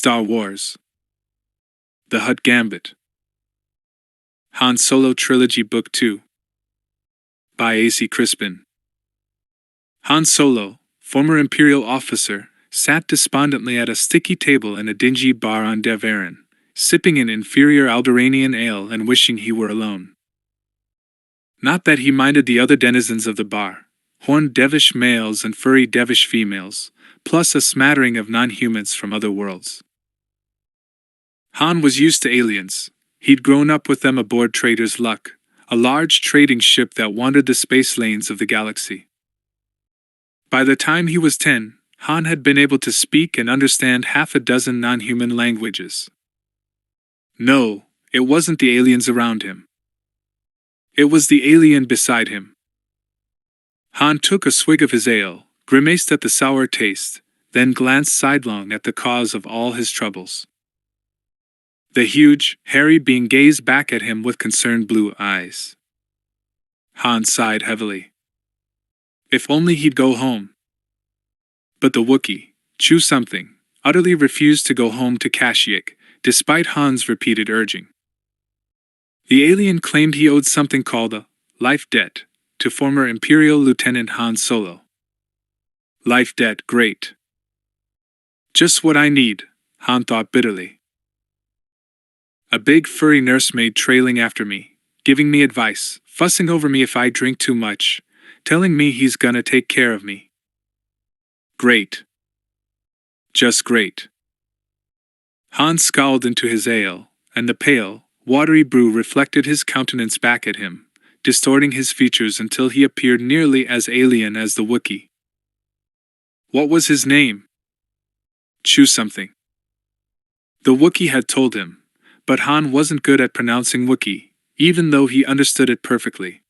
Star Wars. The Hutt Gambit. Han Solo Trilogy Book 2. By A.C. Crispin. Han Solo, former Imperial officer, sat despondently at a sticky table in a dingy bar on Deveran, sipping an inferior Alderaanian ale and wishing he were alone. Not that he minded the other denizens of the bar, horned Devish males and furry Devish females, plus a smattering of non-humans from other worlds. Han was used to aliens. He'd grown up with them aboard Trader's Luck, a large trading ship that wandered the space lanes of the galaxy. By the time he was 10, Han had been able to speak and understand half a dozen non-human languages. No, it wasn't the aliens around him. It was the alien beside him. Han took a swig of his ale, grimaced at the sour taste, then glanced sidelong at the cause of all his troubles. The huge, hairy being gazed back at him with concerned blue eyes. Han sighed heavily. If only he'd go home. But the Wookiee, chew something, utterly refused to go home to Kashyyyk, despite Han's repeated urging. The alien claimed he owed something called a life debt to former Imperial Lieutenant Han Solo. Life debt, great. Just what I need, Han thought bitterly. A big furry nursemaid trailing after me, giving me advice, fussing over me if I drink too much, telling me he's gonna take care of me. Great. Just great. Han scowled into his ale, and the pale, watery brew reflected his countenance back at him, distorting his features until he appeared nearly as alien as the Wookiee. What was his name? Chew something. The Wookiee had told him, but Han wasn't good at pronouncing Wookiee, even though he understood it perfectly.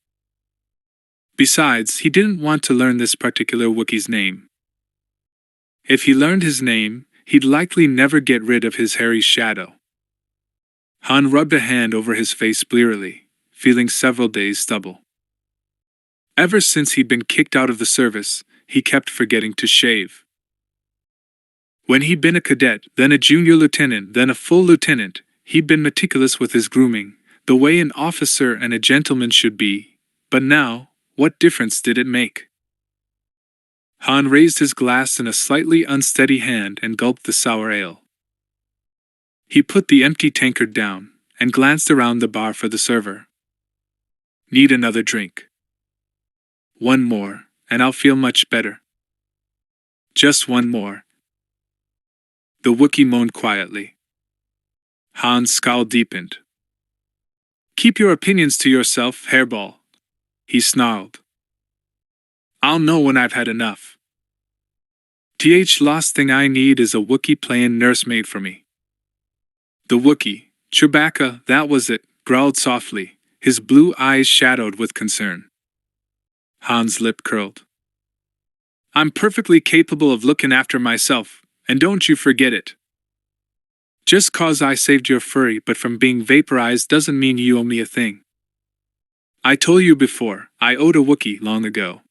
Besides, he didn't want to learn this particular Wookiee's name. If he learned his name, he'd likely never get rid of his hairy shadow. Han rubbed a hand over his face blearily, feeling several days' stubble. Ever since he'd been kicked out of the service, he kept forgetting to shave. When he'd been a cadet, then a junior lieutenant, then a full lieutenant, he'd been meticulous with his grooming, the way an officer and a gentleman should be, but now, what difference did it make? Han raised his glass in a slightly unsteady hand and gulped the sour ale. He put the empty tankard down, and glanced around the bar for the server. Need another drink. One more, and I'll feel much better. Just one more. The Wookiee moaned quietly. Han's scowl deepened. Keep your opinions to yourself, hairball, he snarled. I'll know when I've had enough. Last thing I need is a Wookiee playing nursemaid for me. The Wookiee, Chewbacca, that was it, growled softly, his blue eyes shadowed with concern. Han's lip curled. I'm perfectly capable of looking after myself, and don't you forget it. Just 'cause I saved your furry but from being vaporized doesn't mean you owe me a thing. I told you before, I owed a Wookiee long ago.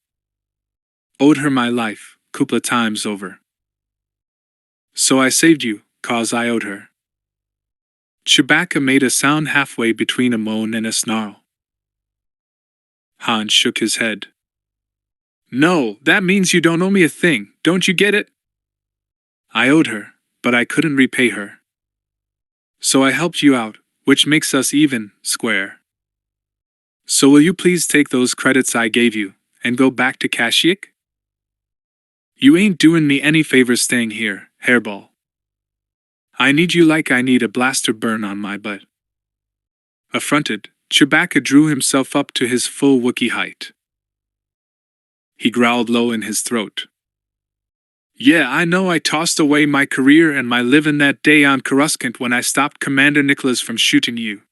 Owed her my life, couple of times over. So I saved you, 'cause I owed her. Chewbacca made a sound halfway between a moan and a snarl. Han shook his head. No, that means you don't owe me a thing, don't you get it? I owed her, but I couldn't repay her. So I helped you out, which makes us even, square. So will you please take those credits I gave you, and go back to Kashyyyk? You ain't doing me any favors staying here, hairball. I need you like I need a blaster burn on my butt. Affronted, Chewbacca drew himself up to his full Wookiee height. He growled low in his throat. Yeah, I know I tossed away my career and my living that day on Coruscant when I stopped Commander Nicholas from shooting you.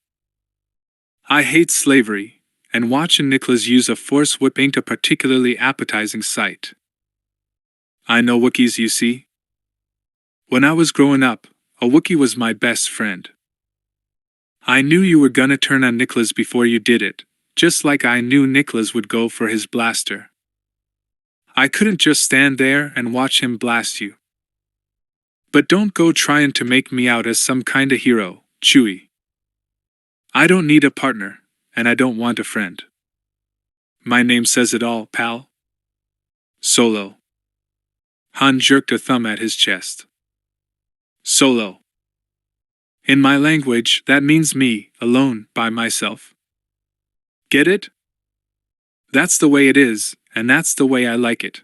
I hate slavery, and watching Nicholas use a force whip ain't a particularly appetizing sight. I know Wookiees, you see. When I was growing up, a Wookiee was my best friend. I knew you were gonna turn on Nicholas before you did it, just like I knew Nicholas would go for his blaster. I couldn't just stand there and watch him blast you. But don't go trying to make me out as some kinda hero, Chewie. I don't need a partner, and I don't want a friend. My name says it all, pal. Solo. Han jerked a thumb at his chest. Solo. In my language, that means me, alone, by myself. Get it? That's the way it is, and that's the way I like it.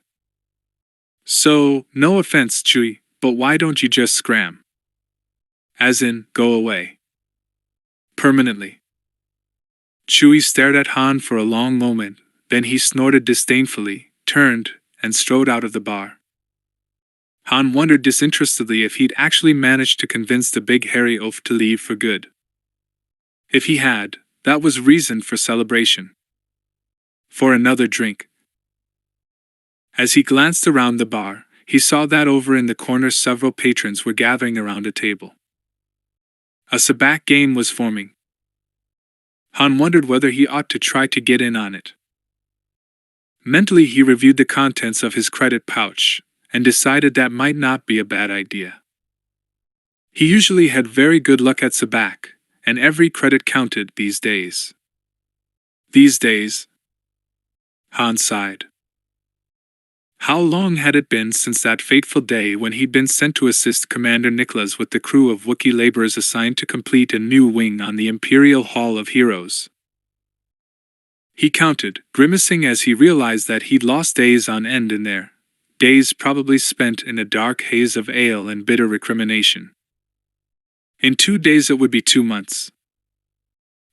So, no offense, Chewie, but why don't you just scram? As in, go away. Permanently. Chewie stared at Han for a long moment, then he snorted disdainfully, turned, and strode out of the bar. Han wondered disinterestedly if he'd actually managed to convince the big hairy oaf to leave for good. If he had, that was reason for celebration. For another drink. As he glanced around the bar, he saw that over in the corner several patrons were gathering around a table. A sabacc game was forming. Han wondered whether he ought to try to get in on it. Mentally he reviewed the contents of his credit pouch, and decided that might not be a bad idea. He usually had very good luck at sabacc, and every credit counted these days. These days? Han sighed. How long had it been since that fateful day when he'd been sent to assist Commander Nicholas with the crew of Wookiee laborers assigned to complete a new wing on the Imperial Hall of Heroes? He counted, grimacing as he realized that he'd lost days on end in there, days probably spent in a dark haze of ale and bitter recrimination. In 2 days it would be 2 months.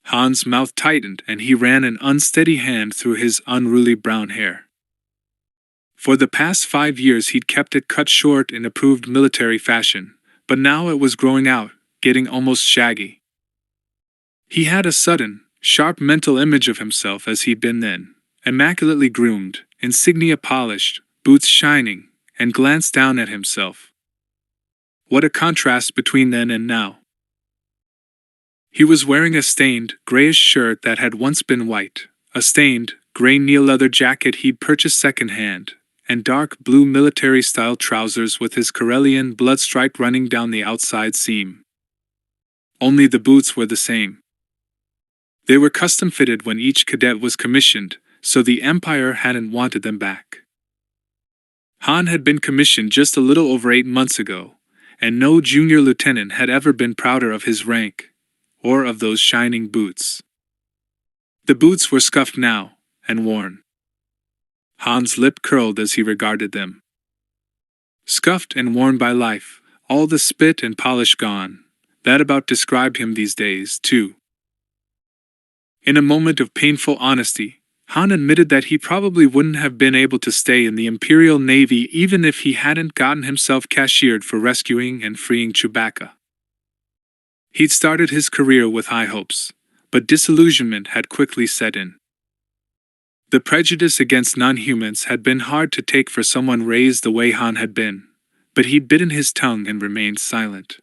Han's mouth tightened and he ran an unsteady hand through his unruly brown hair. For the past 5 years he'd kept it cut short in approved military fashion, but now it was growing out, getting almost shaggy. He had a sudden, sharp mental image of himself as he'd been then, immaculately groomed, insignia polished, boots shining, and glanced down at himself. What a contrast between then and now. He was wearing a stained, grayish shirt that had once been white, a stained, gray neil-leather jacket he'd purchased second-hand, and dark blue military-style trousers with his Corellian blood stripe running down the outside seam. Only the boots were the same. They were custom-fitted when each cadet was commissioned, so the Empire hadn't wanted them back. Han had been commissioned just a little over 8 months ago, and no junior lieutenant had ever been prouder of his rank, or of those shining boots. The boots were scuffed now, and worn. Han's lip curled as he regarded them. Scuffed and worn by life, all the spit and polish gone, that about described him these days, too. In a moment of painful honesty, Han admitted that he probably wouldn't have been able to stay in the Imperial Navy even if he hadn't gotten himself cashiered for rescuing and freeing Chewbacca. He'd started his career with high hopes, but disillusionment had quickly set in. The prejudice against non-humans had been hard to take for someone raised the way Han had been, but he'd bitten his tongue and remained silent.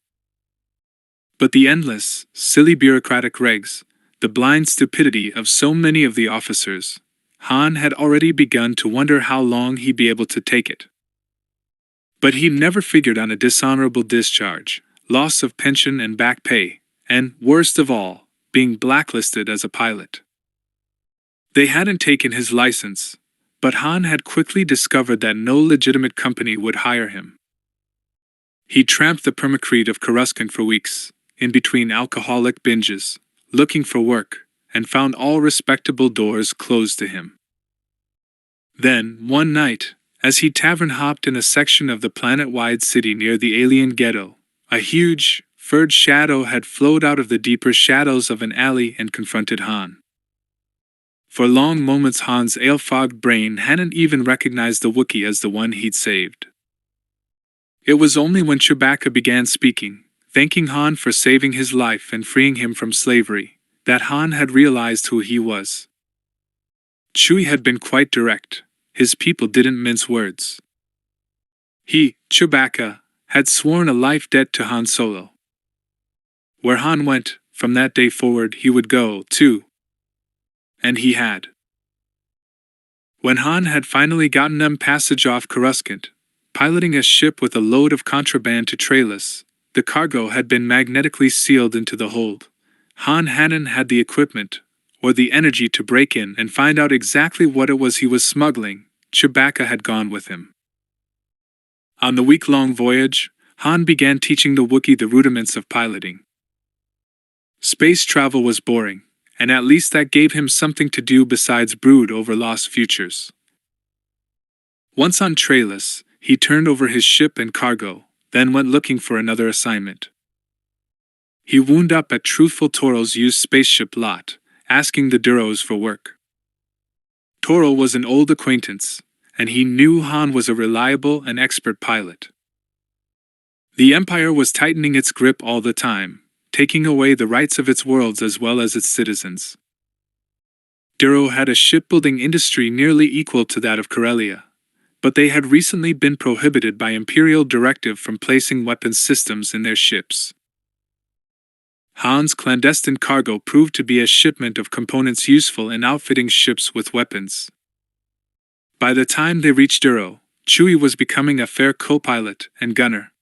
But the endless, silly bureaucratic regs, the blind stupidity of so many of the officers, Han had already begun to wonder how long he'd be able to take it. But he'd never figured on a dishonorable discharge, loss of pension and back pay, and, worst of all, being blacklisted as a pilot. They hadn't taken his license, but Han had quickly discovered that no legitimate company would hire him. He tramped the permacrete of Coruscant for weeks, in between alcoholic binges, looking for work, and found all respectable doors closed to him. Then, one night, as he tavern hopped in a section of the planet-wide city near the alien ghetto, a huge, furred shadow had flowed out of the deeper shadows of an alley and confronted Han. For long moments Han's ale-fogged brain hadn't even recognized the Wookiee as the one he'd saved. It was only when Chewbacca began speaking, thanking Han for saving his life and freeing him from slavery, that Han had realized who he was. Chewie had been quite direct. His people didn't mince words. He, Chewbacca, had sworn a life debt to Han Solo. Where Han went, from that day forward he would go, too. And he had. When Han had finally gotten them passage off Coruscant, piloting a ship with a load of contraband to Trailus. The cargo had been magnetically sealed into the hold. Han hadn't had the equipment, or the energy to break in and find out exactly what it was he was smuggling. Chewbacca had gone with him. On the week-long voyage, Han began teaching the Wookiee the rudiments of piloting. Space travel was boring, and at least that gave him something to do besides brood over lost futures. Once on Trailus, he turned over his ship and cargo, then went looking for another assignment. He wound up at Truthful Toral's used spaceship lot, asking the Duros for work. Toral was an old acquaintance, and he knew Han was a reliable and expert pilot. The Empire was tightening its grip all the time, taking away the rights of its worlds as well as its citizens. Duro had a shipbuilding industry nearly equal to that of Corellia, but they had recently been prohibited by Imperial directive from placing weapons systems in their ships. Han's clandestine cargo proved to be a shipment of components useful in outfitting ships with weapons. By the time they reached Duro, Chewie was becoming a fair co-pilot and gunner.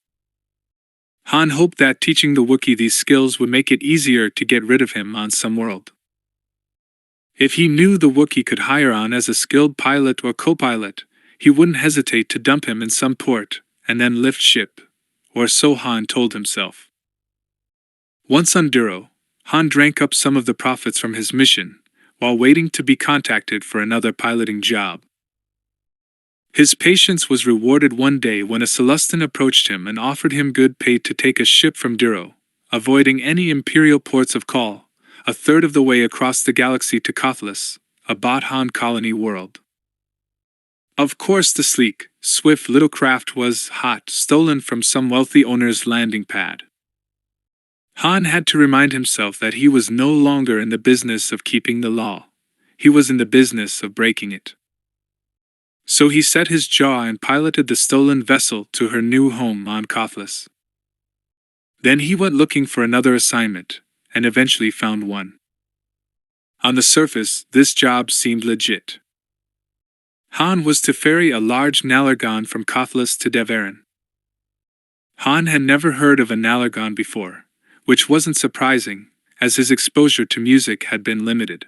Han hoped that teaching the Wookiee these skills would make it easier to get rid of him on some world. If he knew the Wookiee could hire on as a skilled pilot or co-pilot, he wouldn't hesitate to dump him in some port and then lift ship, or so Han told himself. Once on Duro, Han drank up some of the profits from his mission, while waiting to be contacted for another piloting job. His patience was rewarded one day when a Celestin approached him and offered him good pay to take a ship from Duro, avoiding any Imperial ports of call, a third of the way across the galaxy to Kothlas, a Bot-Han colony world. Of course the sleek, swift little craft was hot, stolen from some wealthy owner's landing pad. Han had to remind himself that he was no longer in the business of keeping the law. He was in the business of breaking it. So he set his jaw and piloted the stolen vessel to her new home on Kothlas. Then he went looking for another assignment, and eventually found one. On the surface, this job seemed legit. Han was to ferry a large Nalargon from Kothlas to Deveran. Han had never heard of a Nalargon before, which wasn't surprising, as his exposure to music had been limited.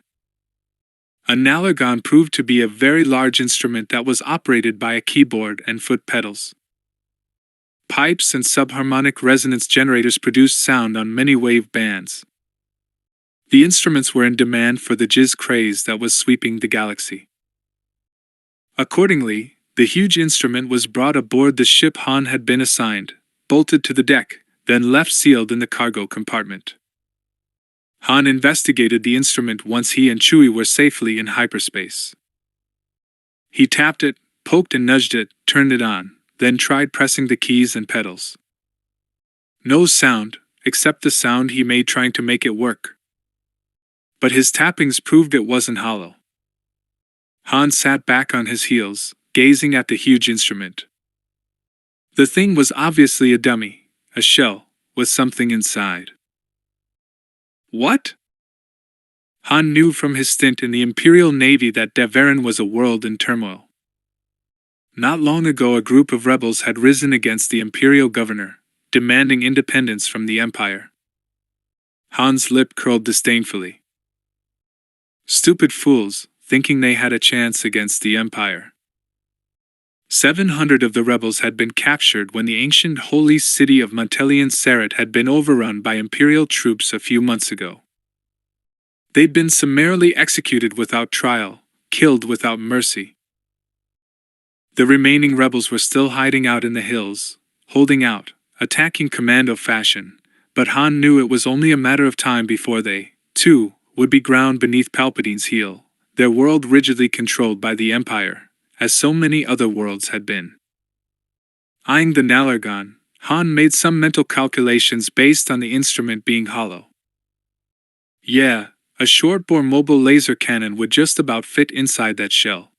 A Nalargon proved to be a very large instrument that was operated by a keyboard and foot pedals. Pipes and subharmonic resonance generators produced sound on many wave bands. The instruments were in demand for the jizz craze that was sweeping the galaxy. Accordingly, the huge instrument was brought aboard the ship Han had been assigned, bolted to the deck, then left sealed in the cargo compartment. Han investigated the instrument once he and Chewie were safely in hyperspace. He tapped it, poked and nudged it, turned it on, then tried pressing the keys and pedals. No sound, except the sound he made trying to make it work. But his tappings proved it wasn't hollow. Han sat back on his heels, gazing at the huge instrument. The thing was obviously a dummy, a shell, with something inside. What? Han knew from his stint in the Imperial Navy that Deveran was a world in turmoil. Not long ago a group of rebels had risen against the Imperial governor, demanding independence from the Empire. Han's lip curled disdainfully. Stupid fools, thinking they had a chance against the Empire. 700 of the rebels had been captured when the ancient holy city of Montelian Sarat had been overrun by Imperial troops a few months ago. They'd been summarily executed without trial, killed without mercy. The remaining rebels were still hiding out in the hills, holding out, attacking commando fashion, but Han knew it was only a matter of time before they, too, would be ground beneath Palpatine's heel, their world rigidly controlled by the Empire, as so many other worlds had been. Eyeing the Nalargon, Han made some mental calculations based on the instrument being hollow. Yeah, a short-bore mobile laser cannon would just about fit inside that shell.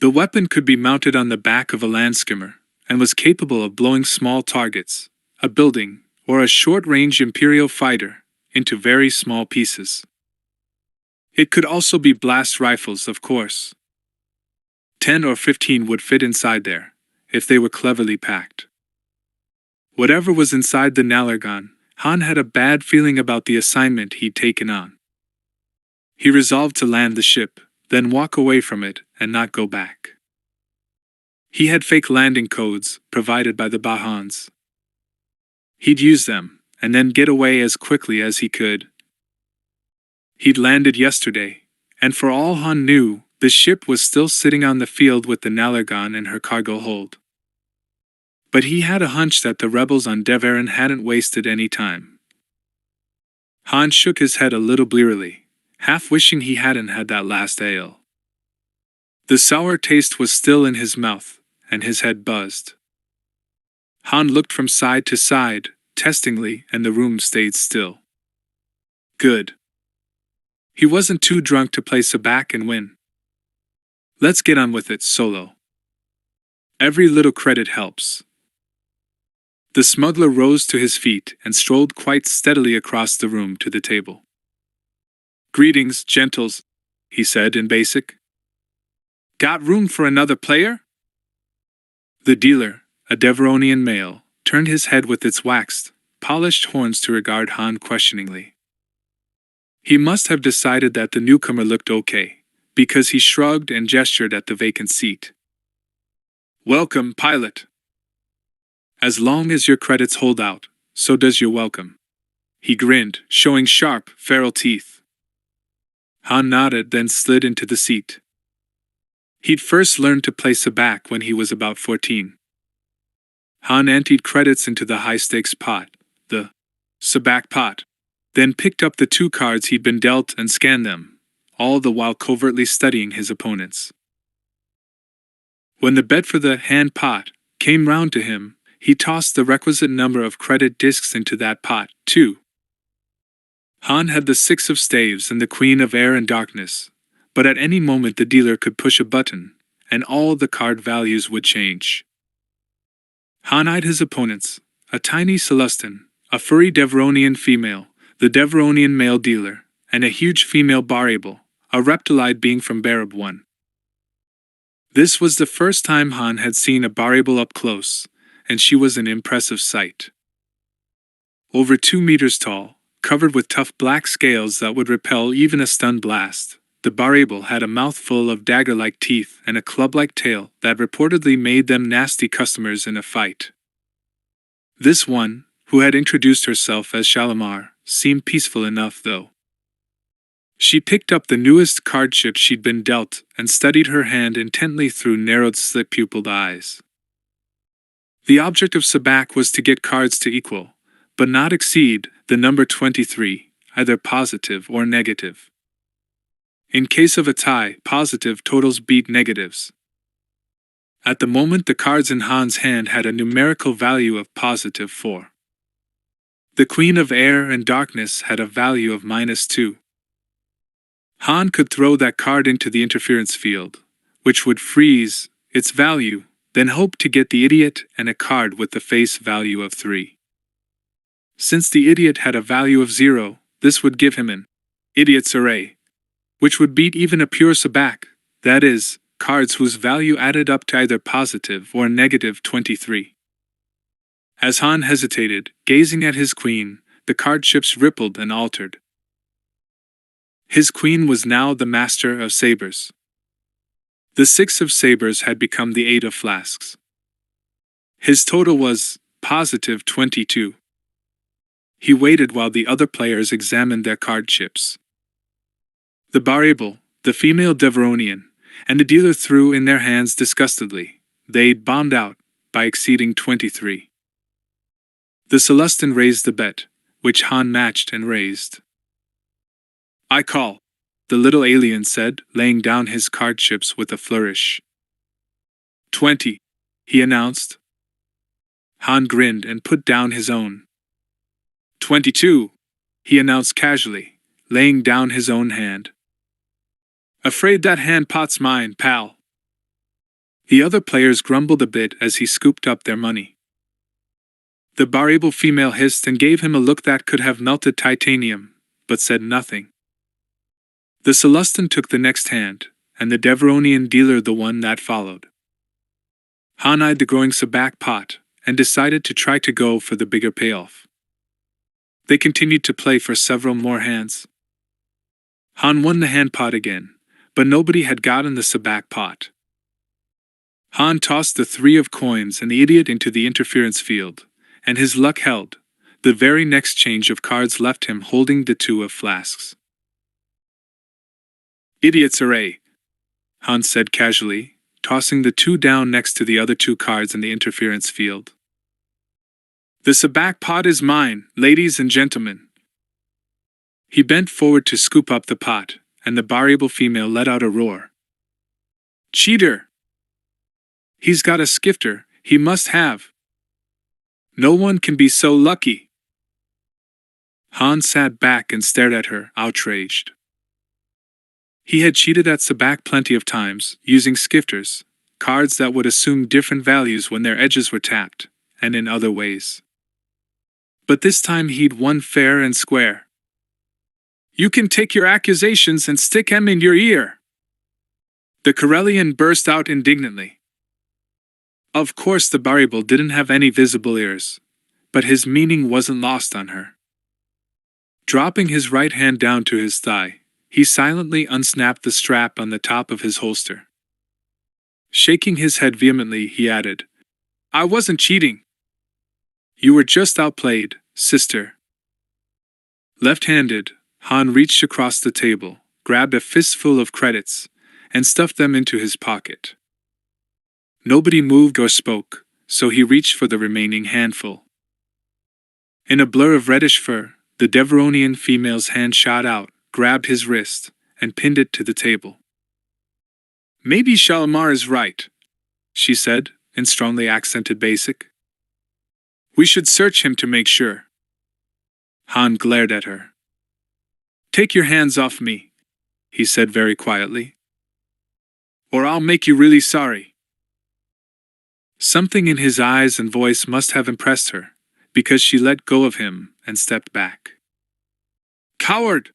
The weapon could be mounted on the back of a land skimmer, and was capable of blowing small targets, a building, or a short-range Imperial fighter, into very small pieces. It could also be blast rifles, of course. 10 or 15 would fit inside there, if they were cleverly packed. Whatever was inside the Nalargon, Han had a bad feeling about the assignment he'd taken on. He resolved to land the ship, then walk away from it and not go back. He had fake landing codes provided by the Bahans. He'd use them, and then get away as quickly as he could. He'd landed yesterday, and for all Han knew, the ship was still sitting on the field with the Nalargon in her cargo hold. But he had a hunch that the rebels on Deveran hadn't wasted any time. Han shook his head a little blearily, half wishing he hadn't had that last ale. The sour taste was still in his mouth, and his head buzzed. Han looked from side to side, testingly, and the room stayed still. Good. He wasn't too drunk to play sabacc and win. Let's get on with it, Solo. Every little credit helps. The smuggler rose to his feet and strolled quite steadily across the room to the table. Greetings, gentles, he said in basic. Got room for another player? The dealer, a Deveronian male, turned his head with its waxed, polished horns to regard Han questioningly. He must have decided that the newcomer looked okay, because he shrugged and gestured at the vacant seat. Welcome, pilot. As long as your credits hold out, so does your welcome. He grinned, showing sharp, feral teeth. Han nodded, then slid into the seat. He'd first learned to play sabacc when he was about 14. Han emptied credits into the high-stakes pot, the sabacc pot, then picked up the 2 cards he'd been dealt and scanned them, all the while covertly studying his opponents. When the bet for the hand pot came round to him, he tossed the requisite number of credit discs into that pot, too. Han had the 6 of staves and the Queen of Air and Darkness, but at any moment the dealer could push a button, and all the card values would change. Han eyed his opponents, a tiny Celestin, a furry Deveronian female, the Deveronian male dealer, and a huge female Barable, a reptilide being from Barab 1. This was the first time Han had seen a Barable up close, and she was an impressive sight. Over 2 meters tall, covered with tough black scales that would repel even a stun blast, the Barable had a mouthful of dagger-like teeth and a club-like tail that reportedly made them nasty customers in a fight. This one, who had introduced herself as Shalimar, seemed peaceful enough, though. She picked up the newest card chip she'd been dealt and studied her hand intently through narrowed slit-pupiled eyes. The object of sabacc was to get cards to equal, but not exceed, the number 23, either positive or negative. In case of a tie, positive totals beat negatives. At the moment, the cards in Han's hand had a numerical value of positive 4. The Queen of Air and Darkness had a value of -2. Han could throw that card into the interference field, which would freeze its value, then hope to get the idiot and a card with the face value of 3. Since the idiot had a value of 0, this would give him an idiot's array, which would beat even a pure sabacc, that is, cards whose value added up to either positive or negative 23. As Han hesitated, gazing at his queen, the card chips rippled and altered. His queen was now the master of sabers. The 6 of sabers had become the 8 of flasks. His total was positive 22. He waited while the other players examined their card chips. The Barable, the female Deveronian, and the dealer threw in their hands disgustedly. They'd bombed out by exceeding 23. The Celestin raised the bet, which Han matched and raised. I call, the little alien said, laying down his card chips with a flourish. 20, he announced. Han grinned and put down his own. 22, he announced casually, laying down his own hand. Afraid that hand pot's mine, pal. The other players grumbled a bit as he scooped up their money. The Barable female hissed and gave him a look that could have melted titanium, but said nothing. The Celestin took the next hand, and the Deveronian dealer the one that followed. Han eyed the growing sabak pot and decided to try to go for the bigger payoff. They continued to play for several more hands. Han won the hand pot again, but nobody had gotten the sabak pot. Han tossed the 3 of coins and the idiot into the interference field, and his luck held. The very next change of cards left him holding the 2 of flasks. Idiot's array, Han said casually, tossing the 2 down next to the other 2 cards in the interference field. The sabak pot is mine, ladies and gentlemen. He bent forward to scoop up the pot, and the variable female let out a roar. Cheater! He's got a skifter, he must have. No one can be so lucky. Han sat back and stared at her, outraged. He had cheated at sabak plenty of times, using skifters, cards that would assume different values when their edges were tapped, and in other ways. But this time he'd won fair and square. You can take your accusations and stick 'em in your ear. The Corellian burst out indignantly. Of course the variable didn't have any visible ears, but his meaning wasn't lost on her. Dropping his right hand down to his thigh, he silently unsnapped the strap on the top of his holster. Shaking his head vehemently, he added, I wasn't cheating. You were just outplayed, sister. Left-handed, Han reached across the table, grabbed a fistful of credits, and stuffed them into his pocket. Nobody moved or spoke, so he reached for the remaining handful. In a blur of reddish fur, the Deveronian female's hand shot out, grabbed his wrist, and pinned it to the table. Maybe Shalimar is right, she said, in strongly accented basic. We should search him to make sure. Han glared at her. Take your hands off me, he said very quietly. Or I'll make you really sorry. Something in his eyes and voice must have impressed her, because she let go of him and stepped back. Coward!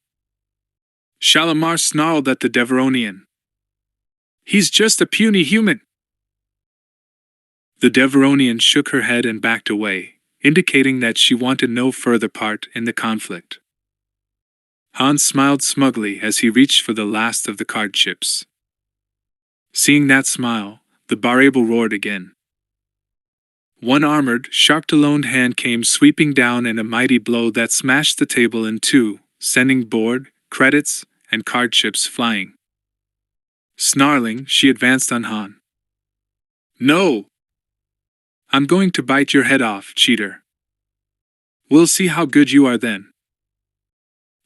Shalimar snarled at the Deveronian. He's just a puny human. The Deveronian shook her head and backed away, indicating that she wanted no further part in the conflict. Han smiled smugly as he reached for the last of the card chips. Seeing that smile, the variable roared again. One armored, sharp-taloned hand came sweeping down in a mighty blow that smashed the table in 2, sending board, credits, and card chips flying. Snarling, she advanced on Han. No! I'm going to bite your head off, cheater. We'll see how good you are then.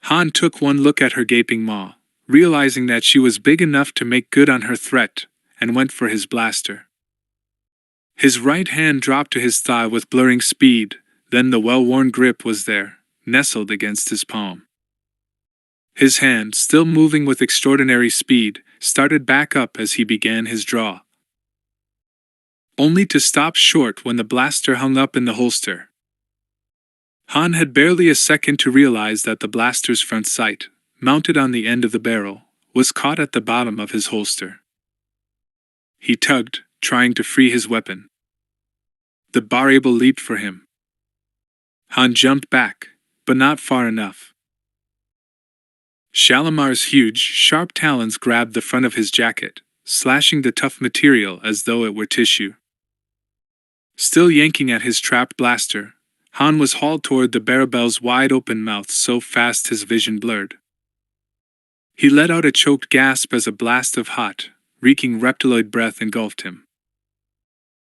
Han took one look at her gaping maw, realizing that she was big enough to make good on her threat, and went for his blaster. His right hand dropped to his thigh with blurring speed, then the well-worn grip was there, nestled against his palm. His hand, still moving with extraordinary speed, started back up as he began his draw. Only to stop short when the blaster hung up in the holster. Han had barely a second to realize that the blaster's front sight, mounted on the end of the barrel, was caught at the bottom of his holster. He tugged, trying to free his weapon. The variable leaped for him. Han jumped back, but not far enough. Shalimar's huge, sharp talons grabbed the front of his jacket, slashing the tough material as though it were tissue. Still yanking at his trapped blaster, Han was hauled toward the Barabel's wide-open mouth so fast his vision blurred. He let out a choked gasp as a blast of hot, reeking reptiloid breath engulfed him.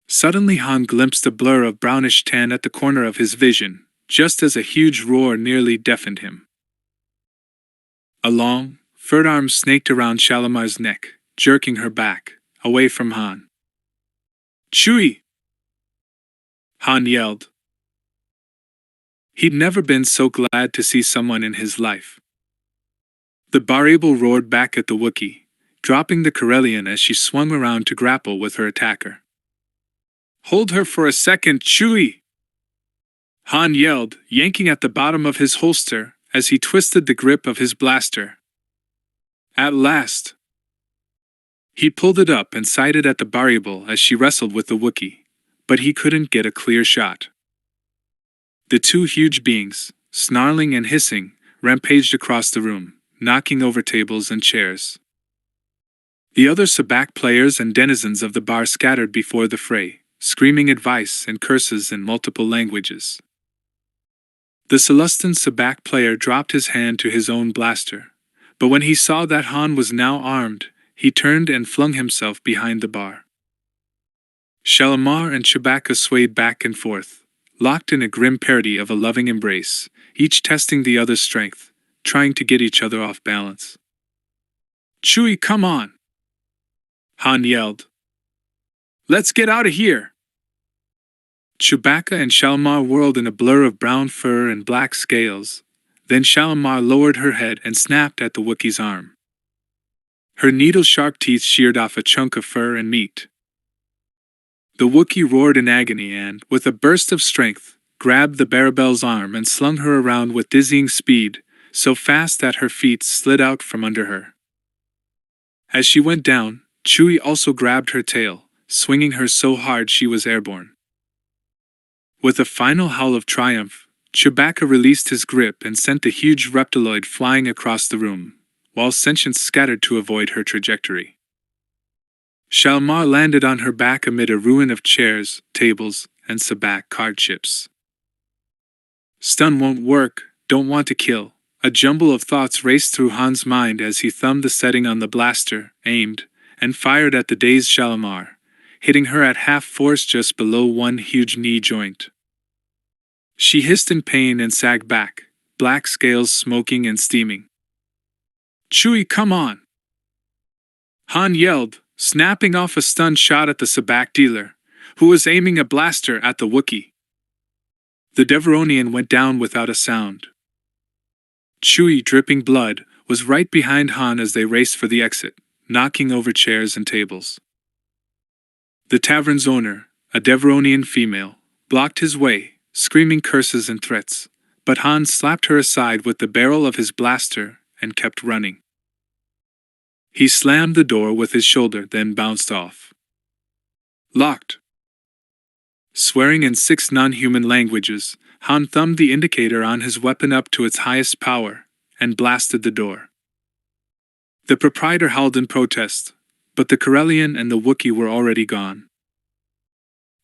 Suddenly Han glimpsed a blur of brownish tan at the corner of his vision, just as a huge roar nearly deafened him. A long, furred arm snaked around Shalimar's neck, jerking her back, away from Han. Chewie! Han yelled. He'd never been so glad to see someone in his life. The variable roared back at the Wookiee, dropping the Corellian as she swung around to grapple with her attacker. Hold her for a second, Chewie! Han yelled, yanking at the bottom of his holster as he twisted the grip of his blaster. At last! He pulled it up and sighted at the variable as she wrestled with the Wookiee, but he couldn't get a clear shot. The two huge beings, snarling and hissing, rampaged across the room, knocking over tables and chairs. The other sabacc players and denizens of the bar scattered before the fray, screaming advice and curses in multiple languages. The Celestin sabacc player dropped his hand to his own blaster, but when he saw that Han was now armed, he turned and flung himself behind the bar. Shalimar and Chewbacca swayed back and forth, locked in a grim parody of a loving embrace, each testing the other's strength, trying to get each other off balance. "Chewie, come on!" Han yelled. "Let's get out of here!" Chewbacca and Shalimar whirled in a blur of brown fur and black scales. Then Shalimar lowered her head and snapped at the Wookiee's arm. Her needle-sharp teeth sheared off a chunk of fur and meat. The Wookiee roared in agony and, with a burst of strength, grabbed the Barabel's arm and slung her around with dizzying speed, so fast that her feet slid out from under her. As she went down, Chewie also grabbed her tail, swinging her so hard she was airborne. With a final howl of triumph, Chewbacca released his grip and sent the huge reptiloid flying across the room, while sentience scattered to avoid her trajectory. Shalimar landed on her back amid a ruin of chairs, tables, and sabacc card chips. "Stun won't work, don't want to kill." A jumble of thoughts raced through Han's mind as he thumbed the setting on the blaster, aimed, and fired at the dazed Shalimar, hitting her at half force just below one huge knee joint. She hissed in pain and sagged back, black scales smoking and steaming. "Chewie, come on!" Han yelled, snapping off a stun shot at the sabacc dealer, who was aiming a blaster at the Wookiee. The Devaronian went down without a sound. Chewie, dripping blood, was right behind Han as they raced for the exit, knocking over chairs and tables. The tavern's owner, a Devaronian female, blocked his way, screaming curses and threats, but Han slapped her aside with the barrel of his blaster and kept running. He slammed the door with his shoulder, then bounced off. Locked. Swearing in 6 non-human languages, Han thumbed the indicator on his weapon up to its highest power, and blasted the door. The proprietor howled in protest, but the Corellian and the Wookiee were already gone.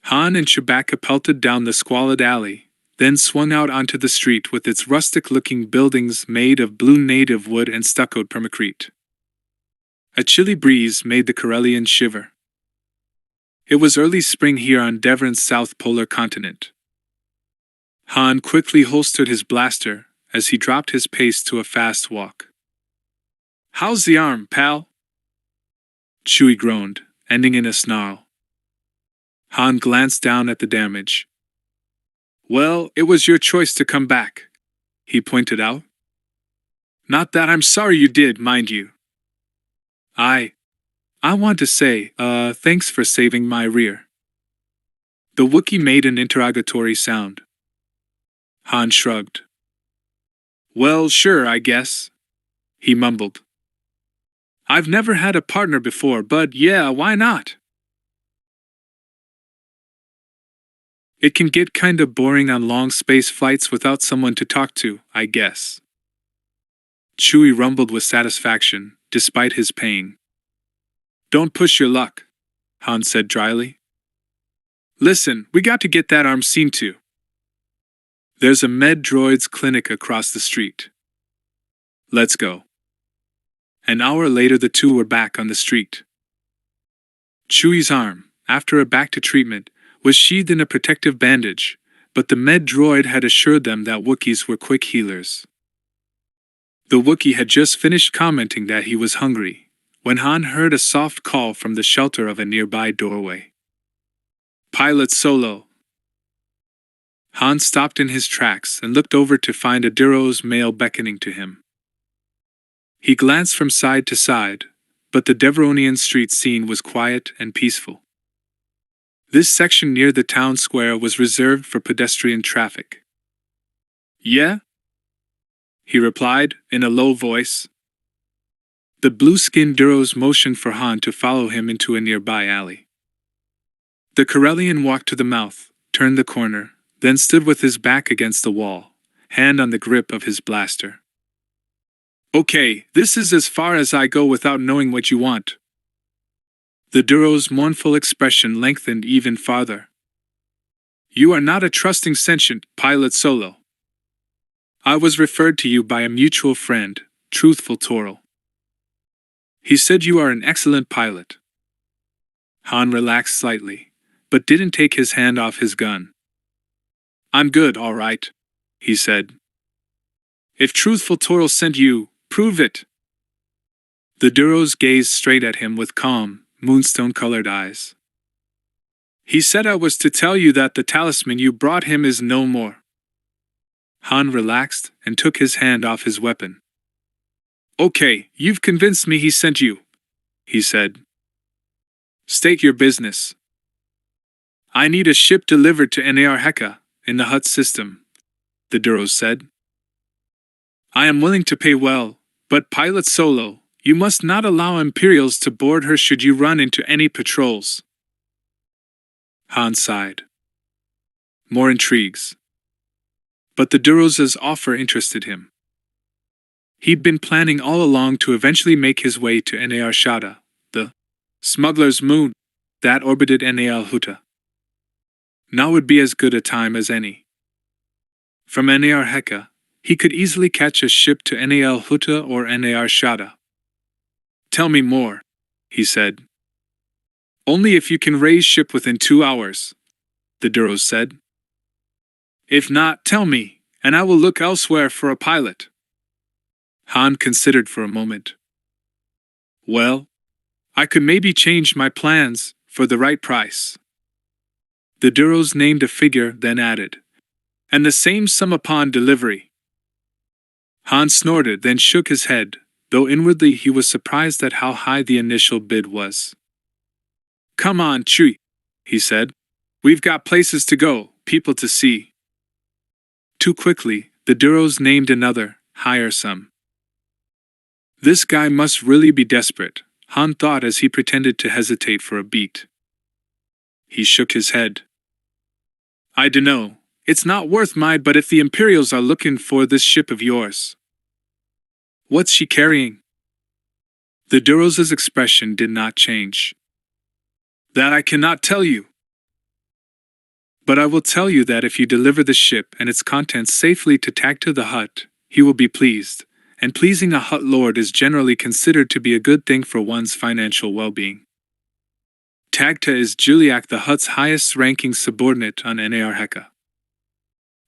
Han and Chewbacca pelted down the squalid alley, then swung out onto the street with its rustic-looking buildings made of blue native wood and stuccoed permacrete. A chilly breeze made the Corellian shiver. It was early spring here on Devron's south polar continent. Han quickly holstered his blaster as he dropped his pace to a fast walk. "How's the arm, pal?" Chewie groaned, ending in a snarl. Han glanced down at the damage. "Well, it was your choice to come back," he pointed out. "Not that I'm sorry you did, mind you. I want to say, thanks for saving my rear." The Wookiee made an interrogatory sound. Han shrugged. "Well, sure, I guess," he mumbled. "I've never had a partner before, but yeah, why not?" It can get kinda boring on long space flights without someone to talk to, I guess. Chewie rumbled with satisfaction, despite his pain. "Don't push your luck," Han said dryly. "Listen, we got to get that arm seen to. There's a med droids clinic across the street. Let's go." An hour later the two were back on the street. Chewie's arm, after a back-to-treatment, was sheathed in a protective bandage, but the med droid had assured them that Wookiees were quick healers. The Wookiee had just finished commenting that he was hungry, when Han heard a soft call from the shelter of a nearby doorway. "Pilot Solo." Han stopped in his tracks and looked over to find a Diro's male beckoning to him. He glanced from side to side, but the Devaronian street scene was quiet and peaceful. This section near the town square was reserved for pedestrian traffic. "Yeah?" he replied, in a low voice. The blue-skinned Duros motioned for Han to follow him into a nearby alley. The Corellian walked to the mouth, turned the corner, then stood with his back against the wall, hand on the grip of his blaster. Okay, this is as far as I go without knowing what you want. The Duro's mournful expression lengthened even farther. You are not a trusting sentient, Pilot Solo. I was referred to you by a mutual friend, Truthful Toral. He said you are an excellent pilot. Han relaxed slightly, but didn't take his hand off his gun. I'm good, all right, he said. If Truthful Toral sent you, prove it. The Duros gazed straight at him with calm, moonstone-colored eyes. He said I was to tell you that the talisman you brought him is no more. Han relaxed and took his hand off his weapon. Okay, you've convinced me he sent you, he said. State your business. I need a ship delivered to Nar Heka, in the Hutt system, the Duros said. I am willing to pay well, but Pilot Solo, you must not allow Imperials to board her should you run into any patrols. Han sighed. More intrigues. But the Duros' offer interested him. He'd been planning all along to eventually make his way to Nar Shada, the smuggler's moon, that orbited Nar Hutt. Now would be as good a time as any. From Nar Heka, he could easily catch a ship to Nar Hutt or Nar Shada. Tell me more, he said. Only if you can raise ship within 2 hours, the Duros said. If not, tell me, and I will look elsewhere for a pilot. Han considered for a moment. Well, I could maybe change my plans for the right price. The Duros named a figure, then added, and the same sum upon delivery. Han snorted, then shook his head, though inwardly he was surprised at how high the initial bid was. Come on, Chui, he said. We've got places to go, people to see. Too quickly, the Duros named another, higher sum. This guy must really be desperate, Han thought as he pretended to hesitate for a beat. He shook his head. I dunno, it's not worth mine, but if the Imperials are looking for this ship of yours. What's she carrying? The Duros' expression did not change. That I cannot tell you. But I will tell you that if you deliver the ship and its contents safely to Tacta the Hutt, he will be pleased. And pleasing a Hutt lord is generally considered to be a good thing for one's financial well-being. Tacta is Juliak the Hutt's highest-ranking subordinate on Nar Heka.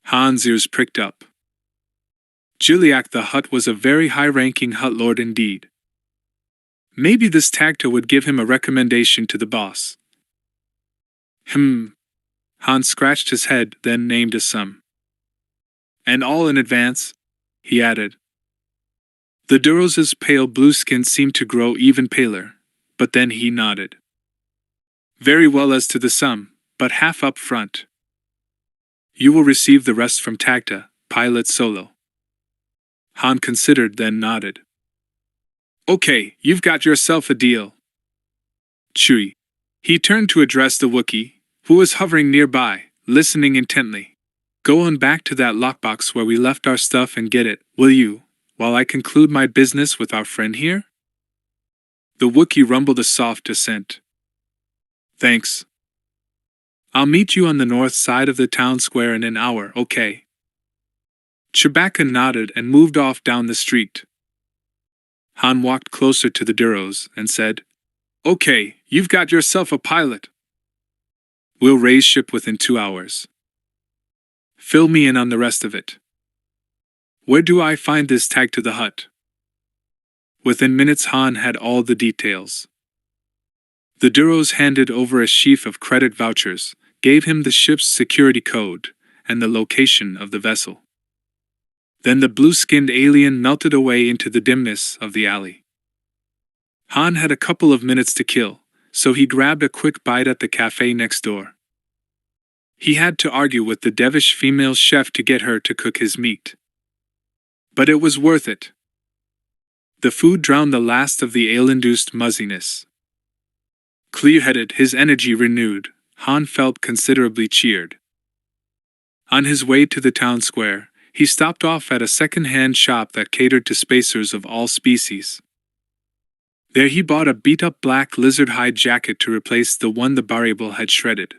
Han's ears pricked up. Juliak the Hutt was a very high-ranking Hutt lord indeed. Maybe this Tacta would give him a recommendation to the boss. Han scratched his head, then named a sum. And all in advance, he added. The Duros' pale blue skin seemed to grow even paler, but then he nodded. Very well as to the sum, but half up front. You will receive the rest from Tacta, Pilot Solo. Han considered, then nodded. Okay, you've got yourself a deal. Chui. He turned to address the Wookiee, who was hovering nearby, listening intently. Go on back to that lockbox where we left our stuff and get it, will you? While I conclude my business with our friend here? The Wookiee rumbled a soft assent. Thanks. I'll meet you on the north side of the town square in an hour, okay? Chewbacca nodded and moved off down the street. Han walked closer to the Duros and said, Okay, you've got yourself a pilot. We'll raise ship within 2 hours. Fill me in on the rest of it. Where do I find this tag to the Hutt? Within minutes Han had all the details. The Duros handed over a sheaf of credit vouchers, gave him the ship's security code, and the location of the vessel. Then the blue-skinned alien melted away into the dimness of the alley. Han had a couple of minutes to kill, so he grabbed a quick bite at the cafe next door. He had to argue with the devish female chef to get her to cook his meat. But it was worth it. The food drowned the last of the ale-induced muzziness. Clear-headed, his energy renewed, Han felt considerably cheered. On his way to the town square, he stopped off at a second-hand shop that catered to spacers of all species. There he bought a beat-up black lizard-hide jacket to replace the one the variable had shredded.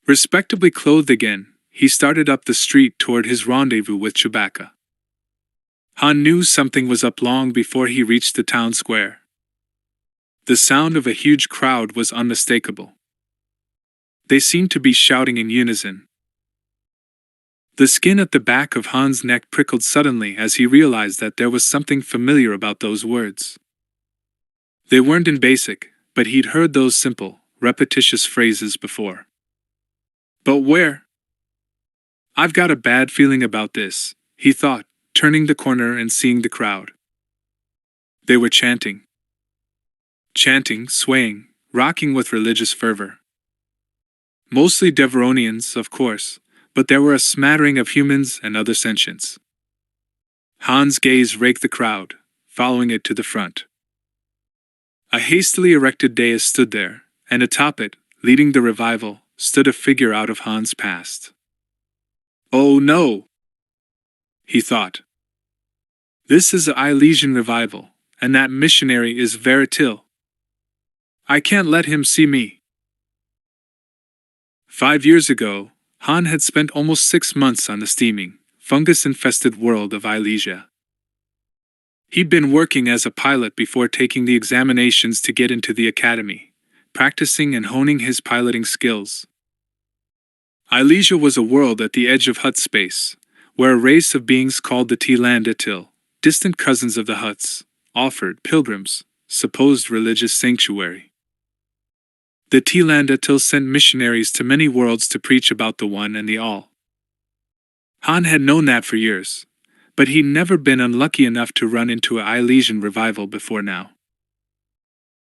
Respectably clothed again, he started up the street toward his rendezvous with Chewbacca. Han knew something was up long before he reached the town square. The sound of a huge crowd was unmistakable. They seemed to be shouting in unison. The skin at the back of Han's neck prickled suddenly as he realized that there was something familiar about those words. They weren't in basic, but he'd heard those simple, repetitious phrases before. But where? I've got a bad feeling about this, he thought, turning the corner and seeing the crowd. They were chanting. Chanting, swaying, rocking with religious fervor. Mostly Deveronians, of course, but there were a smattering of humans and other sentients. Han's gaze raked the crowd, following it to the front. A hastily erected dais stood there, and atop it, leading the revival, stood a figure out of Han's past. Oh no! He thought. This is the Ilesian revival, and that missionary is Veritil. I can't let him see me. 5 years ago, Han had spent almost 6 months on the steaming, fungus-infested world of Ilesia. He'd been working as a pilot before taking the examinations to get into the academy, practicing and honing his piloting skills. Ilesia was a world at the edge of Hutt space, where a race of beings called the Tlandatil, distant cousins of the Hutts, offered pilgrims supposed religious sanctuary. The Tlandatil sent missionaries to many worlds to preach about the One and the All. Han had known that for years, but he'd never been unlucky enough to run into an Ilesian revival before now.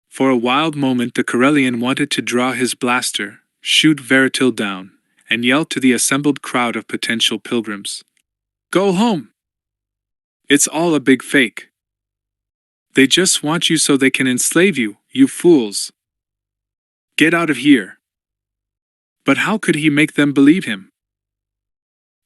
For a wild moment the Corellian wanted to draw his blaster, shoot Veritil down, and yell to the assembled crowd of potential pilgrims, "Go home! It's all a big fake. They just want you so they can enslave you, you fools. Get out of here." But how could he make them believe him?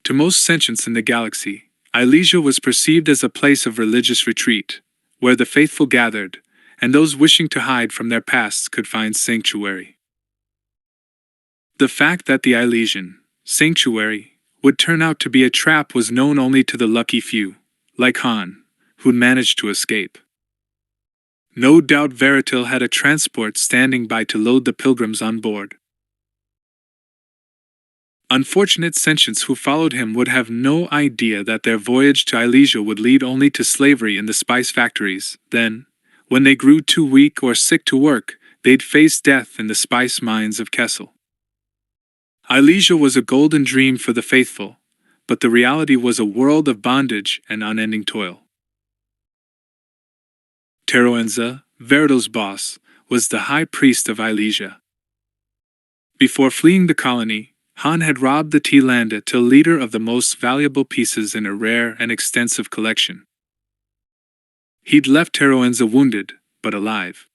To most sentients in the galaxy, Ilesia was perceived as a place of religious retreat, where the faithful gathered, and those wishing to hide from their pasts could find sanctuary. The fact that the Ilesian sanctuary would turn out to be a trap was known only to the lucky few, like Han, who'd managed to escape. No doubt Veritil had a transport standing by to load the pilgrims on board. Unfortunate sentients who followed him would have no idea that their voyage to Ilesia would lead only to slavery in the spice factories. Then, when they grew too weak or sick to work, they'd face death in the spice mines of Kessel. Ilesia was a golden dream for the faithful, but the reality was a world of bondage and unending toil. Teroenza, Veritil's boss, was the high priest of Ilesia. Before fleeing the colony, Han had robbed the Tlandatil leader of the most valuable pieces in a rare and extensive collection. He'd left Teroenza wounded, but alive.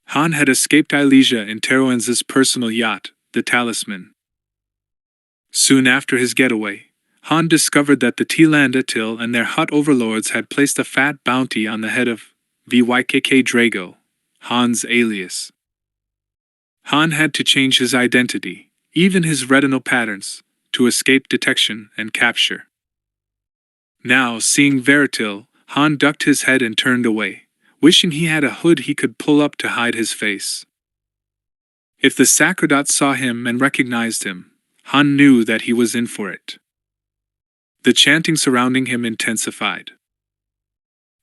Han had escaped Ilesia in Teroenza's personal yacht, the Talisman. Soon after his getaway, Han discovered that the Tlandatil and their Hutt overlords had placed a fat bounty on the head of Vykk Drago, Han's alias. Han had to change his identity, even his retinal patterns, to escape detection and capture. Now, seeing Veritil, Han ducked his head and turned away, wishing he had a hood he could pull up to hide his face. If the Sacrodot saw him and recognized him, Han knew that he was in for it. The chanting surrounding him intensified.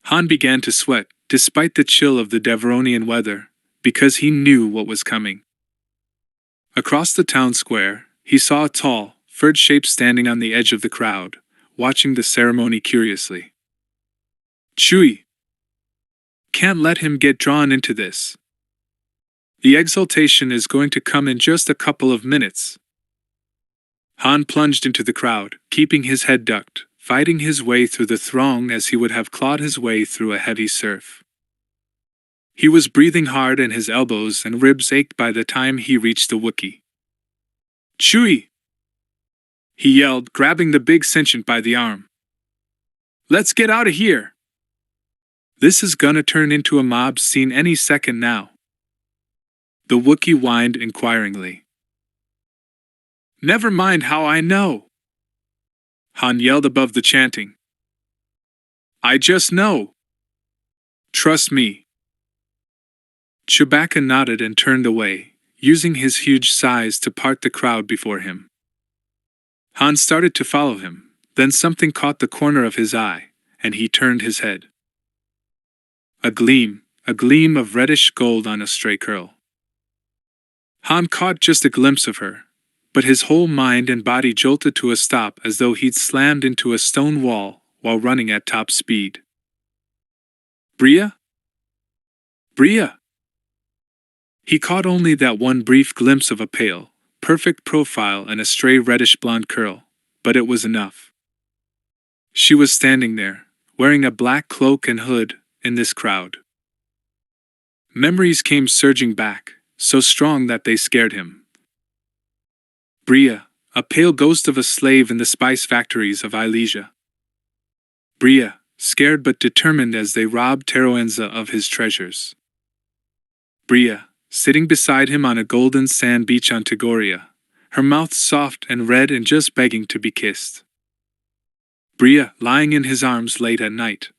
Han began to sweat, despite the chill of the Deveronian weather, because he knew what was coming. Across the town square, he saw a tall, furred shape standing on the edge of the crowd, watching the ceremony curiously. Chewie! Can't let him get drawn into this. The exaltation is going to come in just a couple of minutes. Han plunged into the crowd, keeping his head ducked, fighting his way through the throng as he would have clawed his way through a heavy surf. He was breathing hard and his elbows and ribs ached by the time he reached the Wookiee. "Chewie!" he yelled, grabbing the big sentient by the arm. "Let's get out of here! This is gonna turn into a mob scene any second now." The Wookiee whined inquiringly. "Never mind how I know," Han yelled above the chanting. "I just know. Trust me." Chewbacca nodded and turned away, using his huge size to part the crowd before him. Han started to follow him, then something caught the corner of his eye, and he turned his head. A gleam of reddish gold on a stray curl. Han caught just a glimpse of her, but his whole mind and body jolted to a stop as though he'd slammed into a stone wall while running at top speed. "Bria? Bria!" He caught only that one brief glimpse of a pale, perfect profile and a stray reddish blonde curl, but it was enough. She was standing there, wearing a black cloak and hood, in this crowd. Memories came surging back, so strong that they scared him. Bria, a pale ghost of a slave in the spice factories of Ilesia. Bria, scared but determined as they robbed Taroenza of his treasures. Bria, sitting beside him on a golden sand beach on Tagoria, her mouth soft and red and just begging to be kissed. Bria, lying in his arms late at night.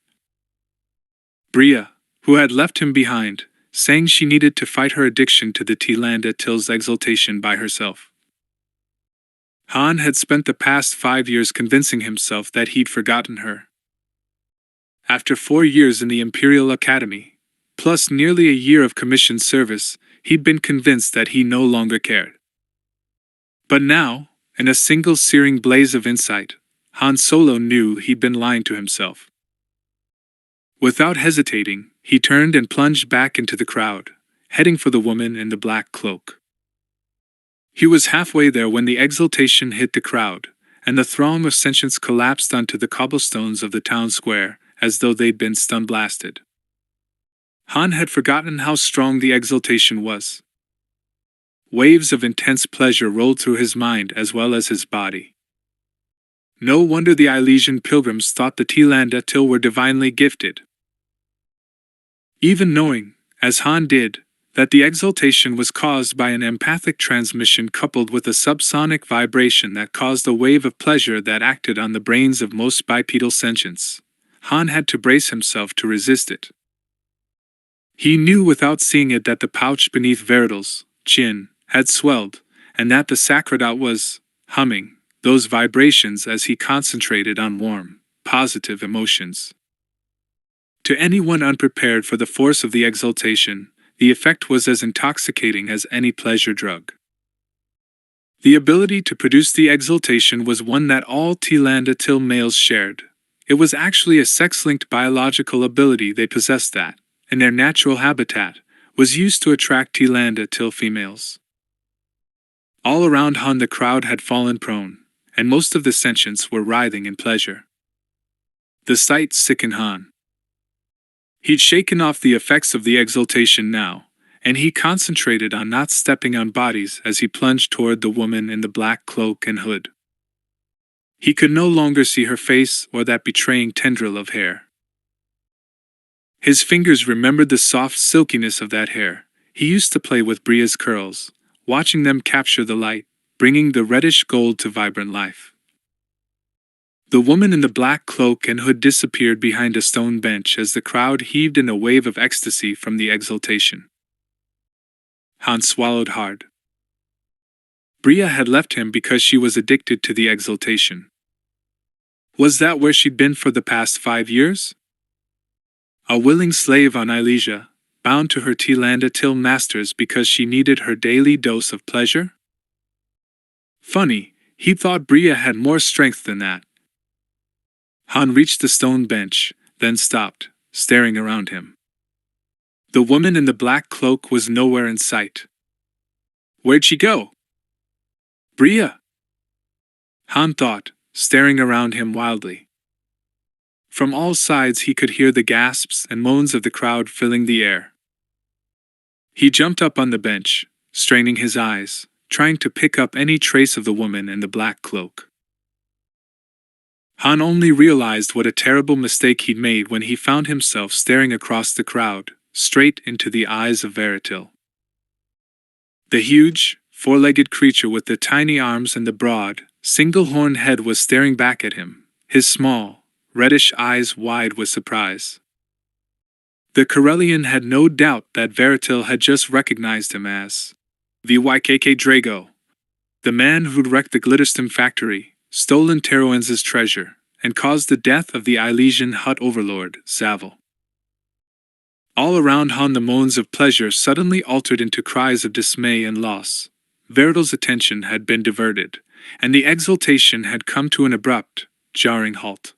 Bria, who had left him behind, saying she needed to fight her addiction to the Tyrande Till's exaltation by herself. Han had spent the past 5 years convincing himself that he'd forgotten her. After 4 years in the Imperial Academy, plus nearly a year of commissioned service, he'd been convinced that he no longer cared. But now, in a single searing blaze of insight, Han Solo knew he'd been lying to himself. Without hesitating, he turned and plunged back into the crowd, heading for the woman in the black cloak. He was halfway there when the exultation hit the crowd, and the throng of sentients collapsed onto the cobblestones of the town square, as though they'd been stun-blasted. Han had forgotten how strong the exultation was. Waves of intense pleasure rolled through his mind as well as his body. No wonder the Ilesian pilgrims thought the Tyrande Till were divinely gifted. Even knowing, as Han did, that the exaltation was caused by an empathic transmission coupled with a subsonic vibration that caused a wave of pleasure that acted on the brains of most bipedal sentients, Han had to brace himself to resist it. He knew without seeing it that the pouch beneath Veridal's chin had swelled, and that the Sacrodot was humming those vibrations as he concentrated on warm, positive emotions. To anyone unprepared for the force of the exaltation, the effect was as intoxicating as any pleasure drug. The ability to produce the exaltation was one that all Tyrande Till males shared. It was actually a sex-linked biological ability they possessed that, in their natural habitat, was used to attract Tyrande Till females. All around Han the crowd had fallen prone, and most of the sentients were writhing in pleasure. The sight sickened Han. He'd shaken off the effects of the exaltation now, and he concentrated on not stepping on bodies as he plunged toward the woman in the black cloak and hood. He could no longer see her face or that betraying tendril of hair. His fingers remembered the soft silkiness of that hair. He used to play with Bria's curls, watching them capture the light, bringing the reddish gold to vibrant life. The woman in the black cloak and hood disappeared behind a stone bench as the crowd heaved in a wave of ecstasy from the exaltation. Han swallowed hard. Bria had left him because she was addicted to the exaltation. Was that where she'd been for the past 5 years? A willing slave on Ilesia, bound to her Tyrande Till masters because she needed her daily dose of pleasure? Funny, he thought Bria had more strength than that. Han reached the stone bench, then stopped, staring around him. The woman in the black cloak was nowhere in sight. Where'd she go? Bria! Han thought, staring around him wildly. From all sides he could hear the gasps and moans of the crowd filling the air. He jumped up on the bench, straining his eyes, trying to pick up any trace of the woman in the black cloak. Han only realized what a terrible mistake he'd made when he found himself staring across the crowd, straight into the eyes of Veritil. The huge, four-legged creature with the tiny arms and the broad, single-horned head was staring back at him, his small, reddish eyes wide with surprise. The Corellian had no doubt that Veritil had just recognized him as VYKK Drago, the man who'd wrecked the Glitterstim factory, stolen Teroen's treasure, and caused the death of the Elysian Hutt overlord, Zavel. All around Han the moans of pleasure suddenly altered into cries of dismay and loss. Veritil's attention had been diverted, and the exultation had come to an abrupt, jarring halt.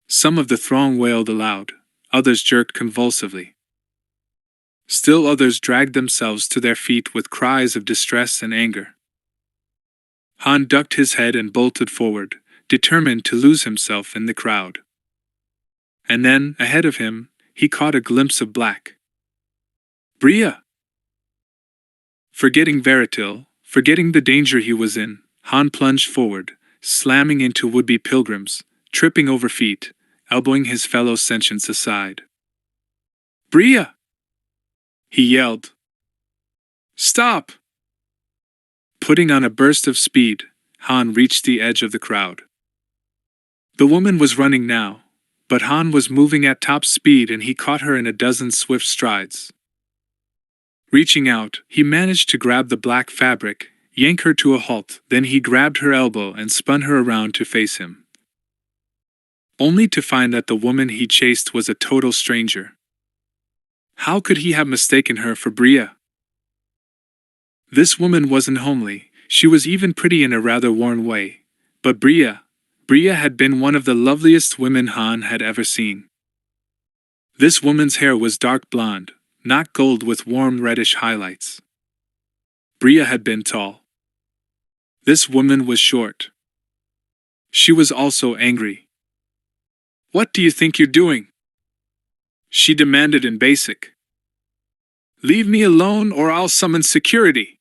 Some of the throng wailed aloud, others jerked convulsively. Still others dragged themselves to their feet with cries of distress and anger. Han ducked his head and bolted forward, determined to lose himself in the crowd. And then, ahead of him, he caught a glimpse of black. Bria! Forgetting Veritil, forgetting the danger he was in, Han plunged forward, slamming into would-be pilgrims, tripping over feet, elbowing his fellow sentients aside. Bria! He yelled. Stop! Putting on a burst of speed, Han reached the edge of the crowd. The woman was running now, but Han was moving at top speed and he caught her in a dozen swift strides. Reaching out, he managed to grab the black fabric, yank her to a halt, then he grabbed her elbow and spun her around to face him. Only to find that the woman he chased was a total stranger. How could he have mistaken her for Bria? This woman wasn't homely, she was even pretty in a rather worn way, but Bria had been one of the loveliest women Han had ever seen. This woman's hair was dark blonde, not gold with warm reddish highlights. Bria had been tall. This woman was short. She was also angry. What do you think you're doing? She demanded in basic. Leave me alone or I'll summon security.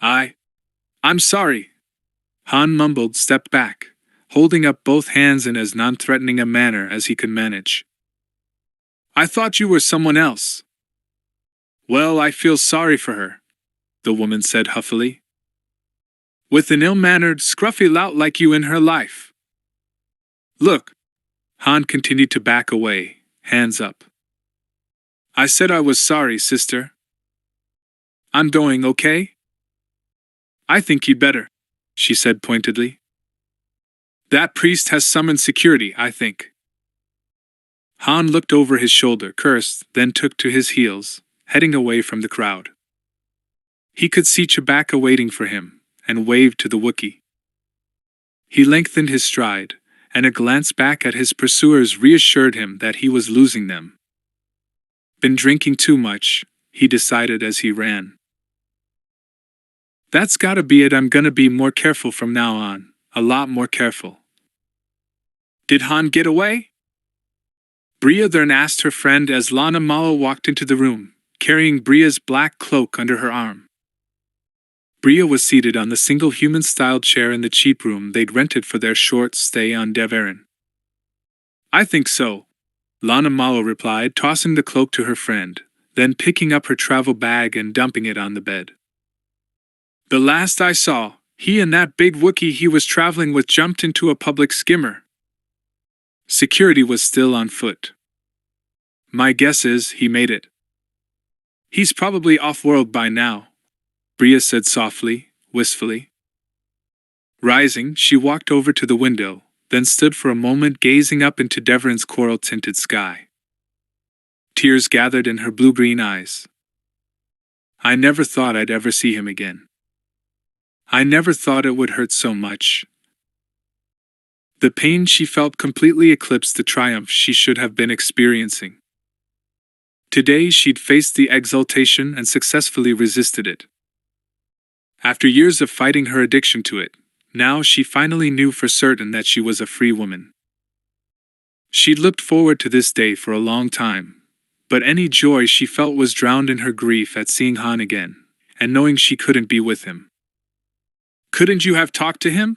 I'm sorry. Han mumbled, stepped back, holding up both hands in as non-threatening a manner as he could manage. I thought you were someone else. Well, I feel sorry for her, the woman said huffily. With an ill-mannered, scruffy lout like you in her life. Look. Han continued to back away, hands up. I said I was sorry, sister. I'm going, okay? I think you'd better, she said pointedly. That priest has summoned security, I think. Han looked over his shoulder, cursed, then took to his heels, heading away from the crowd. He could see Chewbacca waiting for him, and waved to the Wookiee. He lengthened his stride, and a glance back at his pursuers reassured him that he was losing them. Been drinking too much, he decided as he ran. That's gotta be it, I'm gonna be more careful from now on, a lot more careful. Did Han get away? Bria then asked her friend as Lana Malo walked into the room, carrying Bria's black cloak under her arm. Bria was seated on the single human-style chair in the cheap room they'd rented for their short stay on Deverin. I think so, Lana Malo replied, tossing the cloak to her friend, then picking up her travel bag and dumping it on the bed. The last I saw, he and that big Wookiee he was traveling with jumped into a public skimmer. Security was still on foot. My guess is he made it. He's probably off-world by now, Bria said softly, wistfully. Rising, she walked over to the window, then stood for a moment gazing up into Deverin's coral-tinted sky. Tears gathered in her blue-green eyes. I never thought I'd ever see him again. I never thought it would hurt so much. The pain she felt completely eclipsed the triumph she should have been experiencing. Today she'd faced the exultation and successfully resisted it. After years of fighting her addiction to it, now she finally knew for certain that she was a free woman. She'd looked forward to this day for a long time, but any joy she felt was drowned in her grief at seeing Han again, and knowing she couldn't be with him. "Couldn't you have talked to him?"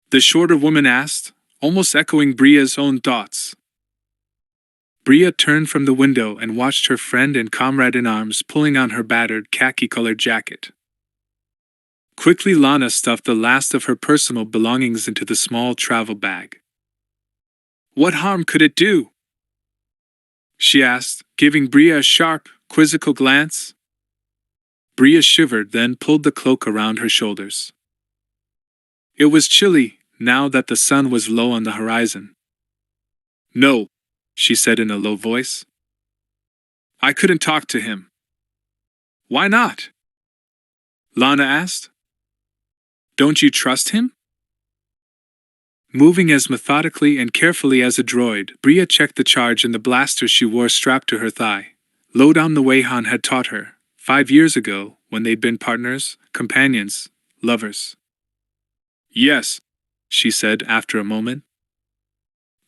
the shorter woman asked, almost echoing Bria's own thoughts. Bria turned from the window and watched her friend and comrade in arms pulling on her battered khaki-colored jacket. Quickly, Lana stuffed the last of her personal belongings into the small travel bag. "What harm could it do?" she asked, giving Bria a sharp, quizzical glance. Bria shivered, then pulled the cloak around her shoulders. It was chilly, now that the sun was low on the horizon. "No," she said in a low voice. "I couldn't talk to him." "Why not?" Lana asked. "Don't you trust him?" Moving as methodically and carefully as a droid, Bria checked the charge in the blaster she wore strapped to her thigh, low down the way Han had taught her, 5 years ago, when they'd been partners, companions, lovers. "Yes," she said after a moment.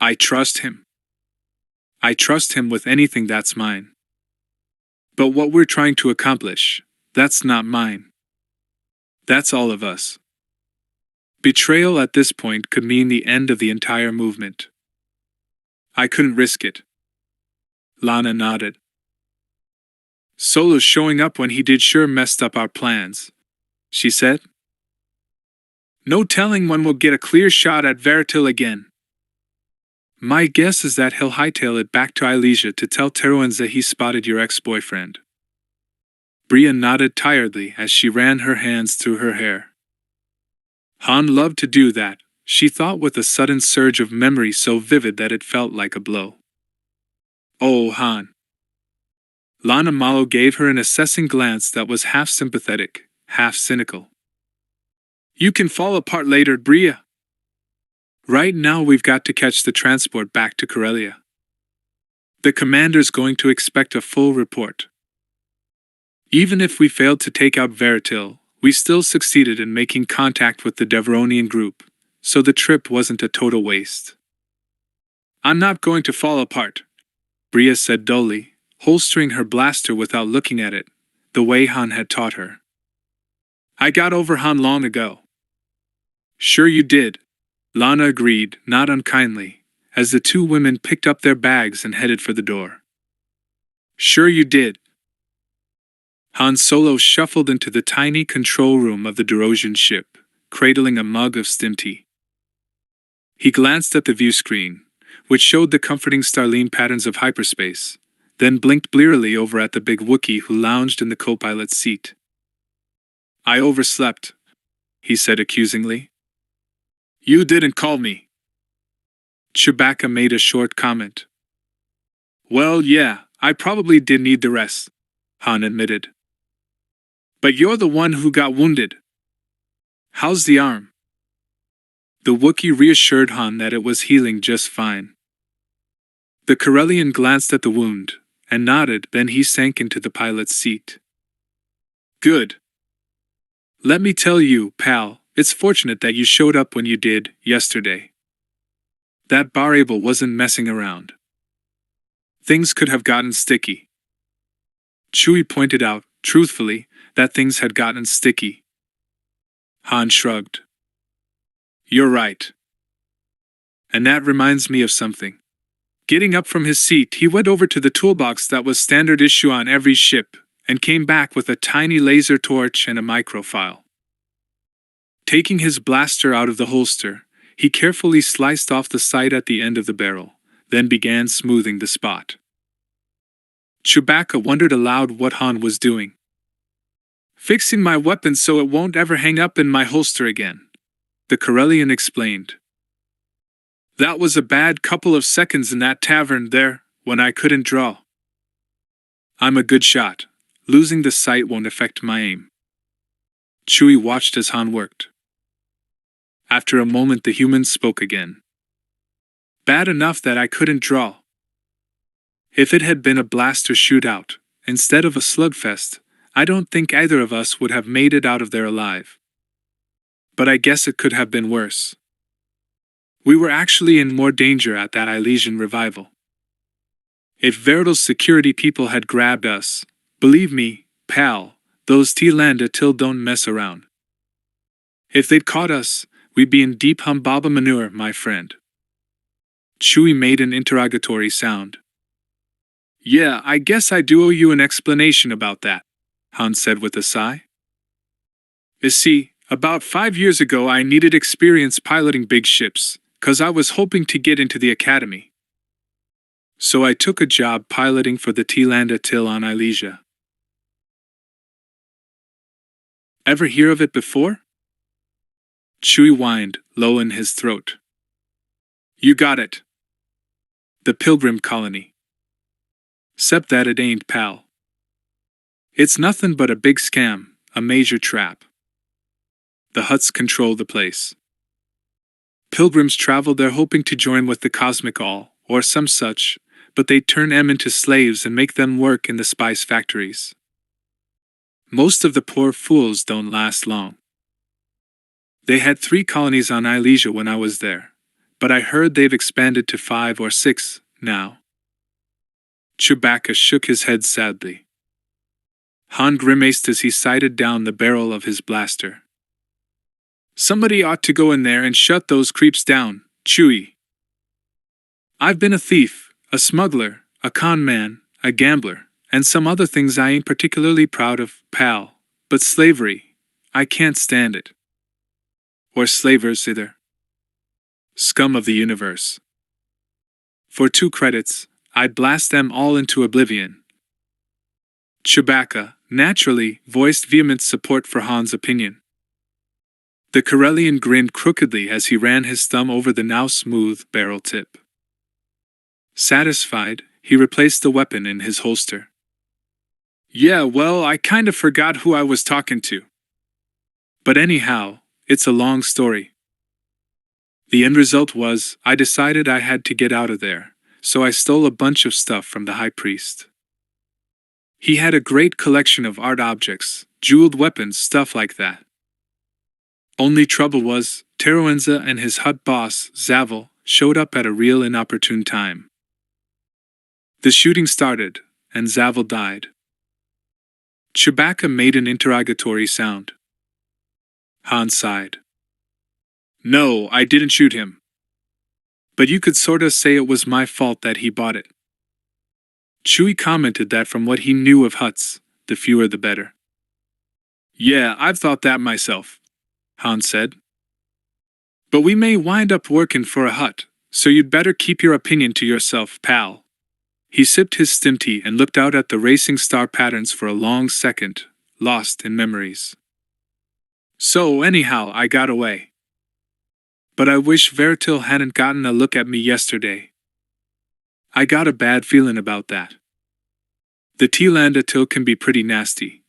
"I trust him. I trust him with anything that's mine. But what we're trying to accomplish, that's not mine. That's all of us." Betrayal at this point could mean the end of the entire movement. "I couldn't risk it." Lana nodded. "Solo's showing up when he did sure messed up our plans," she said. "No telling when we'll get a clear shot at Veritil again. My guess is that he'll hightail it back to Ilesia to tell Teruans that he spotted your ex-boyfriend." Bria nodded tiredly as she ran her hands through her hair. Han loved to do that, she thought, with a sudden surge of memory so vivid that it felt like a blow. "Oh, Han." Lana Malo gave her an assessing glance that was half sympathetic, half cynical. "You can fall apart later, Bria. Right now we've got to catch the transport back to Corellia. The commander's going to expect a full report. Even if we failed to take out Veritil, we still succeeded in making contact with the Deveronian group, so the trip wasn't a total waste." "I'm not going to fall apart," Bria said dully, holstering her blaster without looking at it, the way Han had taught her. "I got over Han long ago." "Sure you did," Lana agreed, not unkindly, as the two women picked up their bags and headed for the door. "Sure you did." Han Solo shuffled into the tiny control room of the Derosian ship, cradling a mug of stim tea. He glanced at the view screen, which showed the comforting Starline patterns of hyperspace, then blinked blearily over at the big Wookiee who lounged in the co-pilot's seat. "I overslept," he said accusingly. "You didn't call me." Chewbacca made a short comment. "Well, yeah, I probably did need the rest," Han admitted. "But you're the one who got wounded. How's the arm?" The Wookiee reassured Han that it was healing just fine. The Corellian glanced at the wound, and nodded, then he sank into the pilot's seat. "Good. Let me tell you, pal, it's fortunate that you showed up when you did, yesterday. That Barable wasn't messing around. Things could have gotten sticky." Chewie pointed out, truthfully, that things had gotten sticky. Han shrugged. "You're right. And that reminds me of something." Getting up from his seat, he went over to the toolbox that was standard issue on every ship, and came back with a tiny laser torch and a microfile. Taking his blaster out of the holster, he carefully sliced off the sight at the end of the barrel, then began smoothing the spot. Chewbacca wondered aloud what Han was doing. "Fixing my weapon so it won't ever hang up in my holster again," the Corellian explained. "That was a bad couple of seconds in that tavern there, when I couldn't draw. I'm a good shot. Losing the sight won't affect my aim." Chewie watched as Han worked. After a moment, the human spoke again. "Bad enough that I couldn't draw. If it had been a blaster shootout, instead of a slugfest, I don't think either of us would have made it out of there alive. But I guess it could have been worse." We were actually in more danger at that Elysian revival. If Vertil's security people had grabbed us, believe me, pal, those T-Landa till don't mess around. If they'd caught us, we'd be in deep humbaba manure, my friend. Chewie made an interrogatory sound. Yeah, I guess I do owe you an explanation about that, Han said with a sigh. You see, about 5 years ago I needed experience piloting big ships, 'cause I was hoping to get into the academy. So I took a job piloting for the T-Landa Till on Elysia. Ever hear of it before? Chewie whined, low in his throat. You got it. The Pilgrim Colony. 'Cept that it ain't, pal. It's nothing but a big scam, a major trap. The Hutts control the place. Pilgrims travel there hoping to join with the Cosmic All, or some such, but they turn them into slaves and make them work in the spice factories. Most of the poor fools don't last long. They had 3 colonies on Elysia when I was there, but I heard they've expanded to 5 or 6 now. Chewbacca shook his head sadly. Han grimaced as he sighted down the barrel of his blaster. Somebody ought to go in there and shut those creeps down, Chewie. I've been a thief, a smuggler, a con man, a gambler, and some other things I ain't particularly proud of, pal, but slavery, I can't stand it. Or slavers either. Scum of the universe. For 2 credits, I'd blast them all into oblivion. Chewbacca, naturally, voiced vehement support for Han's opinion. The Corellian grinned crookedly as he ran his thumb over the now smooth barrel tip. Satisfied, he replaced the weapon in his holster. Yeah, well, I kind of forgot who I was talking to. But anyhow, it's a long story. The end result was, I decided I had to get out of there, so I stole a bunch of stuff from the High Priest. He had a great collection of art objects, jeweled weapons, stuff like that. Only trouble was, Teruenza and his Hutt boss, Zavel, showed up at a real inopportune time. The shooting started, and Zavel died. Chewbacca made an interrogatory sound. Han sighed. No, I didn't shoot him. But you could sorta say it was my fault that he bought it. Chewie commented that from what he knew of Hutts, the fewer the better. Yeah, I've thought that myself, Han said. But we may wind up working for a Hutt, so you'd better keep your opinion to yourself, pal. He sipped his stim tea and looked out at the racing star patterns for a long second, lost in memories. So anyhow, I got away. But I wish Vertil hadn't gotten a look at me yesterday. I got a bad feeling about that. The T-Landa Till can be pretty nasty.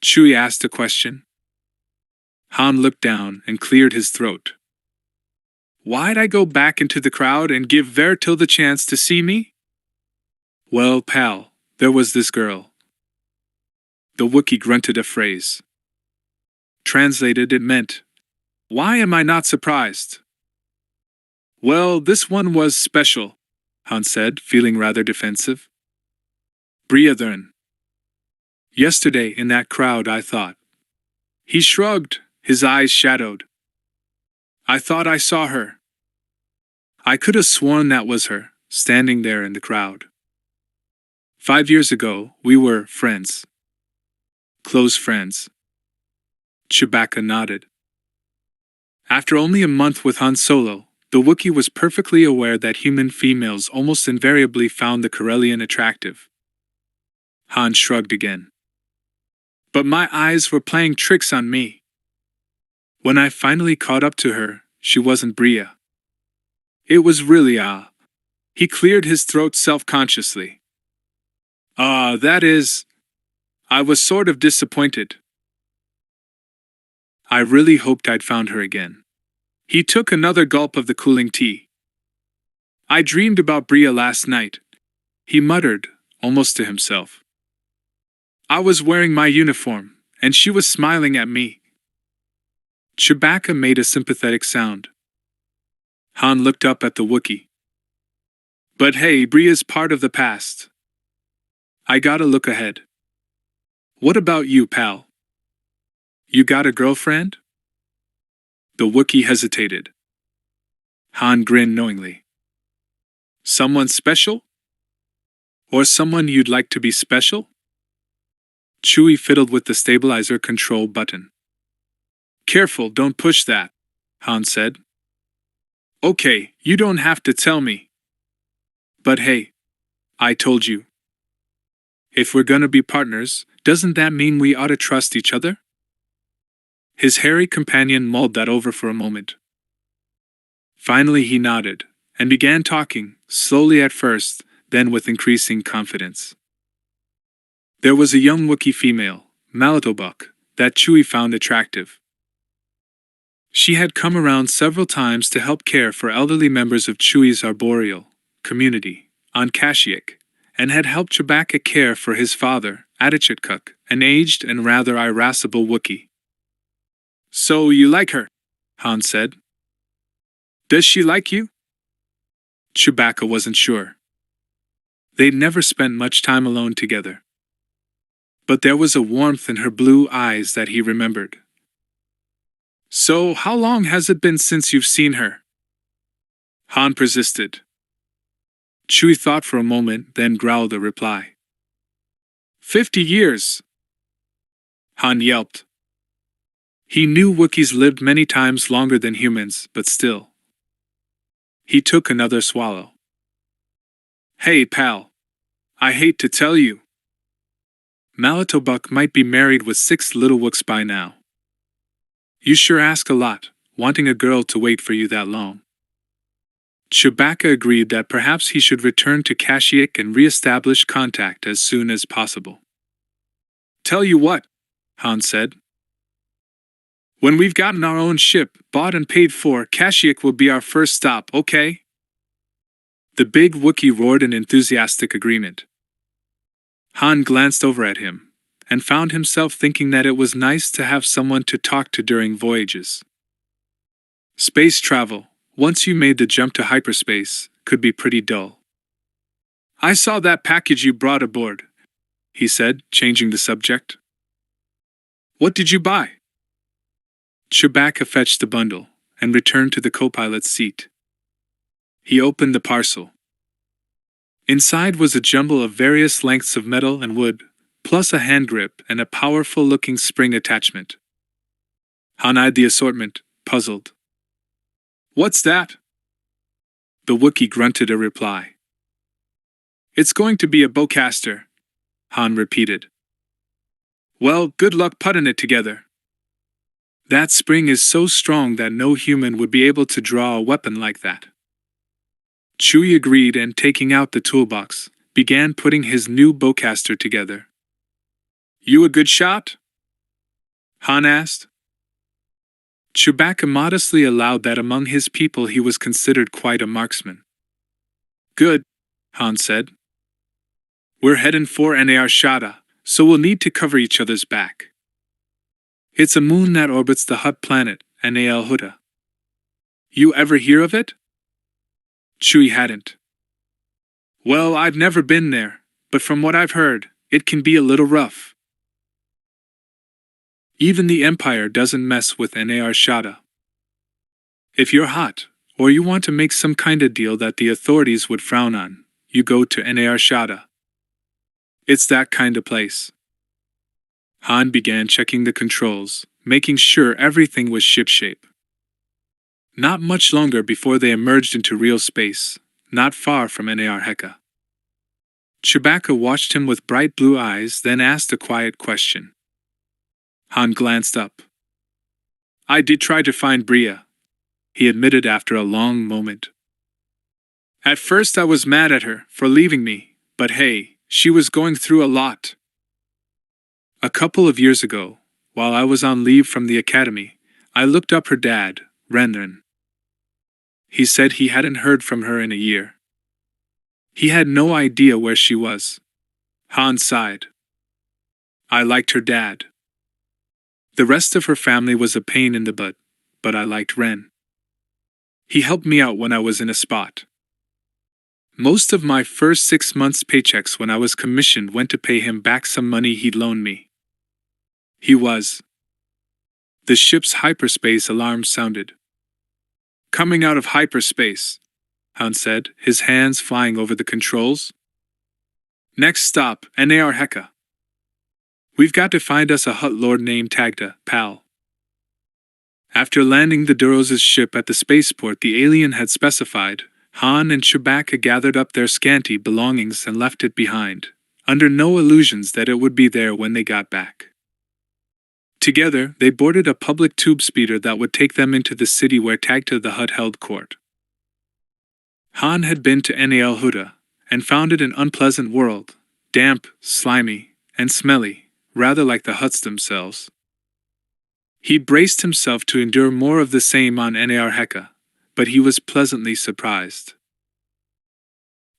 Chewie asked a question. Han looked down and cleared his throat. Why'd I go back into the crowd and give Vertil the chance to see me? Well, pal, there was this girl. The Wookiee grunted a phrase. Translated, it meant, why am I not surprised? Well, this one was special, Han said, feeling rather defensive. Briathern. Yesterday in that crowd I thought. He shrugged, his eyes shadowed. I thought I saw her. I could have sworn that was her, standing there in the crowd. 5 years ago, we were friends. Close friends. Chewbacca nodded. After only a month with Han Solo, the Wookiee was perfectly aware that human females almost invariably found the Corellian attractive. Han shrugged again. But my eyes were playing tricks on me. When I finally caught up to her, she wasn't Bria. It was really He cleared his throat self-consciously. That is... I was sort of disappointed. I really hoped I'd found her again. He took another gulp of the cooling tea. I dreamed about Bria last night, he muttered, almost to himself. I was wearing my uniform, and she was smiling at me. Chewbacca made a sympathetic sound. Han looked up at the Wookiee. But hey, Bria's part of the past. I gotta look ahead. What about you, pal? You got a girlfriend? The Wookiee hesitated. Han grinned knowingly. Someone special? Or someone you'd like to be special? Chewie fiddled with the stabilizer control button. Careful, don't push that, Han said. Okay, you don't have to tell me. But hey, I told you. If we're gonna be partners, doesn't that mean we ought to trust each other? His hairy companion mulled that over for a moment. Finally he nodded, and began talking, slowly at first, then with increasing confidence. There was a young Wookiee female, Audiobook, that Chewie found attractive. She had come around several times to help care for elderly members of Chewie's arboreal community on Kashyyyk, and had helped Chewbacca care for his father, Adichitkuk, an aged and rather irascible Wookiee. So you like her? Han said. Does she like you? Chewbacca wasn't sure. They'd never spent much time alone together. But there was a warmth in her blue eyes that he remembered. So how long has it been since you've seen her? Han persisted. Chewie thought for a moment, then growled a reply. 50 years! Han yelped. He knew Wookiees lived many times longer than humans, but still. He took another swallow. Hey, pal. I hate to tell you. Audiobook might be married with 6 little Wooks by now. You sure ask a lot, wanting a girl to wait for you that long. Chewbacca agreed that perhaps he should return to Kashyyyk and re-establish contact as soon as possible. Tell you what, Han said. When we've gotten our own ship, bought and paid for, Kashyyyk will be our first stop, okay? The big Wookiee roared in enthusiastic agreement. Han glanced over at him, and found himself thinking that it was nice to have someone to talk to during voyages. Space travel, once you made the jump to hyperspace, could be pretty dull. I saw that package you brought aboard, he said, changing the subject. What did you buy? Chewbacca fetched the bundle, and returned to the co-pilot's seat. He opened the parcel. Inside was a jumble of various lengths of metal and wood, plus a hand grip and a powerful-looking spring attachment. Han eyed the assortment, puzzled. What's that? The Wookiee grunted a reply. It's going to be a bowcaster, Han repeated. Well, good luck putting it together. That spring is so strong that no human would be able to draw a weapon like that. Chewie agreed and, taking out the toolbox, began putting his new bowcaster together. You a good shot? Han asked. Chewbacca modestly allowed that among his people he was considered quite a marksman. Good, Han said. We're heading for Nar Shaddaa, so we'll need to cover each other's back. It's a moon that orbits the Hutt planet, Hutt. You ever hear of it? Chewie hadn't. Well, I've never been there, but from what I've heard, it can be a little rough. Even the Empire doesn't mess with Nar Shaddaa. If you're hot, or you want to make some kind of deal that the authorities would frown on, you go to Nar Shaddaa. It's that kind of place. Han began checking the controls, making sure everything was shipshape. Not much longer before they emerged into real space, not far from Nar Heka. Chewbacca watched him with bright blue eyes, then asked a quiet question. Han glanced up. I did try to find Bria, he admitted after a long moment. At first I was mad at her for leaving me, but hey, she was going through a lot. A couple of years ago, while I was on leave from the academy, I looked up her dad, Rendren. He said he hadn't heard from her in a year. He had no idea where she was. Han sighed. I liked her dad. The rest of her family was a pain in the butt, but I liked Ren. He helped me out when I was in a spot. Most of my first 6 months' paychecks when I was commissioned went to pay him back some money he'd loaned me. He was. The ship's hyperspace alarm sounded. Coming out of hyperspace, Hutt said, his hands flying over the controls. Next stop, NAR Heka. We've got to find us a Hutt lord named Tagda, pal. After landing the Duros' ship at the spaceport the alien had specified, Han and Chewbacca gathered up their scanty belongings and left it behind, under no illusions that it would be there when they got back. Together, they boarded a public tube speeder that would take them into the city where Tagda the Hutt held court. Han had been to Nal Hutta, and found it an unpleasant world, damp, slimy, and smelly, rather like the Hutts themselves. He braced himself to endure more of the same on Nar Heka, but he was pleasantly surprised.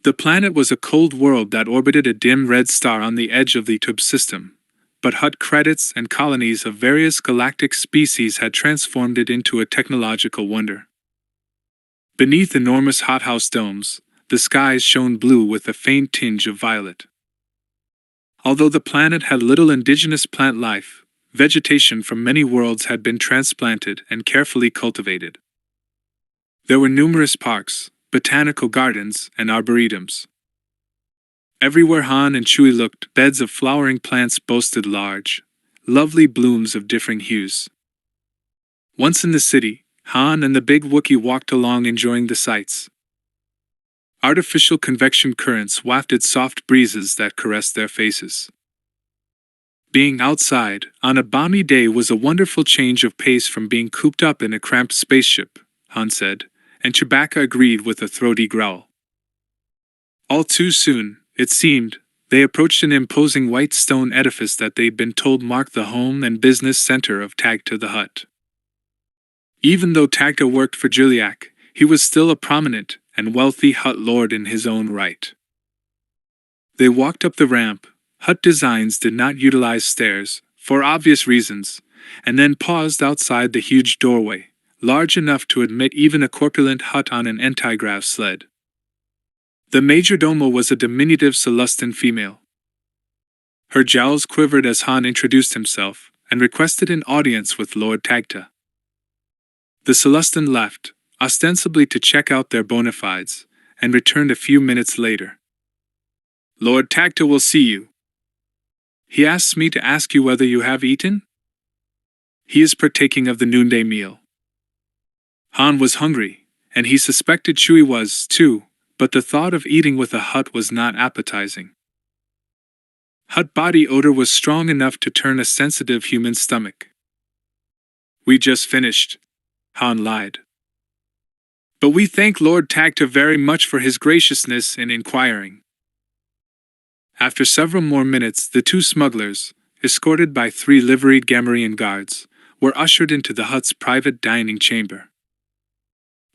The planet was a cold world that orbited a dim red star on the edge of the tube system, but Hutt credits and colonies of various galactic species had transformed it into a technological wonder. Beneath enormous hothouse domes, the skies shone blue with a faint tinge of violet. Although the planet had little indigenous plant life, vegetation from many worlds had been transplanted and carefully cultivated. There were numerous parks, botanical gardens, and arboretums. Everywhere Han and Chewie looked, beds of flowering plants boasted large, lovely blooms of differing hues. Once in the city, Han and the big Wookiee walked along enjoying the sights. Artificial convection currents wafted soft breezes that caressed their faces. Being outside, on a balmy day was a wonderful change of pace from being cooped up in a cramped spaceship, Han said, and Chewbacca agreed with a throaty growl. All too soon, it seemed, they approached an imposing white stone edifice that they'd been told marked the home and business center of Tagda the Hutt. Even though Tagda worked for Juliak, he was still a prominent and wealthy Hutt lord in his own right. They walked up the ramp. Hutt designs did not utilize stairs, for obvious reasons, and then paused outside the huge doorway, large enough to admit even a corpulent Hutt on an anti-grav sled. The majordomo was a diminutive Celestin female. Her jowls quivered as Han introduced himself and requested an audience with Lord Tagda. The Celestin left, ostensibly to check out their bona fides, and returned a few minutes later. Lord Tagda will see you. He asks me to ask you whether you have eaten? He is partaking of the noonday meal. Han was hungry, and he suspected Chewie was, too, but the thought of eating with a Hutt was not appetizing. Hutt body odor was strong enough to turn a sensitive human stomach. We just finished, Han lied. But we thank Lord Tagda very much for his graciousness in inquiring. After several more minutes, the two smugglers, escorted by 3 liveried Gamorrean guards, were ushered into the Hutt's private dining chamber.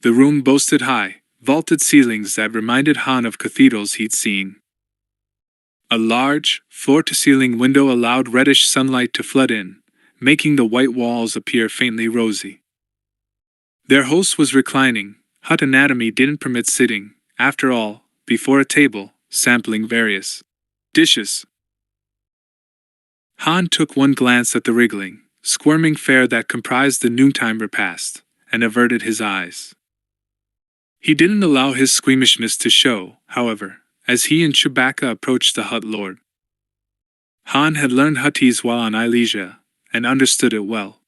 The room boasted high, vaulted ceilings that reminded Han of cathedrals he'd seen. A large, floor-to-ceiling window allowed reddish sunlight to flood in, making the white walls appear faintly rosy. Their host was reclining. Hutt anatomy didn't permit sitting, after all, before a table, sampling various dishes. Han took one glance at the wriggling, squirming fare that comprised the noontime repast, and averted his eyes. He didn't allow his squeamishness to show, however, as he and Chewbacca approached the Hutt lord. Han had learned Huttese while on Ilesia, and understood it well.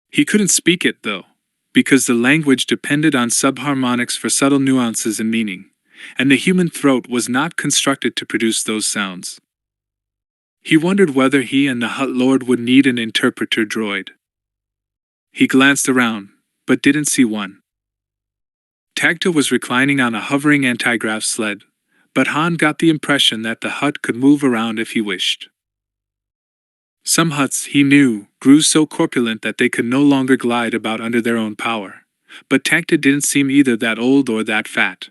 He couldn't speak it, though, because the language depended on subharmonics for subtle nuances in meaning, and the human throat was not constructed to produce those sounds. He wondered whether he and the Hutt lord would need an interpreter droid. He glanced around, but didn't see one. Tagda was reclining on a hovering anti-grav sled, but Han got the impression that the Hutt could move around if he wished. Some Hutts, he knew, grew so corpulent that they could no longer glide about under their own power, but Tagda didn't seem either that old or that fat.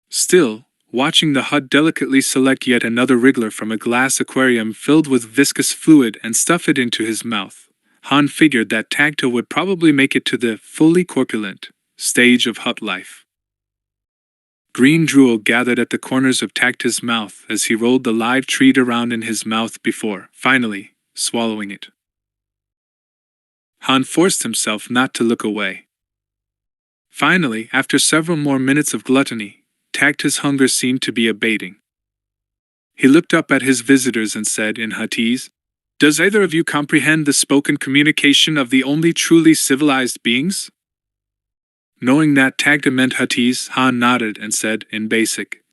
Still, watching the Hutt delicately select yet another wriggler from a glass aquarium filled with viscous fluid and stuff it into his mouth, Han figured that Tagta would probably make it to the fully corpulent stage of Hutt life. Green drool gathered at the corners of Tagta's mouth as he rolled the live treat around in his mouth before, finally, swallowing it. Han forced himself not to look away. Finally, after several more minutes of gluttony, Tagta's hunger seemed to be abating. He looked up at his visitors and said in Huttese, "Does either of you comprehend the spoken communication of the only truly civilized beings?" Knowing that Tagta meant Huttese, Han nodded and said in basic,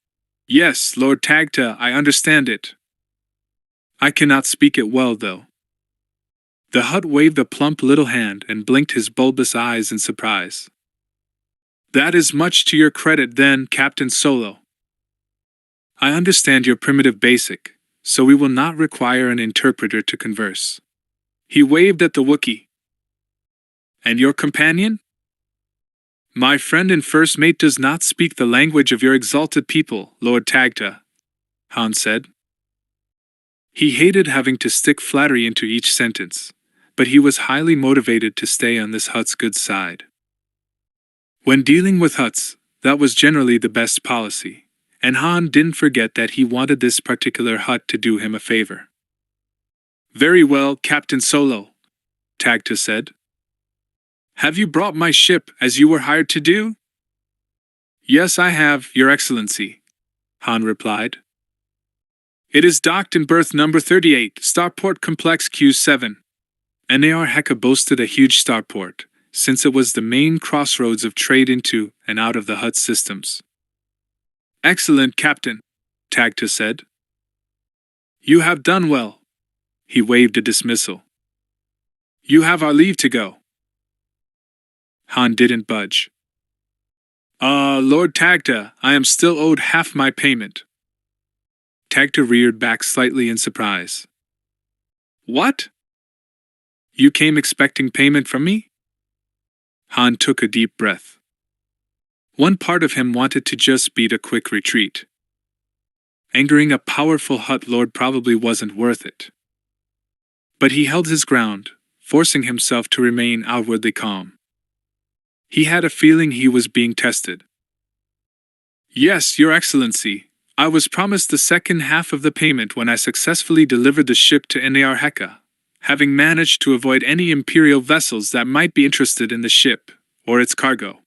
"Yes, Lord Tagta, I understand it. I cannot speak it well, though." The Hutt waved a plump little hand and blinked his bulbous eyes in surprise. "That is much to your credit then, Captain Solo. I understand your primitive basic, so we will not require an interpreter to converse." He waved at the Wookiee. "And your companion?" "My friend and first mate does not speak the language of your exalted people, Lord Tagta," Han said. He hated having to stick flattery into each sentence, but he was highly motivated to stay on this Hutt's good side. When dealing with Hutts, that was generally the best policy, and Han didn't forget that he wanted this particular Hutt to do him a favor. "Very well, Captain Solo," Tagta said. "Have you brought my ship as you were hired to do?" "Yes, I have, Your Excellency," Han replied. "It is docked in berth number 38, Starport Complex Q7. NAR Heka boasted a huge starport, since it was the main crossroads of trade into and out of the Hutt systems. "Excellent, Captain," Tagta said. "You have done well." He waved a dismissal. "You have our leave to go." Han didn't budge. Lord Tagta, I am still owed half my payment." Tagta reared back slightly in surprise. "What? You came expecting payment from me?" Han took a deep breath. One part of him wanted to just beat a quick retreat. Angering a powerful Hutt lord probably wasn't worth it. But he held his ground, forcing himself to remain outwardly calm. He had a feeling he was being tested. "Yes, Your Excellency, I was promised the second half of the payment when I successfully delivered the ship to NAR Heka, having managed to avoid any Imperial vessels that might be interested in the ship or its cargo.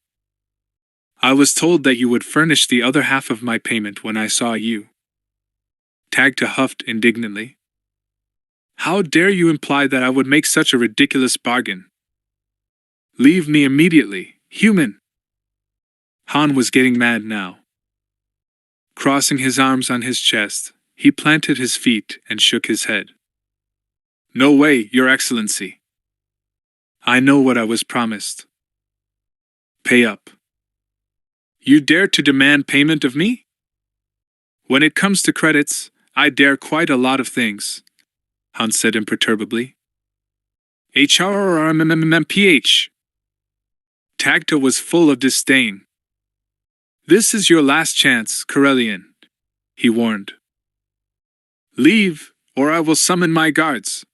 I was told that you would furnish the other half of my payment when I saw you." Tagta huffed indignantly. "How dare you imply that I would make such a ridiculous bargain? Leave me immediately, human!" Han was getting mad now. Crossing his arms on his chest, he planted his feet and shook his head. "No way, Your Excellency. I know what I was promised. Pay up." "You dare to demand payment of me?" "When it comes to credits, I dare quite a lot of things," Han said imperturbably. "HRRMMMPH." Tagta was full of disdain. "This is your last chance, Corellian," he warned. "Leave, or I will summon my guards."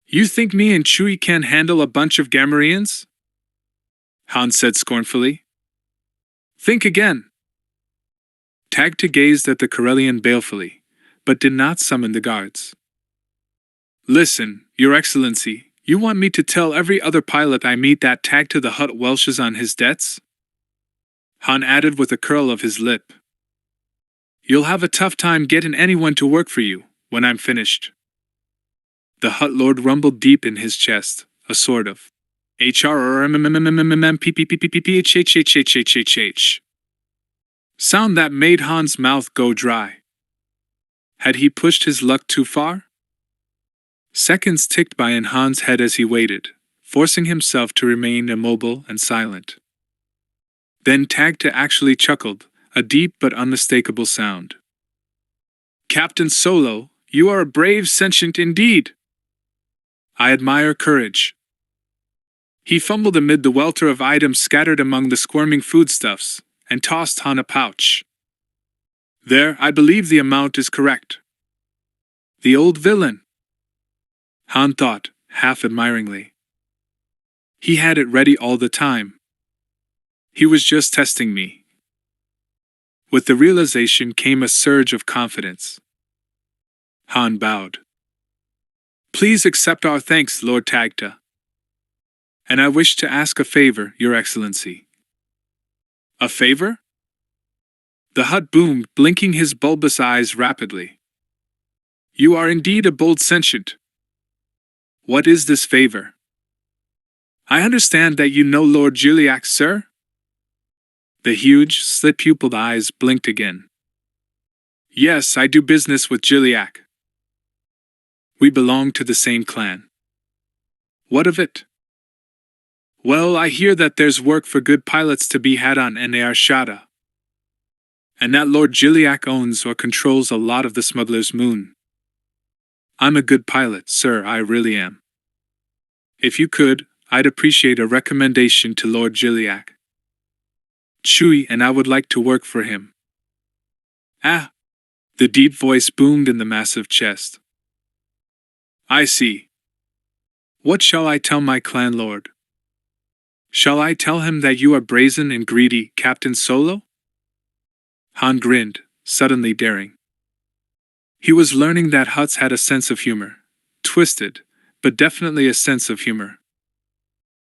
"You think me and Chewie can handle a bunch of Gamorreans?" Han said scornfully. "Think again." Tagta gazed at the Corellian balefully, but did not summon the guards. "Listen, Your Excellency, you want me to tell every other pilot I meet that Tagta the Hutt welshes on his debts?" Han added with a curl of his lip. "You'll have a tough time getting anyone to work for you when I'm finished." The Hutt Lord rumbled deep in his chest, a sort of HRRMMMMMMPPPPPHHHHHHH sound that made Han's mouth go dry. Had he pushed his luck too far? Seconds ticked by in Han's head as he waited, forcing himself to remain immobile and silent. Then Tagta actually chuckled, a deep but unmistakable sound. "Captain Solo, you are a brave sentient indeed. I admire courage." He fumbled amid the welter of items scattered among the squirming foodstuffs, and tossed Han a pouch. "There, I believe the amount is correct." "The old villain," Han thought, half admiringly. He had it ready all the time. He was just testing me. With the realization came a surge of confidence. Han bowed. Please accept our thanks, Lord Tagta. And I wish to ask a favor, Your Excellency. A favor? The Hutt boomed, blinking his bulbous eyes rapidly. You are indeed a bold sentient. What is this favor? I understand that you know Lord Juliac, sir? The huge, slit-pupiled eyes blinked again. Yes, I do business with Juliac. We belong to the same clan. What of it? Well, I hear that there's work for good pilots to be had on Nar Shaddaa. And that Lord Juliac owns or controls a lot of the smuggler's moon. I'm a good pilot, sir, I really am. If you could, I'd appreciate a recommendation to Lord Juliac. Chewie and I would like to work for him. Ah! The deep voice boomed in the massive chest. I see. What shall I tell my clan lord? Shall I tell him that you are brazen and greedy, Captain Solo? Han grinned, suddenly daring. He was learning that Hutts had a sense of humor. Twisted, but definitely a sense of humor.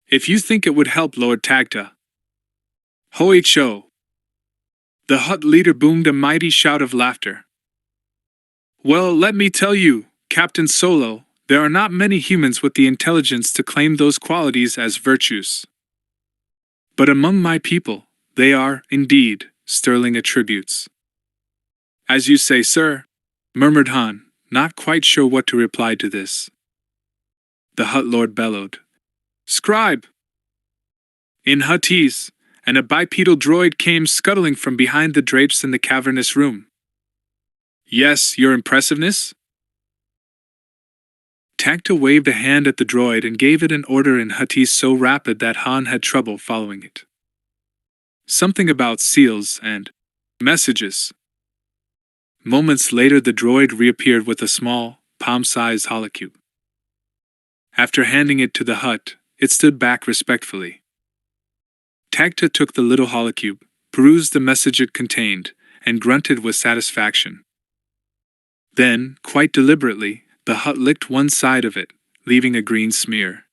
If you think it would help Lord Tagta. Hoi Cho! The Hutt leader boomed a mighty shout of laughter. Well, let me tell you, Captain Solo, there are not many humans with the intelligence to claim those qualities as virtues. But among my people, they are, indeed, sterling attributes. As you say, sir, murmured Han, not quite sure what to reply to this. The Hutt Lord bellowed. Scribe! In Huttese, and a bipedal droid came scuttling from behind the drapes in the cavernous room. Yes, your impressiveness? Tagta waved a hand at the droid and gave it an order in Huttese so rapid that Han had trouble following it. Something about seals and messages. Moments later the droid reappeared with a small, palm-sized holocube. After handing it to the Hutt, it stood back respectfully. Tagta took the little holocube, perused the message it contained, and grunted with satisfaction. Then, quite deliberately, the Hutt licked one side of it, leaving a green smear.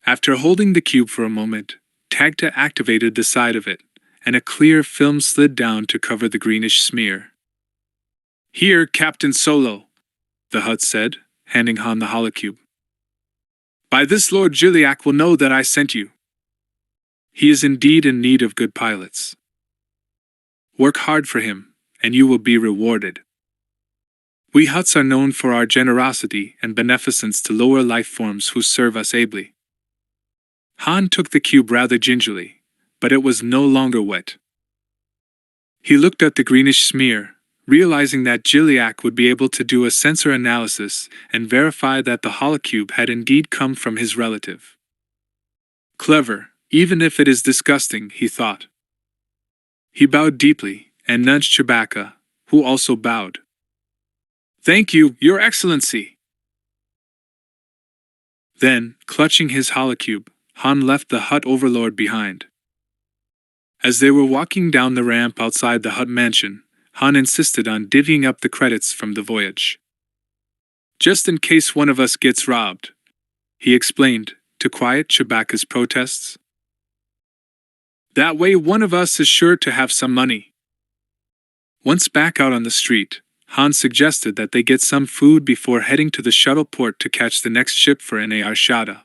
After holding the cube for a moment, Tagta activated the side of it, and a clear film slid down to cover the greenish smear. Here, Captain Solo, the Hutt said, handing Han the holocube. By this Lord Juliac will know that I sent you. He is indeed in need of good pilots. Work hard for him, and you will be rewarded. We Hutts are known for our generosity and beneficence to lower life forms who serve us ably. Han took the cube rather gingerly, but it was no longer wet. He looked at the greenish smear, realizing that Juliac would be able to do a sensor analysis and verify that the holocube had indeed come from his relative. Clever, even if it is disgusting, he thought. He bowed deeply and nudged Chewbacca, who also bowed. Thank you, Your Excellency! Then, clutching his holocube, Han left the Hutt overlord behind. As they were walking down the ramp outside the Hutt mansion, Han insisted on divvying up the credits from the voyage. Just in case one of us gets robbed, he explained, to quiet Chewbacca's protests. That way one of us is sure to have some money. Once back out on the street, Han suggested that they get some food before heading to the shuttle port to catch the next ship for Nar Shaddaa.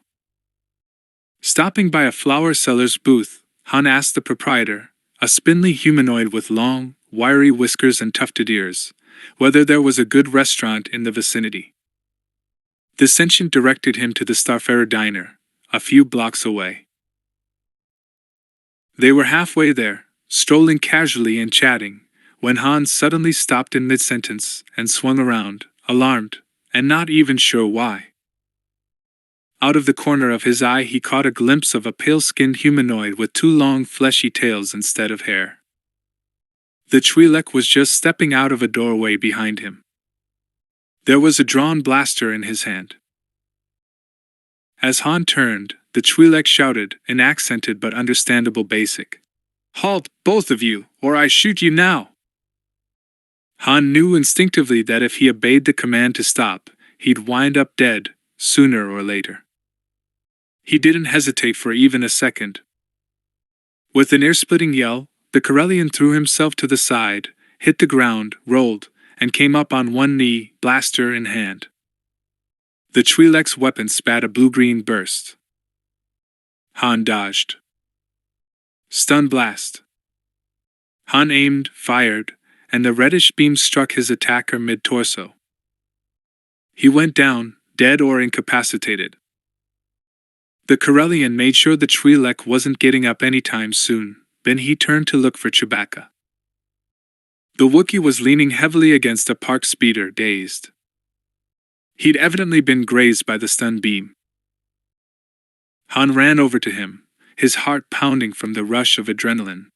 Stopping by a flower seller's booth, Han asked the proprietor, a spindly humanoid with long, wiry whiskers and tufted ears, whether there was a good restaurant in the vicinity. The sentient directed him to the Starfarer Diner, a few blocks away. They were halfway there, strolling casually and chatting, when Han suddenly stopped in mid-sentence and swung around, alarmed, and not even sure why. Out of the corner of his eye he caught a glimpse of a pale-skinned humanoid with two long fleshy tails instead of hair. The Twi'lek was just stepping out of a doorway behind him. There was a drawn blaster in his hand. As Han turned, the TRILOGY shouted, in accented but understandable basic. "Halt, both of you, or I shoot you now!" Han knew instinctively that if he obeyed the command to stop, he'd wind up dead, sooner or later. He didn't hesitate for even a second. With an ear-splitting yell, the Corellian threw himself to the side, hit the ground, rolled, and came up on one knee, blaster in hand. The TRILOGY's weapon spat a blue-green burst. Han dodged. Stun blast. Han aimed, fired, and the reddish beam struck his attacker mid-torso. He went down, dead or incapacitated. The Corellian made sure the TRILOGY wasn't getting up anytime soon, then he turned to look for Chewbacca. The Wookiee was leaning heavily against a park speeder, dazed. He'd evidently been grazed by the stun beam. Han ran over to him, his heart pounding from the rush of adrenaline.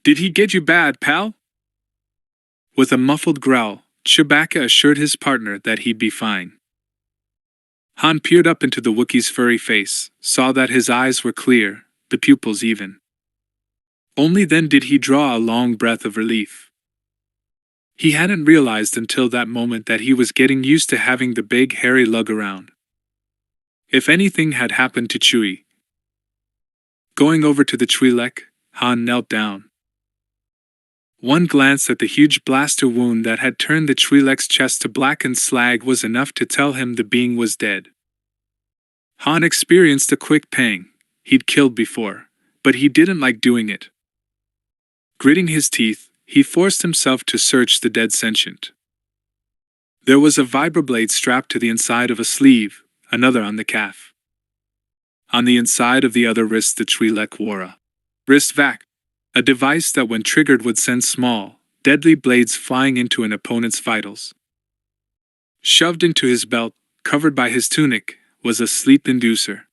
"Did he get you bad, pal?" With a muffled growl, Chewbacca assured his partner that he'd be fine. Han peered up into the Wookiee's furry face, saw that his eyes were clear, the pupils even. Only then did he draw a long breath of relief. He hadn't realized until that moment that he was getting used to having the big hairy lug around. If anything had happened to Chewie. Going over to the TRILOGY, Han knelt down. One glance at the huge blaster wound that had turned the TRILOGY's chest to blackened slag was enough to tell him the being was dead. Han experienced a quick pang. He'd killed before, but he didn't like doing it. Gritting his teeth, he forced himself to search the dead sentient. There was a vibroblade strapped to the inside of a sleeve, another on the calf. On the inside of the other wrist the TRILOGY wore a wrist vac, a device that when triggered would send small, deadly blades flying into an opponent's vitals. Shoved into his belt, covered by his tunic, was a sleep inducer.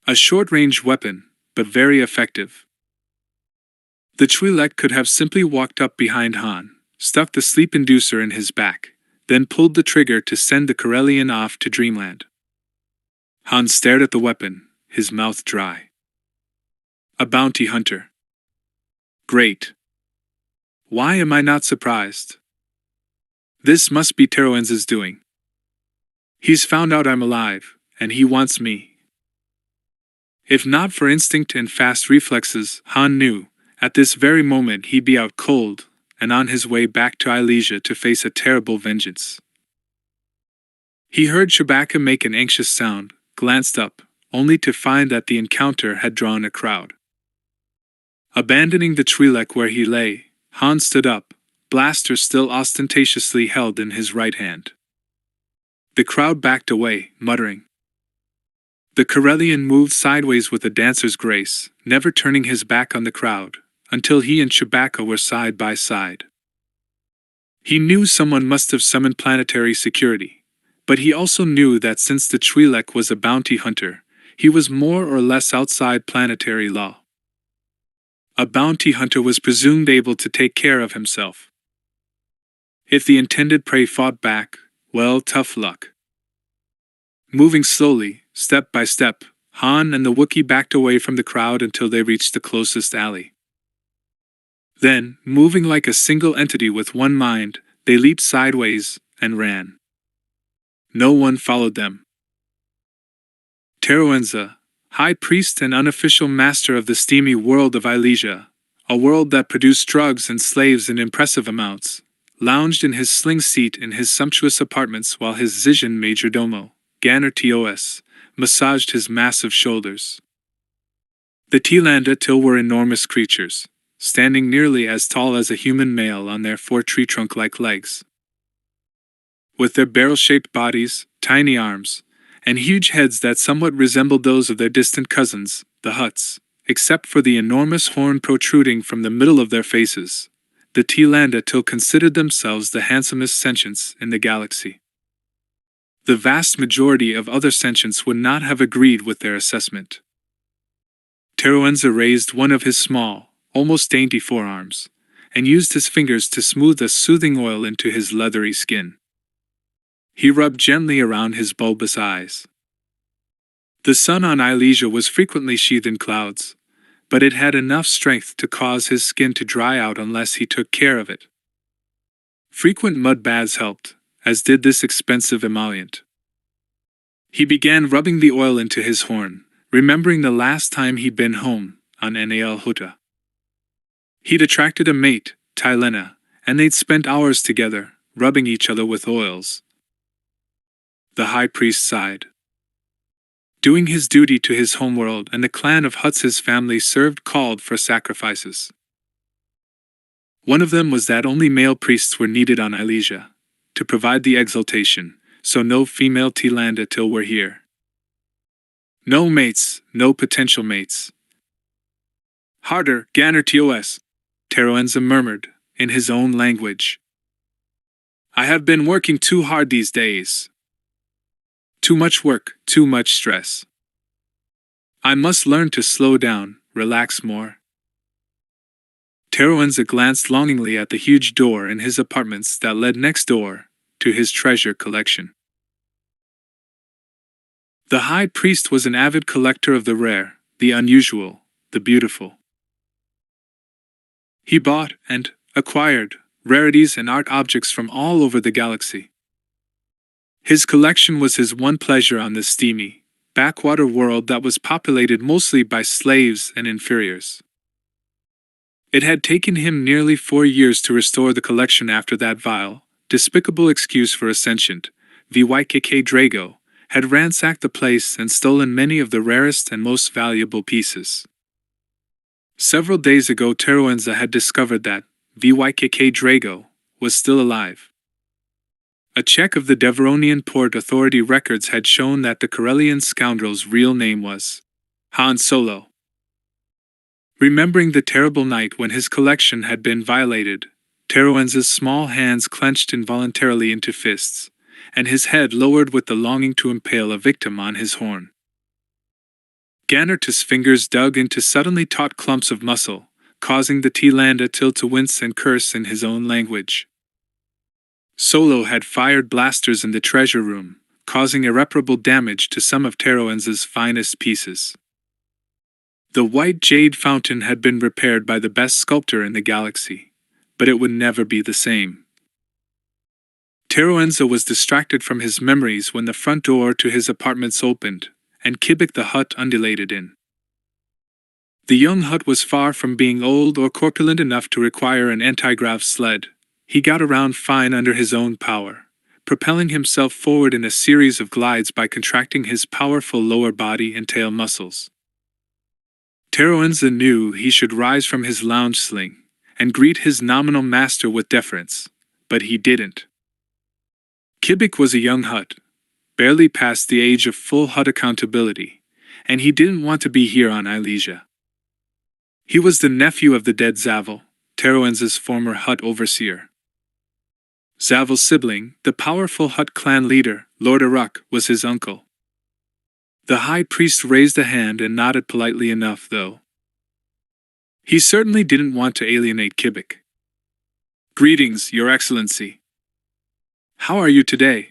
A short-range weapon, but very effective. The TRILOGY could have simply walked up behind Han, stuck the sleep inducer in his back, then pulled the trigger to send the Corellian off to dreamland. Han stared at the weapon, his mouth dry. A bounty hunter. Great. Why am I not surprised? This must be Teroenza's doing. He's found out I'm alive, and he wants me. If not for instinct and fast reflexes, Han knew, at this very moment he'd be out cold, and on his way back to Elysia to face a terrible vengeance. He heard Chewbacca make an anxious sound, glanced up, only to find that the encounter had drawn a crowd. Abandoning the TRILOGY where he lay, Han stood up, blaster still ostentatiously held in his right hand. The crowd backed away, muttering. The Corellian moved sideways with a dancer's grace, never turning his back on the crowd, until he and Chewbacca were side by side. He knew someone must have summoned planetary security, but he also knew that since the TRILOGY was a bounty hunter, he was more or less outside planetary law. A bounty hunter was presumed able to take care of himself. If the intended prey fought back, well, tough luck. Moving slowly, step by step, Han and the Wookiee backed away from the crowd until they reached the closest alley. Then, moving like a single entity with one mind, they leaped sideways and ran. No one followed them. Teroenza, High Priest and unofficial master of the steamy world of Elysia, a world that produced drugs and slaves in impressive amounts, lounged in his sling seat in his sumptuous apartments while his Zizhan majordomo, Ganner Tos, massaged his massive shoulders. The Tlaanda Til were enormous creatures, standing nearly as tall as a human male on their 4 tree-trunk-like legs. With their barrel-shaped bodies, tiny arms, and huge heads that somewhat resembled those of their distant cousins, the Hutts, except for the enormous horn protruding from the middle of their faces, the Tlaanda Til considered themselves the handsomest sentients in the galaxy. The vast majority of other sentients would not have agreed with their assessment. Teroenza raised one of his small, almost dainty forearms, and used his fingers to smooth a soothing oil into his leathery skin. He rubbed gently around his bulbous eyes. The sun on Ilesia was frequently sheathed in clouds, but it had enough strength to cause his skin to dry out unless he took care of it. Frequent mud baths helped, as did this expensive emollient. He began rubbing the oil into his horn, remembering the last time he'd been home, on Nal Hutt. He'd attracted a mate, Tylena, and they'd spent hours together, rubbing each other with oils. The high priest sighed. Doing his duty to his homeworld and the clan of Hutt's family served called for sacrifices. One of them was that only male priests were needed on Ilesia, to provide the exaltation, so no female Tylanda till we're here. No mates, no potential mates. Harder, Ganner TOS, Teroenza murmured, in his own language. I have been working too hard these days. Too much work, too much stress. I must learn to slow down, relax more. Teroenza glanced longingly at the huge door in his apartments that led next door to his treasure collection. The high priest was an avid collector of the rare, the unusual, the beautiful. He bought and acquired rarities and art objects from all over the galaxy. His collection was his one pleasure on this steamy, backwater world that was populated mostly by slaves and inferiors. It had taken him nearly 4 years to restore the collection after that vile, despicable excuse for a sentient, VYKK Drago, had ransacked the place and stolen many of the rarest and most valuable pieces. Several days ago Teroenza had discovered that VYKK Drago was still alive. A check of the Deveronian Port Authority records had shown that the Corellian scoundrel's real name was Han Solo. Remembering the terrible night when his collection had been violated, Teroenza's small hands clenched involuntarily into fists, and his head lowered with the longing to impale a victim on his horn. Ganner's fingers dug into suddenly taut clumps of muscle, causing the Tylanda to wince and curse in his own language. Solo had fired blasters in the treasure room, causing irreparable damage to some of Teroenza's finest pieces. The white jade fountain had been repaired by the best sculptor in the galaxy, but it would never be the same. Teroenza was distracted from his memories when the front door to his apartments opened, and Kibik the Hutt undulated in. The young Hutt was far from being old or corpulent enough to require an anti-grav sled. He got around fine under his own power, propelling himself forward in a series of glides by contracting his powerful lower body and tail muscles. Teroenza knew he should rise from his lounge sling and greet his nominal master with deference, but he didn't. Kibik was a young Hutt, barely past the age of full Hutt accountability, and he didn't want to be here on Ilesia. He was the nephew of the dead Zavel, Teroenza's former Hutt overseer. Zavel's sibling, the powerful Hutt clan leader, Lord Aruk, was his uncle. The high priest raised a hand and nodded politely enough, though. He certainly didn't want to alienate Kibik. Greetings, Your Excellency. How are you today?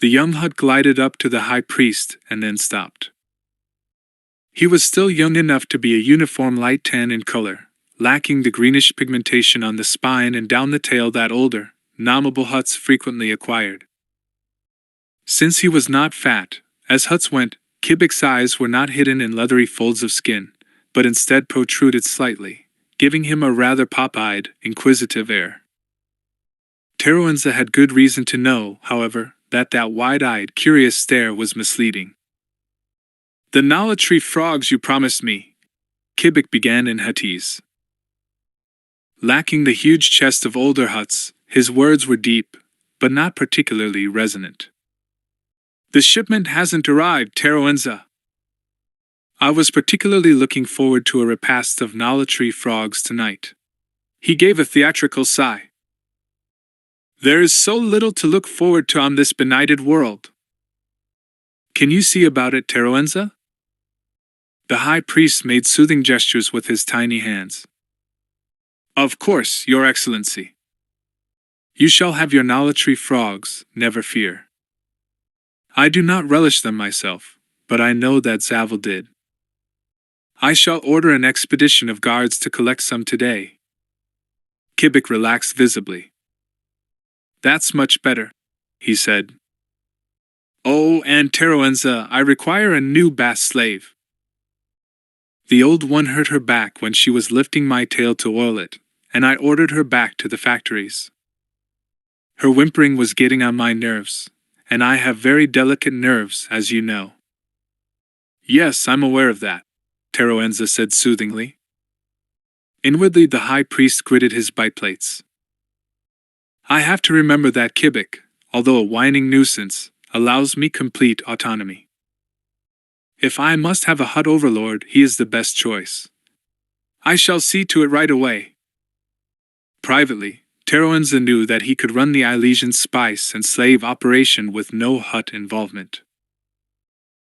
The young Hutt glided up to the high priest and then stopped. He was still young enough to be a uniform light tan in color, lacking the greenish pigmentation on the spine and down the tail that older, nominal Hutts frequently acquired. Since he was not fat, as Hutts went, Kibik's eyes were not hidden in leathery folds of skin, but instead protruded slightly, giving him a rather pop-eyed, inquisitive air. Teroenza had good reason to know, however, that wide-eyed, curious stare was misleading. The Nalatree frogs you promised me, Kibik began in Huttese. Lacking the huge chest of older Hutts, his words were deep, but not particularly resonant. The shipment hasn't arrived, Teroenza. I was particularly looking forward to a repast of Nalatree frogs tonight. He gave a theatrical sigh. There is so little to look forward to on this benighted world. Can you see about it, Teroenza? The high priest made soothing gestures with his tiny hands. Of course, Your Excellency. You shall have your Nalatree frogs, never fear. I do not relish them myself, but I know that Zavel did. I shall order an expedition of guards to collect some today. Kibik relaxed visibly. That's much better, he said. Oh, and Teroenza, I require a new bath slave. The old one hurt her back when she was lifting my tail to oil it, and I ordered her back to the factories. Her whimpering was getting on my nerves, and I have very delicate nerves, as you know. Yes, I'm aware of that, Teroenza said soothingly. Inwardly the high priest gritted his bite plates. I have to remember that Kibik, although a whining nuisance, allows me complete autonomy. If I must have a Hutt overlord, he is the best choice. I shall see to it right away. Privately, Teroenza knew that he could run the Ilesian spice and slave operation with no Hutt involvement.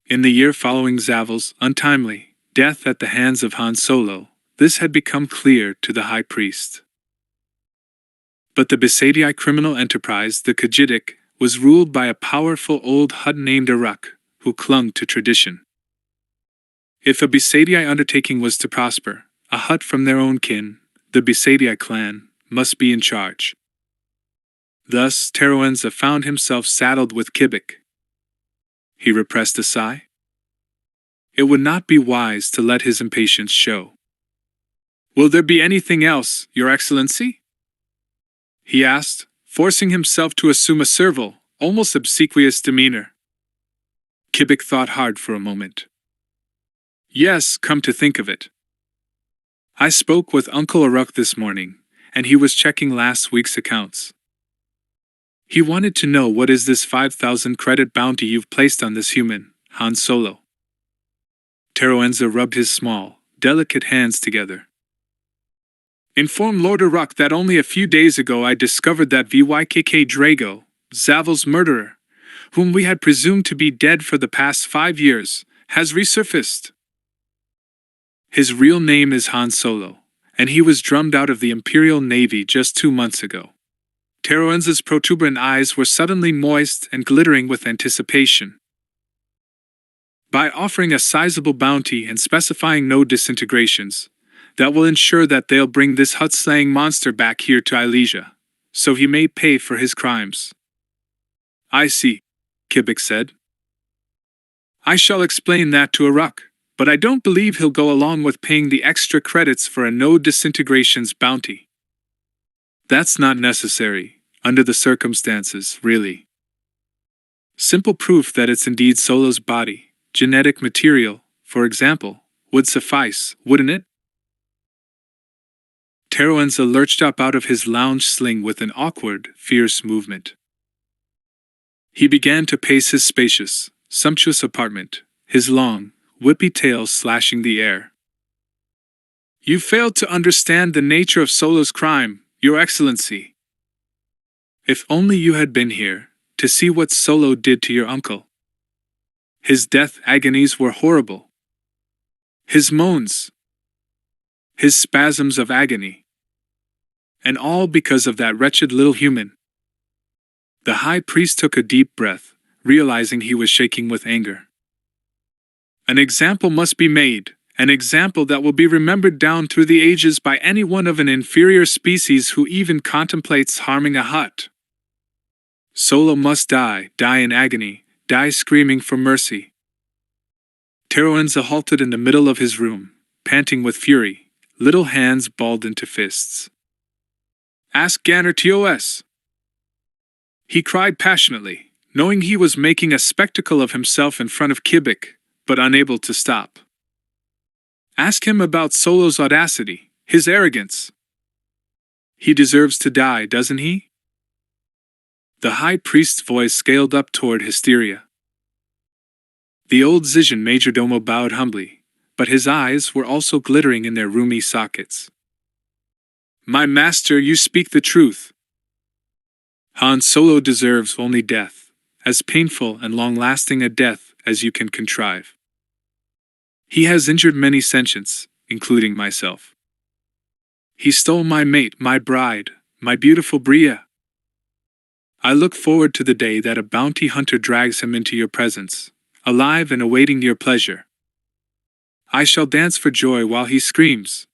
In the year following Zavel's untimely death at the hands of Han Solo, this had become clear to the high priest. But the Besadii criminal enterprise, the Khajidik, was ruled by a powerful old Hutt named Aruk, who clung to tradition. If a Besadii undertaking was to prosper, a Hutt from their own kin, the Besadii clan, must be in charge. Thus, Teroenza found himself saddled with Kibik. He repressed a sigh. It would not be wise to let his impatience show. Will there be anything else, Your Excellency? He asked, forcing himself to assume a servile, almost obsequious demeanor. Kibik thought hard for a moment. Yes, come to think of it. I spoke with Uncle Aruk this morning, and he was checking last week's accounts. He wanted to know what is this 5,000 credit bounty you've placed on this human, Han Solo. Teroenza rubbed his small, delicate hands together. Inform Lord Aruk that only a few days ago I discovered that Vykk Drago, Zavel's murderer, whom we had presumed to be dead for the past 5 years, has resurfaced. His real name is Han Solo, and he was drummed out of the Imperial Navy just 2 months ago. Teroenza's protuberant eyes were suddenly moist and glittering with anticipation. By offering a sizable bounty and specifying no disintegrations, that will ensure that they'll bring this Hutt-slaying monster back here to Ilesia, so he may pay for his crimes. I see, Kibik said. I shall explain that to Aruk, but I don't believe he'll go along with paying the extra credits for a no disintegrations bounty. That's not necessary, under the circumstances, really. Simple proof that it's indeed Solo's body, genetic material, for example, would suffice, wouldn't it? Teroenza lurched up out of his lounge sling with an awkward, fierce movement. He began to pace his spacious, sumptuous apartment, his long, whippy tail slashing the air. You failed to understand the nature of Solo's crime, Your Excellency. If only you had been here, to see what Solo did to your uncle. His death agonies were horrible. His moans. His spasms of agony. And all because of that wretched little human. The high priest took a deep breath, realizing he was shaking with anger. An example must be made, an example that will be remembered down through the ages by anyone of an inferior species who even contemplates harming a Hutt. Solo must die in agony, die screaming for mercy. Teroenza halted in the middle of his room, panting with fury, little hands balled into fists. Ask Ganner TOS! He cried passionately, knowing he was making a spectacle of himself in front of Kibik, but unable to stop. Ask him about Solo's audacity, his arrogance. He deserves to die, doesn't he? The high priest's voice scaled up toward hysteria. The old Zizhan majordomo bowed humbly, but his eyes were also glittering in their roomy sockets. My master, you speak the truth. Han Solo deserves only death, as painful and long-lasting a death as you can contrive. He has injured many sentients, including myself. He stole my mate, my bride, my beautiful Bria. I look forward to the day that a bounty hunter drags him into your presence, alive and awaiting your pleasure. I shall dance for joy while he screams."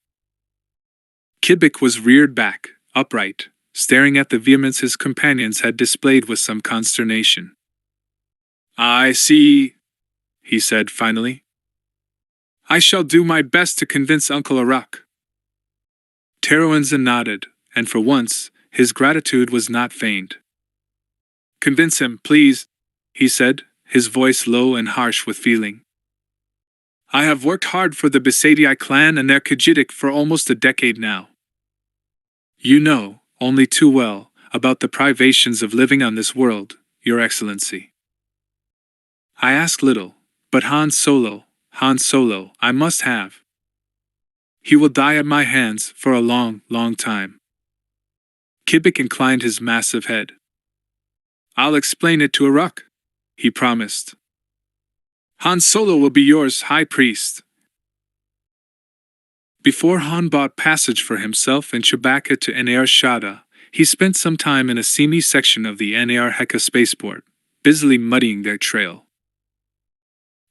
Kibik was reared back, upright, staring at the vehemence his companions had displayed with some consternation. "I see," he said finally. "I shall do my best to convince Uncle Arak." Teruanza nodded, and for once, his gratitude was not feigned. "Convince him, please," he said, his voice low and harsh with feeling. "I have worked hard for the Besadii clan and their Khajidik for almost a decade now. You know, only too well, about the privations of living on this world, Your Excellency. I ask little, but Han Solo, I must have. He will die at my hands for a long, long time." Kibik inclined his massive head. "I'll explain it to Arak," he promised. "Han Solo will be yours, High Priest." Before Han bought passage for himself and Chewbacca to Nar Shaddaa, he spent some time in a seamy section of the Nar Heka spaceport, busily muddying their trail.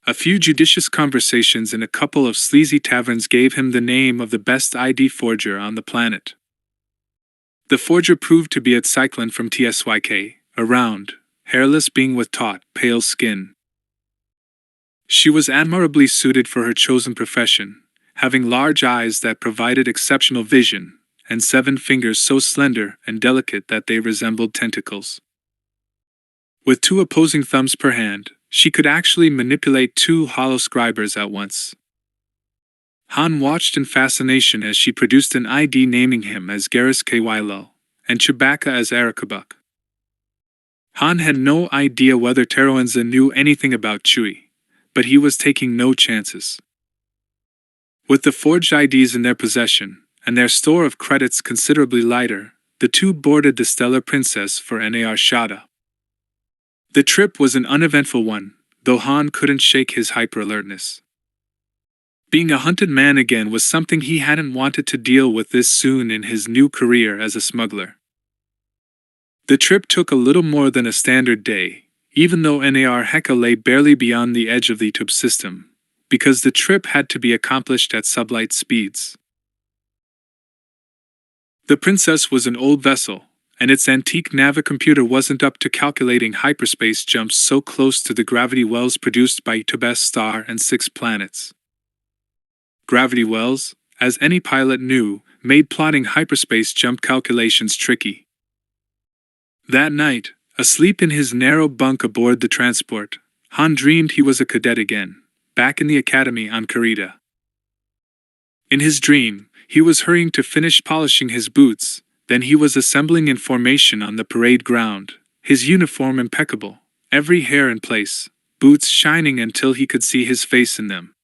A few judicious conversations in a couple of sleazy taverns gave him the name of the best ID forger on the planet. The forger proved to be a cyclone from TSYK, a round, hairless being with taut, pale skin. She was admirably suited for her chosen profession, having large eyes that provided exceptional vision, and 7 fingers so slender and delicate that they resembled tentacles. With 2 opposing thumbs per hand, she could actually manipulate 2 hollow scribers at once. Han watched in fascination as she produced an ID naming him as Garrus Kylo, and Chewbacca as Arakabuk. Han had no idea whether Teruanza knew anything about Chewie, but he was taking no chances. With the forged IDs in their possession, and their store of credits considerably lighter, the 2 boarded the Stellar Princess for Nar Shaddaa. The trip was an uneventful one, though Han couldn't shake his hyper-alertness. Being a hunted man again was something he hadn't wanted to deal with this soon in his new career as a smuggler. The trip took a little more than a standard day, even though Nar Heka lay barely beyond the edge of the tube system, because the trip had to be accomplished at sublight speeds. The Princess was an old vessel, and its antique navicomputer wasn't up to calculating hyperspace jumps so close to the gravity wells produced by Yutub's star and 6 planets. Gravity wells, as any pilot knew, made plotting hyperspace jump calculations tricky. That night, asleep in his narrow bunk aboard the transport, Han dreamed he was a cadet again, back in the academy on Karita. In his dream, he was hurrying to finish polishing his boots. Then he was assembling in formation on the parade ground, his uniform impeccable, every hair in place, boots shining until he could see his face in them.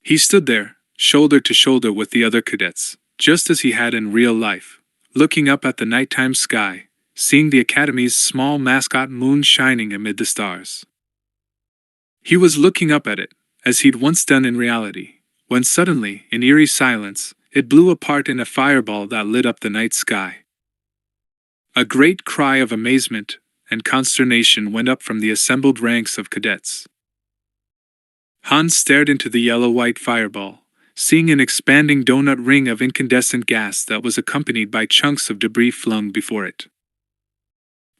He stood there, shoulder to shoulder with the other cadets, just as he had in real life, looking up at the nighttime sky, seeing the Academy's small mascot moon shining amid the stars. He was looking up at it, as he'd once done in reality, when suddenly, in eerie silence, it blew apart in a fireball that lit up the night sky. A great cry of amazement and consternation went up from the assembled ranks of cadets. Han stared into the yellow-white fireball, seeing an expanding donut ring of incandescent gas that was accompanied by chunks of debris flung before it.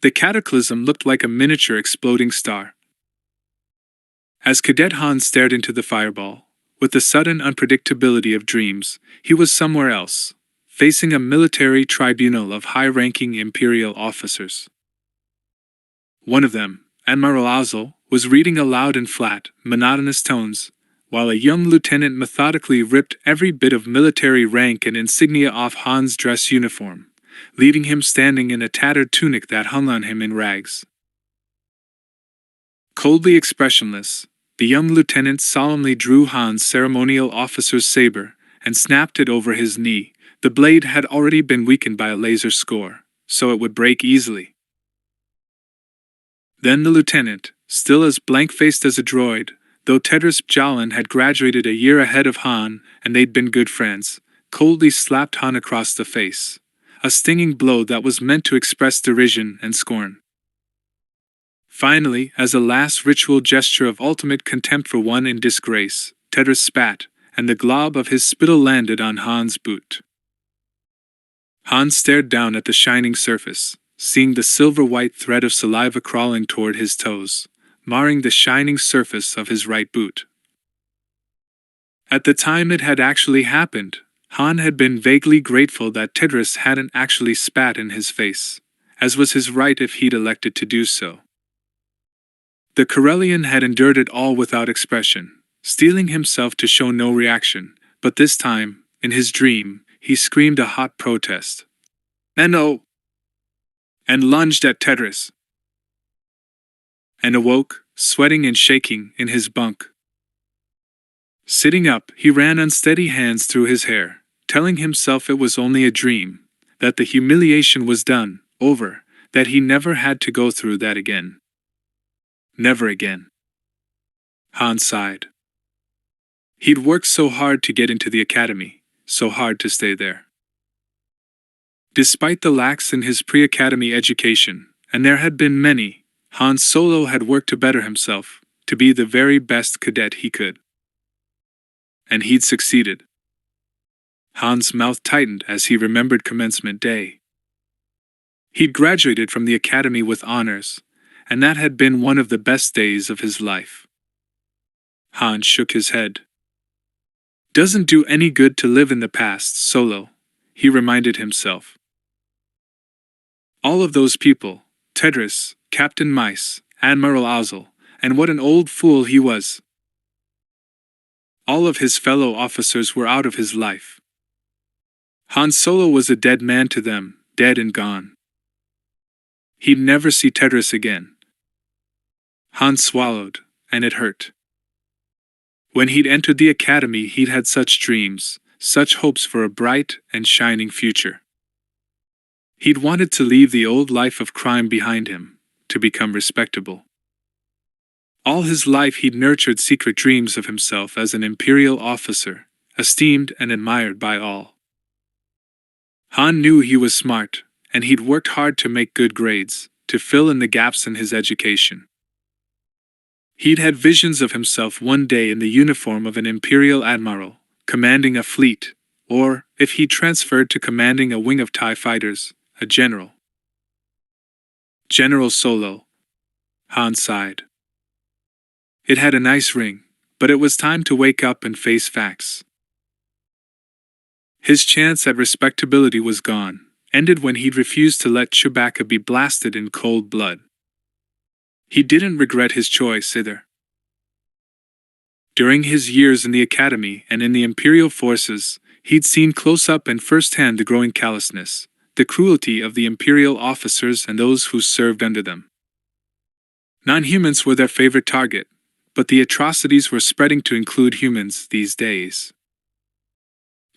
The cataclysm looked like a miniature exploding star. As Cadet Han stared into the fireball, with the sudden unpredictability of dreams, he was somewhere else, facing a military tribunal of high-ranking Imperial officers. One of them, Admiral Ozzel, was reading aloud in flat, monotonous tones, while a young lieutenant methodically ripped every bit of military rank and insignia off Han's dress uniform, leaving him standing in a tattered tunic that hung on him in rags. Coldly expressionless, the young lieutenant solemnly drew Han's ceremonial officer's saber and snapped it over his knee. The blade had already been weakened by a laser score, so it would break easily. Then the lieutenant, still as blank-faced as a droid, though Tedros Jalan had graduated a year ahead of Han and they'd been good friends, coldly slapped Han across the face, a stinging blow that was meant to express derision and scorn. Finally, as a last ritual gesture of ultimate contempt for one in disgrace, Tedros spat, and the glob of his spittle landed on Han's boot. Han stared down at the shining surface, seeing the silver-white thread of saliva crawling toward his toes, marring the shining surface of his right boot. At the time it had actually happened, Han had been vaguely grateful that Tedros hadn't actually spat in his face, as was his right if he'd elected to do so. The Corellian had endured it all without expression, steeling himself to show no reaction, but this time, in his dream, he screamed a hot protest. "No!" and lunged at Tedros, and awoke, sweating and shaking, in his bunk. Sitting up, he ran unsteady hands through his hair, telling himself it was only a dream, that the humiliation was done, over, that he never had to go through that again. Never again. Han sighed. He'd worked so hard to get into the academy, so hard to stay there. Despite the lacks in his pre-academy education, and there had been many, Han Solo had worked to better himself, to be the very best cadet he could. And he'd succeeded. Han's mouth tightened as he remembered commencement day. He'd graduated from the academy with honors, and that had been one of the best days of his life. Han shook his head. Doesn't do any good to live in the past, Solo, he reminded himself. All of those people, Tedros, Captain Mice, Admiral Ozzel, and what an old fool he was. All of his fellow officers were out of his life. Han Solo was a dead man to them, dead and gone. He'd never see Tedros again. Han swallowed, and it hurt. When he'd entered the academy, he'd had such dreams, such hopes for a bright and shining future. He'd wanted to leave the old life of crime behind him, to become respectable. All his life he'd nurtured secret dreams of himself as an imperial officer, esteemed and admired by all. Han knew he was smart, and he'd worked hard to make good grades, to fill in the gaps in his education. He'd had visions of himself one day in the uniform of an imperial admiral, commanding a fleet, or, if he transferred to commanding a wing of TIE fighters, a general. General Solo. Han sighed. It had a nice ring, but it was time to wake up and face facts. His chance at respectability was gone, ended when he'd refused to let Chewbacca be blasted in cold blood. He didn't regret his choice either. During his years in the academy and in the Imperial forces, he'd seen close up and firsthand the growing callousness, the cruelty of the Imperial officers and those who served under them. Non-humans were their favorite target, but the atrocities were spreading to include humans these days.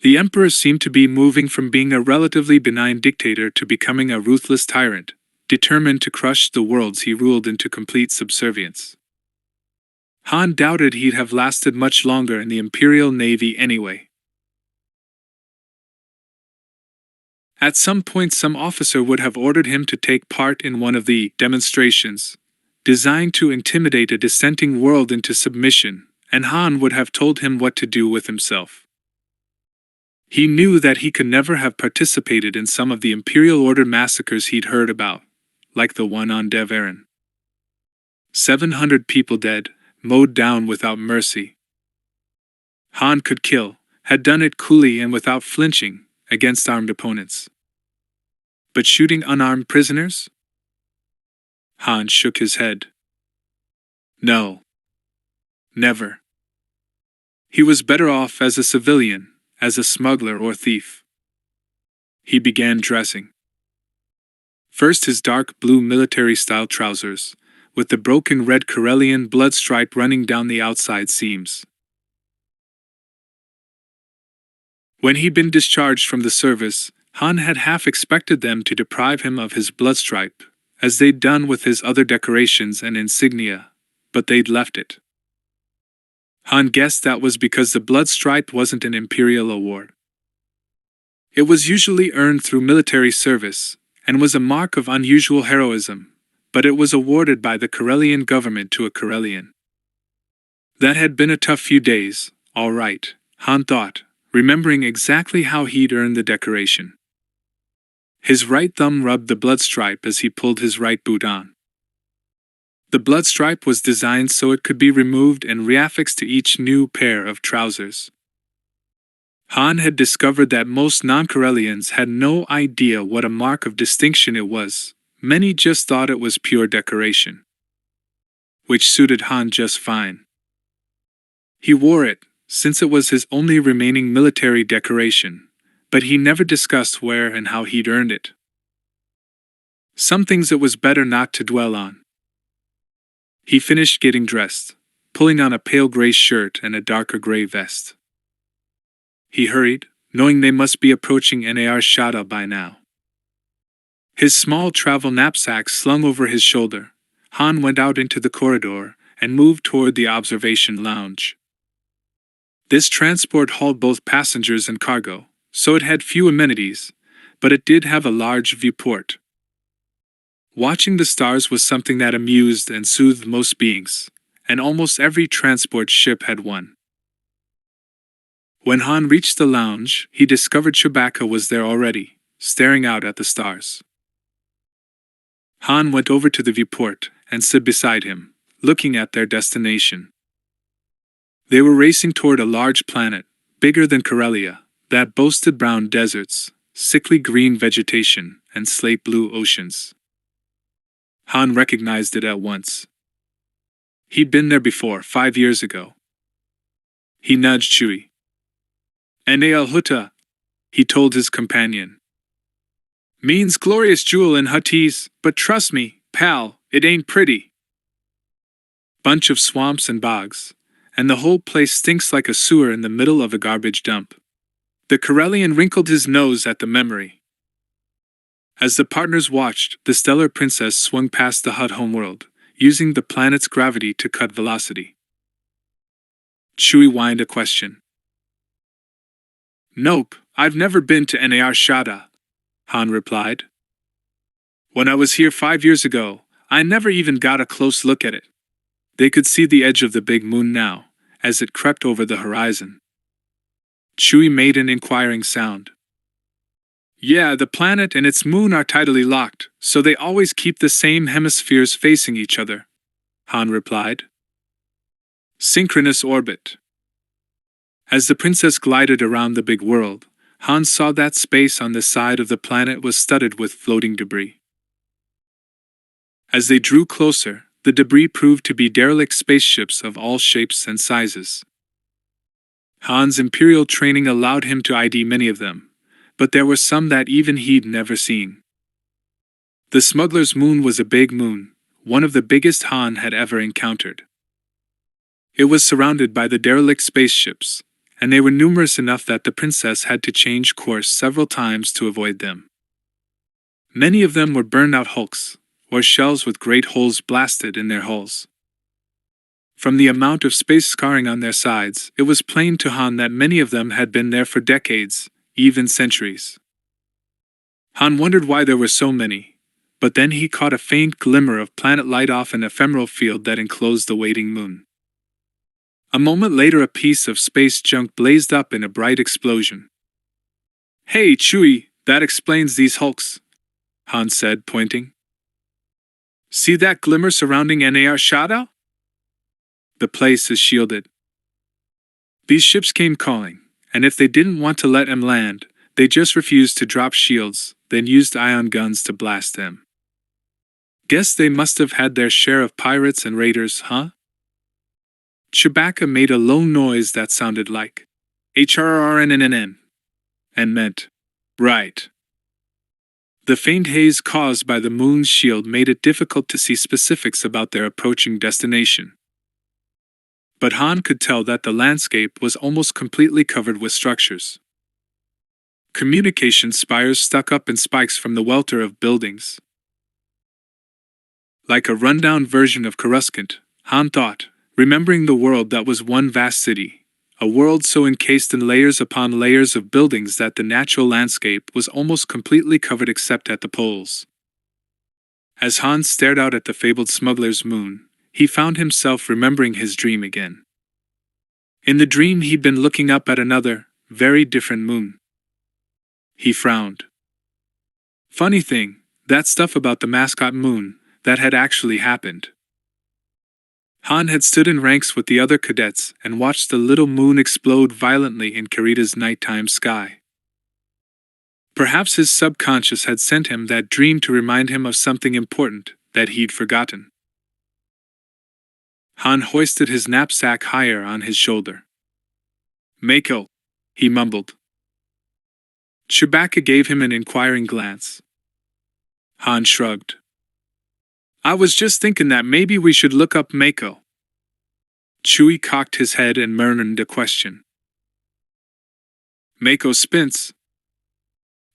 The Emperor seemed to be moving from being a relatively benign dictator to becoming a ruthless tyrant, determined to crush the worlds he ruled into complete subservience. Han doubted he'd have lasted much longer in the Imperial Navy anyway. At some point some officer would have ordered him to take part in one of the demonstrations, designed to intimidate a dissenting world into submission, and Han would have told him what to do with himself. He knew that he could never have participated in some of the Imperial Order massacres he'd heard about, like the one on Dev Aaron. 700 people dead, mowed down without mercy. Han could kill, had done it coolly and without flinching, against armed opponents. But shooting unarmed prisoners? Han shook his head. No. Never. He was better off as a civilian, as a smuggler or thief. He began dressing. First his dark blue military-style trousers, with the broken red Corellian blood stripe running down the outside seams. When he'd been discharged from the service, Han had half expected them to deprive him of his blood stripe, as they'd done with his other decorations and insignia, but they'd left it. Han guessed that was because the blood stripe wasn't an imperial award. It was usually earned through military service, and was a mark of unusual heroism, but it was awarded by the Karelian government to a Karelian. That had been a tough few days, all right, Han thought, remembering exactly how he'd earned the decoration. His right thumb rubbed the blood stripe as he pulled his right boot on. The blood stripe was designed so it could be removed and reaffixed to each new pair of trousers. Han had discovered that most non-Karelians had no idea what a mark of distinction it was. Many just thought it was pure decoration, which suited Han just fine. He wore it, since it was his only remaining military decoration, but he never discussed where and how he'd earned it. Some things it was better not to dwell on. He finished getting dressed, pulling on a pale gray shirt and a darker gray vest. He hurried, knowing they must be approaching Unabridged by now. His small travel knapsack slung over his shoulder, Han went out into the corridor and moved toward the observation lounge. This transport hauled both passengers and cargo, so it had few amenities, but it did have a large viewport. Watching the stars was something that amused and soothed most beings, and almost every transport ship had one. When Han reached the lounge, he discovered Chewbacca was there already, staring out at the stars. Han went over to the viewport and stood beside him, looking at their destination. They were racing toward a large planet, bigger than Karelia, that boasted brown deserts, sickly green vegetation, and slate blue oceans. Han recognized it at once. He'd been there before, 5 years ago. He nudged Chewie. Hutt, he told his companion. Means glorious jewel in Huttese, but trust me, pal, it ain't pretty. Bunch of swamps and bogs, and the whole place stinks like a sewer in the middle of a garbage dump. The Karelian wrinkled his nose at the memory. As the partners watched, the stellar princess swung past the Hutt homeworld, using the planet's gravity to cut velocity. Chewie whined a question. Nope, I've never been to Unabridged, Han replied. When I was here 5 years ago, I never even got a close look at it. They could see the edge of the big moon now, as it crept over the horizon. Chewie made an inquiring sound. Yeah, the planet and its moon are tidally locked, so they always keep the same hemispheres facing each other, Han replied. Synchronous orbit. As the princess glided around the big world, Han saw that space on the side of the planet was studded with floating debris. As they drew closer, the debris proved to be derelict spaceships of all shapes and sizes. Han's imperial training allowed him to ID many of them, but there were some that even he'd never seen. The smuggler's moon was a big moon, one of the biggest Han had ever encountered. It was surrounded by the derelict spaceships, and they were numerous enough that the princess had to change course several times to avoid them. Many of them were burned-out hulks, or shells with great holes blasted in their hulls. From the amount of space scarring on their sides, it was plain to Han that many of them had been there for decades, even centuries. Han wondered why there were so many, but then he caught a faint glimmer of planet light off an ephemeral field that enclosed the waiting moon. A moment later, a piece of space junk blazed up in a bright explosion. Hey, Chewie, that explains these hulks, Han said, pointing. See that glimmer surrounding Unabridged? The place is shielded. These ships came calling, and if they didn't want to let them land, they just refused to drop shields, then used ion guns to blast them. Guess they must have had their share of pirates and raiders, huh? Chewbacca made a low noise that sounded like HRRNNN and meant, right. The faint haze caused by the moon's shield made it difficult to see specifics about their approaching destination. But Han could tell that the landscape was almost completely covered with structures. Communication spires stuck up in spikes from the welter of buildings. Like a rundown version of Coruscant, Han thought, remembering the world that was one vast city, a world so encased in layers upon layers of buildings that the natural landscape was almost completely covered except at the poles. As Hans stared out at the fabled smuggler's moon, he found himself remembering his dream again. In the dream he'd been looking up at another, very different moon. He frowned. Funny thing, that stuff about the mascot moon, that had actually happened. Han had stood in ranks with the other cadets and watched the little moon explode violently in Karita's nighttime sky. Perhaps his subconscious had sent him that dream to remind him of something important that he'd forgotten. Han hoisted his knapsack higher on his shoulder. "Mako," he mumbled. Chewbacca gave him an inquiring glance. Han shrugged. "I was just thinking that maybe we should look up Mako." Chewie cocked his head and murmured a question. "Mako Spence?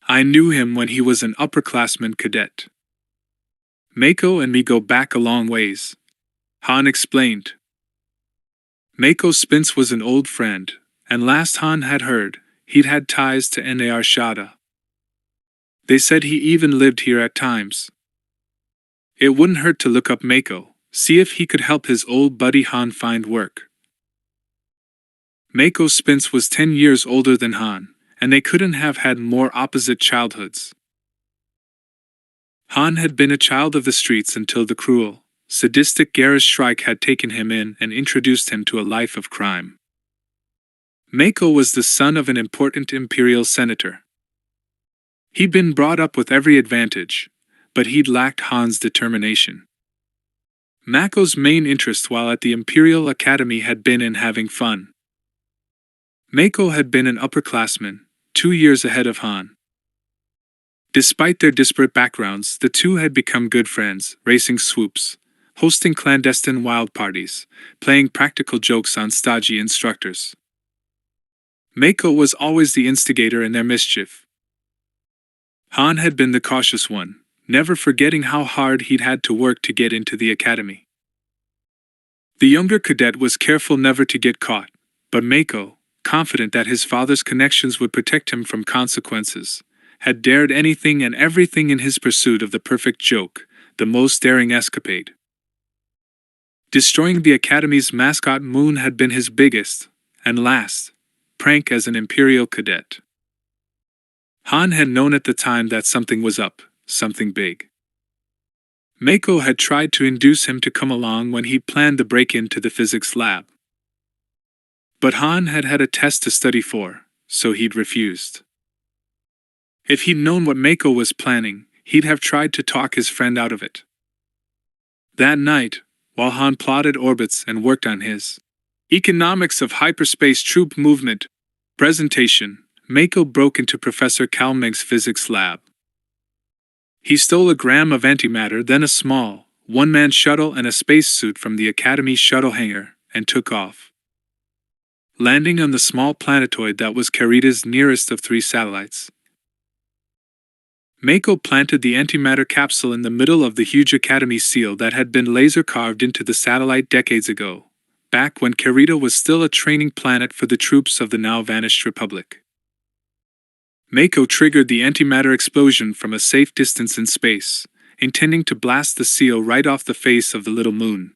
I knew him when he was an upperclassman cadet. Mako and me go back a long ways," Han explained. Mako Spence was an old friend, and last Han had heard, he'd had ties to Nar Shaddaa. They said he even lived here at times. It wouldn't hurt to look up Mako, see if he could help his old buddy Han find work. Mako Spence was 10 years older than Han, and they couldn't have had more opposite childhoods. Han had been a child of the streets until the cruel, sadistic Garrus Shrike had taken him in and introduced him to a life of crime. Mako was the son of an important imperial senator. He'd been brought up with every advantage, but he'd lacked Han's determination. Mako's main interest while at the Imperial Academy had been in having fun. Mako had been an upperclassman, 2 years ahead of Han. Despite their disparate backgrounds, the two had become good friends, racing swoops, hosting clandestine wild parties, playing practical jokes on stodgy instructors. Mako was always the instigator in their mischief. Han had been the cautious one, never forgetting how hard he'd had to work to get into the academy. The younger cadet was careful never to get caught, but Mako, confident that his father's connections would protect him from consequences, had dared anything and everything in his pursuit of the perfect joke, the most daring escapade. Destroying the Academy's mascot moon had been his biggest, and last, prank as an Imperial cadet. Han had known at the time that something was up, something big. Mako had tried to induce him to come along when he planned the break-in to the physics lab. But Han had had a test to study for, so he'd refused. If he'd known what Mako was planning, he'd have tried to talk his friend out of it. That night, while Han plotted orbits and worked on his Economics of Hyperspace Troop Movement presentation, Mako broke into Professor Kalmeg's physics lab. He stole a gram of antimatter, then a small, one-man shuttle and a spacesuit from the Academy's shuttle hangar, and took off. Landing on the small planetoid that was Karita's nearest of 3 satellites. Mako planted the antimatter capsule in the middle of the huge Academy seal that had been laser-carved into the satellite decades ago, back when Karita was still a training planet for the troops of the now-vanished Republic. Mako triggered the antimatter explosion from a safe distance in space, intending to blast the seal right off the face of the little moon.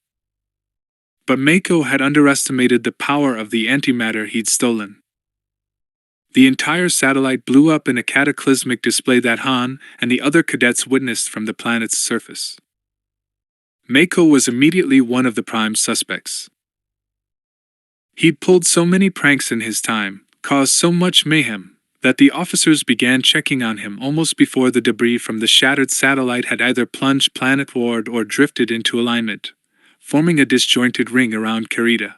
But Mako had underestimated the power of the antimatter he'd stolen. The entire satellite blew up in a cataclysmic display that Han and the other cadets witnessed from the planet's surface. Mako was immediately one of the prime suspects. He'd pulled so many pranks in his time, caused so much mayhem, that the officers began checking on him almost before the debris from the shattered satellite had either plunged planetward or drifted into alignment, forming a disjointed ring around Karita.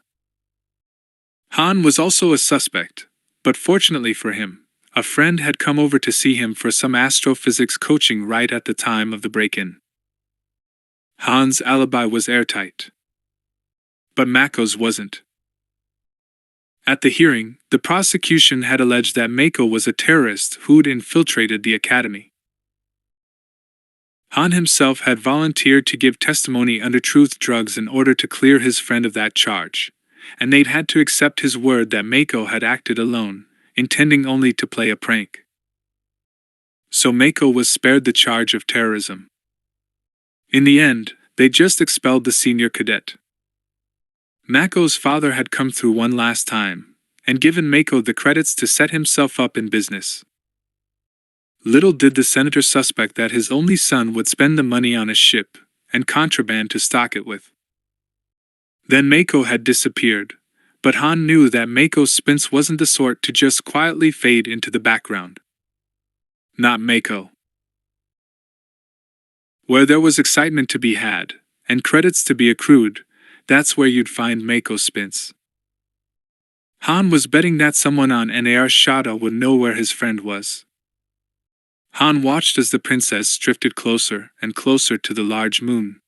Han was also a suspect, but fortunately for him, a friend had come over to see him for some astrophysics coaching right at the time of the break-in. Han's alibi was airtight. But Mako's wasn't. At the hearing, the prosecution had alleged that Mako was a terrorist who'd infiltrated the Academy. Han himself had volunteered to give testimony under truth drugs in order to clear his friend of that charge, and they'd had to accept his word that Mako had acted alone, intending only to play a prank. So Mako was spared the charge of terrorism. In the end, they just expelled the senior cadet. Mako's father had come through one last time, and given Mako the credits to set himself up in business. Little did the senator suspect that his only son would spend the money on a ship and contraband to stock it with. Then Mako had disappeared, but Han knew that Mako's spince wasn't the sort to just quietly fade into the background. Not Mako. Where there was excitement to be had, and credits to be accrued, that's where you'd find Mako's spince. Han was betting that someone on Nar Shada would know where his friend was. Han watched as the princess drifted closer and closer to the large moon.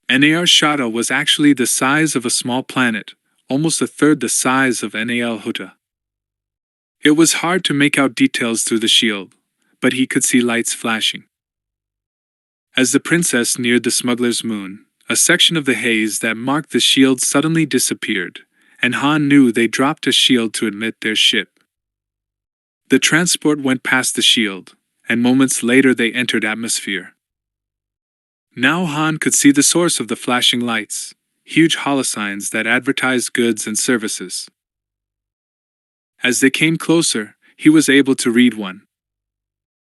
Nar Shada was actually the size of a small planet, almost a third the size of Hutt. It was hard to make out details through the shield, but he could see lights flashing. As the princess neared the smuggler's moon, a section of the haze that marked the shield suddenly disappeared, and Han knew they dropped a shield to admit their ship. The transport went past the shield, and moments later they entered atmosphere. Now Han could see the source of the flashing lights, huge holosigns that advertised goods and services. As they came closer, he was able to read one.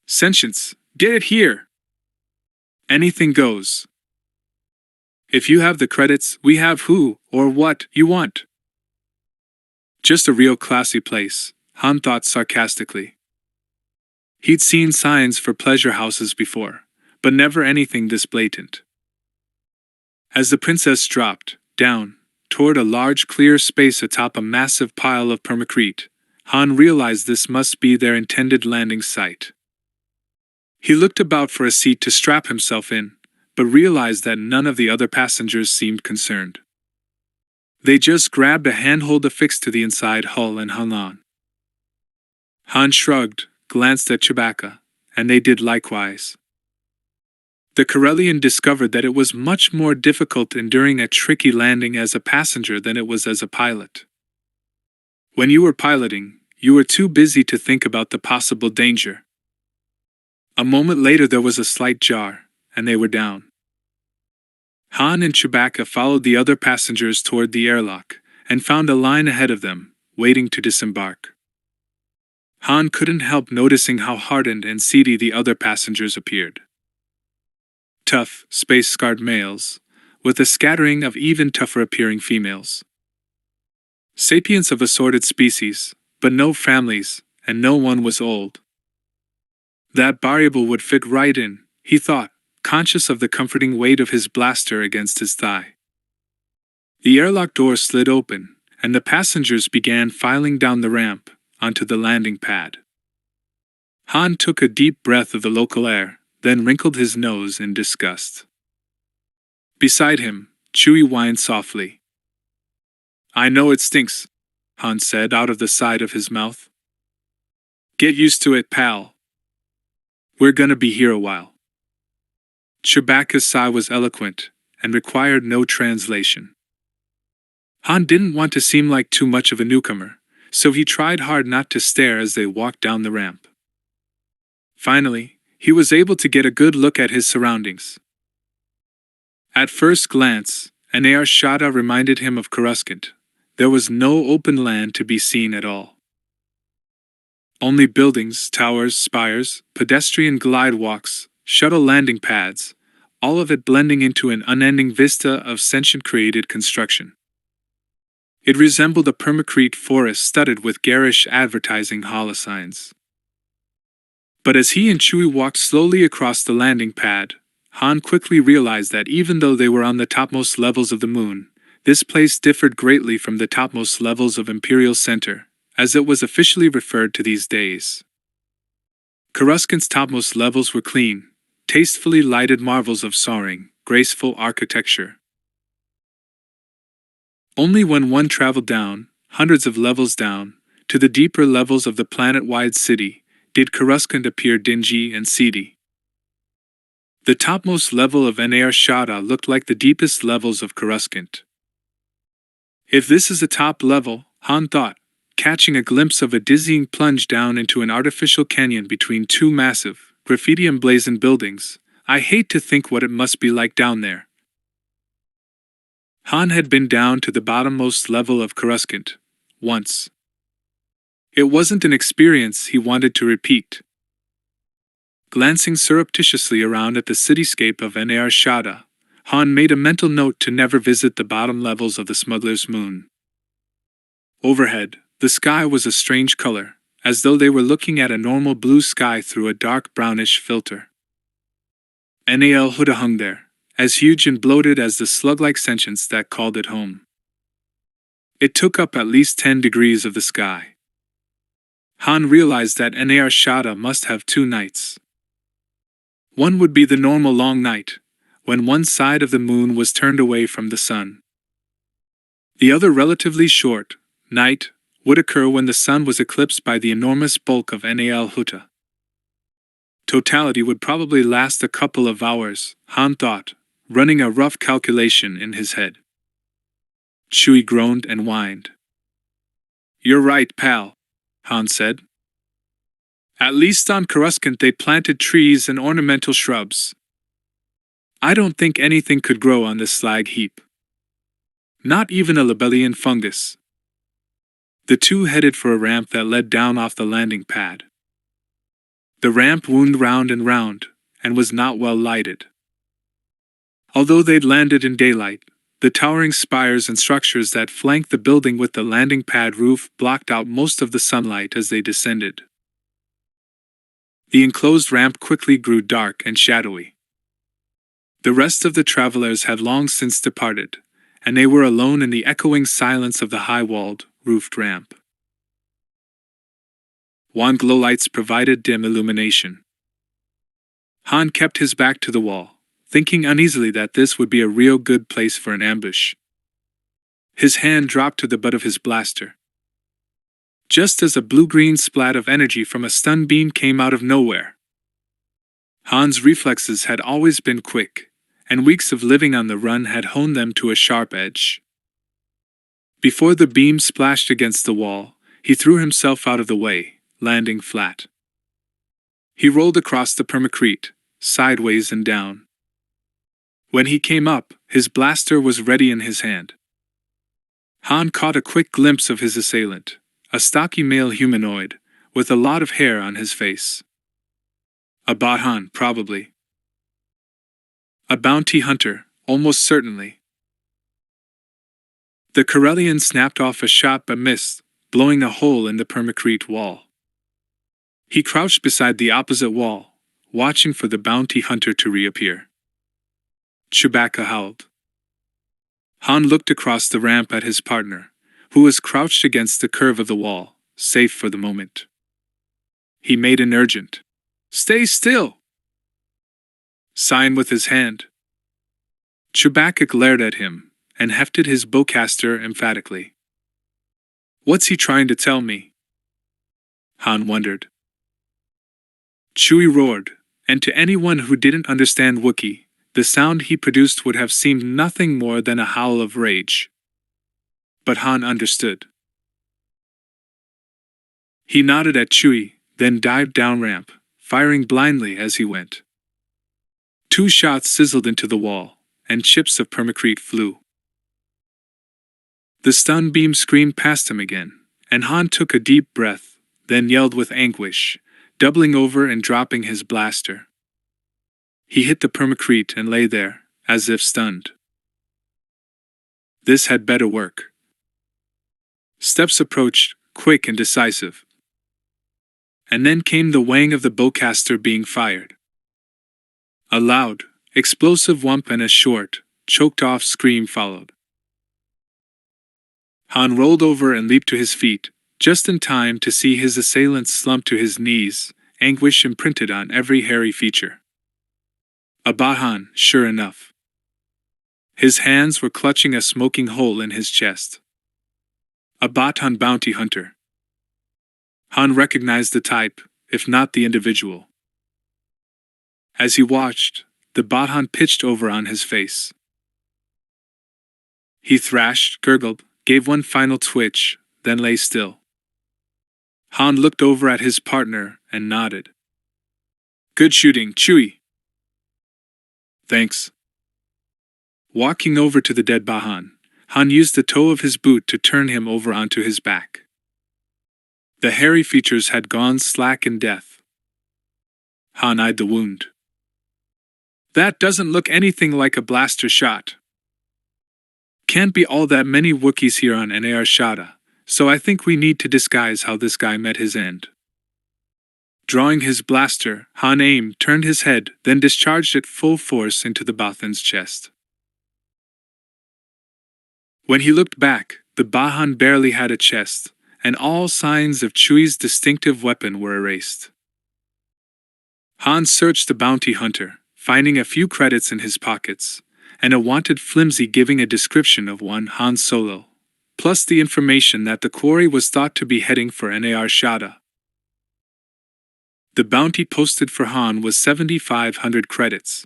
Sentience, get it here! Anything goes. If you have the credits, we have who, or what, you want. Just a real classy place, Han thought sarcastically. He'd seen signs for pleasure houses before, but never anything this blatant. As the princess dropped down toward a large clear space atop a massive pile of permacrete, Han realized this must be their intended landing site. He looked about for a seat to strap himself in, but realized that none of the other passengers seemed concerned. They just grabbed a handhold affixed to the inside hull and hung on. Han shrugged, glanced at Chewbacca, and they did likewise. The Corellian discovered that it was much more difficult enduring a tricky landing as a passenger than it was as a pilot. When you were piloting, you were too busy to think about the possible danger. A moment later there was a slight jar, and they were down. Han and Chewbacca followed the other passengers toward the airlock, and found a line ahead of them, waiting to disembark. Han couldn't help noticing how hardened and seedy the other passengers appeared. Tough, space-scarred males, with a scattering of even tougher-appearing females. Sapients of assorted species, but no families, and no one was old. That variable would fit right in, he thought, conscious of the comforting weight of his blaster against his thigh. The airlock door slid open, and the passengers began filing down the ramp, onto the landing pad. Han took a deep breath of the local air, then wrinkled his nose in disgust. Beside him, Chewie whined softly. I know it stinks, Han said out of the side of his mouth. Get used to it, pal. We're gonna be here a while. Chewbacca's sigh was eloquent, and required no translation. Han didn't want to seem like too much of a newcomer, so he tried hard not to stare as they walked down the ramp. Finally, he was able to get a good look at his surroundings. At first glance, Nar Shada reminded him of Coruscant. There was no open land to be seen at all. Only buildings, towers, spires, pedestrian glide walks, shuttle landing pads, all of it blending into an unending vista of sentient-created construction. It resembled a permacrete forest studded with garish advertising holosigns. But as he and Chewie walked slowly across the landing pad, Han quickly realized that even though they were on the topmost levels of the moon, this place differed greatly from the topmost levels of Imperial Center, as it was officially referred to these days. Coruscant's topmost levels were clean, tastefully lighted marvels of soaring, graceful architecture. Only when one traveled down, hundreds of levels down, to the deeper levels of the planet-wide city, did Coruscant appear dingy and seedy. The topmost level of Nar Shada looked like the deepest levels of Coruscant. If this is the top level, Han thought, catching a glimpse of a dizzying plunge down into an artificial canyon between two massive, graffiti-emblazoned buildings, I hate to think what it must be like down there. Han had been down to the bottommost level of Coruscant, once. It wasn't an experience he wanted to repeat. Glancing surreptitiously around at the cityscape of Nar Shaddaa, Han made a mental note to never visit the bottom levels of the Smuggler's Moon. Overhead, the sky was a strange color, as though they were looking at a normal blue sky through a dark brownish filter. Nal Hutt hung there, as huge and bloated as the slug-like sentience that called it home. It took up at least 10 degrees of the sky. Han realized that Nar Shaddaa must have 2 nights. One would be the normal long night, when one side of the moon was turned away from the sun. The other relatively short night would occur when the sun was eclipsed by the enormous bulk of Nal Hutt. Totality would probably last a couple of hours, Han thought, running a rough calculation in his head. Chewie groaned and whined. "You're right, pal," Han said. "At least on Coruscant they planted trees and ornamental shrubs. I don't think anything could grow on this slag heap. Not even a Libellian fungus." The two headed for a ramp that led down off the landing pad. The ramp wound round and was not well lighted. Although they'd landed in daylight, the towering spires and structures that flanked the building with the landing pad roof blocked out most of the sunlight as they descended. The enclosed ramp quickly grew dark and shadowy. The rest of the travelers had long since departed, and they were alone in the echoing silence of the high-walled, roofed ramp. Wan glow lights provided dim illumination. Han kept his back to the wall, thinking uneasily that this would be a real good place for an ambush. His hand dropped to the butt of his blaster. Just as a blue-green splat of energy from a stun beam came out of nowhere. Han's reflexes had always been quick, and weeks of living on the run had honed them to a sharp edge. Before the beam splashed against the wall, he threw himself out of the way, landing flat. He rolled across the permacrete, sideways and down. When he came up, his blaster was ready in his hand. Han caught a quick glimpse of his assailant, a stocky male humanoid, with a lot of hair on his face. A Bothan, probably. A bounty hunter, almost certainly. The Corellian snapped off a shot but missed, blowing a hole in the permacrete wall. He crouched beside the opposite wall, watching for the bounty hunter to reappear. Chewbacca howled. Han looked across the ramp at his partner, who was crouched against the curve of the wall, safe for the moment. He made an urgent, "Stay still!" sign with his hand. Chewbacca glared at him, and hefted his bowcaster emphatically. "What's he trying to tell me?" Han wondered. Chewie roared, and to anyone who didn't understand Wookiee, the sound he produced would have seemed nothing more than a howl of rage. But Han understood. He nodded at Chewie, then dived down ramp, firing blindly as he went. 2 shots sizzled into the wall, and chips of permacrete flew. The stun beam screamed past him again, and Han took a deep breath, then yelled with anguish, doubling over and dropping his blaster. He hit the permacrete and lay there, as if stunned. This had better work. Steps approached, quick and decisive. And then came the whang of the bowcaster being fired. A loud, explosive whump and a short, choked-off scream followed. Han rolled over and leaped to his feet, just in time to see his assailant slump to his knees, anguish imprinted on every hairy feature. A Bothan, sure enough. His hands were clutching a smoking hole in his chest. A Bothan bounty hunter. Han recognized the type, if not the individual. As he watched, the Bothan pitched over on his face. He thrashed, gurgled, gave one final twitch, then lay still. Han looked over at his partner and nodded. "Good shooting, Chewie." Thanks. Walking over to the dead Bahan, Han used the toe of his boot to turn him over onto his back. The hairy features had gone slack in death. Han eyed the wound. That doesn't look anything like a blaster shot. Can't be all that many Wookiees here on Nar Shaddaa, so I think we need to disguise how this guy met his end. Drawing his blaster, Han aimed, turned his head, then discharged it full force into the Bathan's chest. When he looked back, the Bahan barely had a chest, and all signs of Chewie's distinctive weapon were erased. Han searched the bounty hunter, finding a few credits in his pockets, and a wanted flimsy giving a description of one Han Solo, plus the information that the quarry was thought to be heading for Nar Shaddaa. The bounty posted for Han was 7,500 credits.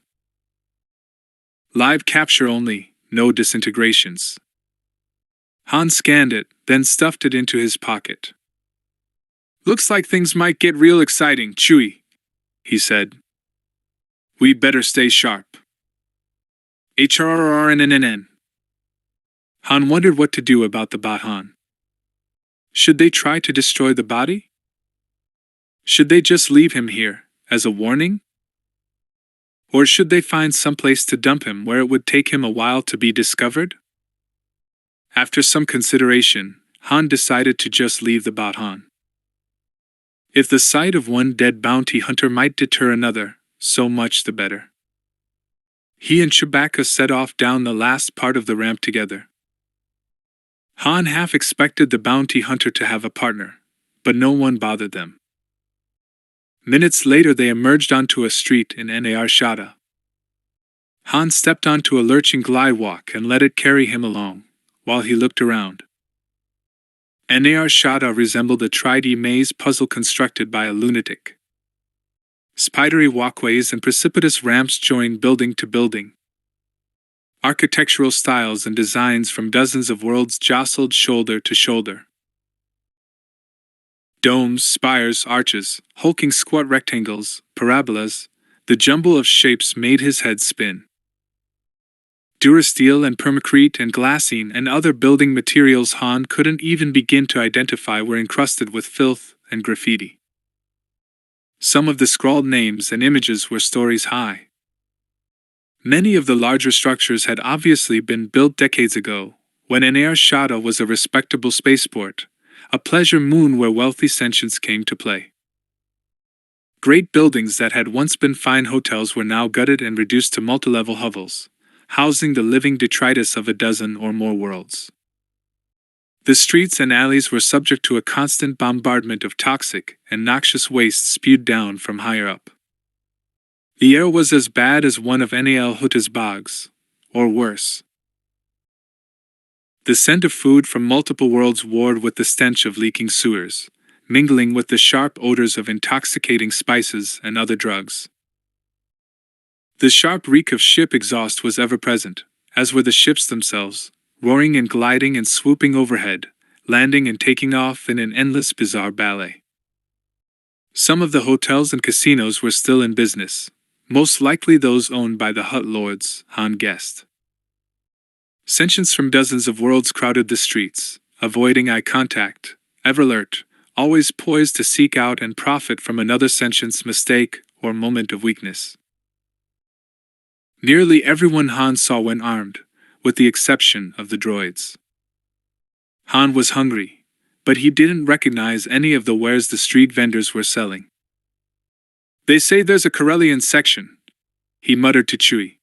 Live capture only, no disintegrations. Han scanned it, then stuffed it into his pocket. Looks like things might get real exciting, Chewie, he said. We'd better stay sharp. HRRNNN. Han wondered what to do about the Bahan. Should they try to destroy the body? Should they just leave him here, as a warning? Or should they find some place to dump him where it would take him a while to be discovered? After some consideration, Han decided to just leave the Bahan. If the sight of one dead bounty hunter might deter another, so much the better. He and Chewbacca set off down the last part of the ramp together. Han half expected the bounty hunter to have a partner, but no one bothered them. Minutes later they emerged onto a street in Nar Shaddaa. Han stepped onto a lurching glide walk and let it carry him along, while he looked around. Nar Shaddaa resembled a 3D maze puzzle constructed by a lunatic. Spidery walkways and precipitous ramps joined building to building. Architectural styles and designs from dozens of worlds jostled shoulder to shoulder. Domes, spires, arches, hulking squat rectangles, parabolas, the jumble of shapes made his head spin. Durasteel and permacrete and glassine and other building materials Han couldn't even begin to identify were encrusted with filth and graffiti. Some of the scrawled names and images were stories high. Many of the larger structures had obviously been built decades ago, when Nar Shaddaa was a respectable spaceport, a pleasure moon where wealthy sentients came to play. Great buildings that had once been fine hotels were now gutted and reduced to multi-level hovels, housing the living detritus of a dozen or more worlds. The streets and alleys were subject to a constant bombardment of toxic and noxious waste spewed down from higher up. The air was as bad as one of Nal Hutt's bogs, or worse. The scent of food from multiple worlds warred with the stench of leaking sewers, mingling with the sharp odors of intoxicating spices and other drugs. The sharp reek of ship exhaust was ever present, as were the ships themselves, roaring and gliding and swooping overhead, landing and taking off in an endless bizarre ballet. Some of the hotels and casinos were still in business, most likely those owned by the Hutt lords, Han guessed. Sentients from dozens of worlds crowded the streets, avoiding eye contact, ever alert, always poised to seek out and profit from another sentient's mistake or moment of weakness. Nearly everyone Han saw went armed, with the exception of the droids. Han was hungry, but he didn't recognize any of the wares the street vendors were selling. They say there's a Corellian section, he muttered to Chewie.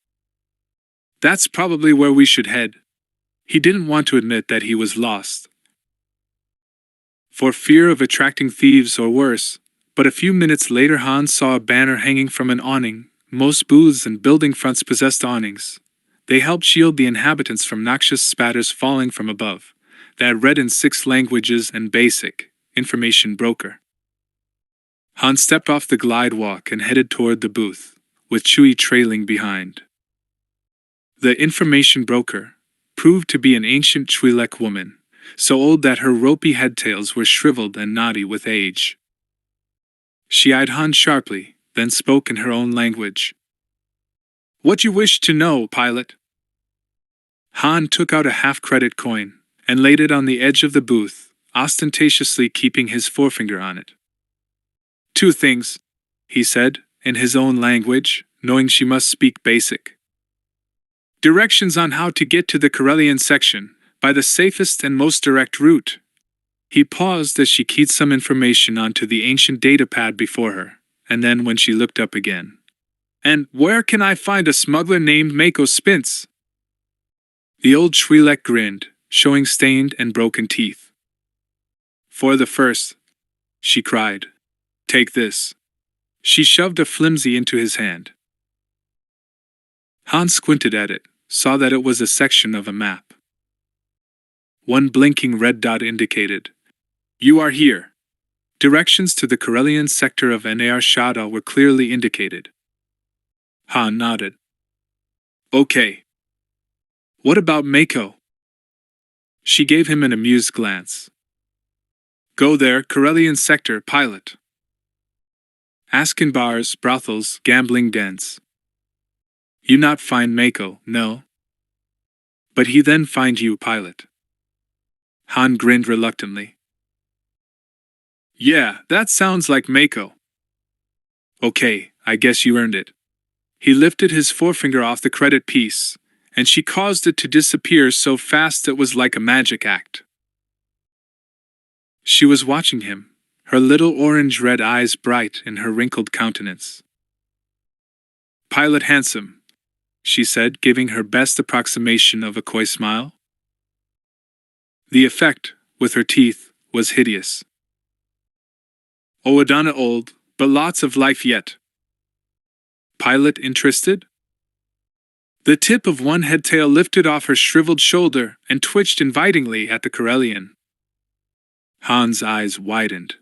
That's probably where we should head. He didn't want to admit that he was lost, for fear of attracting thieves or worse, but a few minutes later Han saw a banner hanging from an awning. Most booths and building fronts possessed awnings. They helped shield the inhabitants from noxious spatters falling from above, that read in 6 languages and basic, information broker. Han stepped off the glide walk and headed toward the booth, with Chewie trailing behind. The information broker proved to be an ancient Twi'lek woman, so old that her ropey headtails were shriveled and knotty with age. She eyed Han sharply, then spoke in her own language. What you wish to know, pilot? Han took out a half-credit coin and laid it on the edge of the booth, ostentatiously keeping his forefinger on it. 2 things, he said, in his own language, knowing she must speak basic. Directions on how to get to the Corellian section, by the safest and most direct route. He paused as she keyed some information onto the ancient datapad before her, and then when she looked up again. And where can I find a smuggler named Mako Spence? The old Trilek grinned, showing stained and broken teeth. For the first, she cried. Take this. She shoved a flimsy into his hand. Han squinted at it, saw that it was a section of a map. One blinking red dot indicated, You are here. Directions to the Corellian sector of Nar Shaddaa were clearly indicated. Han nodded. Okay. What about Mako? She gave him an amused glance. Go there, Corellian sector, pilot. Ask in bars, brothels, gambling dens. You not find Mako, no? But he then find you, pilot. Han grinned reluctantly. Yeah, that sounds like Mako. Okay, I guess you earned it. He lifted his forefinger off the credit piece, and she caused it to disappear so fast it was like a magic act. She was watching him, her little orange-red eyes bright in her wrinkled countenance. Pilot handsome, she said, giving her best approximation of a coy smile. The effect, with her teeth, was hideous. Oadana old, but lots of life yet. Pilot interested? The tip of one headtail lifted off her shriveled shoulder and twitched invitingly at the Corellian. Han's eyes widened.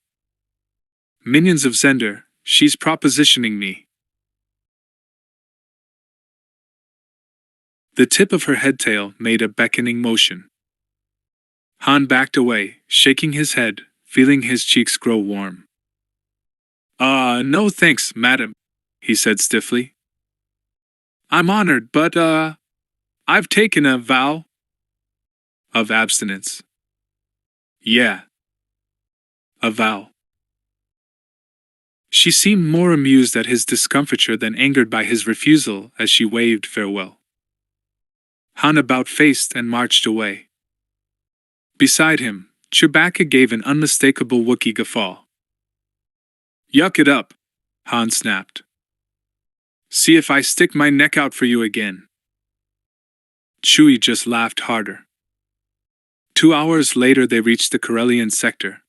Minions of Zender, she's propositioning me. The tip of her headtail made a beckoning motion. Han backed away, shaking his head, feeling his cheeks grow warm. No thanks, madam, he said stiffly. I'm honored, but, I've taken a vow of abstinence. Yeah. A vow. She seemed more amused at his discomfiture than angered by his refusal as she waved farewell. Han about-faced and marched away. Beside him, Chewbacca gave an unmistakable Wookiee guffaw. Yuck it up, Han snapped. See if I stick my neck out for you again. Chewie just laughed harder. 2 hours later they reached the Corellian sector.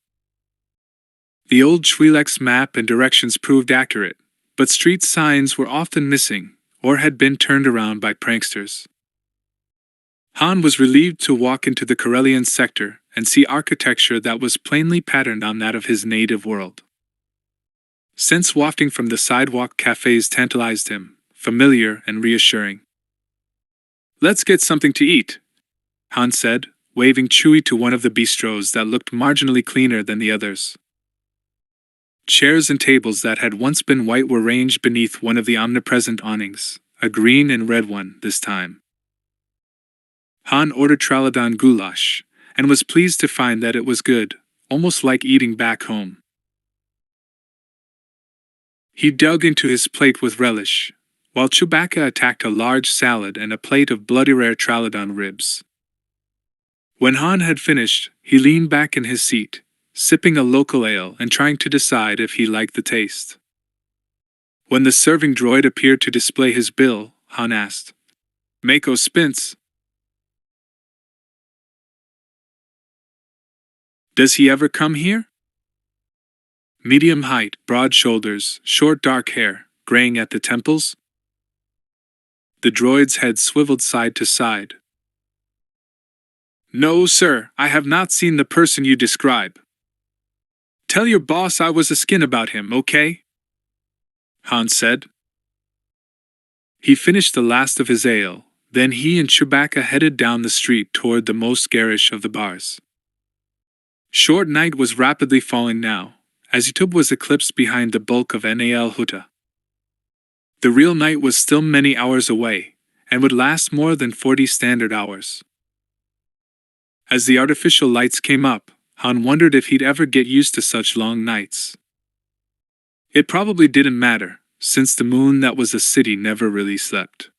The old Twi'lek's map and directions proved accurate, but street signs were often missing or had been turned around by pranksters. Han was relieved to walk into the Corellian sector and see architecture that was plainly patterned on that of his native world. Scents wafting from the sidewalk cafes tantalized him, familiar and reassuring. Let's get something to eat, Han said, waving Chewie to one of the bistros that looked marginally cleaner than the others. Chairs and tables that had once been white were ranged beneath one of the omnipresent awnings, a green and red one this time. Han ordered Tralodon goulash, and was pleased to find that it was good, almost like eating back home. He dug into his plate with relish, while Chewbacca attacked a large salad and a plate of bloody rare Tralodon ribs. When Han had finished, he leaned back in his seat, sipping a local ale and trying to decide if he liked the taste. When the serving droid appeared to display his bill, Han asked, Mako Spence? Does he ever come here? Medium height, broad shoulders, short dark hair, graying at the temples. The droid's head swiveled side to side. No, sir, I have not seen the person you describe. Tell your boss I was a skin about him, okay? Han said. He finished the last of his ale, then he and Chewbacca headed down the street toward the most garish of the bars. Short night was rapidly falling now, as Yutub was eclipsed behind the bulk of Nal Hutta. The real night was still many hours away, and would last more than 40 standard hours. As the artificial lights came up, Han wondered if he'd ever get used to such long nights. It probably didn't matter, since the moon that was a city never really slept.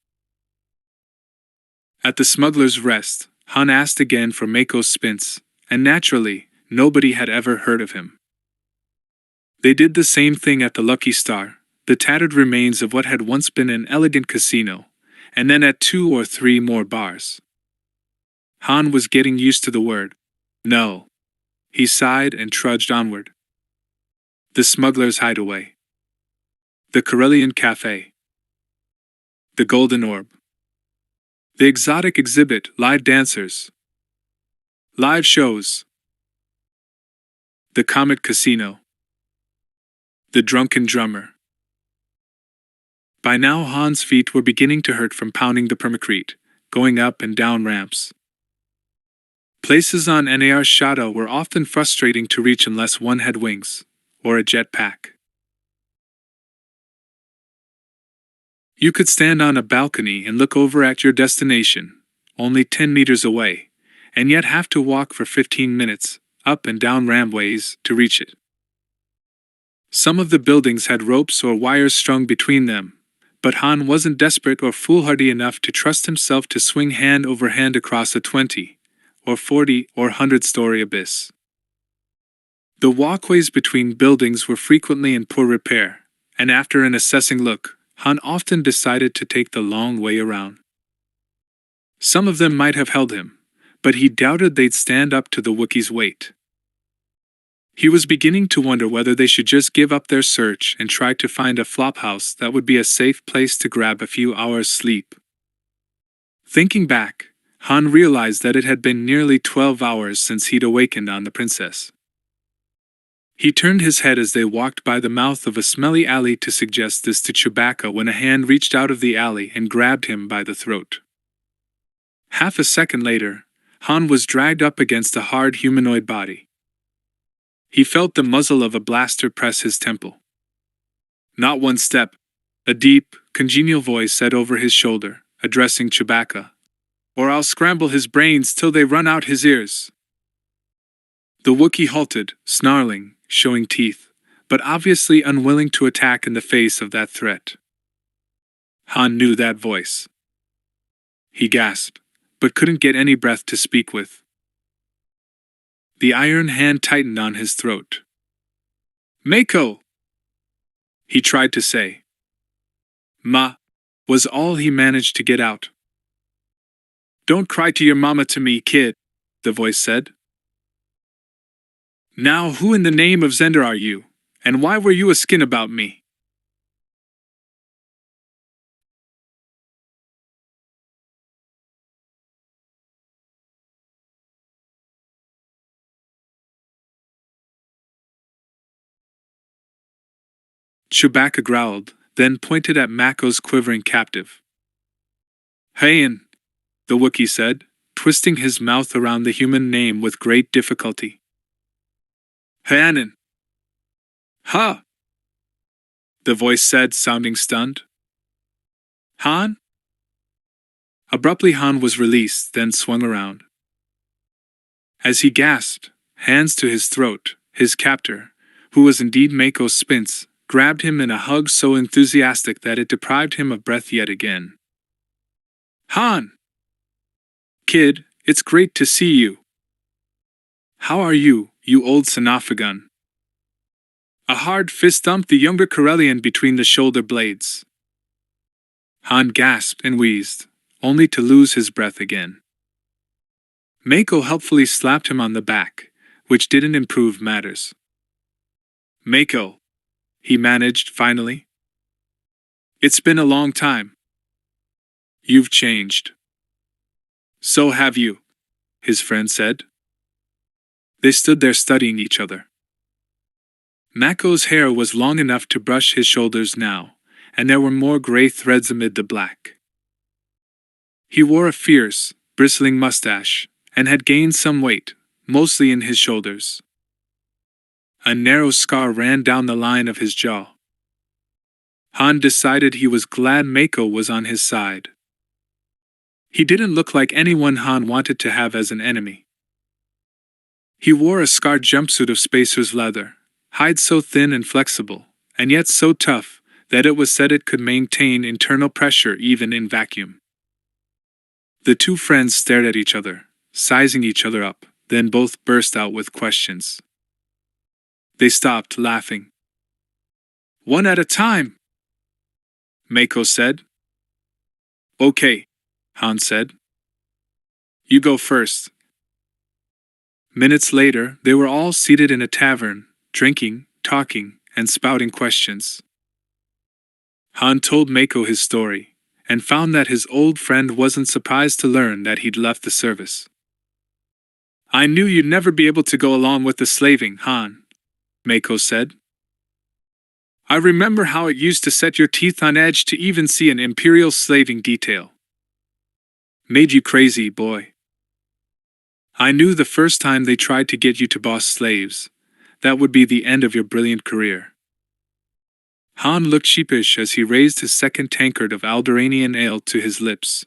At the smuggler's rest, Han asked again for Mako's spints, and naturally, nobody had ever heard of him. They did the same thing at the Lucky Star, the tattered remains of what had once been an elegant casino, and then at 2 or 3 more bars. Han was getting used to the word no. He sighed and trudged onward. The smuggler's hideaway. The Corellian Cafe. The Golden Orb. The exotic exhibit, live dancers. Live shows. The Comet Casino. The Drunken Drummer. By now Han's feet were beginning to hurt from pounding the permacrete, going up and down ramps. Places on NAR's shadow were often frustrating to reach unless one had wings, or a jetpack. You could stand on a balcony and look over at your destination, only 10 meters away, and yet have to walk for 15 minutes, up and down rampways, to reach it. Some of the buildings had ropes or wires strung between them, but Han wasn't desperate or foolhardy enough to trust himself to swing hand over hand across a 20, or 40, or 100-story abyss. The walkways between buildings were frequently in poor repair, and after an assessing look, Han often decided to take the long way around. Some of them might have held him, but he doubted they'd stand up to the Wookiee's weight. He was beginning to wonder whether they should just give up their search and try to find a flophouse that would be a safe place to grab a few hours' sleep. Thinking back, Han realized that it had been nearly 12 hours since he'd awakened on the Princess. He turned his head as they walked by the mouth of a smelly alley to suggest this to Chewbacca when a hand reached out of the alley and grabbed him by the throat. Half a second later, Han was dragged up against a hard humanoid body. He felt the muzzle of a blaster press his temple. "Not one step," a deep, congenial voice said over his shoulder, addressing Chewbacca, "or I'll scramble his brains till they run out his ears." The Wookiee halted, snarling, showing teeth, but obviously unwilling to attack in the face of that threat. Han knew that voice. He gasped, but couldn't get any breath to speak with. The iron hand tightened on his throat. "Mako!" he tried to say. "Ma," was all he managed to get out. "Don't cry to your mama to me, kid," the voice said. "Now who in the name of Zender are you, and why were you a skin about me?" Chewbacca growled, then pointed at Mako's quivering captive. "Hayan," the Wookiee said, twisting his mouth around the human name with great difficulty. "Hayanin." "Ha!" the voice said, sounding stunned. "Han?" Abruptly Han was released, then swung around. As he gasped, hands to his throat, his captor, who was indeed Mako's Spince, grabbed him in a hug so enthusiastic that it deprived him of breath yet again. "Han! Kid, it's great to see you. How are you, you old Sanophagun?" A hard fist thumped the younger Corellian between the shoulder blades. Han gasped and wheezed, only to lose his breath again. Mako helpfully slapped him on the back, which didn't improve matters. "Mako," he managed finally. "It's been a long time. You've changed." "So have you," his friend said. They stood there studying each other. Mako's hair was long enough to brush his shoulders now, and there were more gray threads amid the black. He wore a fierce, bristling mustache, and had gained some weight, mostly in his shoulders. A narrow scar ran down the line of his jaw. Han decided he was glad Mako was on his side. He didn't look like anyone Han wanted to have as an enemy. He wore a scarred jumpsuit of spacer's leather, hide so thin and flexible, and yet so tough, that it was said it could maintain internal pressure even in vacuum. The two friends stared at each other, sizing each other up, then both burst out with questions. They stopped laughing. "One at a time," Mako said. "Okay," Han said. "You go first." Minutes later, they were all seated in a tavern, drinking, talking, and spouting questions. Han told Mako his story, and found that his old friend wasn't surprised to learn that he'd left the service. "I knew you'd never be able to go along with the slaving, Han," Mako said. "I remember how it used to set your teeth on edge to even see an imperial slaving detail. Made you crazy, boy. I knew the first time they tried to get you to boss slaves, that would be the end of your brilliant career." Han looked sheepish as he raised his second tankard of Alderaanian ale to his lips.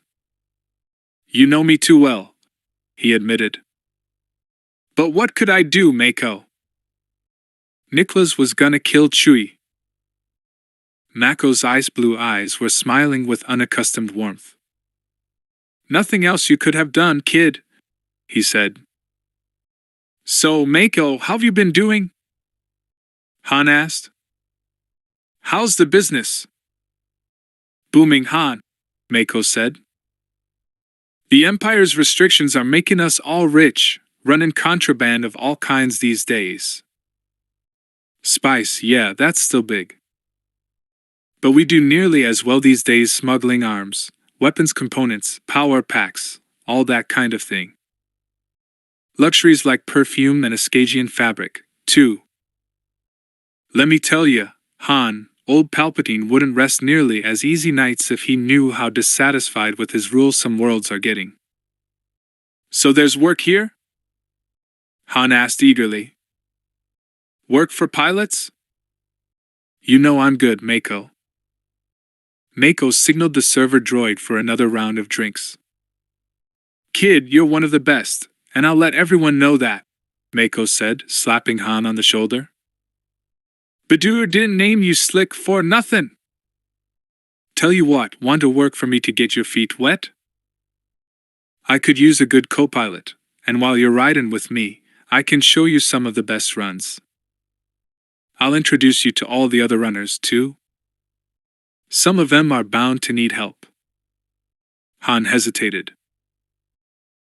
"You know me too well," he admitted. "But what could I do, Mako? Nicholas was gonna kill Chewie." Mako's ice blue eyes were smiling with unaccustomed warmth. "Nothing else you could have done, kid," he said. "So, Mako, how've you been doing?" Han asked. "How's the business?" "Booming, Han," Mako said. "The Empire's restrictions are making us all rich, running contraband of all kinds these days. Spice, yeah, that's still big. But we do nearly as well these days smuggling arms, weapons components, power packs, all that kind of thing. Luxuries like perfume and Ascagian fabric, too. Let me tell ya, Han, old Palpatine wouldn't rest nearly as easy nights if he knew how dissatisfied with his rule some worlds are getting." "So there's work here?" Han asked eagerly. "Work for pilots?" "You know I'm good, Mako." Mako signaled the server droid for another round of drinks. "Kid, you're one of the best, and I'll let everyone know that," Mako said, slapping Han on the shoulder. "Badur didn't name you slick for nothing. Tell you what, want to work for me to get your feet wet? I could use a good co-pilot, and while you're riding with me, I can show you some of the best runs. I'll introduce you to all the other runners, too. Some of them are bound to need help." Han hesitated.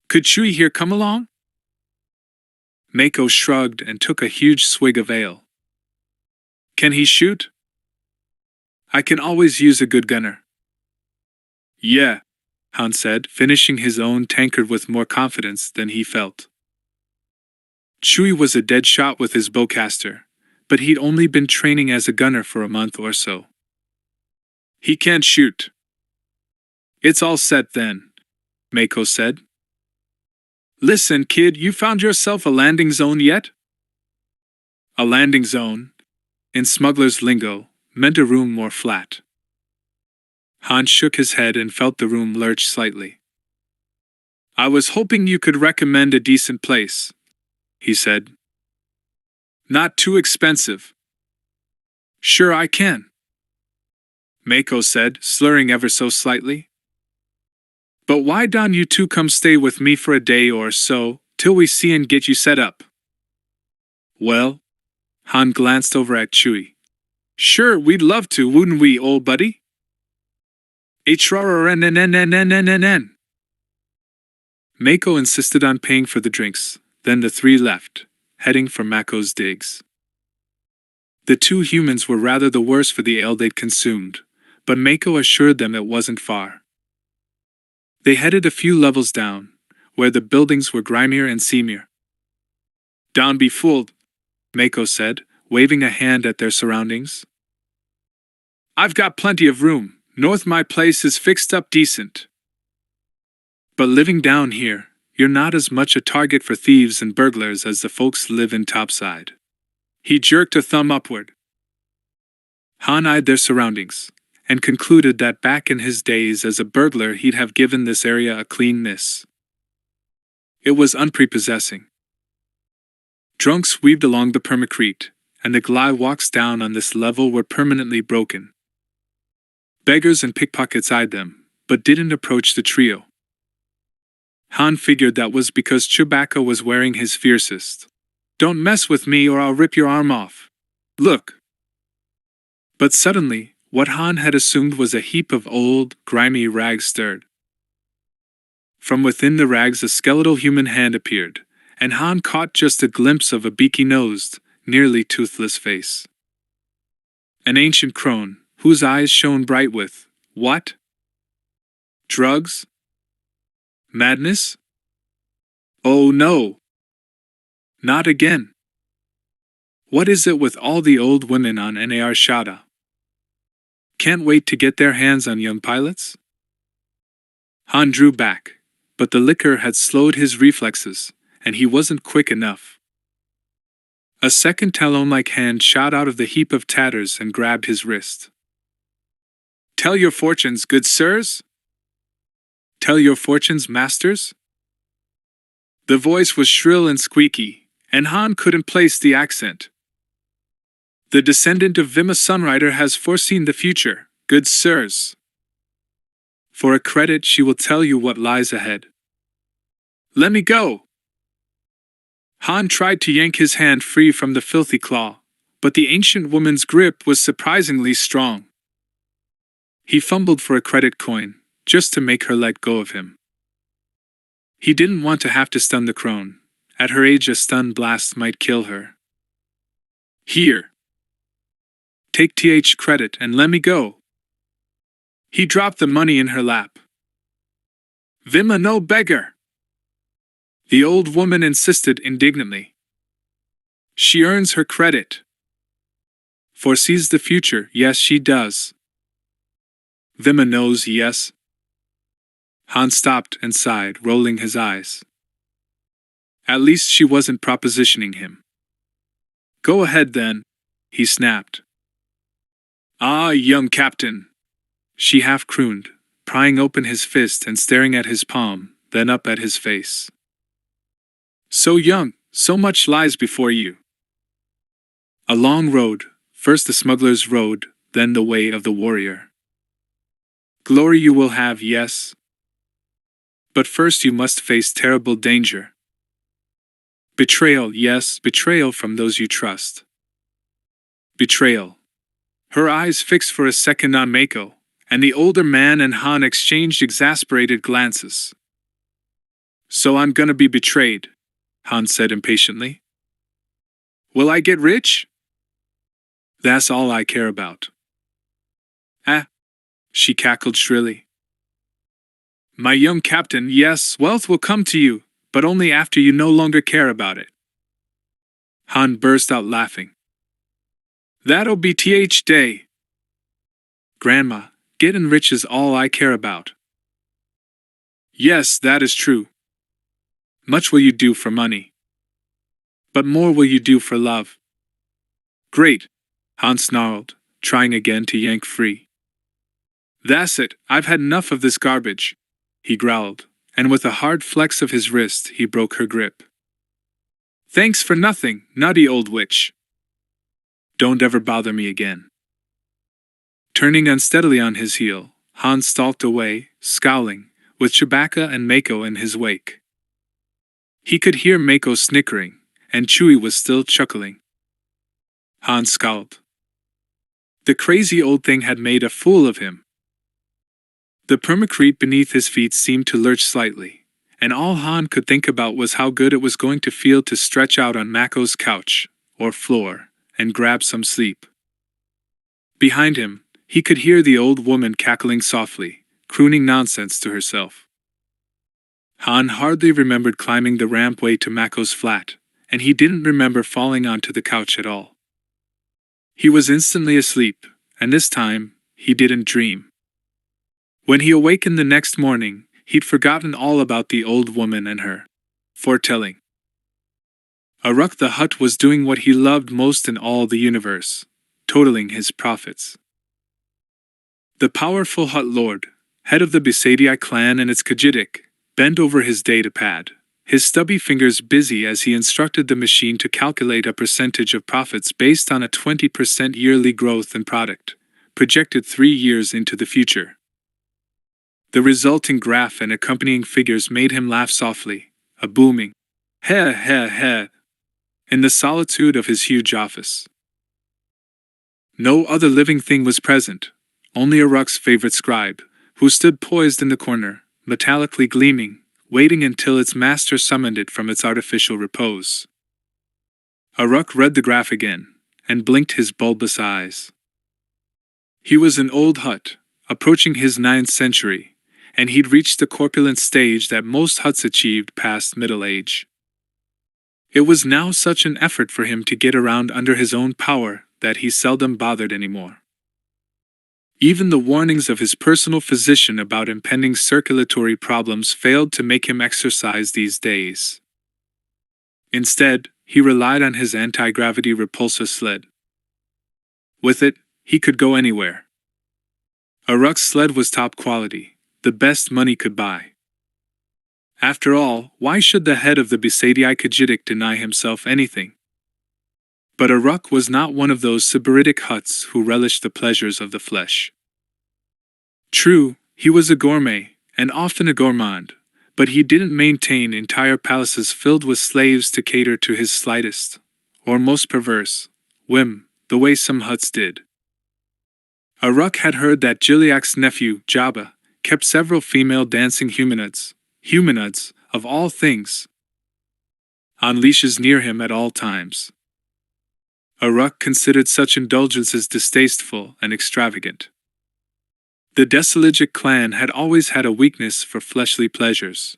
"Could Chewie here come along?" Mako shrugged and took a huge swig of ale. "Can he shoot?" "I can always use a good gunner." "Yeah," Han said, finishing his own tankard with more confidence than he felt. Chewie was a dead shot with his bowcaster, but he'd only been training as a gunner for a month or so. "He can't shoot." "It's all set then," Mako said. "Listen, kid, you found yourself a landing zone yet?" A landing zone, in smuggler's lingo, meant a room more flat. Han shook his head and felt the room lurch slightly. "I was hoping you could recommend a decent place," he said. "Not too expensive." "Sure I can," Mako said, slurring ever so slightly. "But why don't you two come stay with me for a day or so, till we see and get you set up?" "Well," Han glanced over at Chewie. "Sure, we'd love to, wouldn't we, old buddy?" "HRRNNNNNNN." Mako insisted on paying for the drinks, then the three left, heading for Mako's digs. The two humans were rather the worse for the ale they'd consumed, but Mako assured them it wasn't far. They headed a few levels down, where the buildings were grimier and seamier. "Down be fooled," Mako said, waving a hand at their surroundings. "I've got plenty of room, north my place is fixed up decent. But living down here, you're not as much a target for thieves and burglars as the folks live in topside." He jerked a thumb upward. Han eyed their surroundings, and concluded that back in his days as a burglar he'd have given this area a clean miss. It was unprepossessing. Drunks weaved along the permacrete, and the glide walks down on this level were permanently broken. Beggars and pickpockets eyed them, but didn't approach the trio. Han figured that was because Chewbacca was wearing his fiercest "Don't mess with me or I'll rip your arm off" look. But suddenly, what Han had assumed was a heap of old, grimy rags stirred. From within the rags a skeletal human hand appeared, and Han caught just a glimpse of a beaky-nosed, nearly toothless face. An ancient crone, whose eyes shone bright with, what? Drugs? Madness? Oh no! Not again! What is it with all the old women on Nar Shaddaa? Can't wait to get their hands on young pilots? Han drew back, but the liquor had slowed his reflexes, and he wasn't quick enough. A second talon-like hand shot out of the heap of tatters and grabbed his wrist. "Tell your fortunes, good sirs? Tell your fortunes, masters?" The voice was shrill and squeaky, and Han couldn't place the accent. "The descendant of Vima Sunrider has foreseen the future, good sirs. For a credit she will tell you what lies ahead. Let me go!" Han tried to yank his hand free from the filthy claw, but the ancient woman's grip was surprisingly strong. He fumbled for a credit coin, just to make her let go of him. He didn't want to have to stun the crone. At her age a stun blast might kill her. "Here. Take th credit and let me go." He dropped the money in her lap. "Vima no beggar!" the old woman insisted indignantly. "She earns her credit. Foresees the future, yes she does. Vima knows, yes." Han stopped and sighed, rolling his eyes. At least she wasn't propositioning him. "Go ahead then," he snapped. "Ah, young captain," she half crooned, prying open his fist and staring at his palm, then up at his face. "So young, so much lies before you." A long road, first the smuggler's road, then the way of the warrior. Glory you will have, yes. But first you must face terrible danger. Betrayal, yes, betrayal from those you trust. Betrayal. Her eyes fixed for a second on Mako, and the older man and Han exchanged exasperated glances. "So I'm gonna be betrayed," Han said impatiently. "Will I get rich?" "That's all I care about." "Ah," she cackled shrilly. "My young captain, yes, wealth will come to you, but only after you no longer care about it." Han burst out laughing. "That'll be th day. Grandma, getting rich is all I care about." "Yes, that is true. Much will you do for money. But more will you do for love." "Great," Han snarled, trying again to yank free. "That's it, I've had enough of this garbage," he growled, and with a hard flex of his wrist he broke her grip. "Thanks for nothing, nutty old witch. Don't ever bother me again." Turning unsteadily on his heel, Han stalked away, scowling, with Chewbacca and Mako in his wake. He could hear Mako snickering, and Chewie was still chuckling. Han scowled. The crazy old thing had made a fool of him. The permacrete beneath his feet seemed to lurch slightly, and all Han could think about was how good it was going to feel to stretch out on Mako's couch, or floor, and grab some sleep. Behind him, he could hear the old woman cackling softly, crooning nonsense to herself. Han hardly remembered climbing the rampway to Mako's flat, and he didn't remember falling onto the couch at all. He was instantly asleep, and this time, he didn't dream. When he awakened the next morning, he'd forgotten all about the old woman and her foretelling. Uruk the Hutt was doing what he loved most in all the universe, totaling his profits. The powerful Hutt lord, head of the Bisadii clan and its Khajidik, bent over his datapad, his stubby fingers busy as he instructed the machine to calculate a percentage of profits based on a 20% yearly growth in product, projected 3 years into the future. The resulting graph and accompanying figures made him laugh softly, a booming "heh heh heh," in the solitude of his huge office. No other living thing was present, only Uruk's favorite scribe, who stood poised in the corner, metallically gleaming, waiting until its master summoned it from its artificial repose. Uruk read the graph again, and blinked his bulbous eyes. He was an old Hutt, approaching his 9th century, and he'd reached the corpulent stage that most Hutts achieved past middle age. It was now such an effort for him to get around under his own power that he seldom bothered anymore. Even the warnings of his personal physician about impending circulatory problems failed to make him exercise these days. Instead, he relied on his anti-gravity repulsor sled. With it, he could go anywhere. Uruk's sled was top quality, the best money could buy. After all, why should the head of the Bisadii Khajidik deny himself anything? But Uruk was not one of those sybaritic Hutts who relished the pleasures of the flesh. True, he was a gourmet, and often a gourmand, but he didn't maintain entire palaces filled with slaves to cater to his slightest, or most perverse, whim, the way some Hutts did. Uruk had heard that Gileak's nephew, Jabba, kept several female dancing humanoids of all things, on leashes near him at all times. Uruk considered such indulgences distasteful and extravagant. The Deseligic clan had always had a weakness for fleshly pleasures.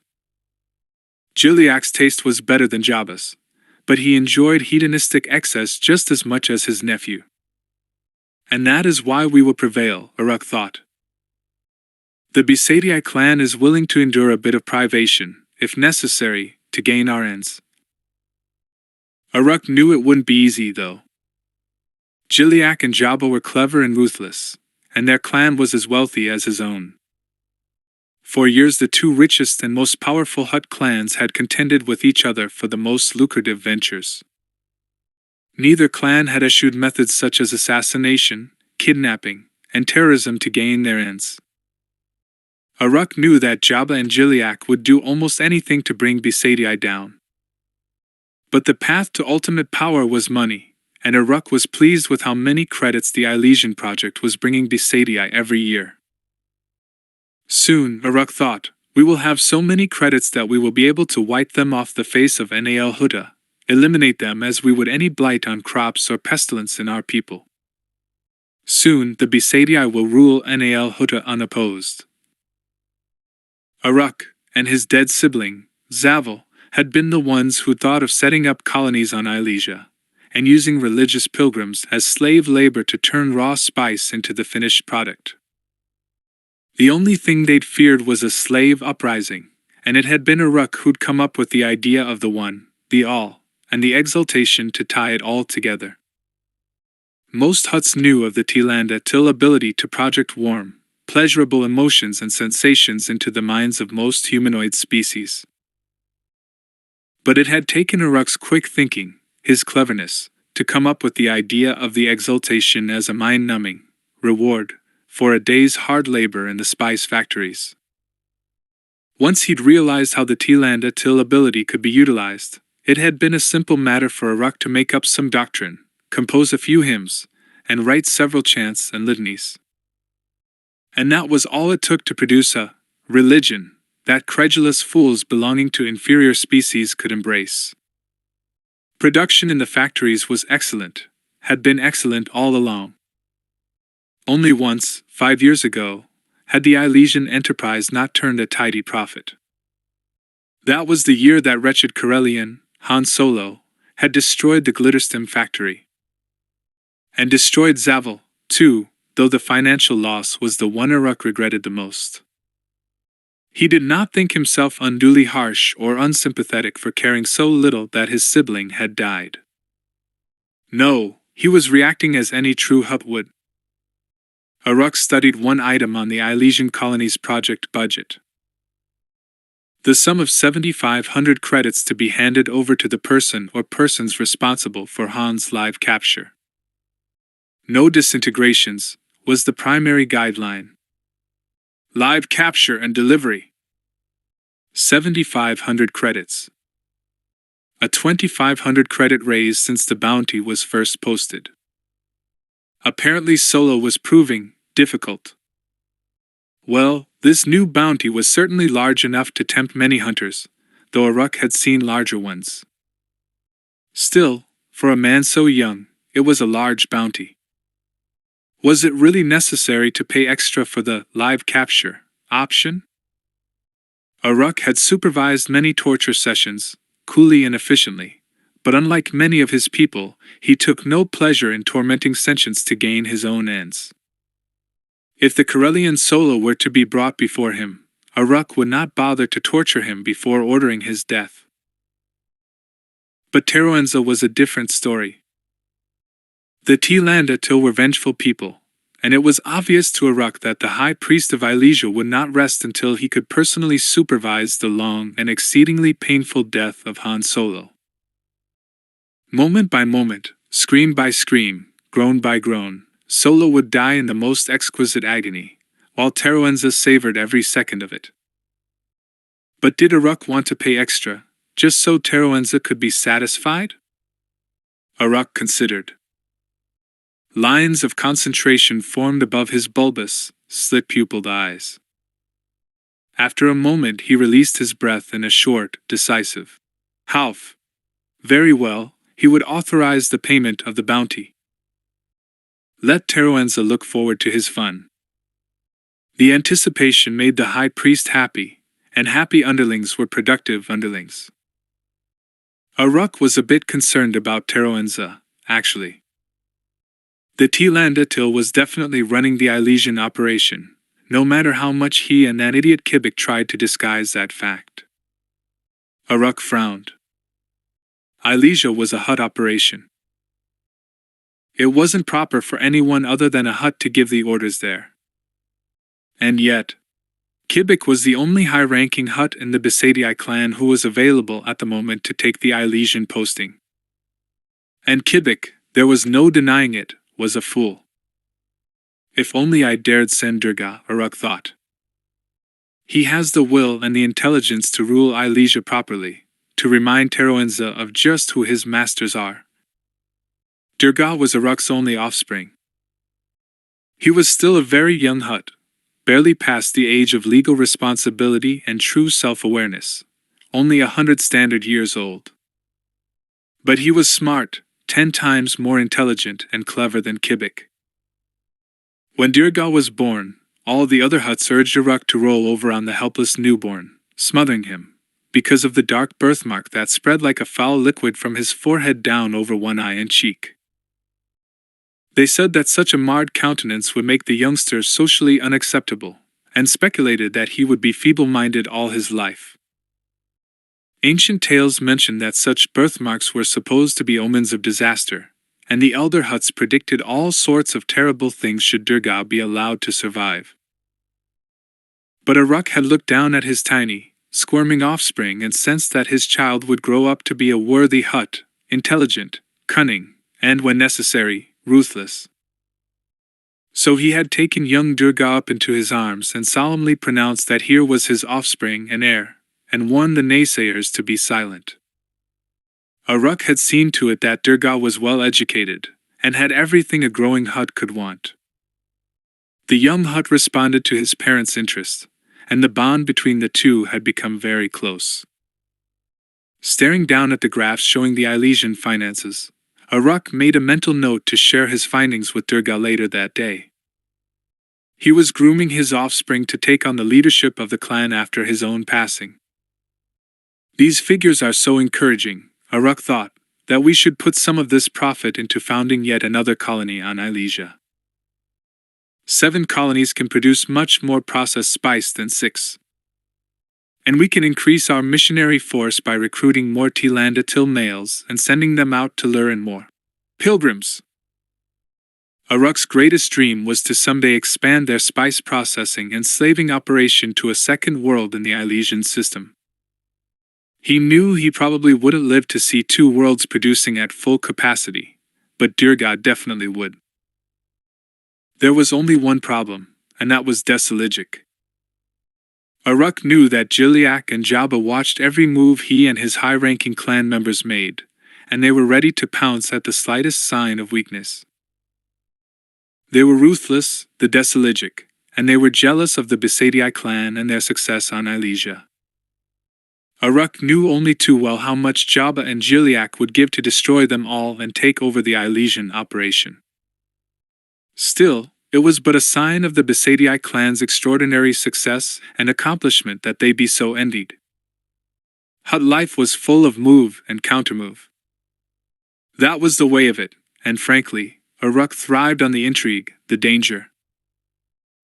Gileak's taste was better than Jabba's, but he enjoyed hedonistic excess just as much as his nephew. And that is why we will prevail, Uruk thought. The Bisadii clan is willing to endure a bit of privation, if necessary, to gain our ends. Uruk knew it wouldn't be easy, though. Gileak and Jabba were clever and ruthless, and their clan was as wealthy as his own. For years the two richest and most powerful Hutt clans had contended with each other for the most lucrative ventures. Neither clan had eschewed methods such as assassination, kidnapping, and terrorism to gain their ends. Uruk knew that Jabba and Gileak would do almost anything to bring Bisadii down. But the path to ultimate power was money, and Uruk was pleased with how many credits the Elysian project was bringing Bisadii every year. Soon, Uruk thought, we will have so many credits that we will be able to wipe them off the face of Nal Hutta, eliminate them as we would any blight on crops or pestilence in our people. Soon, the Bisadii will rule Nal Hutta unopposed. Uruk, and his dead sibling, Zavel, had been the ones who thought of setting up colonies on Ilesia, and using religious pilgrims as slave labor to turn raw spice into the finished product. The only thing they'd feared was a slave uprising, and it had been Uruk who'd come up with the idea of the one, the all, and the exaltation to tie it all together. Most Hutts knew of the Til ability to project warm, pleasurable emotions and sensations into the minds of most humanoid species. But it had taken Uruk's quick thinking, his cleverness, to come up with the idea of the exaltation as a mind-numbing reward for a day's hard labor in the spice factories. Once he'd realized how the Til ability could be utilized, it had been a simple matter for Uruk to make up some doctrine, compose a few hymns, and write several chants and litanies. And that was all it took to produce a religion that credulous fools belonging to inferior species could embrace. Production in the factories was excellent, had been excellent all along. Only once, 5 years ago, had the Elysian enterprise not turned a tidy profit. That was the year that wretched Corellian, Han Solo, had destroyed the Glitterstim factory. And destroyed Zavel, too, though the financial loss was the one Uruk regretted the most. He did not think himself unduly harsh or unsympathetic for caring so little that his sibling had died. No, he was reacting as any true Hutt would. Uruk studied one item on the Ilesian colony's project budget. The sum of 7,500 credits to be handed over to the person or persons responsible for Han's live capture. No disintegrations was the primary guideline. Live capture and delivery. 7,500 credits. A 2,500 credit raise since the bounty was first posted. Apparently Solo was proving difficult. Well, this new bounty was certainly large enough to tempt many hunters, though Uruk had seen larger ones. Still, for a man so young, it was a large bounty. Was it really necessary to pay extra for the live capture option? Uruk had supervised many torture sessions, coolly and efficiently, but unlike many of his people, he took no pleasure in tormenting sentients to gain his own ends. If the Corellian Solo were to be brought before him, Uruk would not bother to torture him before ordering his death. But Teroenza was a different story. The Tlandil were vengeful people, and it was obvious to Uruk that the High Priest of Ilesia would not rest until he could personally supervise the long and exceedingly painful death of Han Solo. Moment by moment, scream by scream, groan by groan, Solo would die in the most exquisite agony, while Teroenza savored every second of it. But did Uruk want to pay extra, just so Teroenza could be satisfied? Uruk considered. Lines of concentration formed above his bulbous, slit-pupilled eyes. After a moment he released his breath in a short, decisive "Half." Very well, he would authorize the payment of the bounty. Let Teroenza look forward to his fun. The anticipation made the High Priest happy, and happy underlings were productive underlings. Uruk was a bit concerned about Teroenza, actually. The Tlandil was definitely running the Ilesian operation, no matter how much he and that idiot Kibik tried to disguise that fact. Uruk frowned. Ilesia was a Hutt operation. It wasn't proper for anyone other than a Hutt to give the orders there. And yet, Kibik was the only high-ranking Hutt in the Besadii clan who was available at the moment to take the Ilesian posting. And Kibik, there was no denying it, was a fool. If only I dared send Durga, Uruk thought. He has the will and the intelligence to rule Ilesia properly, to remind Teroenza of just who his masters are. Durga was Uruk's only offspring. He was still a very young Hutt, barely past the age of legal responsibility and true self-awareness, only 100 standard years old. But he was smart, 10 times more intelligent and clever than Kibik. When Durga was born, all the other Hutts urged Uruk to roll over on the helpless newborn, smothering him, because of the dark birthmark that spread like a foul liquid from his forehead down over one eye and cheek. They said that such a marred countenance would make the youngster socially unacceptable, and speculated that he would be feeble-minded all his life. Ancient tales mentioned that such birthmarks were supposed to be omens of disaster, and the elder Hutts predicted all sorts of terrible things should Durga be allowed to survive. But Uruk had looked down at his tiny, squirming offspring and sensed that his child would grow up to be a worthy Hutt, intelligent, cunning, and, when necessary, ruthless. So he had taken young Durga up into his arms and solemnly pronounced that here was his offspring and heir, and warned the naysayers to be silent. Uruk had seen to it that Durga was well educated, and had everything a growing Hutt could want. The young Hutt responded to his parents' interest, and the bond between the two had become very close. Staring down at the graphs showing the Ilesian finances, Uruk made a mental note to share his findings with Durga later that day. He was grooming his offspring to take on the leadership of the clan after his own passing. These figures are so encouraging, Uruk thought, that we should put some of this profit into founding yet another colony on Ilesia. 7 colonies can produce much more processed spice than 6. And we can increase our missionary force by recruiting more Tlandil males and sending them out to lure in more pilgrims. Uruk's greatest dream was to someday expand their spice processing and slaving operation to a second world in the Elysian system. He knew he probably wouldn't live to see 2 worlds producing at full capacity, but Durga definitely would. There was only one problem, and that was TRILOGY. Uruk knew that Jiliak and Jabba watched every move he and his high-ranking clan members made, and they were ready to pounce at the slightest sign of weakness. They were ruthless, the TRILOGY, and they were jealous of the Besadii clan and their success on Elysia. Uruk knew only too well how much Jabba and Jiliak would give to destroy them all and take over the Elysian operation. Still, it was but a sign of the Besadii clan's extraordinary success and accomplishment that they be so envied. Hutt life was full of move and countermove. That was the way of it, and frankly, Uruk thrived on the intrigue, the danger.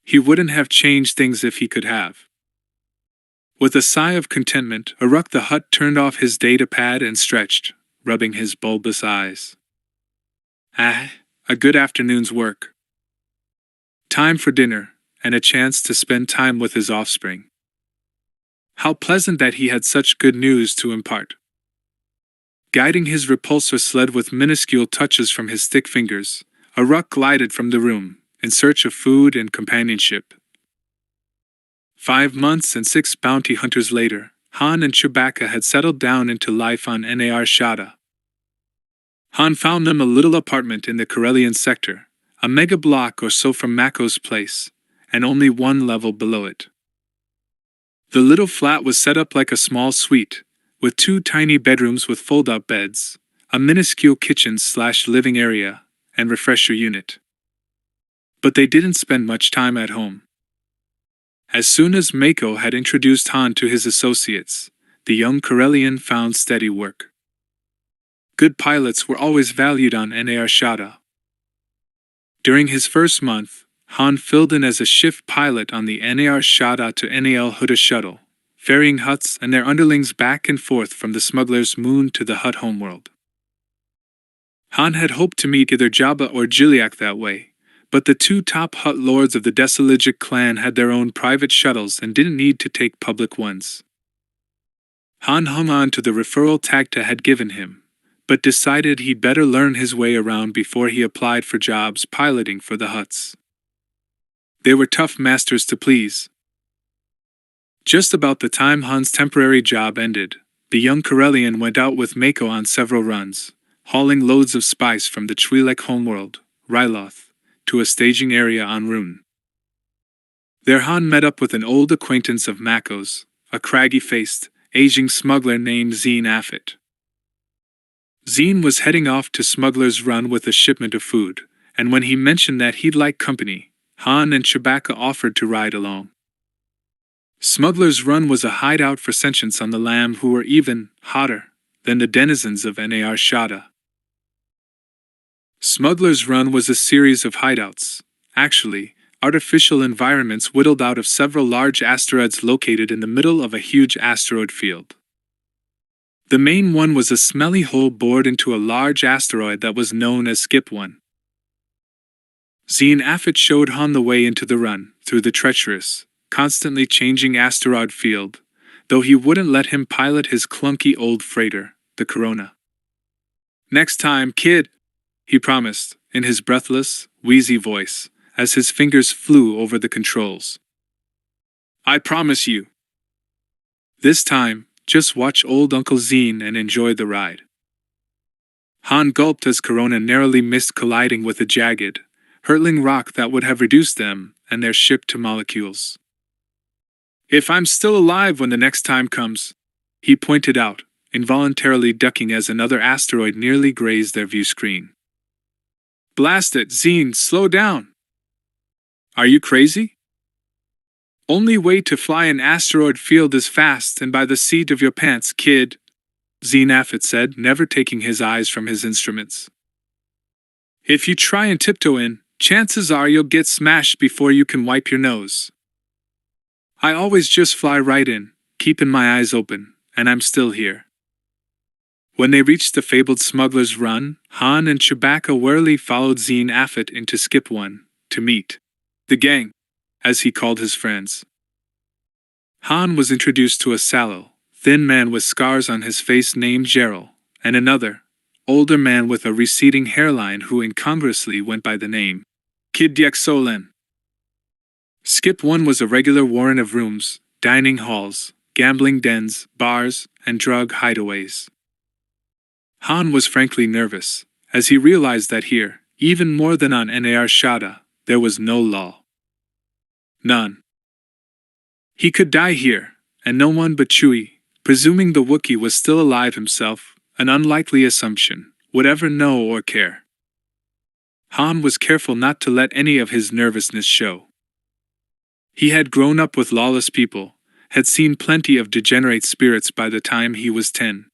He wouldn't have changed things if he could have. With a sigh of contentment, Uruk the Hutt turned off his data pad and stretched, rubbing his bulbous eyes. A good afternoon's work. Time for dinner, and a chance to spend time with his offspring. How pleasant that he had such good news to impart. Guiding his repulsor sled with minuscule touches from his thick fingers, Uruk glided from the room, in search of food and companionship. 5 months and 6 bounty hunters later, Han and Chewbacca had settled down into life on Nar Shaddaa. Han found them a little apartment in the Corellian sector, a mega block or so from Mako's place, and only 1 level below it. The little flat was set up like a small suite, with 2 tiny bedrooms with fold-out beds, a minuscule kitchen/living area, and refresher unit. But they didn't spend much time at home. As soon as Mako had introduced Han to his associates, the young Corellian found steady work. Good pilots were always valued on Nar Shaddaa. During his first month, Han filled in as a shift pilot on the Nar Shaddaa to Nal Hutta shuttle, ferrying Hutts and their underlings back and forth from the smuggler's moon to the Hutt homeworld. Han had hoped to meet either Jabba or Jiliak that way, but the 2 top Hutt lords of the TRILOGY clan had their own private shuttles and didn't need to take public ones. Han hung on to the referral Tagta had given him, but decided he'd better learn his way around before he applied for jobs piloting for the Hutts. They were tough masters to please. Just about the time Han's temporary job ended, the young Corellian went out with Mako on several runs, hauling loads of spice from the Twi'lek homeworld, Ryloth, to a staging area on Rune. There Han met up with an old acquaintance of Mako's, a craggy-faced, aging smuggler named Zeen Affit. Zeen was heading off to Smuggler's Run with a shipment of food, and when he mentioned that he'd like company, Han and Chewbacca offered to ride along. Smuggler's Run was a hideout for sentients on the Lam who were even hotter than the denizens of Nar Shaddaa. Smuggler's Run was a series of hideouts, actually, artificial environments whittled out of several large asteroids located in the middle of a huge asteroid field. The main one was a smelly hole bored into a large asteroid that was known as Skip 1. Zeen Affit showed Han the way into the run, through the treacherous, constantly changing asteroid field, though he wouldn't let him pilot his clunky old freighter, the Corona. "Next time, kid," he promised, in his breathless, wheezy voice, as his fingers flew over the controls. "I promise you." This time, just watch old Uncle Zeen and enjoy the ride. Han gulped as Corona narrowly missed colliding with a jagged, hurtling rock that would have reduced them and their ship to molecules. "If I'm still alive when the next time comes," he pointed out, involuntarily ducking as another asteroid nearly grazed their view screen. "Blast it, Zeen, slow down! Are you crazy? Only way to fly an asteroid field is fast and by the seat of your pants, kid," Zeen Affit said, never taking his eyes from his instruments. "If you try and tiptoe in, chances are you'll get smashed before you can wipe your nose. I always just fly right in, keeping my eyes open, and I'm still here." When they reached the fabled Smuggler's Run, Han and Chewbacca warily followed Zine Affit into Skip One to meet the gang, as he called his friends. Han was introduced to a sallow, thin man with scars on his face named Gerald, and another, older man with a receding hairline who incongruously went by the name Kid Diak-Solen. Skip One was a regular warren of rooms, dining halls, gambling dens, bars, and drug hideaways. Han was frankly nervous, as he realized that here, even more than on Nar Shaddaa, there was no law. None. He could die here, and no one but Chewie, presuming the Wookiee was still alive himself, an unlikely assumption, would ever know or care. Han was careful not to let any of his nervousness show. He had grown up with lawless people, had seen plenty of degenerate spirits by the time he was 10.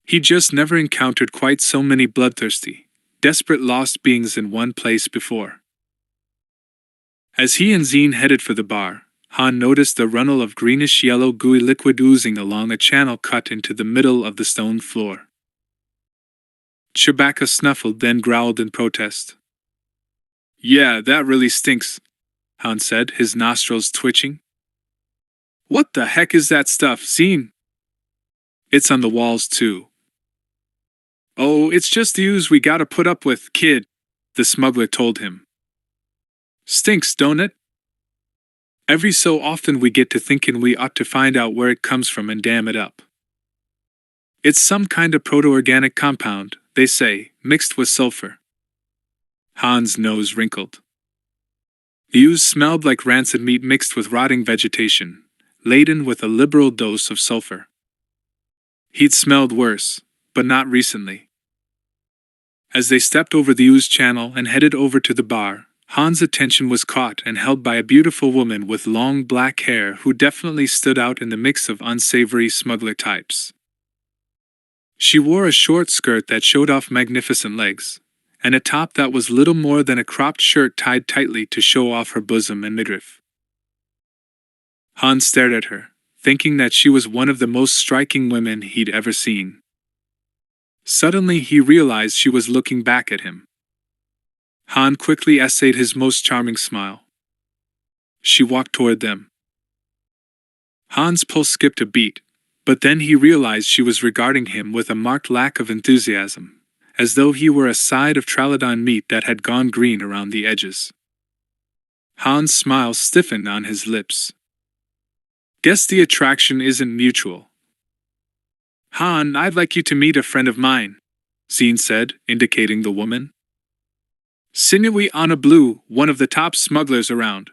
He just never encountered quite so many bloodthirsty, desperate lost beings in one place before. As he and Zine headed for the bar, Han noticed a runnel of greenish-yellow gooey liquid oozing along a channel cut into the middle of the stone floor. Chewbacca snuffled, then growled in protest. "Yeah, that really stinks," Han said, his nostrils twitching. "What the heck is that stuff, Zine?" "It's on the walls, too." "Oh, it's just the ooze we gotta put up with, kid," the smuggler told him. "Stinks, don't it? Every so often we get to thinking we ought to find out where it comes from and dam it up. It's some kind of proto-organic compound, they say, mixed with sulfur." Han's nose wrinkled. The ooze smelled like rancid meat mixed with rotting vegetation, laden with a liberal dose of sulfur. He'd smelled worse, but not recently. As they stepped over the ooze channel and headed over to the bar, Han's attention was caught and held by a beautiful woman with long black hair who definitely stood out in the mix of unsavory smuggler types. She wore a short skirt that showed off magnificent legs, and a top that was little more than a cropped shirt tied tightly to show off her bosom and midriff. Han stared at her, thinking that she was one of the most striking women he'd ever seen. Suddenly he realized she was looking back at him. Han quickly essayed his most charming smile. She walked toward them. Han's pulse skipped a beat, but then he realized she was regarding him with a marked lack of enthusiasm, as though he were a side of Trilodon meat that had gone green around the edges. Han's smile stiffened on his lips. "Guess the attraction isn't mutual." "Han, I'd like you to meet a friend of mine," Zine said, indicating the woman. "Sinewy Anna Blue, one of the top smugglers around.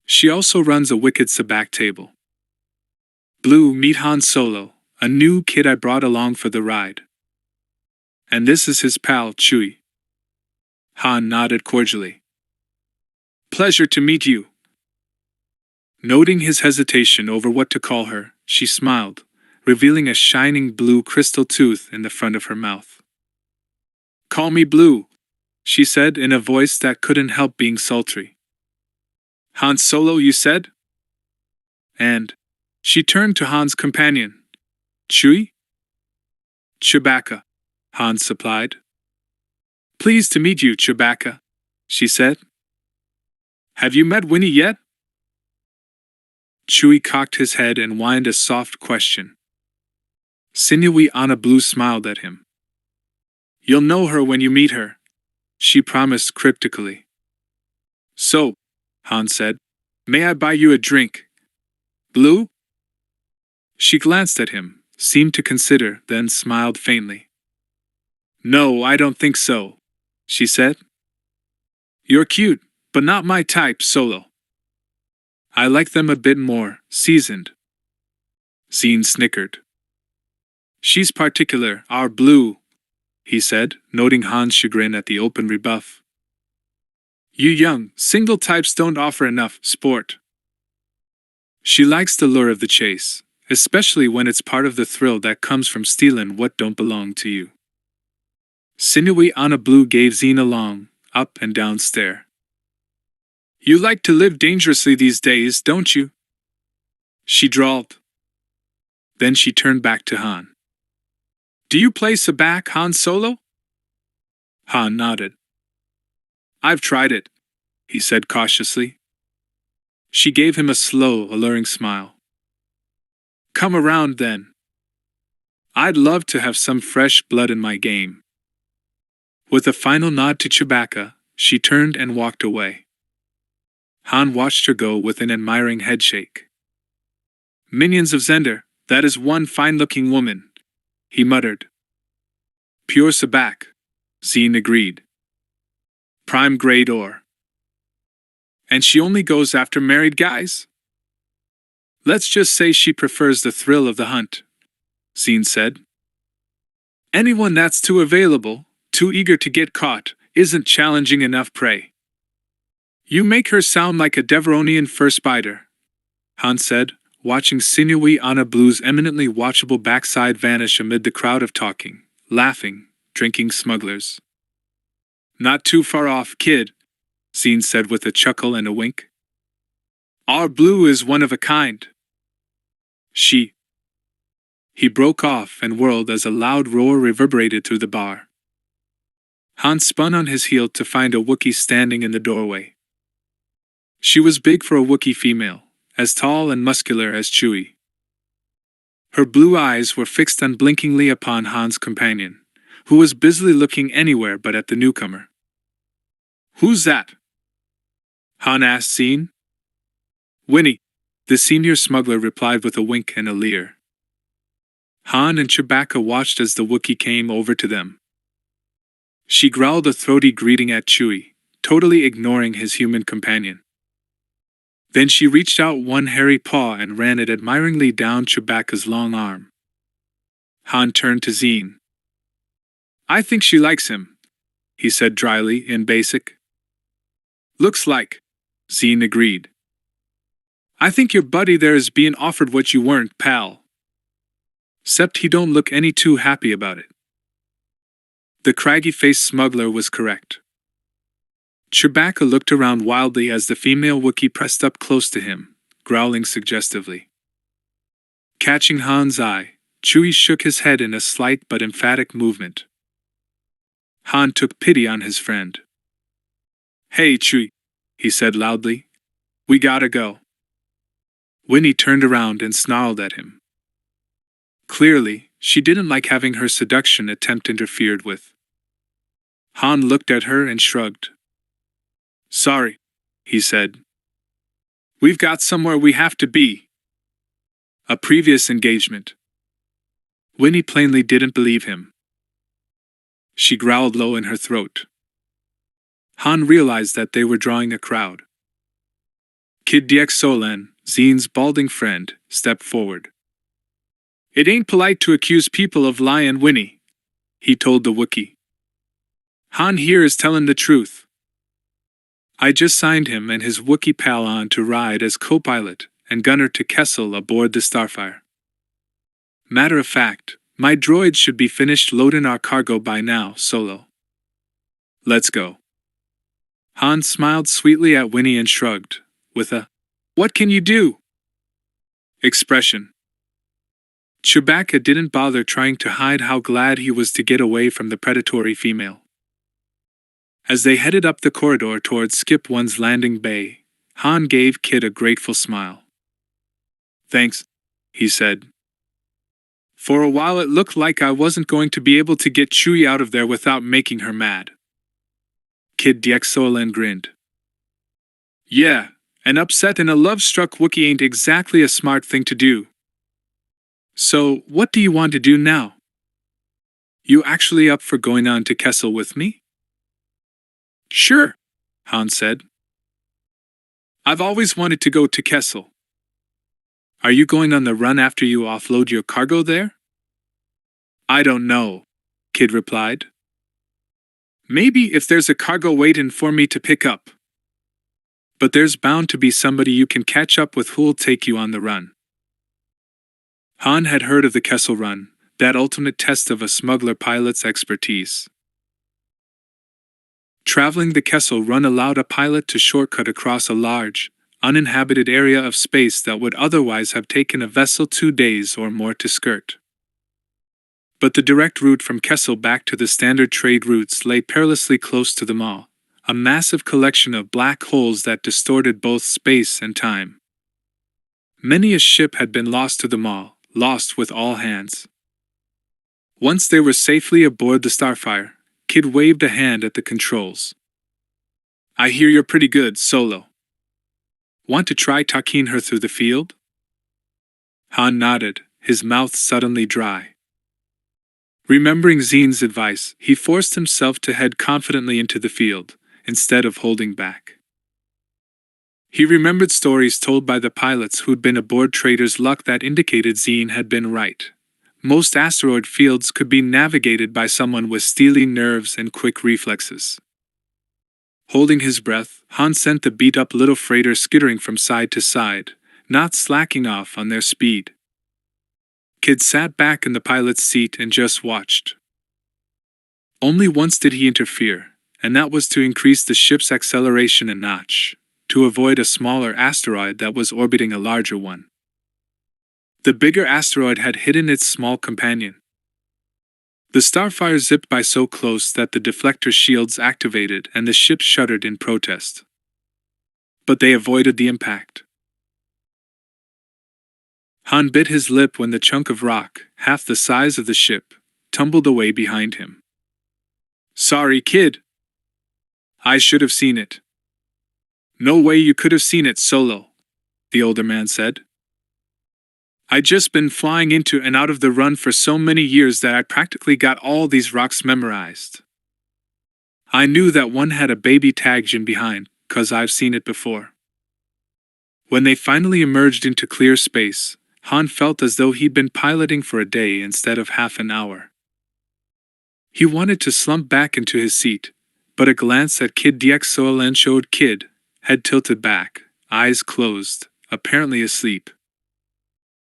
She also runs a wicked sabacc table. Blue, meet Han Solo, a new kid I brought along for the ride. And this is his pal, Chewie." Han nodded cordially. "Pleasure to meet you." Noting his hesitation over what to call her, she smiled, revealing a shining blue crystal tooth in the front of her mouth. "Call me Blue," she said in a voice that couldn't help being sultry. "Han Solo, you said?" And she turned to Han's companion. "Chewie?" "Chewbacca," Han supplied. "Pleased to meet you, Chewbacca," she said. "Have you met Winnie yet?" Chewie cocked his head and whined a soft question. Sinewy Anna Blue smiled at him. "You'll know her when you meet her," she promised cryptically. "So," Han said, "may I buy you a drink? Blue?" She glanced at him, seemed to consider, then smiled faintly. "No, I don't think so," she said. "You're cute, but not my type, Solo. I like them a bit more seasoned." Zine snickered. "She's particular, our Blue," he said, noting Han's chagrin at the open rebuff. "You young, single types don't offer enough sport. She likes the lure of the chase, especially when it's part of the thrill that comes from stealing what don't belong to you." Sinewy Anna Blue gave Zine a long, up and down stare. "You like to live dangerously these days, don't you?" she drawled. Then she turned back to Han. Do you play sabacc, Han Solo? Han nodded. I've tried it, he said cautiously. She gave him a slow, alluring smile. Come around then. I'd love to have some fresh blood in my game. With a final nod to Chewbacca, she turned and walked away. Han watched her go with an admiring headshake. Minions of Zender, that is one fine-looking woman, he muttered. Pure sabacc, Zine agreed. Prime grade ore. And she only goes after married guys? Let's just say she prefers the thrill of the hunt, Zine said. Anyone that's too available, too eager to get caught, isn't challenging enough prey. You make her sound like a Deveronian fur spider, Han said, watching sinewy Anna Blue's eminently watchable backside vanish amid the crowd of talking, laughing, drinking smugglers. Not too far off, kid, Zine said with a chuckle and a wink. Our Blue is one of a kind. He broke off and whirled as a loud roar reverberated through the bar. Han spun on his heel to find a Wookiee standing in the doorway. She was big for a Wookiee female, as tall and muscular as Chewie. Her blue eyes were fixed unblinkingly upon Han's companion, who was busily looking anywhere but at the newcomer. Who's that? Han asked Zine. Winnie, the senior smuggler replied with a wink and a leer. Han and Chewbacca watched as the Wookiee came over to them. She growled a throaty greeting at Chewie, totally ignoring his human companion. Then she reached out one hairy paw and ran it admiringly down Chewbacca's long arm. Han turned to Zine. I think she likes him, he said dryly in Basic. Looks like, Zine agreed. I think your buddy there is being offered what you weren't, pal. 'Cept he don't look any too happy about it. The craggy-faced smuggler was correct. Chewbacca looked around wildly as the female Wookiee pressed up close to him, growling suggestively. Catching Han's eye, Chewie shook his head in a slight but emphatic movement. Han took pity on his friend. Hey, Chewie, he said loudly. We gotta go. Winnie turned around and snarled at him. Clearly, she didn't like having her seduction attempt interfered with. Han looked at her and shrugged. Sorry, he said. We've got somewhere we have to be. A previous engagement. Winnie plainly didn't believe him. She growled low in her throat. Han realized that they were drawing a crowd. Kid Diek-Solan, Zine's balding friend, stepped forward. It ain't polite to accuse people of lying, Winnie, he told the Wookiee. Han here is telling the truth. I just signed him and his Wookiee pal on to ride as co-pilot and gunner to Kessel aboard the Starfire. Matter of fact, my droids should be finished loading our cargo by now, Solo. Let's go. Han smiled sweetly at Winnie and shrugged, with a, what can you do? Expression. Chewbacca didn't bother trying to hide how glad he was to get away from the predatory female. As they headed up the corridor towards Skip One's landing bay, Han gave Kid a grateful smile. Thanks, he said. For a while it looked like I wasn't going to be able to get Chewie out of there without making her mad. Kid Diek-Solan grinned. Yeah, an upset and a love-struck Wookiee ain't exactly a smart thing to do. So, what do you want to do now? You actually up for going on to Kessel with me? Sure, Han said. I've always wanted to go to Kessel. Are you going on the run after you offload your cargo there? I don't know, Kid replied. Maybe if there's a cargo waiting for me to pick up. But there's bound to be somebody you can catch up with who'll take you on the run. Han had heard of the Kessel Run, that ultimate test of a smuggler pilot's expertise. Traveling the Kessel Run allowed a pilot to shortcut across a large, uninhabited area of space that would otherwise have taken a vessel 2 days or more to skirt. But the direct route from Kessel back to the standard trade routes lay perilously close to them all, a massive collection of black holes that distorted both space and time. Many a ship had been lost to them all, lost with all hands. Once they were safely aboard the Starfire, Kid waved a hand at the controls. "I hear you're pretty good, Solo. Want to try talking her through the field?" Han nodded, his mouth suddenly dry. Remembering Zine's advice, he forced himself to head confidently into the field, instead of holding back. He remembered stories told by the pilots who'd been aboard Trader's Luck that indicated Zine had been right. Most asteroid fields could be navigated by someone with steely nerves and quick reflexes. Holding his breath, Han sent the beat-up little freighter skittering from side to side, not slacking off on their speed. Kid sat back in the pilot's seat and just watched. Only once did he interfere, and that was to increase the ship's acceleration a notch, to avoid a smaller asteroid that was orbiting a larger one. The bigger asteroid had hidden its small companion. The Starfire zipped by so close that the deflector shields activated and the ship shuddered in protest. But they avoided the impact. Han bit his lip when the chunk of rock, half the size of the ship, tumbled away behind him. "Sorry, kid. I should have seen it." "No way you could have seen it, Solo," the older man said. "I just been flying into and out of the run for so many years that I practically got all these rocks memorized. I knew that one had a baby tag behind, 'cause I've seen it before." When they finally emerged into clear space, Han felt as though he'd been piloting for a day instead of half an hour. He wanted to slump back into his seat, but a glance at Kid DXOLN showed Kid, head tilted back, eyes closed, apparently asleep.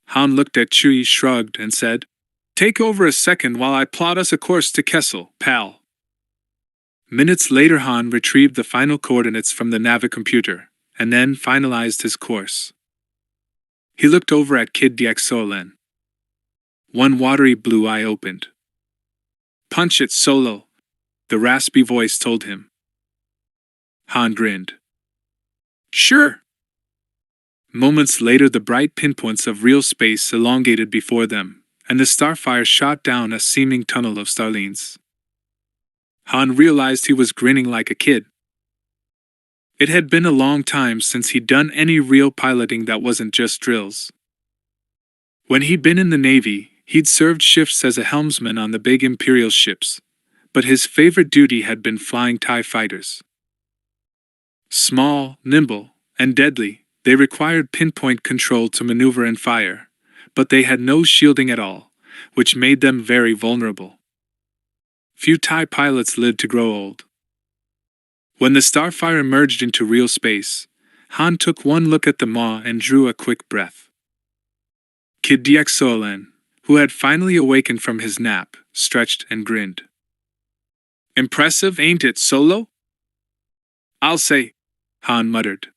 Han looked at Chewie, shrugged, and said, "Take over a second while I plot us a course to Kessel, pal." Minutes later Han retrieved the final coordinates from the navicomputer, and then finalized his course. He looked over at Kid DXOLN. One watery blue eye opened. "Punch it, Solo," the raspy voice told him. Han grinned. "Sure." Moments later the bright pinpoints of real space elongated before them, and the Starfire shot down a seeming tunnel of starlines. Han realized he was grinning like a kid. It had been a long time since he'd done any real piloting that wasn't just drills. When he'd been in the Navy, he'd served shifts as a helmsman on the big Imperial ships, but his favorite duty had been flying TIE fighters. Small, nimble, and deadly, they required pinpoint control to maneuver and fire, but they had no shielding at all, which made them very vulnerable. Few TIE pilots lived to grow old. When the Starfire emerged into real space, Han took one look at the maw and drew a quick breath. Kid DXOLN, who had finally awakened from his nap, stretched and grinned. "Impressive, ain't it, Solo?" "I'll say," Han muttered.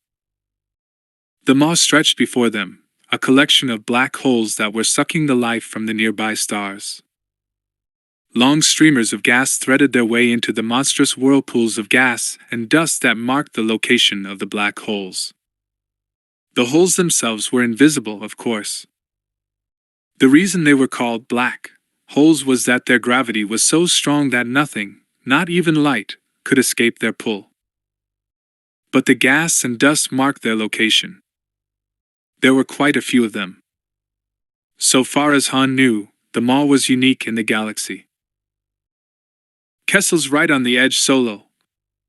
The maw stretched before them, a collection of black holes that were sucking the life from the nearby stars. Long streamers of gas threaded their way into the monstrous whirlpools of gas and dust that marked the location of the black holes. The holes themselves were invisible, of course. The reason they were called black holes was that their gravity was so strong that nothing, not even light, could escape their pull. But the gas and dust marked their location. There were quite a few of them. So far as Han knew, the maw was unique in the galaxy. "Kessel's right on the edge, Solo,"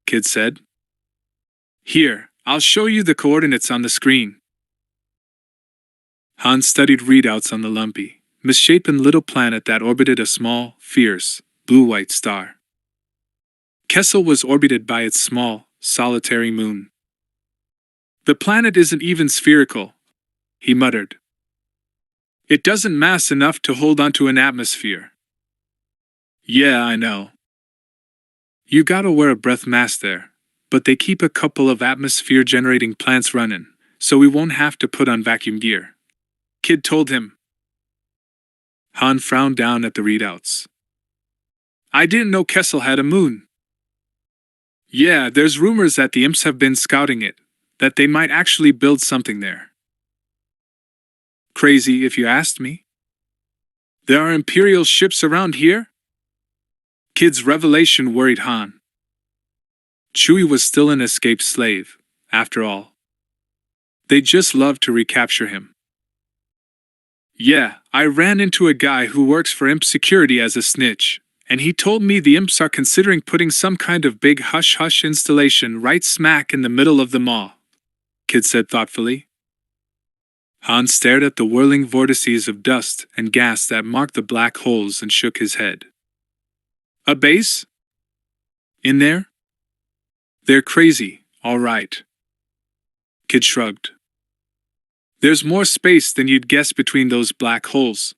Kid said. "Here, I'll show you the coordinates on the screen." Han studied readouts on the lumpy, misshapen little planet that orbited a small, fierce, blue-white star. Kessel was orbited by its small, solitary moon. "The planet isn't even spherical," he muttered. "It doesn't mass enough to hold onto an atmosphere." "Yeah, I know. You gotta wear a breath mask there, but they keep a couple of atmosphere-generating plants running, so we won't have to put on vacuum gear," Kid told him. Han frowned down at the readouts. I didn't know Kessel had a moon. Yeah, there's rumors that the imps have been scouting it, that they might actually build something there. Crazy if you asked me. There are Imperial ships around here? Kid's revelation worried Han. Chewie was still an escaped slave, after all. They'd just love to recapture him. Yeah, I ran into a guy who works for imp security as a snitch, and he told me the imps are considering putting some kind of big hush-hush installation right smack in the middle of the mall, Kid said thoughtfully. Han stared at the whirling vortices of dust and gas that marked the black holes and shook his head. A base? In there? They're crazy, all right. Kid shrugged. There's more space than you'd guess between those black holes.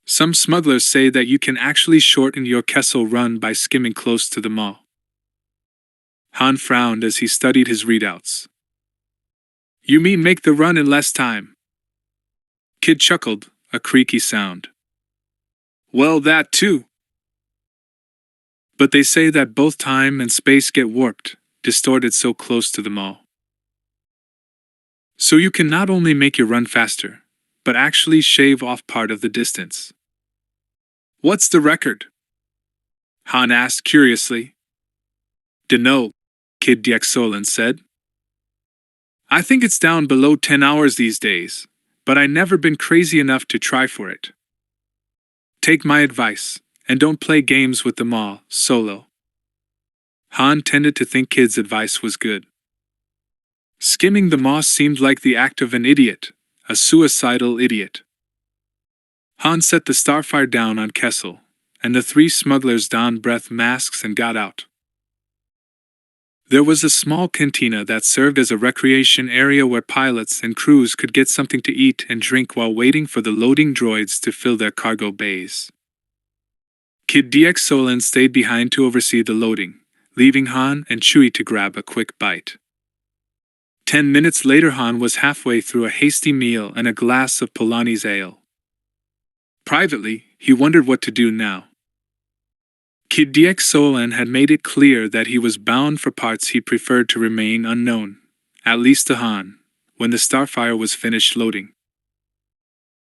Some smugglers say that you can actually shorten your Kessel run by skimming close to the mall. Han frowned as he studied his readouts. You mean make the run in less time? Kid chuckled, a creaky sound. Well, that too. But they say that both time and space get warped, distorted so close to the mall. So you can not only make your run faster, but actually shave off part of the distance. What's the record? Han asked curiously. Dunno, Kid Diexolan said. I think it's down below 10 hours these days, but I never been crazy enough to try for it. Take my advice, and don't play games with the mall, Solo. Han tended to think Kid's advice was good. Skimming the moss seemed like the act of an idiot, a suicidal idiot. Han set the starfire down on Kessel, and the three smugglers donned breath masks and got out. There was a small cantina that served as a recreation area where pilots and crews could get something to eat and drink while waiting for the loading droids to fill their cargo bays. Kid Diexolan stayed behind to oversee the loading, leaving Han and Chewie to grab a quick bite. 10 minutes later Han was halfway through a hasty meal and a glass of Polani's ale. Privately, he wondered what to do now. Kid Diexolan had made it clear that he was bound for parts he preferred to remain unknown, at least to Han, when the starfire was finished loading.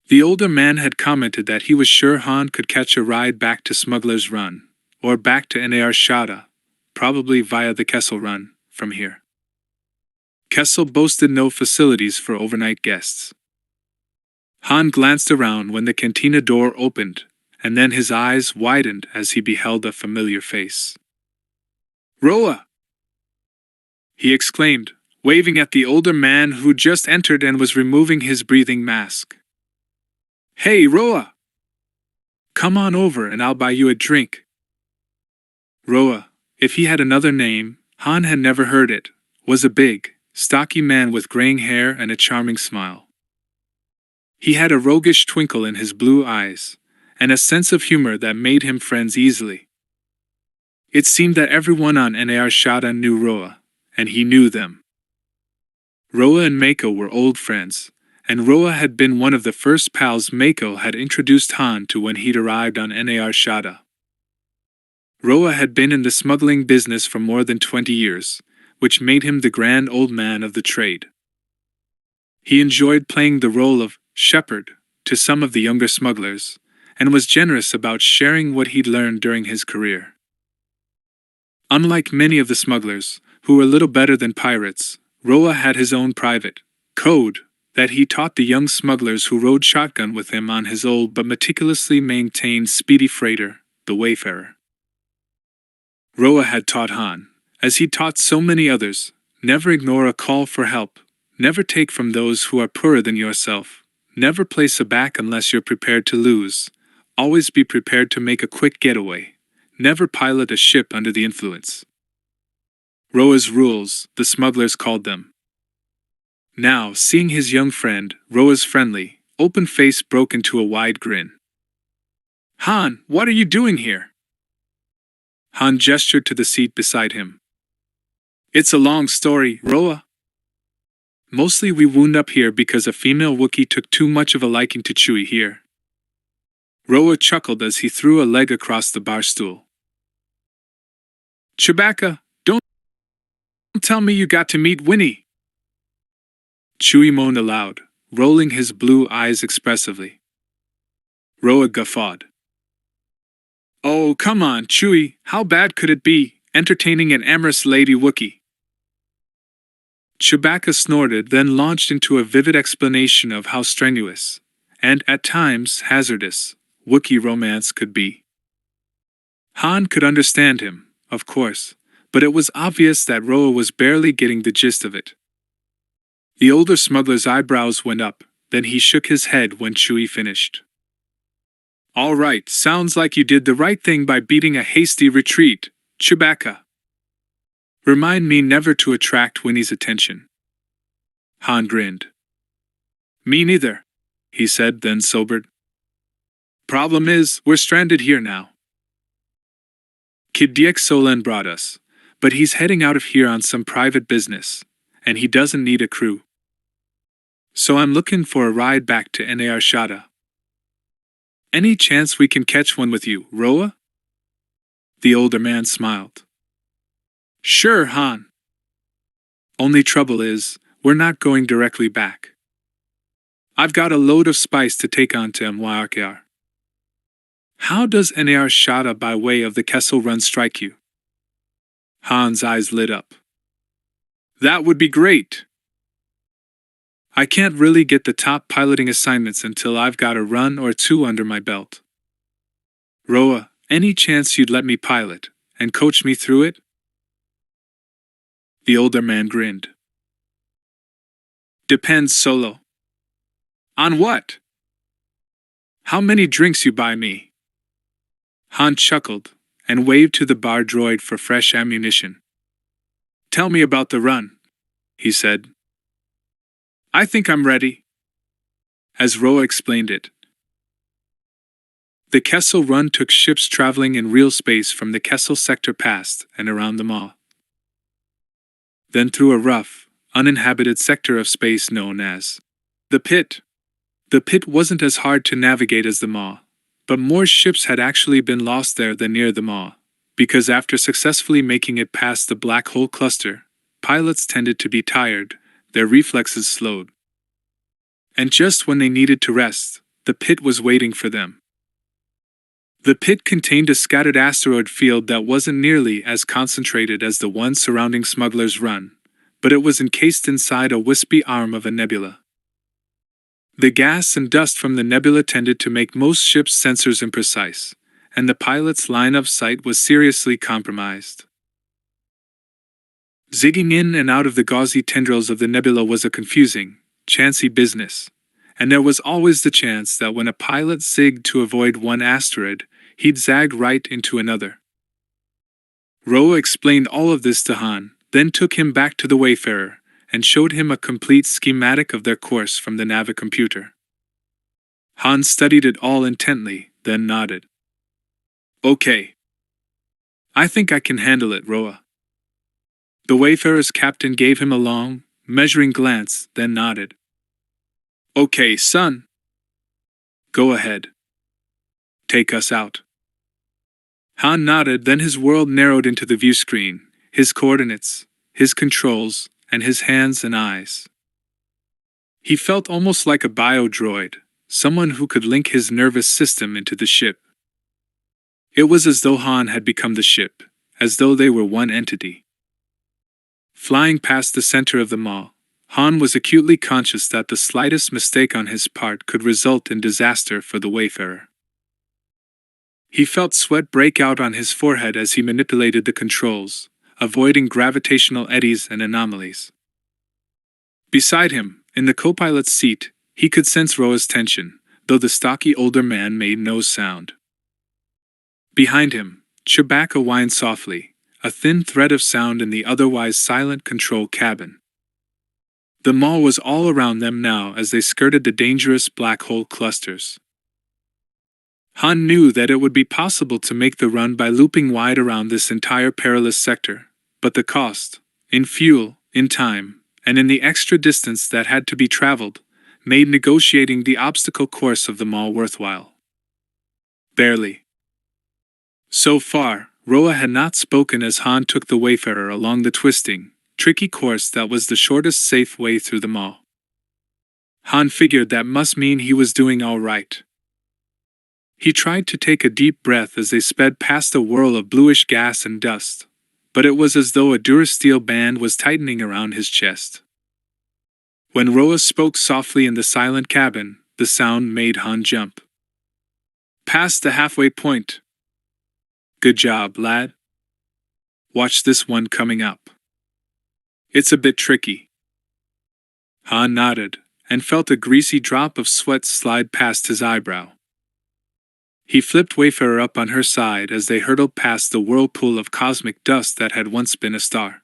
The older man had commented that he was sure Han could catch a ride back to Smuggler's Run, or back to Nar Shaddaa, probably via the Kessel Run, from here. Kessel boasted no facilities for overnight guests. Han glanced around when the cantina door opened, and then his eyes widened as he beheld a familiar face. Roa! He exclaimed, waving at the older man who just entered and was removing his breathing mask. Hey, Roa! Come on over and I'll buy you a drink. Roa, if he had another name, Han had never heard it, was a big, stocky man with graying hair and a charming smile. He had a roguish twinkle in his blue eyes, and a sense of humor that made him friends easily. It seemed that everyone on Nar Shaddaa knew Roa, and he knew them. Roa and Mako were old friends, and Roa had been one of the first pals Mako had introduced Han to when he'd arrived on Nar Shaddaa. Roa had been in the smuggling business for more than 20 years, which made him the grand old man of the trade. He enjoyed playing the role of shepherd to some of the younger smugglers, and was generous about sharing what he'd learned during his career. Unlike many of the smugglers, who were little better than pirates, Roa had his own private code that he taught the young smugglers who rode shotgun with him on his old but meticulously maintained speedy freighter, the Wayfarer. Roa had taught Han, as he taught so many others, never ignore a call for help, never take from those who are poorer than yourself, never place a back unless you're prepared to lose, always be prepared to make a quick getaway, never pilot a ship under the influence. Roa's rules, the smugglers called them. Now, seeing his young friend, Roa's friendly, open face broke into a wide grin. Han, what are you doing here? Han gestured to the seat beside him. It's a long story, Roa. Mostly we wound up here because a female Wookiee took too much of a liking to Chewie here. Roa chuckled as he threw a leg across the bar stool. Chewbacca, don't tell me you got to meet Winnie. Chewie moaned aloud, rolling his blue eyes expressively. Roa guffawed. Oh, come on, Chewie, how bad could it be, entertaining an amorous lady Wookiee? Chewbacca snorted, then launched into a vivid explanation of how strenuous, and at times hazardous, Wookiee romance could be. Han could understand him, of course, but it was obvious that Roa was barely getting the gist of it. The older smuggler's eyebrows went up, then he shook his head when Chewie finished. All right, sounds like you did the right thing by beating a hasty retreat, Chewbacca. Remind me never to attract Winnie's attention. Han grinned. Me neither, he said, then sobered. Problem is, we're stranded here now. Kid Diek Solen brought us, but he's heading out of here on some private business, and he doesn't need a crew. So I'm looking for a ride back to Nar Shaddaa. Any chance we can catch one with you, Roa? The older man smiled. Sure, Han. Only trouble is, we're not going directly back. I've got a load of spice to take on to Mwarkar. How does Nar Shaddaa by way of the Kessel Run strike you? Han's eyes lit up. That would be great. I can't really get the top piloting assignments until I've got a run or two under my belt. Roa, any chance you'd let me pilot, and coach me through it? The older man grinned. Depends, Solo. On what? How many drinks you buy me? Han chuckled, and waved to the bar droid for fresh ammunition. Tell me about the run, he said. I think I'm ready. As Roa explained it. The Kessel Run took ships traveling in real space from the Kessel sector past and around the Maw. Then through a rough, uninhabited sector of space known as the Pit. The Pit wasn't as hard to navigate as the Maw, but more ships had actually been lost there than near the Maw, because after successfully making it past the black hole cluster, pilots tended to be tired, their reflexes slowed. And just when they needed to rest, the Pit was waiting for them. The Pit contained a scattered asteroid field that wasn't nearly as concentrated as the one surrounding Smuggler's Run, but it was encased inside a wispy arm of a nebula. The gas and dust from the nebula tended to make most ships' sensors imprecise, and the pilot's line of sight was seriously compromised. Zigging in and out of the gauzy tendrils of the nebula was a confusing, chancy business, and there was always the chance that when a pilot zigged to avoid one asteroid, he'd zag right into another. Roa explained all of this to Han, then took him back to the Wayfarer, and showed him a complete schematic of their course from the Navicomputer. Han studied it all intently, then nodded. Okay. I think I can handle it, Roa. The Wayfarer's captain gave him a long, measuring glance, then nodded. Okay, son. Go ahead. Take us out. Han nodded, then his world narrowed into the view screen, his coordinates, his controls, and his hands and eyes. He felt almost like a bio-droid, someone who could link his nervous system into the ship. It was as though Han had become the ship, as though they were one entity. Flying past the center of the Maw, Han was acutely conscious that the slightest mistake on his part could result in disaster for the Wayfarer. He felt sweat break out on his forehead as he manipulated the controls, avoiding gravitational eddies and anomalies. Beside him, in the co-pilot's seat, he could sense Roa's tension, though the stocky older man made no sound. Behind him, Chewbacca whined softly, a thin thread of sound in the otherwise silent control cabin. The Maw was all around them now as they skirted the dangerous black hole clusters. Han knew that it would be possible to make the run by looping wide around this entire perilous sector, but the cost, in fuel, in time, and in the extra distance that had to be traveled, made negotiating the obstacle course of the Maw worthwhile. Barely. So far, Roa had not spoken as Han took the wayfarer along the twisting, tricky course that was the shortest safe way through the mall. Han figured that must mean he was doing all right. He tried to take a deep breath as they sped past a whirl of bluish gas and dust, but it was as though a Durasteel band was tightening around his chest. When Roa spoke softly in the silent cabin, the sound made Han jump. Past the halfway point. Good job, lad. Watch this one coming up. It's a bit tricky. Han nodded, and felt a greasy drop of sweat slide past his eyebrow. He flipped Wayfarer up on her side as they hurtled past the whirlpool of cosmic dust that had once been a star.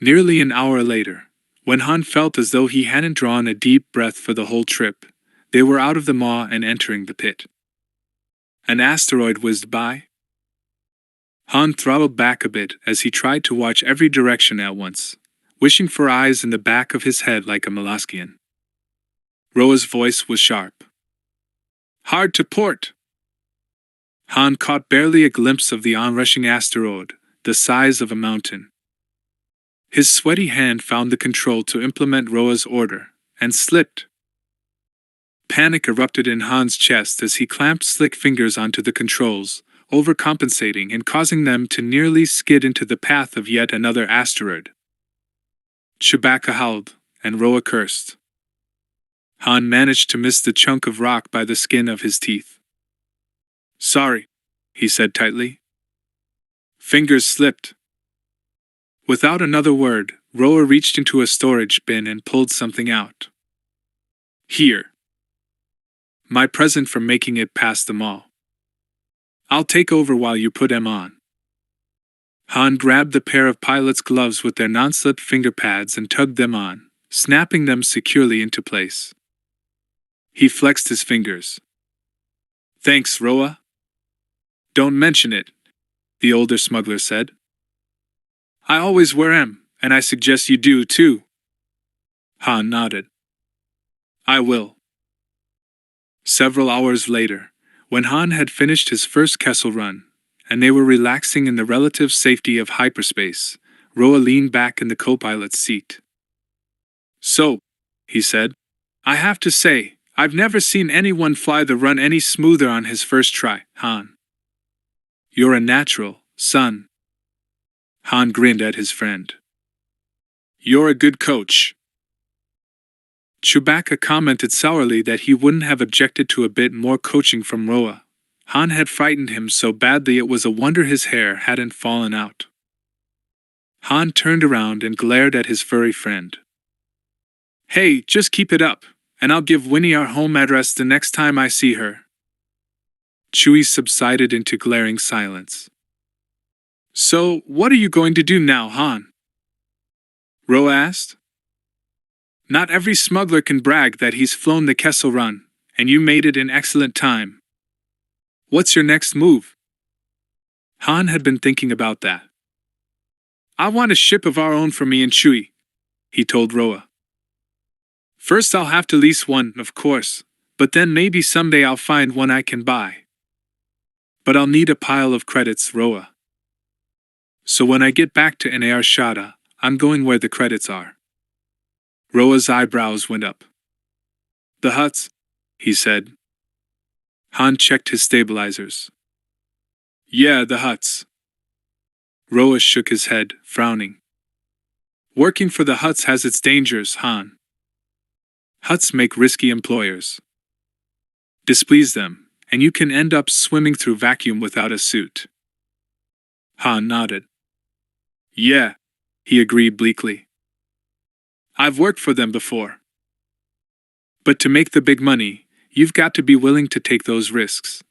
Nearly an hour later, when Han felt as though he hadn't drawn a deep breath for the whole trip, they were out of the maw and entering the pit. An asteroid whizzed by. Han throttled back a bit as he tried to watch every direction at once, wishing for eyes in the back of his head like a Molaskian. Roa's voice was sharp. Hard to port! Han caught barely a glimpse of the onrushing asteroid, the size of a mountain. His sweaty hand found the control to implement Roa's order, and slipped. Panic erupted in Han's chest as he clamped slick fingers onto the controls, overcompensating and causing them to nearly skid into the path of yet another asteroid. Chewbacca howled, and Roa cursed. Han managed to miss the chunk of rock by the skin of his teeth. Sorry, he said tightly. Fingers slipped. Without another word, Roa reached into a storage bin and pulled something out. Here. My present for making it past the mall. I'll take over while you put them on. Han grabbed the pair of pilot's gloves with their non-slip finger pads and tugged them on, snapping them securely into place. He flexed his fingers. Thanks, Roa. Don't mention it, the older smuggler said. I always wear 'em, and I suggest you do too. Han nodded. I will. Several hours later, when Han had finished his first Kessel run, and they were relaxing in the relative safety of hyperspace, Roa leaned back in the co-pilot's seat. So, he said, I have to say, I've never seen anyone fly the run any smoother on his first try, Han. You're a natural, son. Han grinned at his friend. You're a good coach. Chewbacca commented sourly that he wouldn't have objected to a bit more coaching from Roa. Han had frightened him so badly it was a wonder his hair hadn't fallen out. Han turned around and glared at his furry friend. Hey, just keep it up, and I'll give Winnie our home address the next time I see her. Chewie subsided into glaring silence. So, what are you going to do now, Han? Roa asked. Not every smuggler can brag that he's flown the Kessel Run, and you made it in excellent time. What's your next move? Han had been thinking about that. I want a ship of our own for me and Chewie, he told Roa. First I'll have to lease one, of course, but then maybe someday I'll find one I can buy. But I'll need a pile of credits, Roa. So when I get back to Nar Shaddaa, I'm going where the credits are. Roa's eyebrows went up. The Hutts, he said. Han checked his stabilizers. Yeah, the Hutts. Roa shook his head, frowning. Working for the Hutts has its dangers, Han. Hutts make risky employers. Displease them, and you can end up swimming through vacuum without a suit. Han nodded. Yeah, he agreed bleakly. I've worked for them before. But to make the big money, you've got to be willing to take those risks.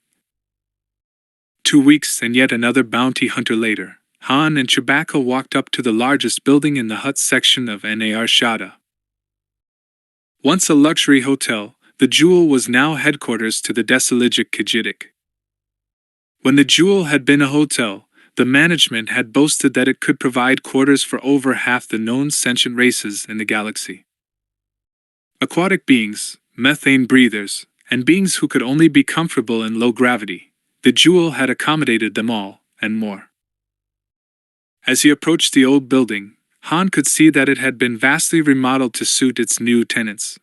2 weeks and yet another bounty hunter later, Han and Chewbacca walked up to the largest building in the Hutt section of Nar Shaddaa. Once a luxury hotel, the Jewel was now headquarters to the Desiligic Kajidik. When the Jewel had been a hotel, the management had boasted that it could provide quarters for over half the known sentient races in the galaxy. Aquatic beings, methane breathers, and beings who could only be comfortable in low gravity. The jewel had accommodated them all, and more. As he approached the old building, Han could see that it had been vastly remodeled to suit its new tenants.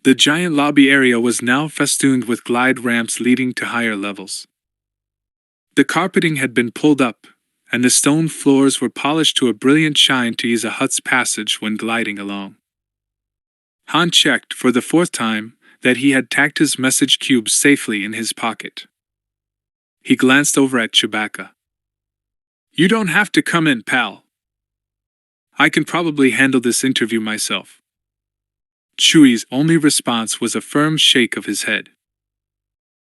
The giant lobby area was now festooned with glide ramps leading to higher levels. The carpeting had been pulled up, and the stone floors were polished to a brilliant shine to ease a Hutt's passage when gliding along. Han checked, for the fourth time, that he had tacked his message cube safely in his pocket. He glanced over at Chewbacca. "You don't have to come in, pal. I can probably handle this interview myself." Chewie's only response was a firm shake of his head.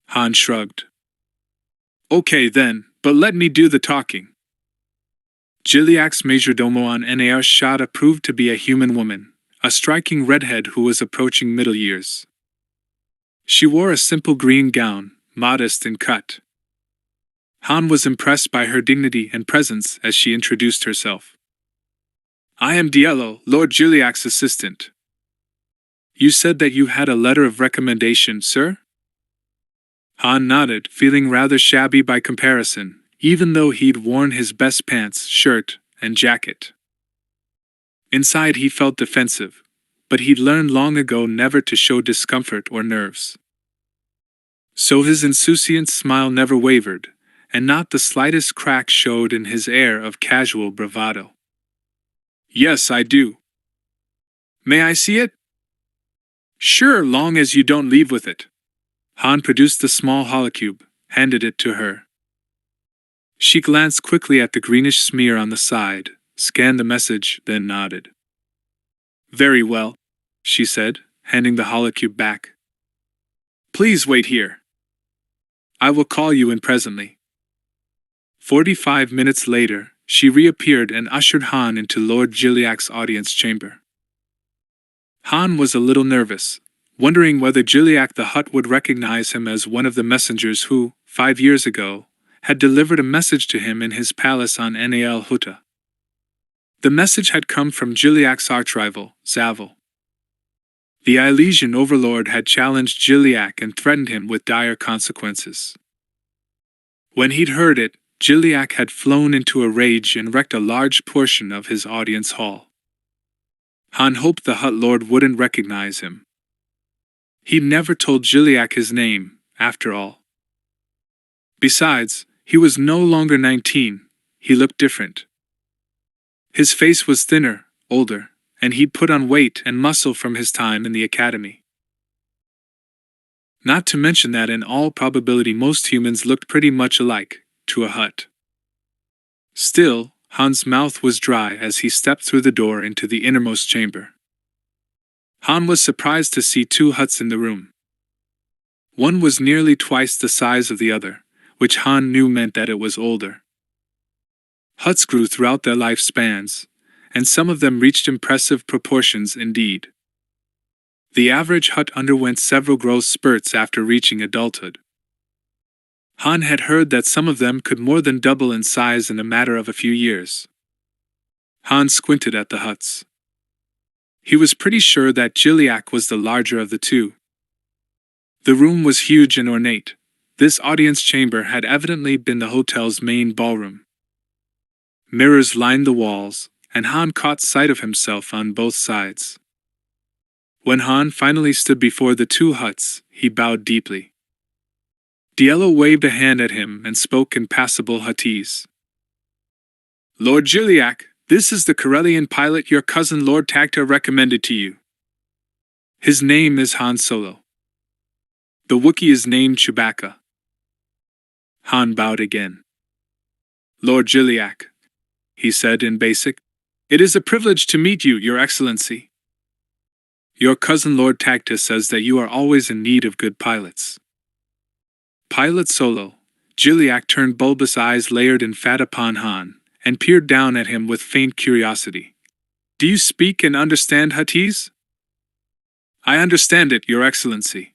Han shrugged. "Okay then, but let me do the talking." Jiliak's majordomo on Nar Shaddaa proved to be a human woman, a striking redhead who was approaching middle years. She wore a simple green gown, modest and cut. Han was impressed by her dignity and presence as she introduced herself. "I am Diello, Lord Jiliak's assistant. You said that you had a letter of recommendation, sir?" Han nodded, feeling rather shabby by comparison, even though he'd worn his best pants, shirt, and jacket. Inside he felt defensive, but he'd learned long ago never to show discomfort or nerves. So his insouciant smile never wavered, and not the slightest crack showed in his air of casual bravado. "Yes, I do. May I see it?" "Sure, long as you don't leave with it." Han produced the small holocube, handed it to her. She glanced quickly at the greenish smear on the side, scanned the message, then nodded. "Very well," she said, handing the holocube back. "Please wait here. I will call you in presently." 45 minutes later, she reappeared and ushered Han into Lord Jiliak's audience chamber. Han was a little nervous, wondering whether Jiliak the Hutt would recognize him as one of the messengers who, 5 years ago, had delivered a message to him in his palace on Nal Hutta. The message had come from Jiliak's archrival, Zavel. The Ilesian overlord had challenged Jiliak and threatened him with dire consequences. When he'd heard it, Jiliak had flown into a rage and wrecked a large portion of his audience hall. Han hoped the Hutt Lord wouldn't recognize him. He'd never told Jiliak his name, after all. Besides, he was no longer 19, he looked different. His face was thinner, older, and he'd put on weight and muscle from his time in the academy. Not to mention that in all probability most humans looked pretty much alike, to a Hutt. Still, Han's mouth was dry as he stepped through the door into the innermost chamber. Han was surprised to see 2 Hutts in the room. One was nearly twice the size of the other, which Han knew meant that it was older. Hutts grew throughout their lifespans, and some of them reached impressive proportions indeed. The average Hutt underwent several growth spurts after reaching adulthood. Han had heard that some of them could more than double in size in a matter of a few years. Han squinted at the Hutts. He was pretty sure that Jiliak was the larger of the two. The room was huge and ornate. This audience chamber had evidently been the hotel's main ballroom. Mirrors lined the walls, and Han caught sight of himself on both sides. When Han finally stood before the 2 Hutts, he bowed deeply. Diello waved a hand at him and spoke in passable Huttese. "Lord Jiliak, this is the Corellian pilot your cousin Lord Tacta recommended to you. His name is Han Solo. The Wookiee is named Chewbacca." Han bowed again. "Lord Jiliak," he said in basic, "it is a privilege to meet you, Your Excellency. Your cousin Lord Tacta says that you are always in need of good pilots." Pilot Solo. Jiliak turned bulbous eyes layered in fat upon Han, and peered down at him with faint curiosity. "Do you speak and understand Huttese?" "I understand it, Your Excellency.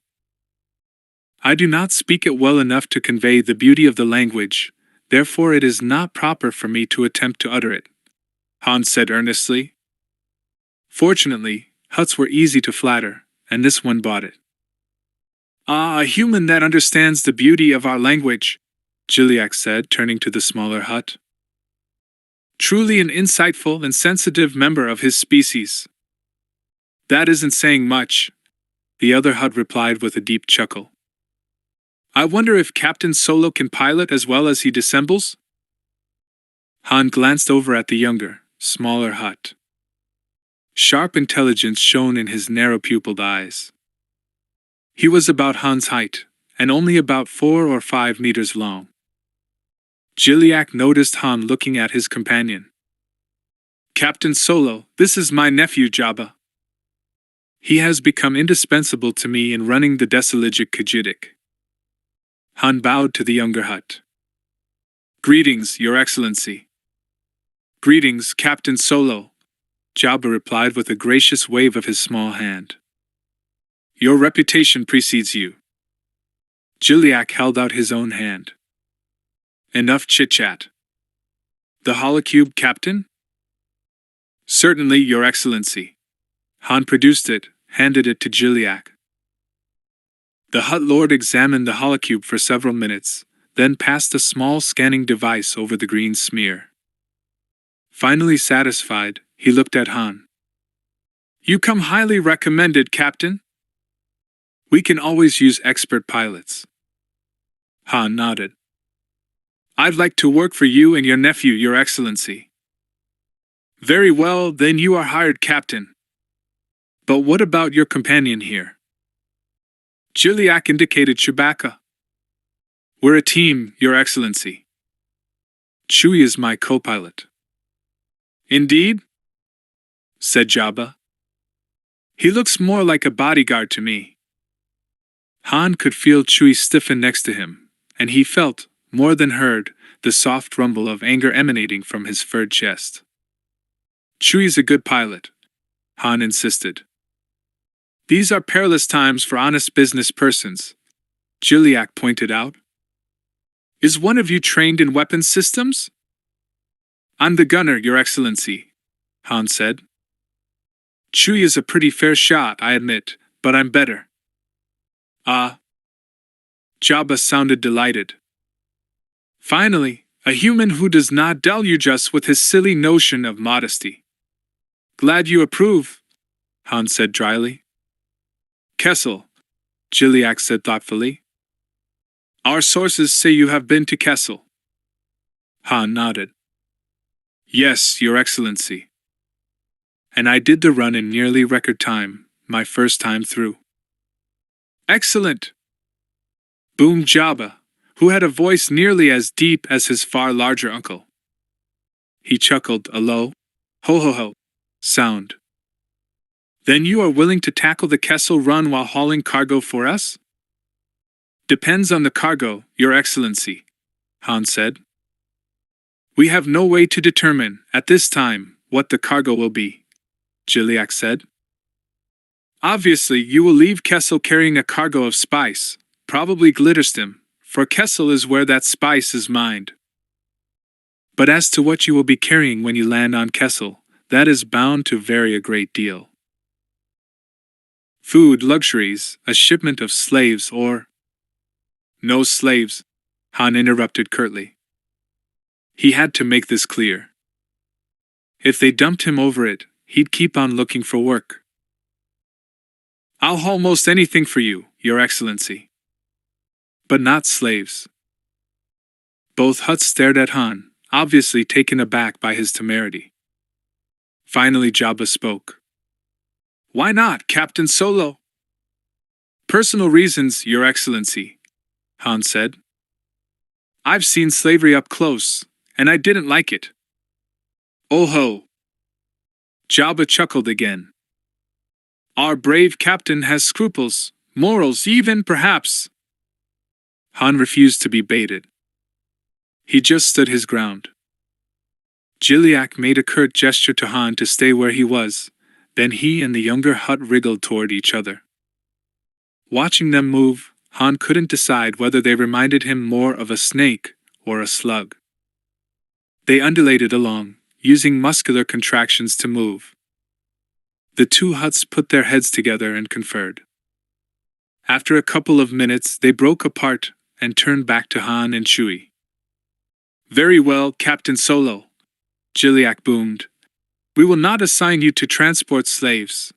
I do not speak it well enough to convey the beauty of the language, therefore it is not proper for me to attempt to utter it," Han said earnestly. Fortunately, Hutts were easy to flatter, and this one bought it. Ah, a human that understands the beauty of our language, Gilliac said, turning to the smaller Hutt. Truly an insightful and sensitive member of his species. That isn't saying much, the other Hutt replied with a deep chuckle. I wonder if Captain Solo can pilot as well as he dissembles? Han glanced over at the younger, smaller Hutt. Sharp intelligence shone in his narrow-pupilled eyes. He was about Han's height, and only about 4 or 5 meters long. Gilliac noticed Han looking at his companion. Captain Solo, this is my nephew Jabba. He has become indispensable to me in running the Desiligic Kajidik. Han bowed to the younger Hutt. Greetings, Your Excellency. Greetings, Captain Solo, Jabba replied with a gracious wave of his small hand. Your reputation precedes you. Gilliac held out his own hand. Enough chit-chat. The holocube, Captain? Certainly, Your Excellency. Han produced it, handed it to Gilliac. The Hutt Lord examined the holocube for several minutes, then passed a small scanning device over the green smear. Finally satisfied, he looked at Han. You come highly recommended, Captain. We can always use expert pilots. Han nodded. I'd like to work for you and your nephew, Your Excellency. Very well, then you are hired, Captain. But what about your companion here? Gilliac indicated Chewbacca. We're a team, Your Excellency. Chewie is my co-pilot. Indeed? Said Jabba. He looks more like a bodyguard to me. Han could feel Chewie stiffen next to him, and he felt, more than heard, the soft rumble of anger emanating from his furred chest. Chewie's a good pilot, Han insisted. These are perilous times for honest business persons, Gilliac pointed out. Is one of you trained in weapons systems? I'm the gunner, Your Excellency, Han said. Chewie is a pretty fair shot, I admit, but I'm better. Ah. Jabba sounded delighted. Finally, a human who does not deluge us with his silly notion of modesty. Glad you approve, Han said dryly. Kessel, Gilliac said thoughtfully. Our sources say you have been to Kessel. Han nodded. Yes, Your Excellency. And I did the run in nearly record time, my first time through. Excellent! Boomed Jabba, who had a voice nearly as deep as his far larger uncle. He chuckled a low, ho-ho-ho, sound. Then you are willing to tackle the Kessel run while hauling cargo for us? Depends on the cargo, Your Excellency, Han said. We have no way to determine, at this time, what the cargo will be, Gilliac said. Obviously, you will leave Kessel carrying a cargo of spice, probably glitterstim, for Kessel is where that spice is mined. But as to what you will be carrying when you land on Kessel, that is bound to vary a great deal. Food, luxuries, a shipment of slaves, or… No slaves, Han interrupted curtly. He had to make this clear. If they dumped him over it, he'd keep on looking for work. I'll haul most anything for you, Your Excellency. But not slaves. Both Hutts stared at Han, obviously taken aback by his temerity. Finally Jabba spoke. Why not, Captain Solo? Personal reasons, Your Excellency, Han said. I've seen slavery up close, and I didn't like it. Oh ho! Jabba chuckled again. Our brave captain has scruples, morals even, perhaps. Han refused to be baited. He just stood his ground. Gilliac made a curt gesture to Han to stay where he was, then he and the younger Hutt wriggled toward each other. Watching them move, Han couldn't decide whether they reminded him more of a snake or a slug. They undulated along, using muscular contractions to move. The two Hutts put their heads together and conferred. After a couple of minutes, they broke apart and turned back to Han and Chewie. "Very well, Captain Solo," Jiliak boomed. "We will not assign you to transport slaves."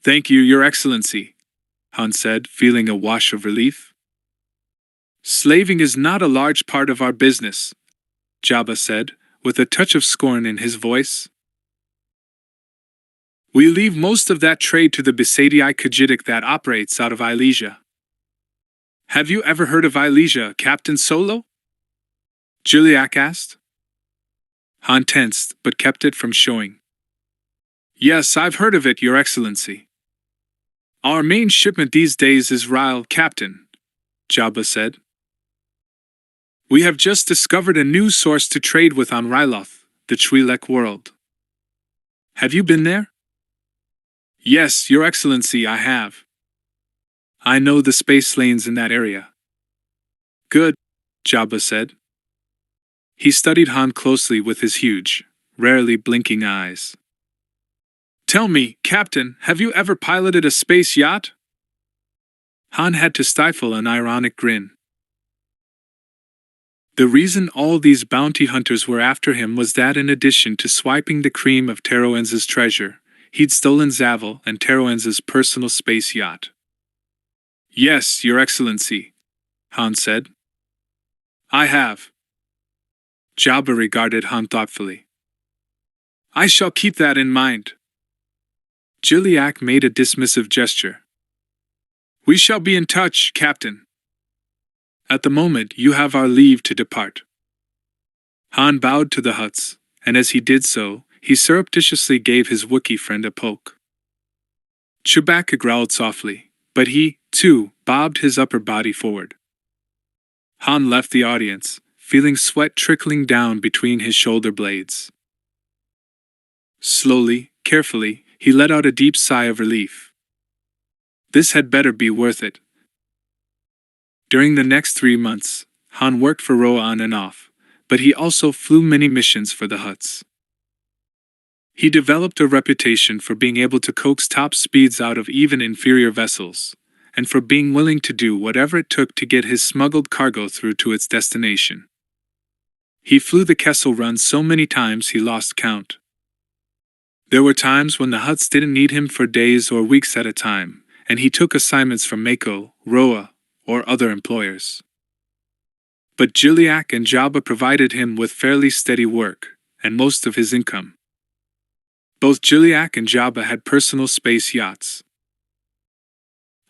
"Thank you, Your Excellency," Han said, feeling a wash of relief. "Slaving is not a large part of our business," Jabba said, with a touch of scorn in his voice. "We leave most of that trade to the Besatii Kajidik that operates out of Ilesia." "Have you ever heard of Ilesia, Captain Solo?" Jiliak asked. Han tensed, but kept it from showing. "Yes, I've heard of it, Your Excellency." "Our main shipment these days is Ryle, Captain," Jabba said. "We have just discovered a new source to trade with on Ryloth, the Twi'lek world." "Have you been there?" "Yes, Your Excellency, I have. I know the space lanes in that area." "Good," Jabba said. He studied Han closely with his huge, rarely blinking eyes. "Tell me, Captain, have you ever piloted a space yacht?" Han had to stifle an ironic grin. The reason all these bounty hunters were after him was that in addition to swiping the cream of Taroenza's treasure, he'd stolen Zavel and Taroenza's personal space yacht. "Yes, Your Excellency," Han said. "I have." Jabba regarded Han thoughtfully. "I shall keep that in mind." Jiliak made a dismissive gesture. "We shall be in touch, Captain. At the moment, you have our leave to depart." Han bowed to the Hutts, and as he did so, he surreptitiously gave his Wookiee friend a poke. Chewbacca growled softly, but he, too, bobbed his upper body forward. Han left the audience, feeling sweat trickling down between his shoulder blades. Slowly, carefully, he let out a deep sigh of relief. This had better be worth it. During the next 3 months, Han worked for Roa on and off, but he also flew many missions for the Hutts. He developed a reputation for being able to coax top speeds out of even inferior vessels, and for being willing to do whatever it took to get his smuggled cargo through to its destination. He flew the Kessel Run so many times he lost count. There were times when the Hutts didn't need him for days or weeks at a time, and he took assignments from Mako, Roa, or other employers. But Jiliak and Jabba provided him with fairly steady work, and most of his income. Both Jiliak and Jabba had personal space yachts.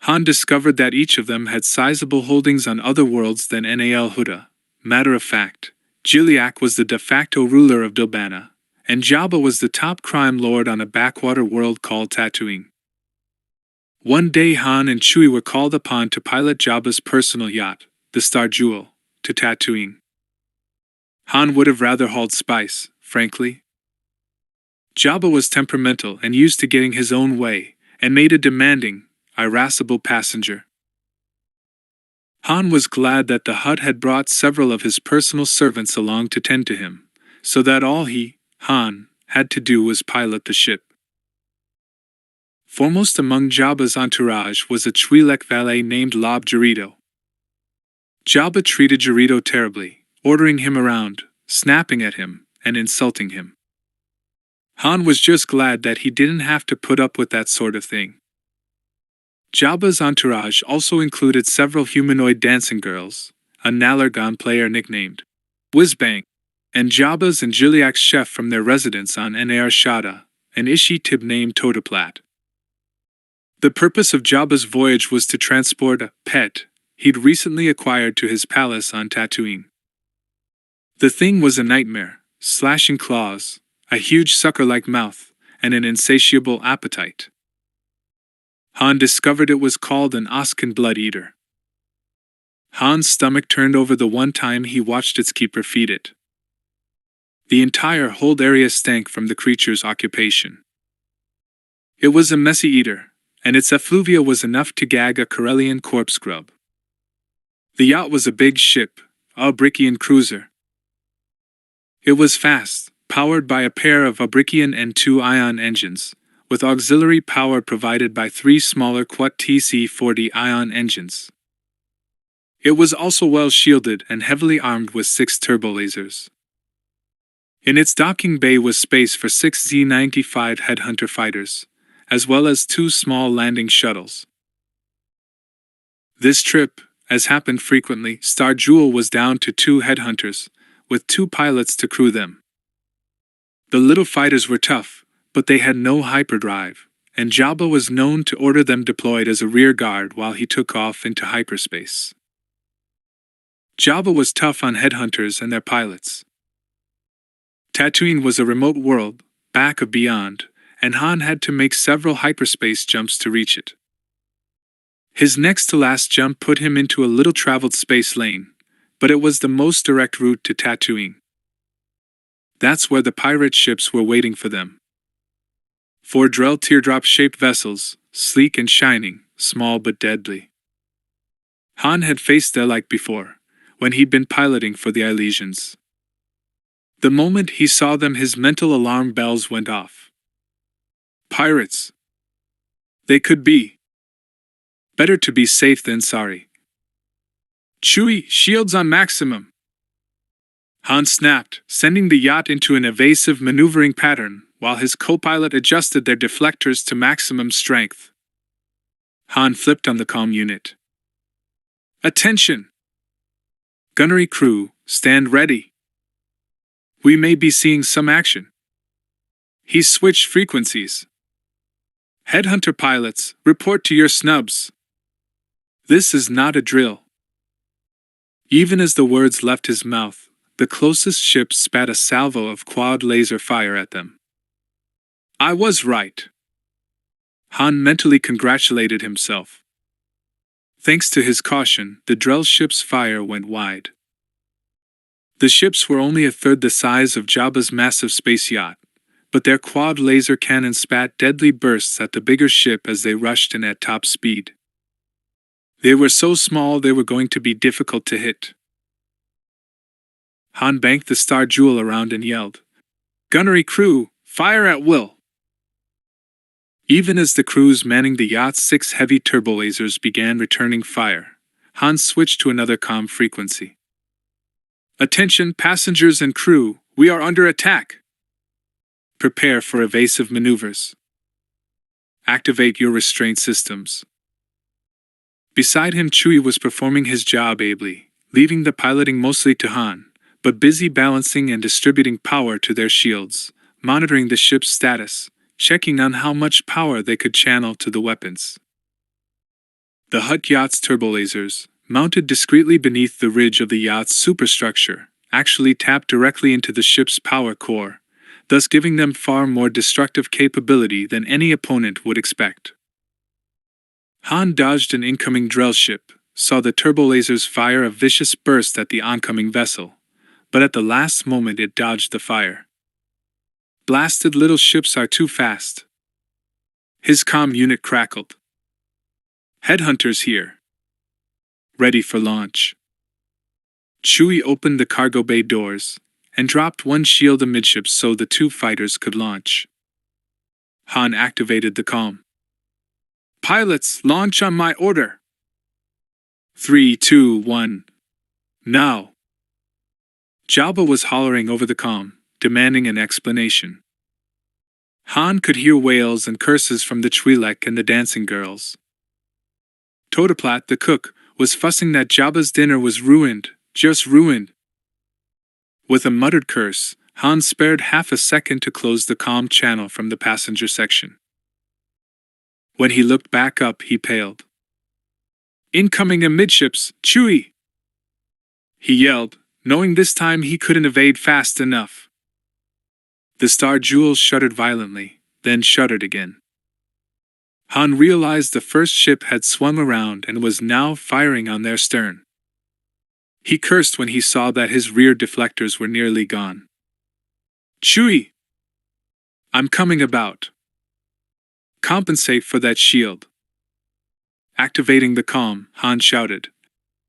Han discovered that each of them had sizable holdings on other worlds than Nal Hutta. Matter of fact, Jiliak was the de facto ruler of Dilbana, and Jabba was the top crime lord on a backwater world called Tatooine. One day Han and Chewie were called upon to pilot Jabba's personal yacht, the Star Jewel, to Tatooine. Han would have rather hauled spice, frankly. Jabba was temperamental and used to getting his own way, and made a demanding, irascible passenger. Han was glad that the Hutt had brought several of his personal servants along to tend to him, so that all he, Han, had to do was pilot the ship. Foremost among Jabba's entourage was a Twi'lek valet named Lob Jarito. Jabba treated Jarito terribly, ordering him around, snapping at him, and insulting him. Han was just glad that he didn't have to put up with that sort of thing. Jabba's entourage also included several humanoid dancing girls, a Nalargon player nicknamed Whizbang, and Jabba's and Jiliak's chef from their residence on Nar Shaddaa, an Ishi Tib named Todaplat. The purpose of Jabba's voyage was to transport a pet he'd recently acquired to his palace on Tatooine. The thing was a nightmare, slashing claws, a huge sucker-like mouth, and an insatiable appetite. Han discovered it was called an Oscan blood eater. Han's stomach turned over the one time he watched its keeper feed it. The entire hold area stank from the creature's occupation. It was a messy eater, and its effluvia was enough to gag a Corellian corpse grub. The yacht was a big ship, a Brickian cruiser. It was fast, powered by a pair of Abrikian and 2 ion engines, with auxiliary power provided by 3 smaller Quat TC-40 ion engines. It was also well shielded and heavily armed with 6 turbolasers. In its docking bay was space for 6 Z-95 Headhunter fighters, as well as 2 small landing shuttles. This trip, as happened frequently, Star Jewel was down to 2 Headhunters, with 2 pilots to crew them. The little fighters were tough, but they had no hyperdrive, and Jabba was known to order them deployed as a rear guard while he took off into hyperspace. Jabba was tough on Headhunters and their pilots. Tatooine was a remote world, back of beyond, and Han had to make several hyperspace jumps to reach it. His next-to-last jump put him into a little-traveled space lane, but it was the most direct route to Tatooine. That's where the pirate ships were waiting for them. 4 Drell teardrop-shaped vessels, sleek and shining, small but deadly. Han had faced them like before, when he'd been piloting for the Elysians. The moment he saw them, his mental alarm bells went off. Pirates. They could be. Better to be safe than sorry. Chewie, shields on maximum. Han snapped, sending the yacht into an evasive maneuvering pattern, while his co-pilot adjusted their deflectors to maximum strength. Han flipped on the comm unit. Attention! Gunnery crew, stand ready. We may be seeing some action. He switched frequencies. Headhunter pilots, report to your snubs. This is not a drill. Even as the words left his mouth, the closest ship spat a salvo of quad laser fire at them. I was right. Han mentally congratulated himself. Thanks to his caution, the Drell ship's fire went wide. The ships were only a third the size of Jabba's massive space yacht, but their quad laser cannons spat deadly bursts at the bigger ship as they rushed in at top speed. They were so small they were going to be difficult to hit. Han banked the Star Jewel around and yelled, Gunnery crew, fire at will! Even as the crews manning the yacht's 6 heavy turbolasers began returning fire, Han switched to another comm frequency. Attention passengers and crew, we are under attack. Prepare for evasive maneuvers. Activate your restraint systems. Beside him, Chewie was performing his job ably, leaving the piloting mostly to Han, but busy balancing and distributing power to their shields, monitoring the ship's status, checking on how much power they could channel to the weapons. The Hutt yacht's turbolasers, mounted discreetly beneath the ridge of the yacht's superstructure, actually tapped directly into the ship's power core, thus giving them far more destructive capability than any opponent would expect. Han dodged an incoming Drell ship, saw the turbolasers fire a vicious burst at the oncoming vessel, but at the last moment it dodged the fire. Blasted little ships are too fast. His comm unit crackled. Headhunters here. Ready for launch. Chewie opened the cargo bay doors and dropped one shield amidships so the 2 fighters could launch. Han activated the comm. Pilots, launch on my order. 3, 2, 1. Now. Jabba was hollering over the comm, demanding an explanation. Han could hear wails and curses from the Twi'lek and the dancing girls. Todaplat, the cook, was fussing that Jabba's dinner was ruined, just ruined. With a muttered curse, Han spared half a second to close the comm channel from the passenger section. When he looked back up, he paled. Incoming amidships, Chewie! He yelled, knowing this time he couldn't evade fast enough. The Star Jewel shuddered violently, then shuddered again. Han realized the first ship had swung around and was now firing on their stern. He cursed when he saw that his rear deflectors were nearly gone. Chewie! I'm coming about. Compensate for that shield. Activating the comm, Han shouted.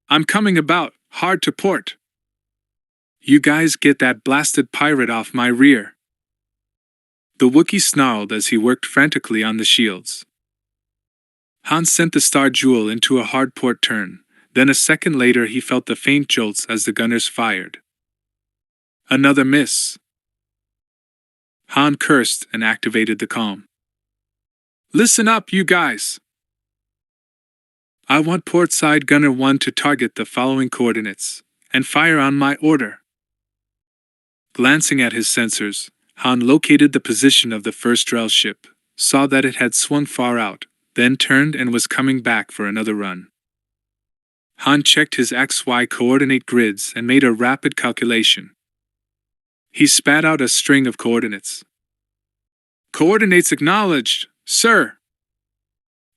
I'm coming about, hard to port. You guys get that blasted pirate off my rear. The Wookiee snarled as he worked frantically on the shields. Han sent the Star Jewel into a hard port turn, then a second later he felt the faint jolts as the gunners fired. Another miss. Han cursed and activated the comm. Listen up, you guys! I want port side gunner 1 to target the following coordinates, and fire on my order. Glancing at his sensors, Han located the position of the first Drell ship, saw that it had swung far out, then turned and was coming back for another run. Han checked his XY coordinate grids and made a rapid calculation. He spat out a string of coordinates. Coordinates acknowledged, sir.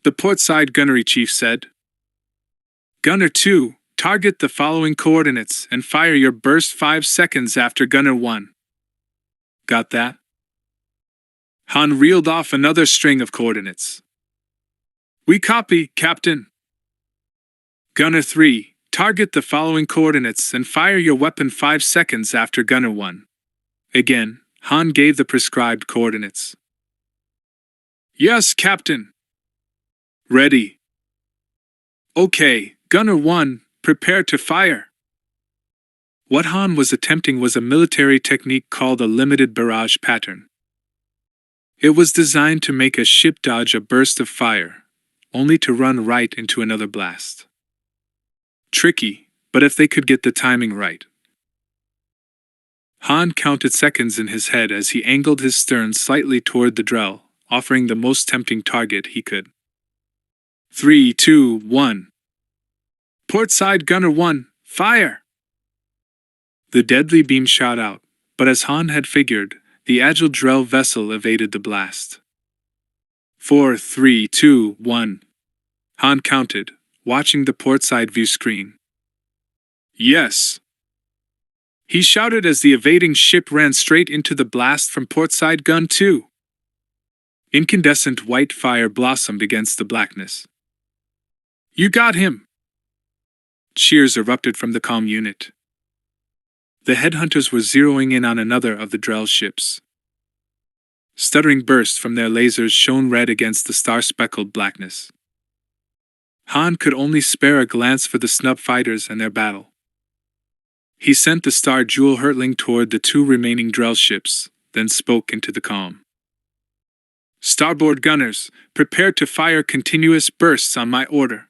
The port side gunnery chief said. Gunner 2, target the following coordinates and fire your burst 5 seconds after Gunner 1. Got that? Han reeled off another string of coordinates. We copy, Captain. Gunner 3, target the following coordinates and fire your weapon 5 seconds after Gunner 1. Again, Han gave the prescribed coordinates. Yes, Captain. Ready. Okay, Gunner 1, prepare to fire. What Han was attempting was a military technique called a limited barrage pattern. It was designed to make a ship dodge a burst of fire, only to run right into another blast. Tricky, but if they could get the timing right. Han counted seconds in his head as he angled his stern slightly toward the Drell, offering the most tempting target he could. 3, 2, 1. Port side gunner 1, fire! The deadly beam shot out, but as Han had figured, the agile Drell vessel evaded the blast. 4, 3, 2, 1. Han counted, watching the port side view screen. Yes! He shouted as the evading ship ran straight into the blast from port side gun 2. Incandescent white fire blossomed against the blackness. You got him! Cheers erupted from the comm unit. The headhunters were zeroing in on another of the Drell ships. Stuttering bursts from their lasers shone red against the star-speckled blackness. Han could only spare a glance for the snub fighters and their battle. He sent the Star Jewel hurtling toward the 2 remaining Drell ships, then spoke into the comm. Starboard gunners, prepare to fire continuous bursts on my order.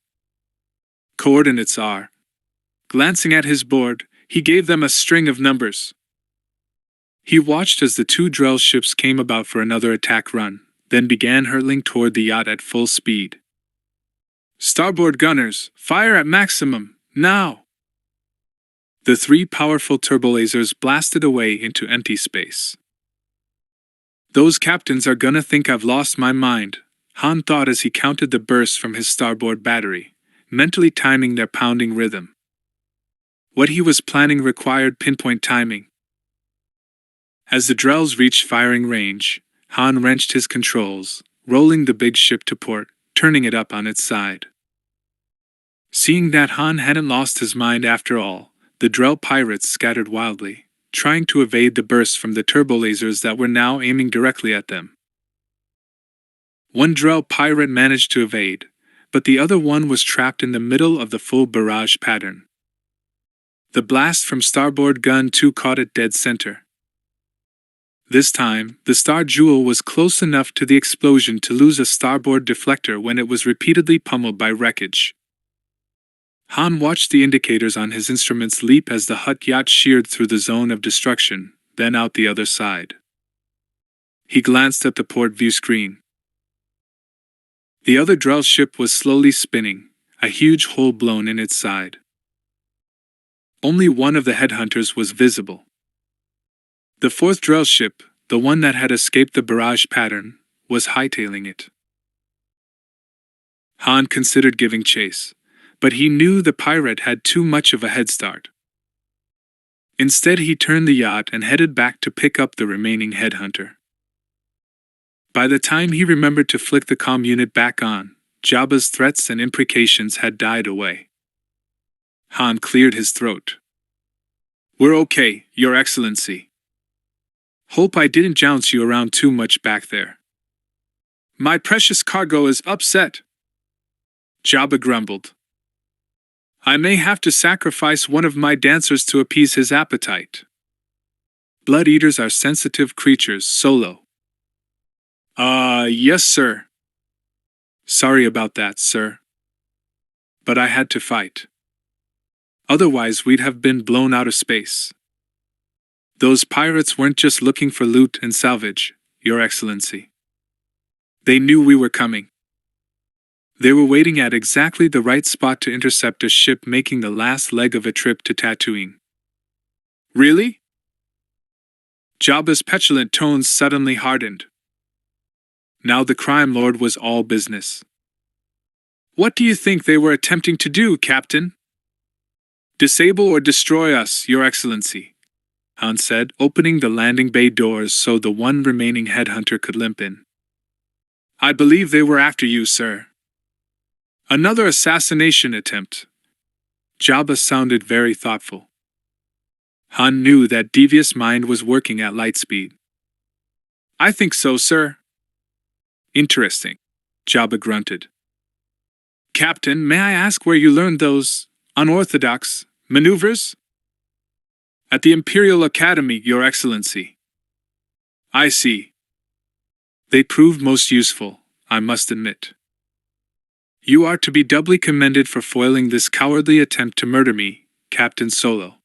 Coordinates are. Glancing at his board, he gave them a string of numbers. He watched as the 2 Drell ships came about for another attack run, then began hurtling toward the yacht at full speed. Starboard gunners, fire at maximum, now! The 3 powerful turbolasers blasted away into empty space. Those captains are gonna think I've lost my mind, Han thought as he counted the bursts from his starboard battery, mentally timing their pounding rhythm. What he was planning required pinpoint timing. As the Drells reached firing range, Han wrenched his controls, rolling the big ship to port, turning it up on its side. Seeing that Han hadn't lost his mind after all, the Drell pirates scattered wildly, trying to evade the bursts from the turbolasers that were now aiming directly at them. One Drell pirate managed to evade, but the other one was trapped in the middle of the full barrage pattern. The blast from starboard gun 2 caught it dead center. This time, the Star Jewel was close enough to the explosion to lose a starboard deflector when it was repeatedly pummeled by wreckage. Han watched the indicators on his instruments leap as the Hutt yacht sheared through the zone of destruction, then out the other side. He glanced at the port view screen. The other Drell ship was slowly spinning, a huge hole blown in its side. Only one of the headhunters was visible. The 4th Drell ship, the one that had escaped the barrage pattern, was hightailing it. Han considered giving chase, but he knew the pirate had too much of a head start. Instead, he turned the yacht and headed back to pick up the remaining headhunter. By the time he remembered to flick the comm unit back on, Jabba's threats and imprecations had died away. Han cleared his throat. We're okay, Your Excellency. Hope I didn't jounce you around too much back there. My precious cargo is upset, Jabba grumbled. I may have to sacrifice one of my dancers to appease his appetite. Blood-eaters are sensitive creatures, Solo. Yes, sir. Sorry about that, sir. But I had to fight. Otherwise, we'd have been blown out of space. Those pirates weren't just looking for loot and salvage, Your Excellency. They knew we were coming. They were waiting at exactly the right spot to intercept a ship making the last leg of a trip to Tatooine. Really? Jabba's petulant tones suddenly hardened. Now the crime lord was all business. What do you think they were attempting to do, Captain? Disable or destroy us, Your Excellency, Han said, opening the landing bay doors so the one remaining headhunter could limp in. I believe they were after you, sir. Another assassination attempt. Jabba sounded very thoughtful. Han knew that devious mind was working at light speed. I think so, sir. Interesting, Jabba grunted. Captain, may I ask where you learned those unorthodox maneuvers? At the Imperial Academy, Your Excellency. I see. They proved most useful, I must admit. You are to be doubly commended for foiling this cowardly attempt to murder me, Captain Solo.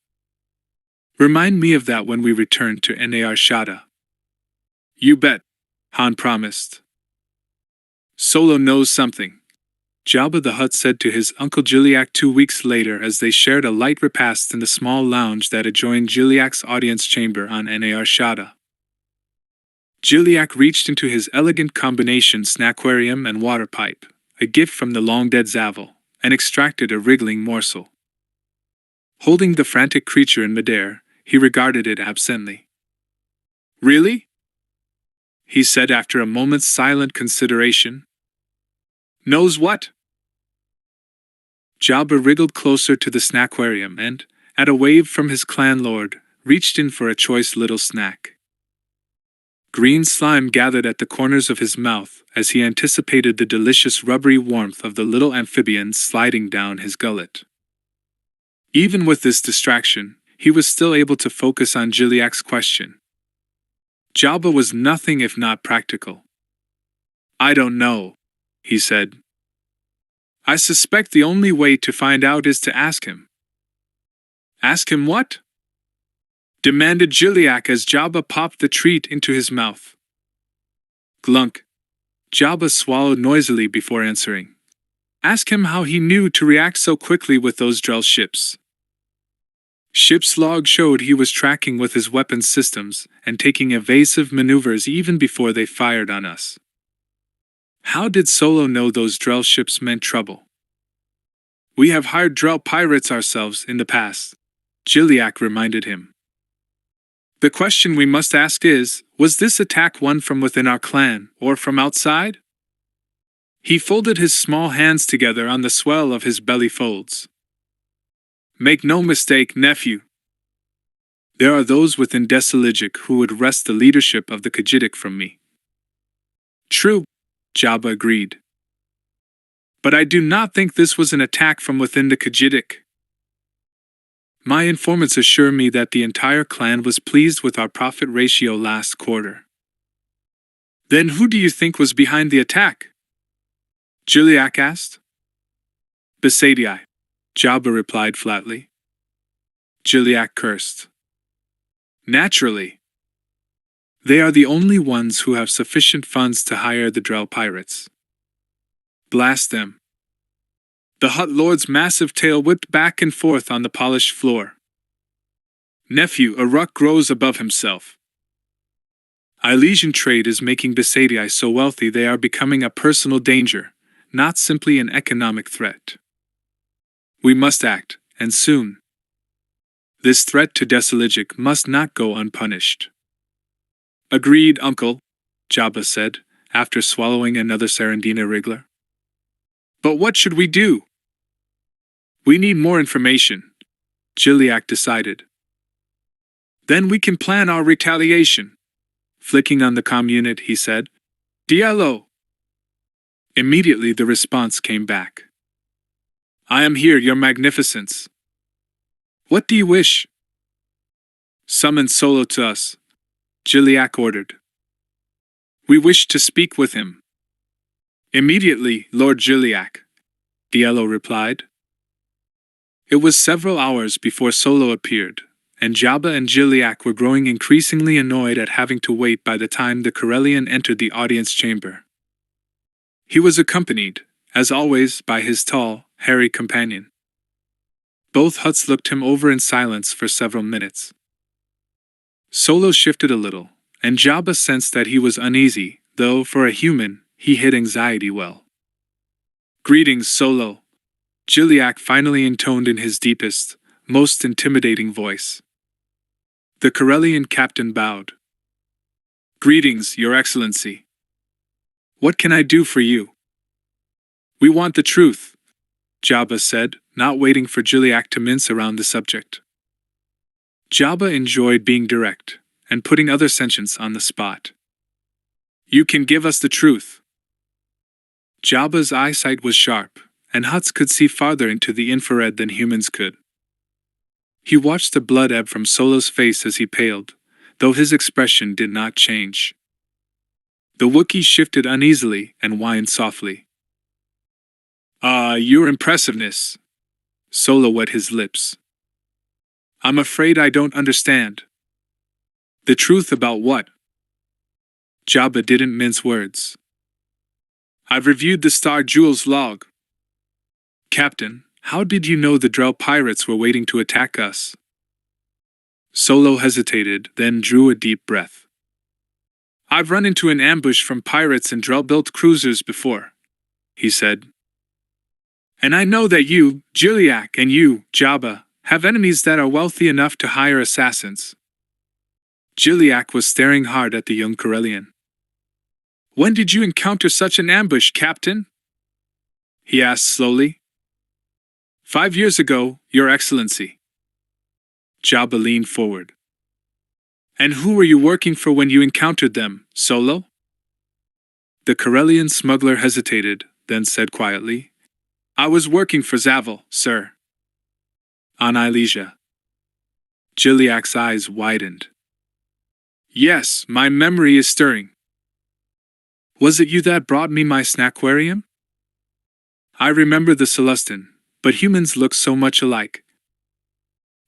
Remind me of that when we return to Nar Shaddaa. You bet, Han promised. Solo knows something, Jabba the Hutt said to his Uncle Jiliak 2 weeks later as they shared a light repast in the small lounge that adjoined Jiliak's audience chamber on Nar Shaddaa. Jiliak reached into his elegant combination snackarium and water pipe, a gift from the long-dead Zavel, and extracted a wriggling morsel. Holding the frantic creature in midair, he regarded it absently. Really? He said after a moment's silent consideration. Knows what? Jabba wriggled closer to the snackarium and, at a wave from his clan lord, reached in for a choice little snack. Green slime gathered at the corners of his mouth as he anticipated the delicious rubbery warmth of the little amphibian sliding down his gullet. Even with this distraction, he was still able to focus on Jiliak's question. Jabba was nothing if not practical. I don't know, he said. I suspect the only way to find out is to ask him. Ask him what? Demanded Jiliak as Jabba popped the treat into his mouth. Glunk. Jabba swallowed noisily before answering. Ask him how he knew to react so quickly with those Drell ships. Ship's log showed he was tracking with his weapons systems and taking evasive maneuvers even before they fired on us. How did Solo know those Drell ships meant trouble? We have hired Drell pirates ourselves in the past, Jiliak reminded him. The question we must ask is, was this attack one from within our clan, or from outside? He folded his small hands together on the swell of his belly folds. Make no mistake, nephew. There are those within TRILOGY who would wrest the leadership of the Khajiit from me. True, Jabba agreed. But I do not think this was an attack from within the Khajiit. My informants assure me that the entire clan was pleased with our profit ratio last quarter. Then who do you think was behind the attack? Jiliak asked. Besaidii, Jabba replied flatly. Jiliak cursed. Naturally. They are the only ones who have sufficient funds to hire the Drell pirates. Blast them. The Hutt Lord's massive tail whipped back and forth on the polished floor. Nephew, a ruck grows above himself. Ilesian trade is making Besaidii so wealthy they are becoming a personal danger, not simply an economic threat. We must act, and soon. This threat to TRILOGY must not go unpunished. Agreed, Uncle, Jabba said, after swallowing another Serendina wriggler. But what should we do? We need more information, Jiliak decided. Then we can plan our retaliation, Flicking on the comm unit, he said, "Diallo." Immediately the response came back. "I am here, your magnificence." "What do you wish?" "Summon Solo to us," Gilliac ordered. "We wish to speak with him." "Immediately, Lord Gilliac," Diallo replied. It was several hours before Solo appeared, and Jabba and Gilliac were growing increasingly annoyed at having to wait by the time the Corellian entered the audience chamber. He was accompanied, as always, by his tall, hairy companion. Both Hutts looked him over in silence for several minutes. Solo shifted a little, and Jabba sensed that he was uneasy, though, for a human, he hid anxiety well. "Greetings, Solo," Gilliac finally intoned in his deepest, most intimidating voice. The Corellian captain bowed. "Greetings, Your Excellency. What can I do for you?" "We want the truth," Jabba said, not waiting for Gilliac to mince around the subject. Jabba enjoyed being direct, and putting other sentients on the spot. "You can give us the truth." Jabba's eyesight was sharp, and Hutts could see farther into the infrared than humans could. He watched the blood ebb from Solo's face as he paled, though his expression did not change. The Wookiee shifted uneasily and whined softly. Your impressiveness." Solo wet his lips. "I'm afraid I don't understand." "The truth about what?" Jabba didn't mince words. "I've reviewed the Star Jewel's log." "Captain, how did you know the Drell pirates were waiting to attack us?" Solo hesitated, then drew a deep breath. "I've run into an ambush from pirates in Drell-built cruisers before," he said. "And I know that you, Gilliac, and you, Jabba, have enemies that are wealthy enough to hire assassins." Gilliac was staring hard at the young Corellian. "When did you encounter such an ambush, Captain?" he asked slowly. 5 years ago, Your Excellency." Jabba leaned forward. "And who were you working for when you encountered them, Solo?" The Corellian smuggler hesitated, then said quietly, "I was working for Zavel, sir." "On Ilesia." Gilliac's eyes widened. "Yes, my memory is stirring." "Was it you that brought me my snackwarium?" "I remember the Celestin, but humans look so much alike."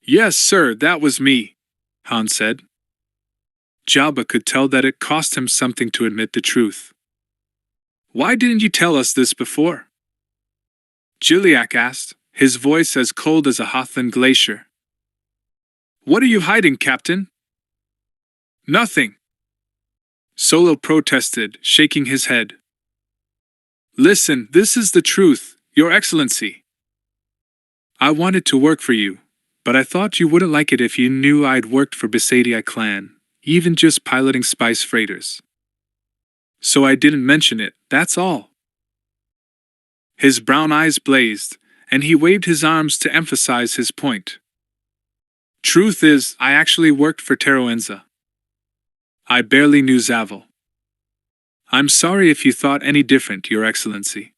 "Yes, sir, that was me," Han said. Jabba could tell that it cost him something to admit the truth. "Why didn't you tell us this before?" Gilliac asked, his voice as cold as a Hothland glacier. "What are you hiding, Captain?" "Nothing," Solo protested, shaking his head. "Listen, this is the truth, Your Excellency. I wanted to work for you, but I thought you wouldn't like it if you knew I'd worked for Besatii clan, even just piloting spice freighters. So I didn't mention it, that's all." His brown eyes blazed, and he waved his arms to emphasize his point. "Truth is, I actually worked for Teroenza. I barely knew Zavel. I'm sorry if you thought any different, Your Excellency."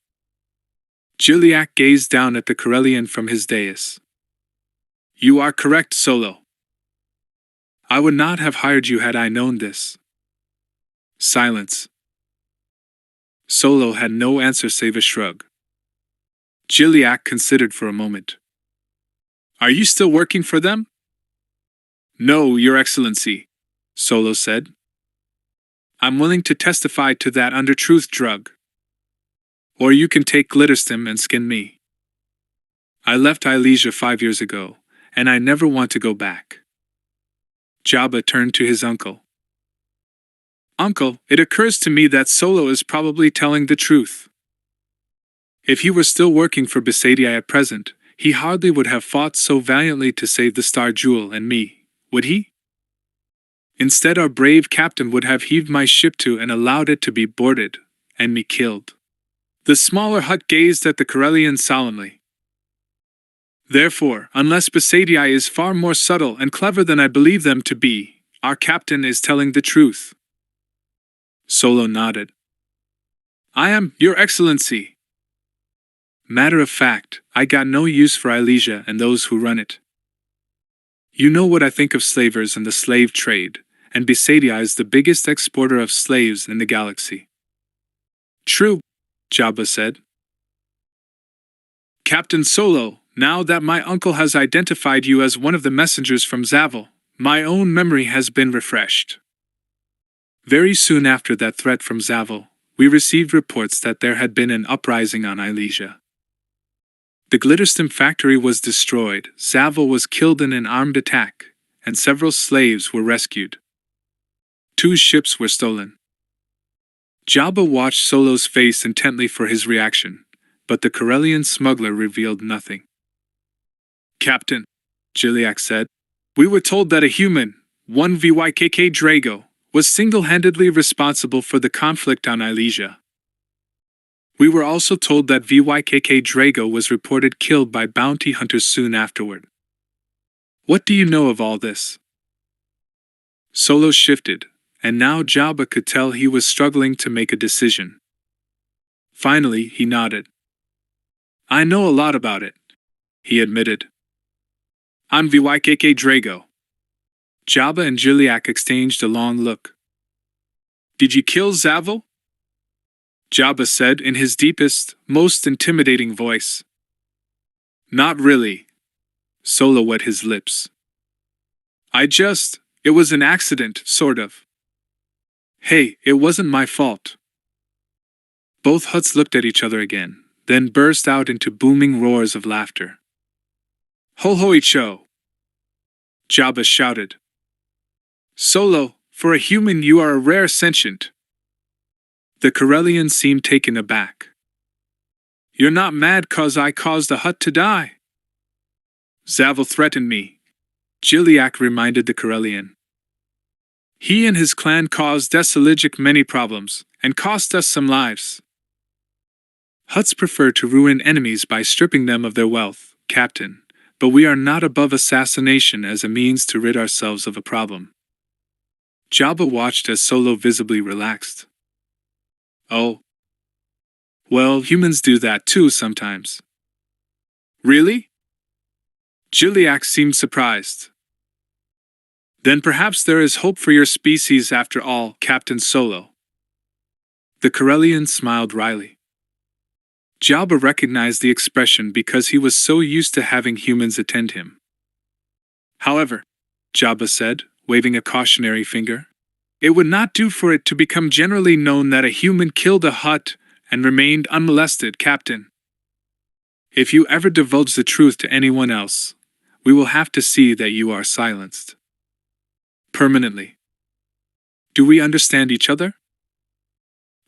Gilliac gazed down at the Corellian from his dais. "You are correct, Solo. I would not have hired you had I known this." Silence. Solo had no answer save a shrug. Gilliac considered for a moment. "Are you still working for them?" "No, Your Excellency," Solo said. "I'm willing to testify to that under truth drug. Or you can take Glitterstim and skin me. I left Ilesia 5 years ago, and I never want to go back." Jabba turned to his uncle. "Uncle, it occurs to me that Solo is probably telling the truth. If he were still working for Besatii at present, he hardly would have fought so valiantly to save the Star Jewel and me, would he? Instead, our brave captain would have heaved my ship to and allowed it to be boarded, and me killed." The smaller Hutt gazed at the Corellian solemnly. "Therefore, unless Besatii is far more subtle and clever than I believe them to be, our captain is telling the truth." Solo nodded. I am, Your Excellency. Matter of fact, I got no use for Ilesia and those who run it. You know what I think of slavers and the slave trade, and Besadia is the biggest exporter of slaves in the galaxy. True, Jabba said. Captain Solo, now that my uncle has identified you as one of the messengers from Zavel, my own memory has been refreshed. Very soon after that threat from Zavel, we received reports that there had been an uprising on Ilesia. The Glitterstim factory was destroyed, Zavel was killed in an armed attack, and several slaves were rescued. 2 ships were stolen. Jabba watched Solo's face intently for his reaction, but the Corellian smuggler revealed nothing. Captain, Jiliak said, we were told that a human, one Vykk Drago, was single-handedly responsible for the conflict on Ilesia. We were also told that Vykk Drago was reported killed by bounty hunters soon afterward. What do you know of all this? Solo shifted, and now Jabba could tell he was struggling to make a decision. Finally, he nodded. I know a lot about it, he admitted. I'm Vykk Drago. Jabba and Jiliak exchanged a long look. Did you kill Zavel? Jabba said in his deepest, most intimidating voice. Not really. Solo wet his lips. It was an accident, sort of. Hey, it wasn't my fault. Both Hutts looked at each other again, then burst out into booming roars of laughter. Ho hoi cho! Jabba shouted. Solo, for a human you are a rare sentient. The Corellian seemed taken aback. You're not mad 'cause I caused a Hutt to die? Zavel threatened me, Jiliak reminded the Corellian. He and his clan caused Desaligic many problems, and cost us some lives. Hutts prefer to ruin enemies by stripping them of their wealth, Captain, but we are not above assassination as a means to rid ourselves of a problem. Jabba watched as Solo visibly relaxed. Oh. Well, humans do that too sometimes. Really? Jiliak seemed surprised. Then perhaps there is hope for your species after all, Captain Solo. The Corellian smiled wryly. Jabba recognized the expression because he was so used to having humans attend him. However, Jabba said, waving a cautionary finger, it would not do for it to become generally known that a human killed a Hutt and remained unmolested, Captain. If you ever divulge the truth to anyone else, we will have to see that you are silenced. Permanently. Do we understand each other?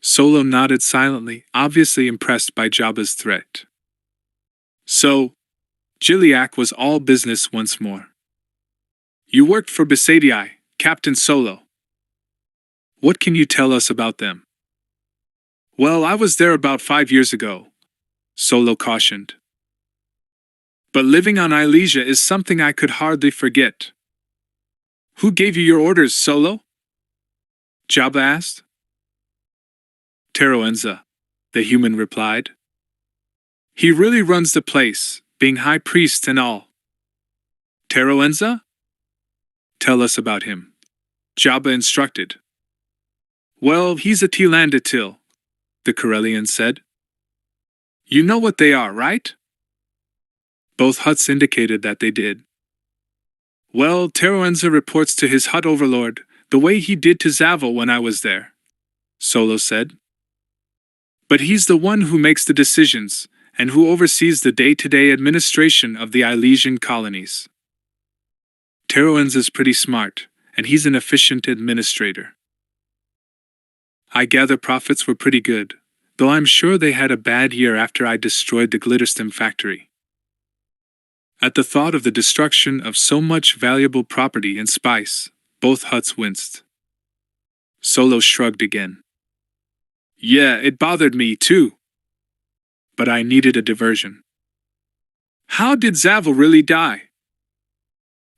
Solo nodded silently, obviously impressed by Jabba's threat. So, Jiliak was all business once more. You worked for Besadia, Captain Solo. What can you tell us about them? Well, I was there about 5 years ago, Solo cautioned. But living on Ilesia is something I could hardly forget. Who gave you your orders, Solo? Jabba asked. Teroenza, the human replied. He really runs the place, being high priest and all. Teroenza? Tell us about him, Jabba instructed. Well, he's a Tilandatil, the Corellian said. You know what they are, right? Both Hutts indicated that they did. Well, Teroenza reports to his Hutt overlord, the way he did to Zavel when I was there, Solo said. But he's the one who makes the decisions, and who oversees the day-to-day administration of the Ilesian colonies. Teroenza's pretty smart, and he's an efficient administrator. I gather profits were pretty good, though I'm sure they had a bad year after I destroyed the Glitterstim factory. At the thought of the destruction of so much valuable property and spice, both Hutts winced. Solo shrugged again. Yeah, it bothered me too. But I needed a diversion. How did Zavel really die?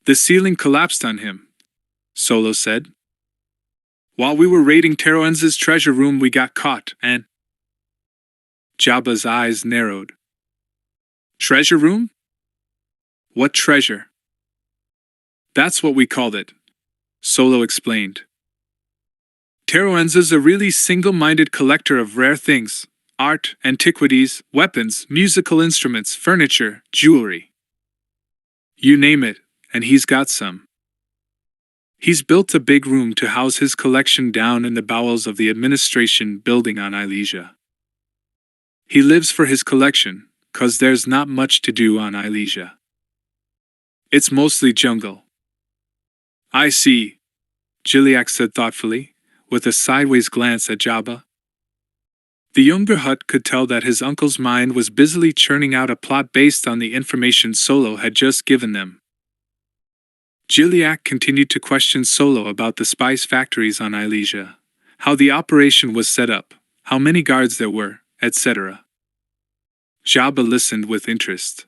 The ceiling collapsed on him, Solo said. While we were raiding Teroenza's treasure room we got caught, and... Jabba's eyes narrowed. Treasure room? What treasure? That's what we called it, Solo explained. Teroenza's a really single-minded collector of rare things, art, antiquities, weapons, musical instruments, furniture, jewelry. You name it, and he's got some. He's built a big room to house his collection down in the bowels of the administration building on Ilesia. He lives for his collection, 'cause there's not much to do on Ilesia. It's mostly jungle. I see, Jiliak said thoughtfully, with a sideways glance at Jabba. The younger Hutt could tell that his uncle's mind was busily churning out a plot based on the information Solo had just given them. Jiliak continued to question Solo about the spice factories on Ilesia, how the operation was set up, how many guards there were, etc. Jabba listened with interest.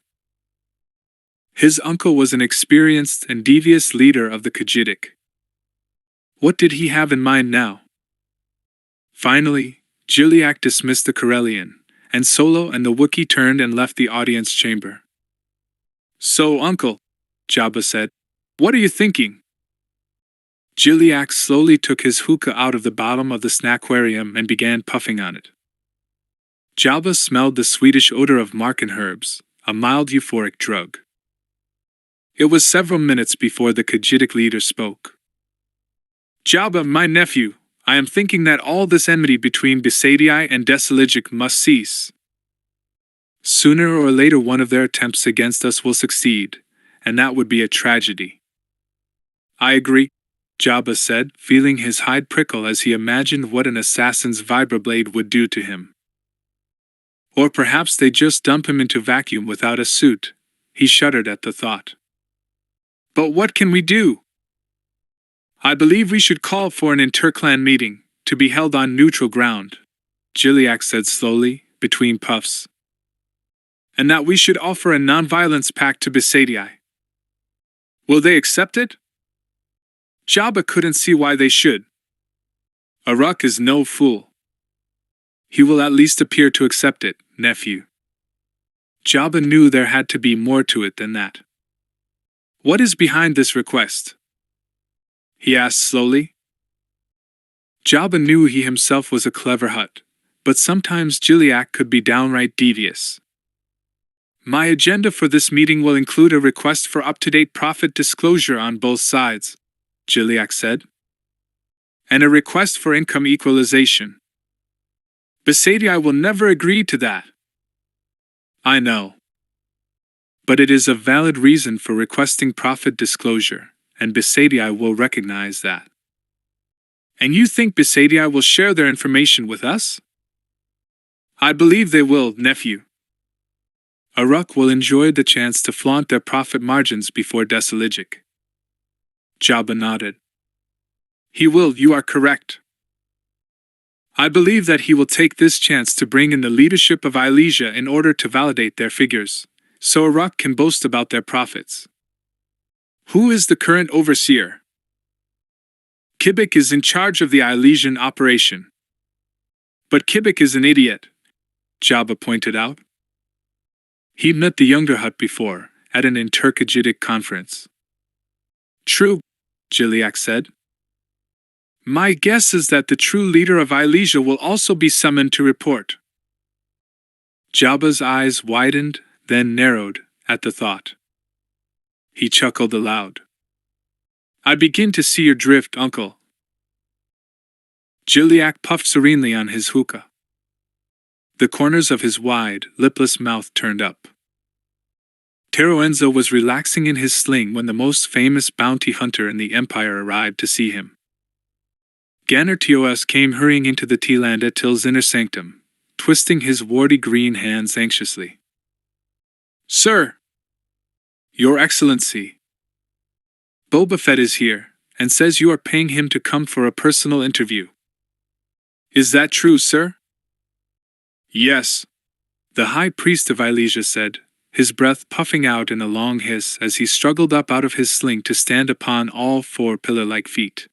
His uncle was an experienced and devious leader of the Khajiitic. What did he have in mind now? Finally, Jiliak dismissed the Corellian, and Solo and the Wookiee turned and left the audience chamber. So, Uncle, Jabba said, what are you thinking? Jiliak slowly took his hookah out of the bottom of the snackwarium and began puffing on it. Jabba smelled the sweetish odor of Marken herbs, a mild euphoric drug. It was several minutes before the Khajiitic leader spoke. Jabba, my nephew, I am thinking that all this enmity between Besaidii and Desiligic must cease. Sooner or later one of their attempts against us will succeed, and that would be a tragedy. I agree, Jabba said, feeling his hide prickle as he imagined what an assassin's vibroblade would do to him. Or perhaps they just dump him into vacuum without a suit. He shuddered at the thought. But what can we do? I believe we should call for an interclan meeting, to be held on neutral ground, Jiliak said slowly, between puffs. And that we should offer a non-violence pact to Besaidii. Will they accept it? Jabba couldn't see why they should. Aruk is no fool. He will at least appear to accept it, nephew. Jabba knew there had to be more to it than that. What is behind this request? He asked slowly. Jabba knew he himself was a clever Hutt, but sometimes Jiliak could be downright devious. My agenda for this meeting will include a request for up-to-date profit disclosure on both sides, Jiliak said, and a request for income equalization. Besaidii will never agree to that. I know. But it is a valid reason for requesting profit disclosure, and Besaidii will recognize that. And you think Besaidii will share their information with us? I believe they will, nephew. Aruk will enjoy the chance to flaunt their profit margins before Desiligic. Jabba nodded. He will, you are correct. I believe that he will take this chance to bring in the leadership of Ilesia in order to validate their figures, so Aruk can boast about their profits. Who is the current overseer? Kibik is in charge of the Ilesian operation. But Kibik is an idiot, Jabba pointed out. He met the younger Hutt before, at an interkhajiitic conference. True, Jiliak said. My guess is that the true leader of Ilesia will also be summoned to report. Jabba's eyes widened, then narrowed, at the thought. He chuckled aloud. I begin to see your drift, uncle. Jiliak puffed serenely on his hookah. The corners of his wide, lipless mouth turned up. Teroenza was relaxing in his sling when the most famous bounty hunter in the Empire arrived to see him. Ganner Tos came hurrying into the T-land Till's inner sanctum, twisting his warty green hands anxiously. Sir! Your Excellency! Boba Fett is here, and says you are paying him to come for a personal interview. Is that true, sir? Yes, the High Priest of Ilesia said, his breath puffing out in a long hiss as he struggled up out of his sling to stand upon all four pillar-like feet.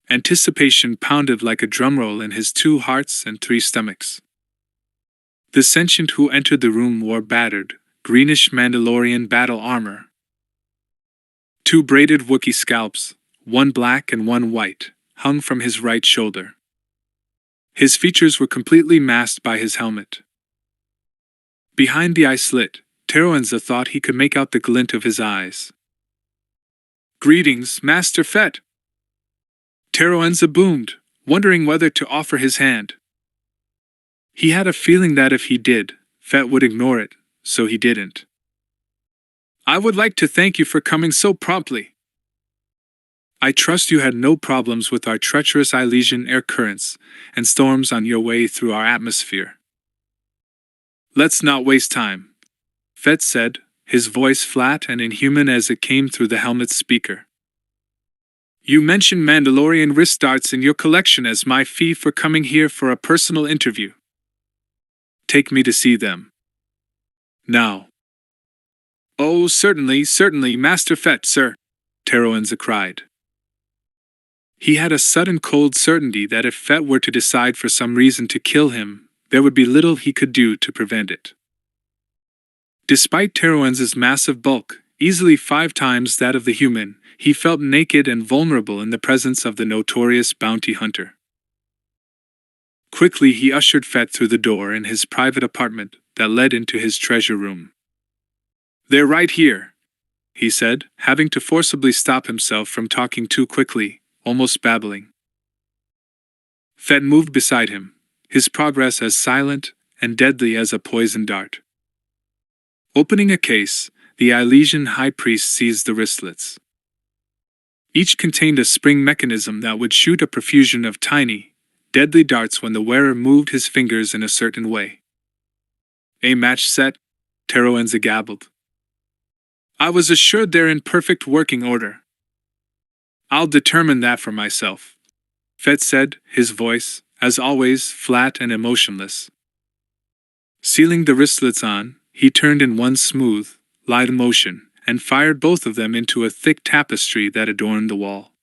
Anticipation pounded like a drumroll in his 2 hearts and 3 stomachs. The sentient who entered the room wore battered, greenish Mandalorian battle armor. 2 braided Wookiee scalps, one black and one white, hung from his right shoulder. His features were completely masked by his helmet. Behind the eye slit, Teroenza thought he could make out the glint of his eyes. "Greetings, Master Fett!" Teroenza boomed, wondering whether to offer his hand. He had a feeling that if he did, Fett would ignore it, so he didn't. "I would like to thank you for coming so promptly. I trust you had no problems with our treacherous Elysian air currents and storms on your way through our atmosphere." "Let's not waste time," Fett said, his voice flat and inhuman as it came through the helmet's speaker. "You mentioned Mandalorian wrist darts in your collection as my fee for coming here for a personal interview. Take me to see them. Now." "Oh, certainly, Master Fett, sir," Teroenza cried. He had a sudden cold certainty that if Fett were to decide for some reason to kill him, there would be little he could do to prevent it. Despite Teroenza's massive bulk, easily 5 times that of the human, he felt naked and vulnerable in the presence of the notorious bounty hunter. Quickly he ushered Fett through the door in his private apartment that led into his treasure room. "They're right here," he said, having to forcibly stop himself from talking too quickly, almost babbling. Fett moved beside him, his progress as silent and deadly as a poisoned dart. Opening a case, the Elysian high priest seized the wristlets. Each contained a spring mechanism that would shoot a profusion of tiny, deadly darts when the wearer moved his fingers in a certain way. "A match set?" Teroenza gabbled. "I was assured they're in perfect working order." "I'll determine that for myself," Fett said, his voice, as always, flat and emotionless. Sealing the wristlets on, he turned in one smooth, light motion, and fired both of them into a thick tapestry that adorned the wall.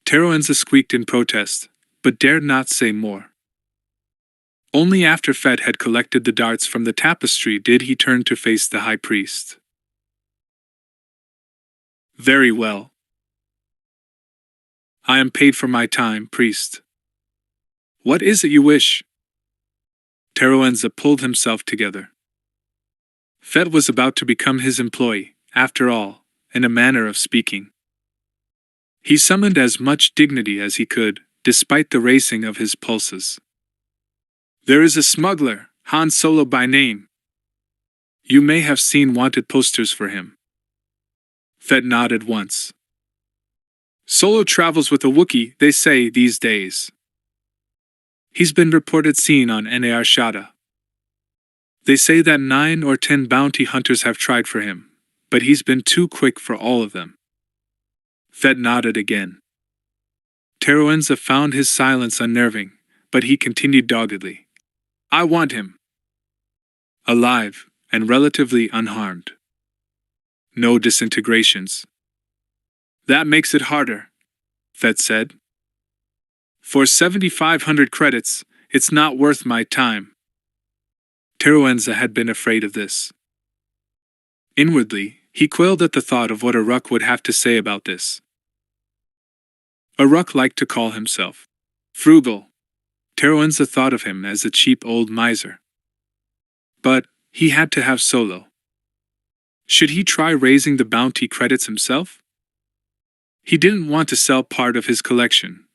Teroenza squeaked in protest, but dared not say more. Only after Fett had collected the darts from the tapestry did he turn to face the high priest. "Very well. I am paid for my time, priest. What is it you wish?" Teroenza pulled himself together. Fett was about to become his employee, after all, in a manner of speaking. He summoned as much dignity as he could, despite the racing of his pulses. "There is a smuggler, Han Solo by name. You may have seen wanted posters for him." Fett nodded once. "Solo travels with a Wookiee, they say, these days. He's been reported seen on Nar Shaddaa. They say that 9 or 10 bounty hunters have tried for him, but he's been too quick for all of them." Fett nodded again. Teroenza found his silence unnerving, but he continued doggedly. "I want him. Alive, and relatively unharmed. No disintegrations." "That makes it harder," Fett said. "For 7,500 credits, it's not worth my time." Teroenza had been afraid of this. Inwardly, he quailed at the thought of what Uruk would have to say about this. Uruk liked to call himself frugal. Teroenza thought of him as a cheap old miser. But he had to have Solo. Should he try raising the bounty credits himself? He didn't want to sell part of his collection.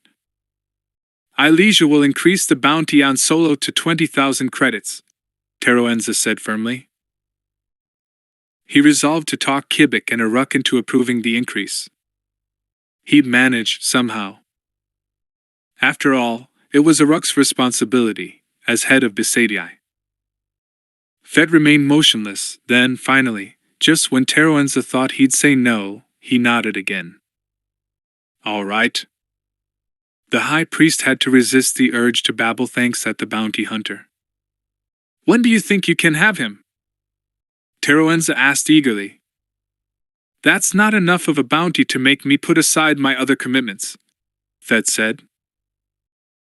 "Elysia will increase the bounty on Solo to 20,000 credits," Teroenza said firmly. He resolved to talk Kibik and Uruk into approving the increase. He'd manage, somehow. After all, it was Uruk's responsibility, as head of Besaidii. Fett remained motionless, then, finally, just when Teroenza thought he'd say no, he nodded again. "All right." The high priest had to resist the urge to babble thanks at the bounty hunter. "When do you think you can have him?" Teroenza asked eagerly. "That's not enough of a bounty to make me put aside my other commitments," Thet said.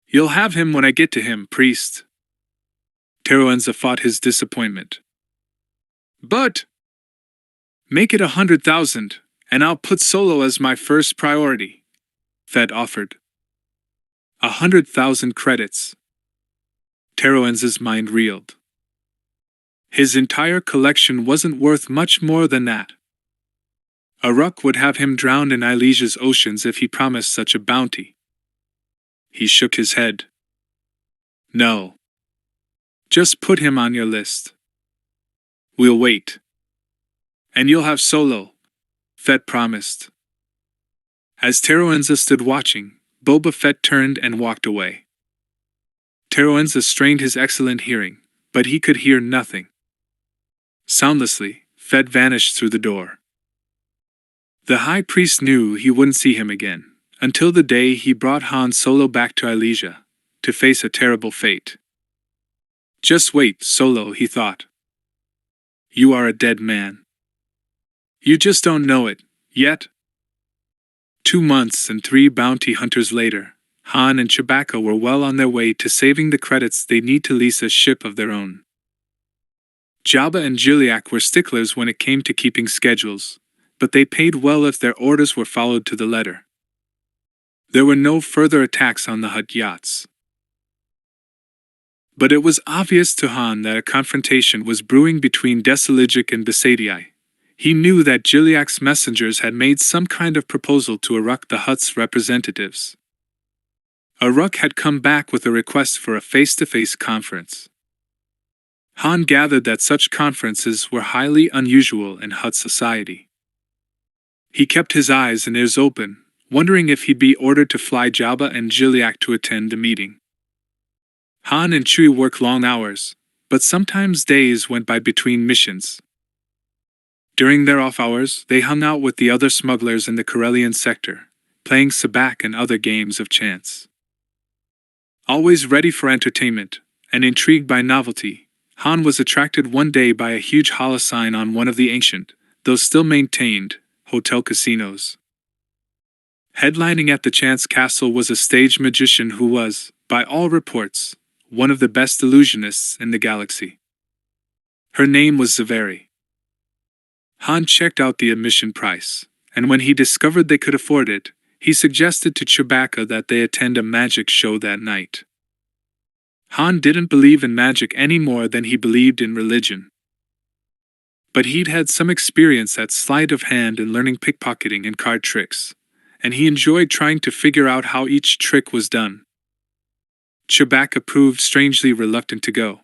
You'll have him when I get to him, priest. Teroenza fought his disappointment. But make it 100,000, and I'll put Solo as my first priority, Thet offered. 100,000 credits. Teroenza's mind reeled. His entire collection wasn't worth much more than that. Aruk would have him drowned in Ilesia's oceans if he promised such a bounty. He shook his head. No. Just put him on your list. We'll wait. And you'll have Solo, Fett promised. As Teroenza stood watching, Boba Fett turned and walked away. Teroenza strained his excellent hearing, but he could hear nothing. Soundlessly, Fett vanished through the door. The High Priest knew he wouldn't see him again, until the day he brought Han Solo back to Ilesia, to face a terrible fate. Just wait, Solo, he thought. You are a dead man. You just don't know it, yet. 2 months and 3 bounty hunters later, Han and Chewbacca were well on their way to saving the credits they need to lease a ship of their own. Jabba and Jiliak were sticklers when it came to keeping schedules, but they paid well if their orders were followed to the letter. There were no further attacks on the Hutt yachts. But it was obvious to Han that a confrontation was brewing between Desiligic and Besadii. He knew that Jiliak's messengers had made some kind of proposal to Aruk the Hutt's representatives. Aruk had come back with a request for a face-to-face conference. Han gathered that such conferences were highly unusual in Hutt society. He kept his eyes and ears open, wondering if he'd be ordered to fly Jabba and Jiliak to attend the meeting. Han and Chewie worked long hours, but sometimes days went by between missions. During their off hours, they hung out with the other smugglers in the Corellian sector, playing sabacc and other games of chance. Always ready for entertainment, and intrigued by novelty, Han was attracted one day by a huge holosign on one of the ancient, though still maintained, hotel casinos. Headlining at the Chance Castle was a stage magician who was, by all reports, one of the best illusionists in the galaxy. Her name was Zaveri. Han checked out the admission price, and when he discovered they could afford it, he suggested to Chewbacca that they attend a magic show that night. Han didn't believe in magic any more than he believed in religion. But he'd had some experience at sleight of hand and learning pickpocketing and card tricks, and he enjoyed trying to figure out how each trick was done. Chewbacca proved strangely reluctant to go.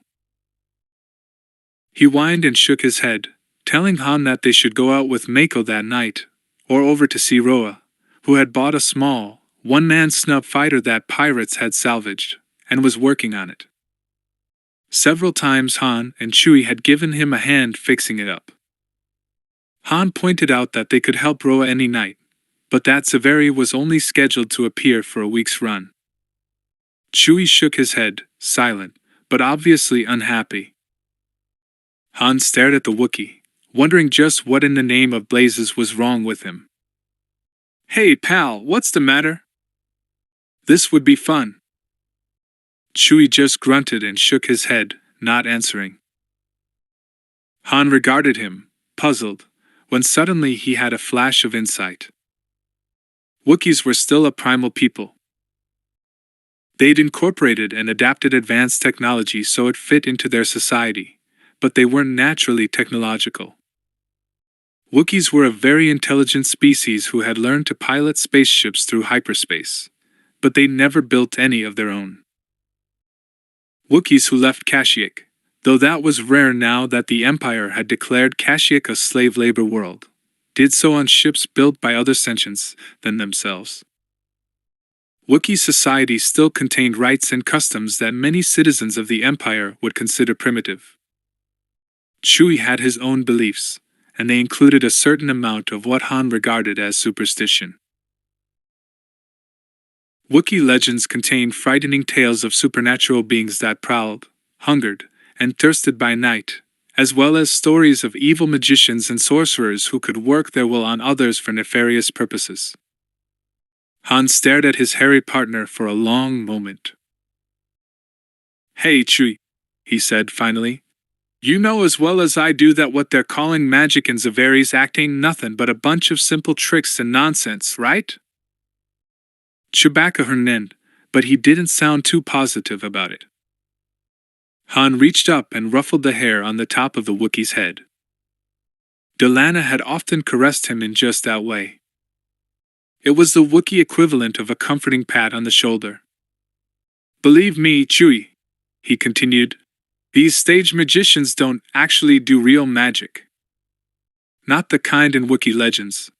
He whined and shook his head, telling Han that they should go out with Mako that night, or over to see Roa, who had bought a small, one-man snub fighter that pirates had salvaged, and was working on it. Several times Han and Chewie had given him a hand fixing it up. Han pointed out that they could help Roa any night, but that Zaveri was only scheduled to appear for a week's run. Chewie shook his head, silent, but obviously unhappy. Han stared at the Wookiee, wondering just what in the name of blazes was wrong with him. Hey pal, what's the matter? This would be fun. Chewie just grunted and shook his head, not answering. Han regarded him, puzzled, when suddenly he had a flash of insight. Wookiees were still a primal people. They'd incorporated and adapted advanced technology so it fit into their society, but they weren't naturally technological. Wookiees were a very intelligent species who had learned to pilot spaceships through hyperspace, but they never built any of their own. Wookiees who left Kashyyyk, though that was rare now that the Empire had declared Kashyyyk a slave labor world, did so on ships built by other sentients than themselves. Wookiee society still contained rights and customs that many citizens of the Empire would consider primitive. Chewie had his own beliefs, and they included a certain amount of what Han regarded as superstition. Wookiee legends contained frightening tales of supernatural beings that prowled, hungered, and thirsted by night, as well as stories of evil magicians and sorcerers who could work their will on others for nefarious purposes. Han stared at his hairy partner for a long moment. "Hey, Chui," he said finally. "You know as well as I do that what they're calling magic in Zaveri's act ain't nothing but a bunch of simple tricks and nonsense, right?" Chewbacca grinned, but he didn't sound too positive about it. Han reached up and ruffled the hair on the top of the Wookiee's head. Delana had often caressed him in just that way. It was the Wookiee equivalent of a comforting pat on the shoulder. "Believe me, Chewie," he continued, "these stage magicians don't actually do real magic. Not the kind in Wookiee legends.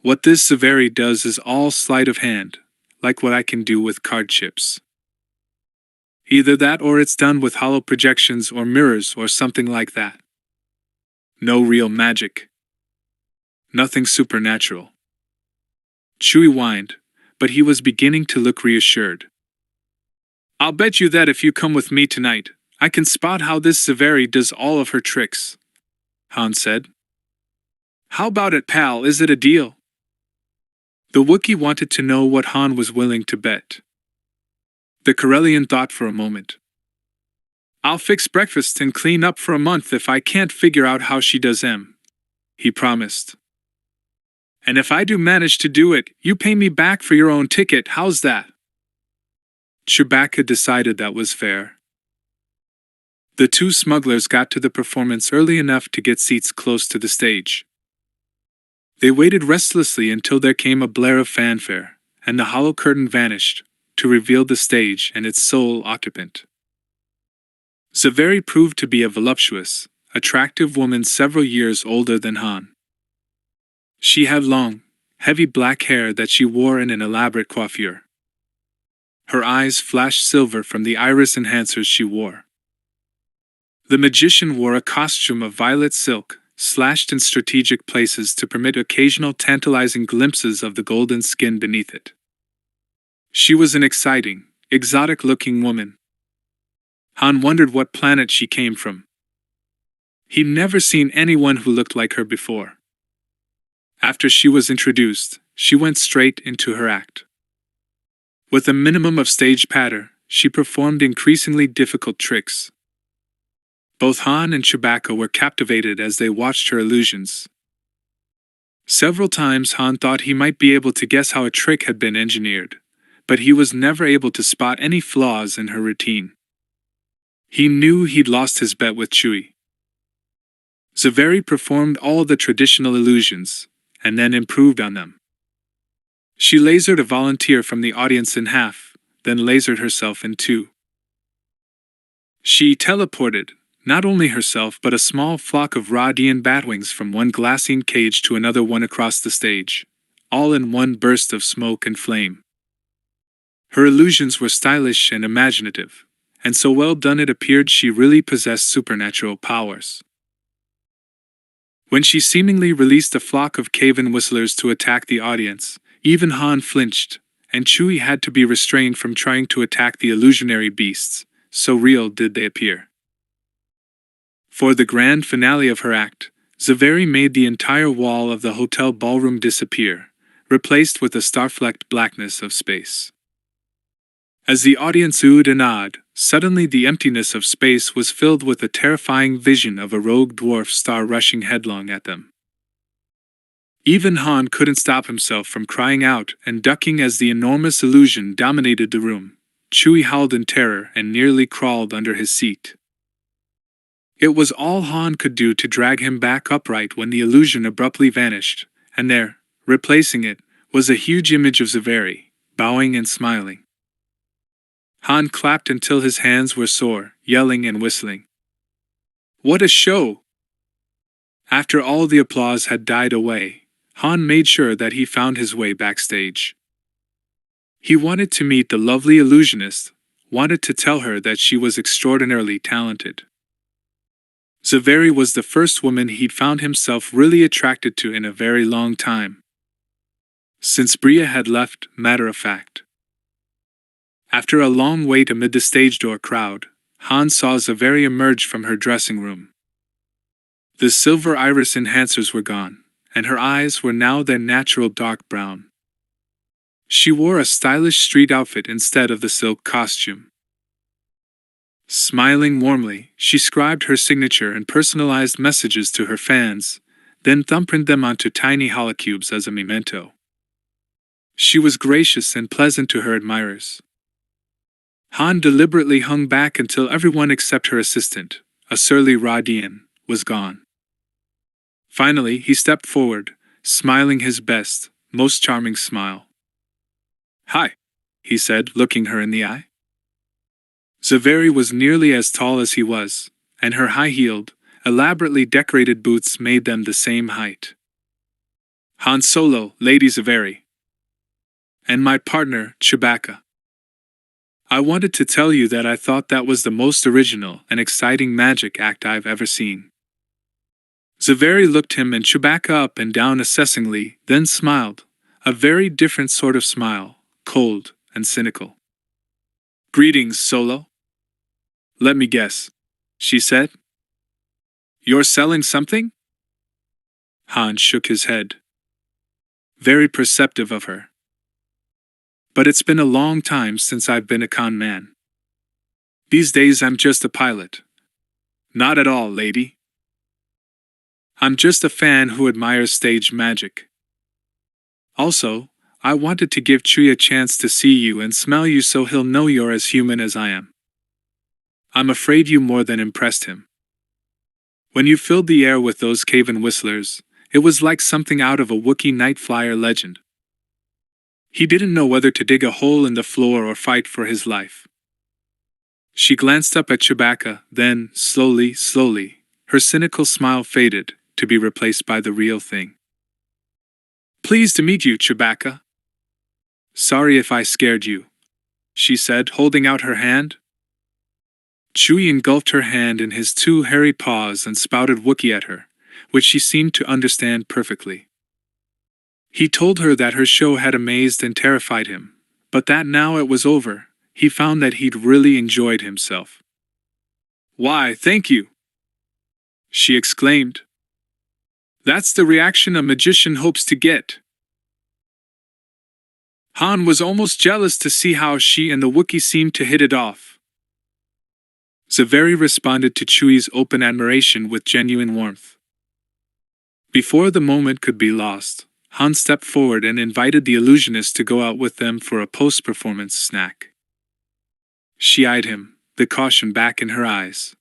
What this Zaveri does is all sleight of hand, like what I can do with card chips. Either that or it's done with hollow projections or mirrors or something like that. No real magic. Nothing supernatural." Chewie whined, but he was beginning to look reassured. "I'll bet you that if you come with me tonight, I can spot how this Zaveri does all of her tricks," Han said. "How about it, pal? Is it a deal?" The Wookiee wanted to know what Han was willing to bet. The Corellian thought for a moment. "I'll fix breakfast and clean up for a month if I can't figure out how she does them," he promised. "And if I do manage to do it, you pay me back for your own ticket, how's that?" Chewbacca decided that was fair. The two smugglers got to the performance early enough to get seats close to the stage. They waited restlessly until there came a blare of fanfare, and the hollow curtain vanished, to reveal the stage and its sole occupant. Zaveri proved to be a voluptuous, attractive woman several years older than Han. She had long, heavy black hair that she wore in an elaborate coiffure. Her eyes flashed silver from the iris enhancers she wore. The magician wore a costume of violet silk, slashed in strategic places to permit occasional tantalizing glimpses of the golden skin beneath it. She was an exciting, exotic-looking woman. Han wondered what planet she came from. He'd never seen anyone who looked like her before. After she was introduced, she went straight into her act. With a minimum of stage patter, she performed increasingly difficult tricks. Both Han and Chewbacca were captivated as they watched her illusions. Several times Han thought he might be able to guess how a trick had been engineered, but he was never able to spot any flaws in her routine. He knew he'd lost his bet with Chewie. Zaveri performed all the traditional illusions, and then improved on them. She lasered a volunteer from the audience in half, then lasered herself in two. She teleported, not only herself but a small flock of Rodian batwings from one glassine cage to another one across the stage, all in one burst of smoke and flame. Her illusions were stylish and imaginative, and so well done it appeared she really possessed supernatural powers. When she seemingly released a flock of cave-in whistlers to attack the audience, even Han flinched, and Chewie had to be restrained from trying to attack the illusionary beasts, so real did they appear. For the grand finale of her act, Zaveri made the entire wall of the hotel ballroom disappear, replaced with the star-flecked blackness of space. As the audience oohed and awed, suddenly the emptiness of space was filled with a terrifying vision of a rogue dwarf star rushing headlong at them. Even Han couldn't stop himself from crying out and ducking as the enormous illusion dominated the room. Chewie howled in terror and nearly crawled under his seat. It was all Han could do to drag him back upright when the illusion abruptly vanished, and there, replacing it, was a huge image of Zaveri, bowing and smiling. Han clapped until his hands were sore, yelling and whistling. What a show! After all the applause had died away, Han made sure that he found his way backstage. He wanted to meet the lovely illusionist, wanted to tell her that she was extraordinarily talented. Zaveri was the first woman he'd found himself really attracted to in a very long time. Since Bria had left, matter of fact. After a long wait amid the stage door crowd, Han saw Zaveri emerge from her dressing room. The silver iris enhancers were gone, and her eyes were now their natural dark brown. She wore a stylish street outfit instead of the silk costume. Smiling warmly, she scribed her signature and personalized messages to her fans, then thumbprinted them onto tiny holocubes as a memento. She was gracious and pleasant to her admirers. Han deliberately hung back until everyone except her assistant, a surly Rodian, was gone. Finally, he stepped forward, smiling his best, most charming smile. "Hi," he said, looking her in the eye. Zaveri was nearly as tall as he was, and her high-heeled, elaborately decorated boots made them the same height. "Han Solo, Lady Zaveri. And my partner, Chewbacca. I wanted to tell you that I thought that was the most original and exciting magic act I've ever seen." Zaveri looked him and Chewbacca up and down assessingly, then smiled, a very different sort of smile, cold and cynical. "Greetings, Solo. Let me guess," she said. "You're selling something?" Han shook his head. Very perceptive of her. "But it's been a long time since I've been a con man. These days I'm just a pilot." "Not at all, lady. I'm just a fan who admires stage magic. Also, I wanted to give Chewie a chance to see you and smell you so he'll know you're as human as I am. I'm afraid you more than impressed him. When you filled the air with those caven whistlers, it was like something out of a Wookiee night flyer legend. He didn't know whether to dig a hole in the floor or fight for his life." She glanced up at Chewbacca, then, slowly, her cynical smile faded, to be replaced by the real thing. "Pleased to meet you, Chewbacca. Sorry if I scared you," she said, holding out her hand. Chewie engulfed her hand in his two hairy paws and spouted Wookiee at her, which she seemed to understand perfectly. He told her that her show had amazed and terrified him, but that now it was over, he found that he'd really enjoyed himself. "Why, thank you!" she exclaimed. "That's the reaction a magician hopes to get." Han was almost jealous to see how she and the Wookiee seemed to hit it off. Zaveri responded to Chewie's open admiration with genuine warmth. Before the moment could be lost, Han stepped forward and invited the illusionist to go out with them for a post-performance snack. She eyed him, the caution back in her eyes.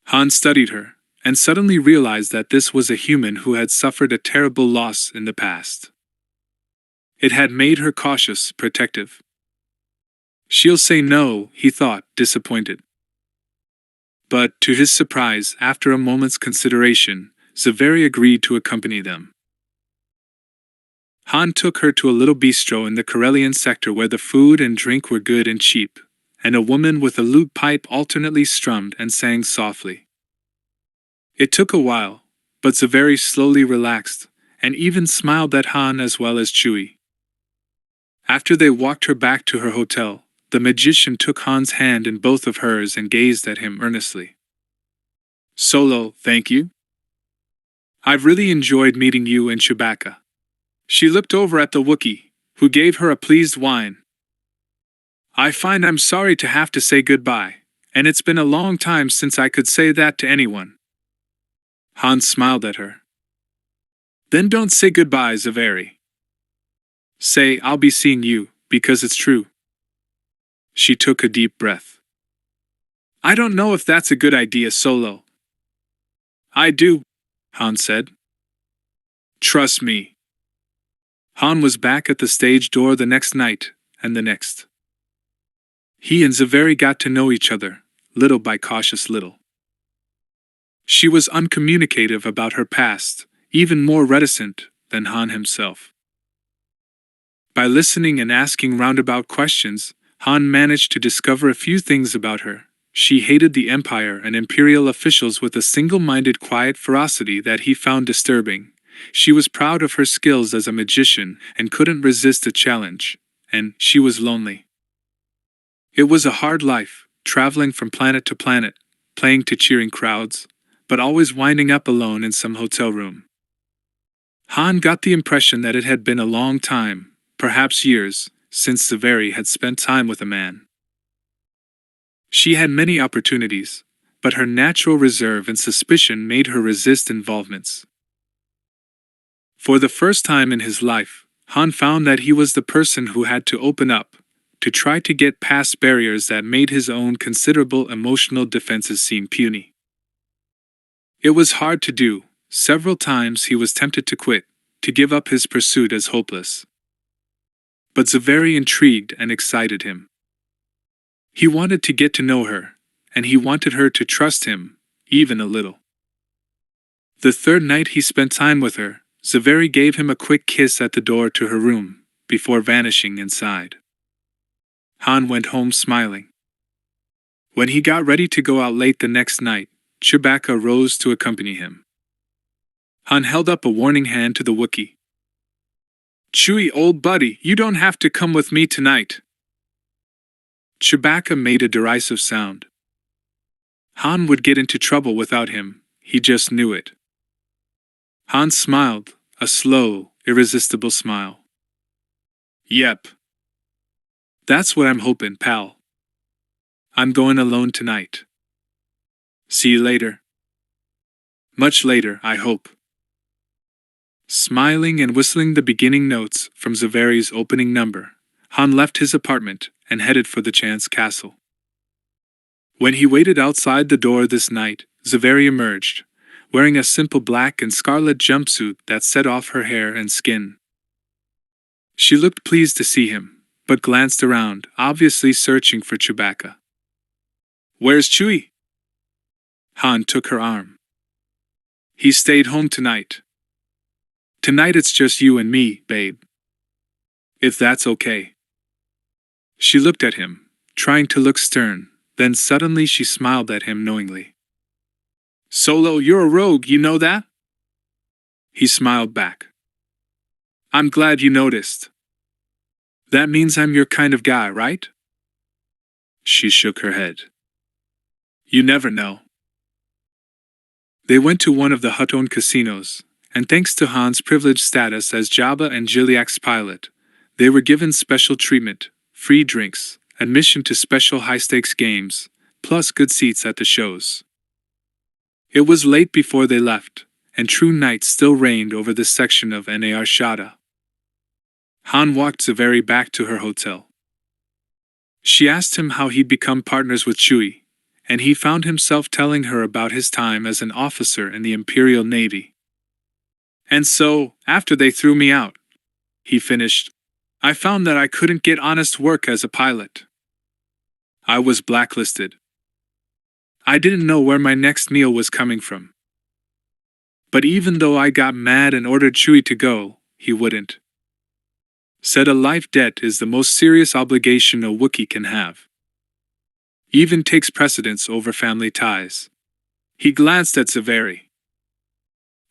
Han studied her, and suddenly realized that this was a human who had suffered a terrible loss in the past. It had made her cautious, protective. She'll say no, he thought, disappointed. But, to his surprise, after a moment's consideration, Zaveri agreed to accompany them. Han took her to a little bistro in the Corellian sector where the food and drink were good and cheap, and a woman with a lute pipe alternately strummed and sang softly. It took a while, but Zaveri slowly relaxed, and even smiled at Han as well as Chewie. After they walked her back to her hotel, the magician took Han's hand in both of hers and gazed at him earnestly. "Solo, thank you. I've really enjoyed meeting you and Chewbacca." She looked over at the Wookiee, who gave her a pleased whine. "I find I'm sorry to have to say goodbye, and it's been a long time since I could say that to anyone." Han smiled at her. "Then don't say goodbye, Zaveri. Say I'll be seeing you, because it's true." She took a deep breath. "I don't know if that's a good idea, Solo." "I do," Han said. "Trust me." Han was back at the stage door the next night, and the next. He and Zaveri got to know each other, little by cautious little. She was uncommunicative about her past, even more reticent than Han himself. By listening and asking roundabout questions, Han managed to discover a few things about her. She hated the Empire and Imperial officials with a single-minded quiet ferocity that he found disturbing. She was proud of her skills as a magician and couldn't resist a challenge, and she was lonely. It was a hard life, traveling from planet to planet, playing to cheering crowds, but always winding up alone in some hotel room. Han got the impression that it had been a long time, perhaps years, since Zaveri had spent time with a man. She had many opportunities, but her natural reserve and suspicion made her resist involvements. For the first time in his life, Han found that he was the person who had to open up, to try to get past barriers that made his own considerable emotional defenses seem puny. It was hard to do. Several times he was tempted to quit, to give up his pursuit as hopeless. But Zaveri intrigued and excited him. He wanted to get to know her, and he wanted her to trust him, even a little. The third night he spent time with her, Zaveri gave him a quick kiss at the door to her room, before vanishing inside. Han went home smiling. When he got ready to go out late the next night, Chewbacca rose to accompany him. Han held up a warning hand to the Wookiee. "Chewie, old buddy, you don't have to come with me tonight." Chewbacca made a derisive sound. Han would get into trouble without him, he just knew it. Han smiled, a slow, irresistible smile. "Yep. That's what I'm hoping, pal. I'm going alone tonight. See you later. Much later, I hope." Smiling and whistling the beginning notes from Zaveri's opening number, Han left his apartment and headed for the Chance Castle. When he waited outside the door this night, Zaveri emerged, wearing a simple black and scarlet jumpsuit that set off her hair and skin. She looked pleased to see him, but glanced around, obviously searching for Chewbacca. "Where's Chewie?" Han took her arm. "He stayed home tonight. Tonight it's just you and me, babe. If that's okay." She looked at him, trying to look stern, then suddenly she smiled at him knowingly. "Solo, you're a rogue, you know that?" He smiled back. "I'm glad you noticed. That means I'm your kind of guy, right?" She shook her head. "You never know." They went to one of the Hutt-owned casinos, and thanks to Han's privileged status as Jabba and Jiliak's pilot, they were given special treatment, free drinks, admission to special high-stakes games, plus good seats at the shows. It was late before they left, and true night still reigned over this section of Nar Shaddaa. Han walked Zaveri back to her hotel. She asked him how he'd become partners with Chewie, and he found himself telling her about his time as an officer in the Imperial Navy. "And so, after they threw me out," he finished, "I found that I couldn't get honest work as a pilot. I was blacklisted. I didn't know where my next meal was coming from. But even though I got mad and ordered Chewie to go, he wouldn't. Said a life debt is the most serious obligation a Wookiee can have. Even takes precedence over family ties." He glanced at Zaveri.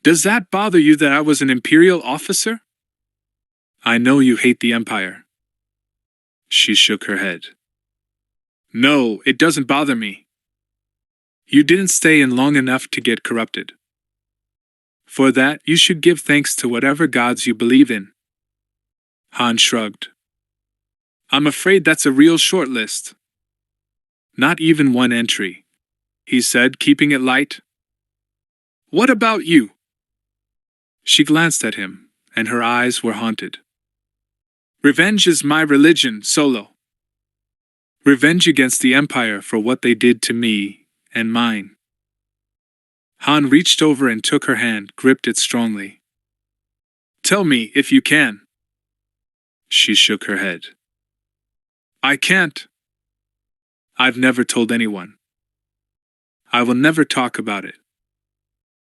"Does that bother you that I was an Imperial officer?" "I know you hate the Empire." She shook her head. "No, it doesn't bother me. You didn't stay in long enough to get corrupted. For that, you should give thanks to whatever gods you believe in." Han shrugged. "I'm afraid that's a real short list." "Not even one entry," he said, keeping it light. "What about you?" She glanced at him, and her eyes were haunted. "Revenge is my religion, Solo. Revenge against the Empire for what they did to me, and mine." Han reached over and took her hand, gripped it strongly. "Tell me, if you can." She shook her head. "I can't. I've never told anyone. I will never talk about it.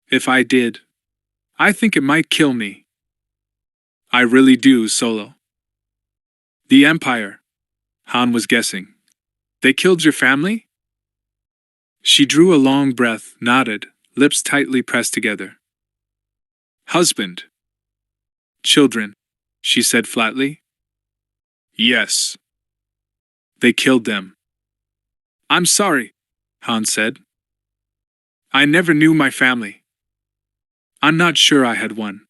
If I did, I think it might kill me. I really do, Solo." "The Empire," Han was guessing. "They killed your family?" She drew a long breath, nodded, lips tightly pressed together. "Husband. Children," she said flatly. "Yes. They killed them." "I'm sorry," Han said. "I never knew my family. I'm not sure I had one.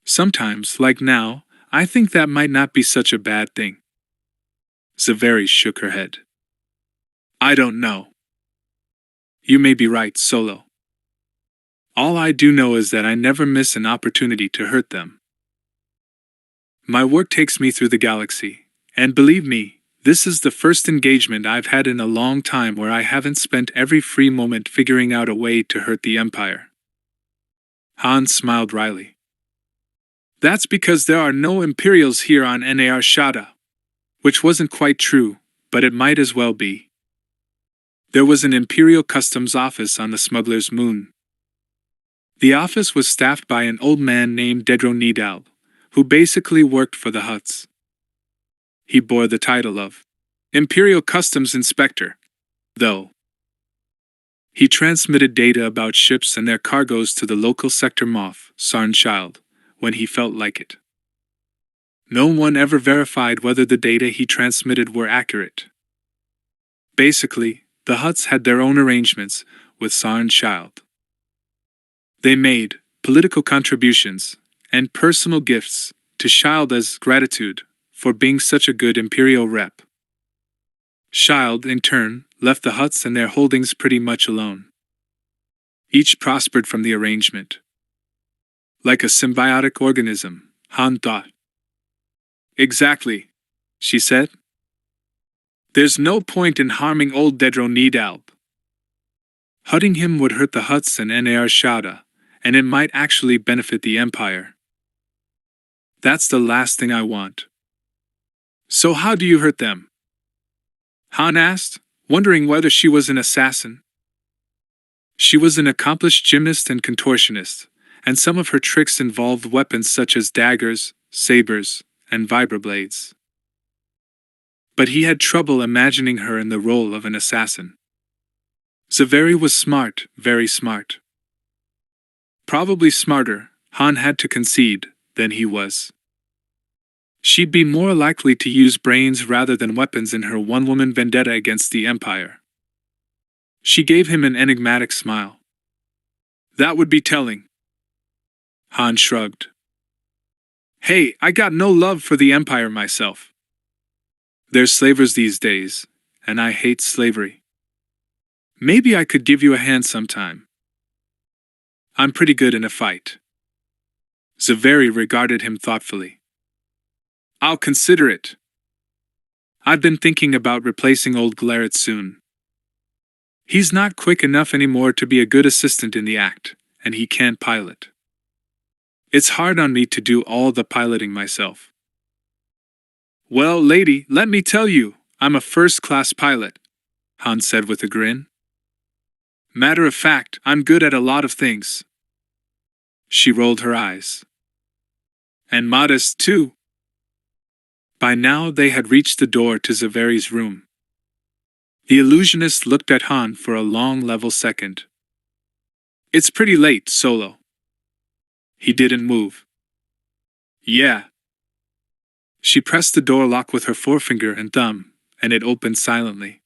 Sometimes, like now, I think that might not be such a bad thing. Zaveri shook her head. I don't know. You may be right, Solo. All I do know is that I never miss an opportunity to hurt them. My work takes me through the galaxy, and believe me, this is the first engagement I've had in a long time where I haven't spent every free moment figuring out a way to hurt the Empire. Han smiled wryly. That's because there are no Imperials here on Nar Shaddaa. Which wasn't quite true, but it might as well be. There was an Imperial Customs office on the smuggler's moon. The office was staffed by an old man named Dedro Nidal, who basically worked for the Hutts. He bore the title of Imperial Customs Inspector, though. He transmitted data about ships and their cargoes to the local sector Moff, Sarn Child, when he felt like it. No one ever verified whether the data he transmitted were accurate. Basically, the Hutts had their own arrangements with Sarn Child. They made political contributions and personal gifts to Child as gratitude for being such a good Imperial rep. Child, in turn, left the Hutts and their holdings pretty much alone. Each prospered from the arrangement. Like a symbiotic organism, Han thought. Exactly, she said. There's no point in harming old Dedro Nidal. Hutting him would hurt the Hutts and Nar Shaddaa, and it might actually benefit the Empire. That's the last thing I want. So how do you hurt them? Han asked, wondering whether she was an assassin. She was an accomplished gymnast and contortionist, and some of her tricks involved weapons such as daggers, sabers, and vibroblades. But he had trouble imagining her in the role of an assassin. Zaveri was smart, very smart. Probably smarter, Han had to concede, than he was. She'd be more likely to use brains rather than weapons in her one-woman vendetta against the Empire. She gave him an enigmatic smile. That would be telling. Han shrugged. Hey, I got no love for the Empire myself. There's slavers these days, and I hate slavery. Maybe I could give you a hand sometime. I'm pretty good in a fight. Zaveri regarded him thoughtfully. I'll consider it. I've been thinking about replacing old Glaret soon. He's not quick enough anymore to be a good assistant in the act, and he can't pilot. It's hard on me to do all the piloting myself. Well, lady, let me tell you, I'm a first-class pilot, Han said with a grin. Matter of fact, I'm good at a lot of things. She rolled her eyes. And modest, too. By now they had reached the door to Zaveri's room. The illusionist looked at Han for a long level second. It's pretty late, Solo. He didn't move. Yeah. She pressed the door lock with her forefinger and thumb, and it opened silently.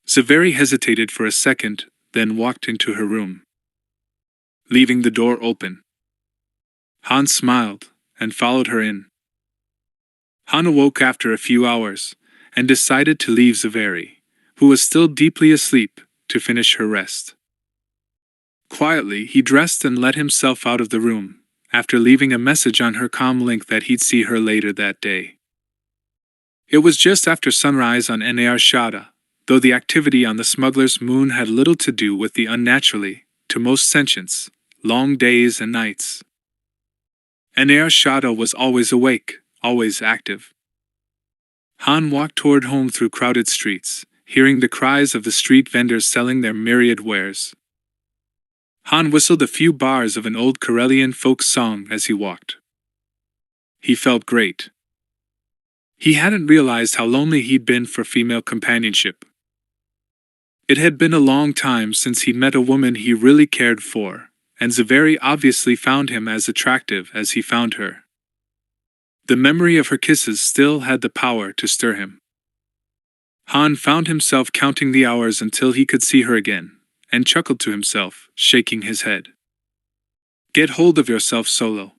Zaveri hesitated for a second, then walked into her room, leaving the door open. Han smiled, and followed her in. Han awoke after a few hours, and decided to leave Zaveri, who was still deeply asleep, to finish her rest. Quietly, he dressed and let himself out of the room, after leaving a message on her comm link that he'd see her later that day. It was just after sunrise on Nar Shaddaa, though the activity on the smuggler's moon had little to do with the unnaturally, to most sentients, long days and nights. Nar Shaddaa was always awake, always active. Han walked toward home through crowded streets, hearing the cries of the street vendors selling their myriad wares. Han whistled a few bars of an old Corellian folk song as he walked. He felt great. He hadn't realized how lonely he'd been for female companionship. It had been a long time since he'd met a woman he really cared for, and Zaveri obviously found him as attractive as he found her. The memory of her kisses still had the power to stir him. Han found himself counting the hours until he could see her again, and chuckled to himself, shaking his head. Get hold of yourself, Solo.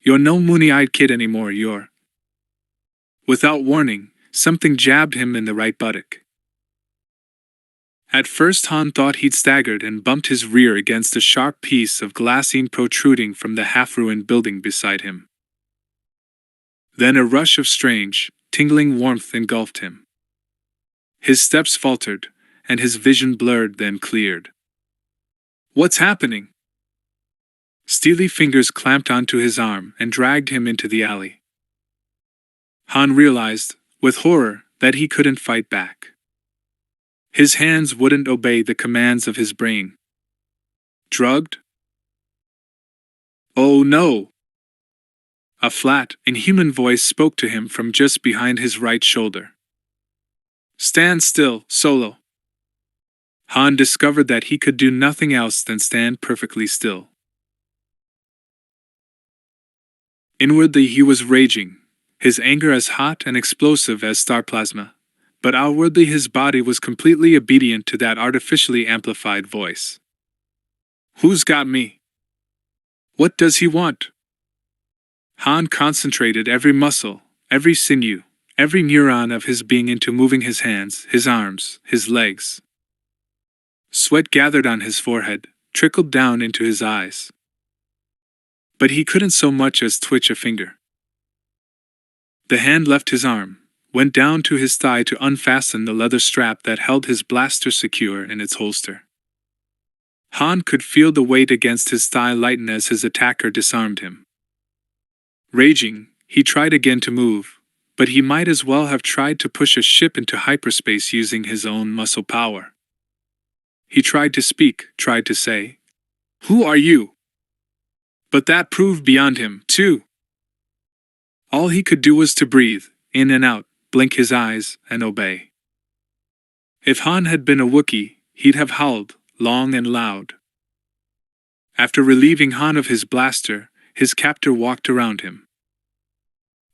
You're no moony-eyed kid anymore, you're. Without warning, something jabbed him in the right buttock. At first Han thought he'd staggered and bumped his rear against a sharp piece of glassine protruding from the half-ruined building beside him. Then a rush of strange, tingling warmth engulfed him. His steps faltered, and his vision blurred then cleared. What's happening? Steely fingers clamped onto his arm and dragged him into the alley. Han realized, with horror, that he couldn't fight back. His hands wouldn't obey the commands of his brain. Drugged? Oh no! A flat, inhuman voice spoke to him from just behind his right shoulder. Stand still, Solo. Han discovered that he could do nothing else than stand perfectly still. Inwardly he was raging, his anger as hot and explosive as star plasma, but outwardly his body was completely obedient to that artificially amplified voice. Who's got me? What does he want? Han concentrated every muscle, every sinew, every neuron of his being into moving his hands, his arms, his legs. Sweat gathered on his forehead, trickled down into his eyes. But he couldn't so much as twitch a finger. The hand left his arm, went down to his thigh to unfasten the leather strap that held his blaster secure in its holster. Han could feel the weight against his thigh lighten as his attacker disarmed him. Raging, he tried again to move, but he might as well have tried to push a ship into hyperspace using his own muscle power. He tried to speak, tried to say, "Who are you?" But that proved beyond him, too. All he could do was to breathe, in and out, blink his eyes, and obey. If Han had been a Wookiee, he'd have howled, long and loud. After relieving Han of his blaster, his captor walked around him.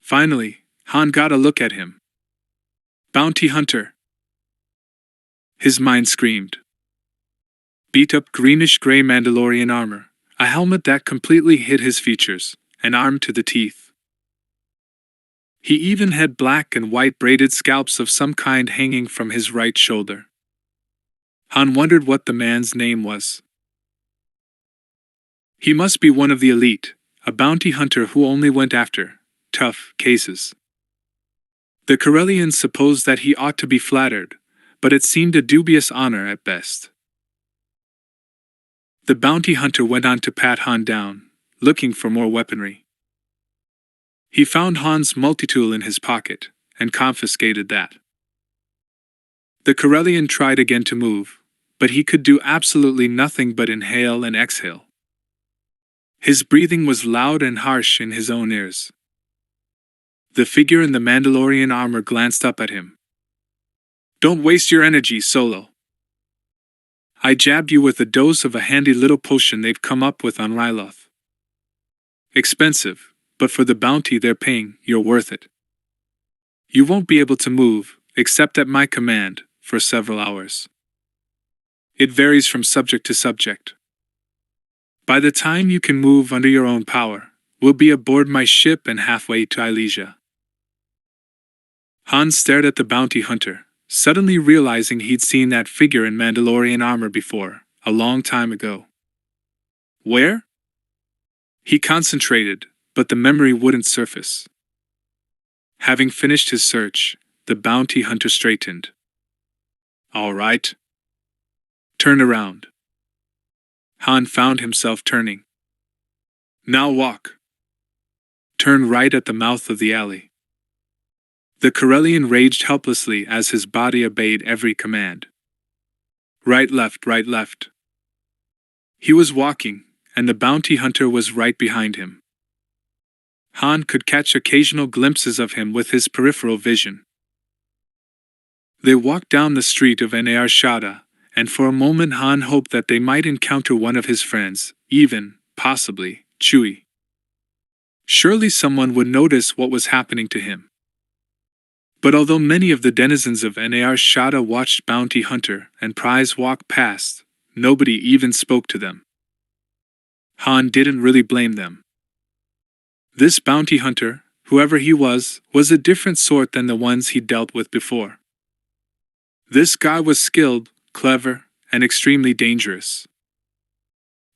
Finally, Han got a look at him. Bounty hunter. His mind screamed. Beat-up greenish-gray Mandalorian armor, a helmet that completely hid his features, and armed to the teeth. He even had black and white braided scalps of some kind hanging from his right shoulder. Han wondered what the man's name was. He must be one of the elite, a bounty hunter who only went after tough cases. The Corellians supposed that he ought to be flattered, but it seemed a dubious honor at best. The bounty hunter went on to pat Han down, looking for more weaponry. He found Han's multitool in his pocket, and confiscated that. The Corellian tried again to move, but he could do absolutely nothing but inhale and exhale. His breathing was loud and harsh in his own ears. The figure in the Mandalorian armor glanced up at him. Don't waste your energy, Solo. I jabbed you with a dose of a handy little potion they've come up with on Ryloth. Expensive, but for the bounty they're paying, you're worth it. You won't be able to move, except at my command, for several hours. It varies from subject to subject. By the time you can move under your own power, we'll be aboard my ship and halfway to Elysia. Han stared at the bounty hunter, suddenly realizing he'd seen that figure in Mandalorian armor before, a long time ago. Where? He concentrated, but the memory wouldn't surface. Having finished his search, the bounty hunter straightened. All right. Turn around. Han found himself turning. Now walk. Turn right at the mouth of the alley. The Corellian raged helplessly as his body obeyed every command. Right, left, right, left. He was walking, and the bounty hunter was right behind him. Han could catch occasional glimpses of him with his peripheral vision. They walked down the street of Nar Shaddaa, and for a moment Han hoped that they might encounter one of his friends, even, possibly, Chewie. Surely someone would notice what was happening to him. But although many of the denizens of Nar Shaddaa watched Bounty Hunter and Prize walk past, nobody even spoke to them. Han didn't really blame them. This bounty hunter, whoever he was a different sort than the ones he'd dealt with before. This guy was skilled, clever, and extremely dangerous.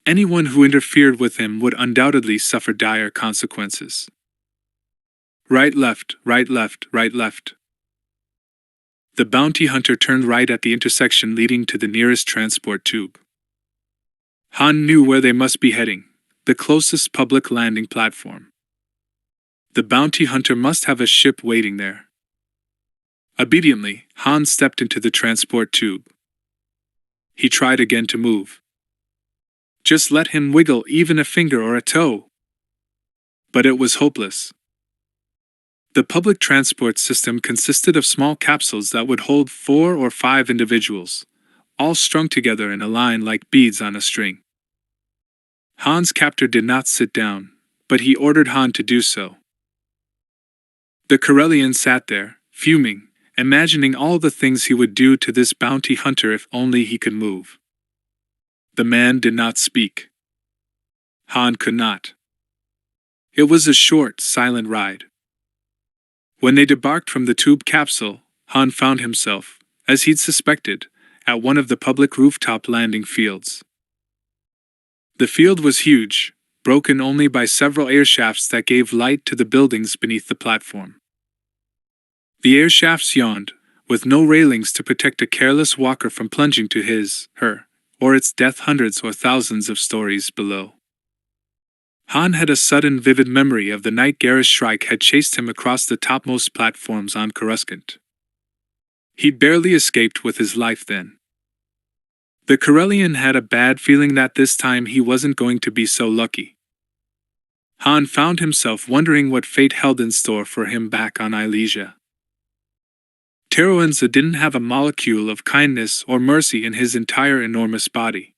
Anyone who interfered with him would undoubtedly suffer dire consequences. Right, left, right, left, right, left. The bounty hunter turned right at the intersection leading to the nearest transport tube. Han knew where they must be heading, the closest public landing platform. The bounty hunter must have a ship waiting there. Obediently, Han stepped into the transport tube. He tried again to move. Just let him wiggle even a finger or a toe. But it was hopeless. The public transport system consisted of small capsules that would hold 4 or 5 individuals, all strung together in a line like beads on a string. Han's captor did not sit down, but he ordered Han to do so. The Corellian sat there, fuming, imagining all the things he would do to this bounty hunter if only he could move. The man did not speak. Han could not. It was a short, silent ride. When they debarked from the tube capsule, Han found himself, as he'd suspected, at one of the public rooftop landing fields. The field was huge, broken only by several air shafts that gave light to the buildings beneath the platform. The air shafts yawned, with no railings to protect a careless walker from plunging to his, her, or its death hundreds or thousands of stories below. Han had a sudden vivid memory of the night Garrus Shrike had chased him across the topmost platforms on Coruscant. He'd barely escaped with his life then. The Corellian had a bad feeling that this time he wasn't going to be so lucky. Han found himself wondering what fate held in store for him back on Ilesia. Teroanza didn't have a molecule of kindness or mercy in his entire enormous body.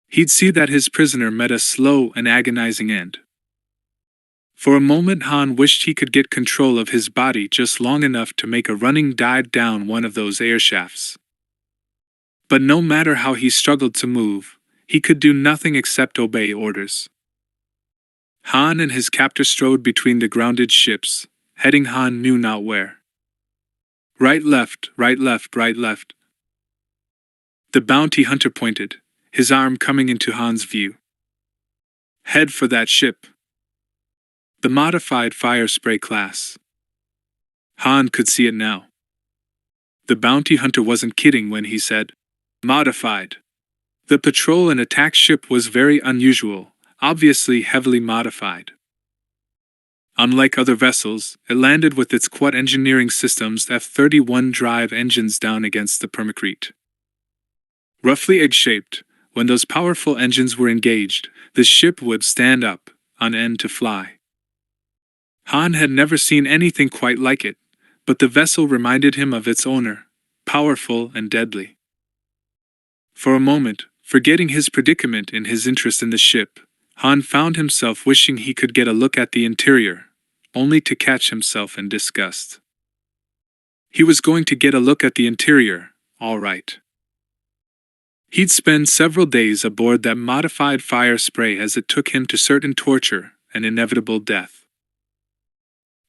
He'd see that his prisoner met a slow and agonizing end. For a moment Han wished he could get control of his body just long enough to make a running dive down one of those air shafts. But no matter how he struggled to move, he could do nothing except obey orders. Han and his captor strode between the grounded ships, heading Han knew not where. Right, left, right, left, right, left. The bounty hunter pointed, his arm coming into Han's view. Head for that ship. The modified fire spray class. Han could see it now. The bounty hunter wasn't kidding when he said, modified. The patrol and attack ship was very unusual, obviously heavily modified. Unlike other vessels, it landed with its quad engineering system's F-31 drive engines down against the permacrete. Roughly egg-shaped, when those powerful engines were engaged, the ship would stand up, on end to fly. Han had never seen anything quite like it, but the vessel reminded him of its owner, powerful and deadly. For a moment, forgetting his predicament in his interest in the ship, Han found himself wishing he could get a look at the interior, only to catch himself in disgust. He was going to get a look at the interior, all right. He'd spend several days aboard that modified fire spray as it took him to certain torture and inevitable death.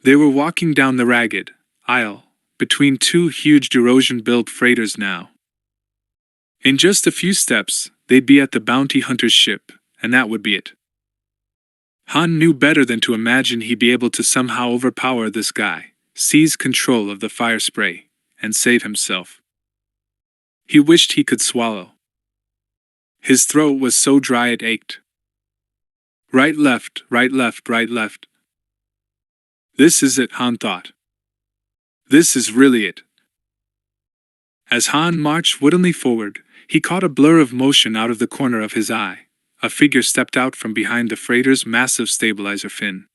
They were walking down the ragged aisle, between 2 huge Derosian-built freighters now. In just a few steps, they'd be at the bounty hunter's ship, and that would be it. Han knew better than to imagine he'd be able to somehow overpower this guy, seize control of the fire spray, and save himself. He wished he could swallow. His throat was so dry it ached. Right, left, right, left, right, left. This is it, Han thought. This is really it. As Han marched woodenly forward, he caught a blur of motion out of the corner of his eye. A figure stepped out from behind the freighter's massive stabilizer fin.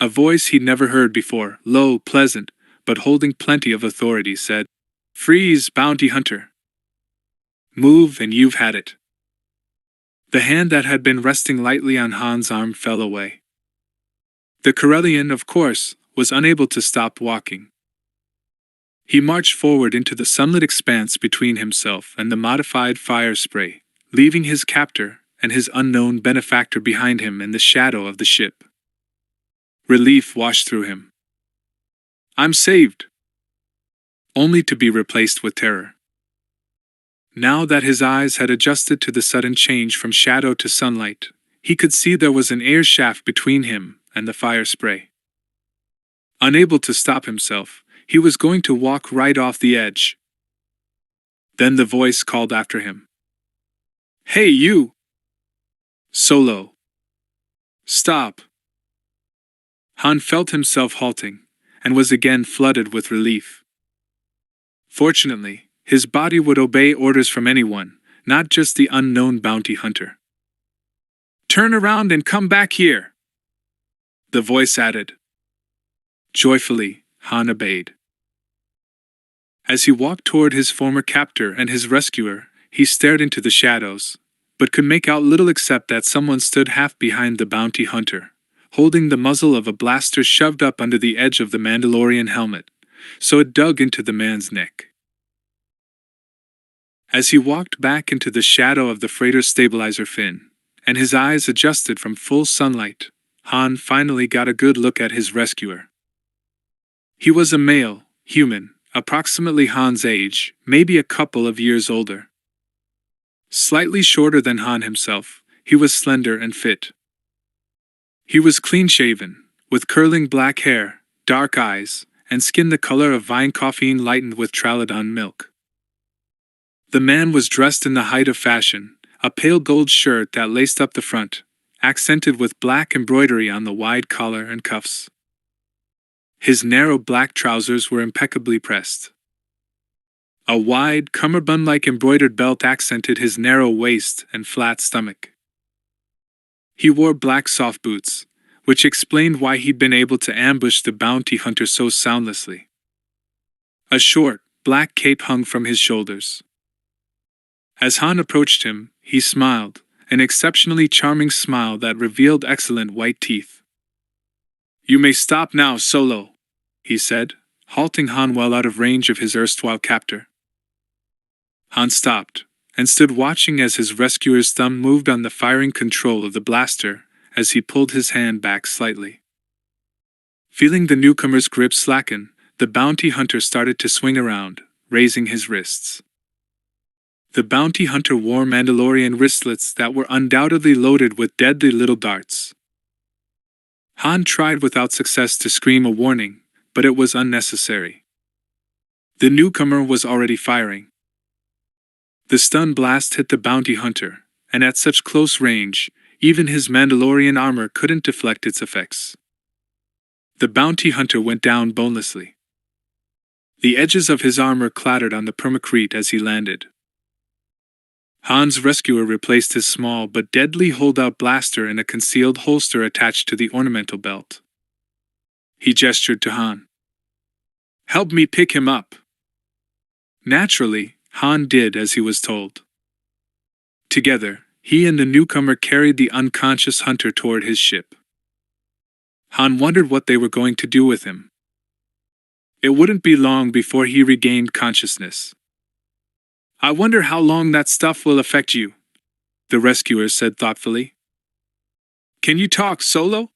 A voice he'd never heard before, low, pleasant, but holding plenty of authority, said, "Freeze, bounty hunter. Move and you've had it." The hand that had been resting lightly on Han's arm fell away. The Corellian, of course, was unable to stop walking. He marched forward into the sunlit expanse between himself and the modified fire spray, leaving his captor and his unknown benefactor behind him in the shadow of the ship. Relief washed through him. I'm saved. Only to be replaced with terror. Now that his eyes had adjusted to the sudden change from shadow to sunlight, he could see there was an air shaft between him and the fire spray. Unable to stop himself, he was going to walk right off the edge. Then the voice called after him. Hey, you! Solo. Stop. Han felt himself halting, and was again flooded with relief. Fortunately, his body would obey orders from anyone, not just the unknown bounty hunter. Turn around and come back here, the voice added. Joyfully, Han obeyed. As he walked toward his former captor and his rescuer, he stared into the shadows, but could make out little except that someone stood half behind the bounty hunter, holding the muzzle of a blaster shoved up under the edge of the Mandalorian helmet, so it dug into the man's neck. As he walked back into the shadow of the freighter's stabilizer fin, and his eyes adjusted from full sunlight, Han finally got a good look at his rescuer. He was a male, human, approximately Han's age, maybe a couple of years older. Slightly shorter than Han himself, he was slender and fit. He was clean-shaven, with curling black hair, dark eyes, and skin the color of vine caffeine lightened with Trilodon milk. The man was dressed in the height of fashion, a pale gold shirt that laced up the front, accented with black embroidery on the wide collar and cuffs. His narrow black trousers were impeccably pressed. A wide, cummerbund-like embroidered belt accented his narrow waist and flat stomach. He wore black soft boots, which explained why he'd been able to ambush the bounty hunter so soundlessly. A short, black cape hung from his shoulders. As Han approached him, he smiled, an exceptionally charming smile that revealed excellent white teeth. You may stop now, Solo, he said, halting Han well out of range of his erstwhile captor. Han stopped, and stood watching as his rescuer's thumb moved on the firing control of the blaster as he pulled his hand back slightly. Feeling the newcomer's grip slacken, the bounty hunter started to swing around, raising his wrists. The bounty hunter wore Mandalorian wristlets that were undoubtedly loaded with deadly little darts. Han tried without success to scream a warning, but it was unnecessary. The newcomer was already firing. The stun blast hit the bounty hunter, and at such close range, even his Mandalorian armor couldn't deflect its effects. The bounty hunter went down bonelessly. The edges of his armor clattered on the permacrete as he landed. Han's rescuer replaced his small but deadly holdout blaster in a concealed holster attached to the ornamental belt. He gestured to Han. Help me pick him up. Naturally, Han did as he was told. Together, he and the newcomer carried the unconscious hunter toward his ship. Han wondered what they were going to do with him. It wouldn't be long before he regained consciousness. I wonder how long that stuff will affect you, the rescuer said thoughtfully. Can you talk, Solo?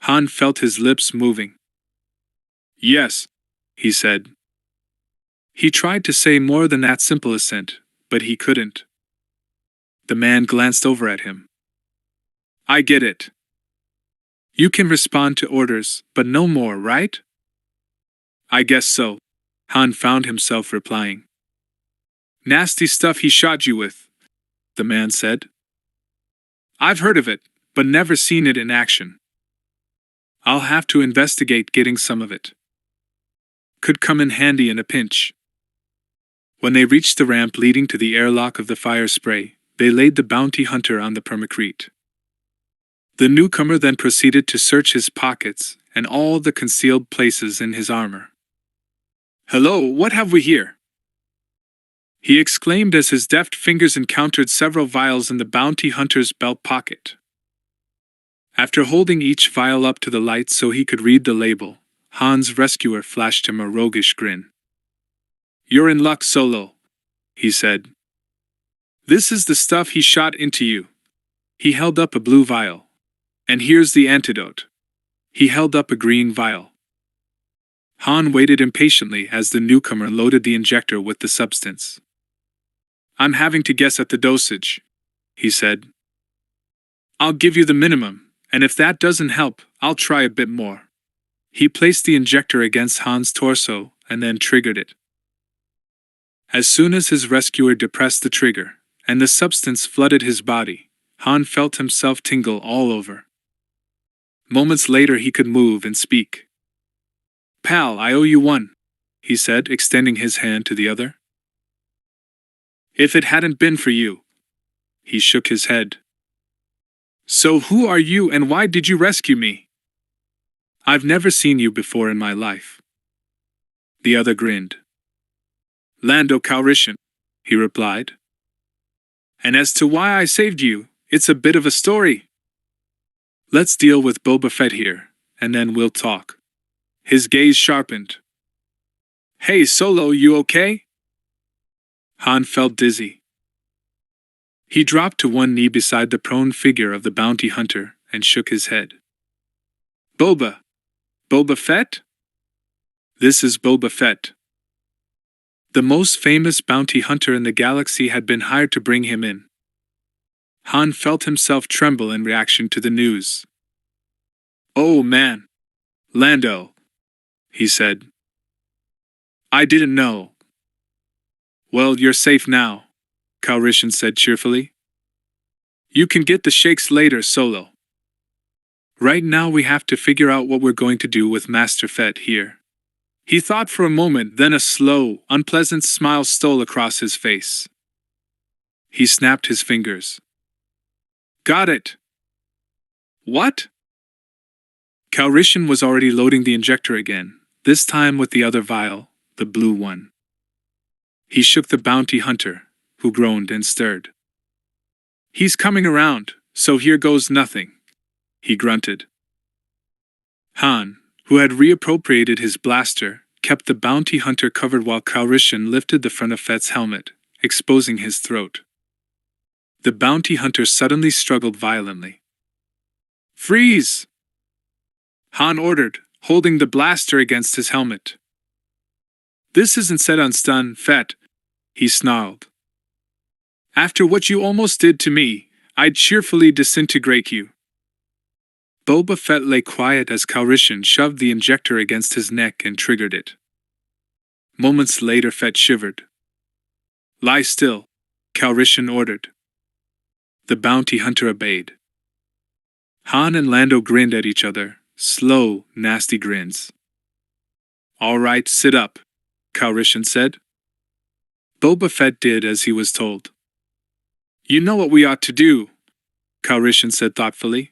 Han felt his lips moving. Yes, he said. He tried to say more than that simple assent, but he couldn't. The man glanced over at him. I get it. You can respond to orders, but no more, right? I guess so, Han found himself replying. Nasty stuff he shot you with, the man said. I've heard of it, but never seen it in action. I'll have to investigate getting some of it. Could come in handy in a pinch. When they reached the ramp leading to the airlock of the fire spray, they laid the bounty hunter on the permacrete. The newcomer then proceeded to search his pockets and all the concealed places in his armor. Hello, what have we here? He exclaimed as his deft fingers encountered several vials in the bounty hunter's belt pocket. After holding each vial up to the light so he could read the label, Han's rescuer flashed him a roguish grin. You're in luck, Solo, he said. This is the stuff he shot into you. He held up a blue vial. And here's the antidote. He held up a green vial. Han waited impatiently as the newcomer loaded the injector with the substance. "I'm having to guess at the dosage," he said. "I'll give you the minimum, and if that doesn't help, I'll try a bit more." He placed the injector against Han's torso and then triggered it. As soon as his rescuer depressed the trigger, and the substance flooded his body, Han felt himself tingle all over. Moments later he could move and speak. "Pal, I owe you one," he said, extending his hand to the other. "If it hadn't been for you." He shook his head. "So who are you and why did you rescue me?" "I've never seen you before in my life." The other grinned. "Lando Calrissian," he replied. "And as to why I saved you, it's a bit of a story. Let's deal with Boba Fett here, and then we'll talk." His gaze sharpened. "Hey Solo, you okay?" Han felt dizzy. He dropped to one knee beside the prone figure of the bounty hunter and shook his head. "Boba Fett? This is Boba Fett." The most famous bounty hunter in the galaxy had been hired to bring him in. Han felt himself tremble in reaction to the news. "Oh man, Lando," he said. "I didn't know." "Well, you're safe now," Calrissian said cheerfully. "You can get the shakes later, Solo. Right now we have to figure out what we're going to do with Master Fett here." He thought for a moment, then a slow, unpleasant smile stole across his face. He snapped his fingers. "Got it." "What?" Calrissian was already loading the injector again, this time with the other vial, the blue one. He shook the bounty hunter, who groaned and stirred. "He's coming around, so here goes nothing," he grunted. Han, who had reappropriated his blaster, kept the bounty hunter covered while Calrissian lifted the front of Fett's helmet, exposing his throat. The bounty hunter suddenly struggled violently. "Freeze!" Han ordered, holding the blaster against his helmet. "This isn't set on stun, Fett," he snarled. "After what you almost did to me, I'd cheerfully disintegrate you." Boba Fett lay quiet as Calrissian shoved the injector against his neck and triggered it. Moments later Fett shivered. "Lie still," Calrissian ordered. The bounty hunter obeyed. Han and Lando grinned at each other, slow, nasty grins. "All right, sit up," Calrissian said. Boba Fett did as he was told. "You know what we ought to do," Calrissian said thoughtfully.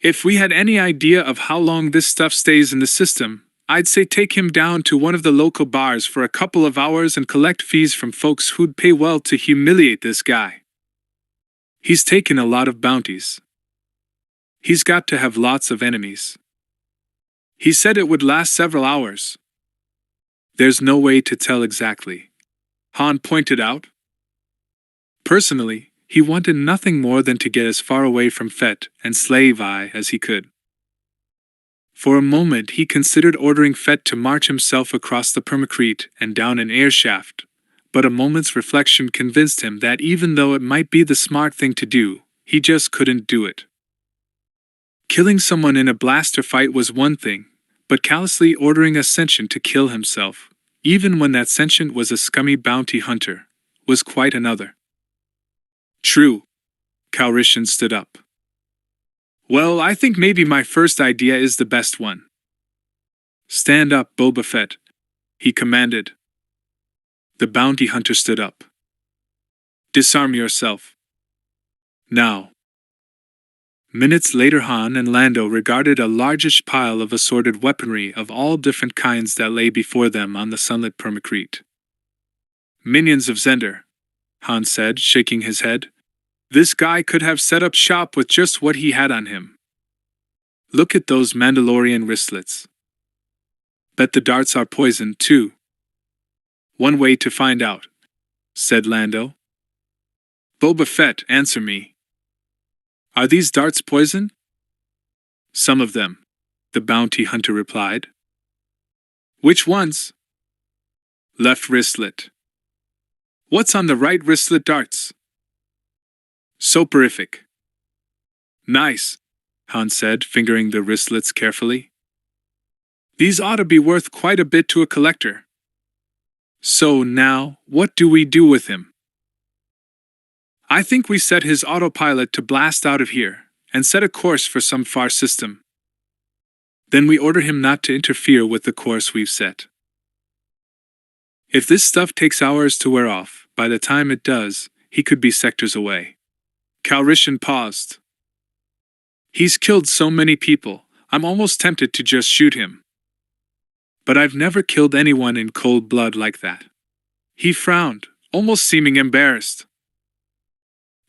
"If we had any idea of how long this stuff stays in the system, I'd say take him down to one of the local bars for a couple of hours and collect fees from folks who'd pay well to humiliate this guy. He's taken a lot of bounties. He's got to have lots of enemies. He said it would last several hours." "There's no way to tell exactly," Han pointed out. Personally, he wanted nothing more than to get as far away from Fett and Slave Eye as he could. For a moment he considered ordering Fett to march himself across the permacrete and down an air shaft, but a moment's reflection convinced him that even though it might be the smart thing to do, he just couldn't do it. Killing someone in a blaster fight was one thing, but callously ordering a sentient to kill himself, even when that sentient was a scummy bounty hunter, was quite another. "True." Calrissian stood up. "Well, I think maybe my first idea is the best one." "Stand up, Boba Fett," he commanded. The bounty hunter stood up. "Disarm yourself. Now." Minutes later Han and Lando regarded a largish pile of assorted weaponry of all different kinds that lay before them on the sunlit permacrete. "Minions of Zender," Han said, shaking his head. "This guy could have set up shop with just what he had on him. Look at those Mandalorian wristlets. Bet the darts are poisoned too." "One way to find out," said Lando. "Boba Fett, answer me. Are these darts poison?" Some of them, the bounty hunter replied. Which ones? Left wristlet. What's on the right wristlet? Darts. Soporific. Nice, Han said, fingering the wristlets carefully. These ought to be worth quite a bit to a collector. So now, what do we do with him? I think we set his autopilot to blast out of here, and set a course for some far system. Then we order him not to interfere with the course we've set. If this stuff takes hours to wear off, by the time it does, he could be sectors away. Calrissian paused. He's killed so many people, I'm almost tempted to just shoot him. But I've never killed anyone in cold blood like that. He frowned, almost seeming embarrassed.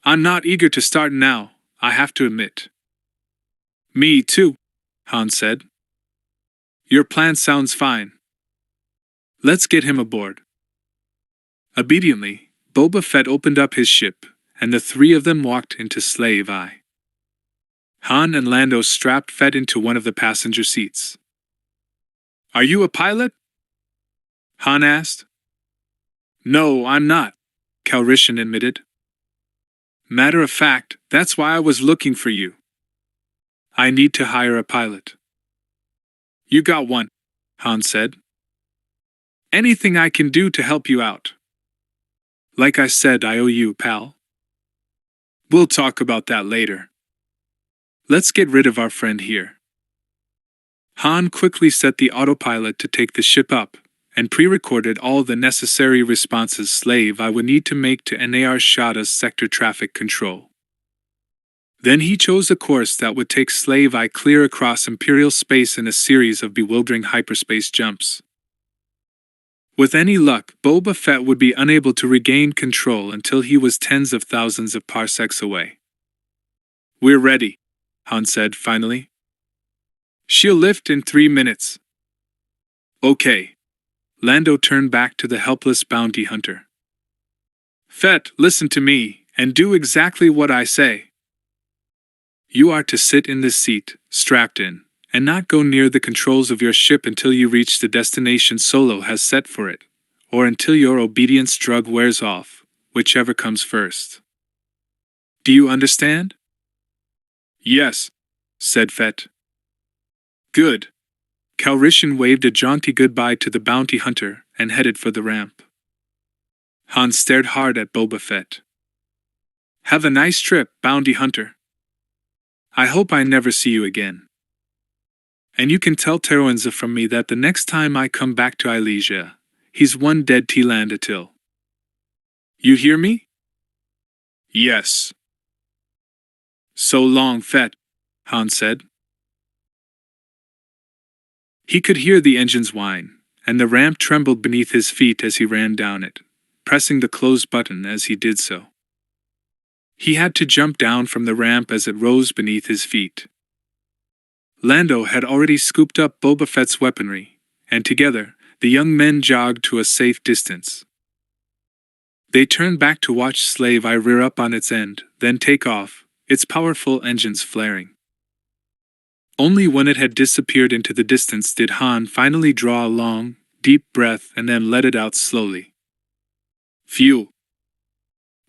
I'm not eager to start now, I have to admit. Me too, Han said. Your plan sounds fine. Let's get him aboard. Obediently, Boba Fett opened up his ship, and the three of them walked into Slave Eye. Han and Lando strapped Fett into one of the passenger seats. Are you a pilot? Han asked. No, I'm not, Calrissian admitted. Matter of fact, that's why I was looking for you. I need to hire a pilot. You got one, Han said. Anything I can do to help you out. Like I said, I owe you, pal. We'll talk about that later. Let's get rid of our friend here. Han quickly set the autopilot to take the ship up, and pre-recorded all the necessary responses Slave I would need to make to NAR Shada's sector traffic control. Then he chose a course that would take Slave I clear across Imperial space in a series of bewildering hyperspace jumps. With any luck, Boba Fett would be unable to regain control until he was tens of thousands of parsecs away. We're ready, Han said finally. She'll lift in 3 minutes. Okay. Lando turned back to the helpless bounty hunter. Fett, listen to me, and do exactly what I say. You are to sit in this seat, strapped in, and not go near the controls of your ship until you reach the destination Solo has set for it, or until your obedience drug wears off, whichever comes first. Do you understand? Yes, said Fett. Good. Calrissian waved a jaunty goodbye to the bounty hunter and headed for the ramp. Han stared hard at Boba Fett. Have a nice trip, bounty hunter. I hope I never see you again. And you can tell Teruanza from me that the next time I come back to Ilesia, he's one dead T-Land Atil. You hear me? Yes. So long, Fett, Han said. He could hear the engines whine, and the ramp trembled beneath his feet as he ran down it, pressing the close button as he did so. He had to jump down from the ramp as it rose beneath his feet. Lando had already scooped up Boba Fett's weaponry, and together, the young men jogged to a safe distance. They turned back to watch Slave I rear up on its end, then take off, its powerful engines flaring. Only when it had disappeared into the distance did Han finally draw a long, deep breath and then let it out slowly. Phew.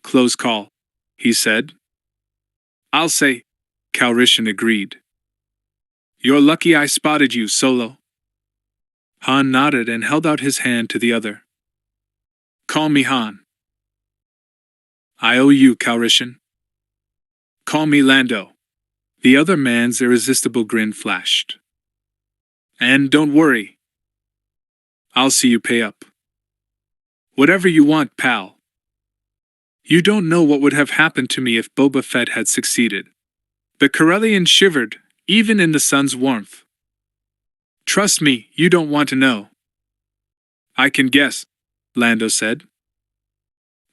Close call, he said. I'll say, Calrissian agreed. You're lucky I spotted you, Solo. Han nodded and held out his hand to the other. Call me Han. I owe you, Calrissian. Call me Lando. The other man's irresistible grin flashed. And don't worry. I'll see you pay up. Whatever you want, pal. You don't know what would have happened to me if Boba Fett had succeeded. The Corellian shivered, even in the sun's warmth. Trust me, you don't want to know. I can guess, Lando said.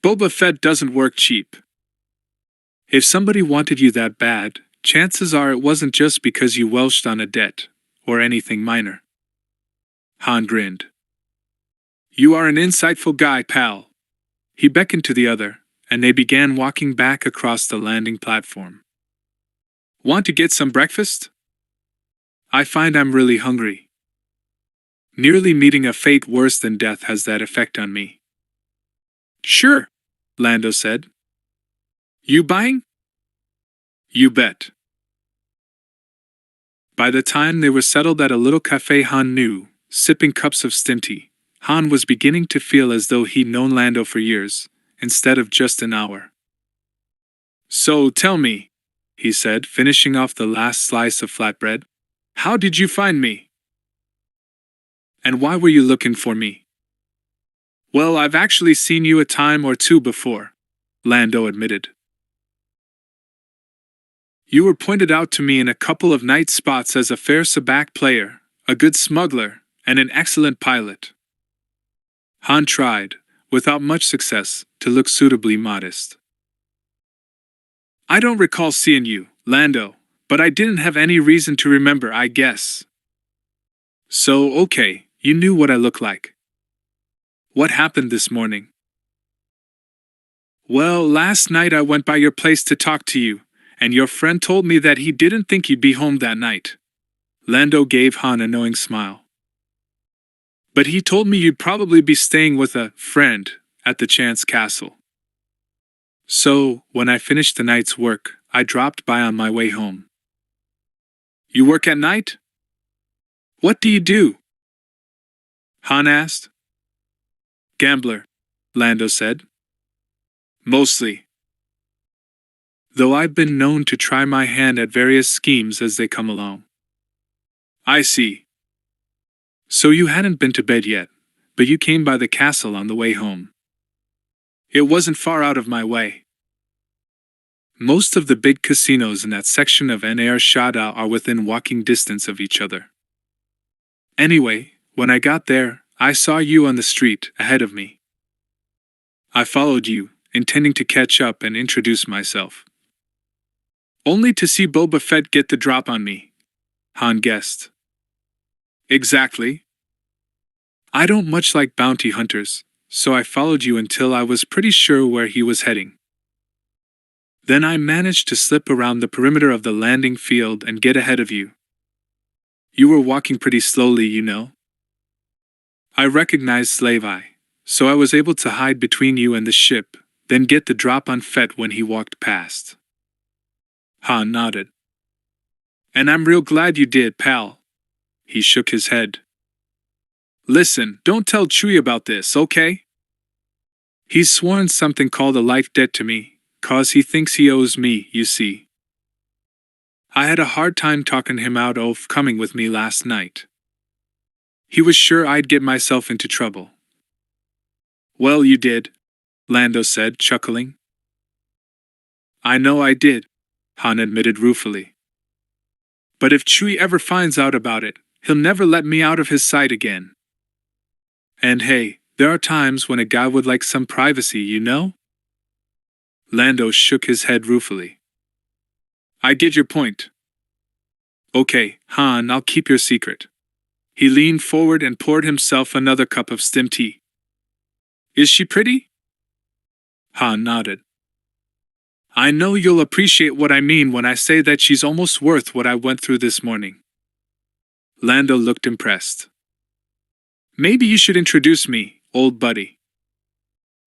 Boba Fett doesn't work cheap. If somebody wanted you that bad, chances are it wasn't just because you welched on a debt, or anything minor. Han grinned. You are an insightful guy, pal. He beckoned to the other, and they began walking back across the landing platform. Want to get some breakfast? I find I'm really hungry. Nearly meeting a fate worse than death has that effect on me. Sure, Lando said. You buying? You bet. By the time they were settled at a little cafe Han knew, sipping cups of stinty, Han was beginning to feel as though he'd known Lando for years, instead of just an hour. So tell me, he said, finishing off the last slice of flatbread, how did you find me? And why were you looking for me? Well, I've actually seen you a time or two before, Lando admitted. You were pointed out to me in a couple of night spots as a fair sabacc player, a good smuggler, and an excellent pilot. Han tried, without much success, to look suitably modest. I don't recall seeing you, Lando, but I didn't have any reason to remember, I guess. So, okay, you knew what I look like. What happened this morning? Well, last night I went by your place to talk to you, and your friend told me that he didn't think you'd be home that night. Lando gave Han a knowing smile. But he told me you'd probably be staying with a friend at the Chance Castle. So, when I finished the night's work, I dropped by on my way home. You work at night? What do you do? Han asked. Gambler, Lando said. Mostly. Though I've been known to try my hand at various schemes as they come along. I see. So you hadn't been to bed yet, but you came by the castle on the way home. It wasn't far out of my way. Most of the big casinos in that section of Ner Shada are within walking distance of each other. Anyway, when I got there, I saw you on the street ahead of me. I followed you, intending to catch up and introduce myself. Only to see Boba Fett get the drop on me, Han guessed. Exactly. I don't much like bounty hunters, so I followed you until I was pretty sure where he was heading. Then I managed to slip around the perimeter of the landing field and get ahead of you. You were walking pretty slowly, you know. I recognized Slave Eye, so I was able to hide between you and the ship, then get the drop on Fett when he walked past. Han nodded. And I'm real glad you did, pal. He shook his head. Listen, don't tell Chewie about this, okay? He's sworn something called a life debt to me, 'cause he thinks he owes me, you see. I had a hard time talking him out of coming with me last night. He was sure I'd get myself into trouble. Well, you did, Lando said, chuckling. I know I did, Han admitted ruefully. But if Chewie ever finds out about it, he'll never let me out of his sight again. And hey, there are times when a guy would like some privacy, you know? Lando shook his head ruefully. I get your point. Okay, Han, I'll keep your secret. He leaned forward and poured himself another cup of stim tea. Is she pretty? Han nodded. I know you'll appreciate what I mean when I say that she's almost worth what I went through this morning. Lando looked impressed. Maybe you should introduce me, old buddy.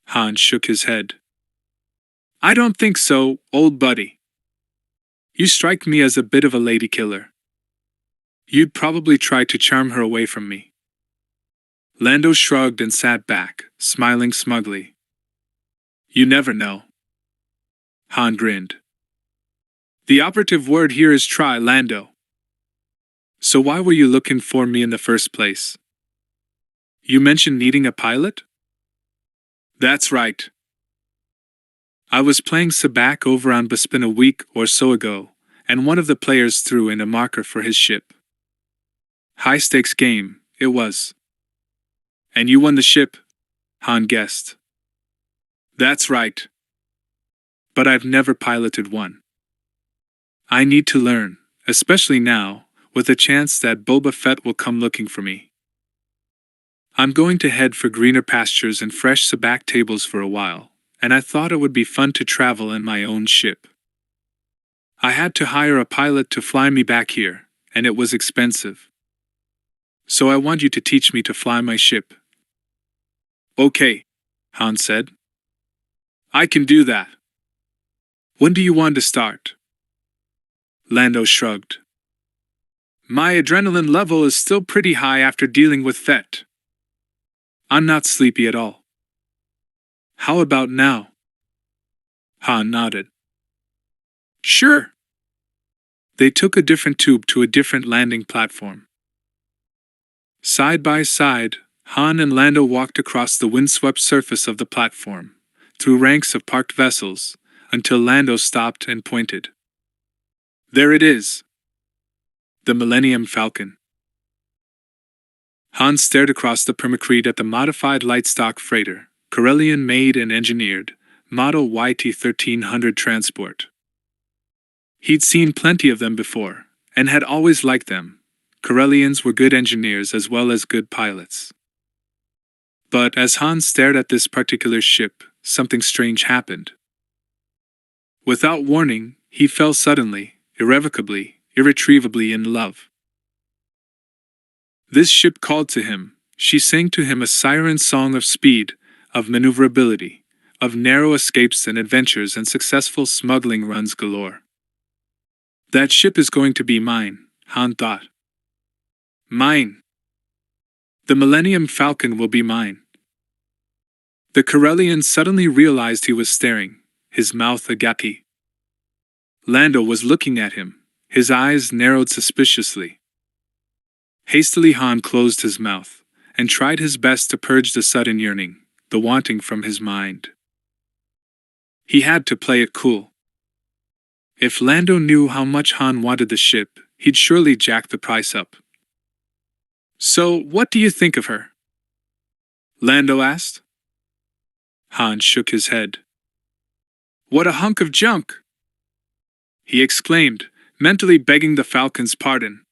Han shook his head. I don't think so, old buddy. You strike me as a bit of a lady killer. You'd probably try to charm her away from me. Lando shrugged and sat back, smiling smugly. You never know. Han grinned. The operative word here is try, Lando. So why were you looking for me in the first place? You mentioned needing a pilot? That's right. I was playing sabacc over on Bespin a week or so ago, and one of the players threw in a marker for his ship. High-stakes game, it was. And you won the ship, Han guessed. That's right. But I've never piloted one. I need to learn, especially now, with a chance that Boba Fett will come looking for me. I'm going to head for greener pastures and fresh sabacc tables for a while, and I thought it would be fun to travel in my own ship. I had to hire a pilot to fly me back here, and it was expensive. So I want you to teach me to fly my ship. Okay, Han said. I can do that. When do you want to start? Lando shrugged. My adrenaline level is still pretty high after dealing with Fett. I'm not sleepy at all. How about now? Han nodded. Sure. They took a different tube to a different landing platform. Side by side, Han and Lando walked across the windswept surface of the platform, through ranks of parked vessels, until Lando stopped and pointed. There it is. The Millennium Falcon. Han stared across the permacrete at the modified light-stock freighter, Corellian-made and engineered, model YT-1300 transport. He'd seen plenty of them before, and had always liked them. Corellians were good engineers as well as good pilots. But as Han stared at this particular ship, something strange happened. Without warning, he fell suddenly, irrevocably, irretrievably in love. This ship called to him. She sang to him a siren song of speed, of maneuverability, of narrow escapes and adventures and successful smuggling runs galore. That ship is going to be mine, Han thought. Mine. The Millennium Falcon will be mine. The Corellian suddenly realized he was staring, his mouth agape. Lando was looking at him, his eyes narrowed suspiciously. Hastily Han closed his mouth, and tried his best to purge the sudden yearning, the wanting from his mind. He had to play it cool. If Lando knew how much Han wanted the ship, he'd surely jack the price up. So, what do you think of her? Lando asked. Han shook his head. What a hunk of junk! He exclaimed, mentally begging the Falcon's pardon.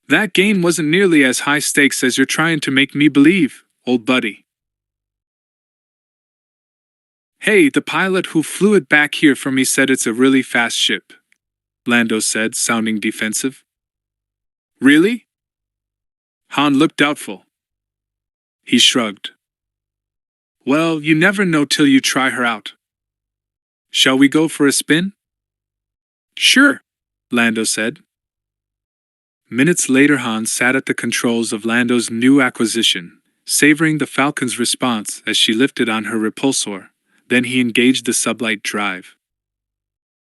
That game wasn't nearly as high stakes as you're trying to make me believe, old buddy. Hey, the pilot who flew it back here for me said it's a really fast ship, Lando said, sounding defensive. Really? Han looked doubtful. He shrugged. Well, you never know till you try her out. Shall we go for a spin? Sure, Lando said. Minutes later Han sat at the controls of Lando's new acquisition, savoring the Falcon's response as she lifted on her repulsor. Then he engaged the sublight drive.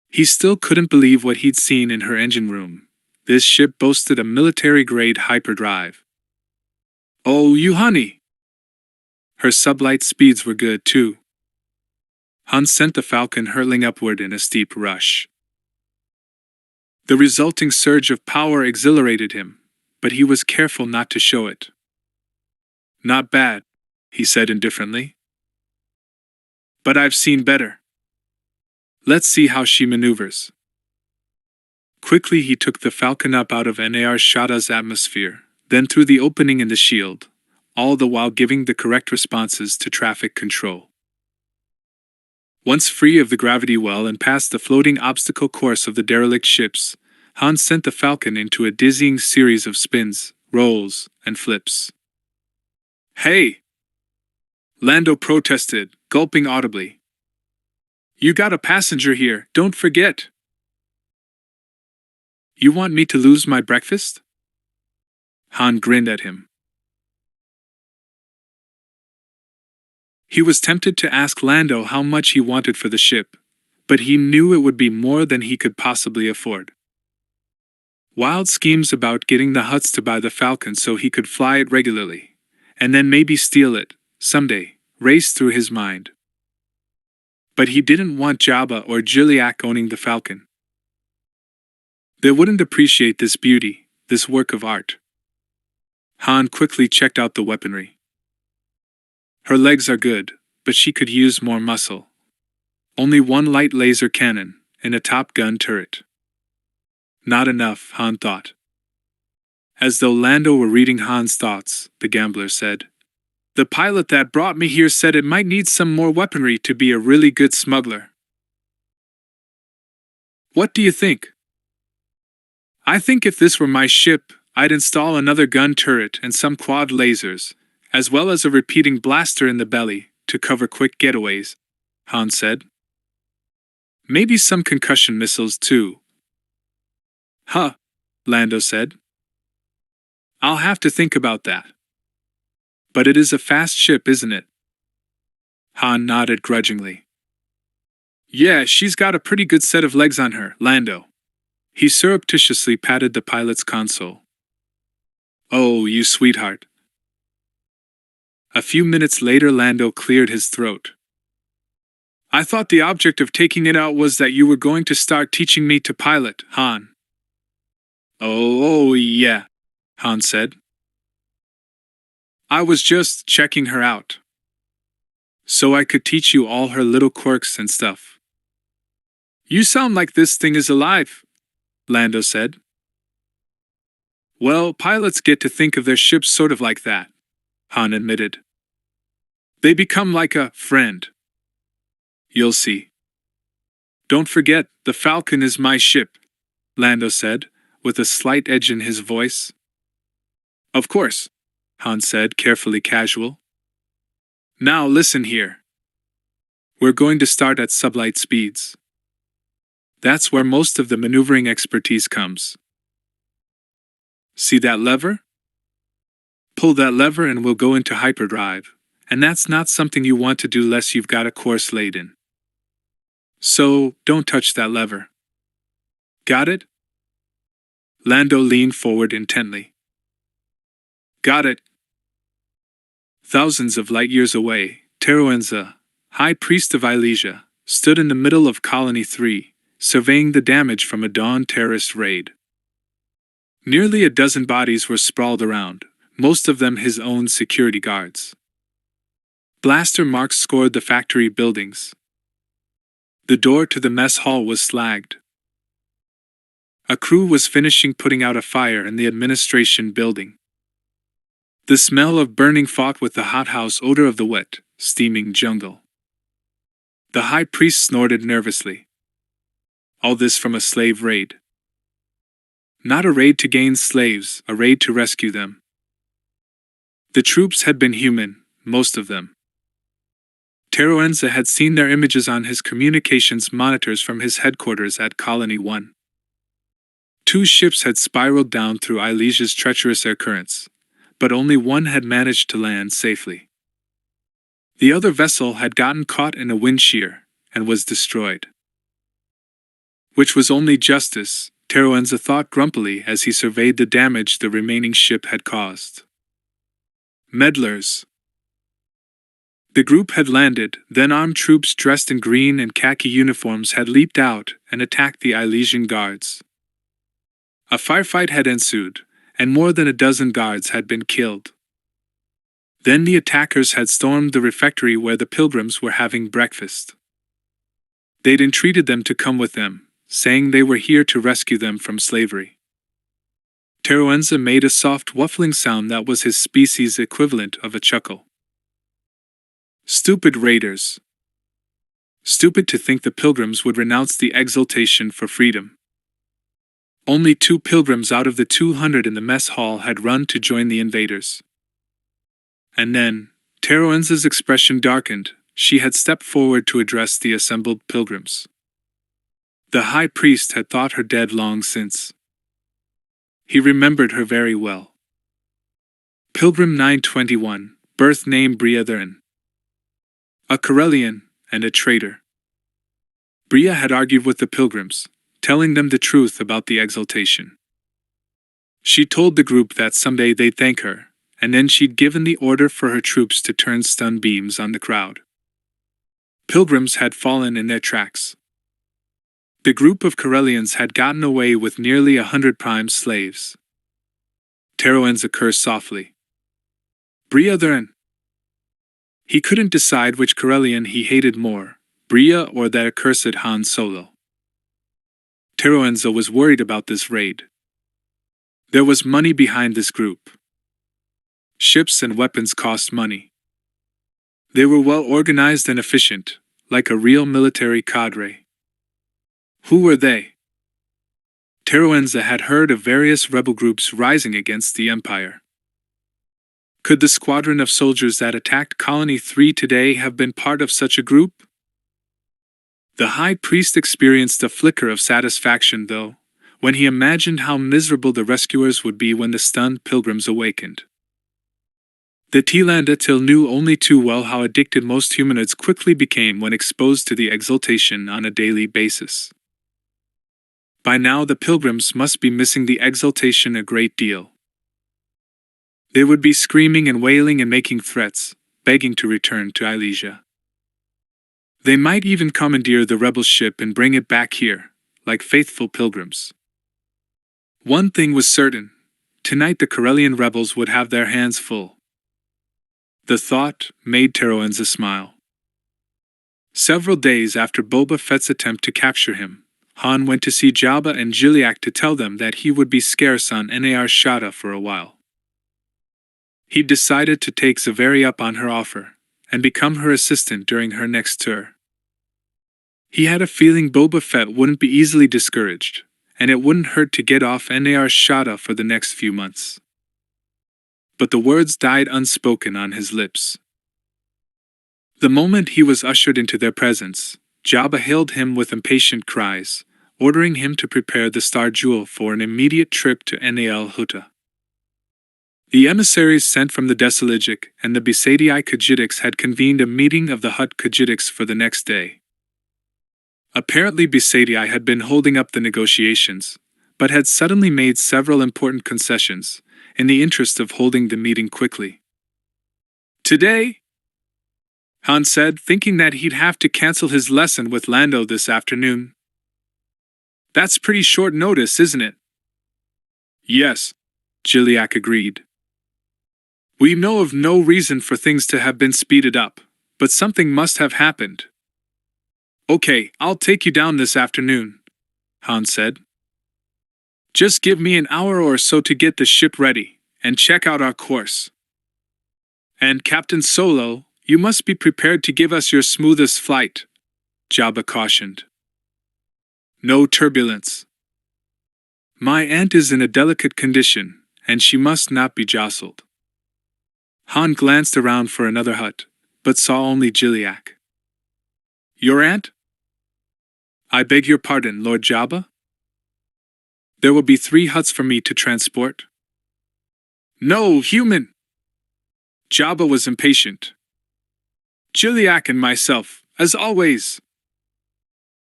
He still couldn't believe what he'd seen in her engine room. This ship boasted a military-grade hyperdrive. Oh, you honey! Her sublight speeds were good, too. Han sent the Falcon hurtling upward in a steep rush. The resulting surge of power exhilarated him, but he was careful not to show it. Not bad, he said indifferently. But I've seen better. Let's see how she maneuvers. Quickly he took the Falcon up out of Nar Shadda's atmosphere, then through the opening in the shield, all the while giving the correct responses to traffic control. Once free of the gravity well and past the floating obstacle course of the derelict ships, Han sent the Falcon into a dizzying series of spins, rolls, and flips. Hey! Lando protested, gulping audibly. You got a passenger here, don't forget. You want me to lose my breakfast? Han grinned at him. He was tempted to ask Lando how much he wanted for the ship, but he knew it would be more than he could possibly afford. Wild schemes about getting the Hutts to buy the Falcon so he could fly it regularly, and then maybe steal it, someday, raced through his mind. But he didn't want Jabba or Jiliak owning the Falcon. They wouldn't appreciate this beauty, this work of art. Han quickly checked out the weaponry. Her legs are good, but she could use more muscle. Only one light laser cannon, and a top gun turret. Not enough, Han thought. As though Lando were reading Han's thoughts, the gambler said, The pilot that brought me here said it might need some more weaponry to be a really good smuggler. What do you think? I think if this were my ship, I'd install another gun turret and some quad lasers, as well as a repeating blaster in the belly, to cover quick getaways, Han said. Maybe some concussion missiles too. Huh, Lando said. I'll have to think about that. But it is a fast ship, isn't it? Han nodded grudgingly. Yeah, she's got a pretty good set of legs on her, Lando. He surreptitiously patted the pilot's console. Oh, you sweetheart. A few minutes later, Lando cleared his throat. I thought the object of taking it out was that you were going to start teaching me to pilot, Han. Oh, yeah, Han said. I was just checking her out. So I could teach you all her little quirks and stuff. You sound like this thing is alive, Lando said. Well, pilots get to think of their ships sort of like that, Han admitted. They become like a friend. You'll see. Don't forget, the Falcon is my ship, Lando said, with a slight edge in his voice. Of course, Han said, carefully casual. Now listen here. We're going to start at sublight speeds. That's where most of the maneuvering expertise comes. See that lever? Pull that lever and we'll go into hyperdrive, and that's not something you want to do unless you've got a course laid in. So, don't touch that lever. Got it? Lando leaned forward intently. Got it. Thousands of light years away, Teroenza, High Priest of Ilesia, stood in the middle of Colony 3, surveying the damage from a dawn terrorist raid. Nearly a dozen bodies were sprawled around, most of them his own security guards. Blaster marks scored the factory buildings. The door to the mess hall was slagged. A crew was finishing putting out a fire in the administration building. The smell of burning fought with the hothouse odor of the wet, steaming jungle. The high priest snorted nervously. All this from a slave raid. Not a raid to gain slaves, a raid to rescue them. The troops had been human, most of them. Teroenza had seen their images on his communications monitors from his headquarters at Colony 1. 2 ships had spiraled down through Ilesia's treacherous air currents, but only one had managed to land safely. The other vessel had gotten caught in a wind shear and was destroyed. Which was only justice, Teroenza thought grumpily as he surveyed the damage the remaining ship had caused. Meddlers. The group had landed, then armed troops dressed in green and khaki uniforms had leaped out and attacked the Ilesian guards. A firefight had ensued, and more than a dozen guards had been killed. Then the attackers had stormed the refectory where the pilgrims were having breakfast. They'd entreated them to come with them, saying they were here to rescue them from slavery. Teroenza made a soft whuffling sound that was his species' equivalent of a chuckle. Stupid raiders. Stupid to think the pilgrims would renounce the exultation for freedom. Only 2 pilgrims out of the 200 in the mess hall had run to join the invaders. And then, Teroenza's expression darkened. She had stepped forward to address the assembled pilgrims. The high priest had thought her dead long since. He remembered her very well. Pilgrim 921, birth name Briatherin. A Corellian and a traitor. Bria had argued with the pilgrims, telling them the truth about the exaltation. She told the group that someday they'd thank her, and then she'd given the order for her troops to turn stun beams on the crowd. Pilgrims had fallen in their tracks. The group of Corellians had gotten away with nearly 100 prime slaves. Teroenza cursed softly. Briatherin. He couldn't decide which Corellian he hated more, Bria or that accursed Han Solo. Teroenza was worried about this raid. There was money behind this group. Ships and weapons cost money. They were well organized and efficient, like a real military cadre. Who were they? Teruenza had heard of various rebel groups rising against the Empire. Could the squadron of soldiers that attacked Colony 3 today have been part of such a group? The High Priest experienced a flicker of satisfaction, though, when he imagined how miserable the rescuers would be when the stunned pilgrims awakened. The Tilandatil knew only too well how addicted most humanoids quickly became when exposed to the exaltation on a daily basis. By now the pilgrims must be missing the exaltation a great deal. They would be screaming and wailing and making threats, begging to return to Ilesia. They might even commandeer the rebel ship and bring it back here, like faithful pilgrims. One thing was certain: tonight the Corellian rebels would have their hands full. The thought made Teruenza smile. Several days after Boba Fett's attempt to capture him, Han went to see Jabba and Jiliak to tell them that he would be scarce on Nar Shaddaa for a while. He decided to take Zaveri up on her offer, and become her assistant during her next tour. He had a feeling Boba Fett wouldn't be easily discouraged, and it wouldn't hurt to get off Nar Shaddaa for the next few months. But the words died unspoken on his lips. The moment he was ushered into their presence, Jabba hailed him with impatient cries, ordering him to prepare the Star Jewel for an immediate trip to Hutt. The emissaries sent from the Desiligic and the Besadii Khajiitics had convened a meeting of the Hutt Khajiitics for the next day. Apparently Besadii had been holding up the negotiations, but had suddenly made several important concessions, in the interest of holding the meeting quickly. "Today?" Han said, thinking that he'd have to cancel his lesson with Lando this afternoon. "That's pretty short notice, isn't it?" "Yes," Jiliak agreed. "We know of no reason for things to have been speeded up, but something must have happened." "Okay, I'll take you down this afternoon," Han said. "Just give me an hour or so to get the ship ready, and check out our course. And Captain Solo, you must be prepared to give us your smoothest flight," Jabba cautioned. "No turbulence. My aunt is in a delicate condition, and she must not be jostled." Han glanced around for another hut, but saw only Jiliak. "Your aunt?" "I beg your pardon, Lord Jabba?" "There will be 3 huts for me to transport." "No, human!" Jabba was impatient. "Jiliak and myself, as always."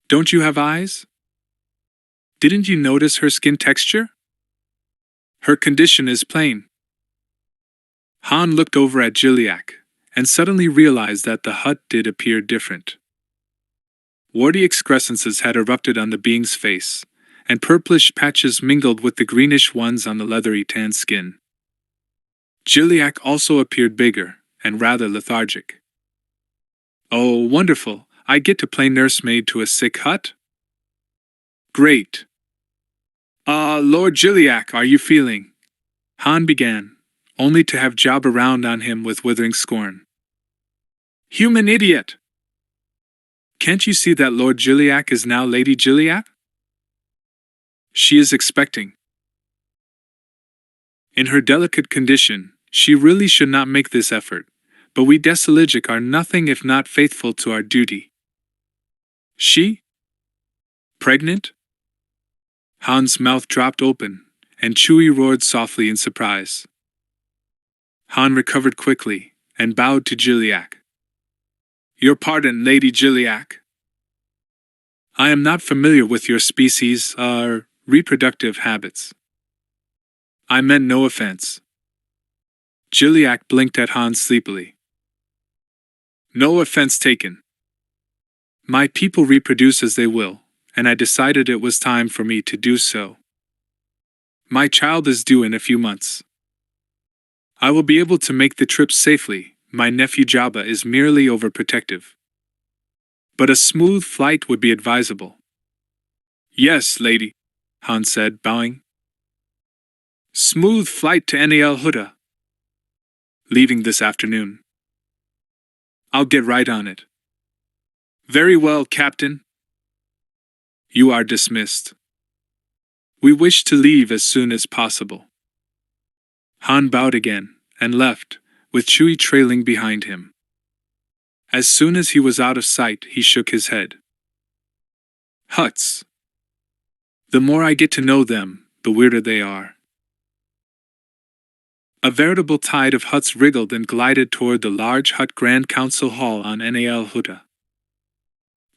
"Don't you have eyes? Didn't you notice her skin texture? Her condition is plain." Han looked over at Jiliak, and suddenly realized that the hut did appear different. Warty excrescences had erupted on the being's face, and purplish patches mingled with the greenish ones on the leathery tan skin. Jiliak also appeared bigger, and rather lethargic. "Oh, wonderful, I get to play nursemaid to a sick hut? Great. Lord Jiliak, are you feeling?" Han began, only to have Jabba round on him with withering scorn. "Human idiot! Can't you see that Lord Jiliak is now Lady Jiliak? She is expecting. In her delicate condition, she really should not make this effort, but we Desiligic are nothing if not faithful to our duty." "She? Pregnant?" Han's mouth dropped open, and Chewie roared softly in surprise. Han recovered quickly, and bowed to Jiliak. "Your pardon, Lady Jiliak. I am not familiar with your species' reproductive habits. I meant no offense." Jiliak blinked at Han sleepily. "No offense taken. My people reproduce as they will, and I decided it was time for me to do so. My child is due in a few months. I will be able to make the trip safely. My nephew Jabba is merely overprotective. But a smooth flight would be advisable." "Yes, lady," Han said, bowing. "Smooth flight to Hutt. Leaving this afternoon." "I'll get right on it." "Very well, Captain." "You are dismissed." We wish to leave as soon as possible. Han bowed again, and left, with Chewie trailing behind him. As soon as he was out of sight, he shook his head. Hutts. The more I get to know them, the weirder they are. A veritable tide of Hutts wriggled and glided toward the large Hutt Grand Council Hall on Hutt.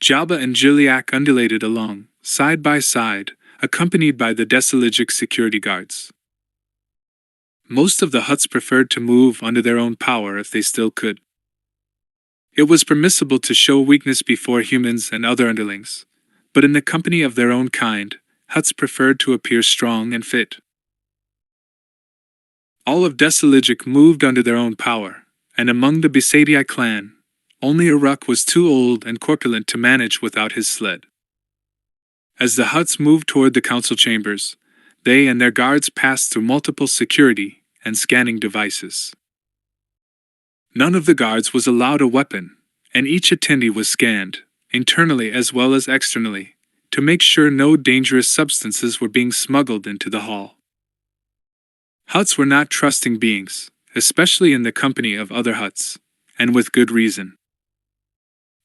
Jabba and Jiliak undulated along, side by side, accompanied by the Desiligic security guards. Most of the Hutts preferred to move under their own power if they still could. It was permissible to show weakness before humans and other underlings, but in the company of their own kind, Hutts preferred to appear strong and fit. All of Desiligic moved under their own power, and among the Besadii clan, only Uruk was too old and corpulent to manage without his sled. As the Hutts moved toward the council chambers, they and their guards passed through multiple security and scanning devices. None of the guards was allowed a weapon, and each attendee was scanned, internally as well as externally, to make sure no dangerous substances were being smuggled into the hall. Hutts were not trusting beings, especially in the company of other Hutts, and with good reason.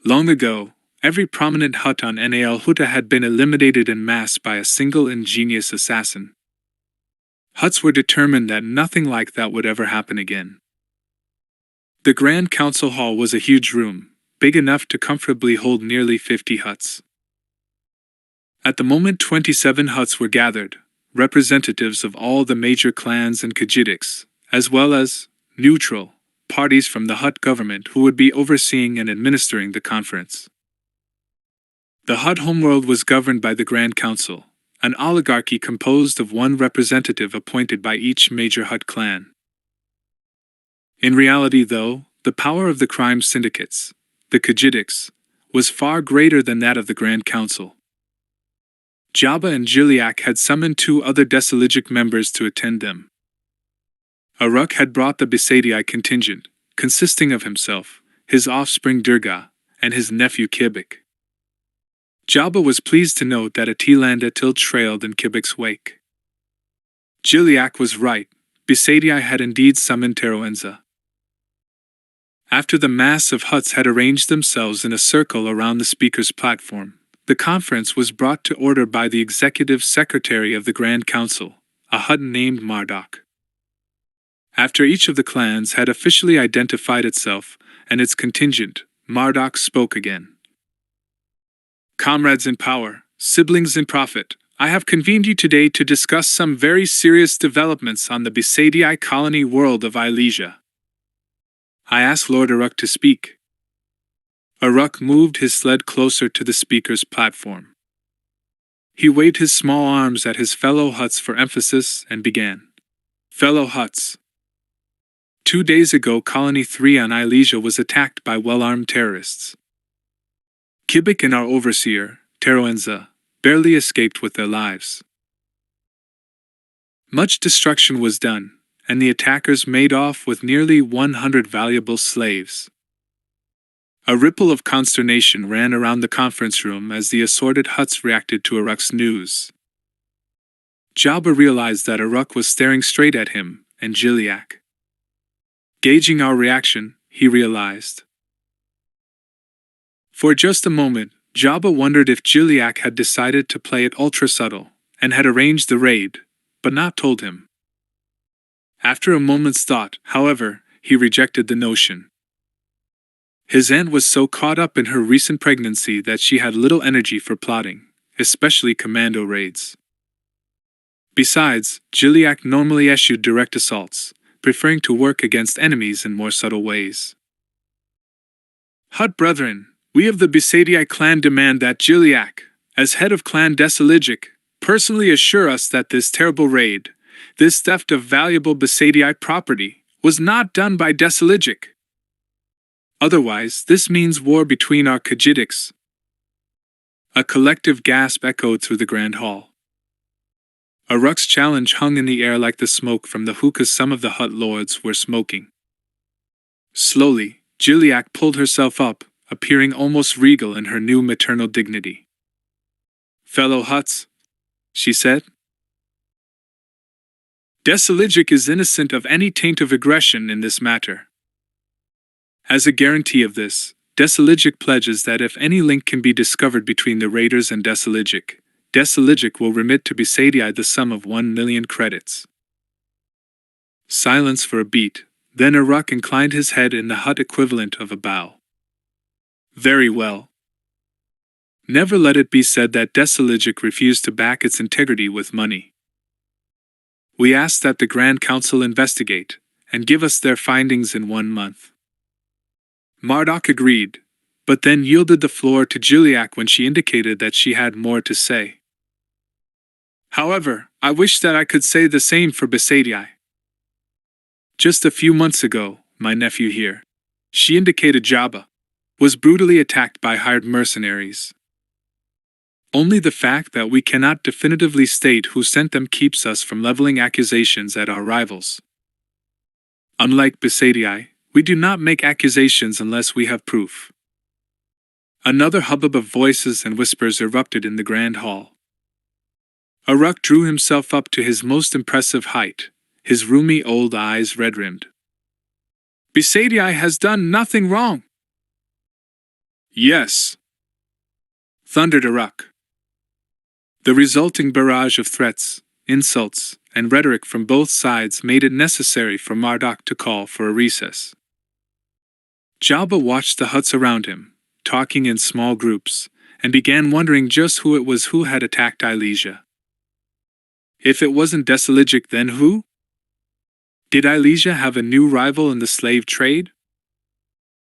Long ago, every prominent Hutt on Hutt had been eliminated en masse by a single ingenious assassin. Hutts were determined that nothing like that would ever happen again. The Grand Council Hall was a huge room, big enough to comfortably hold nearly 50 Hutts. At the moment 27 Hutts were gathered, representatives of all the major clans and Khajidics, as well as neutral parties from the Hutt government who would be overseeing and administering the conference. The Hutt homeworld was governed by the Grand Council, an oligarchy composed of one representative appointed by each major Hutt clan. In reality, though, the power of the crime syndicates, the Khajidics, was far greater than that of the Grand Council. Jabba and Jiliak had summoned 2 other Desiligic members to attend them. Uruk had brought the Besadii contingent, consisting of himself, his offspring Durga, and his nephew Kibik. Jabba was pleased to note that Atilandatil trailed in Kibik's wake. Jiliak was right, Besadii had indeed summoned Teroenza. After the mass of Hutts had arranged themselves in a circle around the speaker's platform, the conference was brought to order by the executive secretary of the Grand Council, a Hutton named Marduk. After each of the clans had officially identified itself and its contingent, Marduk spoke again. Comrades in power, siblings in profit, I have convened you today to discuss some very serious developments on the Besadii colony world of Ilesia. I ask Lord Uruk to speak. Uruk moved his sled closer to the speaker's platform. He waved his small arms at his fellow Hutts for emphasis and began. Fellow Hutts. 2 days ago, Colony 3 on Ilesia was attacked by well-armed terrorists. Kibik and our overseer, Teroenza, barely escaped with their lives. Much destruction was done, and the attackers made off with nearly 100 valuable slaves. A ripple of consternation ran around the conference room as the assorted Hutts reacted to Uruk's news. Jabba realized that Uruk was staring straight at him and Jiliak. Gauging our reaction, he realized. For just a moment, Jabba wondered if Jiliak had decided to play it ultra subtle and had arranged the raid, but not told him. After a moment's thought, however, he rejected the notion. His aunt was so caught up in her recent pregnancy that she had little energy for plotting, especially commando raids. Besides, Jiliak normally eschewed direct assaults, preferring to work against enemies in more subtle ways. Hutt brethren, we of the Besadii clan demand that Jiliak, as head of Clan Desiligic, personally assure us that this terrible raid, this theft of valuable Besadii property, was not done by Desiligic. Otherwise, this means war between our Khajidics. A collective gasp echoed through the grand hall. Uruk's challenge hung in the air like the smoke from the hookahs some of the Hutt lords were smoking. Slowly, Jiliak pulled herself up, appearing almost regal in her new maternal dignity. Fellow Hutts, she said, TRILOGY is innocent of any taint of aggression in this matter. As a guarantee of this, TRILOGY pledges that if any link can be discovered between the raiders and TRILOGY will remit to Besaidii the sum of 1 million credits. Silence for a beat, then Uruk inclined his head in the Hutt equivalent of a bow. Very well. Never let it be said that TRILOGY refused to back its integrity with money. We ask that the Grand Council investigate, and give us their findings in 1 month. Marduk agreed, but then yielded the floor to Juliak when she indicated that she had more to say. However, I wish that I could say the same for Besaidii. Just a few months ago, my nephew here, she indicated Jabba, was brutally attacked by hired mercenaries. Only the fact that we cannot definitively state who sent them keeps us from leveling accusations at our rivals. Unlike Besaidii, we do not make accusations unless we have proof. Another hubbub of voices and whispers erupted in the grand hall. Uruk drew himself up to his most impressive height, his roomy old eyes red-rimmed. Besaidii has done nothing wrong. Yes, thundered Uruk. The resulting barrage of threats, insults, and rhetoric from both sides made it necessary for Marduk to call for a recess. Jabba watched the Hutts around him, talking in small groups, and began wondering just who it was who had attacked Ilesia. If it wasn't TRILOGY, then who? Did Ilesia have a new rival in the slave trade?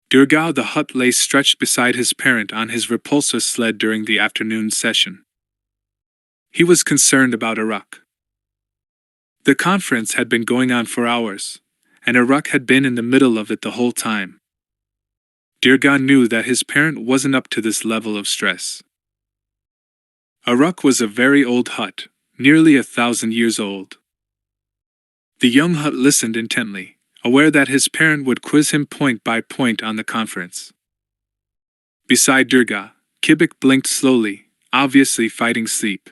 Durga the Hutt lay stretched beside his parent on his repulsor sled during the afternoon session. He was concerned about Uruk. The conference had been going on for hours, and Uruk had been in the middle of it the whole time. Durga knew that his parent wasn't up to this level of stress. Uruk was a very old Hutt, nearly 1,000 years old. The young Hutt listened intently, aware that his parent would quiz him point by point on the conference. Beside Durga, Kibik blinked slowly, obviously fighting sleep.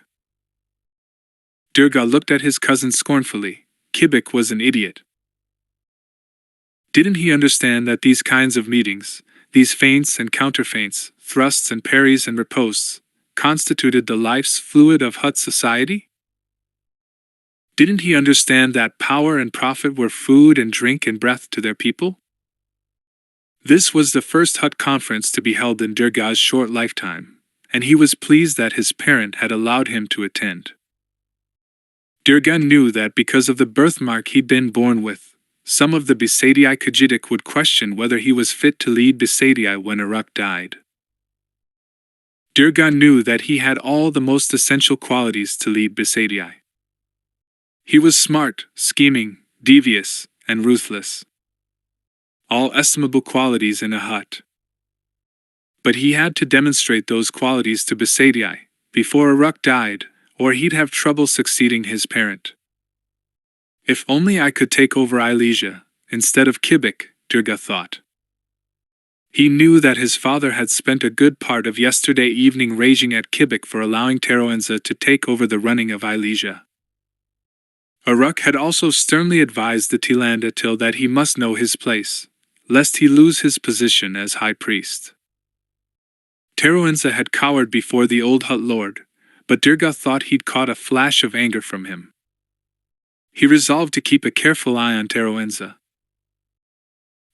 Durga looked at his cousin scornfully. Kibik was an idiot. Didn't he understand that these kinds of meetings, these feints and counterfeints, thrusts and parries and riposts, constituted the life's fluid of Hutt society? Didn't he understand that power and profit were food and drink and breath to their people? This was the first Hutt conference to be held in Durga's short lifetime, and he was pleased that his parent had allowed him to attend. Durga knew that because of the birthmark he'd been born with, some of the Besaidii Khajidik would question whether he was fit to lead Besaidii when Uruk died. Durga knew that he had all the most essential qualities to lead Besaidii. He was smart, scheming, devious, and ruthless. All estimable qualities in a Hutt. But he had to demonstrate those qualities to Besaidii before Uruk died, or he'd have trouble succeeding his parent. If only I could take over Ilesia, instead of Kibik, Durga thought. He knew that his father had spent a good part of yesterday evening raging at Kibik for allowing Teroenza to take over the running of Ilesia. Uruk had also sternly advised the Tilanda Til that he must know his place, lest he lose his position as high priest. Teroenza had cowered before the old Hutt lord, but Durga thought he'd caught a flash of anger from him. He resolved to keep a careful eye on Teroenza.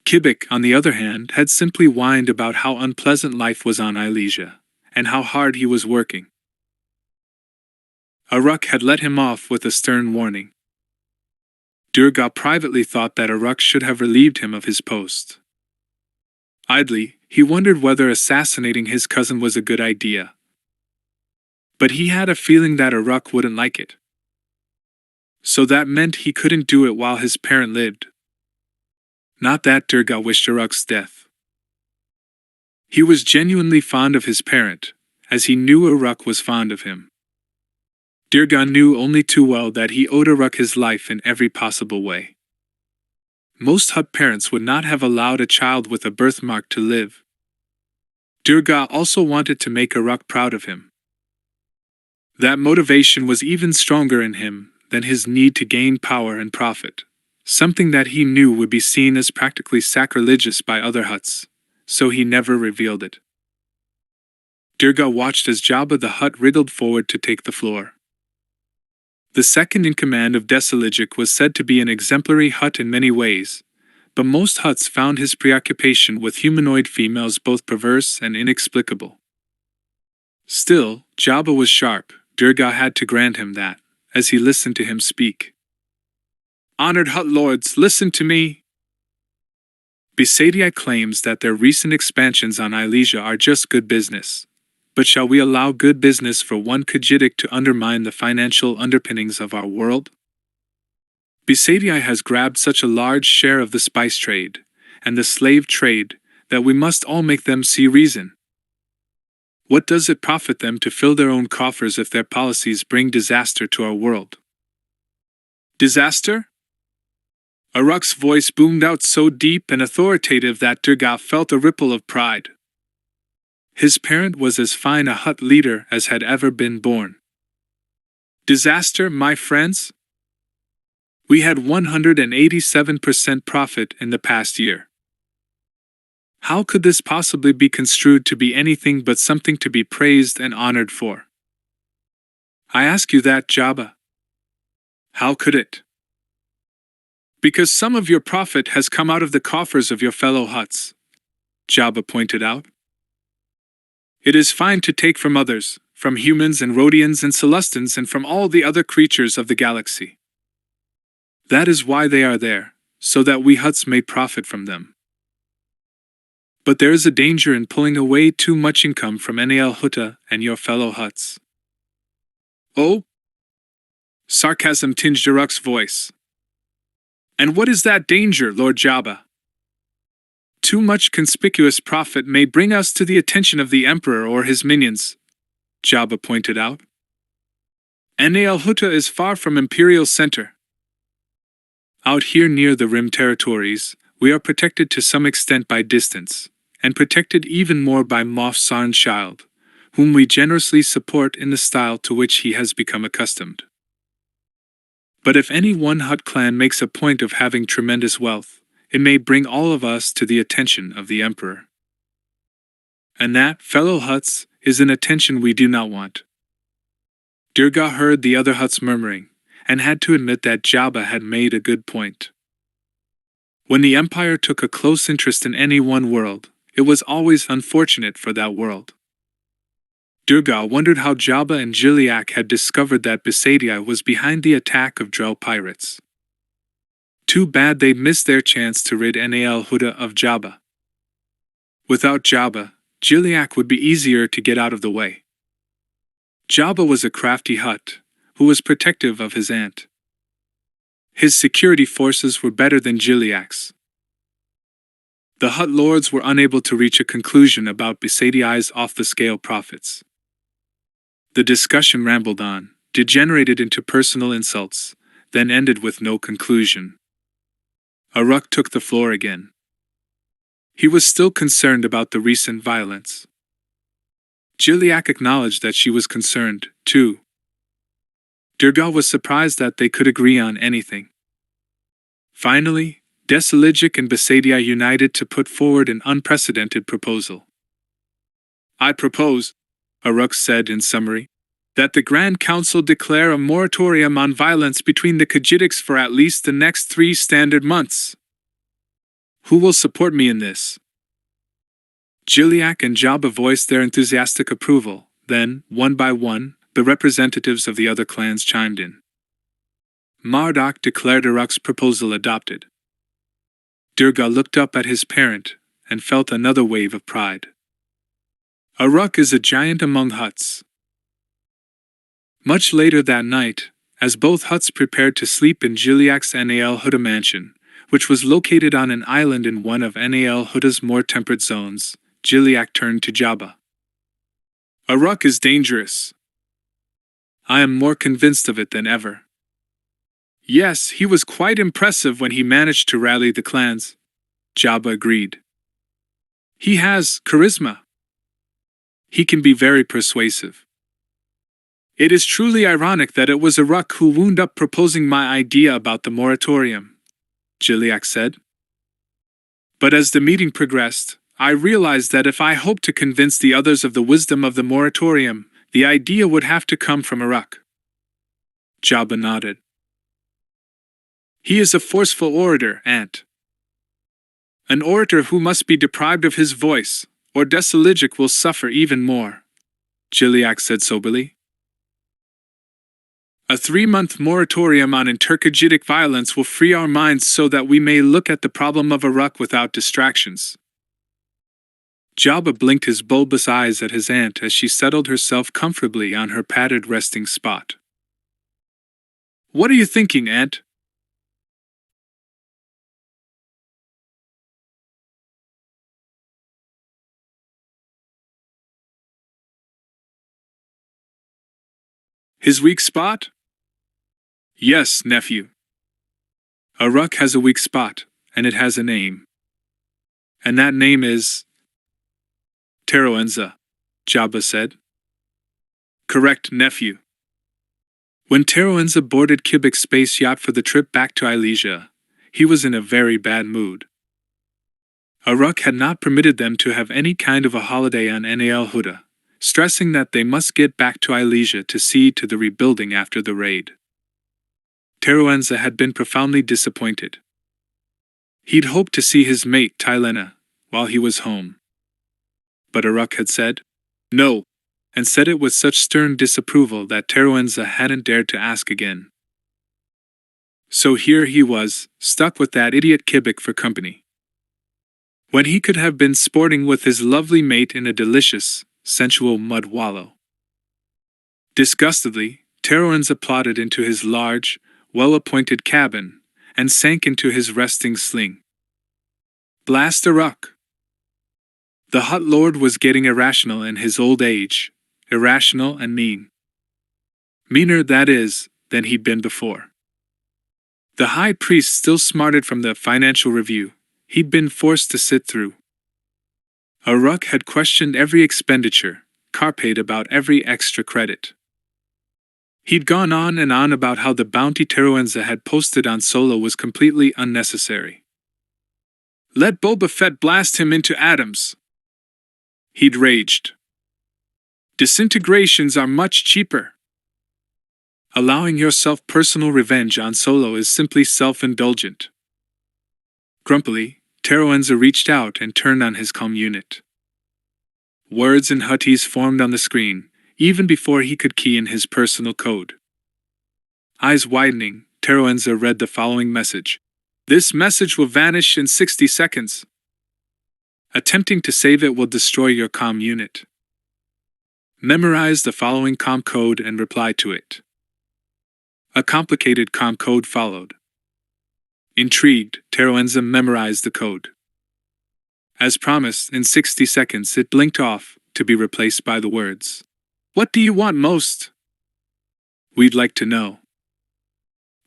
Kibik, on the other hand, had simply whined about how unpleasant life was on Ilesia, and how hard he was working. Uruk had let him off with a stern warning. Durga privately thought that Uruk should have relieved him of his post. Idly, he wondered whether assassinating his cousin was a good idea. But he had a feeling that Uruk wouldn't like it. So that meant he couldn't do it while his parent lived. Not that Durga wished Uruk's death. He was genuinely fond of his parent, as he knew Uruk was fond of him. Durga knew only too well that he owed Uruk his life in every possible way. Most Hutt parents would not have allowed a child with a birthmark to live. Durga also wanted to make Uruk proud of him. That motivation was even stronger in him than his need to gain power and profit, something that he knew would be seen as practically sacrilegious by other Hutts, so he never revealed it. Durga watched as Jabba the Hutt wriggled forward to take the floor. The second in command of TRILOGY was said to be an exemplary Hutt in many ways, but most Hutts found his preoccupation with humanoid females both perverse and inexplicable. Still, Jabba was sharp. Durga had to grant him that, as he listened to him speak. "Honored Hutt lords, listen to me. Besatii claims that their recent expansions on Ilesia are just good business. But shall we allow good business for one Khajiitic to undermine the financial underpinnings of our world? Besatii has grabbed such a large share of the spice trade, and the slave trade, that we must all make them see reason. What does it profit them to fill their own coffers if their policies bring disaster to our world?" "Disaster?" Aruk's voice boomed out so deep and authoritative that Durga felt a ripple of pride. His parent was as fine a Hutt leader as had ever been born. "Disaster, my friends? We had 187% profit in the past year. How could this possibly be construed to be anything but something to be praised and honored for? I ask you that, Jabba. How could it? Because some of your profit has come out of the coffers of your fellow Hutts," Jabba pointed out. "It is fine to take from others, from humans and Rhodians and Celestins and from all the other creatures of the galaxy. That is why they are there, so that we Hutts may profit from them. But there is a danger in pulling away too much income from Hutta and your fellow Hutts." "Oh?" Sarcasm tinged Aruk's voice. "And what is that danger, Lord Jabba?" "Too much conspicuous profit may bring us to the attention of the Emperor or his minions," Jabba pointed out. Hutta is far from Imperial center. Out here near the Rim territories, we are protected to some extent by distance, and protected even more by Moff Sarn's child, whom we generously support in the style to which he has become accustomed. But if any one Hutt clan makes a point of having tremendous wealth, it may bring all of us to the attention of the Emperor. And that, fellow Hutts, is an attention we do not want." Durga heard the other Hutts murmuring, and had to admit that Jabba had made a good point. When the Empire took a close interest in any one world, it was always unfortunate for that world. Durga wondered how Jabba and Jiliak had discovered that Besatii was behind the attack of Drell pirates. Too bad they missed their chance to rid Hutta of Jabba. Without Jabba, Jiliak would be easier to get out of the way. Jabba was a crafty Hutt, who was protective of his aunt. His security forces were better than Jiliak's. The Hutt lords were unable to reach a conclusion about Besatii's off-the-scale profits. The discussion rambled on, degenerated into personal insults, then ended with no conclusion. Aruk took the floor again. He was still concerned about the recent violence. Jiliak acknowledged that she was concerned, too. Durga was surprised that they could agree on anything. Finally, TRILOGY and Besatii united to put forward an unprecedented proposal. "I propose," Aruk said in summary, "that the Grand Council declare a moratorium on violence between the Khajiitics for at least the next 3 standard months. Who will support me in this?" Jiliak and Jabba voiced their enthusiastic approval, then, one by one, the representatives of the other clans chimed in. Marduk declared Aruk's proposal adopted. Durga looked up at his parent, and felt another wave of pride. Aruk is a giant among Hutts. Much later that night, as both Hutts prepared to sleep in Jiliak's Hutta mansion, which was located on an island in one of Hutta's more temperate zones, Jiliak turned to Jabba. "Aruk is dangerous. I am more convinced of it than ever." "Yes, he was quite impressive when he managed to rally the clans," Jabba agreed. "He has charisma. He can be very persuasive. It is truly ironic that it was Uruk who wound up proposing my idea about the moratorium, Jiliak said. But as the meeting progressed, I realized that if I hoped to convince the others of the wisdom of the moratorium, the idea would have to come from Uruk. Jabba nodded. He is a forceful orator, Aunt. An orator who must be deprived of his voice, or Desiligic will suffer even more, Jiliak said soberly. A 3-month moratorium on intercagitic violence will free our minds so that we may look at the problem of Uruk without distractions. Jabba blinked his bulbous eyes at his aunt as she settled herself comfortably on her padded resting spot. What are you thinking, Aunt? His weak spot? Yes, nephew. Uruk has a weak spot, and it has a name. And that name is Teroenza, Jabba said. Correct, nephew. When Teroenza boarded Kibik's space yacht for the trip back to Ilesia, he was in a very bad mood. Uruk had not permitted them to have any kind of a holiday on Nal Huda, stressing that they must get back to Ilesia to see to the rebuilding after the raid. Teroenza had been profoundly disappointed. He'd hoped to see his mate Tylena while he was home. But Uruk had said no, and said it with such stern disapproval that Teroenza hadn't dared to ask again. So here he was, stuck with that idiot Kibik for company, when he could have been sporting with his lovely mate in a delicious, sensual mud wallow. Disgustedly, Teroenza plodded into his large, well-appointed cabin, and sank into his resting sling. Blast Uruk! The Hutt Lord was getting irrational in his old age, irrational and mean. Meaner, that is, than he'd been before. The High Priest still smarted from the financial review he'd been forced to sit through. Uruk had questioned every expenditure, carped about every extra credit. He'd gone on and on about how the bounty Teroenza had posted on Solo was completely unnecessary. Let Boba Fett blast him into atoms! He'd raged. Disintegrations are much cheaper. Allowing yourself personal revenge on Solo is simply self-indulgent. Grumpily, Teroenza reached out and turned on his comm unit. Words and Huttese formed on the screen, even before he could key in his personal code. Eyes widening, Teroenza read the following message. This message will vanish in 60 seconds. Attempting to save it will destroy your comm unit. Memorize the following comm code and reply to it. A complicated comm code followed. Intrigued, Teroenza memorized the code. As promised, in 60 seconds it blinked off, to be replaced by the words, "What do you want most?" We'd like to know.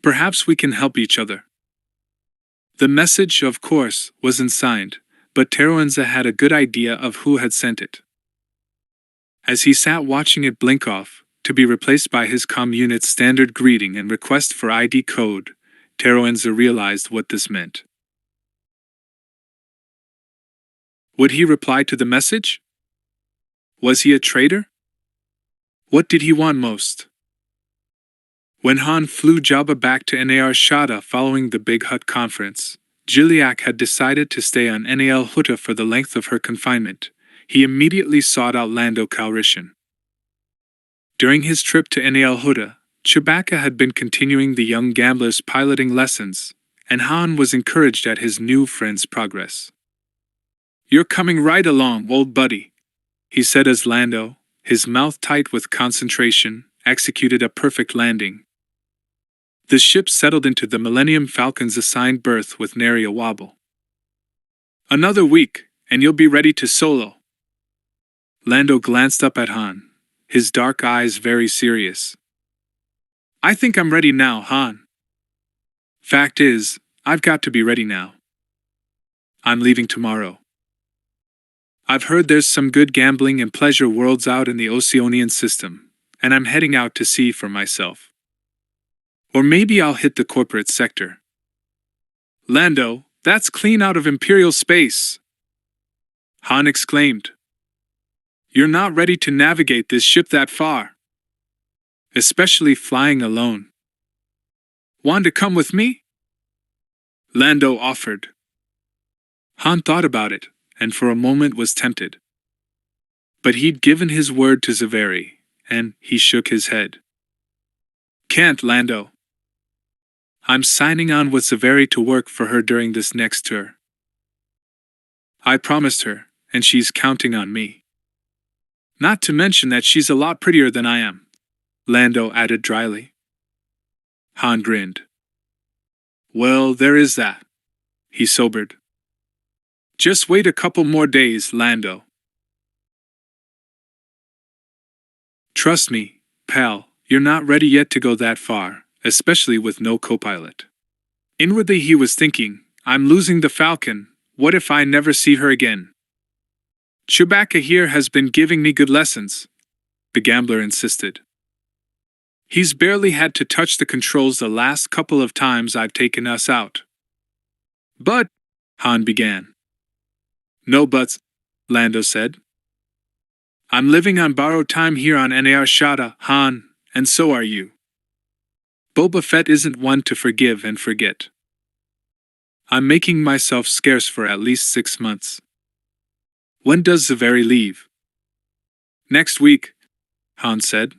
Perhaps we can help each other. The message, of course, wasn't signed, but Teroenza had a good idea of who had sent it. As he sat watching it blink off, to be replaced by his comm unit's standard greeting and request for ID code, Teroenza realized what this meant. Would he reply to the message? Was he a traitor? What did he want most? When Han flew Jabba back to Nar Shaddaa following the Big Hutt conference, Jiliak had decided to stay on Nal Huda for the length of her confinement. He immediately sought out Lando Calrissian. During his trip to Nal Huda, Chewbacca had been continuing the young gambler's piloting lessons, and Han was encouraged at his new friend's progress. "You're coming right along, old buddy," he said as Lando, his mouth tight with concentration, executed a perfect landing. The ship settled into the Millennium Falcon's assigned berth with nary a wobble. "Another week, and you'll be ready to solo." Lando glanced up at Han, his dark eyes very serious. "I think I'm ready now, Han. Fact is, I've got to be ready now. I'm leaving tomorrow. I've heard there's some good gambling and pleasure worlds out in the Oceanian system, and I'm heading out to sea for myself. Or maybe I'll hit the corporate sector. Lando, that's clean out of Imperial space! Han exclaimed. You're not ready to navigate this ship that far. Especially flying alone. Want to come with me? Lando offered. Han thought about it, and for a moment was tempted. But he'd given his word to Zaveri, and he shook his head. Can't, Lando. I'm signing on with Zaveri to work for her during this next tour. I promised her, and she's counting on me. Not to mention that she's a lot prettier than I am, Lando added dryly. Han grinned. Well, there is that. He sobered. Just wait a couple more days, Lando. Trust me, pal, you're not ready yet to go that far, especially with no co-pilot. Inwardly he was thinking, I'm losing the Falcon, what if I never see her again? Chewbacca here has been giving me good lessons, the gambler insisted. He's barely had to touch the controls the last couple of times I've taken us out. But, Han began. No buts, Lando said. I'm living on borrowed time here on Nar Shaddaa, Han, and so are you. Boba Fett isn't one to forgive and forget. I'm making myself scarce for at least 6 months. When does Zaveri leave? Next week, Han said.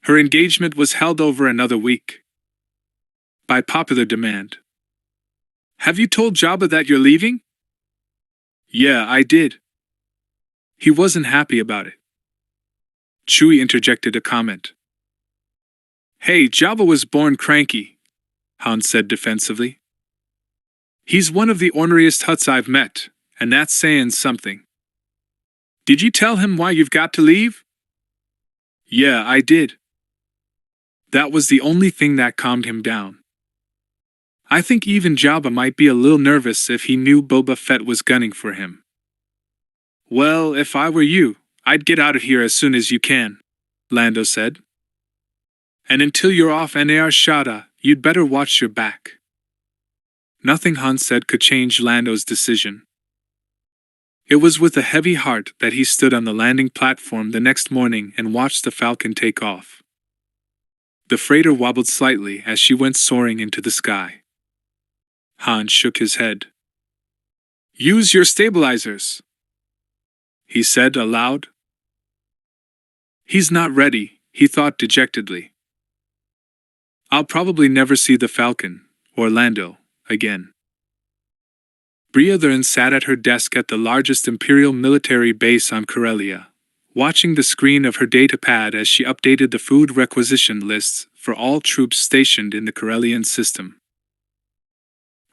Her engagement was held over another week. By popular demand. Have you told Jabba that you're leaving? Yeah, I did. He wasn't happy about it. Chewie interjected a comment. Hey, Jabba was born cranky, Han said defensively. He's one of the orneriest Hutts I've met, and that's saying something. Did you tell him why you've got to leave? Yeah, I did. That was the only thing that calmed him down. I think even Jabba might be a little nervous if he knew Boba Fett was gunning for him. Well, if I were you, I'd get out of here as soon as you can, Lando said. And until you're off Nar Shaddaa, you'd better watch your back. Nothing Han said could change Lando's decision. It was with a heavy heart that he stood on the landing platform the next morning and watched the Falcon take off. The freighter wobbled slightly as she went soaring into the sky. Han shook his head. Use your stabilizers, he said aloud. He's not ready, he thought dejectedly. I'll probably never see the Falcon, or Lando, again. Bria then sat at her desk at the largest Imperial military base on Corellia, watching the screen of her datapad as she updated the food requisition lists for all troops stationed in the Corellian system.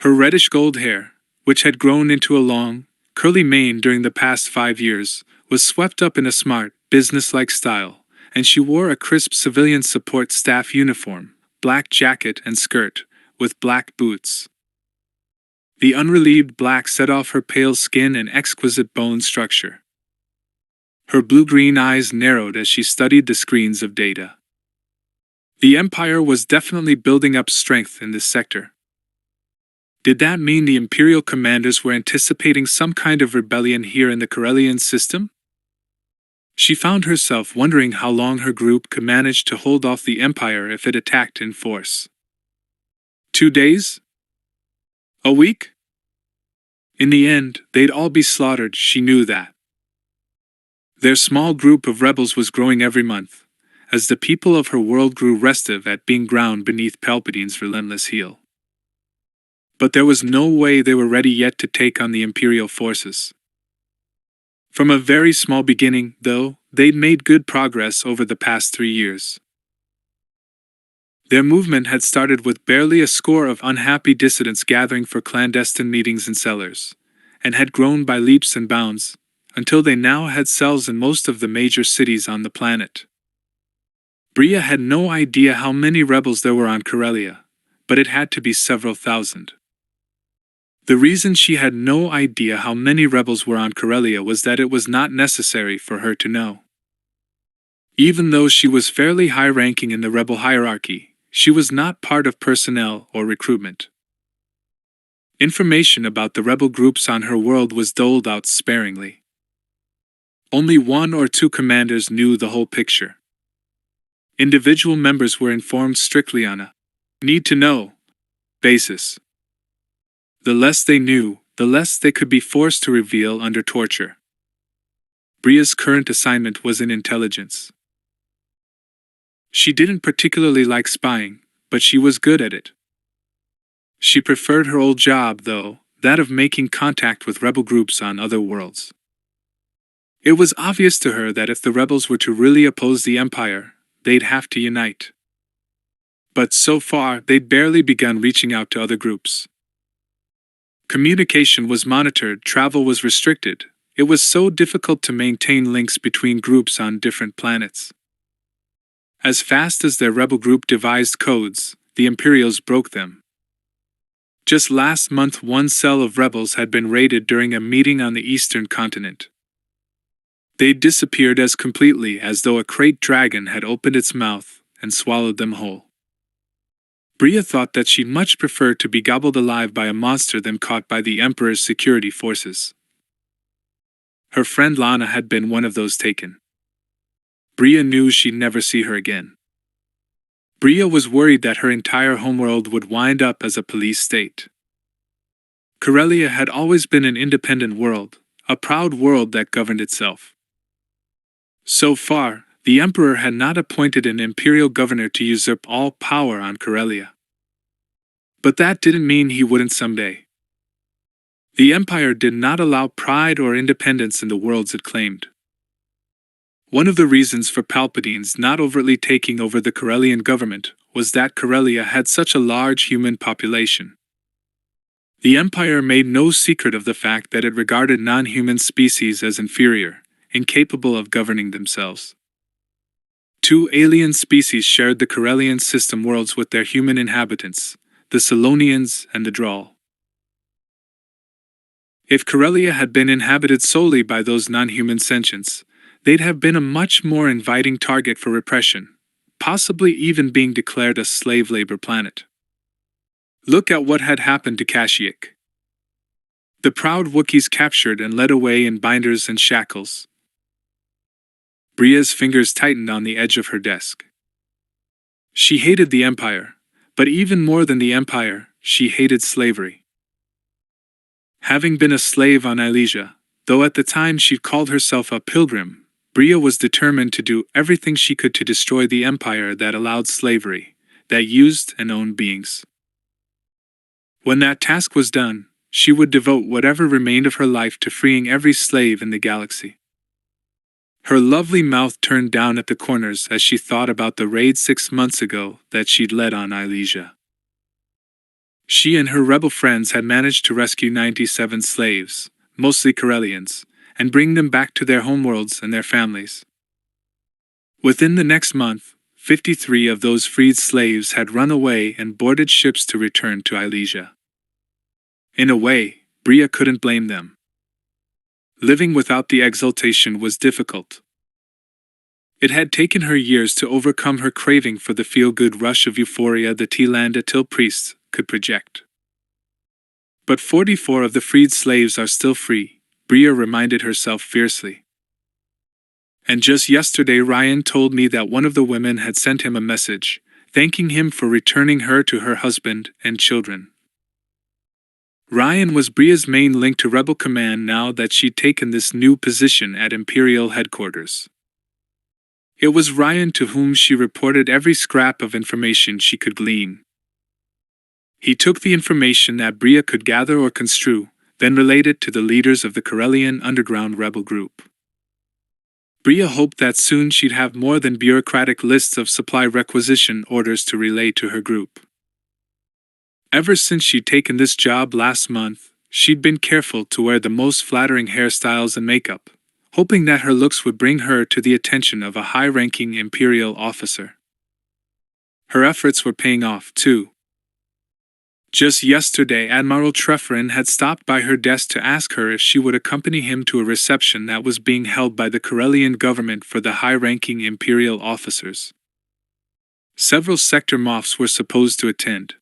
Her reddish-gold hair, which had grown into a long, curly mane during the past 5 years, was swept up in a smart, business-like style, and she wore a crisp civilian support staff uniform, black jacket and skirt, with black boots. The unrelieved black set off her pale skin and exquisite bone structure. Her blue-green eyes narrowed as she studied the screens of data. The Empire was definitely building up strength in this sector. Did that mean the Imperial commanders were anticipating some kind of rebellion here in the Corellian system? She found herself wondering how long her group could manage to hold off the Empire if it attacked in force. 2 days? A week? In the end, they'd all be slaughtered, she knew that. Their small group of rebels was growing every month, as the people of her world grew restive at being ground beneath Palpatine's relentless heel. But there was no way they were ready yet to take on the Imperial forces. From a very small beginning, though, they'd made good progress over the past 3 years. Their movement had started with barely a score of unhappy dissidents gathering for clandestine meetings in cellars, and had grown by leaps and bounds, until they now had cells in most of the major cities on the planet. Bria had no idea how many rebels there were on Corellia, but it had to be several thousand. The reason she had no idea how many rebels were on Corellia was that it was not necessary for her to know. Even though she was fairly high-ranking in the rebel hierarchy, she was not part of personnel or recruitment. Information about the rebel groups on her world was doled out sparingly. Only one or two commanders knew the whole picture. Individual members were informed strictly on a need-to-know basis. The less they knew, the less they could be forced to reveal under torture. Bria's current assignment was in intelligence. She didn't particularly like spying, but she was good at it. She preferred her old job, though, that of making contact with rebel groups on other worlds. It was obvious to her that if the rebels were to really oppose the Empire, they'd have to unite. But so far, they'd barely begun reaching out to other groups. Communication was monitored, travel was restricted. It was so difficult to maintain links between groups on different planets. As fast as their rebel group devised codes, the Imperials broke them. Just last month, one cell of rebels had been raided during a meeting on the eastern continent. They'd disappeared as completely as though a crate dragon had opened its mouth and swallowed them whole. Bria thought that she'd much prefer to be gobbled alive by a monster than caught by the Emperor's security forces. Her friend Lana had been one of those taken. Bria knew she'd never see her again. Bria was worried that her entire homeworld would wind up as a police state. Corellia had always been an independent world, a proud world that governed itself. So far, the Emperor had not appointed an imperial governor to usurp all power on Corellia. But that didn't mean he wouldn't someday. The Empire did not allow pride or independence in the worlds it claimed. One of the reasons for Palpatine's not overtly taking over the Corellian government was that Corellia had such a large human population. The Empire made no secret of the fact that it regarded non-human species as inferior, incapable of governing themselves. Two alien species shared the Corellian system worlds with their human inhabitants, the Selonians and the Drawl. If Corellia had been inhabited solely by those non-human sentients, they'd have been a much more inviting target for repression, possibly even being declared a slave labor planet. Look at what had happened to Kashyyyk. The proud Wookiees captured and led away in binders and shackles. Bria's fingers tightened on the edge of her desk. She hated the Empire, but even more than the Empire, she hated slavery. Having been a slave on Ilesia, though at the time she called herself a pilgrim, Bria was determined to do everything she could to destroy the empire that allowed slavery, that used and owned beings. When that task was done, she would devote whatever remained of her life to freeing every slave in the galaxy. Her lovely mouth turned down at the corners as she thought about the raid 6 months ago that she'd led on Ilesia. She and her rebel friends had managed to rescue 97 slaves, mostly Corellians, and bring them back to their homeworlds and their families. Within the next month, 53 of those freed slaves had run away and boarded ships to return to Ilesia. In a way, Bria couldn't blame them. Living without the exaltation was difficult. It had taken her years to overcome her craving for the feel-good rush of euphoria the T-Land Atil priests could project. But 44 of the freed slaves are still free, Bria reminded herself fiercely. And just yesterday Ryan told me that one of the women had sent him a message, thanking him for returning her to her husband and children. Ryan was Bria's main link to Rebel Command now that she'd taken this new position at Imperial headquarters. It was Ryan to whom she reported every scrap of information she could glean. He took the information that Bria could gather or construe, then related to the leaders of the Corellian underground rebel group. Bria hoped that soon she'd have more than bureaucratic lists of supply requisition orders to relay to her group. Ever since she'd taken this job last month, she'd been careful to wear the most flattering hairstyles and makeup, hoping that her looks would bring her to the attention of a high-ranking Imperial officer. Her efforts were paying off, too. Just yesterday Admiral Trefferin had stopped by her desk to ask her if she would accompany him to a reception that was being held by the Karelian government for the high-ranking imperial officers. Several sector moffs were supposed to attend.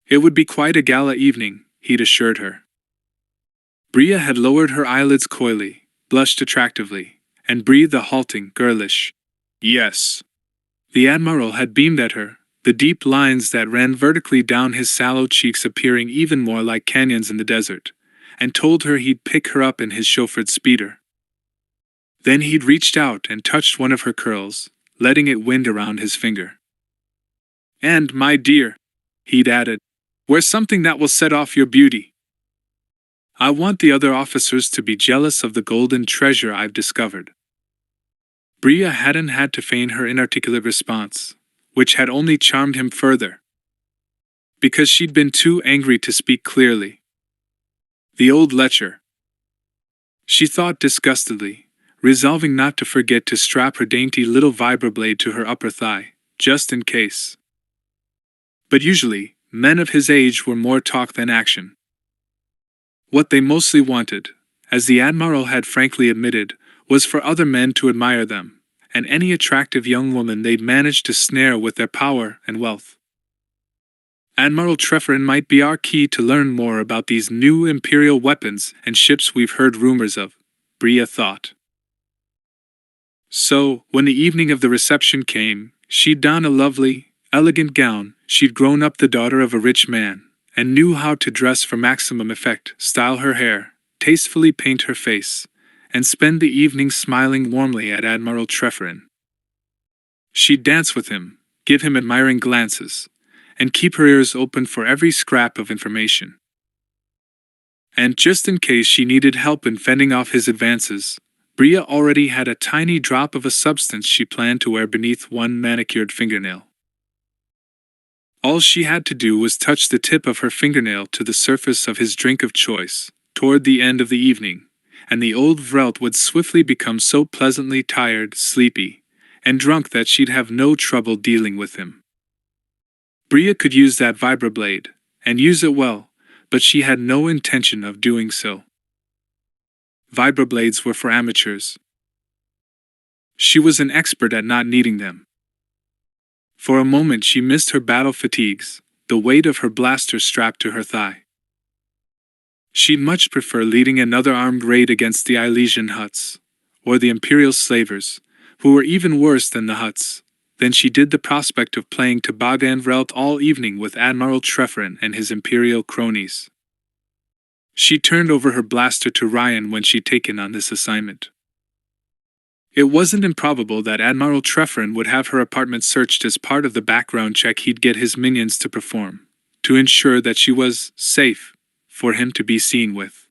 It would be quite a gala evening, he'd assured her. Bria had lowered her eyelids coyly, blushed attractively, and breathed a halting, girlish yes. The Admiral had beamed at her, the deep lines that ran vertically down his sallow cheeks appearing even more like canyons in the desert, and told her he'd pick her up in his chauffeured speeder. Then he'd reached out and touched one of her curls, letting it wind around his finger. And, my dear, he'd added, wear something that will set off your beauty. I want the other officers to be jealous of the golden treasure I've discovered. Bria hadn't had to feign her inarticulate response, which had only charmed him further. Because she'd been too angry to speak clearly. The old lecher. She thought disgustedly, resolving not to forget to strap her dainty little vibroblade to her upper thigh, just in case. But usually, men of his age were more talk than action. What they mostly wanted, as the Admiral had frankly admitted, was for other men to admire them, and any attractive young woman they'd managed to snare with their power and wealth. Admiral Trefferin might be our key to learn more about these new imperial weapons and ships we've heard rumors of, Bria thought. So, when the evening of the reception came, she'd don a lovely, elegant gown. She'd grown up the daughter of a rich man, and knew how to dress for maximum effect, style her hair, tastefully paint her face, and spend the evening smiling warmly at Admiral Trefferin. She'd dance with him, give him admiring glances, and keep her ears open for every scrap of information. And just in case she needed help in fending off his advances, Bria already had a tiny drop of a substance she planned to wear beneath one manicured fingernail. All she had to do was touch the tip of her fingernail to the surface of his drink of choice, toward the end of the evening, and the old Vrelt would swiftly become so pleasantly tired, sleepy, and drunk that she'd have no trouble dealing with him. Bria could use that vibroblade, and use it well, but she had no intention of doing so. Vibroblades were for amateurs. She was an expert at not needing them. For a moment she missed her battle fatigues, the weight of her blaster strapped to her thigh. She'd much prefer leading another armed raid against the Ilesian Hutts, or the Imperial slavers, who were even worse than the Hutts, than she did the prospect of playing Toboggan Vrelt all evening with Admiral Trefferin and his Imperial cronies. She turned over her blaster to Ryan when she'd taken on this assignment. It wasn't improbable that Admiral Trefferin would have her apartment searched as part of the background check he'd get his minions to perform, to ensure that she was safe for him to be seen with.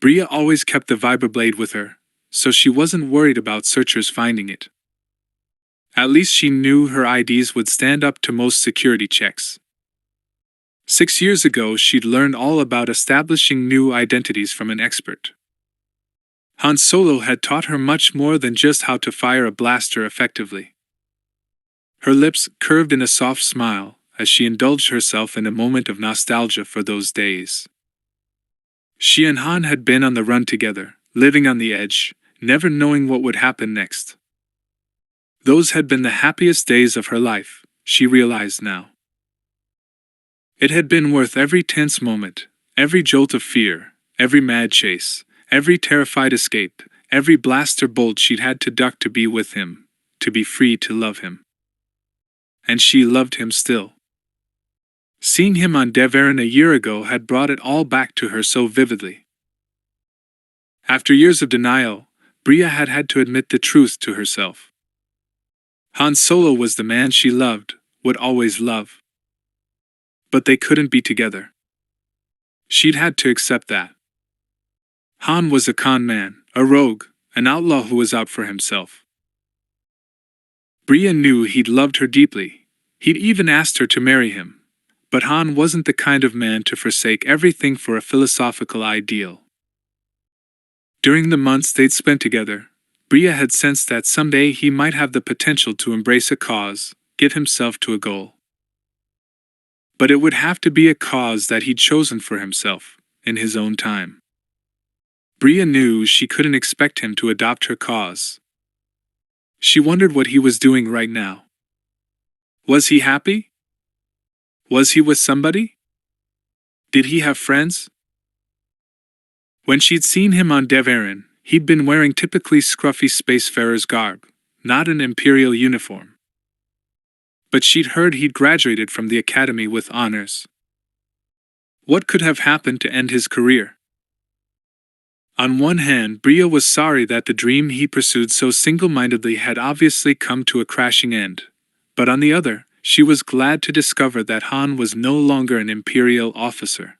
Bria always kept the vibroblade with her, so she wasn't worried about searchers finding it. At least she knew her IDs would stand up to most security checks. 6 years ago she'd learned all about establishing new identities from an expert. Han Solo had taught her much more than just how to fire a blaster effectively. Her lips curved in a soft smile as she indulged herself in a moment of nostalgia for those days. She and Han had been on the run together, living on the edge, never knowing what would happen next. Those had been the happiest days of her life, she realized now. It had been worth every tense moment, every jolt of fear, every mad chase, every terrified escape, every blaster bolt she'd had to duck to be with him, to be free to love him. And she loved him still. Seeing him on Deverin a year ago had brought it all back to her so vividly. After years of denial, Bria had had to admit the truth to herself. Han Solo was the man she loved, would always love. But they couldn't be together. She'd had to accept that. Han was a con man, a rogue, an outlaw who was out for himself. Bria knew he'd loved her deeply. He'd even asked her to marry him. But Han wasn't the kind of man to forsake everything for a philosophical ideal. During the months they'd spent together, Bria had sensed that someday he might have the potential to embrace a cause, give himself to a goal. But it would have to be a cause that he'd chosen for himself, in his own time. Bria knew she couldn't expect him to adopt her cause. She wondered what he was doing right now. Was he happy? Was he with somebody? Did he have friends? When she'd seen him on Deverin, he'd been wearing typically scruffy spacefarer's garb, not an imperial uniform. But she'd heard he'd graduated from the academy with honors. What could have happened to end his career? On one hand, Bria was sorry that the dream he pursued so single-mindedly had obviously come to a crashing end, but on the other, she was glad to discover that Han was no longer an imperial officer.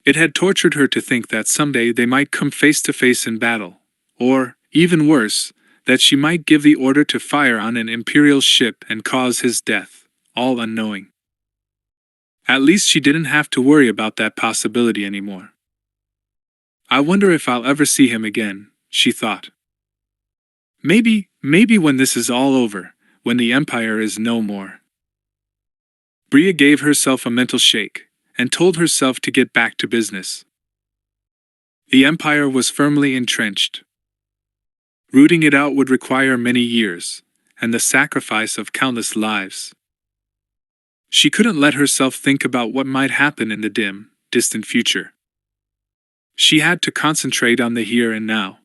It had tortured her to think that someday they might come face to face in battle, or, even worse, that she might give the order to fire on an imperial ship and cause his death, all unknowing. At least she didn't have to worry about that possibility anymore. I wonder if I'll ever see him again, she thought. Maybe when this is all over, when the Empire is no more. Bria gave herself a mental shake, and told herself to get back to business. The Empire was firmly entrenched. Rooting it out would require many years, and the sacrifice of countless lives. She couldn't let herself think about what might happen in the dim, distant future. She had to concentrate on the here and now.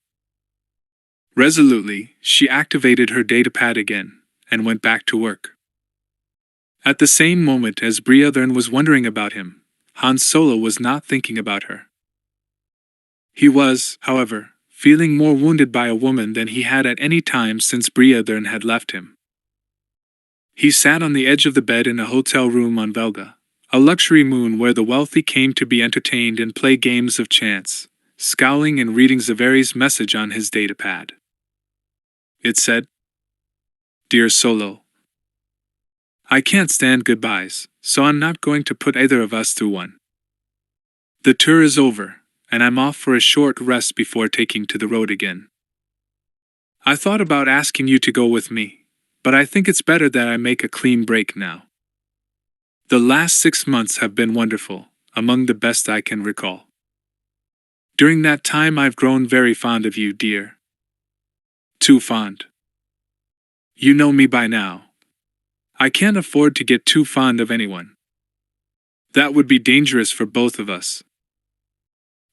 Resolutely, she activated her datapad again, and went back to work. At the same moment as Bria Thurn was wondering about him, Han Solo was not thinking about her. He was, however, feeling more wounded by a woman than he had at any time since Bria Thurn had left him. He sat on the edge of the bed in a hotel room on Velga, a luxury moon where the wealthy came to be entertained and play games of chance, scowling and reading Zaveri's message on his datapad. It said, "Dear Solo, I can't stand goodbyes, so I'm not going to put either of us through one. The tour is over, and I'm off for a short rest before taking to the road again. I thought about asking you to go with me, but I think it's better that I make a clean break now. The last 6 months have been wonderful, among the best I can recall. During that time I've grown very fond of you, dear. Too fond. You know me by now. I can't afford to get too fond of anyone. That would be dangerous for both of us.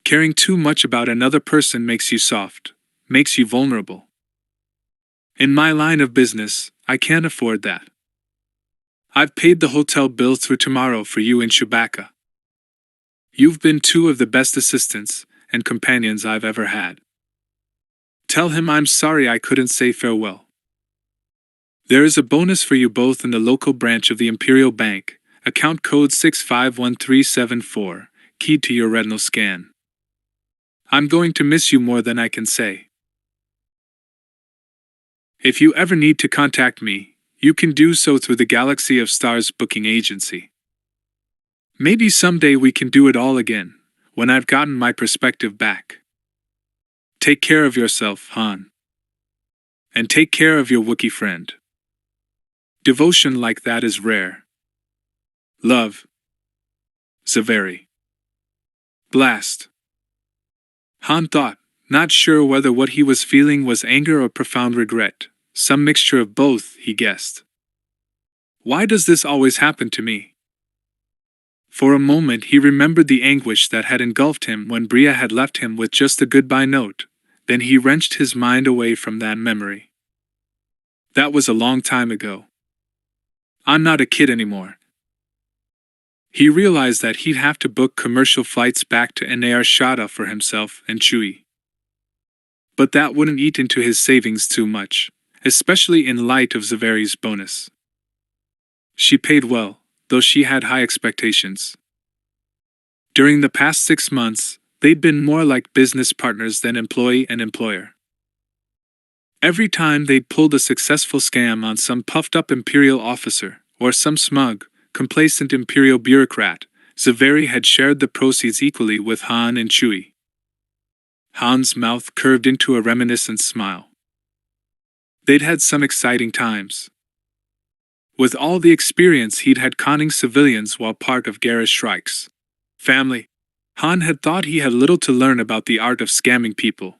Caring too much about another person makes you soft, makes you vulnerable. In my line of business, I can't afford that. I've paid the hotel bill through tomorrow for you in Chewbacca. You've been two of the best assistants and companions I've ever had. Tell him I'm sorry I couldn't say farewell. There is a bonus for you both in the local branch of the Imperial Bank, account code 651374, keyed to your retinal scan. I'm going to miss you more than I can say. If you ever need to contact me, you can do so through the Galaxy of Stars booking agency. Maybe someday we can do it all again, when I've gotten my perspective back. Take care of yourself, Han. And take care of your Wookiee friend. Devotion like that is rare. Love. Zaveri." Blast. Han thought, not sure whether what he was feeling was anger or profound regret, some mixture of both, he guessed. Why does this always happen to me? For a moment he remembered the anguish that had engulfed him when Bria had left him with just a goodbye note, then he wrenched his mind away from that memory. That was a long time ago. I'm not a kid anymore. He realized that he'd have to book commercial flights back to Nar Shaddaa for himself and Chewie. But that wouldn't eat into his savings too much, especially in light of Zaveri's bonus. She paid well, though she had high expectations. During the past 6 months, they'd been more like business partners than employee and employer. Every time they'd pulled a successful scam on some puffed-up Imperial officer, or some smug, complacent Imperial bureaucrat, Zaveri had shared the proceeds equally with Han and Chewie. Han's mouth curved into a reminiscent smile. They'd had some exciting times. with all the experience he'd had conning civilians while part of Gareth Shrike's family, Han had thought he had little to learn about the art of scamming people.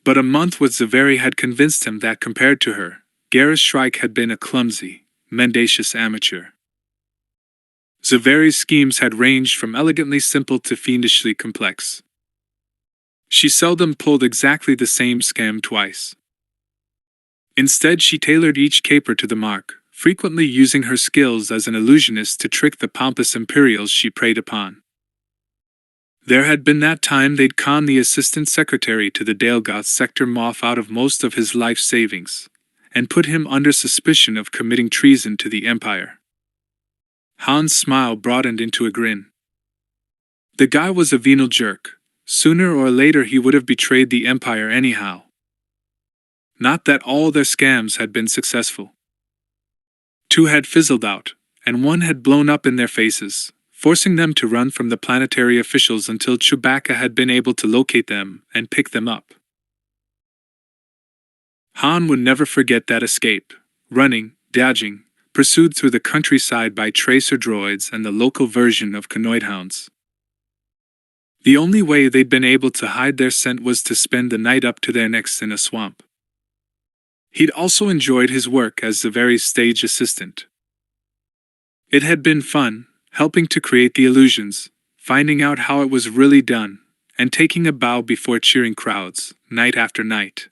But a month with Zaveri had convinced him that compared to her, Gareth Shrike had been a clumsy, mendacious amateur. Zaveri's schemes had ranged from elegantly simple to fiendishly complex. She seldom pulled exactly the same scam twice. Instead, she tailored each caper to the mark, frequently using her skills as an illusionist to trick the pompous imperials she preyed upon. There had been that time they'd conned the assistant secretary to the Dalegoth sector moth out of most of his life savings, and put him under suspicion of committing treason to the Empire. Han's smile broadened into a grin. The guy was a venal jerk. Sooner or later he would have betrayed the Empire anyhow. Not that all their scams had been successful. 2 had fizzled out, and 1 had blown up in their faces, forcing them to run from the planetary officials until Chewbacca had been able to locate them and pick them up. Han would never forget that escape, running, dodging, pursued through the countryside by tracer droids and the local version of Conoid hounds. The only way they'd been able to hide their scent was to spend the night up to their necks in a swamp. He'd also enjoyed his work as Zaveri's stage assistant. It had been fun, helping to create the illusions, finding out how it was really done, and taking a bow before cheering crowds, night after night.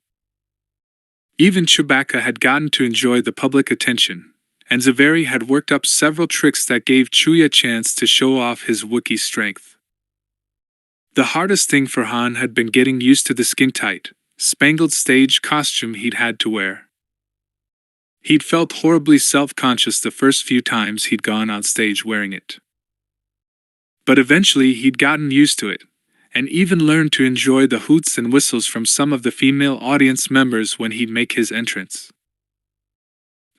Even Chewbacca had gotten to enjoy the public attention, and Zaveri had worked up several tricks that gave Chewie a chance to show off his Wookiee strength. The hardest thing for Han had been getting used to the skin-tight, spangled stage costume he'd had to wear. He'd felt horribly self-conscious the first few times he'd gone on stage wearing it. But eventually he'd gotten used to it, and even learned to enjoy the hoots and whistles from some of the female audience members when he'd make his entrance.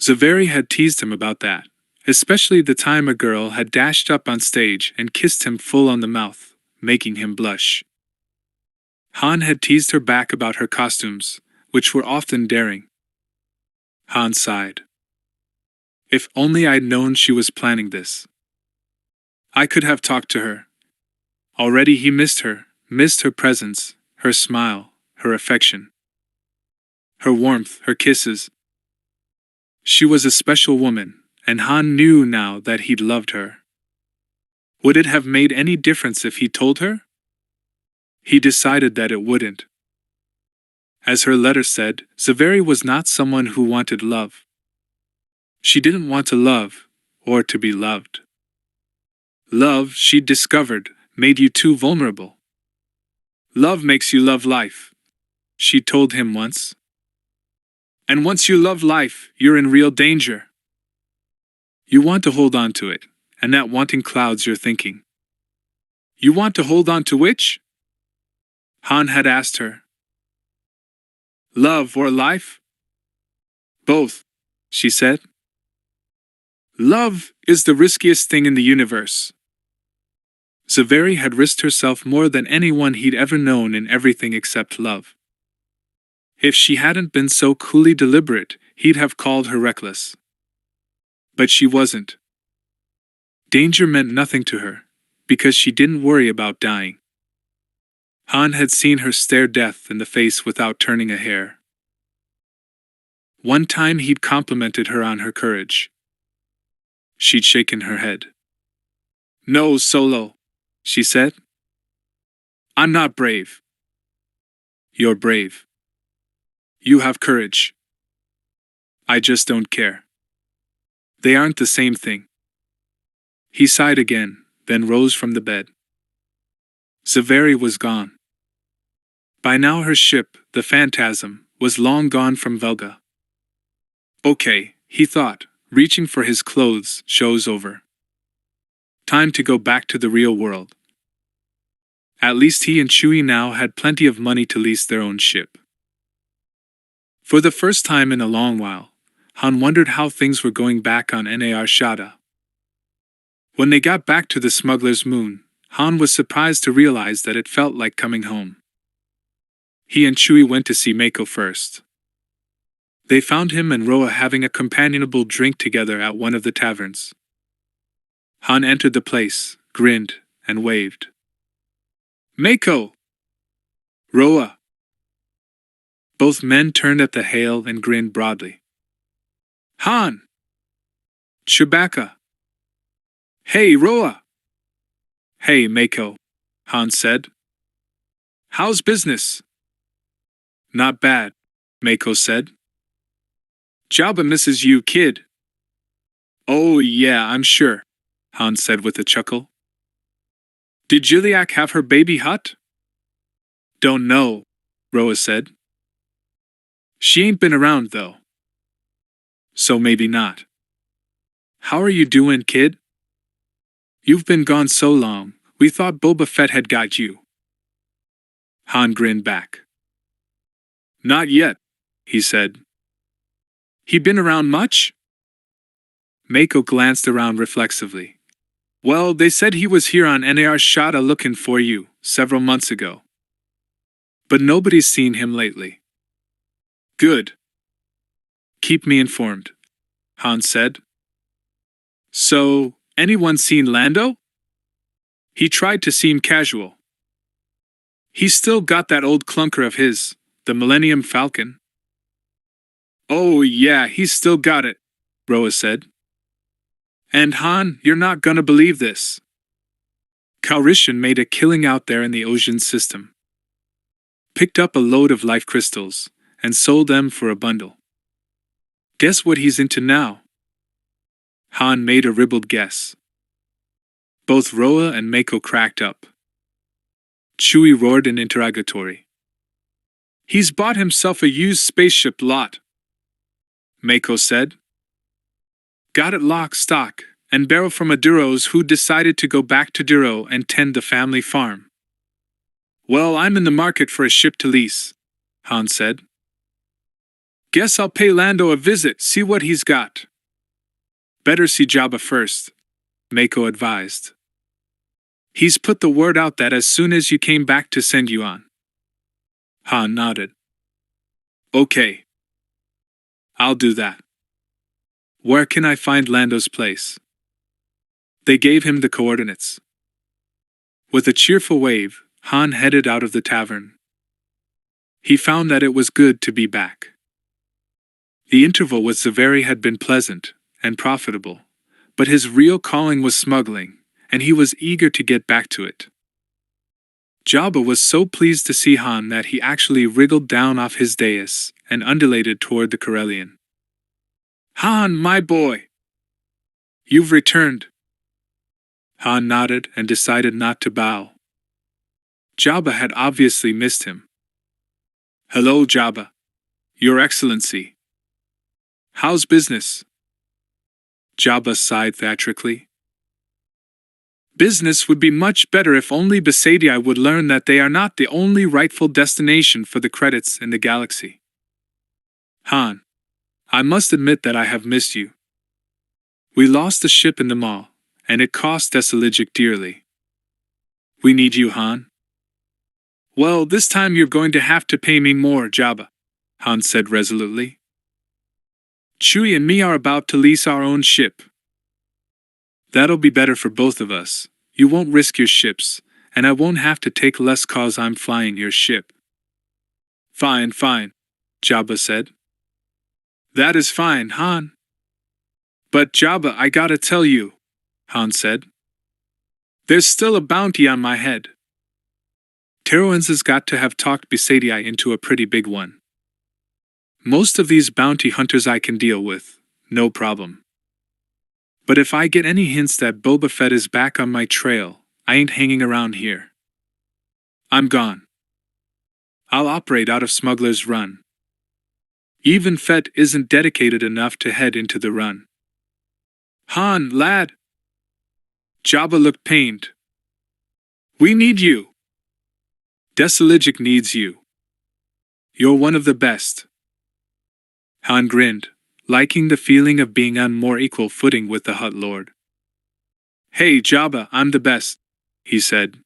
Zaveri had teased him about that, especially the time a girl had dashed up on stage and kissed him full on the mouth, making him blush. Han had teased her back about her costumes, which were often daring. Han sighed. If only I'd known she was planning this. I could have talked to her. Already he missed her presence, her smile, her affection. Her warmth, her kisses. She was a special woman, and Han knew now that he'd loved her. Would it have made any difference if he told her? He decided that it wouldn't. As her letter said, Zaveri was not someone who wanted love. She didn't want to love, or to be loved. Love, she'd discovered, made you too vulnerable. Love makes you love life, she told him once. And once you love life, you're in real danger. You want to hold on to it, and that wanting clouds your thinking. You want to hold on to which? Han had asked her. Love or life? Both, she said. Love is the riskiest thing in the universe. Zaveri had risked herself more than anyone he'd ever known in everything except love. If she hadn't been so coolly deliberate, he'd have called her reckless. But she wasn't. Danger meant nothing to her, because she didn't worry about dying. Han had seen her stare death in the face without turning a hair. One time he'd complimented her on her courage. She'd shaken her head. No, Solo, she said. I'm not brave. You're brave. You have courage. I just don't care. They aren't the same thing. He sighed again, then rose from the bed. Zaveri was gone. By now her ship, the Phantasm, was long gone from Velga. Okay, he thought, reaching for his clothes, show's over. Time to go back to the real world. At least he and Chewie now had plenty of money to lease their own ship. For the first time in a long while, Han wondered how things were going back on Nar Shaddaa. When they got back to the smuggler's moon, Han was surprised to realize that it felt like coming home. He and Chewie went to see Mako first. They found him and Roa having a companionable drink together at one of the taverns. Han entered the place, grinned, and waved. Mako! Roa! Both men turned at the hail and grinned broadly. Han! Chewbacca! Hey, Roa! Hey, Mako, Han said. How's business? Not bad, Mako said. Jabba misses you, kid. Oh yeah, I'm sure, Han said with a chuckle. Did Jiliak have her baby Hutt? Don't know, Roa said. She ain't been around though. So maybe not. How are you doing, kid? You've been gone so long, we thought Boba Fett had got you. Han grinned back. Not yet, he said. He been around much? Mako glanced around reflexively. Well, they said he was here on Nar Shaddaa looking for you, several months ago. But nobody's seen him lately. Good. Keep me informed, Han said. So, anyone seen Lando? He tried to seem casual. He's still got that old clunker of his, the Millennium Falcon. Oh yeah, he's still got it, Roa said. And Han, you're not gonna believe this. Calrissian made a killing out there in the Ocean system. Picked up a load of life crystals, and sold them for a bundle. Guess what he's into now? Han made a ribald guess. Both Roa and Mako cracked up. Chewie roared in interrogatory. He's bought himself a used spaceship lot, Mako said. Got it lock, stock, and barrel from a Duros who decided to go back to Duro and tend the family farm. Well, I'm in the market for a ship to lease, Han said. Guess I'll pay Lando a visit, see what he's got. Better see Jabba first, Mako advised. He's put the word out that as soon as you came back to send you on. Han nodded. Okay. I'll do that. Where can I find Lando's place? They gave him the coordinates. With a cheerful wave, Han headed out of the tavern. He found that it was good to be back. The interval with Zaveri had been pleasant and profitable, but his real calling was smuggling, and he was eager to get back to it. Jabba was so pleased to see Han that he actually wriggled down off his dais and undulated toward the Corellian. Han, my boy! You've returned. Han nodded and decided not to bow. Jabba had obviously missed him. Hello, Jabba. Your Excellency. How's business? Jabba sighed theatrically. Business would be much better if only Besaidii would learn that they are not the only rightful destination for the credits in the galaxy. Han, I must admit that I have missed you. We lost the ship in the Maw, and it cost Desaligic dearly. We need you, Han. Well, this time you're going to have to pay me more, Jabba, Han said resolutely. Chewie and me are about to lease our own ship. That'll be better for both of us. You won't risk your ships, and I won't have to take less cause I'm flying your ship. Fine, Jabba said. That is fine, Han. But Jabba, I gotta tell you, Han said. There's still a bounty on my head. Teruans has got to have talked Besaidii into a pretty big one. Most of these bounty hunters I can deal with, no problem. But if I get any hints that Boba Fett is back on my trail, I ain't hanging around here. I'm gone. I'll operate out of Smuggler's Run. Even Fett isn't dedicated enough to head into the run. Han, lad! Jabba looked pained. We need you. Desaligic needs you. You're one of the best. Han grinned, liking the feeling of being on more equal footing with the Hutt Lord. Hey, Jabba, I'm the best, he said.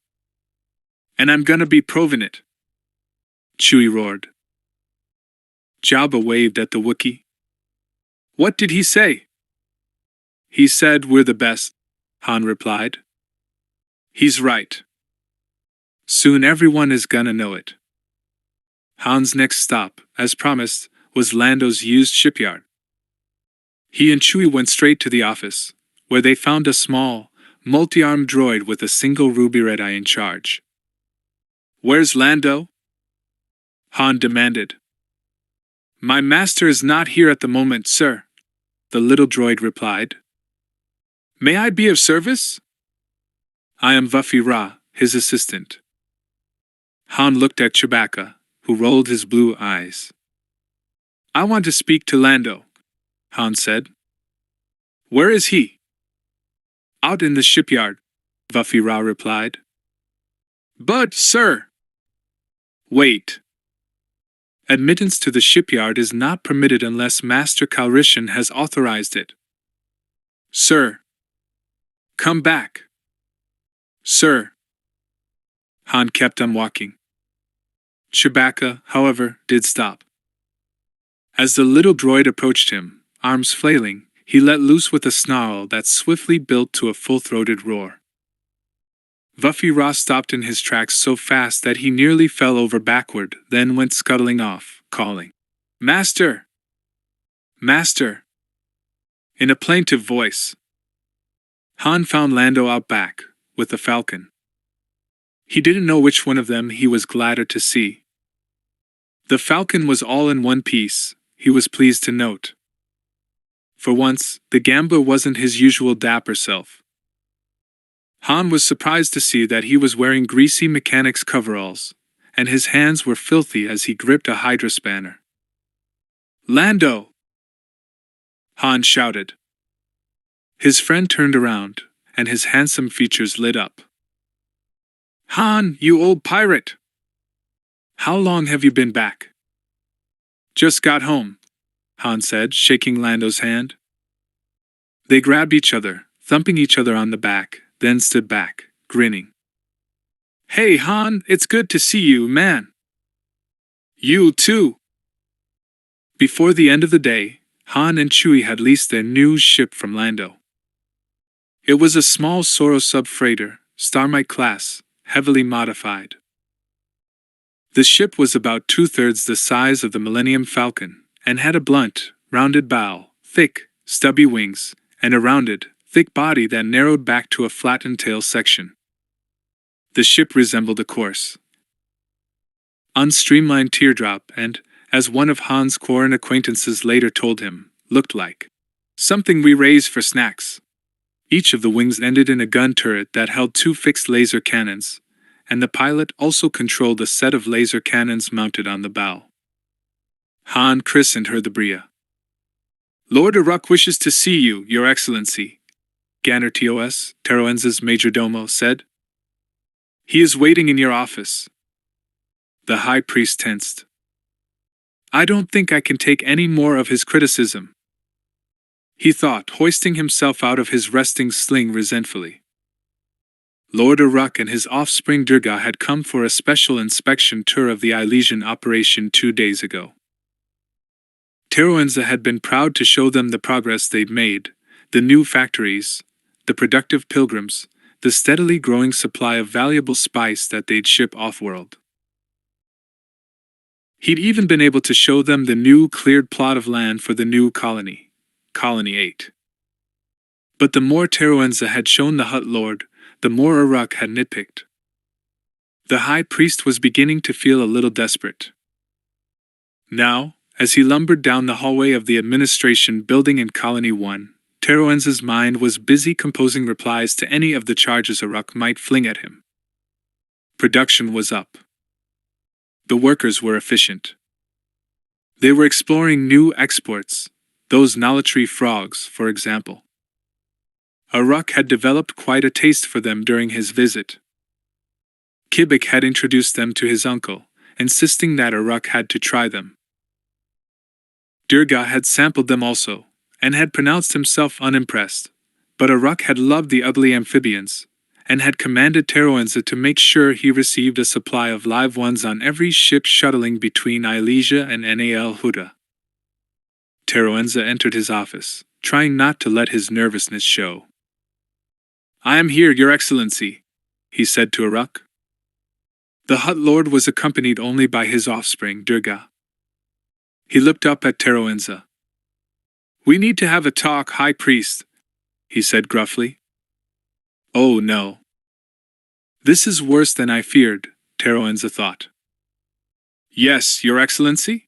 And I'm gonna be proving it. Chewie roared. Jabba waved at the Wookiee. What did he say? He said we're the best, Han replied. He's right. Soon everyone is gonna know it. Han's next stop, as promised, was Lando's used shipyard. He and Chewie went straight to the office, where they found a small, multi-armed droid with a single ruby red eye in charge. Where's Lando? Han demanded. My master is not here at the moment, sir, the little droid replied. May I be of service? I am Vuffy Ra, his assistant. Han looked at Chewbacca, who rolled his blue eyes. I want to speak to Lando, Han said. Where is he? Out in the shipyard, Vuffy Ra replied. But, sir... Wait. Admittance to the shipyard is not permitted unless Master Calrissian has authorized it. Sir. Come back. Sir. Han kept on walking. Chewbacca, however, did stop. As the little droid approached him, arms flailing, he let loose with a snarl that swiftly built to a full-throated roar. Vuffy Ra stopped in his tracks so fast that he nearly fell over backward, then went scuttling off, calling, Master! Master! In a plaintive voice. Han found Lando out back, with the Falcon. He didn't know which one of them he was gladder to see. The Falcon was all in one piece, he was pleased to note. For once, the gambler wasn't his usual dapper self. Han was surprised to see that he was wearing greasy mechanic's coveralls, and his hands were filthy as he gripped a Hydra spanner. Lando! Han shouted. His friend turned around, and his handsome features lit up. Han, you old pirate! How long have you been back? Just got home, Han said, shaking Lando's hand. They grabbed each other, thumping each other on the back, then stood back, grinning. Hey Han, it's good to see you, man. You too. Before the end of the day, Han and Chewie had leased their new ship from Lando. It was a small Soro sub-freighter, Starmite class, heavily modified. The ship was about 2/3 the size of the Millennium Falcon, and had a blunt, rounded bow, thick, stubby wings, and a rounded, thick body that narrowed back to a flattened tail section. The ship resembled a coarse, unstreamlined teardrop and, as one of Han's Quarren acquaintances later told him, looked like something we raise for snacks. Each of the wings ended in a gun turret that held 2 fixed laser cannons, and the pilot also controlled a set of laser cannons mounted on the bow. Han christened her the Bria. Lord Uruk wishes to see you, Your Excellency, Ganner TOS, Teroenza's majordomo, said. He is waiting in your office. The High Priest tensed. I don't think I can take any more of his criticism, he thought, hoisting himself out of his resting sling resentfully. Lord Uruk and his offspring Durga had come for a special inspection tour of the Elysian operation 2 days ago. Teroenza had been proud to show them the progress they'd made, the new factories, the productive pilgrims, the steadily growing supply of valuable spice that they'd ship off-world. He'd even been able to show them the new cleared plot of land for the new colony, Colony 8. But the more Teroenza had shown the Hutt Lord, the more Uruk had nitpicked. The High Priest was beginning to feel a little desperate. Now, as he lumbered down the hallway of the administration building in Colony 1, Teroenza's mind was busy composing replies to any of the charges Uruk might fling at him. Production was up. The workers were efficient. They were exploring new exports, those Nalatree frogs, for example. Uruk had developed quite a taste for them during his visit. Kibik had introduced them to his uncle, insisting that Uruk had to try them. Durga had sampled them also, and had pronounced himself unimpressed, but Uruk had loved the ugly amphibians, and had commanded Teroenza to make sure he received a supply of live ones on every ship shuttling between Ilesia and Nal Huda. Teroenza entered his office, trying not to let his nervousness show. "I am here, Your Excellency," he said to Aruk. The Hutt Lord was accompanied only by his offspring, Durga. He looked up at Teroenza. "We need to have a talk, High Priest," he said gruffly. "Oh no. This is worse than I feared," Teroenza thought. "Yes, Your Excellency?"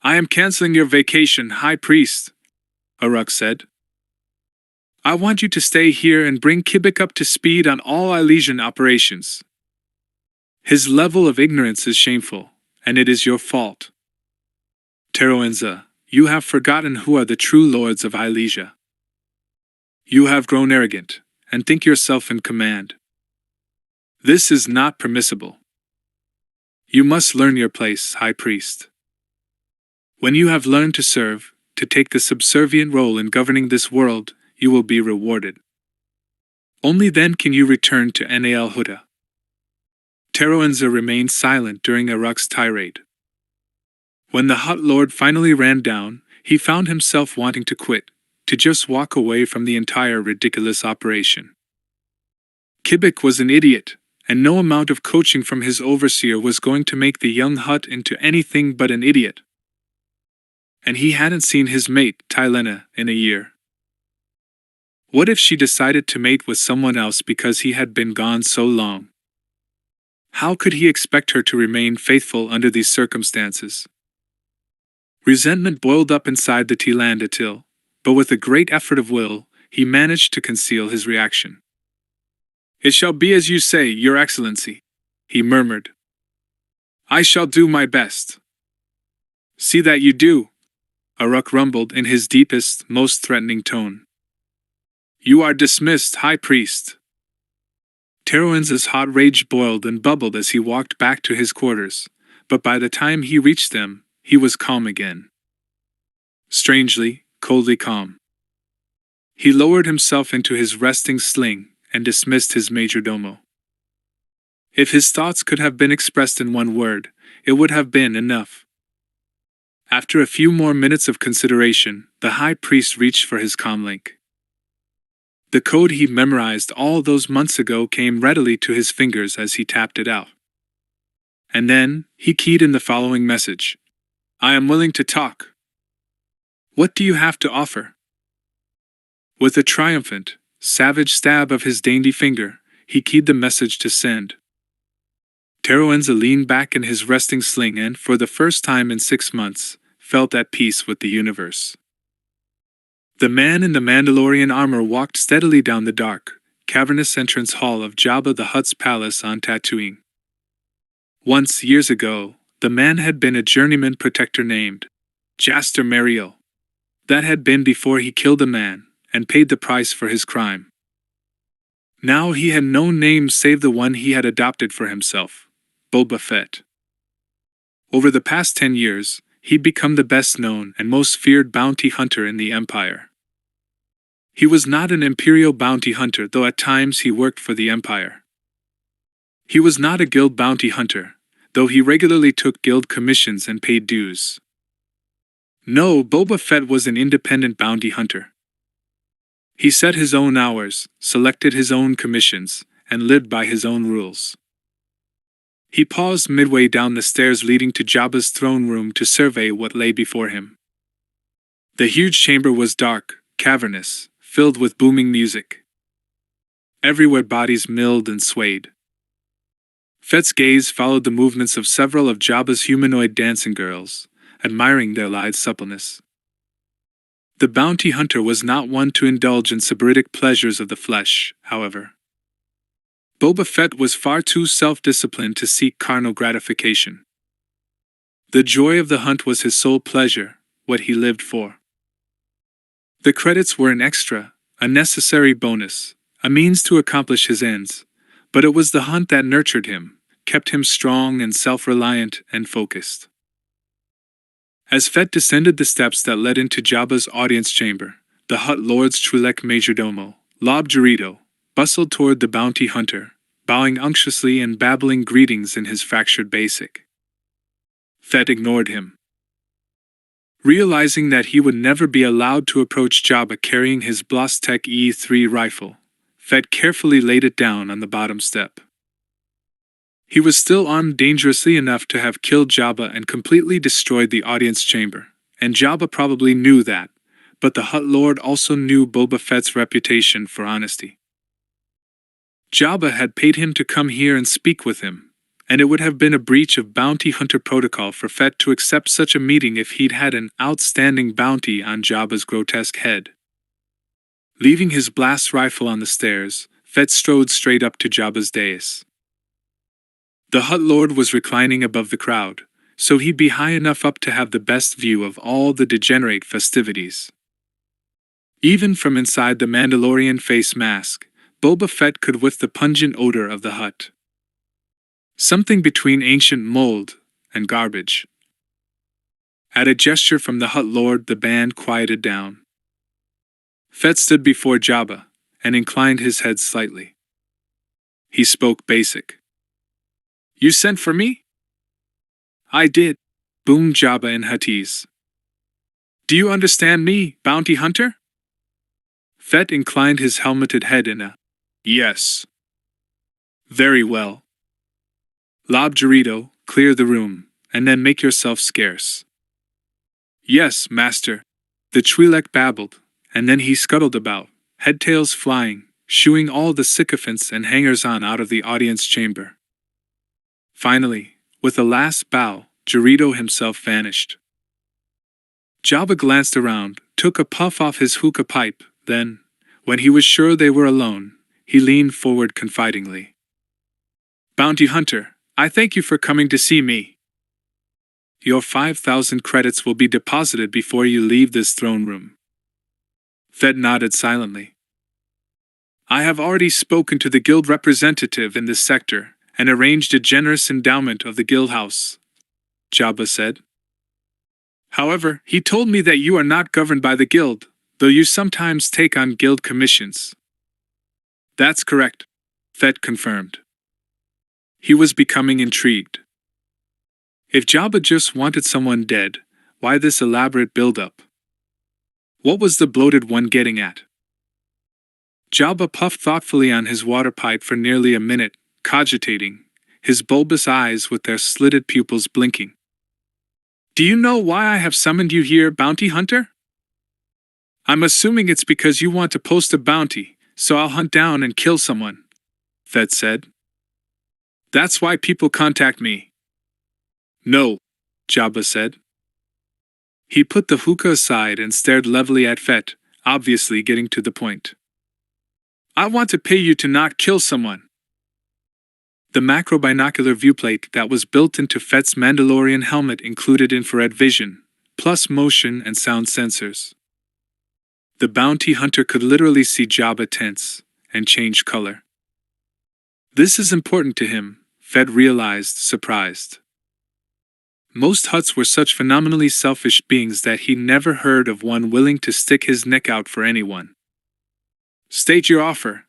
"I am canceling your vacation, High Priest," Aruk said. "I want you to stay here and bring Kibik up to speed on all Ilesian operations. His level of ignorance is shameful, and it is your fault. Teroenza, you have forgotten who are the true lords of Ilesia. You have grown arrogant, and think yourself in command. This is not permissible. You must learn your place, High Priest. When you have learned to serve, to take the subservient role in governing this world, you will be rewarded. Only then can you return to Nal Huda." Teroenza remained silent during Aruk's tirade. When the Hutt Lord finally ran down, he found himself wanting to quit, to just walk away from the entire ridiculous operation. Kibik was an idiot, and no amount of coaching from his overseer was going to make the young Hutt into anything but an idiot. And he hadn't seen his mate, Tylena, in a year. What if she decided to mate with someone else because he had been gone so long? How could he expect her to remain faithful under these circumstances? Resentment boiled up inside the Tilandatil, but with a great effort of will, he managed to conceal his reaction. "It shall be as you say, Your Excellency," he murmured. "I shall do my best." "See that you do," Aruk rumbled in his deepest, most threatening tone. "You are dismissed, High Priest." Teroenza's hot rage boiled and bubbled as he walked back to his quarters, but by the time he reached them, he was calm again. Strangely, coldly calm. He lowered himself into his resting sling and dismissed his majordomo. If his thoughts could have been expressed in one word, it would have been enough. After a few more minutes of consideration, the High Priest reached for his comlink. The code he memorized all those months ago came readily to his fingers as he tapped it out. And then, he keyed in the following message. "I am willing to talk. What do you have to offer?" With a triumphant, savage stab of his dainty finger, he keyed the message to send. Teroenza leaned back in his resting sling and, for the first time in 6 months, felt at peace with the universe. The man in the Mandalorian armor walked steadily down the dark, cavernous entrance hall of Jabba the Hutt's palace on Tatooine. Once, years ago, the man had been a journeyman protector named Jaster Mariel. That had been before he killed a man and paid the price for his crime. Now he had no name save the one he had adopted for himself, Boba Fett. Over the past 10 years, he'd become the best known and most feared bounty hunter in the Empire. He was not an Imperial bounty hunter, though at times he worked for the Empire. He was not a guild bounty hunter, though he regularly took guild commissions and paid dues. No, Boba Fett was an independent bounty hunter. He set his own hours, selected his own commissions, and lived by his own rules. He paused midway down the stairs leading to Jabba's throne room to survey what lay before him. The huge chamber was dark, cavernous, filled with booming music. Everywhere bodies milled and swayed. Fett's gaze followed the movements of several of Jabba's humanoid dancing girls, admiring their lithe suppleness. The bounty hunter was not one to indulge in sybaritic pleasures of the flesh, however. Boba Fett was far too self-disciplined to seek carnal gratification. The joy of the hunt was his sole pleasure, what he lived for. The credits were an extra, a necessary bonus, a means to accomplish his ends, but it was the hunt that nurtured him, kept him strong and self-reliant and focused. As Fett descended the steps that led into Jabba's audience chamber, the Hutt Lord's Trilek majordomo, Lob Jarito, bustled toward the bounty hunter, bowing unctuously and babbling greetings in his fractured basic. Fett ignored him. Realizing that he would never be allowed to approach Jabba carrying his Blastech E3 rifle, Fett carefully laid it down on the bottom step. He was still armed dangerously enough to have killed Jabba and completely destroyed the audience chamber, and Jabba probably knew that, but the Hutt Lord also knew Boba Fett's reputation for honesty. Jabba had paid him to come here and speak with him, and it would have been a breach of bounty hunter protocol for Fett to accept such a meeting if he'd had an outstanding bounty on Jabba's grotesque head. Leaving his blast rifle on the stairs, Fett strode straight up to Jabba's dais. The Hutt Lord was reclining above the crowd, so he'd be high enough up to have the best view of all the degenerate festivities. Even from inside the Mandalorian face mask, Boba Fett could whiff the pungent odor of the Hutt. Something between ancient mold and garbage. At a gesture from the Hutt Lord, the band quieted down. Fett stood before Jabba and inclined his head slightly. He spoke basic. "You sent for me?" "I did," boomed Jabba in Huttese. "Do you understand me, bounty hunter?" Fett inclined his helmeted head in a "yes." "Very well. Lob Jarito, clear the room, and then make yourself scarce." "Yes, master," the Twi'lek babbled, and then he scuttled about, head-tails flying, shooing all the sycophants and hangers-on out of the audience chamber. Finally, with a last bow, Jarito himself vanished. Jabba glanced around, took a puff off his hookah pipe, then, when he was sure they were alone, he leaned forward confidingly. "Bounty hunter, I thank you for coming to see me. Your 5,000 credits will be deposited before you leave this throne room." Fett nodded silently. "I have already spoken to the guild representative in this sector and arranged a generous endowment of the guild house," Jabba said. "However, he told me that you are not governed by the guild, though you sometimes take on guild commissions." "That's correct," Fett confirmed. He was becoming intrigued. If Jabba just wanted someone dead, why this elaborate build-up? What was the bloated one getting at? Jabba puffed thoughtfully on his water pipe for nearly a minute, cogitating, his bulbous eyes with their slitted pupils blinking. "Do you know why I have summoned you here, bounty hunter?" "I'm assuming it's because you want to post a bounty, so I'll hunt down and kill someone," Fett said. "That's why people contact me." "No," Jabba said. He put the hookah aside and stared levelly at Fett, obviously getting to the point. "I want to pay you to not kill someone." The macro-binocular viewplate that was built into Fett's Mandalorian helmet included infrared vision, plus motion and sound sensors. The bounty hunter could literally see Jabba tense and change color. This is important to him, Fett realized, surprised. Most Hutts were such phenomenally selfish beings that he never heard of one willing to stick his neck out for anyone. "State your offer,"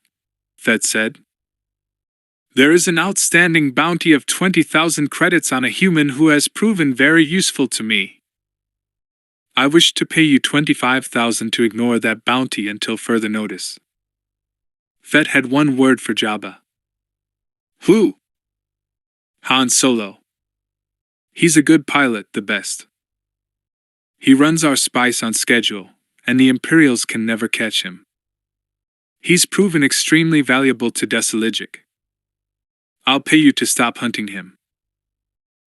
Fett said. "There is an outstanding bounty of 20,000 credits on a human who has proven very useful to me. I wish to pay you 25,000 to ignore that bounty until further notice." Fett had one word for Jabba. "Who?" "Han Solo. He's a good pilot, the best. He runs our spice on schedule, and the Imperials can never catch him. He's proven extremely valuable to TRILOGY. I'll pay you to stop hunting him."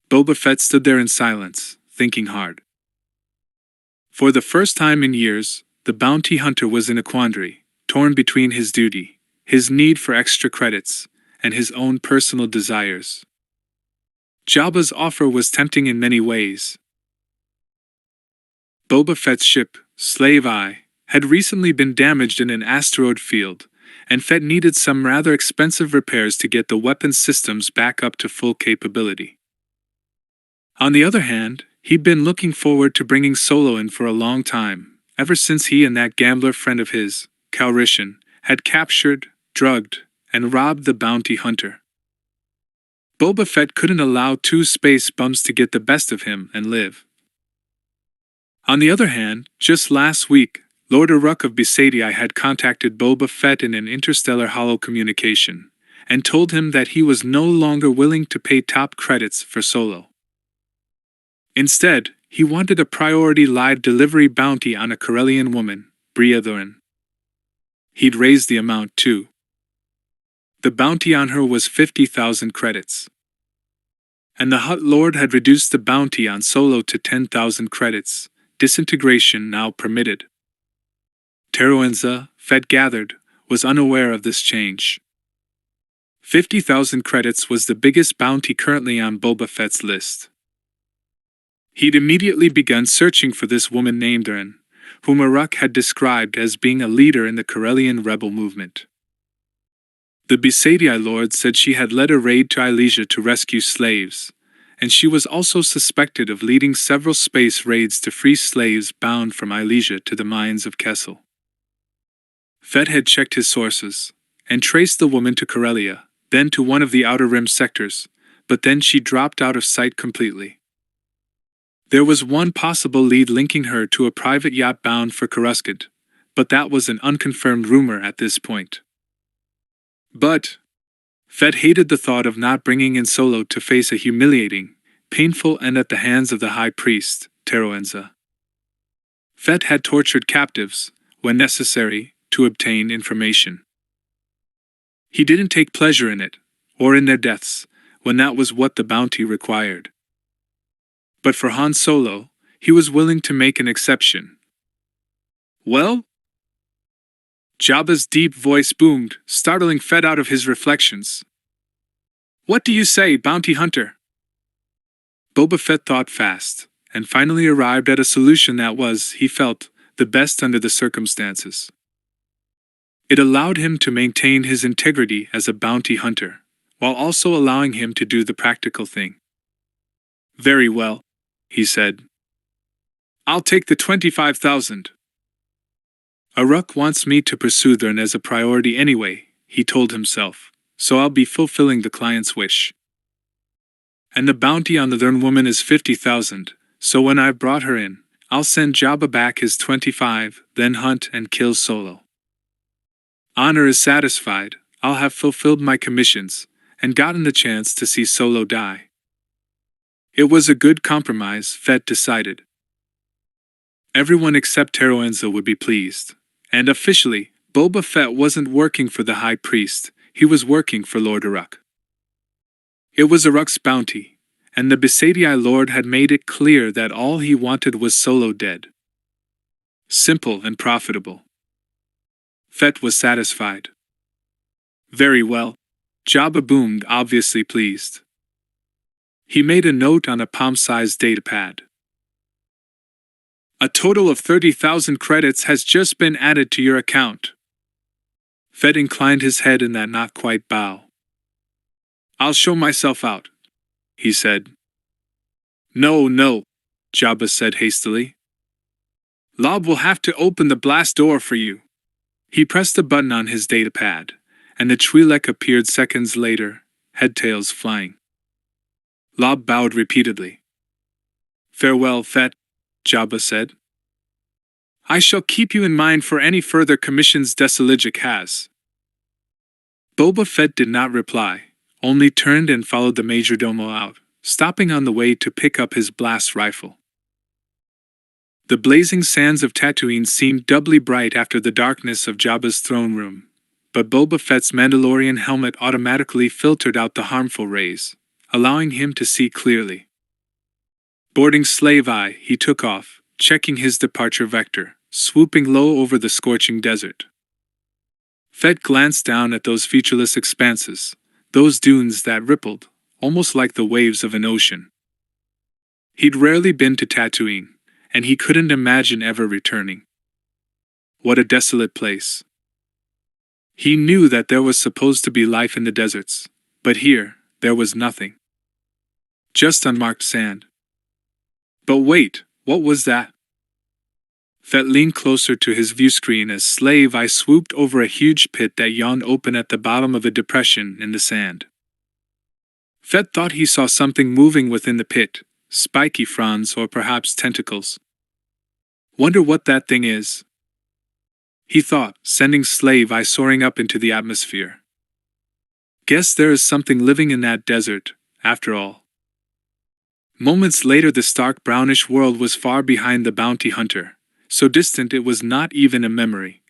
Boba Fett stood there in silence, thinking hard. For the first time in years, the bounty hunter was in a quandary, torn between his duty, his need for extra credits, and his own personal desires. Jabba's offer was tempting in many ways. Boba Fett's ship, Slave Eye, had recently been damaged in an asteroid field, and Fett needed some rather expensive repairs to get the weapons systems back up to full capability. On the other hand, he'd been looking forward to bringing Solo in for a long time, ever since he and that gambler friend of his, Calrissian, had captured, drugged, and robbed the bounty hunter. Boba Fett couldn't allow two space bums to get the best of him and live. On the other hand, just last week, Lord Uruk of Besatii had contacted Boba Fett in an interstellar holo communication, and told him that he was no longer willing to pay top credits for Solo. Instead, he wanted a priority live delivery bounty on a Corellian woman, Bria Thurin. He'd raised the amount too. The bounty on her was 50,000 credits. And the Hutt Lord had reduced the bounty on Solo to 10,000 credits, disintegration now permitted. Teroenza, Fett gathered, was unaware of this change. 50,000 credits was the biggest bounty currently on Boba Fett's list. He'd immediately begun searching for this woman named Thurin, whom Uruk had described as being a leader in the Corellian rebel movement. The Besatii Lord said she had led a raid to Ilesia to rescue slaves, and she was also suspected of leading several space raids to free slaves bound from Ilesia to the mines of Kessel. Fett had checked his sources, and traced the woman to Corellia, then to one of the Outer Rim sectors, but then she dropped out of sight completely. There was one possible lead linking her to a private yacht bound for Coruscant, but that was an unconfirmed rumor at this point. But Fett hated the thought of not bringing in Solo to face a humiliating, painful end at the hands of the High Priest, Teroenza. Fett had tortured captives, when necessary, to obtain information. He didn't take pleasure in it, or in their deaths, when that was what the bounty required. But for Han Solo, he was willing to make an exception. Well? Jabba's deep voice boomed, startling Fett out of his reflections. What do you say, bounty hunter? Boba Fett thought fast, and finally arrived at a solution that was, he felt, the best under the circumstances. It allowed him to maintain his integrity as a bounty hunter, while also allowing him to do the practical thing. Very well, he said. I'll take the 25,000. Uruk wants me to pursue Thurin as a priority anyway, he told himself, so I'll be fulfilling the client's wish. And the bounty on the Thurin woman is 50,000, so when I've brought her in, I'll send Jabba back his 25, then hunt and kill Solo. Honor is satisfied, I'll have fulfilled my commissions, and gotten the chance to see Solo die. It was a good compromise, Fett decided. Everyone except Teroenza would be pleased, and officially, Boba Fett wasn't working for the High Priest, he was working for Lord Uruk. It was Uruk's bounty, and the Besatii Lord had made it clear that all he wanted was Solo dead. Simple and profitable. Fett was satisfied. Very well, Jabba boomed, obviously pleased. He made a note on a palm-sized datapad. A total of 30,000 credits has just been added to your account. Fett inclined his head in that not-quite bow. I'll show myself out, he said. No, Jabba said hastily. Lob will have to open the blast door for you. He pressed a button on his datapad, and the Twi'lek appeared seconds later, head-tails flying. Lob bowed repeatedly. Farewell, Fett, Jabba said. I shall keep you in mind for any further commissions TRILOGY has. Boba Fett did not reply, only turned and followed the majordomo out, stopping on the way to pick up his blast rifle. The blazing sands of Tatooine seemed doubly bright after the darkness of Jabba's throne room, but Boba Fett's Mandalorian helmet automatically filtered out the harmful rays, allowing him to see clearly. Boarding Slave Eye, he took off, checking his departure vector, swooping low over the scorching desert. Fett glanced down at those featureless expanses, those dunes that rippled, almost like the waves of an ocean. He'd rarely been to Tatooine, and he couldn't imagine ever returning. What a desolate place. He knew that there was supposed to be life in the deserts, but here, there was nothing. Just unmarked sand. But wait, what was that? Fett leaned closer to his viewscreen as slave eye swooped over a huge pit that yawned open at the bottom of a depression in the sand. Fett thought he saw something moving within the pit, spiky fronds or perhaps tentacles. Wonder what that thing is, he thought, sending slave eye soaring up into the atmosphere. Guess there is something living in that desert, after all. Moments later, the stark brownish world was far behind the bounty hunter, so distant it was not even a memory.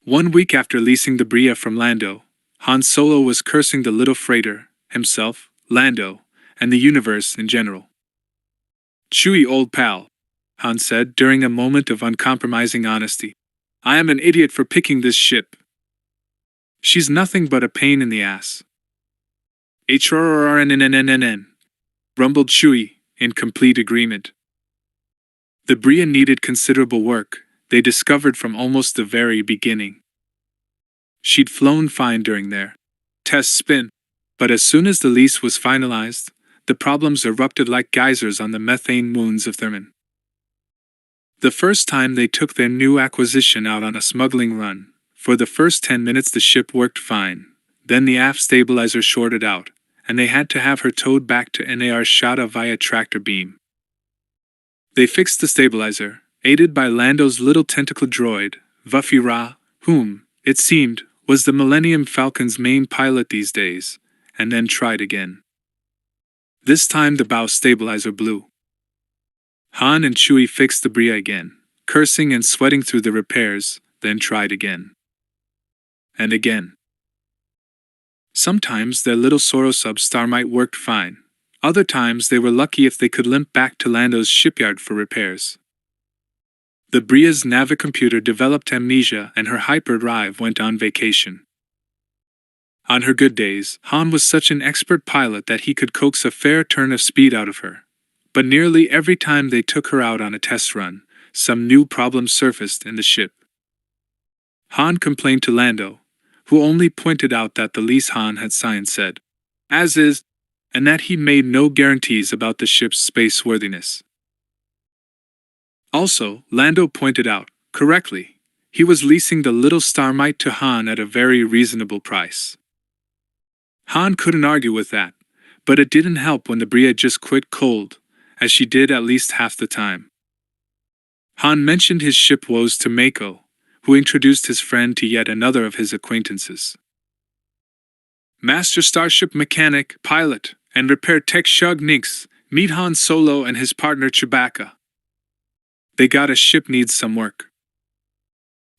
1 week after leasing the Bria from Lando, Han Solo was cursing the little freighter, himself, Lando, and the universe in general. "Chewie, old pal," Han said during a moment of uncompromising honesty. "I am an idiot for picking this ship. She's nothing but a pain in the ass." "HRRNNNNN," rumbled Chewie, in complete agreement. The Bria needed considerable work, they discovered from almost the very beginning. She'd flown fine during their test spin, but as soon as the lease was finalized, the problems erupted like geysers on the methane moons of Thermon. The first time they took their new acquisition out on a smuggling run, for the first 10 minutes the ship worked fine, then the aft stabilizer shorted out, and they had to have her towed back to NAR Shada via tractor beam. They fixed the stabilizer, aided by Lando's little tentacle droid, Vuffy Ra, whom, it seemed, was the Millennium Falcon's main pilot these days, and then tried again. This time the bow stabilizer blew. Han and Chewie fixed the Bria again, cursing and sweating through the repairs, then tried again. And again. Sometimes their little Sorosub Starmite worked fine. Other times they were lucky if they could limp back to Lando's shipyard for repairs. The Bria's navicomputer developed amnesia and her hyperdrive went on vacation. On her good days, Han was such an expert pilot that he could coax a fair turn of speed out of her. But nearly every time they took her out on a test run, some new problem surfaced in the ship. Han complained to Lando, who only pointed out that the lease Han had signed said, "as is," and that he made no guarantees about the ship's spaceworthiness. Also, Lando pointed out, correctly, he was leasing the little Starmite to Han at a very reasonable price. Han couldn't argue with that, but it didn't help when the Bria just quit cold, as she did at least half the time. Han mentioned his ship woes to Mako, who introduced his friend to yet another of his acquaintances. "Master Starship Mechanic, Pilot, and Repair Tech Shug Ninx, meet Han Solo and his partner Chewbacca. They got a ship needs some work."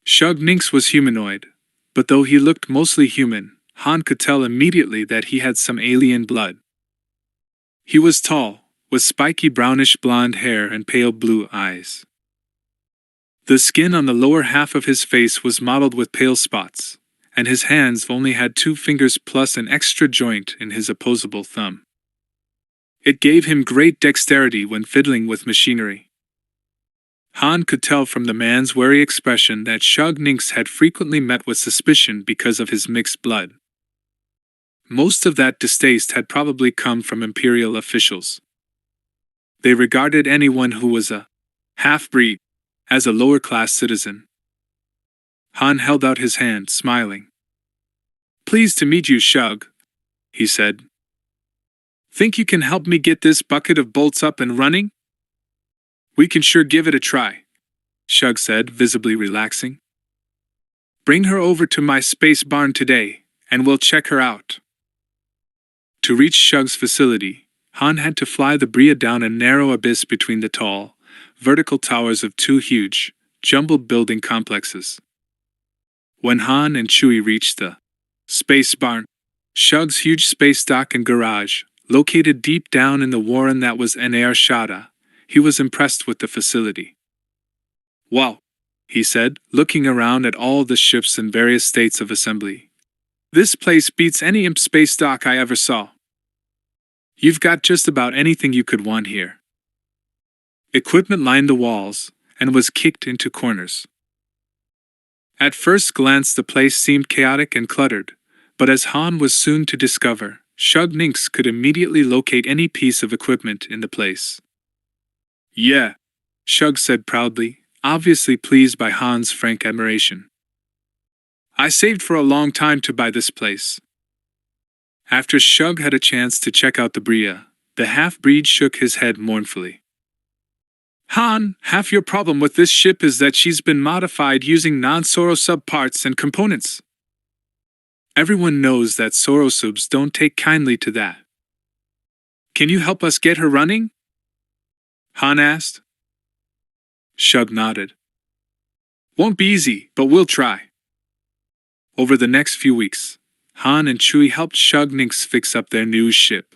Shug Ninx was humanoid, but though he looked mostly human, Han could tell immediately that he had some alien blood. He was tall, with spiky brownish blonde hair and pale blue eyes. The skin on the lower half of his face was mottled with pale spots, and his hands only had 2 fingers plus an extra joint in his opposable thumb. It gave him great dexterity when fiddling with machinery. Han could tell from the man's wary expression that Shug Ninx had frequently met with suspicion because of his mixed blood. Most of that distaste had probably come from Imperial officials. They regarded anyone who was a half-breed as a lower-class citizen. Han held out his hand, smiling. "Pleased to meet you, Shug," he said. "Think you can help me get this bucket of bolts up and running?" "We can sure give it a try," Shug said, visibly relaxing. "Bring her over to my space barn today, and we'll check her out." To reach Shug's facility, Han had to fly the Bria down a narrow abyss between the tall, vertical towers of 2 huge, jumbled building complexes. When Han and Chewie reached the space barn, Shug's huge space dock and garage, located deep down in the warren that was NAR Shada, he was impressed with the facility. "Wow," he said, looking around at all the ships in various states of assembly. "This place beats any imp space dock I ever saw. You've got just about anything you could want here." Equipment lined the walls, and was kicked into corners. At first glance the place seemed chaotic and cluttered, but as Han was soon to discover, Shug Ninx could immediately locate any piece of equipment in the place. "Yeah," Shug said proudly, obviously pleased by Han's frank admiration. I saved for a long time to buy this place. After Shug had a chance to check out the Bria, the half-breed shook his head mournfully. Han, half your problem with this ship is that she's been modified using non-Soro subparts and components. Everyone knows that Soro subs don't take kindly to that. Can you help us get her running? Han asked. Shug nodded. Won't be easy, but we'll try. Over the next few weeks, Han and Chewie helped Shug Nix fix up their new ship.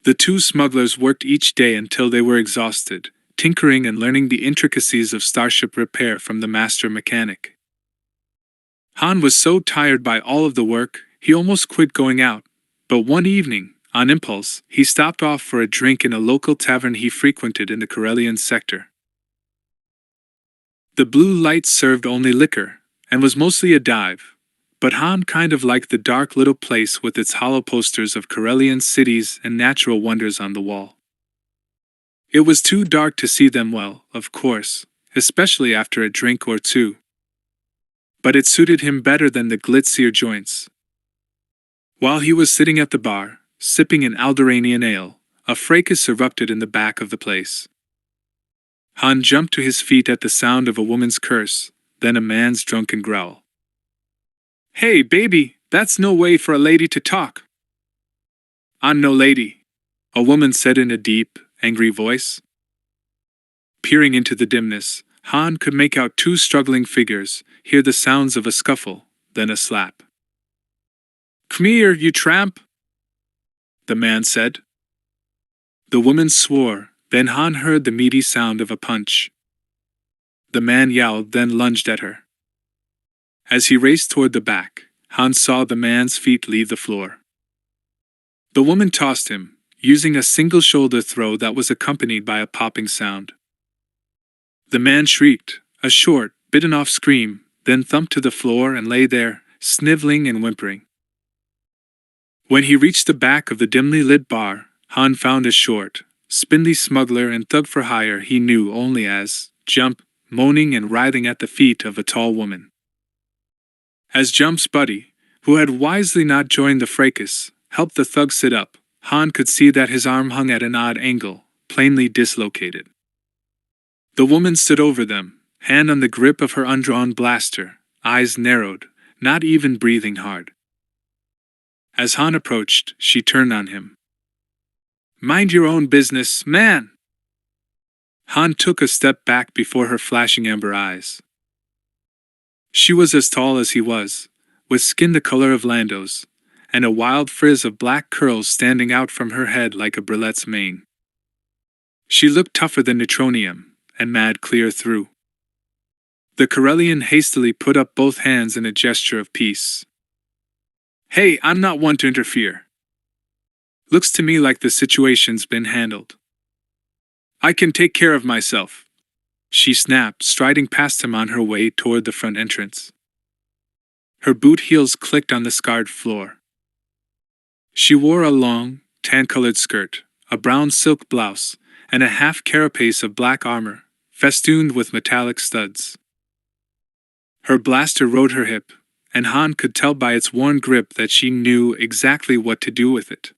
The two smugglers worked each day until they were exhausted, tinkering and learning the intricacies of starship repair from the master mechanic. Han was so tired by all of the work, he almost quit going out, but one evening, on impulse, he stopped off for a drink in a local tavern he frequented in the Corellian sector. The blue light served only liquor, and was mostly a dive, but Han kind of liked the dark little place with its hollow posters of Corellian cities and natural wonders on the wall. It was too dark to see them well, of course, especially after a drink or two. But it suited him better than the glitzier joints. While he was sitting at the bar, sipping an Alderaanian ale, a fracas erupted in the back of the place. Han jumped to his feet at the sound of a woman's curse, then a man's drunken growl. Hey, baby, that's no way for a lady to talk. I'm no lady, a woman said in a deep, angry voice. Peering into the dimness, Han could make out two struggling figures, hear the sounds of a scuffle, then a slap. Come here, you tramp, the man said. The woman swore, then Han heard the meaty sound of a punch. The man yowled, then lunged at her. As he raced toward the back, Han saw the man's feet leave the floor. The woman tossed him, using a single shoulder throw that was accompanied by a popping sound. The man shrieked, a short, bitten-off scream, then thumped to the floor and lay there, sniveling and whimpering. When he reached the back of the dimly lit bar, Han found a short, spindly smuggler and thug for hire he knew only as Jump, moaning and writhing at the feet of a tall woman. As Jump's buddy, who had wisely not joined the fracas, helped the thug sit up, Han could see that his arm hung at an odd angle, plainly dislocated. The woman stood over them, hand on the grip of her undrawn blaster, eyes narrowed, not even breathing hard. As Han approached, she turned on him. Mind your own business, man! Han took a step back before her flashing amber eyes. She was as tall as he was, with skin the color of Lando's, and a wild frizz of black curls standing out from her head like a brillette's mane. She looked tougher than neutronium, and mad clear through. The Corellian hastily put up both hands in a gesture of peace. Hey, I'm not one to interfere. Looks to me like the situation's been handled. I can take care of myself, she snapped, striding past him on her way toward the front entrance. Her boot heels clicked on the scarred floor. She wore a long, tan-colored skirt, a brown silk blouse, and a half-carapace of black armor, festooned with metallic studs. Her blaster rode her hip, and Han could tell by its worn grip that she knew exactly what to do with it.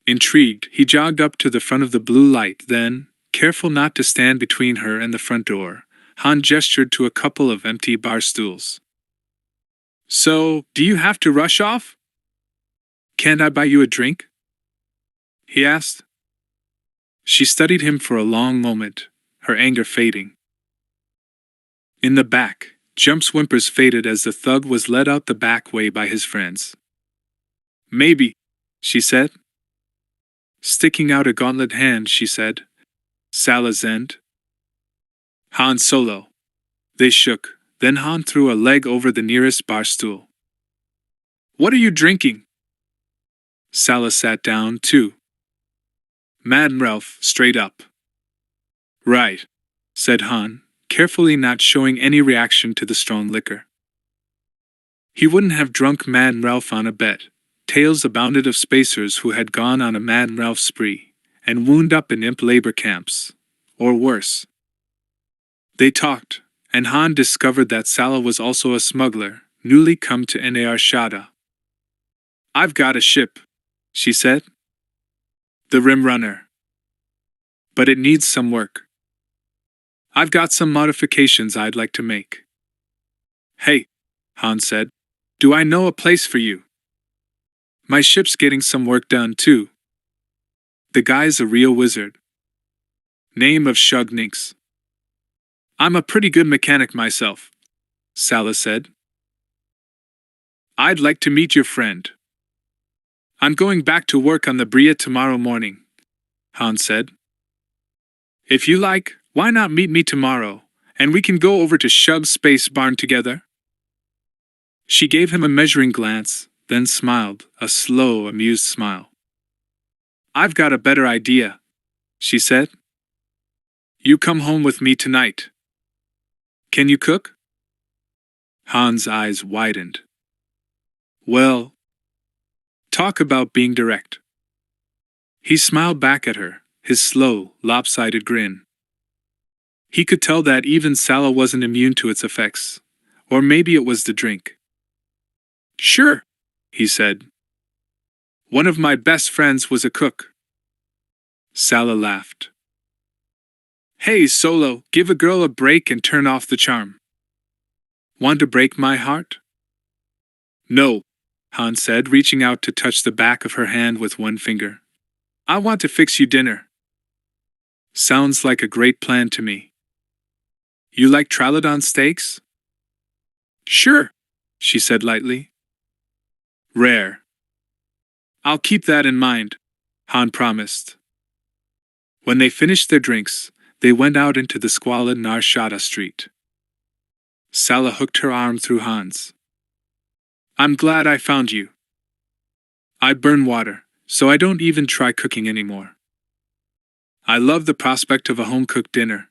Intrigued, he jogged up to the front of the blue light, then, careful not to stand between her and the front door, Han gestured to a couple of empty bar stools. So, do you have to rush off? Can't I buy you a drink? He asked. She studied him for a long moment, her anger fading. In the back, Jump's whimpers faded as the thug was led out the back way by his friends. Maybe, she said. Sticking out a gauntlet hand, she said, Salazend. Han Solo. They shook, then Han threw a leg over the nearest bar stool. What are you drinking? Sala sat down, too. Mad Ralph, straight up. Right, said Han, carefully not showing any reaction to the strong liquor. He wouldn't have drunk Mad Ralph on a bet. Tales abounded of spacers who had gone on a Mad Ralph spree, and wound up in imp labor camps, or worse. They talked, and Han discovered that Sala was also a smuggler, newly come to Nar Shaddaa. "I've got a ship," she said. "The Rim Runner. But it needs some work. I've got some modifications I'd like to make." "Hey," Han said, "do I know a place for you? My ship's getting some work done too." The guy's a real wizard. Name of Shug Ninks. "I'm a pretty good mechanic myself," Sala said. "I'd like to meet your friend." "I'm going back to work on the Bria tomorrow morning," Han said. "If you like, why not meet me tomorrow, and we can go over to Shug's space barn together?" She gave him a measuring glance, then smiled, a slow, amused smile. "I've got a better idea," she said. "You come home with me tonight. Can you cook?" Han's eyes widened. "Well, talk about being direct." He smiled back at her, his slow, lopsided grin. He could tell that even Sala wasn't immune to its effects. Or maybe it was the drink. "Sure," he said. "One of my best friends was a cook." Sala laughed. "Hey, Solo, give a girl a break and turn off the charm. Want to break my heart?" "No," Han said, reaching out to touch the back of her hand with one finger. "I want to fix you dinner." "Sounds like a great plan to me. You like Trilodon steaks?" "Sure," she said lightly. "Rare." "I'll keep that in mind," Han promised. When they finished their drinks, they went out into the squalid Nar Shaddaa street. Sala hooked her arm through Han's. "I'm glad I found you. I burn water, so I don't even try cooking anymore. I love the prospect of a home-cooked dinner."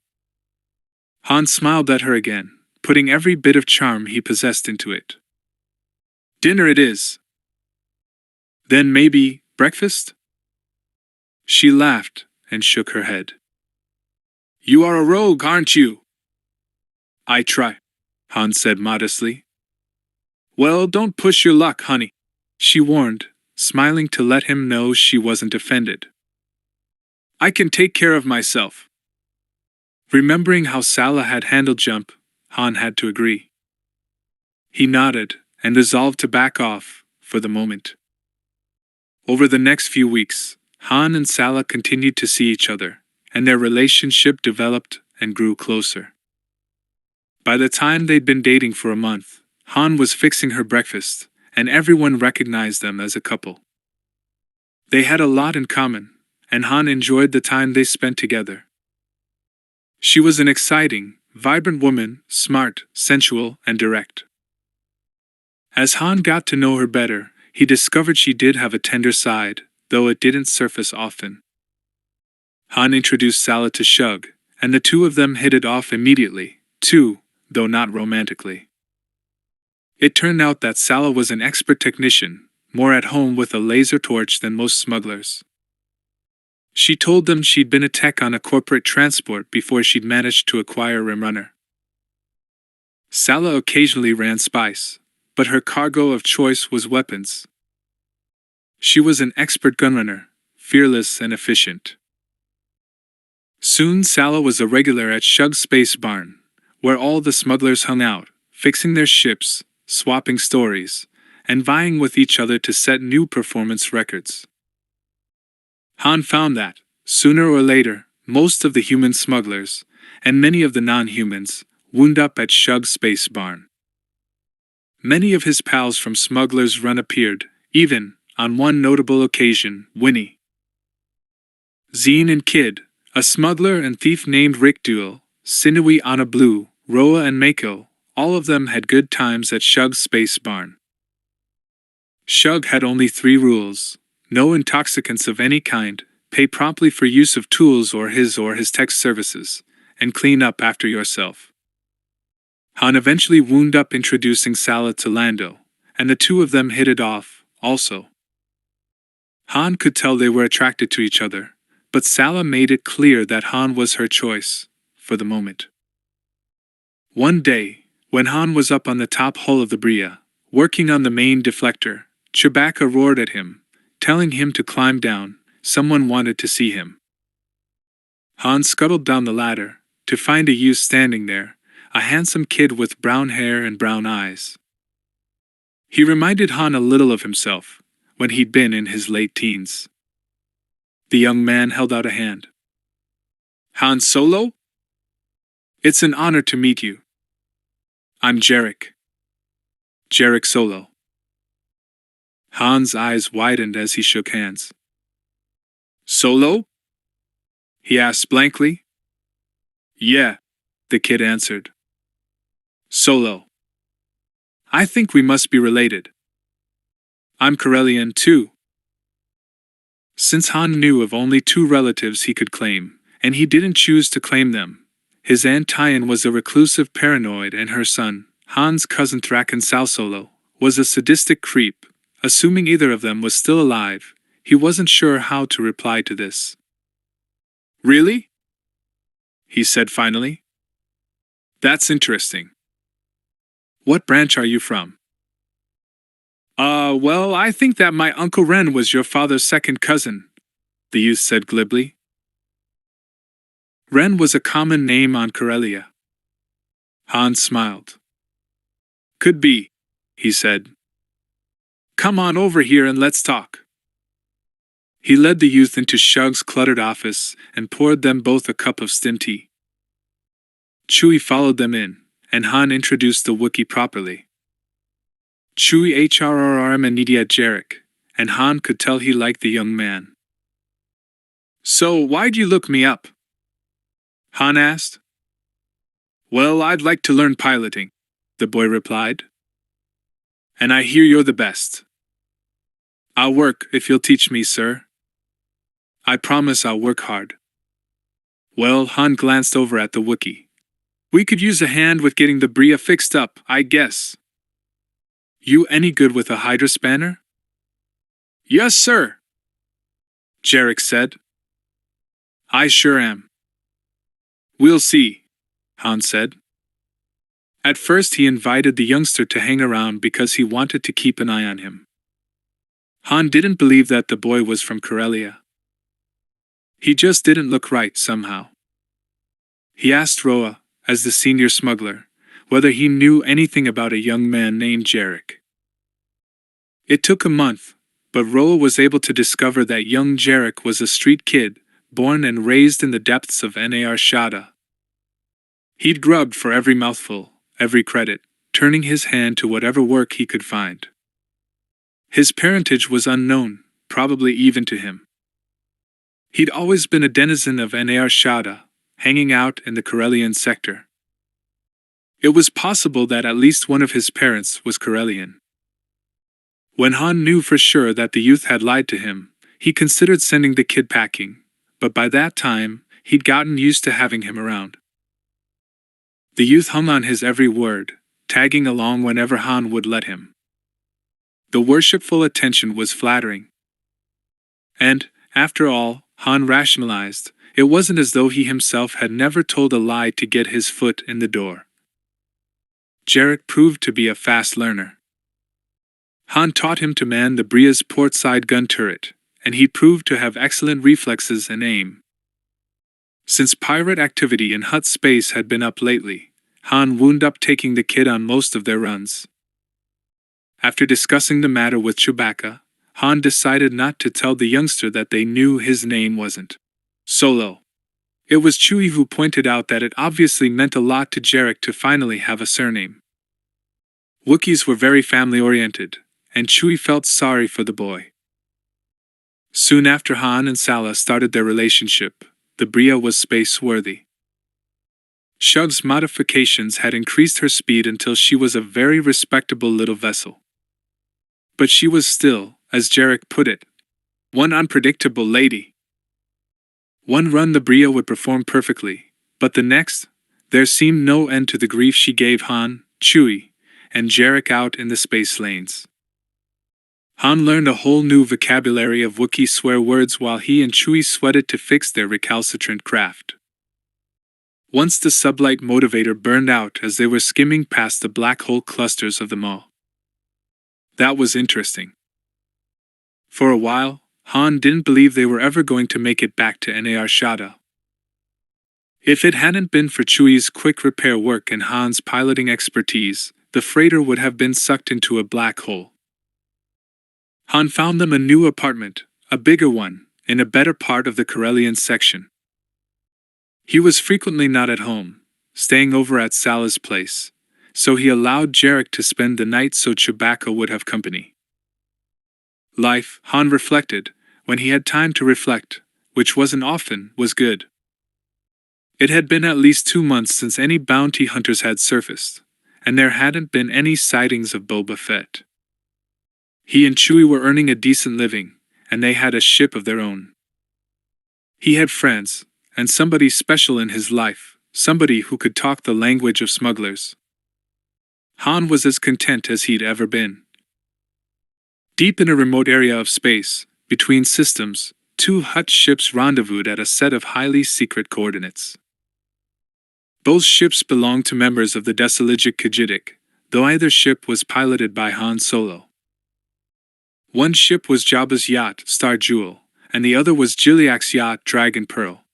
Han smiled at her again, putting every bit of charm he possessed into it. "Dinner it is. Then maybe breakfast?" She laughed and shook her head. "You are a rogue, aren't you?" "I try," Han said modestly. "Well, don't push your luck, honey," she warned, smiling to let him know she wasn't offended. "I can take care of myself." Remembering how Sala had handled Jump, Han had to agree. He nodded and resolved to back off, for the moment. Over the next few weeks, Han and Sala continued to see each other, and their relationship developed and grew closer. By the time they'd been dating for a month, Han was fixing her breakfast, and everyone recognized them as a couple. They had a lot in common, and Han enjoyed the time they spent together. She was an exciting, vibrant woman, smart, sensual, and direct. As Han got to know her better, he discovered she did have a tender side, though it didn't surface often. Han introduced Sala to Shug, and the two of them hit it off immediately, too, though not romantically. It turned out that Sala was an expert technician, more at home with a laser torch than most smugglers. She told them she'd been a tech on a corporate transport before she'd managed to acquire Rimrunner. Sala occasionally ran spice, but her cargo of choice was weapons. She was an expert gunrunner, fearless and efficient. Soon Sala was a regular at Shug's space barn, where all the smugglers hung out, fixing their ships, swapping stories, and vying with each other to set new performance records. Han found that, sooner or later, most of the human smugglers, and many of the non-humans, wound up at Shug's space barn. Many of his pals from Smuggler's Run appeared, even, on one notable occasion, Winnie. Zine and Kid, a smuggler and thief named Rick Duel, Sinewy Anna Blue, Roa and Mako, all of them had good times at Shug's space barn. Shug had only 3 rules: no intoxicants of any kind, pay promptly for use of tools or his tech services, and clean up after yourself. Han eventually wound up introducing Sala to Lando, and the two of them hit it off, also. Han could tell they were attracted to each other, but Sala made it clear that Han was her choice, for the moment. One day, when Han was up on the top hull of the Bria, working on the main deflector, Chewbacca roared at him, telling him to climb down. Someone wanted to see him. Han scuttled down the ladder, to find a youth standing there, a handsome kid with brown hair and brown eyes. He reminded Han a little of himself, when he'd been in his late teens. The young man held out a hand. Han Solo? It's an honor to meet you. I'm Jarek. Jarek Solo. Han's eyes widened as he shook hands. Solo? He asked blankly. Yeah, the kid answered. Solo. I think we must be related. I'm Corellian too. Since Han knew of only 2 relatives he could claim, and he didn't choose to claim them, his Aunt Tyan was a reclusive paranoid and her son, Han's cousin Thraken Sal Solo, was a sadistic creep. Assuming either of them was still alive, he wasn't sure how to reply to this. Really? He said finally. That's interesting. What branch are you from? Well, I think that my Uncle Ren was your father's second cousin, the youth said glibly. Ren was a common name on Corellia. Han smiled. Could be, he said. Come on over here and let's talk. He led the youth into Shug's cluttered office and poured them both a cup of stim tea. Chewie followed them in, and Han introduced the Wookiee properly. Chewie HRRM and Nidia Jarek, and Han could tell he liked the young man. So why'd you look me up? Han asked. Well, I'd like to learn piloting, the boy replied. And I hear you're the best. I'll work if you'll teach me, sir. I promise I'll work hard. Well, Han glanced over at the Wookiee. We could use a hand with getting the Bria fixed up, I guess. You any good with a Hydra spanner? Yes, sir, Jarek said. I sure am. We'll see, Han said. At first he invited the youngster to hang around because he wanted to keep an eye on him. Han didn't believe that the boy was from Corellia. He just didn't look right somehow. He asked Roa, as the senior smuggler, whether he knew anything about a young man named Jarek. It took a month, but Roa was able to discover that young Jarek was a street kid, born and raised in the depths of Nar Shaddaa. He'd grubbed for every mouthful, every credit, turning his hand to whatever work he could find. His parentage was unknown, probably even to him. He'd always been a denizen of Nar Shaddaa, hanging out in the Corellian sector. It was possible that at least one of his parents was Corellian. When Han knew for sure that the youth had lied to him, he considered sending the kid packing, but by that time, he'd gotten used to having him around. The youth hung on his every word, tagging along whenever Han would let him. The worshipful attention was flattering. And, after all, Han rationalized, it wasn't as though he himself had never told a lie to get his foot in the door. Jarek proved to be a fast learner. Han taught him to man the Bria's port-side gun turret, and he proved to have excellent reflexes and aim. Since pirate activity in Hutt space had been up lately, Han wound up taking the kid on most of their runs. After discussing the matter with Chewbacca, Han decided not to tell the youngster that they knew his name wasn't Solo. It was Chewie who pointed out that it obviously meant a lot to Jarek to finally have a surname. Wookiees were very family-oriented, and Chewie felt sorry for the boy. Soon after Han and Sala started their relationship, the Bria was space-worthy. Shug's modifications had increased her speed until she was a very respectable little vessel. But she was still, as Jarek put it, one unpredictable lady. One run the Bria would perform perfectly, but the next, there seemed no end to the grief she gave Han, Chewie, and Jarek out in the space lanes. Han learned a whole new vocabulary of Wookiee swear words while he and Chewie sweated to fix their recalcitrant craft. Once the sublight motivator burned out as they were skimming past the black hole clusters of the Maw. That was interesting. For a while, Han didn't believe they were ever going to make it back to Nar Shaddaa. If it hadn't been for Chewie's quick repair work and Han's piloting expertise, the freighter would have been sucked into a black hole. Han found them a new apartment, a bigger one, in a better part of the Corellian section. He was frequently not at home, staying over at Salah's place, so he allowed Jarek to spend the night so Chewbacca would have company. Life, Han reflected, when he had time to reflect, which wasn't often, was good. It had been at least 2 months since any bounty hunters had surfaced, and there hadn't been any sightings of Boba Fett. He and Chewie were earning a decent living, and they had a ship of their own. He had friends, and somebody special in his life, somebody who could talk the language of smugglers. Han was as content as he'd ever been. Deep in a remote area of space, between systems, 2 Hutt ships rendezvoused at a set of highly secret coordinates. Both ships belonged to members of the Desiligic Kajidik, though either ship was piloted by Han Solo. One ship was Jabba's yacht, Star Jewel, and the other was Jiliak's yacht, Dragon Pearl.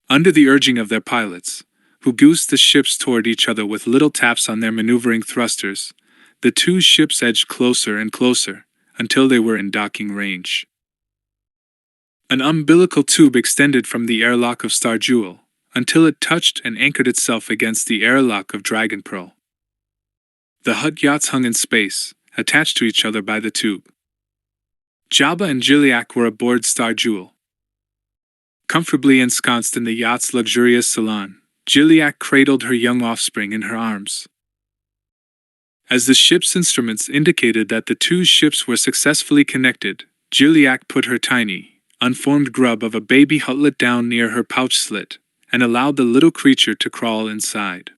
Under the urging of their pilots, who goosed the ships toward each other with little taps on their maneuvering thrusters, the 2 ships edged closer and closer, until they were in docking range. An umbilical tube extended from the airlock of Star Jewel, until it touched and anchored itself against the airlock of Dragon Pearl. The Hutt yachts hung in space, attached to each other by the tube. Jabba and Jiliak were aboard Star Jewel. Comfortably ensconced in the yacht's luxurious salon, Jiliak cradled her young offspring in her arms. As the ship's instruments indicated that the 2 ships were successfully connected, Jiliak put her tiny, unformed grub of a baby Huttlet down near her pouch slit, and allowed the little creature to crawl inside.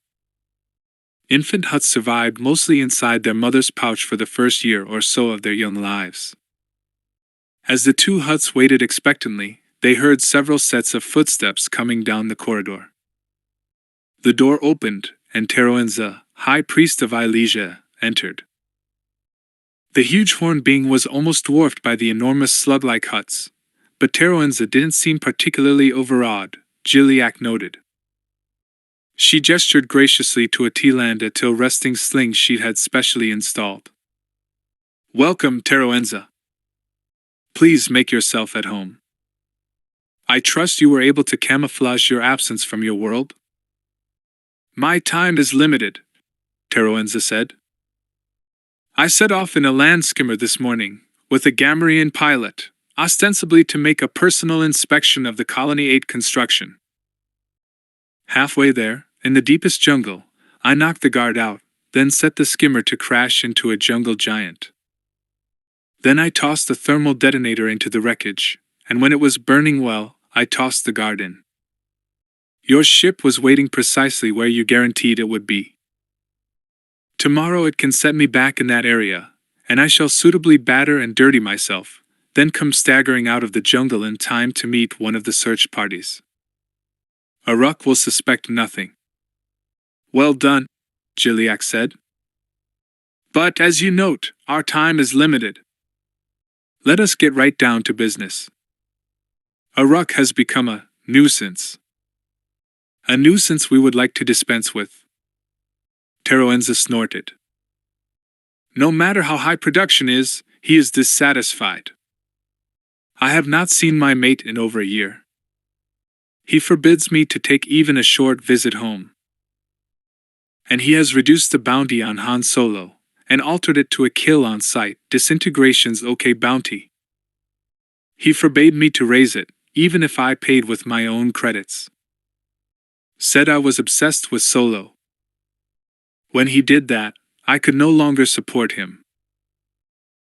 Infant Hutts survived mostly inside their mother's pouch for the first year or so of their young lives. As the 2 Hutts waited expectantly, they heard several sets of footsteps coming down the corridor. The door opened, and Teroenza, High Priest of Ilesia, entered. The huge horned being was almost dwarfed by the enormous slug-like Hutts, but Teroenza didn't seem particularly overawed, Jiliak noted. She gestured graciously to a T-Land-Atil resting sling she had specially installed. "Welcome, Teroenza. Please make yourself at home. I trust you were able to camouflage your absence from your world?" "My time is limited," Teroenza said. "I set off in a land skimmer this morning, with a Gamorrean pilot, ostensibly to make a personal inspection of the Colony 8 construction. Halfway there, in the deepest jungle, I knocked the guard out, then set the skimmer to crash into a jungle giant. Then I tossed the thermal detonator into the wreckage, and when it was burning well, I tossed the guard in. Your ship was waiting precisely where you guaranteed it would be. Tomorrow it can set me back in that area, and I shall suitably batter and dirty myself, then come staggering out of the jungle in time to meet one of the search parties. Aruk will suspect nothing." "Well done," Jiliak said. "But as you note, our time is limited. Let us get right down to business. Aruk has become a nuisance. A nuisance we would like to dispense with." Teroenza snorted. "No matter how high production is, he is dissatisfied. I have not seen my mate in over a year. He forbids me to take even a short visit home. And he has reduced the bounty on Han Solo, and altered it to a kill on sight, disintegration's okay bounty. He forbade me to raise it, even if I paid with my own credits. Said I was obsessed with Solo. When he did that, I could no longer support him.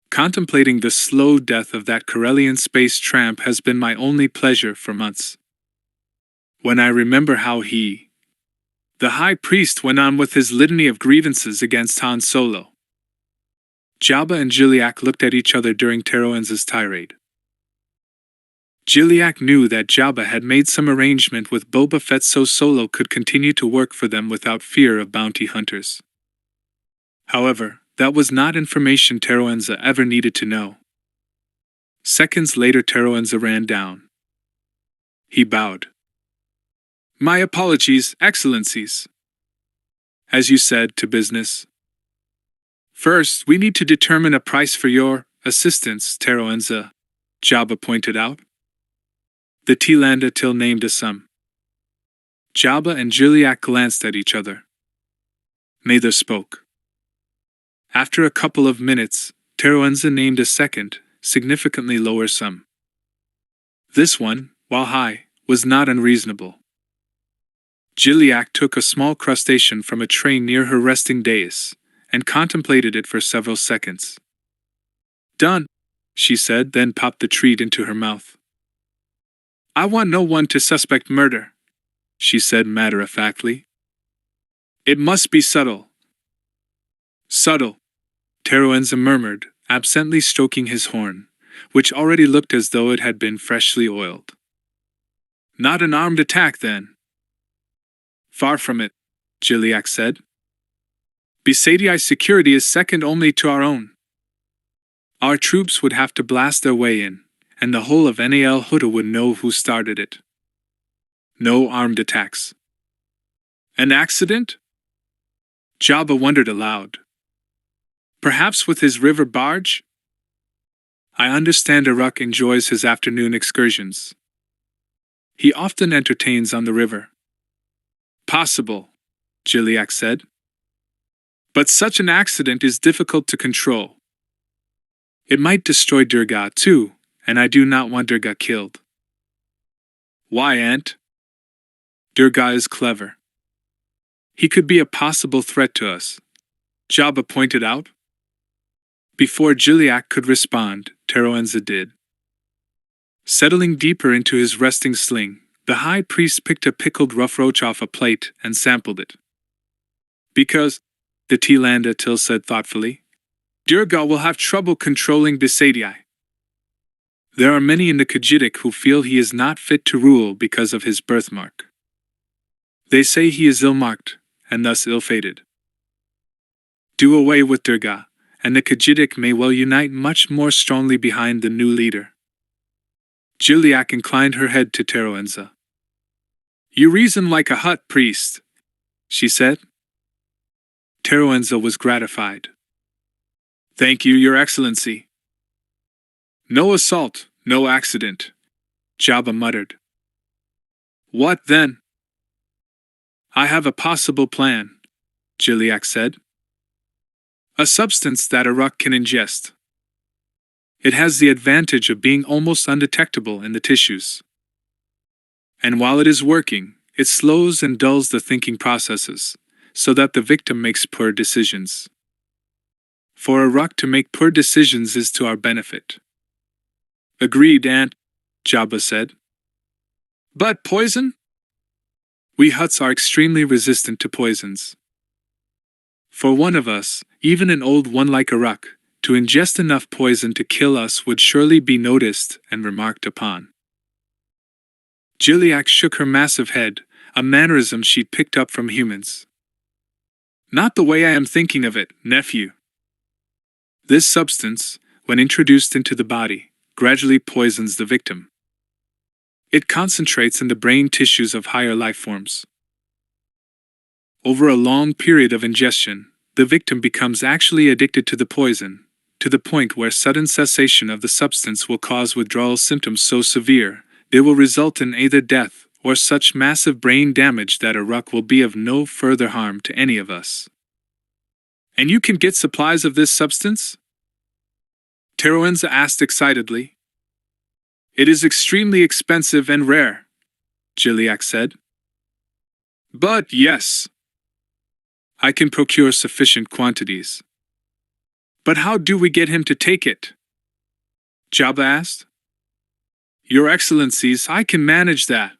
Contemplating the slow death of that Corellian space tramp has been my only pleasure for months. When I remember how the High Priest went on with his litany of grievances against Han Solo. Jabba and Gilliac looked at each other during Teroenza's tirade. Gilliac knew that Jabba had made some arrangement with Boba Fett so Solo could continue to work for them without fear of bounty hunters. However, that was not information Teroenza ever needed to know. Seconds later, Teroenza ran down. He bowed. "My apologies, Excellencies. As you said, to business. First, we need to determine a price for your assistance, Teroenza," Jabba pointed out. The T-Landa Till named a sum. Jabba and Gilliac glanced at each other. Neither spoke. After a couple of minutes, Teroenza named a second, significantly lower sum. This one, while high, was not unreasonable. Gilliac took a small crustacean from a tray near her resting dais, and contemplated it for several seconds. "Done," she said, then popped the treat into her mouth. "I want no one to suspect murder," she said matter-of-factly. "It must be subtle." "Subtle," Teroenza murmured, absently stroking his horn, which already looked as though it had been freshly oiled. "Not an armed attack, then?" "Far from it," Gilliac said. "Besadii security is second only to our own. Our troops would have to blast their way in, and the whole of Nal Hutt would know who started it. No armed attacks." "An accident?" Jabba wondered aloud. "Perhaps with his river barge?" "I understand Aruk enjoys his afternoon excursions. He often entertains on the river." "Possible," Gilliac said. "But such an accident is difficult to control. It might destroy Durga too, and I do not want Durga killed." "Why, Aunt?" "Durga is clever. He could be a possible threat to us," Jabba pointed out. Before Gilliac could respond, Teroenza did. Settling deeper into his resting sling, the high priest picked a pickled rough roach off a plate and sampled it. "Because," the T-Landa Till said thoughtfully, "Durga will have trouble controlling Besadii. There are many in the Khajiit who feel he is not fit to rule because of his birthmark. They say he is ill-marked, and thus ill-fated. Do away with Durga, and the Khajiit may well unite much more strongly behind the new leader." Gilliac inclined her head to Teroenza. "You reason like a Hutt priest," she said. Teroenza was gratified. "Thank you, Your Excellency." "No assault, no accident," Jabba muttered. "What then?" "I have a possible plan," Gilliac said. "A substance that Aruk can ingest. It has the advantage of being almost undetectable in the tissues. And while it is working, it slows and dulls the thinking processes, so that the victim makes poor decisions. For Aruk to make poor decisions is to our benefit." "Agreed, Aunt," Jabba said. "But poison?" "We Hutts are extremely resistant to poisons. For one of us, even an old one like Aruk, to ingest enough poison to kill us would surely be noticed and remarked upon." Gilliac shook her massive head, a mannerism she'd picked up from humans. "Not the way I am thinking of it, nephew. This substance, when introduced into the body, gradually poisons the victim. It concentrates in the brain tissues of higher life forms. Over a long period of ingestion, the victim becomes actually addicted to the poison, to the point where sudden cessation of the substance will cause withdrawal symptoms so severe, they will result in either death or such massive brain damage that Aruk will be of no further harm to any of us." "And you can get supplies of this substance?" Teroenza asked excitedly. "It is extremely expensive and rare," Gilliac said. "But yes, I can procure sufficient quantities." "But how do we get him to take it?" Jabba asked. "Your Excellencies, I can manage that."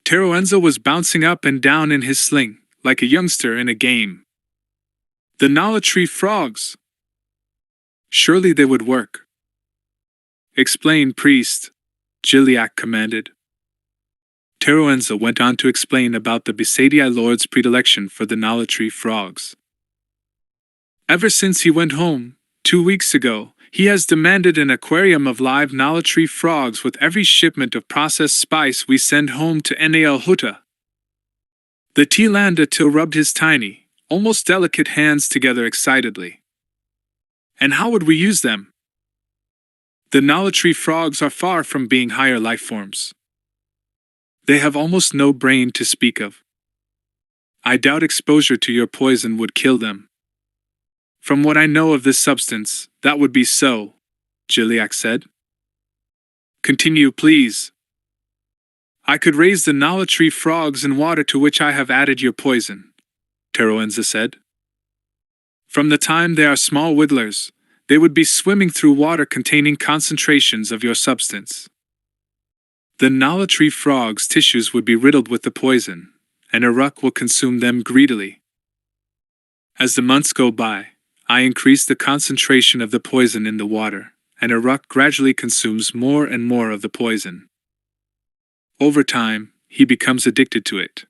Teroenza was bouncing up and down in his sling, like a youngster in a game. "The Nala Tree frogs," Surely they would work. Explain, priest, Gilliac commanded. Teroenza went on to explain about the Besadii lord's predilection for the Nalatree frogs. Ever since he went home, 2 weeks ago, he has demanded an aquarium of live Nalatree frogs with every shipment of processed spice we send home to Nael Hutta. The Tilandatil rubbed his tiny, almost delicate hands together excitedly. And how would we use them? The Nalatree frogs are far from being higher life forms. They have almost no brain to speak of. I doubt exposure to your poison would kill them. From what I know of this substance, that would be so, Gilliac said. Continue, please. I could raise the Nalatree frogs in water to which I have added your poison, Teroenza said. From the time they are small whittlers, they would be swimming through water containing concentrations of your substance. The Nalatree frogs' tissues would be riddled with the poison, and Uruk will consume them greedily. As the months go by, I increase the concentration of the poison in the water, and Uruk gradually consumes more and more of the poison. Over time, he becomes addicted to it.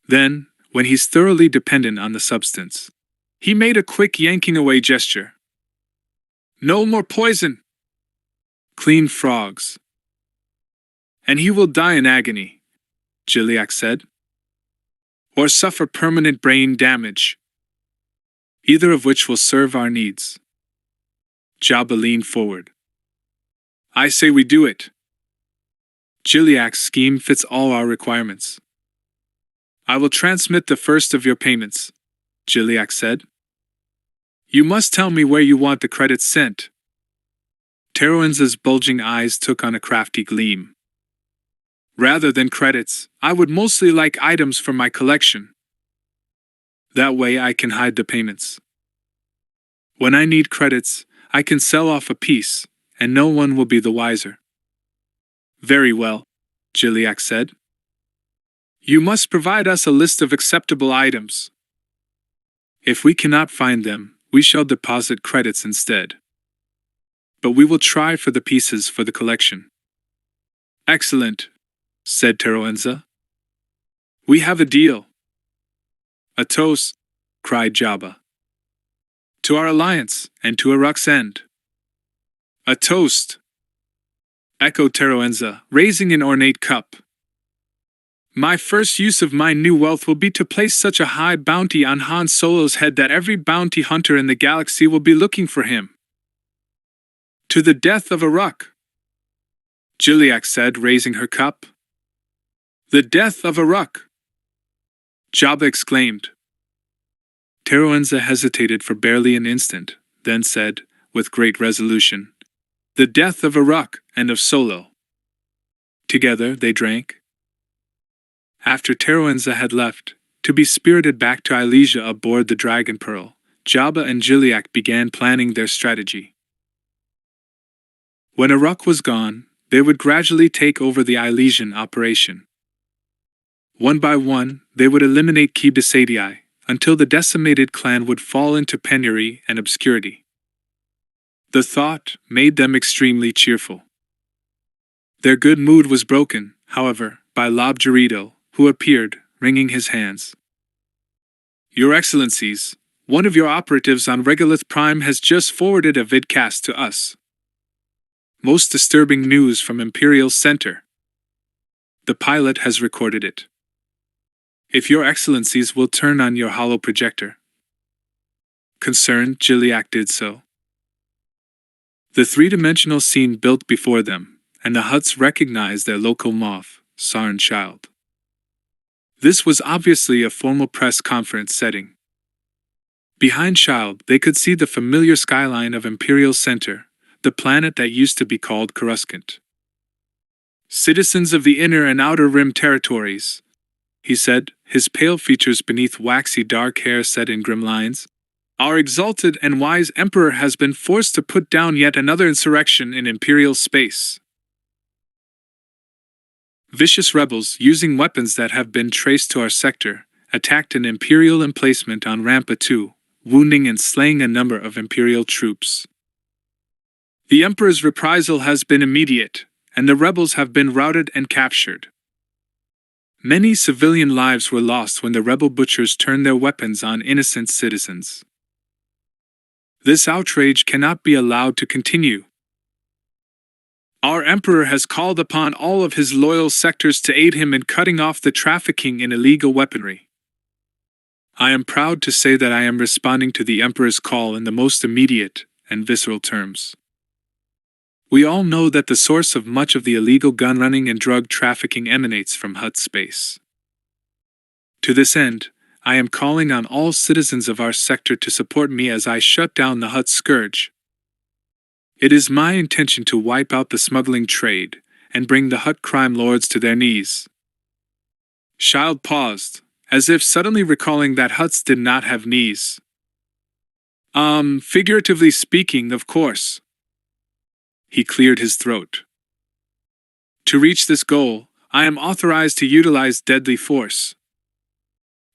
Then, when he's thoroughly dependent on the substance, he made a quick yanking away gesture. No more poison! Clean frogs. And he will die in agony, Gilliac said. Or suffer permanent brain damage. Either of which will serve our needs. Jabba leaned forward. I say we do it. Gilliac's scheme fits all our requirements. I will transmit the first of your payments, Gilliac said. You must tell me where you want the credits sent. Teroenza's bulging eyes took on a crafty gleam. Rather than credits, I would mostly like items from my collection. That way I can hide the payments. When I need credits, I can sell off a piece, and no one will be the wiser. Very well, Gilliac said. You must provide us a list of acceptable items. If we cannot find them, we shall deposit credits instead. But we will try for the pieces for the collection. Excellent, said Teroenza. We have a deal. A toast, cried Jabba. To our alliance, and to Uruk's end. A toast, echoed Teroenza, raising an ornate cup. My first use of my new wealth will be to place such a high bounty on Han Solo's head that every bounty hunter in the galaxy will be looking for him. To the death of Uruk, Gilliac said, raising her cup. The death of Uruk, Jabba exclaimed. Teroenza hesitated for barely an instant, then said, with great resolution, the death of Uruk and of Solo. Together they drank. After Teroenza had left, to be spirited back to Ilesia aboard the Dragon Pearl, Jabba and Gilliac began planning their strategy. When Uruk was gone, they would gradually take over the Ilesian operation. One by one, they would eliminate key Besadii, until the decimated clan would fall into penury and obscurity. The thought made them extremely cheerful. Their good mood was broken, however, by Lobgerito, who appeared, wringing his hands. Your Excellencies, one of your operatives on Regolith Prime has just forwarded a vidcast to us. Most disturbing news from Imperial Center. The pilot has recorded it. If your Excellencies will turn on your holo projector. Concerned, Gilliac did so. The three-dimensional scene built before them, and the Hutts recognized their local moth, Sarn Child. This was obviously a formal press conference setting. Behind Child, they could see the familiar skyline of Imperial Center, the planet that used to be called Coruscant. Citizens of the Inner and Outer Rim territories, he said, his pale features beneath waxy dark hair set in grim lines, our exalted and wise Emperor has been forced to put down yet another insurrection in Imperial space. Vicious rebels, using weapons that have been traced to our sector, attacked an Imperial emplacement on Rampa 2, wounding and slaying a number of Imperial troops. The Emperor's reprisal has been immediate, and the rebels have been routed and captured. Many civilian lives were lost when the rebel butchers turned their weapons on innocent citizens. This outrage cannot be allowed to continue. Our Emperor has called upon all of his loyal sectors to aid him in cutting off the trafficking in illegal weaponry. I am proud to say that I am responding to the Emperor's call in the most immediate and visceral terms. We all know that the source of much of the illegal gun running and drug trafficking emanates from Hutt space. To this end, I am calling on all citizens of our sector to support me as I shut down the Hutt scourge. It is my intention to wipe out the smuggling trade and bring the Hutt crime lords to their knees. Child paused, as if suddenly recalling that Hutts did not have knees. Figuratively speaking, of course. He cleared his throat. To reach this goal, I am authorized to utilize deadly force.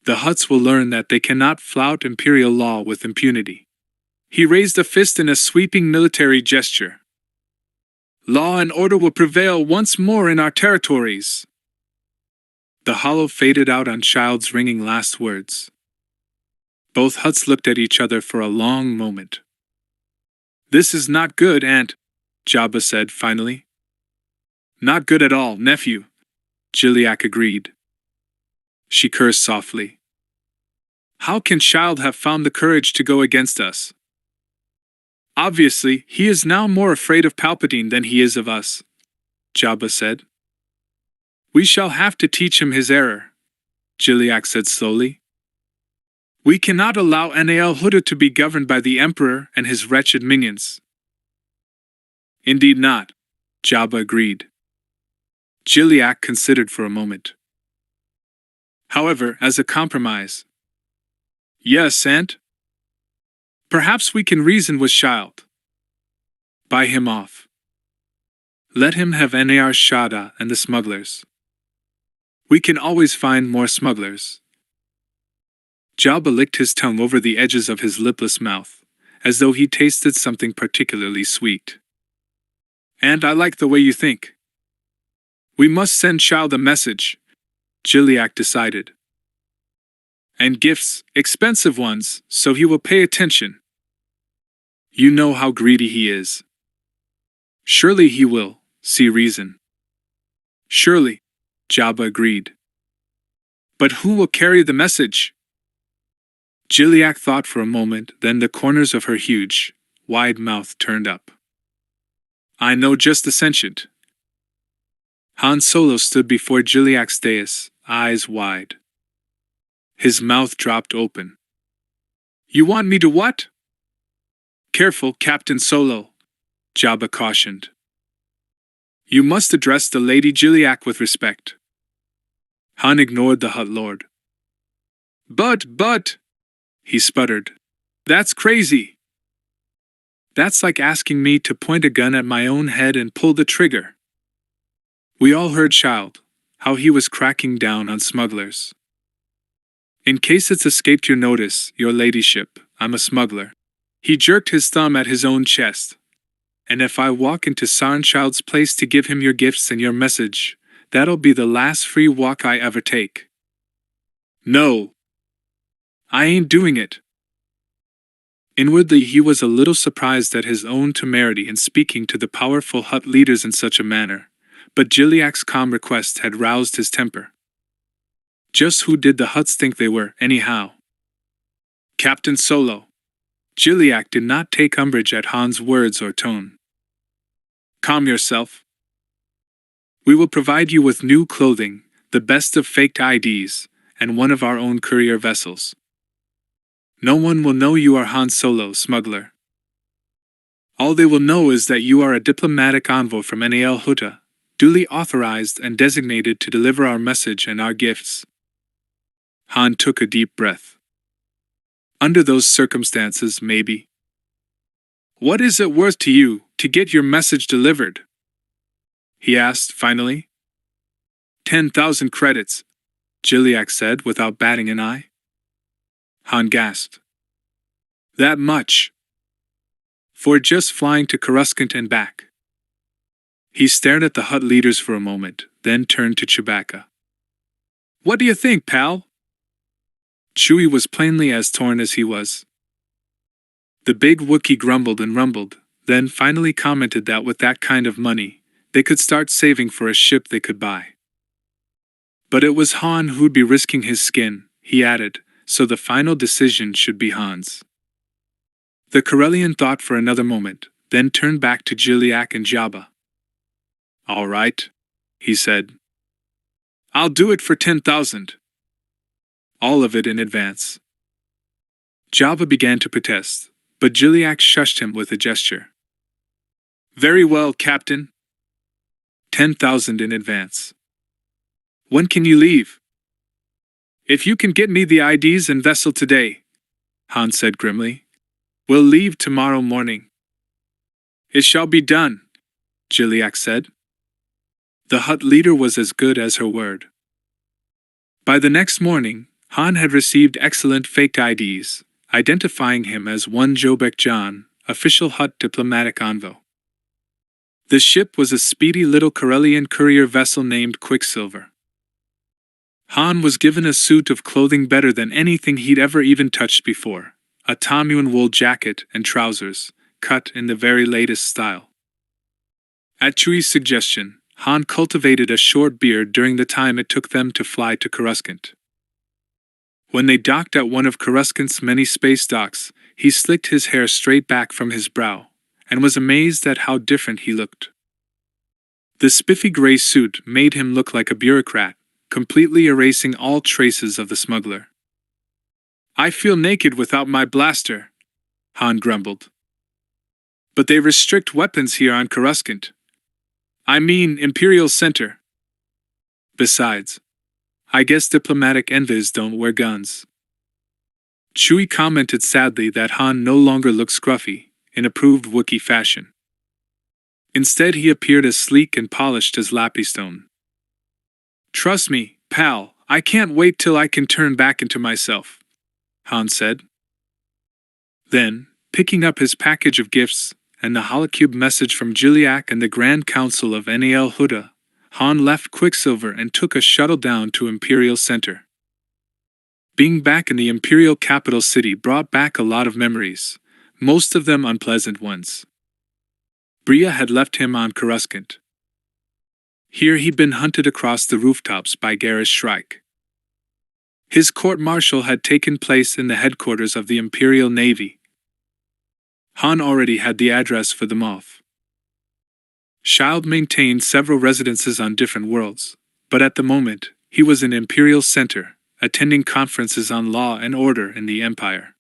The Hutts will learn that they cannot flout imperial law with impunity. He raised a fist in a sweeping military gesture. Law and order will prevail once more in our territories. The hollow faded out on Child's ringing last words. Both Hutts looked at each other for a long moment. This is not good, Aunt, Jabba said finally. Not good at all, nephew, Jiliak agreed. She cursed softly. How can Child have found the courage to go against us? Obviously, he is now more afraid of Palpatine than he is of us, Jabba said. We shall have to teach him his error, Jiliak said slowly. We cannot allow Hutt to be governed by the Emperor and his wretched minions. Indeed not, Jabba agreed. Jiliak considered for a moment. However, as a compromise. Yes, Aunt? Perhaps we can reason with Child. Buy him off. Let him have Nar Shaddaa and the smugglers. We can always find more smugglers. Jabba licked his tongue over the edges of his lipless mouth, as though he tasted something particularly sweet. And I like the way you think. We must send Child a message, Jiliak decided. And gifts, expensive ones, so he will pay attention. You know how greedy he is. Surely he will see reason. Surely, Jabba agreed. But who will carry the message? Jiliak thought for a moment, then the corners of her huge, wide mouth turned up. I know just the sentient. Han Solo stood before Jiliak's dais, eyes wide. His mouth dropped open. You want me to what? Careful, Captain Solo, Jabba cautioned. You must address the Lady Jiliak with respect. Han ignored the Hutt Lord. But, he sputtered. That's crazy. That's like asking me to point a gun at my own head and pull the trigger. We all heard Child, how he was cracking down on smugglers. In case it's escaped your notice, your ladyship, I'm a smuggler. He jerked his thumb at his own chest. And if I walk into Sarn Child's place to give him your gifts and your message, that'll be the last free walk I ever take. No. I ain't doing it. Inwardly he was a little surprised at his own temerity in speaking to the powerful Hutt leaders in such a manner, but Jiliak's calm request had roused his temper. Just who did the Hutts think they were, anyhow? Captain Solo. Jiliak did not take umbrage at Han's words or tone. Calm yourself. We will provide you with new clothing, the best of faked IDs, and one of our own courier vessels. No one will know you are Han Solo, smuggler. All they will know is that you are a diplomatic envoy from Hutt, duly authorized and designated to deliver our message and our gifts. Han took a deep breath. Under those circumstances, maybe. What is it worth to you to get your message delivered? He asked finally. 10,000 credits, Jiliak said without batting an eye. Han gasped. That much. For just flying to Coruscant and back. He stared at the Hutt leaders for a moment, then turned to Chewbacca. What do you think, pal? Chewie was plainly as torn as he was. The big Wookiee grumbled and rumbled, then finally commented that with that kind of money, they could start saving for a ship they could buy. But it was Han who'd be risking his skin, he added, so the final decision should be Han's. The Corellian thought for another moment, then turned back to Jiliak and Jabba. All right, he said. I'll do it for 10,000. All of it in advance. Jabba began to protest, but Jiliak shushed him with a gesture. Very well, Captain. 10,000 in advance. When can you leave? If you can get me the IDs and vessel today, Han said grimly, we'll leave tomorrow morning. It shall be done, Jiliak said. The Hutt leader was as good as her word. By the next morning, Han had received excellent faked IDs, identifying him as one Jobek John, official Hutt diplomatic envoy. The ship was a speedy little Corellian courier vessel named Quicksilver. Han was given a suit of clothing better than anything he'd ever even touched before, a Tamuan wool jacket and trousers, cut in the very latest style. At Chewie's suggestion, Han cultivated a short beard during the time it took them to fly to Coruscant. When they docked at one of Coruscant's many space docks, he slicked his hair straight back from his brow, and was amazed at how different he looked. The spiffy gray suit made him look like a bureaucrat, completely erasing all traces of the smuggler. I feel naked without my blaster, Han grumbled. But they restrict weapons here on Coruscant. I mean Imperial Center. Besides, I guess diplomatic envoys don't wear guns. Chewie commented sadly that Han no longer looked scruffy, in approved Wookiee fashion. Instead he appeared as sleek and polished as lapistone. Trust me, pal, I can't wait till I can turn back into myself, Han said. Then, picking up his package of gifts, and the holocube message from Jiliak and the Grand Council of Nal Hutta, Han left Quicksilver and took a shuttle down to Imperial Center. Being back in the Imperial capital city brought back a lot of memories, most of them unpleasant ones. Bria had left him on Coruscant. Here he'd been hunted across the rooftops by Garrus Shrike. His court-martial had taken place in the headquarters of the Imperial Navy. Han already had the address for them off. Shield maintained several residences on different worlds, but at the moment, he was in Imperial Center, attending conferences on law and order in the Empire.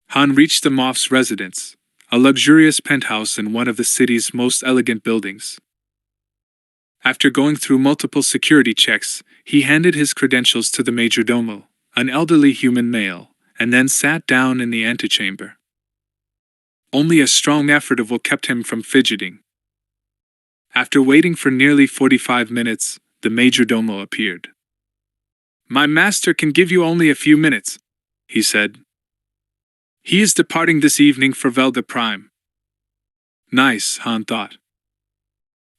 Han reached the Moff's residence, a luxurious penthouse in one of the city's most elegant buildings. After going through multiple security checks, he handed his credentials to the majordomo, an elderly human male, and then sat down in the antechamber. Only a strong effort of will kept him from fidgeting. After waiting for nearly 45 minutes, the majordomo appeared. My master can give you only a few minutes, he said. He is departing this evening for Velga Prime. Nice, Han thought.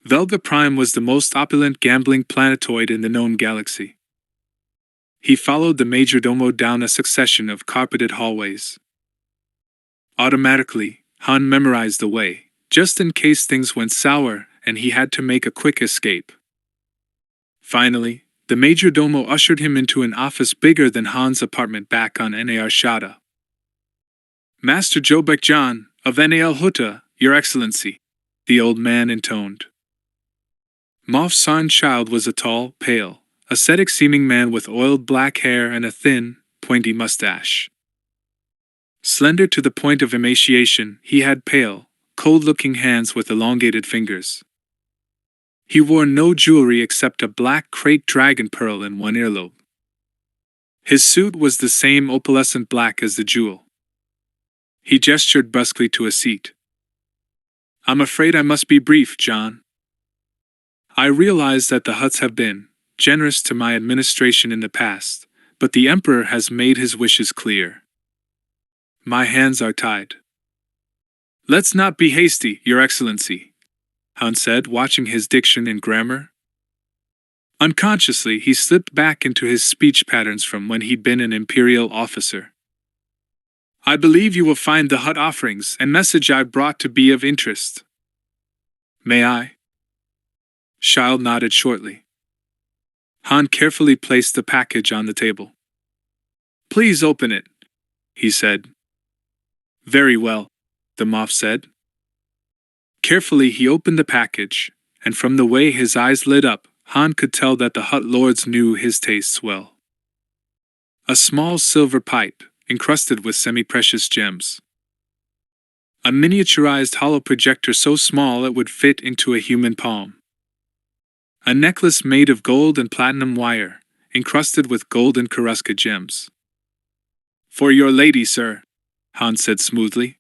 Velga Prime was the most opulent gambling planetoid in the known galaxy. He followed the majordomo down a succession of carpeted hallways. Automatically, Han memorized the way, just in case things went sour and he had to make a quick escape. Finally, the majordomo ushered him into an office bigger than Han's apartment back on Nar Shaddaa. Master Jobek John, of Nal Hutta, Your Excellency, the old man intoned. Moff San Child was a tall, pale, ascetic-seeming man with oiled black hair and a thin, pointy mustache. Slender to the point of emaciation, he had pale, cold-looking hands with elongated fingers. He wore no jewelry except a black crate dragon pearl in one earlobe. His suit was the same opalescent black as the jewel. He gestured brusquely to a seat. I'm afraid I must be brief, John. I realize that the Hutts have been generous to my administration in the past, but the Emperor has made his wishes clear. My hands are tied. Let's not be hasty, Your Excellency, Han said, watching his diction and grammar. Unconsciously, he slipped back into his speech patterns from when he'd been an imperial officer. I believe you will find the Hutt offerings and message I brought to be of interest. May I? Child nodded shortly. Han carefully placed the package on the table. Please open it, he said. Very well, the Moff said. Carefully he opened the package, and from the way his eyes lit up, Han could tell that the Hutt lords knew his tastes well. A small silver pipe, encrusted with semi-precious gems. A miniaturized hollow projector so small it would fit into a human palm. A necklace made of gold and platinum wire, encrusted with gold and Karuska gems. For your lady, sir, Han said smoothly.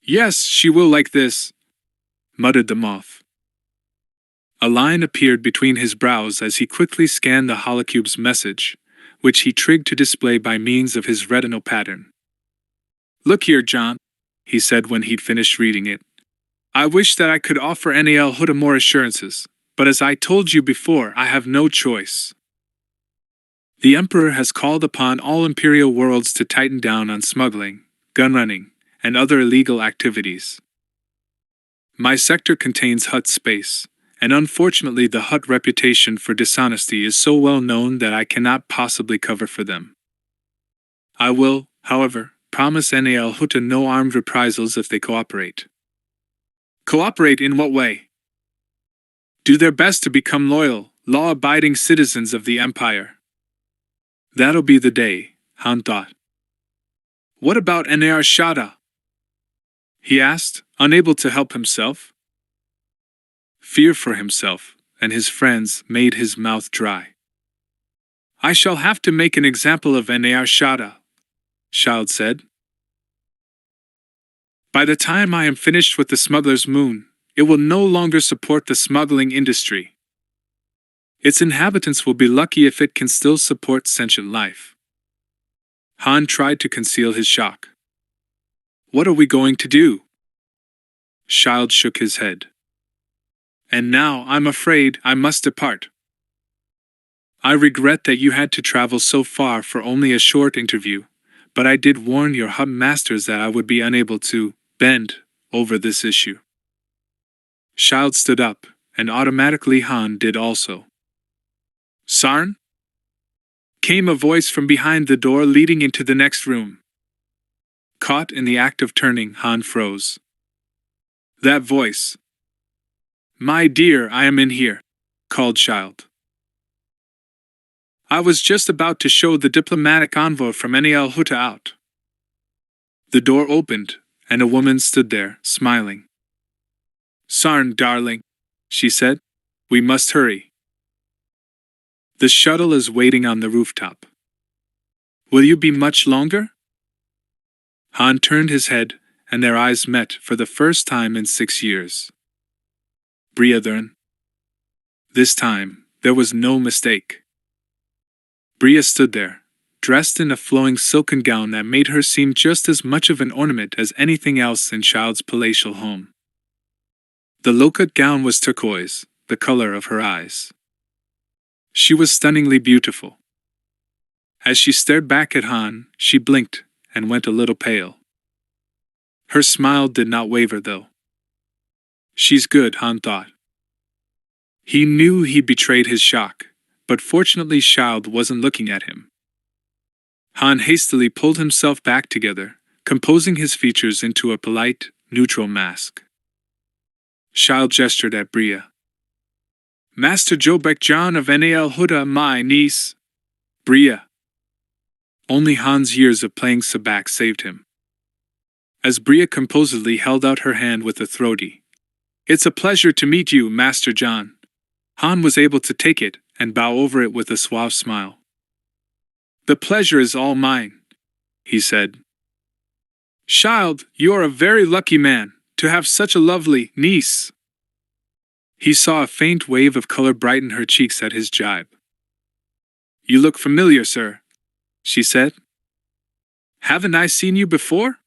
Yes, she will like this, muttered the Moff. A line appeared between his brows as he quickly scanned the holocube's message, which he trigged to display by means of his retinal pattern. Look here, John, he said when he'd finished reading it. I wish that I could offer Nal Hutt more assurances, but as I told you before, I have no choice. The Emperor has called upon all Imperial worlds to tighten down on smuggling, gunrunning, and other illegal activities. My sector contains Hutt space, and unfortunately the Hutt reputation for dishonesty is so well known that I cannot possibly cover for them. I will, however, promise Nal Hutt no armed reprisals if they cooperate. Cooperate in what way? Do their best to become loyal, law-abiding citizens of the Empire. That'll be the day, Han thought. What about Nar Shada? He asked, unable to help himself. Fear for himself and his friends made his mouth dry. I shall have to make an example of Nar Shada, Child said. By the time I am finished with the smuggler's moon, it will no longer support the smuggling industry. Its inhabitants will be lucky if it can still support sentient life. Han tried to conceal his shock. What are we going to do? Child shook his head. And now I'm afraid I must depart. I regret that you had to travel so far for only a short interview, but I did warn your Hutt masters that I would be unable to bend over this issue. Child stood up, and automatically Han did also. Sarn? Came a voice from behind the door leading into the next room. Caught in the act of turning, Han froze. That voice. My dear, I am in here, called Child. I was just about to show the diplomatic envoy from Nal Hutt out. The door opened, and a woman stood there, smiling. Sarn, darling, she said, we must hurry. The shuttle is waiting on the rooftop. Will you be much longer? Han turned his head, and their eyes met for the first time in 6 years. Bria. This time, there was no mistake. Bria stood there, dressed in a flowing silken gown that made her seem just as much of an ornament as anything else in Child's palatial home. The low-cut gown was turquoise, the color of her eyes. She was stunningly beautiful. As she stared back at Han, she blinked and went a little pale. Her smile did not waver, though. She's good, Han thought. He knew he'd betrayed his shock, but fortunately Child wasn't looking at him. Han hastily pulled himself back together, composing his features into a polite, neutral mask. Child gestured at Bria. Master Jobek John of Nal Hutt, my niece. Bria. Only Han's years of playing sabacc saved him. As Bria composedly held out her hand with a throaty, It's a pleasure to meet you, Master John. Han was able to take it and bow over it with a suave smile. The pleasure is all mine, he said. Child, you are a very lucky man to have such a lovely niece. He saw a faint wave of color brighten her cheeks at his jibe. You look familiar, sir, she said. Haven't I seen you before?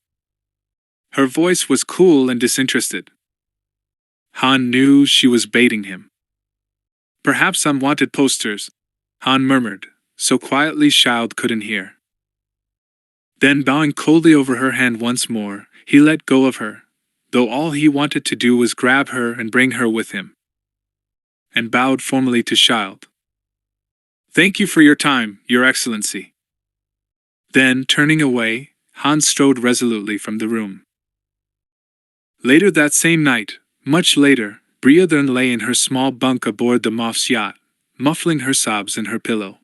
Her voice was cool and disinterested. Han knew she was baiting him. Perhaps on wanted posters, Han murmured, so quietly Child couldn't hear. Then bowing coldly over her hand once more, he let go of her, though all he wanted to do was grab her and bring her with him. And bowed formally to Child. Thank you for your time, Your Excellency. Then, turning away, Han strode resolutely from the room. Later that same night, much later, Bria then lay in her small bunk aboard the Moff's yacht, muffling her sobs in her pillow.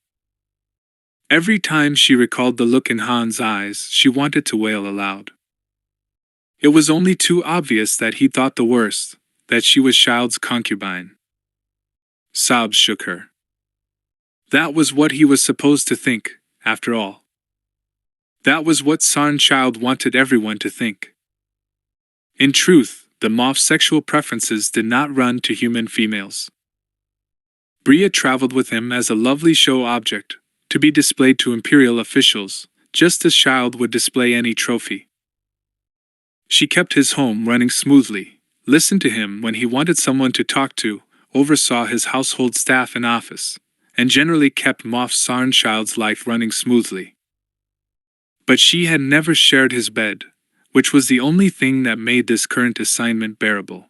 Every time she recalled the look in Han's eyes, she wanted to wail aloud. It was only too obvious that he thought the worst, that she was Child's concubine. Sobs shook her. That was what he was supposed to think, after all. That was what San Child wanted everyone to think. In truth, the Moff's sexual preferences did not run to human females. Bria traveled with him as a lovely show object, to be displayed to imperial officials, just as Child would display any trophy. She kept his home running smoothly, listened to him when he wanted someone to talk to, oversaw his household staff and office, and generally kept Moff San Child's life running smoothly. But she had never shared his bed, which was the only thing that made this current assignment bearable.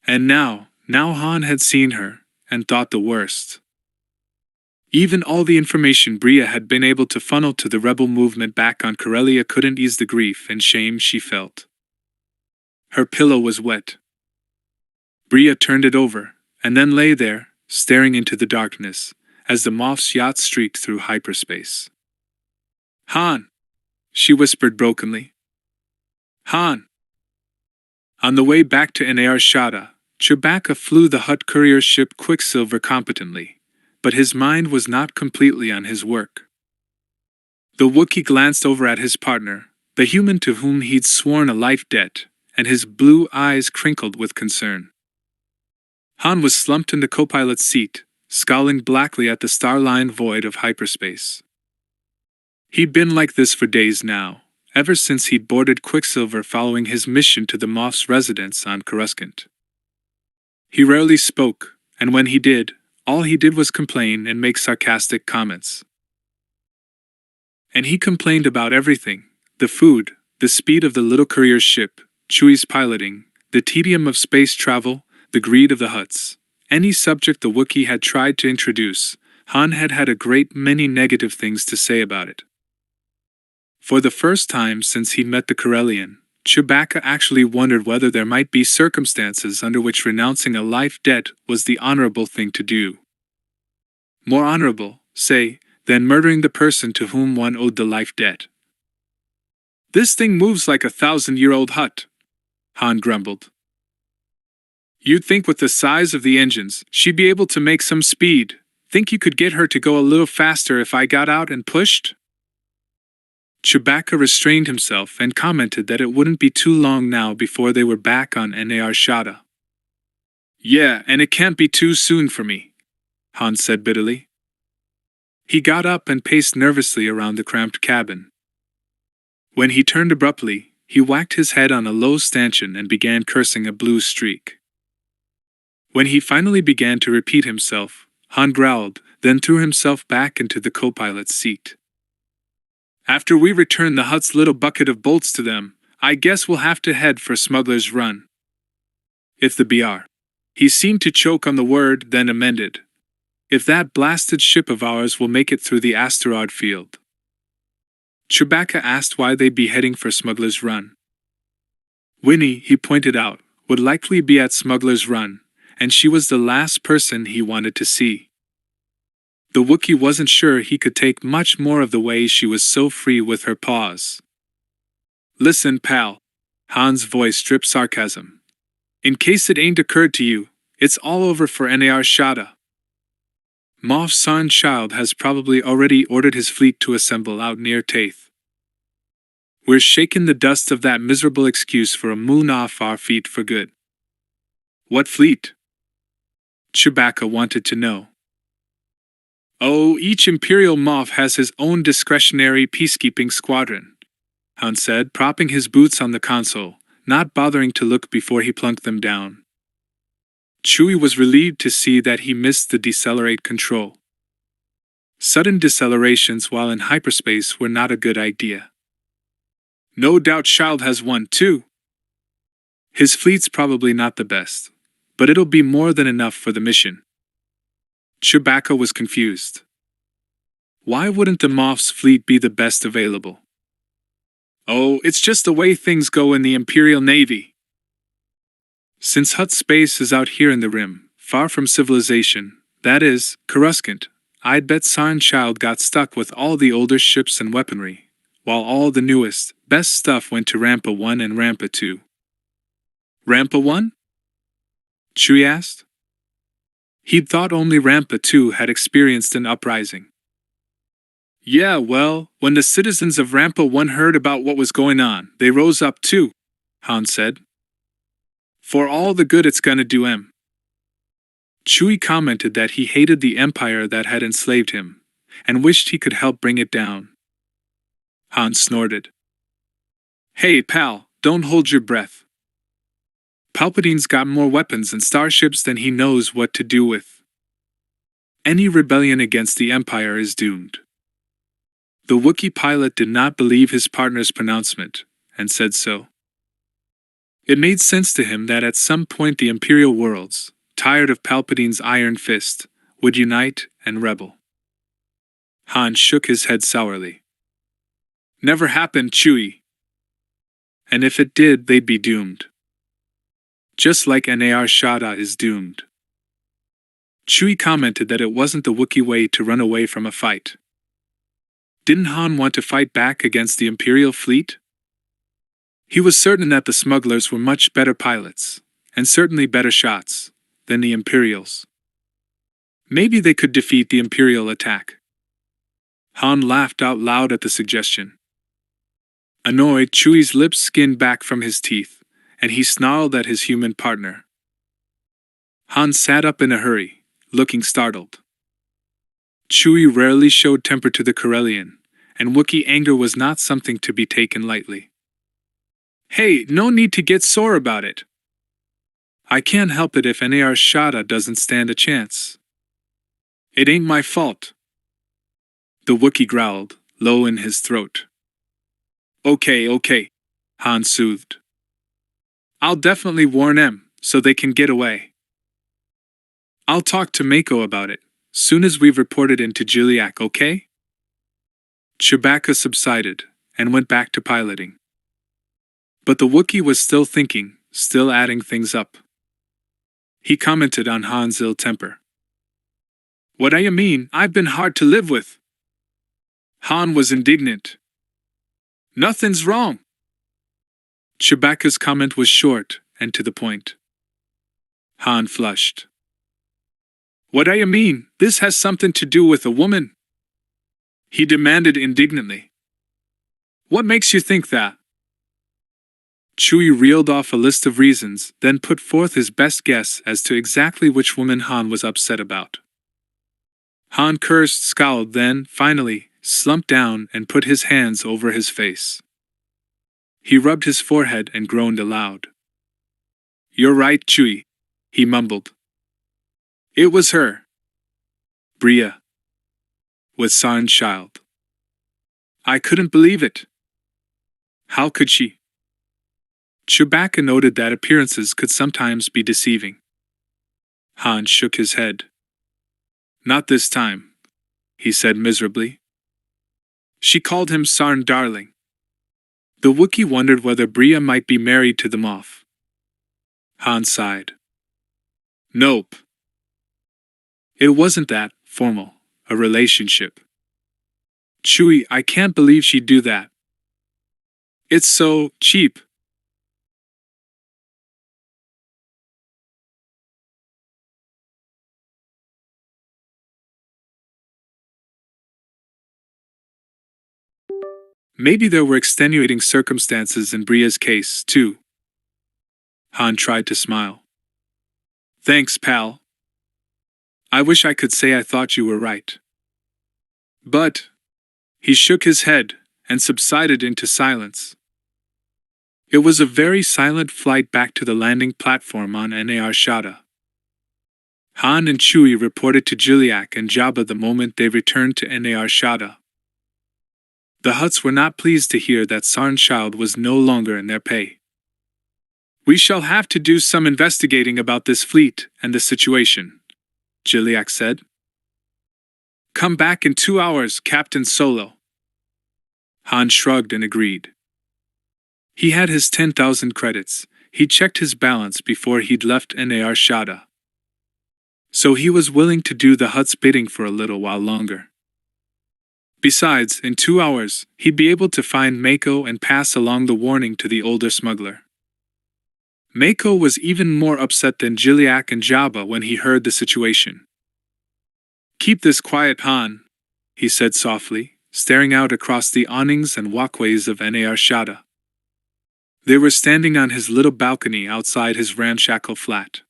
And now Han had seen her, and thought the worst. Even all the information Bria had been able to funnel to the rebel movement back on Corellia couldn't ease the grief and shame she felt. Her pillow was wet. Bria turned it over, and then lay there, staring into the darkness, as the Moff's yacht streaked through hyperspace. Han! She whispered brokenly. Han! On the way back to Nar Shaddaa, Chewbacca flew the Hutt courier ship Quicksilver competently, but his mind was not completely on his work. The Wookiee glanced over at his partner, the human to whom he'd sworn a life debt, and his blue eyes crinkled with concern. Han was slumped in the co-pilot's seat, scowling blackly at the star-lined void of hyperspace. He'd been like this for days now, ever since he'd boarded Quicksilver following his mission to the Moff's residence on Coruscant. He rarely spoke, and when he did, all he did was complain and make sarcastic comments. And he complained about everything: the food, the speed of the little courier ship, Chewie's piloting, the tedium of space travel, the greed of the Hutts. Any subject the Wookiee had tried to introduce, Han had had a great many negative things to say about it. For the first time since he'd met the Corellian, Chewbacca actually wondered whether there might be circumstances under which renouncing a life debt was the honorable thing to do. More honorable, say, than murdering the person to whom one owed the life debt. This thing moves like a 1,000-year-old Hutt, Han grumbled. You'd think with the size of the engines, she'd be able to make some speed. Think you could get her to go a little faster if I got out and pushed? Chewbacca restrained himself and commented that it wouldn't be too long now before they were back on Nar Shaddaa. Yeah, and it can't be too soon for me, Han said bitterly. He got up and paced nervously around the cramped cabin. When he turned abruptly, he whacked his head on a low stanchion and began cursing a blue streak. When he finally began to repeat himself, Han growled, then threw himself back into the co-pilot's seat. After we return the Hutt's little bucket of bolts to them, I guess we'll have to head for Smuggler's Run. If the BR. He seemed to choke on the word, then amended. If that blasted ship of ours will make it through the asteroid field. Chewbacca asked why they'd be heading for Smuggler's Run. Winnie, he pointed out, would likely be at Smuggler's Run, and she was the last person he wanted to see. The Wookiee wasn't sure he could take much more of the way she was so free with her paws. Listen, pal. Han's voice dripped sarcasm. In case it ain't occurred to you, it's all over for Nar Shaddaa. Moff San Child has probably already ordered his fleet to assemble out near Taith. We're shaking the dust of that miserable excuse for a moon off our feet for good. What fleet? Chewbacca wanted to know. Oh, each Imperial Moff has his own discretionary peacekeeping squadron, Han said, propping his boots on the console, not bothering to look before he plunked them down. Chewie was relieved to see that he missed the decelerate control. Sudden decelerations while in hyperspace were not a good idea. No doubt Child has one too. His fleet's probably not the best, but it'll be more than enough for the mission. Chewbacca was confused. Why wouldn't the Moff's fleet be the best available? Oh, it's just the way things go in the Imperial Navy. Since Hutt space is out here in the Rim, far from civilization, that is, Coruscant, I'd bet San Child got stuck with all the older ships and weaponry, while all the newest, best stuff went to Rampa 1 and Rampa 2. Rampa 1? Chewie asked. He'd thought only Rampa 2 had experienced an uprising. Yeah, well, when the citizens of Rampa 1 heard about what was going on, they rose up too, Han said. For all the good it's gonna do him. Chewie commented that he hated the empire that had enslaved him, and wished he could help bring it down. Han snorted. Hey pal, don't hold your breath. Palpatine's got more weapons and starships than he knows what to do with. Any rebellion against the Empire is doomed. The Wookiee pilot did not believe his partner's pronouncement, and said so. It made sense to him that at some point the Imperial worlds, tired of Palpatine's iron fist, would unite and rebel. Han shook his head sourly. Never happened, Chewie. And if it did, they'd be doomed. Just like Nar Shaddaa is doomed. Chewie commented that it wasn't the Wookiee way to run away from a fight. Didn't Han want to fight back against the Imperial fleet? He was certain that the smugglers were much better pilots, and certainly better shots, than the Imperials. Maybe they could defeat the Imperial attack. Han laughed out loud at the suggestion. Annoyed, Chewie's lips skinned back from his teeth, and he snarled at his human partner. Han sat up in a hurry, looking startled. Chewie rarely showed temper to the Corellian, and Wookiee anger was not something to be taken lightly. Hey, no need to get sore about it. I can't help it if Nar Shaddaa doesn't stand a chance. It ain't my fault. The Wookiee growled, low in his throat. Okay, Han soothed. I'll definitely warn them, so they can get away. I'll talk to Mako about it, soon as we've reported into Jiliak, okay? Chewbacca subsided, and went back to piloting. But the Wookiee was still thinking, still adding things up. He commented on Han's ill temper. What do you mean? I've been hard to live with. Han was indignant. Nothing's wrong. Chewbacca's comment was short and to the point. Han flushed. What do you mean? This has something to do with a woman? He demanded indignantly. What makes you think that? Chewie reeled off a list of reasons, then put forth his best guess as to exactly which woman Han was upset about. Han cursed, scowled, then, finally, slumped down and put his hands over his face. He rubbed his forehead and groaned aloud. You're right, Chewie, he mumbled. It was her. Bria. With San Child. I couldn't believe it. How could she? Chewbacca noted that appearances could sometimes be deceiving. Han shook his head. Not this time, he said miserably. She called him Sarn darling. The Wookiee wondered whether Bria might be married to the Moff. Han sighed. Nope. It wasn't that formal a relationship. Chewie, I can't believe she'd do that. It's so cheap. Maybe there were extenuating circumstances in Bria's case, too. Han tried to smile. Thanks, pal. I wish I could say I thought you were right. But he shook his head and subsided into silence. It was a very silent flight back to the landing platform on Nar Shaddaa. Han and Chewie reported to Jiliak and Jabba the moment they returned to Nar Shaddaa. The Hutts were not pleased to hear that Sarnchild was no longer in their pay. "We shall have to do some investigating about this fleet and the situation," Jiliak said. "Come back in 2 hours, Captain Solo." Han shrugged and agreed. He had his 10,000 credits. He checked his balance before he'd left Nar Shaddaa. So he was willing to do the Hutt's bidding for a little while longer. Besides, in 2 hours, he'd be able to find Mako and pass along the warning to the older smuggler. Mako was even more upset than Jiliak and Jabba when he heard the situation. "Keep this quiet, Han," he said softly, staring out across the awnings and walkways of Nar Shaddaa. They were standing on his little balcony outside his ramshackle flat.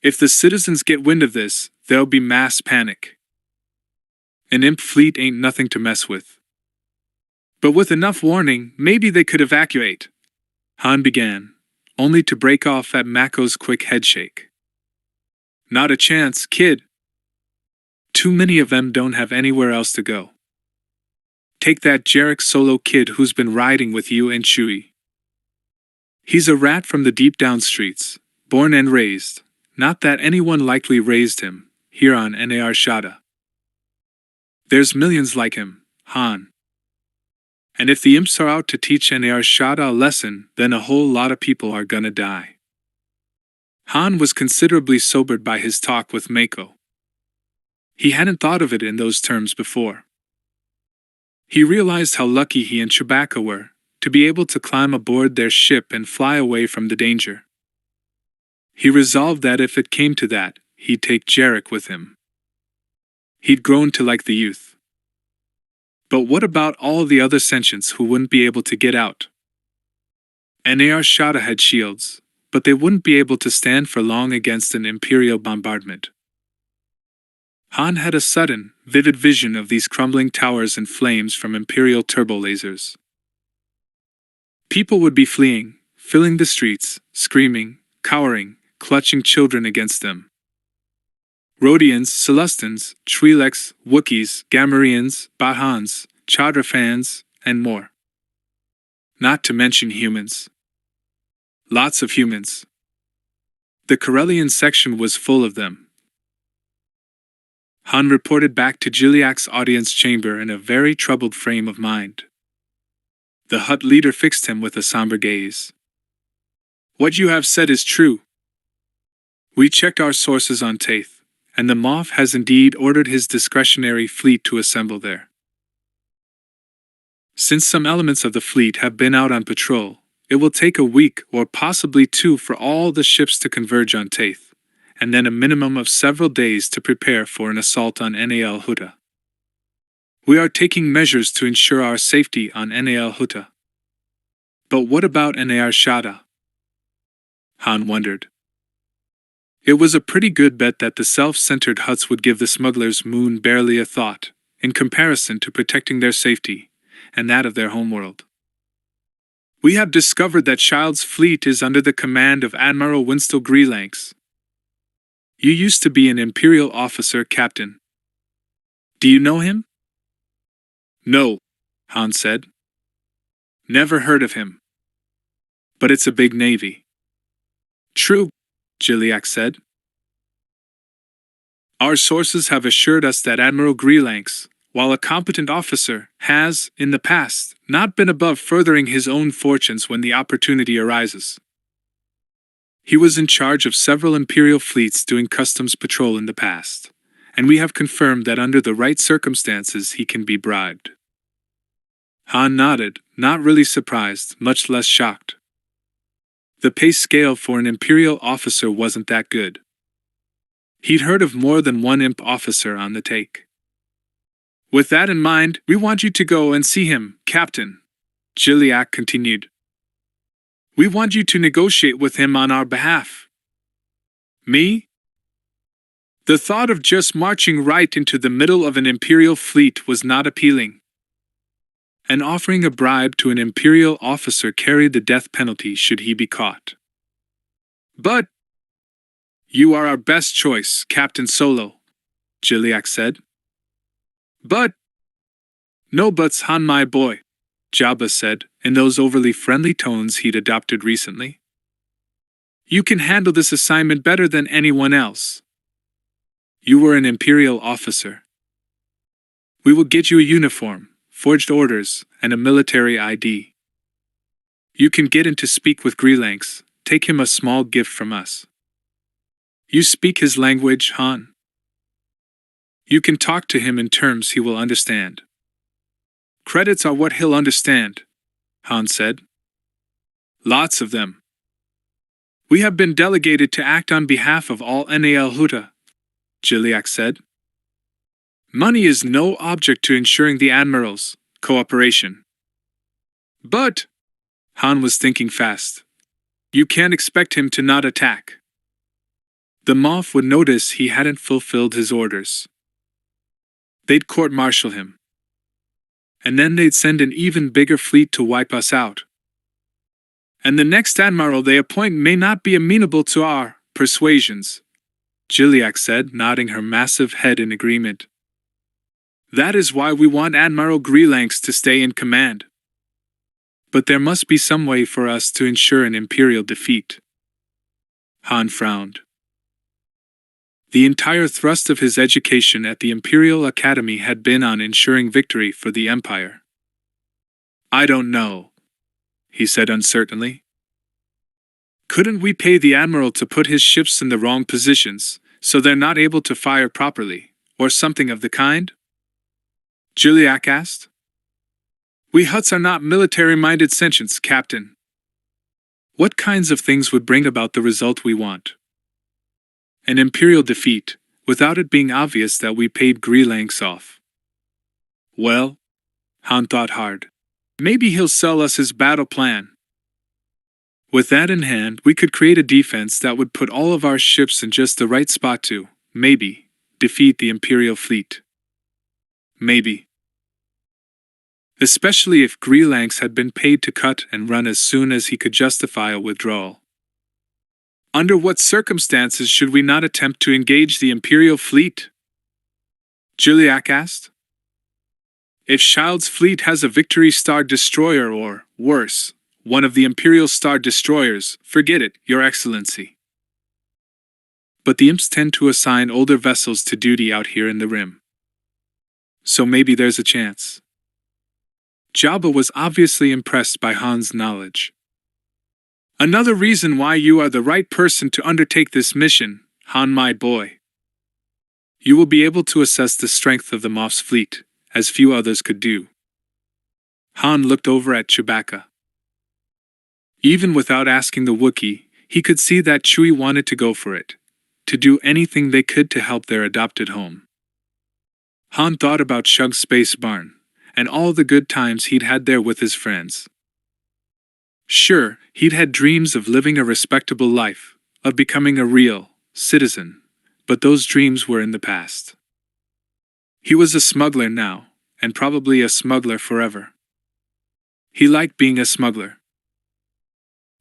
"If the citizens get wind of this, there'll be mass panic. An imp fleet ain't nothing to mess with. But with enough warning, maybe they could evacuate," Han began, only to break off at Mako's quick headshake. "Not a chance, kid. Too many of them don't have anywhere else to go. Take that Jarek Solo kid who's been riding with you and Chewie. He's a rat from the deep down streets, born and raised, not that anyone likely raised him, here on Nar Shaddaa. There's millions like him, Han. And if the imps are out to teach Nar Shaddaa a lesson, then a whole lot of people are gonna die." Han was considerably sobered by his talk with Mako. He hadn't thought of it in those terms before. He realized how lucky he and Chewbacca were, to be able to climb aboard their ship and fly away from the danger. He resolved that if it came to that, he'd take Jarek with him. He'd grown to like the youth. But what about all the other sentients who wouldn't be able to get out? Nar Shaddaa had shields, but they wouldn't be able to stand for long against an Imperial bombardment. Han had a sudden, vivid vision of these crumbling towers and flames from Imperial turbolasers. People would be fleeing, filling the streets, screaming, cowering, clutching children against them. Rhodians, Celestins, Twi'leks, Wookiees, Gamorreans, Bahans, Chadrafans, and more. Not to mention humans. Lots of humans. The Corellian section was full of them. Han reported back to Jiliak's audience chamber in a very troubled frame of mind. The Hutt leader fixed him with a somber gaze. "What you have said is true. We checked our sources on Taith, and the Moff has indeed ordered his discretionary fleet to assemble there. Since some elements of the fleet have been out on patrol, it will take a week or possibly 2 for all the ships to converge on Taith, and then a minimum of several days to prepare for an assault on Nal Hutta. We are taking measures to ensure our safety on Nal Hutta. But what about Nar Shaddaa?" Han wondered. It was a pretty good bet that the self-centered Hutts would give the smugglers' moon barely a thought, in comparison to protecting their safety, and that of their homeworld. "We have discovered that Child's fleet is under the command of Admiral Winston Greelanks. You used to be an Imperial officer, Captain. Do you know him?" "No," Han said. "Never heard of him. But it's a big navy." "True," Jiliak said. "Our sources have assured us that Admiral Greelanks, while a competent officer, has, in the past, not been above furthering his own fortunes when the opportunity arises. He was in charge of several Imperial fleets doing customs patrol in the past, and we have confirmed that under the right circumstances he can be bribed." Han nodded, not really surprised, much less shocked. The pay scale for an Imperial officer wasn't that good. He'd heard of more than one imp officer on the take. "With that in mind, we want you to go and see him, Captain," Jiliak continued. "We want you to negotiate with him on our behalf." "Me?" The thought of just marching right into the middle of an Imperial fleet was not appealing. And offering a bribe to an Imperial officer carried the death penalty should he be caught. But you are our best choice, Captain Solo, Jiliak said. But no buts, Han my boy, Jabba said, in those overly friendly tones he'd adopted recently. You can handle this assignment better than anyone else. You were an Imperial officer. We will get you a uniform, forged orders, and a military ID. You can get in to speak with Greelanx. Take him a small gift from us. You speak his language, Han. You can talk to him in terms he will understand. Credits are what he'll understand, Han said. Lots of them. We have been delegated to act on behalf of all Nal Hutt, Jiliak said. Money is no object to ensuring the Admiral's cooperation. But, Han was thinking fast, you can't expect him to not attack. The Moff would notice he hadn't fulfilled his orders. They'd court-martial him. And then they'd send an even bigger fleet to wipe us out. And the next admiral they appoint may not be amenable to our persuasions, Jiliak said, nodding her massive head in agreement. That is why we want Admiral Greelanx to stay in command. But there must be some way for us to ensure an Imperial defeat. Han frowned. The entire thrust of his education at the Imperial Academy had been on ensuring victory for the Empire. I don't know, he said uncertainly. Couldn't we pay the Admiral to put his ships in the wrong positions, so they're not able to fire properly, or something of the kind? Jiliak asked. We Hutts are not military-minded sentients, Captain. What kinds of things would bring about the result we want? An Imperial defeat, without it being obvious that we paid Greelanx off. Well, Han thought hard. Maybe he'll sell us his battle plan. With that in hand, we could create a defense that would put all of our ships in just the right spot to, maybe, defeat the Imperial fleet. Maybe. Especially if Greelanx had been paid to cut and run as soon as he could justify a withdrawal. Under what circumstances should we not attempt to engage the Imperial fleet? Jiliak asked. If Shild's fleet has a Victory Star destroyer or, worse, one of the Imperial Star destroyers, forget it, Your Excellency. But the Imps tend to assign older vessels to duty out here in the Rim. So maybe there's a chance. Jabba was obviously impressed by Han's knowledge. Another reason why you are the right person to undertake this mission, Han my boy. You will be able to assess the strength of the Moff's fleet, as few others could do. Han looked over at Chewbacca. Even without asking the Wookiee, he could see that Chewie wanted to go for it, to do anything they could to help their adopted home. Han thought about Shug's space barn, and all the good times he'd had there with his friends. Sure, he'd had dreams of living a respectable life, of becoming a real citizen, but those dreams were in the past. He was a smuggler now, and probably a smuggler forever. He liked being a smuggler.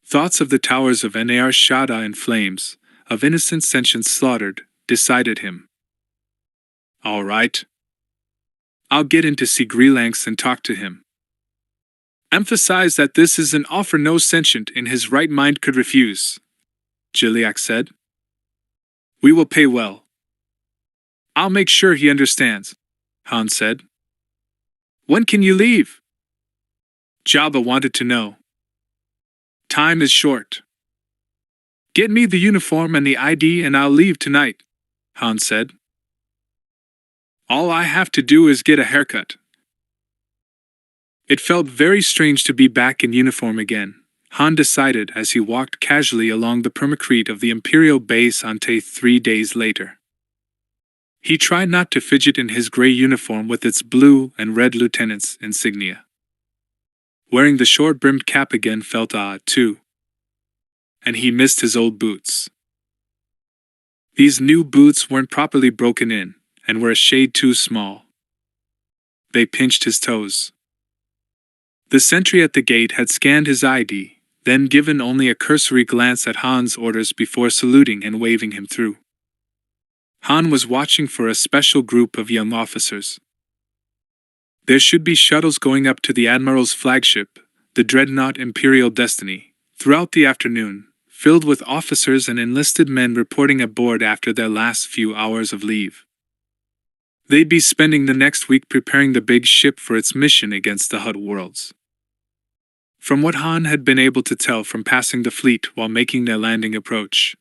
Thoughts of the towers of Nar Shaddaa in flames, of innocent sentients slaughtered, decided him. All right. I'll get in to see Greelanx and talk to him. Emphasize that this is an offer no sentient in his right mind could refuse, Jiliak said. We will pay well. I'll make sure he understands, Han said. When can you leave? Jabba wanted to know. Time is short. Get me the uniform and the ID and I'll leave tonight, Han said. All I have to do is get a haircut. It felt very strange to be back in uniform again, Han decided as he walked casually along the permacrete of the Imperial base on Tay 3 days later. He tried not to fidget in his gray uniform with its blue and red lieutenant's insignia. Wearing the short-brimmed cap again felt odd, too. And he missed his old boots. These new boots weren't properly broken in, and were a shade too small. They pinched his toes. The sentry at the gate had scanned his ID, then given only a cursory glance at Han's orders before saluting and waving him through. Han was watching for a special group of young officers. There should be shuttles going up to the Admiral's flagship, the dreadnought Imperial Destiny, throughout the afternoon, filled with officers and enlisted men reporting aboard after their last few hours of leave. They'd be spending the next week preparing the big ship for its mission against the Hutt worlds. From what Han had been able to tell from passing the fleet while making their landing approach,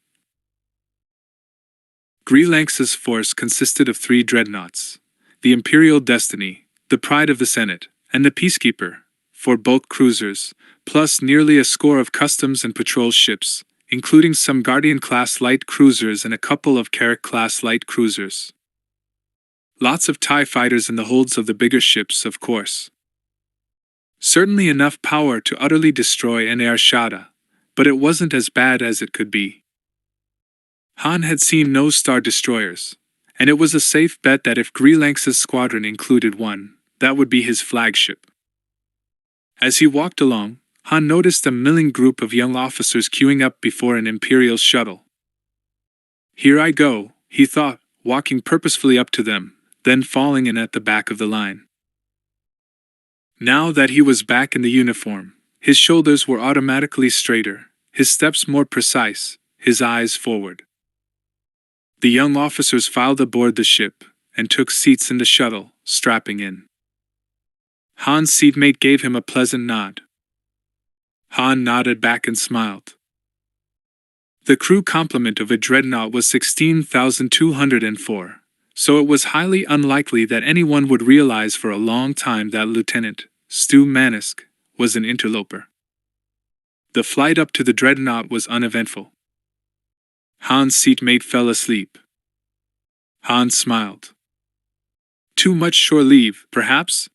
Greenlanx's force consisted of 3 dreadnoughts, the Imperial Destiny, the Pride of the Senate, and the Peacekeeper, 4 bulk cruisers, plus nearly a score of customs and patrol ships, including some Guardian-class light cruisers and a couple of Carrack-class light cruisers. Lots of TIE fighters in the holds of the bigger ships, of course. Certainly enough power to utterly destroy an Armada, but it wasn't as bad as it could be. Han had seen no Star Destroyers, and it was a safe bet that if Greenlanx's squadron included one, that would be his flagship. As he walked along, Han noticed a milling group of young officers queuing up before an Imperial shuttle. Here I go, he thought, walking purposefully up to them, then falling in at the back of the line. Now that he was back in the uniform, his shoulders were automatically straighter, his steps more precise, his eyes forward. The young officers filed aboard the ship, and took seats in the shuttle, strapping in. Han's seatmate gave him a pleasant nod. Han nodded back and smiled. The crew complement of a dreadnought was 16,204, so it was highly unlikely that anyone would realize for a long time that Lieutenant Stu Manisk was an interloper. The flight up to the dreadnought was uneventful. Han's seatmate fell asleep. Han smiled. Too much shore leave, perhaps?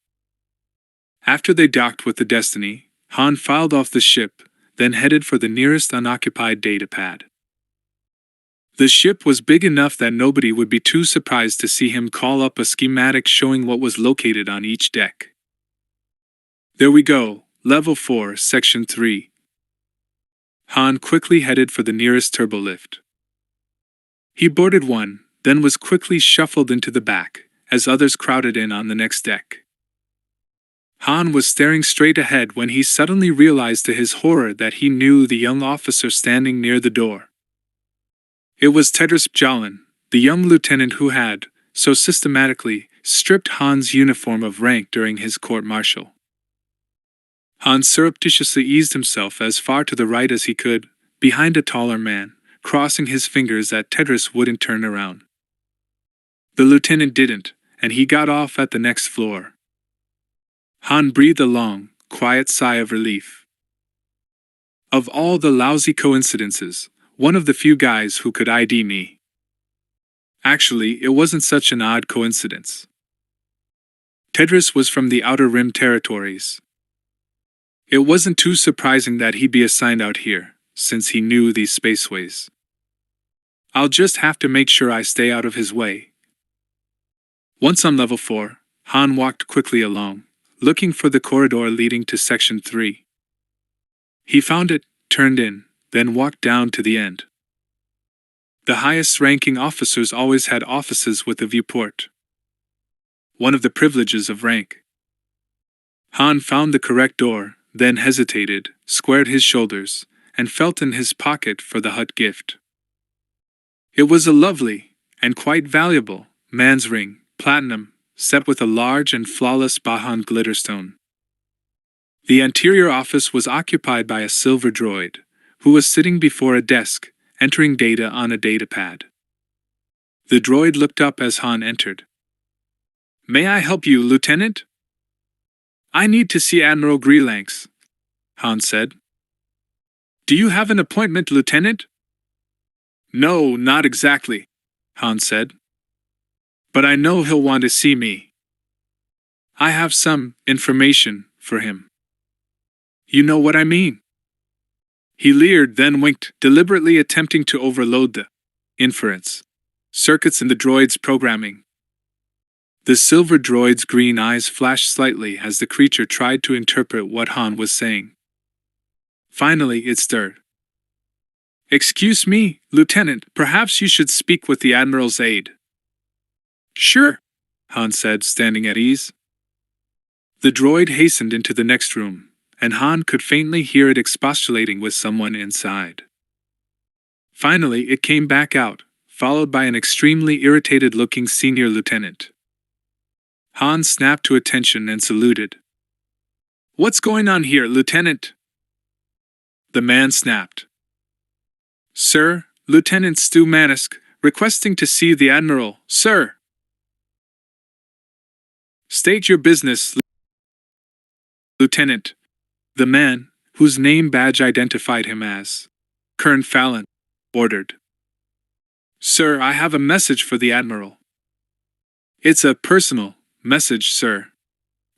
After they docked with the Destiny, Han filed off the ship, then headed for the nearest unoccupied datapad. The ship was big enough that nobody would be too surprised to see him call up a schematic showing what was located on each deck. There we go, Level 4, Section 3. Han quickly headed for the nearest turbolift. He boarded one, then was quickly shuffled into the back, as others crowded in on the next deck. Han was staring straight ahead when he suddenly realized to his horror that he knew the young officer standing near the door. It was Tedros Bjaalan, the young lieutenant who had, so systematically, stripped Han's uniform of rank during his court-martial. Han surreptitiously eased himself as far to the right as he could, behind a taller man, crossing his fingers that Tedros wouldn't turn around. The lieutenant didn't, and he got off at the next floor. Han breathed a long, quiet sigh of relief. Of all the lousy coincidences, one of the few guys who could ID me. Actually, it wasn't such an odd coincidence. Tedros was from the Outer Rim territories. It wasn't too surprising that he'd be assigned out here, since he knew these spaceways. I'll just have to make sure I stay out of his way. Once on Level 4, Han walked quickly along, looking for the corridor leading to Section 3. He found it, turned in, then walked down to the end. The highest-ranking officers always had offices with a viewport. One of the privileges of rank. Han found the correct door, then hesitated, squared his shoulders, and felt in his pocket for the Hutt gift. It was a lovely, and quite valuable, man's ring, platinum, set with a large and flawless Bahan glitterstone. The interior office was occupied by a silver droid, who was sitting before a desk, entering data on a datapad. The droid looked up as Han entered. "May I help you, Lieutenant?" "I need to see Admiral Greenlanx," Han said. "Do you have an appointment, Lieutenant?" "No, not exactly," Han said. "But I know he'll want to see me. I have some information for him. You know what I mean?" He leered, then winked, deliberately attempting to overload the inference Circuits in the droid's programming. The silver droid's green eyes flashed slightly as the creature tried to interpret what Han was saying. Finally, it stirred. "Excuse me, Lieutenant, perhaps you should speak with the Admiral's aide." "Sure," Han said, standing at ease. The droid hastened into the next room, and Han could faintly hear it expostulating with someone inside. Finally, it came back out, followed by an extremely irritated-looking senior lieutenant. Han snapped to attention and saluted. "What's going on here, Lieutenant?" The man snapped. "Sir, Lieutenant Stu Manisk, requesting to see the Admiral, sir." "State your business, Lieutenant." The man, whose name badge identified him as Colonel Fallon, ordered. "Sir, I have a message for the Admiral." "It's a personal message, sir."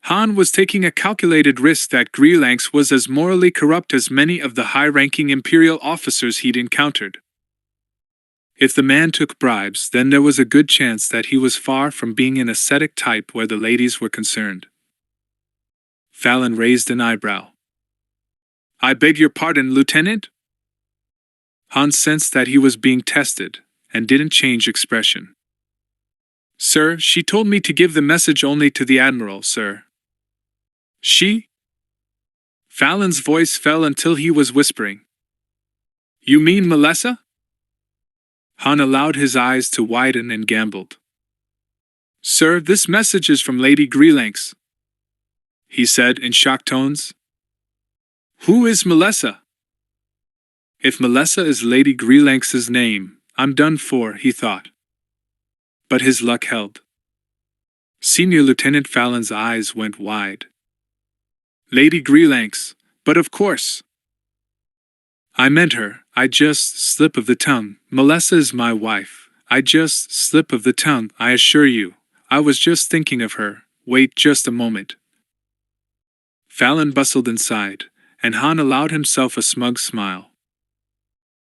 Han was taking a calculated risk that Greelanx was as morally corrupt as many of the high-ranking Imperial officers he'd encountered. If the man took bribes, then there was a good chance that he was far from being an ascetic type where the ladies were concerned. Fallon raised an eyebrow. "I beg your pardon, Lieutenant?" Han sensed that he was being tested, and didn't change expression. "Sir, she told me to give the message only to the Admiral, sir." "She?" Fallon's voice fell until he was whispering. "You mean Melissa?" Han allowed his eyes to widen and gambled. "Sir, this message is from Lady Greelanx," he said in shocked tones. "Who is Melissa?" If Melissa is Lady Greelanx's name, I'm done for, he thought. But his luck held. Senior Lieutenant Fallon's eyes went wide. "Lady Greelanx, but of course." "I meant her, I just slip of the tongue. Melissa is my wife. I just slip of the tongue, I assure you. I was just thinking of her. Wait just a moment." Fallon bustled inside, and Han allowed himself a smug smile.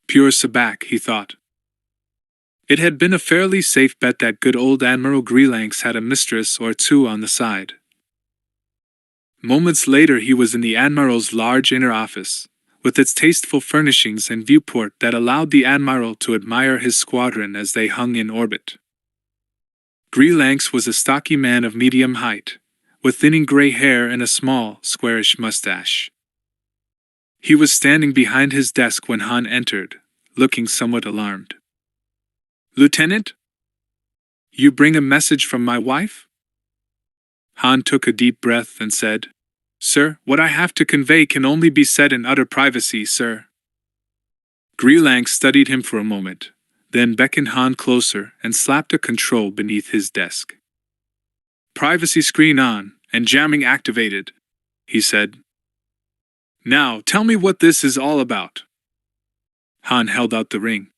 Pure sabacc, he thought. It had been a fairly safe bet that good old Admiral Greelanx had a mistress or two on the side. Moments later he was in the Admiral's large inner office, with its tasteful furnishings and viewport that allowed the Admiral to admire his squadron as they hung in orbit. Greelanx was a stocky man of medium height, with thinning gray hair and a small, squarish mustache. He was standing behind his desk when Han entered, looking somewhat alarmed. "Lieutenant? You bring a message from my wife?" Han took a deep breath and said, "Sir, what I have to convey can only be said in utter privacy, sir." Greelanx studied him for a moment, then beckoned Han closer and slapped a control beneath his desk. "Privacy screen on, and jamming activated," he said. "Now, tell me what this is all about." Han held out the ring.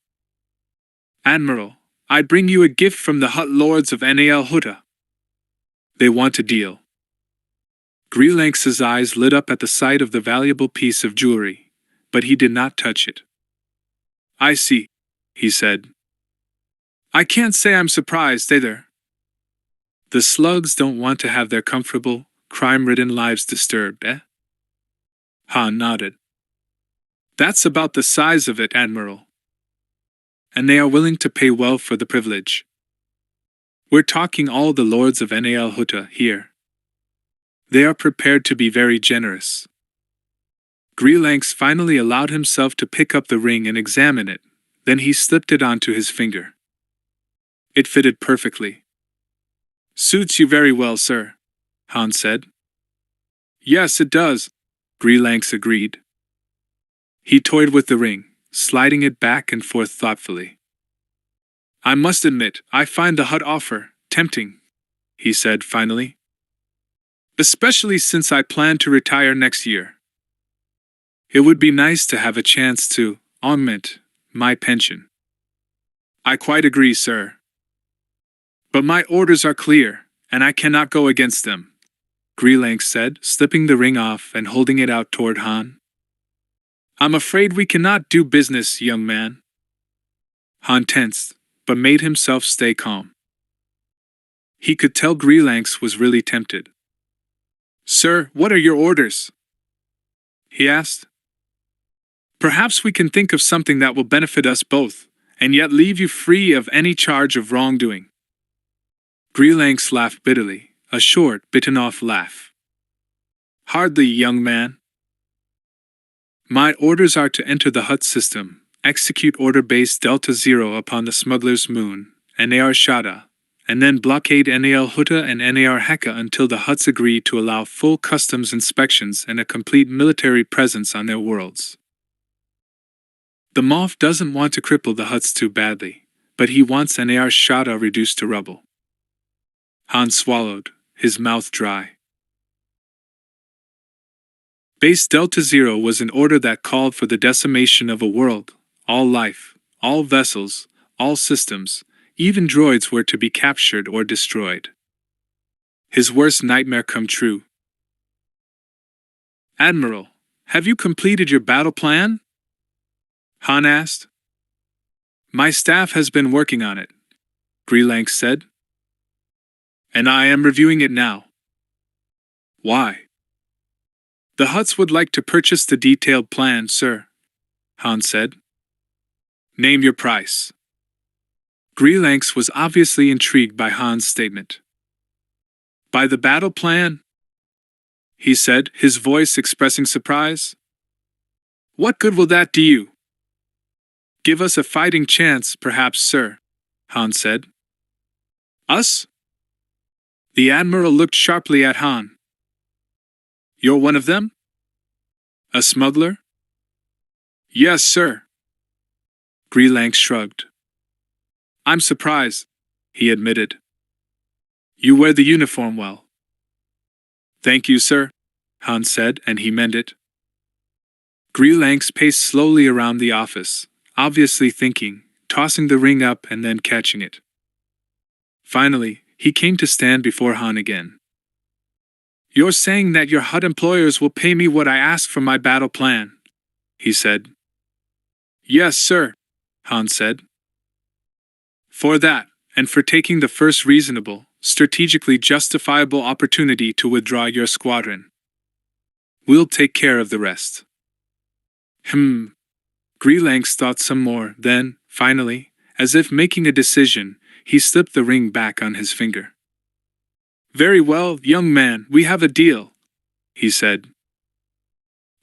"Admiral, I bring you a gift from the Hutt Lords of Hutt. They want a deal." Greelanx's eyes lit up at the sight of the valuable piece of jewelry, but he did not touch it. "I see," he said. "I can't say I'm surprised either. The slugs don't want to have their comfortable, crime-ridden lives disturbed, eh?" Han nodded. "That's about the size of it, Admiral. And they are willing to pay well for the privilege. We're talking all the Lords of Hutt here. They are prepared to be very generous." Greelanx finally allowed himself to pick up the ring and examine it, then he slipped it onto his finger. It fitted perfectly. "Suits you very well, sir," Han said. "Yes, it does," Greelanx agreed. He toyed with the ring, sliding it back and forth thoughtfully. "I must admit, I find the Hutt offer tempting," he said finally. "Especially since I plan to retire next year. It would be nice to have a chance to augment my pension." "I quite agree, sir. But my orders are clear, and I cannot go against them," Greelanx said, slipping the ring off and holding it out toward Han. "I'm afraid we cannot do business, young man." Han tensed, but made himself stay calm. He could tell Greelanx was really tempted. "Sir, what are your orders?" he asked. "Perhaps we can think of something that will benefit us both, and yet leave you free of any charge of wrongdoing." Greelanx laughed bitterly, a short, bitten-off laugh. "Hardly, young man. My orders are to enter the Hutt system, execute Order Base Delta Zero upon the smuggler's moon, NAR Shada, and then blockade NAL Hutta and NAR Heka until the Hutts agree to allow full customs inspections and a complete military presence on their worlds. The Moff doesn't want to cripple the Hutts too badly, but he wants NAR Shada reduced to rubble." Han swallowed, his mouth dry. Base Delta Zero was an order that called for the decimation of a world. All life, all vessels, all systems, even droids were to be captured or destroyed. His worst nightmare come true. "Admiral, have you completed your battle plan?" Han asked. "My staff has been working on it," Greelanx said. "And I am reviewing it now." "Why?" "The Hutts would like to purchase the detailed plan, sir," Han said. "Name your price." Greelanx was obviously intrigued by Han's statement. "By the battle plan?" he said, his voice expressing surprise. "What good will that do you?" "Give us a fighting chance, perhaps, sir," Han said. "Us?" The Admiral looked sharply at Han. "You're one of them? A smuggler?" "Yes, sir." Greelanx shrugged. "I'm surprised," he admitted. "You wear the uniform well." "Thank you, sir," Han said, and he meant it. Greelanx paced slowly around the office, obviously thinking, tossing the ring up and then catching it. Finally, he came to stand before Han again. "You're saying that your Hutt employers will pay me what I ask for my battle plan," he said. "Yes, sir," Han said. "For that, and for taking the first reasonable, strategically justifiable opportunity to withdraw your squadron. We'll take care of the rest." Greelanx thought some more, then, finally, as if making a decision, he slipped the ring back on his finger. "Very well, young man, we have a deal," he said.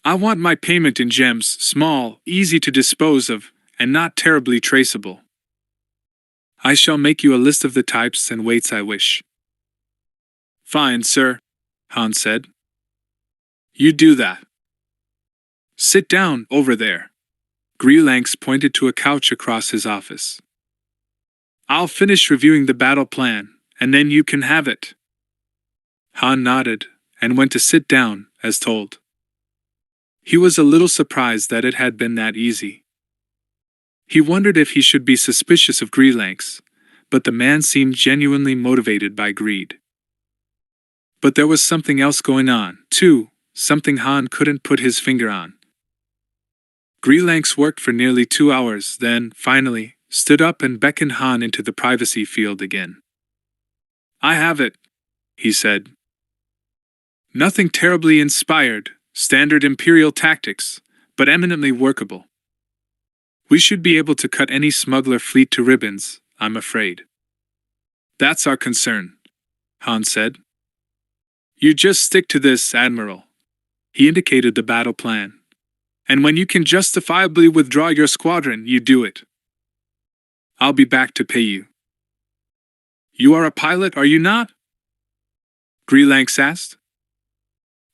"I want my payment in gems, small, easy to dispose of, and not terribly traceable. I shall make you a list of the types and weights I wish." "Fine, sir," Han said. "You do that. Sit down, over there." Greelanx pointed to a couch across his office. "I'll finish reviewing the battle plan, and then you can have it." Han nodded, and went to sit down, as told. He was a little surprised that it had been that easy. He wondered if he should be suspicious of Greelanx, but the man seemed genuinely motivated by greed. But there was something else going on, too, something Han couldn't put his finger on. Greelanx worked for nearly 2 hours, then, finally, stood up and beckoned Han into the privacy field again. "I have it," he said. "Nothing terribly inspired, standard Imperial tactics, but eminently workable. We should be able to cut any smuggler fleet to ribbons, I'm afraid." "That's our concern," Han said. "You just stick to this, Admiral." He indicated the battle plan. "And when you can justifiably withdraw your squadron, you do it. I'll be back to pay you." "You are a pilot, are you not?" Greelanx asked.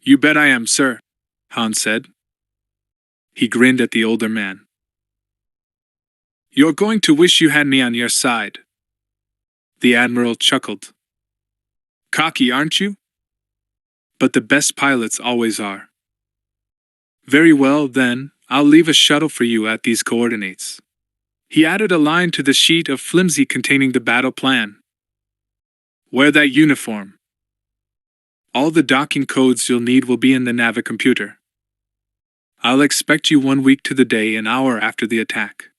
"You bet I am, sir," Han said. He grinned at the older man. "You're going to wish you had me on your side." The Admiral chuckled. "Cocky, aren't you? But the best pilots always are." "Very well, then, I'll leave a shuttle for you at these coordinates." He added a line to the sheet of flimsy containing the battle plan. "Wear that uniform. All the docking codes you'll need will be in the navicomputer. I'll expect you 1 week to the day, an hour after the attack.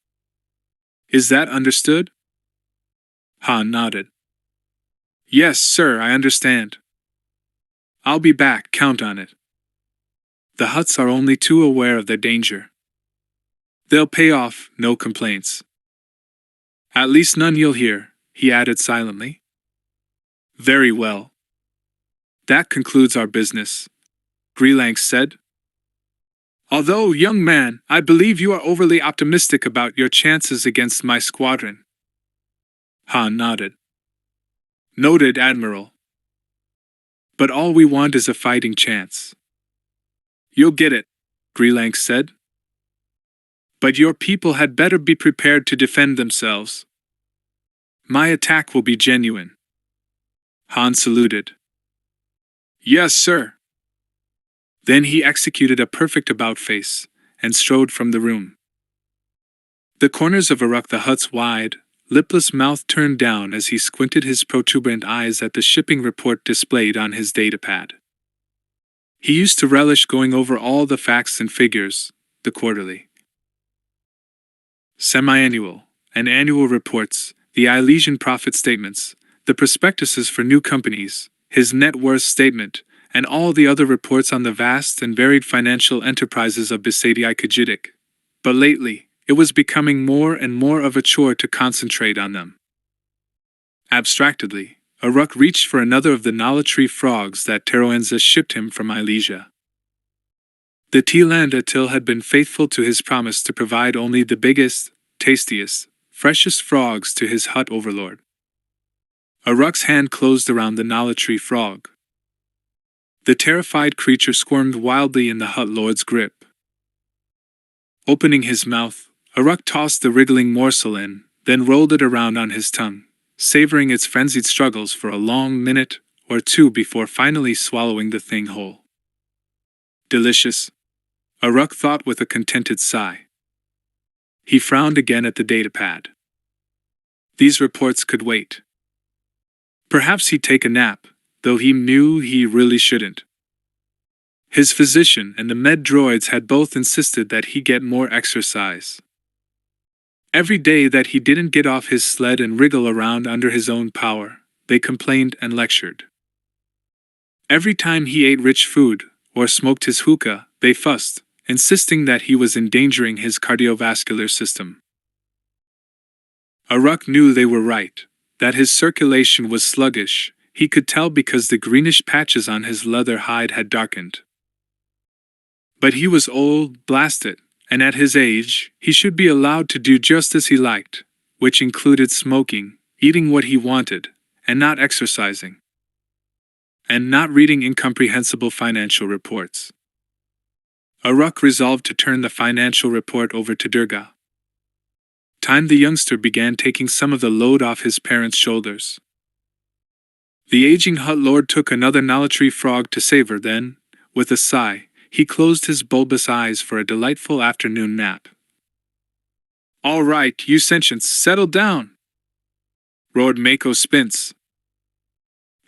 Is that understood?" Han nodded. Yes, sir, I understand. I'll be back, count on it. The Hutts are only too aware of their danger. They'll pay off, no complaints. At least none you'll hear, he added silently. Very well. That concludes our business, Greelanx said. Although, young man, I believe you are overly optimistic about your chances against my squadron. Han nodded. Noted, Admiral. But all we want is a fighting chance. You'll get it, Greelanx said. But your people had better be prepared to defend themselves. My attack will be genuine. Han saluted. Yes, sir. Then he executed a perfect about-face, and strode from the room. The corners of Uruk the Hutt's wide, lipless mouth turned down as he squinted his protuberant eyes at the shipping report displayed on his datapad. He used to relish going over all the facts and figures, the quarterly, semi-annual, and annual reports, the Ilesian profit statements, the prospectuses for new companies, his net worth statement, and all the other reports on the vast and varied financial enterprises of Besatii Kajidik. But lately, it was becoming more and more of a chore to concentrate on them. Abstractedly, Uruk reached for another of the Nala-tree frogs that Teroenza shipped him from Ilesia. The Tilandatil had been faithful to his promise to provide only the biggest, tastiest, freshest frogs to his Hutt overlord. Uruk's hand closed around the Nala-tree frog. The terrified creature squirmed wildly in the Hutt lord's grip. Opening his mouth, Uruk tossed the wriggling morsel in, then rolled it around on his tongue, savoring its frenzied struggles for a long minute or two before finally swallowing the thing whole. Delicious, Uruk thought with a contented sigh. He frowned again at the datapad. These reports could wait. Perhaps he'd take a nap, though he knew he really shouldn't. His physician and the med droids had both insisted that he get more exercise. Every day that he didn't get off his sled and wriggle around under his own power, they complained and lectured. Every time he ate rich food, or smoked his hookah, they fussed, insisting that he was endangering his cardiovascular system. Uruk knew they were right, that his circulation was sluggish. He could tell because the greenish patches on his leather hide had darkened. But he was old, blast it, and at his age, he should be allowed to do just as he liked, which included smoking, eating what he wanted, and not exercising. And not reading incomprehensible financial reports. Uruk resolved to turn the financial report over to Durga. Time the youngster began taking some of the load off his parents' shoulders. The aging Hutt lord took another Nala-tree frog to savor, then, with a sigh, he closed his bulbous eyes for a delightful afternoon nap. All right, you sentients, settle down! Roared Mako Spince.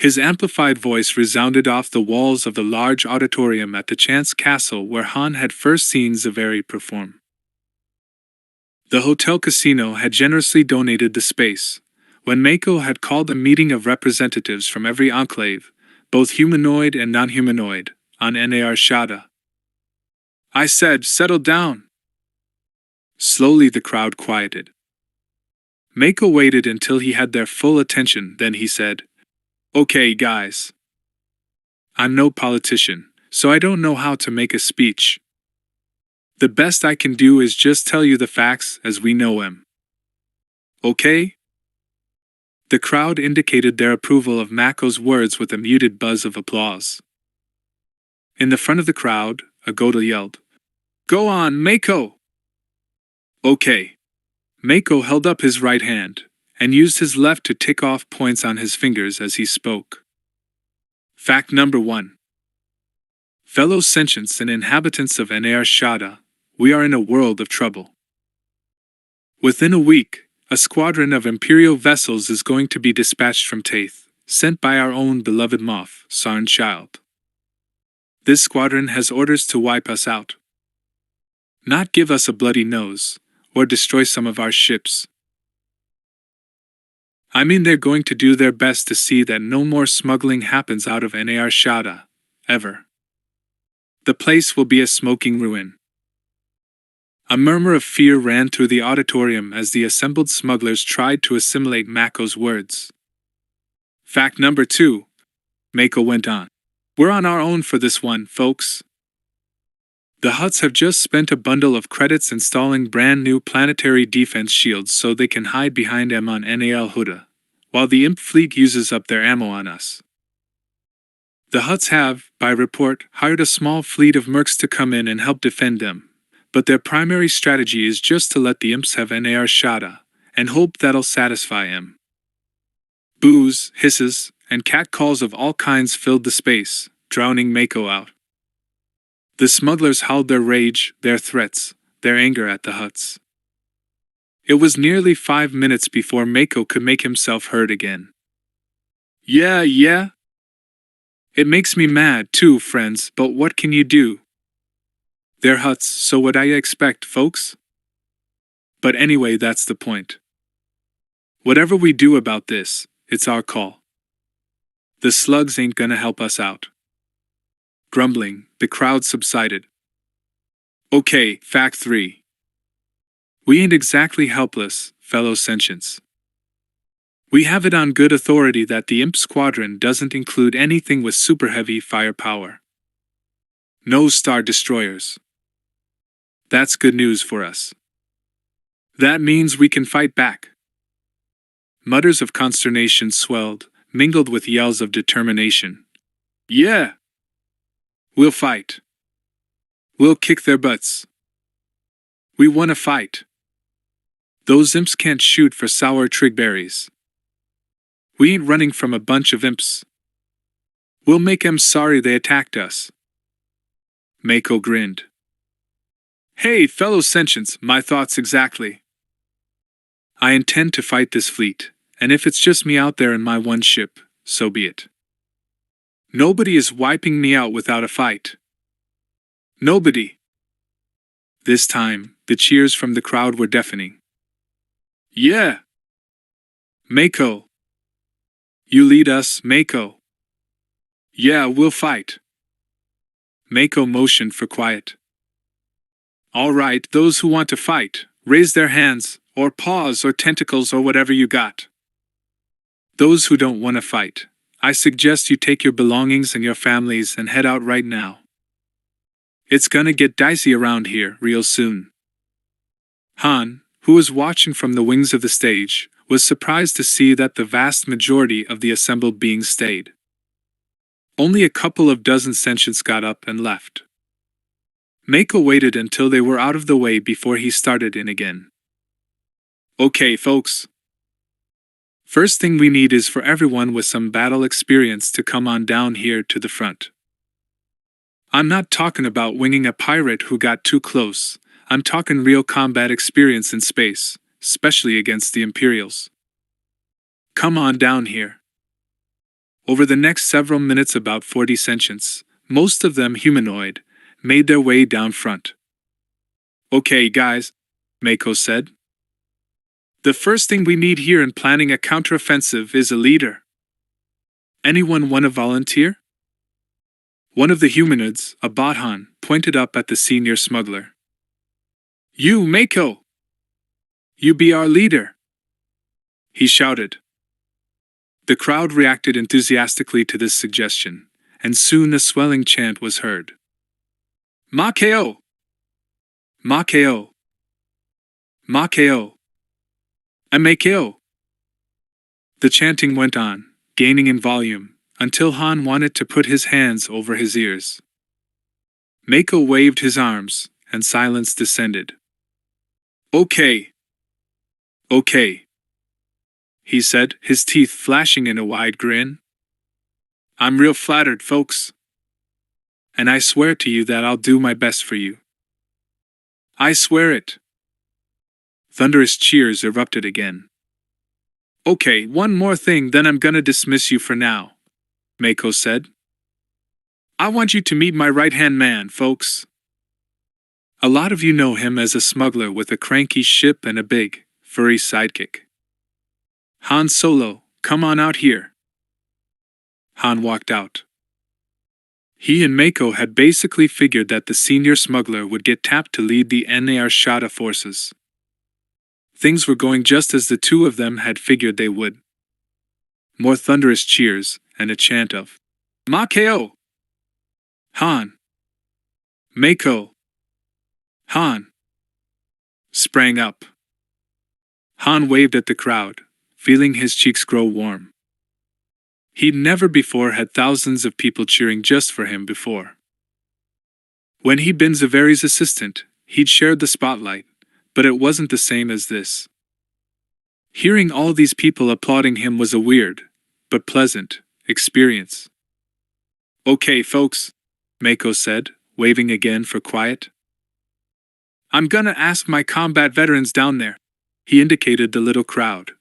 His amplified voice resounded off the walls of the large auditorium at the Chance Castle where Han had first seen Zaveri perform. The hotel casino had generously donated the space. When Mako had called a meeting of representatives from every enclave, both humanoid and non-humanoid, on Nar Shada. I said, settle down. Slowly the crowd quieted. Mako waited until he had their full attention, then he said, Okay, guys. I'm no politician, so I don't know how to make a speech. The best I can do is just tell you the facts as we know them. Okay? The crowd indicated their approval of Mako's words with a muted buzz of applause. In the front of the crowd, a Goda yelled, Go on, Mako! Okay. Mako held up his right hand, and used his left to tick off points on his fingers as he spoke. Fact number 1. Fellow sentients and inhabitants of Nar Shada, we are in a world of trouble. Within a week, a squadron of Imperial vessels is going to be dispatched from Taith, sent by our own beloved Moff, Sarn Child. This squadron has orders to wipe us out. Not give us a bloody nose, or destroy some of our ships. I mean, they're going to do their best to see that no more smuggling happens out of Nar Shada, ever. The place will be a smoking ruin. A murmur of fear ran through the auditorium as the assembled smugglers tried to assimilate Mako's words. Fact number 2, Mako went on. We're on our own for this one, folks. The Hutts have just spent a bundle of credits installing brand new planetary defense shields so they can hide behind them on Nal Huda, while the Imp fleet uses up their ammo on us. The Hutts have, by report, hired a small fleet of mercs to come in and help defend them, but their primary strategy is just to let the Imps have Nar Shada, and hope that'll satisfy him. Boos, hisses, and catcalls of all kinds filled the space, drowning Mako out. The smugglers howled their rage, their threats, their anger at the Hutts. It was nearly 5 minutes before Mako could make himself heard again. Yeah. It makes me mad too, friends, but what can you do? They're Hutts, so what I expect, folks? But anyway, that's the point. Whatever we do about this, it's our call. The slugs ain't gonna help us out. Grumbling, the crowd subsided. Okay, fact 3. We ain't exactly helpless, fellow sentients. We have it on good authority that the Imp Squadron doesn't include anything with super heavy firepower. No Star Destroyers. That's good news for us. That means we can fight back. Mutters of consternation swelled, mingled with yells of determination. Yeah! We'll fight. We'll kick their butts. We wanna fight. Those imps can't shoot for sour trigberries. We ain't running from a bunch of imps. We'll make 'em sorry they attacked us. Mako grinned. Hey, fellow sentients, my thoughts exactly. I intend to fight this fleet, and if it's just me out there in my one ship, so be it. Nobody is wiping me out without a fight. Nobody. This time, the cheers from the crowd were deafening. Yeah! Mako! You lead us, Mako! Yeah, we'll fight. Mako motioned for quiet. All right, those who want to fight, raise their hands, or paws or tentacles or whatever you got. Those who don't want to fight, I suggest you take your belongings and your families and head out right now. It's gonna get dicey around here real soon. Han, who was watching from the wings of the stage, was surprised to see that the vast majority of the assembled beings stayed. Only a couple of dozen sentients got up and left. Mako waited until they were out of the way before he started in again. Okay, folks. First thing we need is for everyone with some battle experience to come on down here to the front. I'm not talking about winging a pirate who got too close. I'm talking real combat experience in space, especially against the Imperials. Come on down here. Over the next several minutes, about 40 sentients, most of them humanoid, made their way down front. Okay, guys, Mako said. The first thing we need here in planning a counteroffensive is a leader. Anyone want to volunteer? One of the humanoids, a Bodhan, pointed up at the senior smuggler. You, Mako! You be our leader! He shouted. The crowd reacted enthusiastically to this suggestion, and soon a swelling chant was heard. Makeo! Makeo! Makeo! Amakeo! The chanting went on, gaining in volume, until Han wanted to put his hands over his ears. Mako waved his arms, and silence descended. Okay. Okay. He said, his teeth flashing in a wide grin. I'm real flattered, folks. And I swear to you that I'll do my best for you. I swear it. Thunderous cheers erupted again. Okay, one more thing, then I'm gonna dismiss you for now, Mako said. I want you to meet my right-hand man, folks. A lot of you know him as a smuggler with a cranky ship and a big, furry sidekick. Han Solo, come on out here. Han walked out. He and Mako had basically figured that the senior smuggler would get tapped to lead the NAR Shada forces. Things were going just as the two of them had figured they would. More thunderous cheers, and a chant of Makeo! Han! Mako! Han! Sprang up. Han waved at the crowd, feeling his cheeks grow warm. He'd never before had thousands of people cheering just for him before. When he'd been Zaveri's assistant, he'd shared the spotlight, but it wasn't the same as this. Hearing all these people applauding him was a weird, but pleasant, experience. Okay, folks, Mako said, waving again for quiet. I'm gonna ask my combat veterans down there, he indicated the little crowd,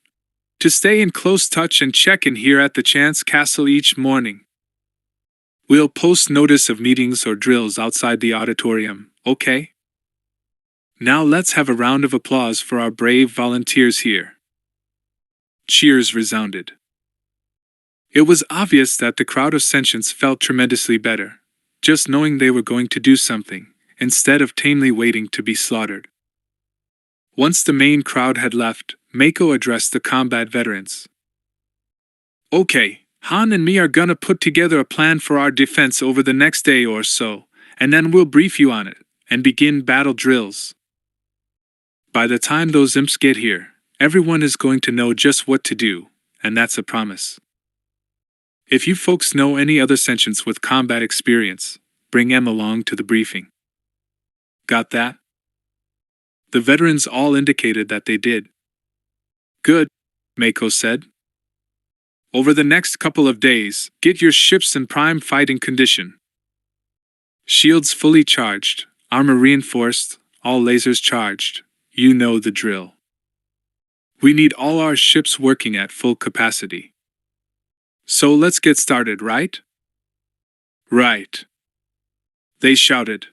to stay in close touch and check in here at the Chance Castle each morning. We'll post notice of meetings or drills outside the auditorium, okay? Now let's have a round of applause for our brave volunteers here. Cheers resounded. It was obvious that the crowd of sentients felt tremendously better, just knowing they were going to do something, instead of tamely waiting to be slaughtered. Once the main crowd had left, Mako addressed the combat veterans. Okay, Han and me are gonna put together a plan for our defense over the next day or so, and then we'll brief you on it, and begin battle drills. By the time those imps get here, everyone is going to know just what to do, and that's a promise. If you folks know any other sentients with combat experience, bring them along to the briefing. Got that? The veterans all indicated that they did. Good, Mako said. Over the next couple of days, get your ships in prime fighting condition. Shields fully charged, armor reinforced, all lasers charged. You know the drill. We need all our ships working at full capacity. So let's get started, right? Right. They shouted.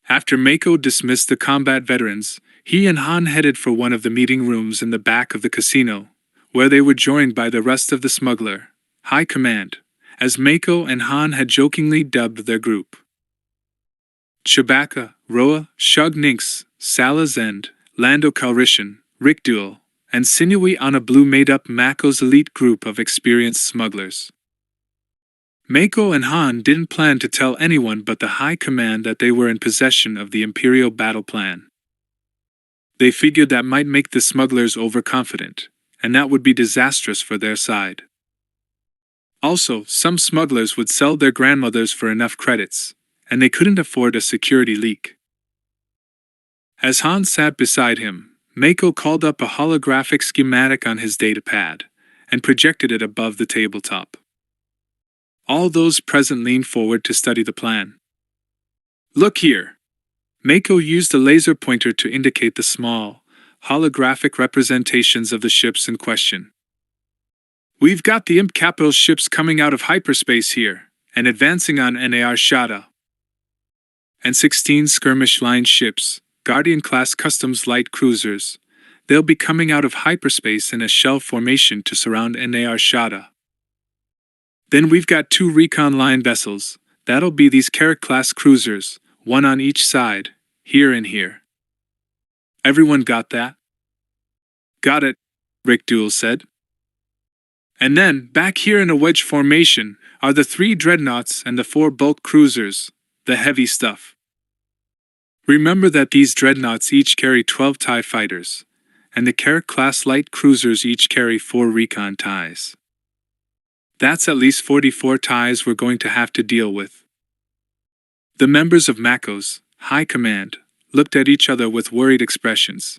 After Mako dismissed the combat veterans, he and Han headed for one of the meeting rooms in the back of the casino, where they were joined by the rest of the smuggler, High Command, as Mako and Han had jokingly dubbed their group. Chewbacca, Roa, Shug Ninx, Sala Zend, Lando Calrissian, Rick Duel, and Sinewy Unabridged made up Mako's elite group of experienced smugglers. Mako and Han didn't plan to tell anyone but the High Command that they were in possession of the Imperial battle plan. They figured that might make the smugglers overconfident, and that would be disastrous for their side. Also, some smugglers would sell their grandmothers for enough credits, and they couldn't afford a security leak. As Han sat beside him, Mako called up a holographic schematic on his datapad and projected it above the tabletop. All those present leaned forward to study the plan. Look here! Mako used a laser pointer to indicate the small, holographic representations of the ships in question. We've got the Imp Capital ships coming out of hyperspace here, and advancing on NAR Shada. And 16 skirmish-line ships, Guardian-class customs light cruisers. They'll be coming out of hyperspace in a shell formation to surround NAR Shada. Then we've got 2 recon-line vessels. That'll be these Carrack-class cruisers, one on each side, here and here. Everyone got that? Got it, Rick Duel said. And then, back here in a wedge formation, are the 3 dreadnoughts and the 4 bulk cruisers, the heavy stuff. Remember that these dreadnoughts each carry 12 TIE fighters, and the Carrack-class light cruisers each carry 4 recon TIEs. That's at least 44 TIEs we're going to have to deal with. The members of Mako's High Command looked at each other with worried expressions.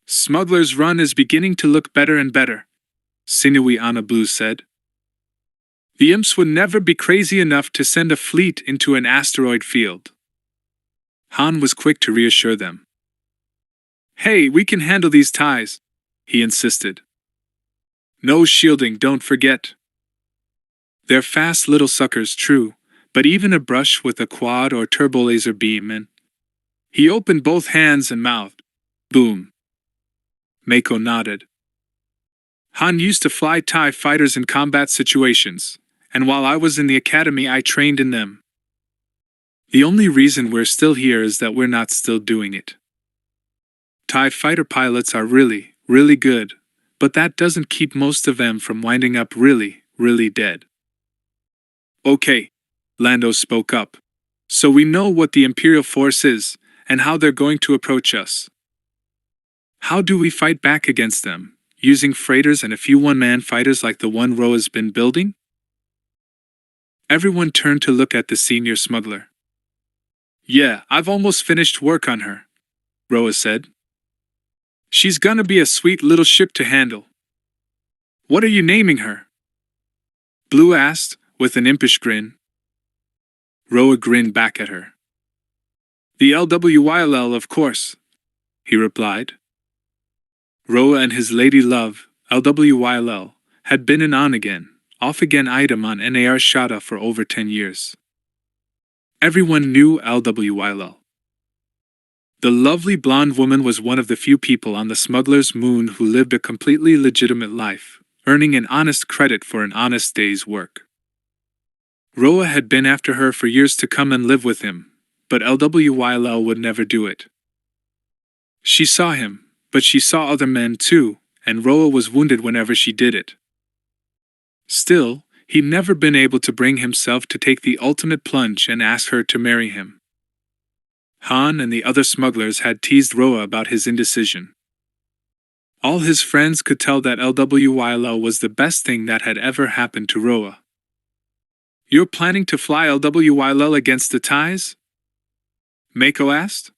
Smuggler's Run is beginning to look better and better, Sinewy Unabridged said. The imps would never be crazy enough to send a fleet into an asteroid field. Han was quick to reassure them. Hey, we can handle these TIEs, he insisted. No shielding, don't forget. They're fast little suckers, true, but even a brush with a quad or turbo laser beam and... He opened both hands and mouthed. Boom. Mako nodded. Han used to fly TIE fighters in combat situations, and while I was in the academy I trained in them. The only reason we're still here is that we're not still doing it. TIE fighter pilots are really, really good, but that doesn't keep most of them from winding up really, really dead. Okay, Lando spoke up. So we know what the Imperial force is, and how they're going to approach us. How do we fight back against them, using freighters and a few one-man fighters like the one Roa's been building? Everyone turned to look at the senior smuggler. Yeah, I've almost finished work on her, Roa said. She's gonna be a sweet little ship to handle. What are you naming her? Blue asked, with an impish grin. Roa grinned back at her. The LWYLL, of course, he replied. Roa and his lady love, LWYLL, had been an on-again, off-again item on NAR Shada for over 10 years. Everyone knew LWYLL. The lovely blonde woman was one of the few people on the smuggler's moon who lived a completely legitimate life, earning an honest credit for an honest day's work. Roa had been after her for years to come and live with him, but LWYLL would never do it. She saw him, but she saw other men too, and Roa was wounded whenever she did it. Still, he'd never been able to bring himself to take the ultimate plunge and ask her to marry him. Han and the other smugglers had teased Roa about his indecision. All his friends could tell that LWYLL was the best thing that had ever happened to Roa. You're planning to fly LWYLL against the TIEs? Mako asked.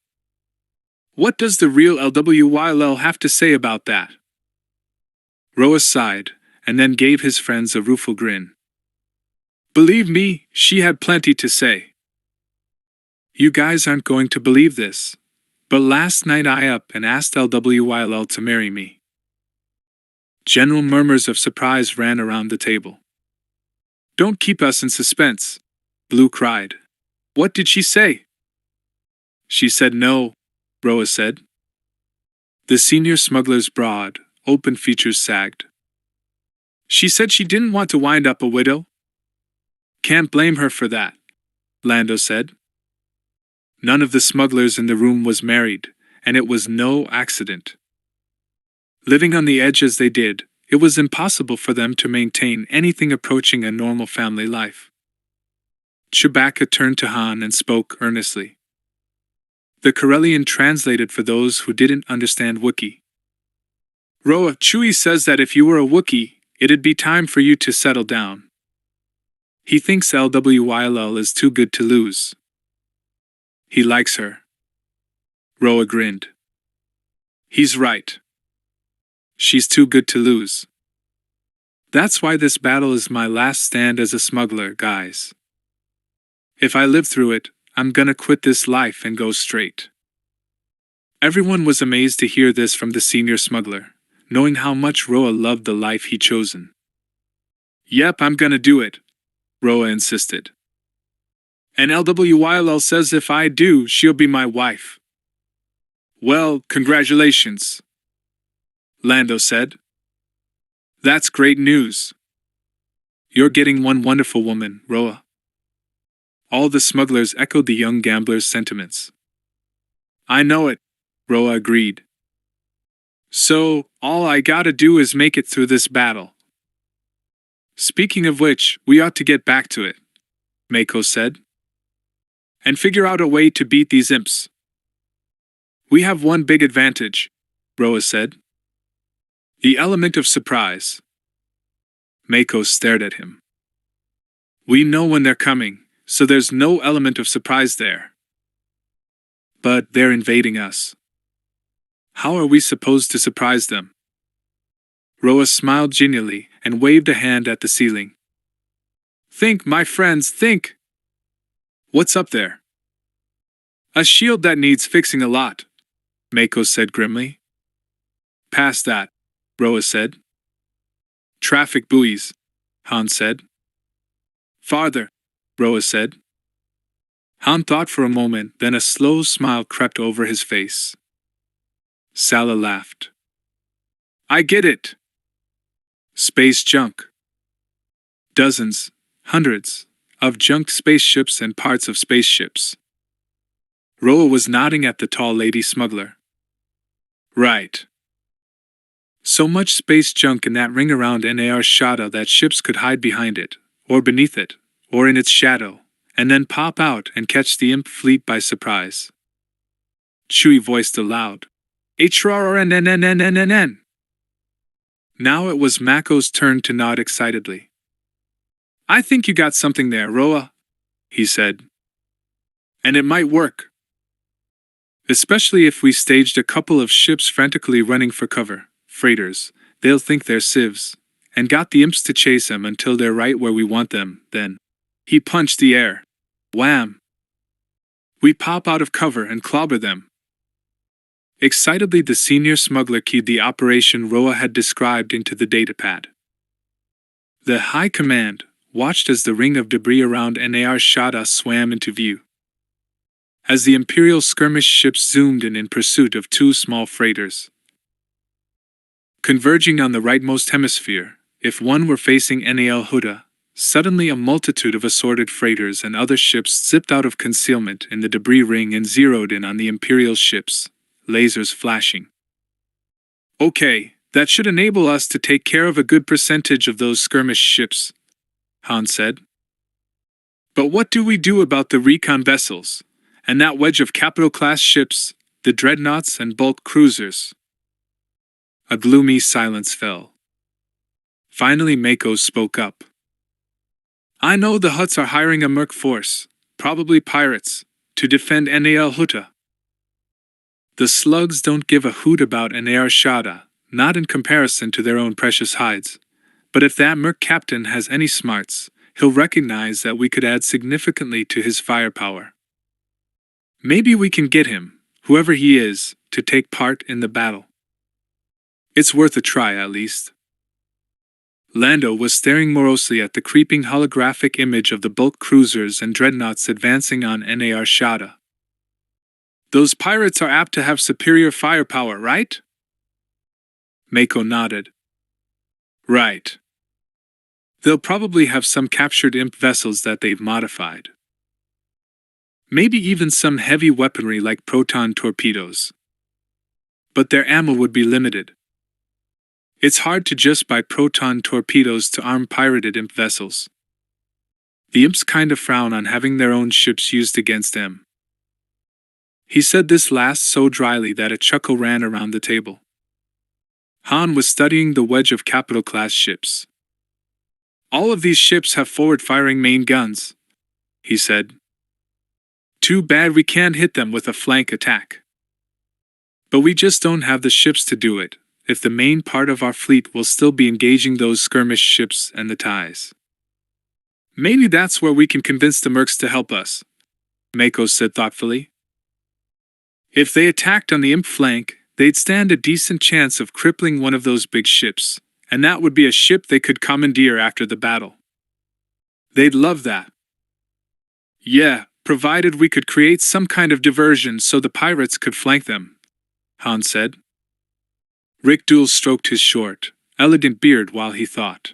What does the real LWYLL have to say about that? Roa sighed, and then gave his friends a rueful grin. Believe me, she had plenty to say. You guys aren't going to believe this, but last night I up and asked LWYLL to marry me. General murmurs of surprise ran around the table. Don't keep us in suspense, Blue cried. What did she say? She said no, Roa said. The senior smuggler's broad, open features sagged. She said she didn't want to wind up a widow. Can't blame her for that, Lando said. None of the smugglers in the room was married, and it was no accident. Living on the edge as they did, it was impossible for them to maintain anything approaching a normal family life. Chewbacca turned to Han and spoke earnestly. The Corellian translated for those who didn't understand Wookiee. Roa, Chewie says that if you were a Wookiee, it'd be time for you to settle down. He thinks LWYLL is too good to lose. He likes her. Roa grinned. He's right. She's too good to lose. That's why this battle is my last stand as a smuggler, guys. If I live through it, I'm gonna quit this life and go straight. Everyone was amazed to hear this from the senior smuggler, knowing how much Roa loved the life he'd chosen. Yep, I'm gonna do it, Roa insisted. And LWYLL says if I do, she'll be my wife. Well, congratulations, Lando said. That's great news. You're getting one wonderful woman, Roa. All the smugglers echoed the young gambler's sentiments. I know it, Roa agreed. So, all I gotta do is make it through this battle. Speaking of which, we ought to get back to it, Mako said. And figure out a way to beat these imps. We have one big advantage, Roa said. The element of surprise. Mako stared at him. We know when they're coming, so there's no element of surprise there. But they're invading us. How are we supposed to surprise them? Roa smiled genially and waved a hand at the ceiling. Think, my friends, think! What's up there? A shield that needs fixing a lot, Mako said grimly. Past that, Roa said. Traffic buoys, Han said. Farther, Roa said. Han thought for a moment, then a slow smile crept over his face. Sala laughed. I get it. Space junk. Dozens, hundreds, of junked spaceships and parts of spaceships. Roa was nodding at the tall lady smuggler. Right. So much space junk in that ring around Nar Shada that ships could hide behind it, or beneath it, or in its shadow, and then pop out and catch the imp fleet by surprise. Chewie voiced aloud. HRRNNNNNN. Now it was Mako's turn to nod excitedly. I think you got something there, Roa, he said. And it might work. Especially if we staged a couple of ships frantically running for cover, freighters, they'll think they're civs, and got the imps to chase them until they're right where we want them, then. He punched the air. Wham! We pop out of cover and clobber them. Excitedly the senior smuggler keyed the operation Roa had described into the datapad. The High Command watched as the ring of debris around Nar Shada swam into view. As the Imperial skirmish ships zoomed in pursuit of two small freighters. Converging on the rightmost hemisphere, if one were facing Nal Huda, suddenly a multitude of assorted freighters and other ships zipped out of concealment in the debris ring and zeroed in on the Imperial ships, lasers flashing. Okay, that should enable us to take care of a good percentage of those skirmish ships, Han said. But what do we do about the recon vessels? And that wedge of capital-class ships, the dreadnoughts and bulk cruisers? A gloomy silence fell. Finally Mako spoke up. I know the Hutts are hiring a merc force, probably pirates, to defend Nal Huta. The slugs don't give a hoot about Nar Shada, not in comparison to their own precious hides. But if that merc captain has any smarts, he'll recognize that we could add significantly to his firepower. Maybe we can get him, whoever he is, to take part in the battle. It's worth a try, at least. Lando was staring morosely at the creeping holographic image of the bulk cruisers and dreadnoughts advancing on Nar Shada. Those pirates are apt to have superior firepower, right? Mako nodded. Right. They'll probably have some captured imp vessels that they've modified. Maybe even some heavy weaponry like proton torpedoes. But their ammo would be limited. It's hard to just buy proton torpedoes to arm pirated imp vessels. The imps kind of frown on having their own ships used against them. He said this last so dryly that a chuckle ran around the table. Han was studying the wedge of capital-class ships. All of these ships have forward-firing main guns, he said. Too bad we can't hit them with a flank attack. But we just don't have the ships to do it, if the main part of our fleet will still be engaging those skirmish ships and the ties. Maybe that's where we can convince the mercs to help us, Mako said thoughtfully. If they attacked on the imp flank, they'd stand a decent chance of crippling one of those big ships, and that would be a ship they could commandeer after the battle. They'd love that. Yeah, provided we could create some kind of diversion so the pirates could flank them, Han said. Rick Dool stroked his short, elegant beard while he thought.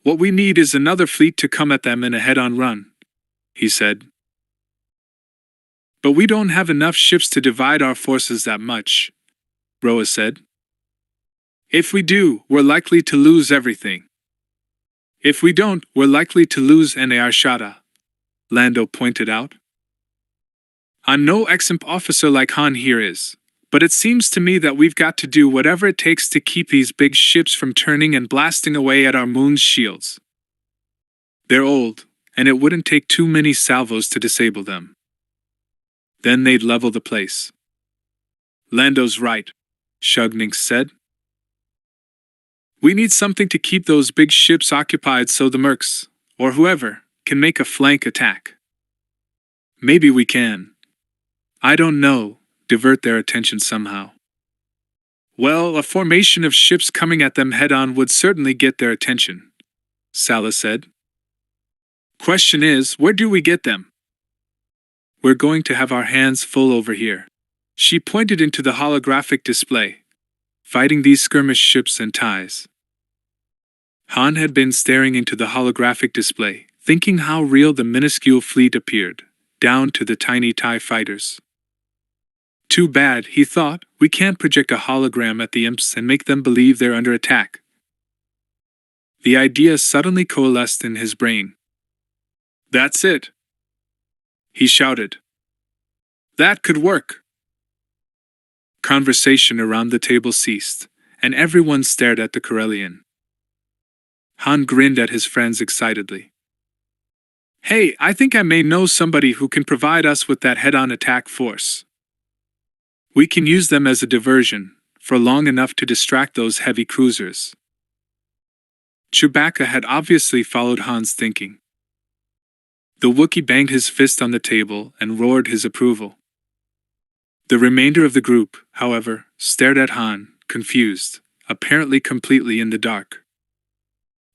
What we need is another fleet to come at them in a head-on run, he said. But we don't have enough ships to divide our forces that much, Roa said. If we do, we're likely to lose everything. If we don't, we're likely to lose Nar Shada, Lando pointed out. I'm no ex-imp officer like Han here is, but it seems to me that we've got to do whatever it takes to keep these big ships from turning and blasting away at our moon's shields. They're old, and it wouldn't take too many salvos to disable them. Then they'd level the place. Lando's right, Shugnink said. We need something to keep those big ships occupied so the mercs, or whoever, can make a flank attack. Maybe we can. I don't know, divert their attention somehow. Well, a formation of ships coming at them head-on would certainly get their attention, Sala said. Question is, where do we get them? We're going to have our hands full over here. She pointed into the holographic display. Fighting these skirmish ships and ties. Han had been staring into the holographic display, thinking how real the minuscule fleet appeared, down to the tiny TIE fighters. Too bad, he thought, we can't project a hologram at the imps and make them believe they're under attack. The idea suddenly coalesced in his brain. That's it! He shouted. That could work! Conversation around the table ceased, and everyone stared at the Corellian. Han grinned at his friends excitedly. Hey, I think I may know somebody who can provide us with that head-on attack force. We can use them as a diversion, for long enough to distract those heavy cruisers. Chewbacca had obviously followed Han's thinking. The Wookiee banged his fist on the table and roared his approval. The remainder of the group, however, stared at Han, confused, apparently completely in the dark.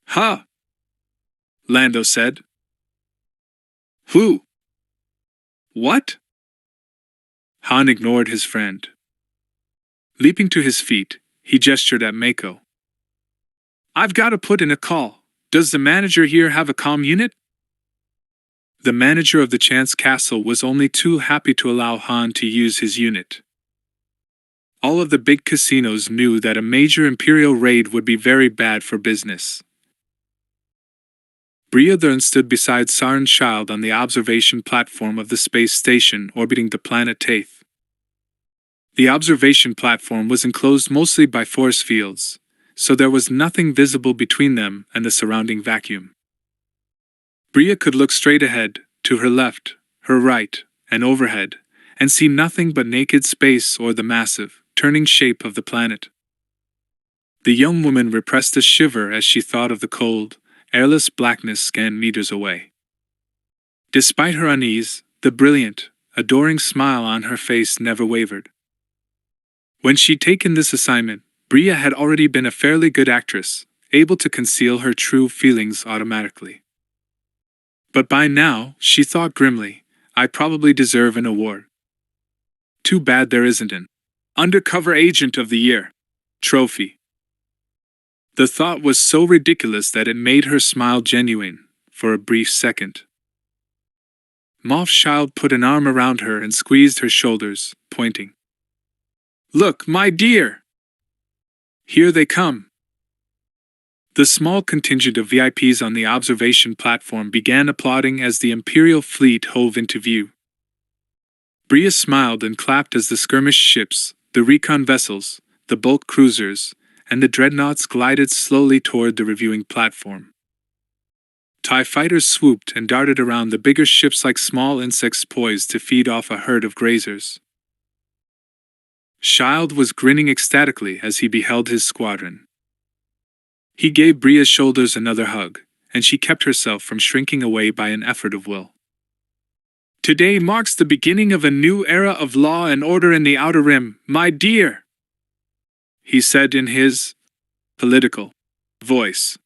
Huh? Lando said. Who? What? Han ignored his friend. Leaping to his feet, he gestured at Mako. I've got to put in a call. Does the manager here have a comm unit? The manager of the Chance Castle was only too happy to allow Han to use his unit. All of the big casinos knew that a major Imperial raid would be very bad for business. Bria then stood beside Sarn's child on the observation platform of the space station orbiting the planet Taith. The observation platform was enclosed mostly by force fields, so there was nothing visible between them and the surrounding vacuum. Bria could look straight ahead, to her left, her right, and overhead, and see nothing but naked space or the massive, turning shape of the planet. The young woman repressed a shiver as she thought of the cold, airless blackness scanned meters away. Despite her unease, the brilliant, adoring smile on her face never wavered. When she'd taken this assignment, Bria had already been a fairly good actress, able to conceal her true feelings automatically. But by now, she thought grimly, I probably deserve an award. Too bad there isn't an Undercover Agent of the Year trophy. The thought was so ridiculous that it made her smile genuine, for a brief second. Moff's child put an arm around her and squeezed her shoulders, pointing. Look, my dear! Here they come! The small contingent of VIPs on the observation platform began applauding as the Imperial fleet hove into view. Bria smiled and clapped as the skirmish ships, the recon vessels, the bulk cruisers, and the dreadnoughts glided slowly toward the reviewing platform. TIE fighters swooped and darted around the bigger ships like small insects poised to feed off a herd of grazers. Child was grinning ecstatically as he beheld his squadron. He gave Bria's shoulders another hug, and she kept herself from shrinking away by an effort of will. Today marks the beginning of a new era of law and order in the Outer Rim, my dear, he said in his political voice.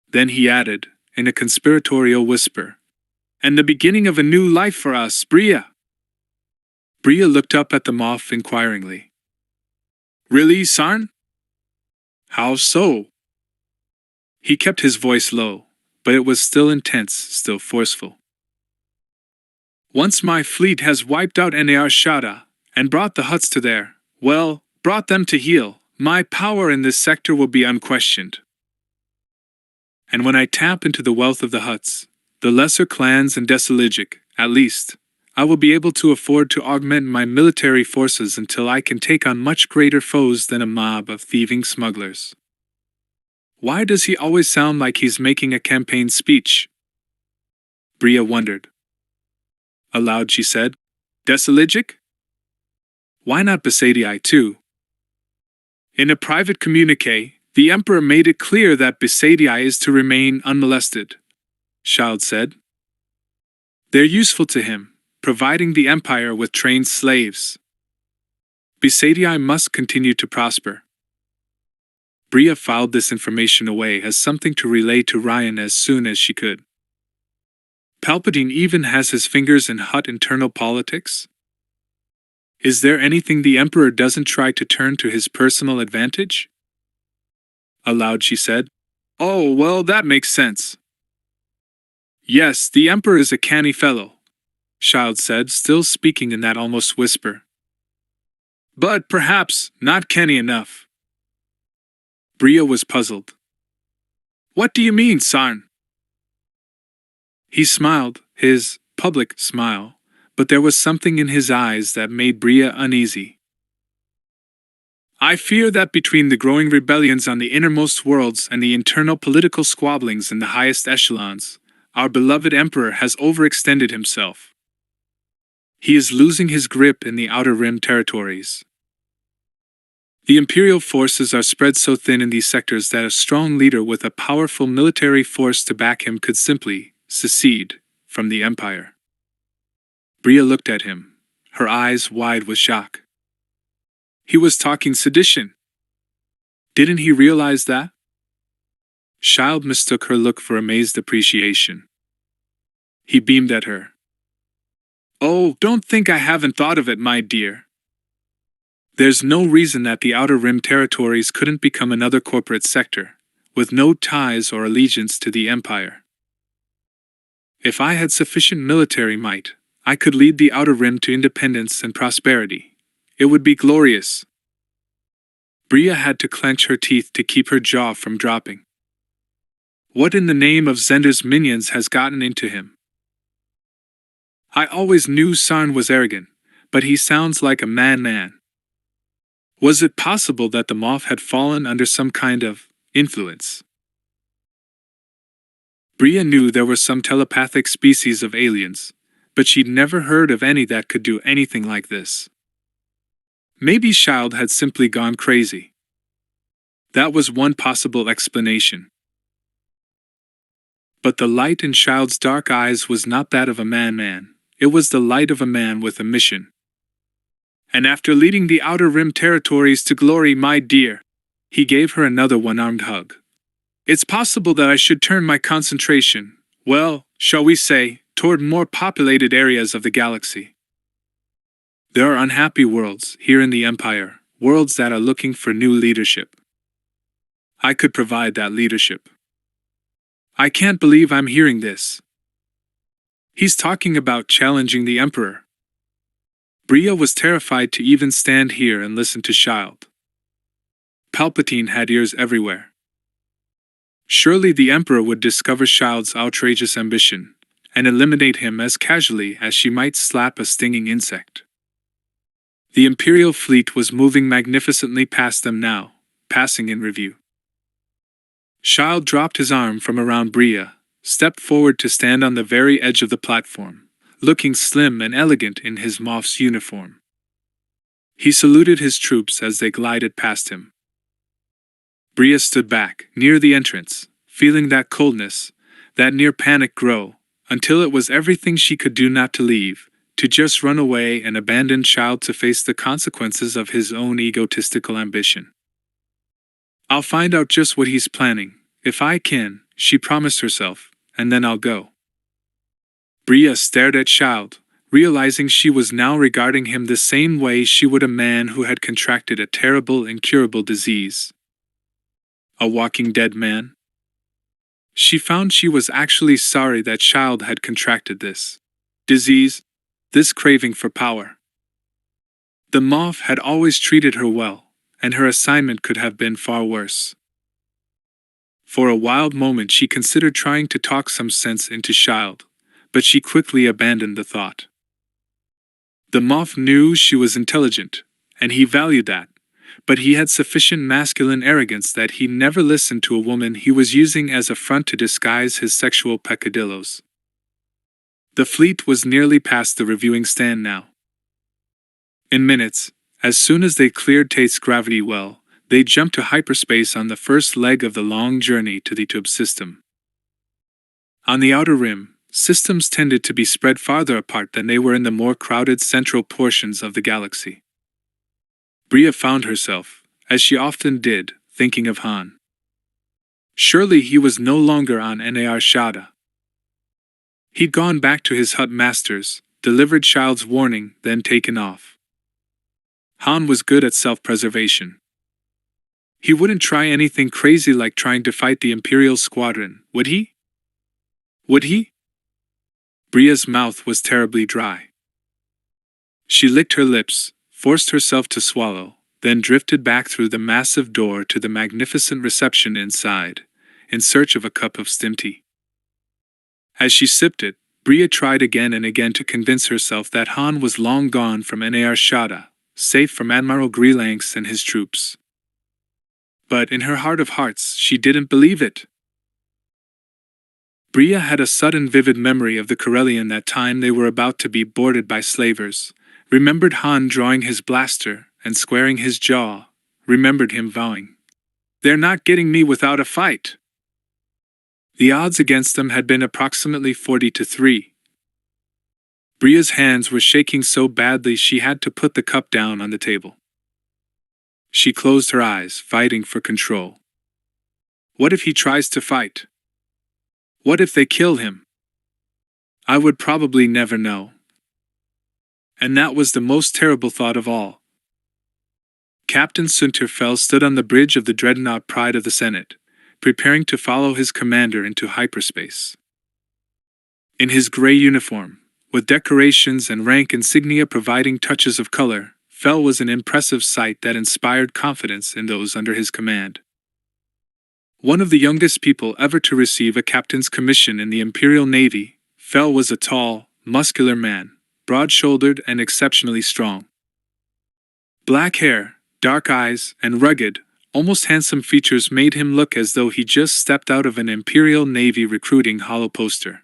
Then he added, in a conspiratorial whisper, and the beginning of a new life for us, Bria. Bria looked up at the Moff inquiringly. Really, Sarn? How so? He kept his voice low, but it was still intense, still forceful. Once my fleet has wiped out Nar Shaddaa and brought the Hutts to their, well, brought them to heel, my power in this sector will be unquestioned. And when I tap into the wealth of the Hutts, the lesser clans and Desiligic, at least, I will be able to afford to augment my military forces until I can take on much greater foes than a mob of thieving smugglers. Why does he always sound like he's making a campaign speech? Bria wondered. Aloud she said, Desiligic? Why not Besaidii too? In a private communique, the Emperor made it clear that Besaidii is to remain unmolested, Child said. They're useful to him, providing the Empire with trained slaves. Besaidii must continue to prosper. Bria filed this information away as something to relay to Ryan as soon as she could. Palpatine even has his fingers in Hutt internal politics? Is there anything the Emperor doesn't try to turn to his personal advantage? Aloud she said, Oh, well, that makes sense. Yes, the Emperor is a canny fellow, Child said, still speaking in that almost whisper. But perhaps not canny enough. Bria was puzzled. What do you mean, Sarn? He smiled, his public smile, but there was something in his eyes that made Bria uneasy. I fear that between the growing rebellions on the innermost worlds and the internal political squabblings in the highest echelons, our beloved Emperor has overextended himself. He is losing his grip in the Outer Rim territories. The Imperial forces are spread so thin in these sectors that a strong leader with a powerful military force to back him could simply secede from the Empire. Bria looked at him, her eyes wide with shock. He was talking sedition. Didn't he realize that? Child mistook her look for amazed appreciation. He beamed at her. Oh, don't think I haven't thought of it, my dear. There's no reason that the Outer Rim territories couldn't become another corporate sector, with no ties or allegiance to the Empire. If I had sufficient military might, I could lead the Outer Rim to independence and prosperity. It would be glorious. Bria had to clench her teeth to keep her jaw from dropping. What in the name of Zender's minions has gotten into him? I always knew Sarn was arrogant, but he sounds like a madman. Was it possible that the moth had fallen under some kind of influence? Bria knew there were some telepathic species of aliens, but she'd never heard of any that could do anything like this. Maybe Child had simply gone crazy. That was one possible explanation. But the light in Child's dark eyes was not that of a madman, it was the light of a man with a mission. And after leading the Outer Rim territories to glory, my dear, he gave her another one-armed hug. It's possible that I should turn my concentration, well, shall we say, toward more populated areas of the galaxy. There are unhappy worlds here in the Empire, worlds that are looking for new leadership. I could provide that leadership. I can't believe I'm hearing this. He's talking about challenging the Emperor. Bria was terrified to even stand here and listen to Child. Palpatine had ears everywhere. Surely the Emperor would discover Child's outrageous ambition, and eliminate him as casually as she might slap a stinging insect. The Imperial fleet was moving magnificently past them now, passing in review. Child dropped his arm from around Bria, stepped forward to stand on the very edge of the platform, looking slim and elegant in his moth's uniform. He saluted his troops as they glided past him. Bria stood back, near the entrance, feeling that coldness, that near panic grow, until it was everything she could do not to leave, to just run away and abandon Child to face the consequences of his own egotistical ambition. I'll find out just what he's planning, if I can, she promised herself, and then I'll go. Bria stared at Child, realizing she was now regarding him the same way she would a man who had contracted a terrible, incurable disease. A walking dead man? She found she was actually sorry that Child had contracted this disease, this craving for power. The moth had always treated her well, and her assignment could have been far worse. For a wild moment she considered trying to talk some sense into Child, but she quickly abandoned the thought. The moth knew she was intelligent, and he valued that, but he had sufficient masculine arrogance that he never listened to a woman he was using as a front to disguise his sexual peccadillos. The fleet was nearly past the reviewing stand now. In minutes, as soon as they cleared Tate's gravity well, they jumped to hyperspace on the first leg of the long journey to the Tube system. On the Outer Rim, systems tended to be spread farther apart than they were in the more crowded central portions of the galaxy. Bria found herself, as she often did, thinking of Han. Surely he was no longer on Nar Shaddaa. He'd gone back to his Hutt masters, delivered Child's warning, then taken off. Han was good at self-preservation. He wouldn't try anything crazy like trying to fight the Imperial squadron, would he? Would he? Bria's mouth was terribly dry. She licked her lips, forced herself to swallow, then drifted back through the massive door to the magnificent reception inside, in search of a cup of stim tea. As she sipped it, Bria tried again and again to convince herself that Han was long gone from Nar Shaddaa, safe from Admiral Greelanx and his troops. But in her heart of hearts, she didn't believe it. Bria had a sudden vivid memory of the Corellian that time they were about to be boarded by slavers, remembered Han drawing his blaster and squaring his jaw, remembered him vowing, "They're not getting me without a fight." The odds against them had been approximately 40-3. Bria's hands were shaking so badly she had to put the cup down on the table. She closed her eyes, fighting for control. What if he tries to fight? What if they kill him? I would probably never know. And that was the most terrible thought of all. Captain Sunterfell stood on the bridge of the dreadnought Pride of the Senate, preparing to follow his commander into hyperspace. In his gray uniform, with decorations and rank insignia providing touches of color, Fell was an impressive sight that inspired confidence in those under his command. One of the youngest people ever to receive a captain's commission in the Imperial Navy, Fell was a tall, muscular man, broad-shouldered and exceptionally strong. Black hair, dark eyes, and rugged, almost handsome features made him look as though he just stepped out of an Imperial Navy recruiting holo poster.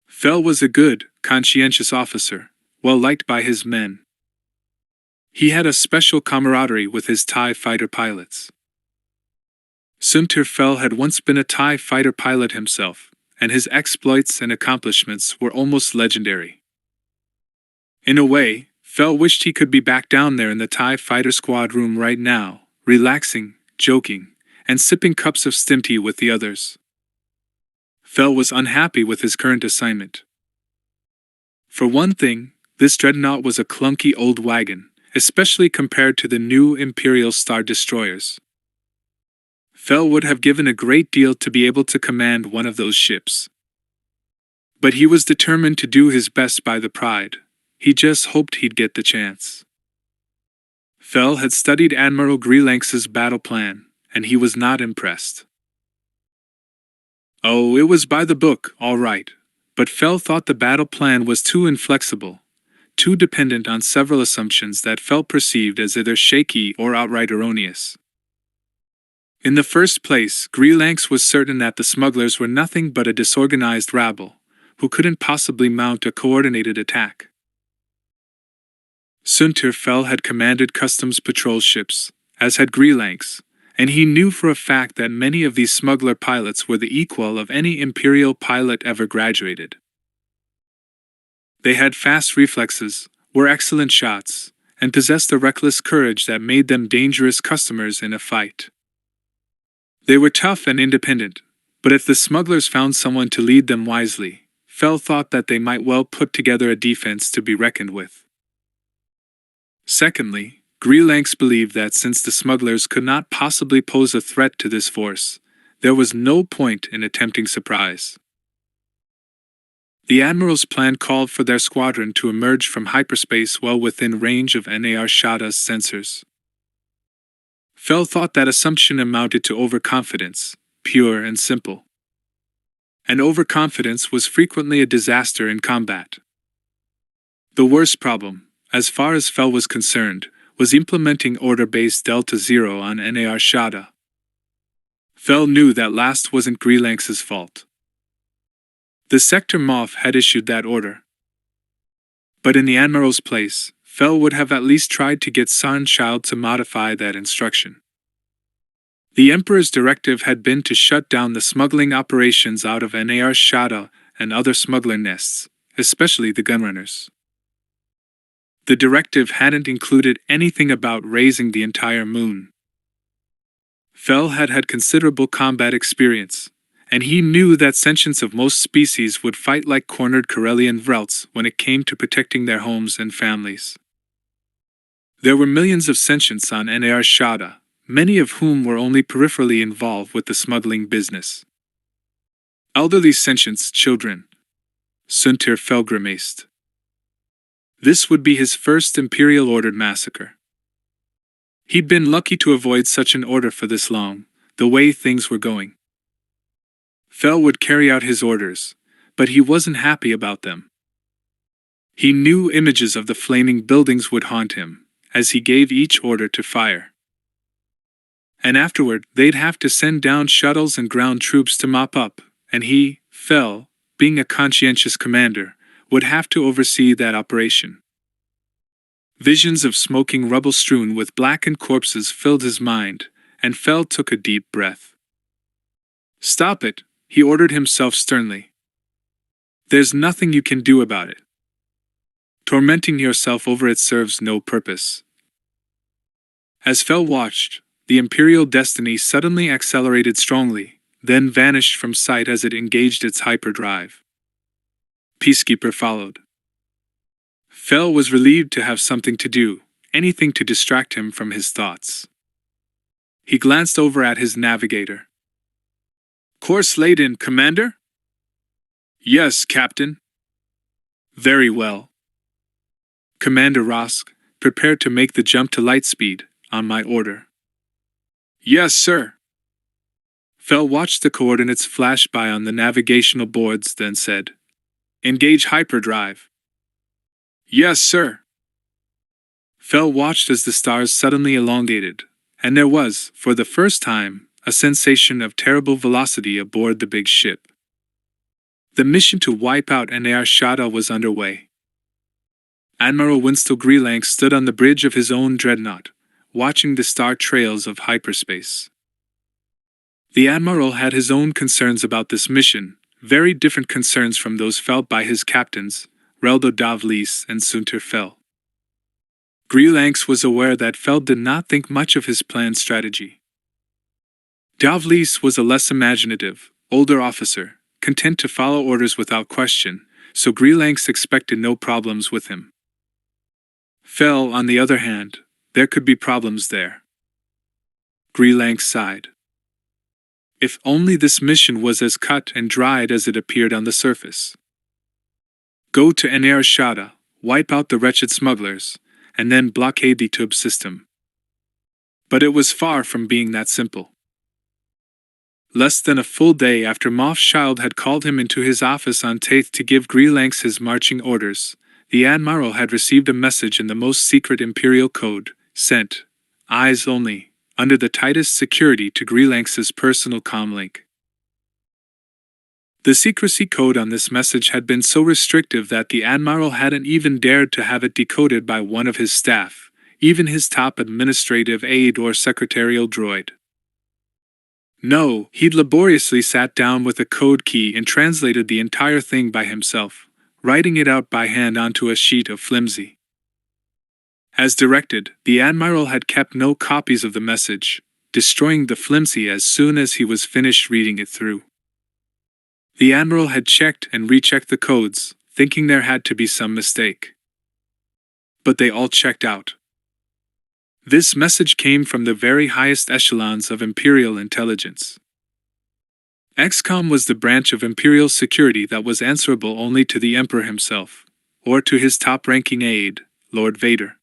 Fell was a good, conscientious officer, well liked by his men. He had a special camaraderie with his TIE fighter pilots. Sunterfell had once been a TIE fighter pilot himself, and his exploits and accomplishments were almost legendary. In a way, Fell wished he could be back down there in the TIE fighter squad room right now, relaxing, joking, and sipping cups of stim tea with the others. Fell was unhappy with his current assignment. For one thing, this dreadnought was a clunky old wagon, especially compared to the new Imperial Star Destroyers. Fell would have given a great deal to be able to command one of those ships. But he was determined to do his best by the Pride. He just hoped he'd get the chance. Fell had studied Admiral Greelanx's battle plan, and he was not impressed. Oh, it was by the book, all right, but Fell thought the battle plan was too inflexible, too dependent on several assumptions that Fell perceived as either shaky or outright erroneous. In the first place, Greelanx was certain that the smugglers were nothing but a disorganized rabble, who couldn't possibly mount a coordinated attack. Sunterfell had commanded customs patrol ships, as had Greelanx, and he knew for a fact that many of these smuggler pilots were the equal of any Imperial pilot ever graduated. They had fast reflexes, were excellent shots, and possessed a reckless courage that made them dangerous customers in a fight. They were tough and independent, but if the smugglers found someone to lead them wisely, Fell thought that they might well put together a defense to be reckoned with. Secondly, Greelanx believed that since the smugglers could not possibly pose a threat to this force, there was no point in attempting surprise. The Admiral's plan called for their squadron to emerge from hyperspace well within range of Nar Shaddaa's sensors. Fell thought that assumption amounted to overconfidence, pure and simple. And overconfidence was frequently a disaster in combat. The worst problem, as far as Fell was concerned, was implementing order-based Delta Zero on Nar Shaddaa. Fell knew that last wasn't Greelanx's fault. The Sector Moff had issued that order. But in the Admiral's place, Fell would have at least tried to get Sunchild to modify that instruction. The Emperor's directive had been to shut down the smuggling operations out of Nar Shaddaa and other smuggler nests, especially the gunrunners. The directive hadn't included anything about raising the entire moon. Fell had had considerable combat experience, and he knew that sentients of most species would fight like cornered Corellian Vrelts when it came to protecting their homes and families. There were millions of sentients on Nar Shaddaa, many of whom were only peripherally involved with the smuggling business. Elderly sentients, children. Sunter Fell grimaced. This would be his first Imperial-ordered massacre. He'd been lucky to avoid such an order for this long, the way things were going. Fell would carry out his orders, but he wasn't happy about them. He knew images of the flaming buildings would haunt him, as he gave each order to fire. And afterward, they'd have to send down shuttles and ground troops to mop up, and he, Fell, being a conscientious commander, would have to oversee that operation. Visions of smoking rubble strewn with blackened corpses filled his mind, and Fell took a deep breath. "Stop it," he ordered himself sternly. "There's nothing you can do about it. Tormenting yourself over it serves no purpose." As Fell watched, the Imperial destiny suddenly accelerated strongly, then vanished from sight as it engaged its hyperdrive. Peacekeeper followed. Fell was relieved to have something to do, anything to distract him from his thoughts. He glanced over at his navigator. "Course laid in, Commander?" "Yes, Captain." "Very well. Commander Rosk, prepare to make the jump to light speed, on my order." "Yes, sir." Fell watched the coordinates flash by on the navigational boards, then said, "Engage hyperdrive." "Yes, sir." Fell watched as the stars suddenly elongated, and there was, for the first time, a sensation of terrible velocity aboard the big ship. The mission to wipe out Anarshada was underway. Admiral Winston Greelank stood on the bridge of his own dreadnought, watching the star trails of hyperspace. The Admiral had his own concerns about this mission, very different concerns from those felt by his captains, Reldo Davlis and Sunter Fell. Greelanks was aware that Fell did not think much of his planned strategy. Davlis was a less imaginative, older officer, content to follow orders without question, so Greelanks expected no problems with him. Fell, on the other hand, there could be problems there. Greelanks sighed. If only this mission was as cut and dried as it appeared on the surface. Go to Anarshada, wipe out the wretched smugglers, and then blockade the tube system. But it was far from being that simple. Less than a full day after Moff Child had called him into his office on Taith to give Greelanks his marching orders, the Admiral had received a message in the most secret Imperial code, sent, eyes only, under the tightest security to Greelanks's personal comlink. The secrecy code on this message had been so restrictive that the Admiral hadn't even dared to have it decoded by one of his staff, even his top administrative aide or secretarial droid. No, he'd laboriously sat down with a code key and translated the entire thing by himself, writing it out by hand onto a sheet of flimsy. As directed, the Admiral had kept no copies of the message, destroying the flimsy as soon as he was finished reading it through. The Admiral had checked and rechecked the codes, thinking there had to be some mistake. But they all checked out. This message came from the very highest echelons of Imperial intelligence. XCOM was the branch of Imperial security that was answerable only to the Emperor himself, or to his top-ranking aide, Lord Vader.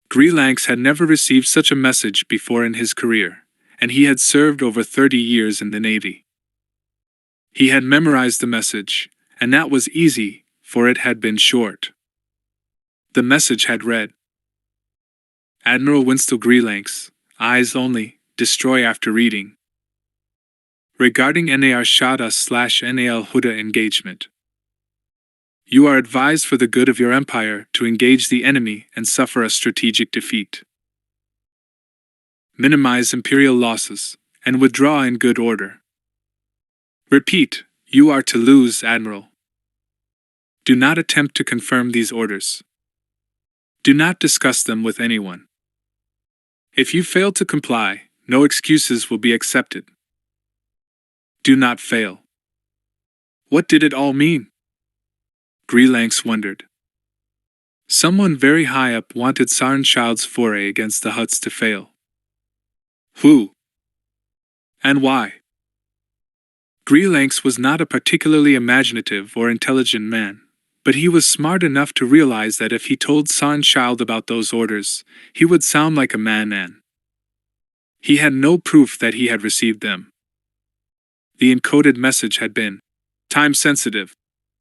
Greelanks had never received such a message before in his career, and he had served over 30 years in the Navy. He had memorized the message, and that was easy, for it had been short. The message had read, Admiral Winston Greelanks, eyes only, destroy after reading. Regarding Anarshada/NAL Huda engagement. You are advised for the good of your empire to engage the enemy and suffer a strategic defeat. Minimize Imperial losses, and withdraw in good order. Repeat, you are to lose, Admiral. Do not attempt to confirm these orders. Do not discuss them with anyone. If you fail to comply, no excuses will be accepted. Do not fail. What did it all mean? Greelanks wondered. Someone very high up wanted Sarn Child's foray against the Hutts to fail. Who? And why? Greelanx was not a particularly imaginative or intelligent man, but he was smart enough to realize that if he told Son Child about those orders, he would sound like a madman. He had no proof that he had received them. The encoded message had been time-sensitive,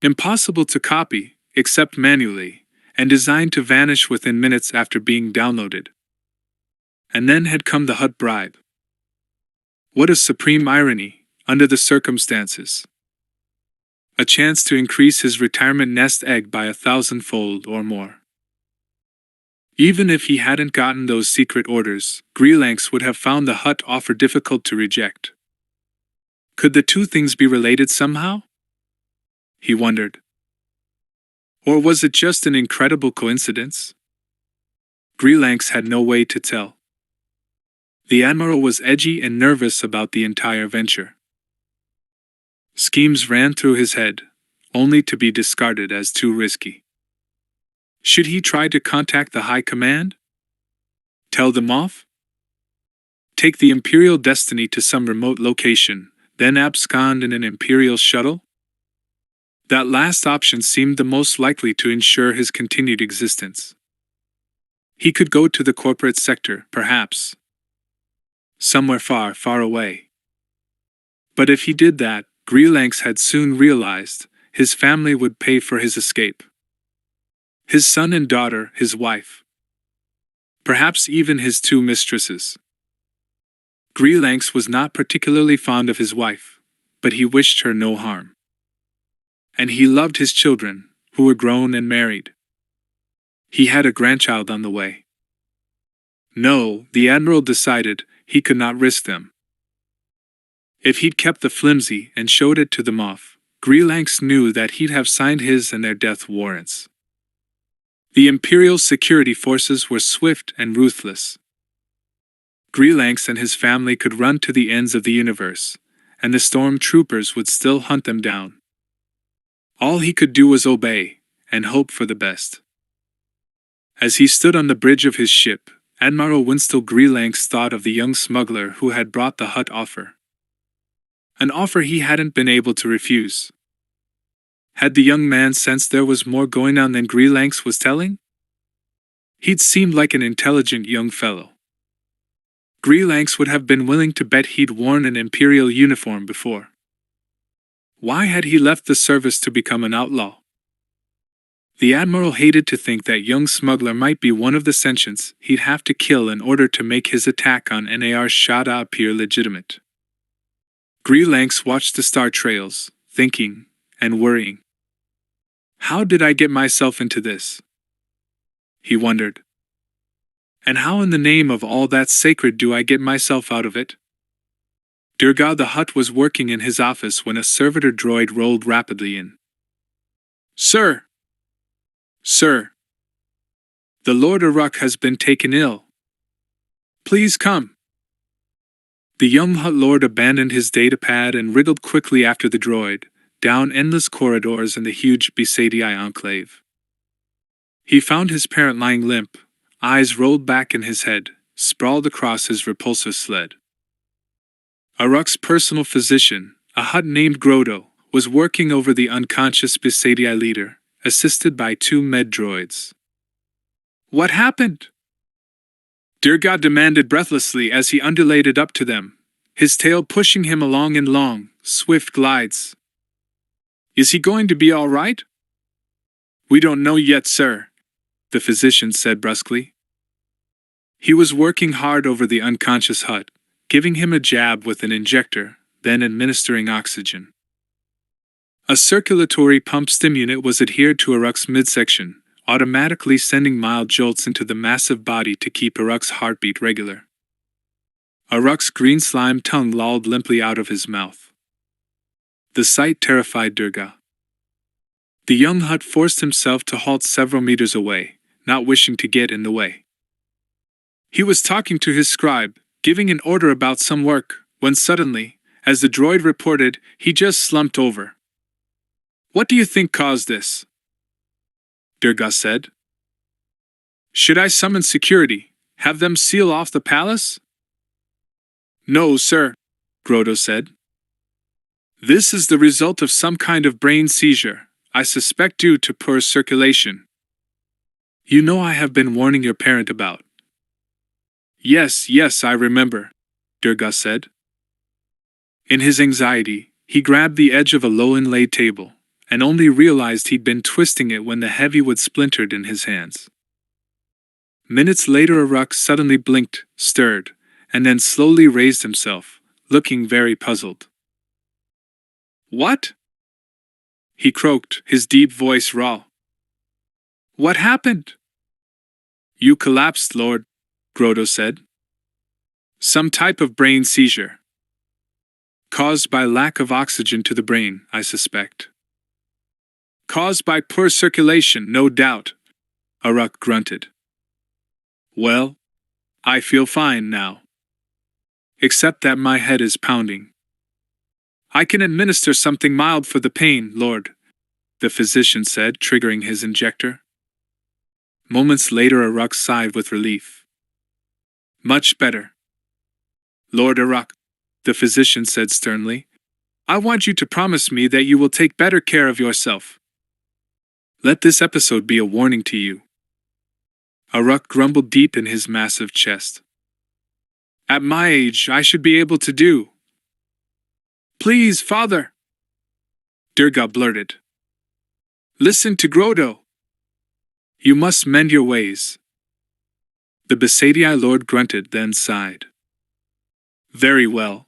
impossible to copy, except manually, and designed to vanish within minutes after being downloaded. And then had come the Hutt bribe. What a supreme irony, under the circumstances. A chance to increase his retirement nest egg by 1,000-fold or more. Even if he hadn't gotten those secret orders, Greelanx would have found the Hutt offer difficult to reject. Could the two things be related somehow? He wondered. Or was it just an incredible coincidence? Greelanx had no way to tell. The Admiral was edgy and nervous about the entire venture. Schemes ran through his head, only to be discarded as too risky. Should he try to contact the High Command? Tell them off? Take the Imperial Destiny to some remote location, then abscond in an Imperial shuttle? That last option seemed the most likely to ensure his continued existence. He could go to the corporate sector, perhaps. Somewhere far, far away. But if he did that, Greelanx had soon realized, his family would pay for his escape. His son and daughter, his wife. Perhaps even his two mistresses. Greelanx was not particularly fond of his wife, but he wished her no harm. And he loved his children, who were grown and married. He had a grandchild on the way. No, the Admiral decided, he could not risk them. If he'd kept the flimsy and showed it to them off, Greelanx knew that he'd have signed his and their death warrants. The Imperial security forces were swift and ruthless. Greelanx and his family could run to the ends of the universe, and the stormtroopers would still hunt them down. All he could do was obey, and hope for the best. As he stood on the bridge of his ship, Admiral Winston Greelanx thought of the young smuggler who had brought the Hutt offer. An offer he hadn't been able to refuse. Had the young man sensed there was more going on than Greelanx was telling? He'd seemed like an intelligent young fellow. Greelanx would have been willing to bet he'd worn an Imperial uniform before. Why had he left the service to become an outlaw? The Admiral hated to think that young smuggler might be one of the sentients he'd have to kill in order to make his attack on Nar Shaddaa appear legitimate. Greelanx watched the star trails, thinking and worrying. How did I get myself into this? He wondered. And how in the name of all that's sacred do I get myself out of it? Durga the Hutt was working in his office when a servitor droid rolled rapidly in. Sir! Sir! The Lord Uruk has been taken ill. Please come. The young Hutt Lord abandoned his datapad and wriggled quickly after the droid, down endless corridors in the huge Besatii enclave. He found his parent lying limp, eyes rolled back in his head, sprawled across his repulsor sled. Uruk's personal physician, a Hutt named Grodo, was working over the unconscious Besatii leader, assisted by 2 med droids. What happened? Durga demanded breathlessly as he undulated up to them, his tail pushing him along in long, swift glides. Is he going to be all right? We don't know yet, sir, the physician said brusquely. He was working hard over the unconscious Hutt, giving him a jab with an injector, then administering oxygen. A circulatory pump stimunant was adhered to Uruk's midsection, automatically sending mild jolts into the massive body to keep Uruk's heartbeat regular. Uruk's green slime tongue lolled limply out of his mouth. The sight terrified Durga. The young Hutt forced himself to halt several meters away, not wishing to get in the way. He was talking to his scribe, giving an order about some work, when suddenly, as the droid reported, he just slumped over. What do you think caused this? Durga said. Should I summon security, have them seal off the palace? No, sir, Grotto said. This is the result of some kind of brain seizure, I suspect due to poor circulation. You know I have been warning your parent about. Yes, I remember, Durga said. In his anxiety, he grabbed the edge of a low-inlaid table, and only realized he'd been twisting it when the heavy wood splintered in his hands. Minutes later Aruk suddenly blinked, stirred, and then slowly raised himself, looking very puzzled. What? He croaked, his deep voice raw. What happened? You collapsed, Lord, Grotto said. Some type of brain seizure. Caused by lack of oxygen to the brain, I suspect. Caused by poor circulation, no doubt, Aruk grunted. Well, I feel fine now. Except that my head is pounding. I can administer something mild for the pain, Lord, the physician said, triggering his injector. Moments later Aruk sighed with relief. Much better. Lord Aruk, the physician said sternly, I want you to promise me that you will take better care of yourself. Let this episode be a warning to you. Aruk grumbled deep in his massive chest. At my age, I should be able to do. Please, father, Durga blurted. Listen to Grotto. You must mend your ways. The Besadii lord grunted, then sighed. Very well.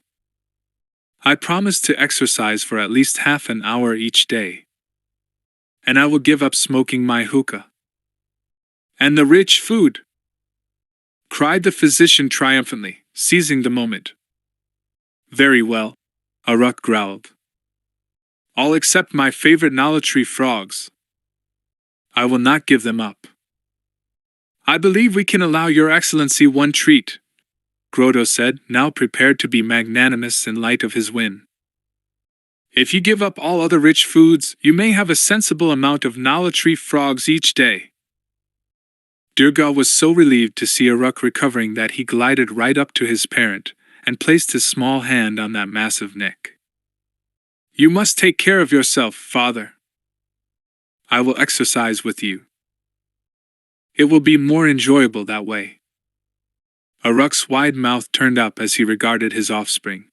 I promise to exercise for at least half an hour each day. And I will give up smoking my hookah. And the rich food, cried the physician triumphantly, seizing the moment. Very well, Aruk growled. All except my favorite Nalatree frogs. I will not give them up. I believe we can allow your excellency one treat, Grotto said, now prepared to be magnanimous in light of his win. If you give up all other rich foods, you may have a sensible amount of Nalatree frogs each day. Durga was so relieved to see Aruk recovering that he glided right up to his parent and placed his small hand on that massive neck. You must take care of yourself, father. I will exercise with you. It will be more enjoyable that way. Aruk's wide mouth turned up as he regarded his offspring.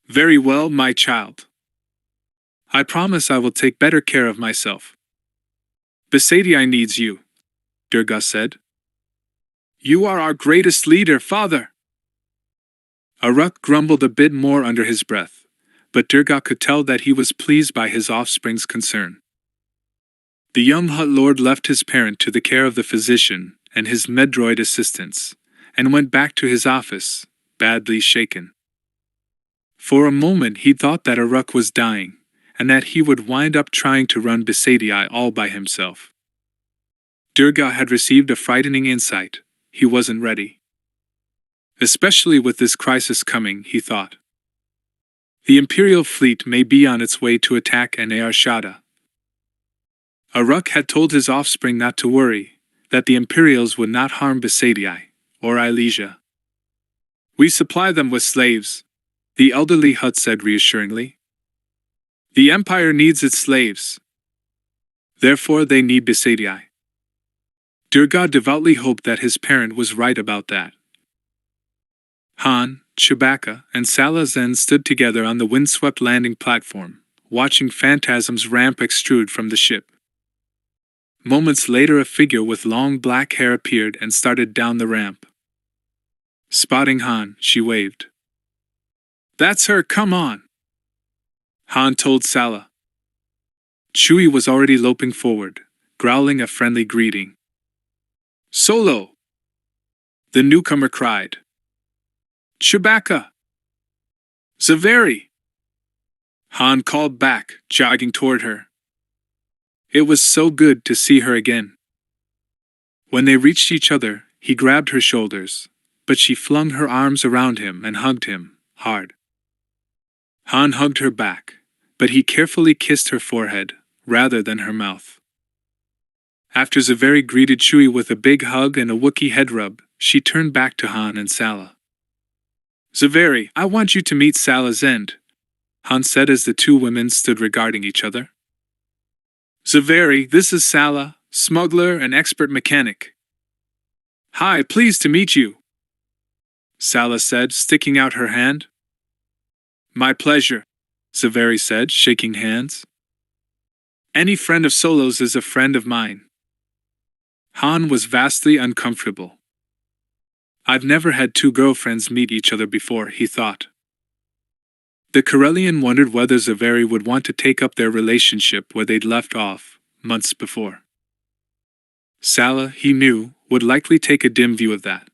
Very well, my child. I promise I will take better care of myself. Besadii needs you, Durga said. You are our greatest leader, father. Aruk grumbled a bit more under his breath, but Durga could tell that he was pleased by his offspring's concern. The young Hutt lord left his parent to the care of the physician and his medroid assistants, and went back to his office, badly shaken. For a moment he thought that Aruk was dying, and that he would wind up trying to run Besadii all by himself. Durga had received a frightening insight. He wasn't ready. Especially with this crisis coming, he thought. The Imperial fleet may be on its way to attack Anayarshada. Aruk had told his offspring not to worry, that the Imperials would not harm Besadii, or Ilesia. We supply them with slaves, the elderly Hutt said reassuringly. The Empire needs its slaves. Therefore they need Besadii. Durga devoutly hoped that his parent was right about that. Han, Chewbacca, and Salazen stood together on the windswept landing platform, watching phantasms ramp extrude from the ship. Moments later a figure with long black hair appeared and started down the ramp. Spotting Han, she waved. That's her, come on! Han told Sala. Chewie was already loping forward, growling a friendly greeting. Solo! The newcomer cried. Chewbacca! Zaveri! Han called back, jogging toward her. It was so good to see her again. When they reached each other, he grabbed her shoulders, but she flung her arms around him and hugged him, hard. Han hugged her back, but he carefully kissed her forehead, rather than her mouth. After Zaveri greeted Chewie with a big hug and a Wookiee head rub, she turned back to Han and Sala. Zaveri, I want you to meet Sala's end, Han said as the two women stood regarding each other. Zaveri, this is Sala, smuggler and expert mechanic. Hi, pleased to meet you, Sala said, sticking out her hand. My pleasure, Zaveri said, shaking hands. Any friend of Solo's is a friend of mine. Han was vastly uncomfortable. I've never had two girlfriends meet each other before, he thought. The Corellian wondered whether Zaveri would want to take up their relationship where they'd left off, months before. Sala, he knew, would likely take a dim view of that.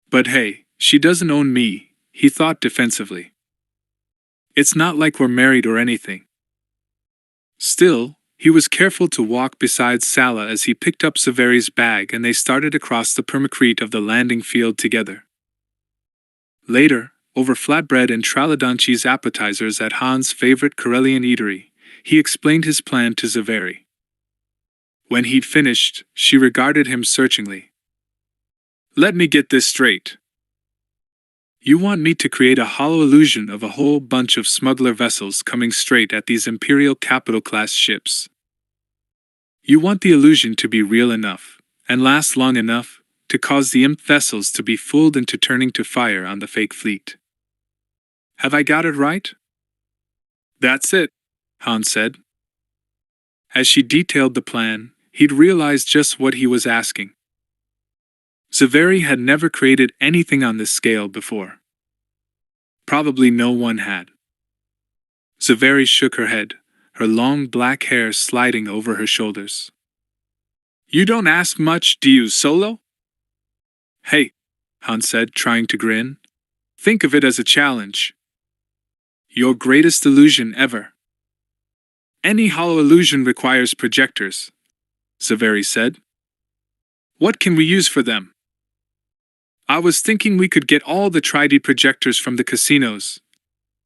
But hey, she doesn't own me, he thought defensively. It's not like we're married or anything. Still, he was careful to walk beside Sala as he picked up Zaveri's bag and they started across the permacrete of the landing field together. Later, over flatbread and Triloggy's appetizers at Han's favorite Corellian eatery, he explained his plan to Zaveri. When he'd finished, she regarded him searchingly. Let me get this straight. You want me to create a hollow illusion of a whole bunch of smuggler vessels coming straight at these Imperial capital-class ships. You want the illusion to be real enough, and last long enough, to cause the imp vessels to be fooled into turning to fire on the fake fleet. Have I got it right? That's it, Han said. As she detailed the plan, he'd realized just what he was asking. Zaveri had never created anything on this scale before. Probably no one had. Zaveri shook her head, her long black hair sliding over her shoulders. You don't ask much, do you, Solo? Hey, Han said, trying to grin. Think of it as a challenge. Your greatest illusion ever. Any hollow illusion requires projectors, Zaveri said. What can we use for them? I was thinking we could get all the TRILOGY projectors from the casinos,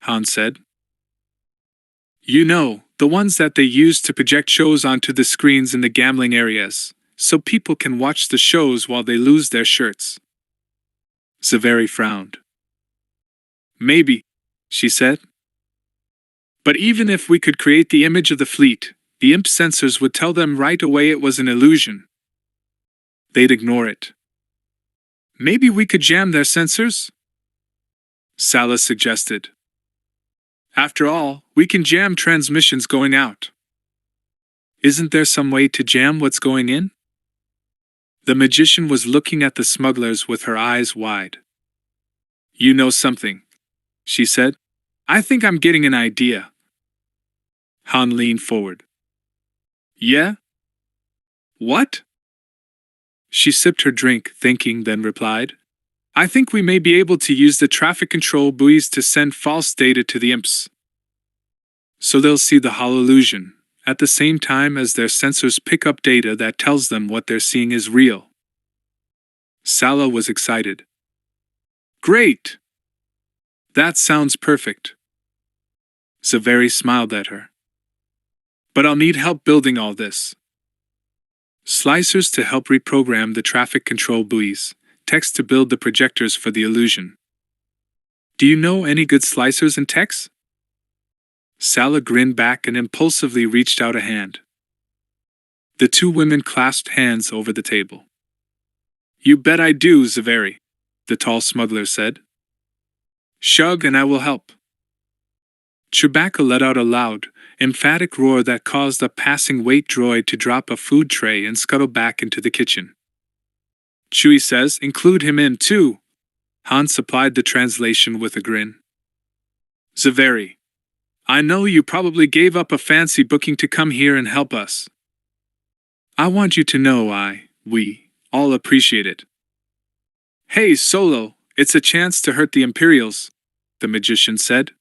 Han said. You know, the ones that they use to project shows onto the screens in the gambling areas, so people can watch the shows while they lose their shirts. Zaveri frowned. Maybe, she said. But even if we could create the image of the fleet, the imp sensors would tell them right away it was an illusion. They'd ignore it. Maybe we could jam their sensors? Sala suggested. After all, we can jam transmissions going out. Isn't there some way to jam what's going in? The magician was looking at the smugglers with her eyes wide. You know something, she said. I think I'm getting an idea. Han leaned forward. Yeah? What? She sipped her drink, thinking, then replied. I think we may be able to use the traffic control buoys to send false data to the imps. So they'll see the hollow illusion, at the same time as their sensors pick up data that tells them what they're seeing is real. Sala was excited. Great! That sounds perfect. Zaveri smiled at her. But I'll need help building all this. Slicers to help reprogram the traffic control buoys, techs to build the projectors for the illusion. Do you know any good slicers and techs? Sala grinned back and impulsively reached out a hand. The two women clasped hands over the table. You bet I do, Zaveri, the tall smuggler said. Shug and I will help. Chewbacca let out a loud, emphatic roar that caused a passing wait droid to drop a food tray and scuttle back into the kitchen. Chewie says, include him in too. Han supplied the translation with a grin. Zaveri, I know you probably gave up a fancy booking to come here and help us. I want you to know we all appreciate it. Hey, Solo, it's a chance to hurt the Imperials, the magician said.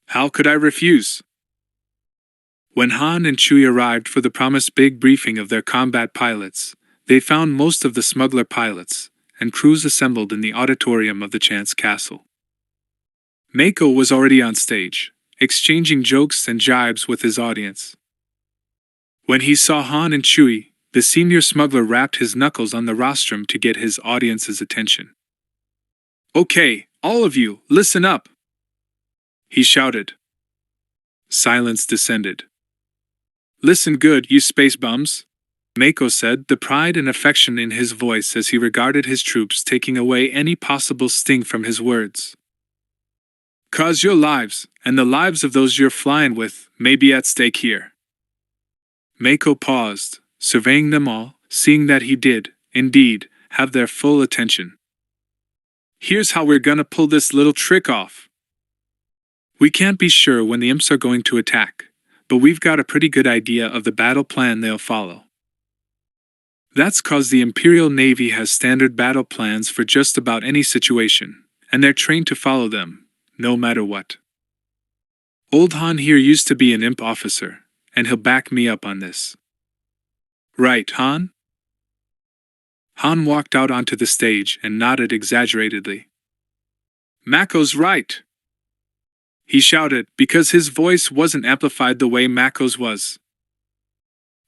How could I refuse? When Han and Chewie arrived for the promised big briefing of their combat pilots, they found most of the smuggler pilots and crews assembled in the auditorium of the Chance Castle. Mako was already on stage, exchanging jokes and jibes with his audience. When he saw Han and Chewie, the senior smuggler rapped his knuckles on the rostrum to get his audience's attention. Okay, all of you, listen up! He shouted. Silence descended. Listen good, you space bums, Mako said, the pride and affection in his voice as he regarded his troops, taking away any possible sting from his words. 'Cause your lives, and the lives of those you're flying with, may be at stake here. Mako paused, surveying them all, seeing that he did, indeed, have their full attention. Here's how we're gonna pull this little trick off. We can't be sure when the imps are going to attack, but we've got a pretty good idea of the battle plan they'll follow. That's 'cause the Imperial Navy has standard battle plans for just about any situation, and they're trained to follow them, no matter what. Old Han here used to be an imp officer, and he'll back me up on this. Right, Han? Han walked out onto the stage and nodded exaggeratedly. Mako's right! He shouted, because his voice wasn't amplified the way Mako's was.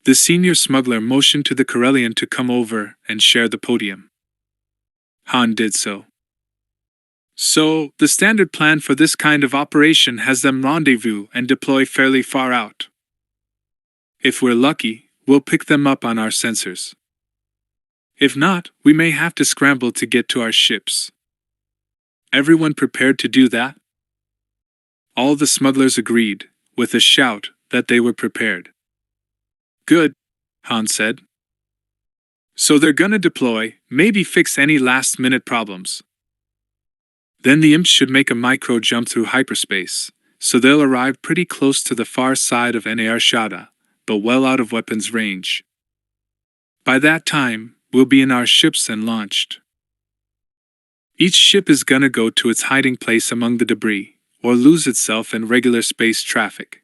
The senior smuggler motioned to the Corellian to come over and share the podium. Han did so. So, the standard plan for this kind of operation has them rendezvous and deploy fairly far out. If we're lucky, we'll pick them up on our sensors. If not, we may have to scramble to get to our ships. Everyone prepared to do that? All the smugglers agreed, with a shout, that they were prepared. Good, Han said. So they're gonna deploy, maybe fix any last-minute problems. Then the imps should make a micro jump through hyperspace, so they'll arrive pretty close to the far side of Nar Shaddaa, but well out of weapons range. By that time, we'll be in our ships and launched. Each ship is gonna go to its hiding place among the debris, or lose itself in regular space traffic.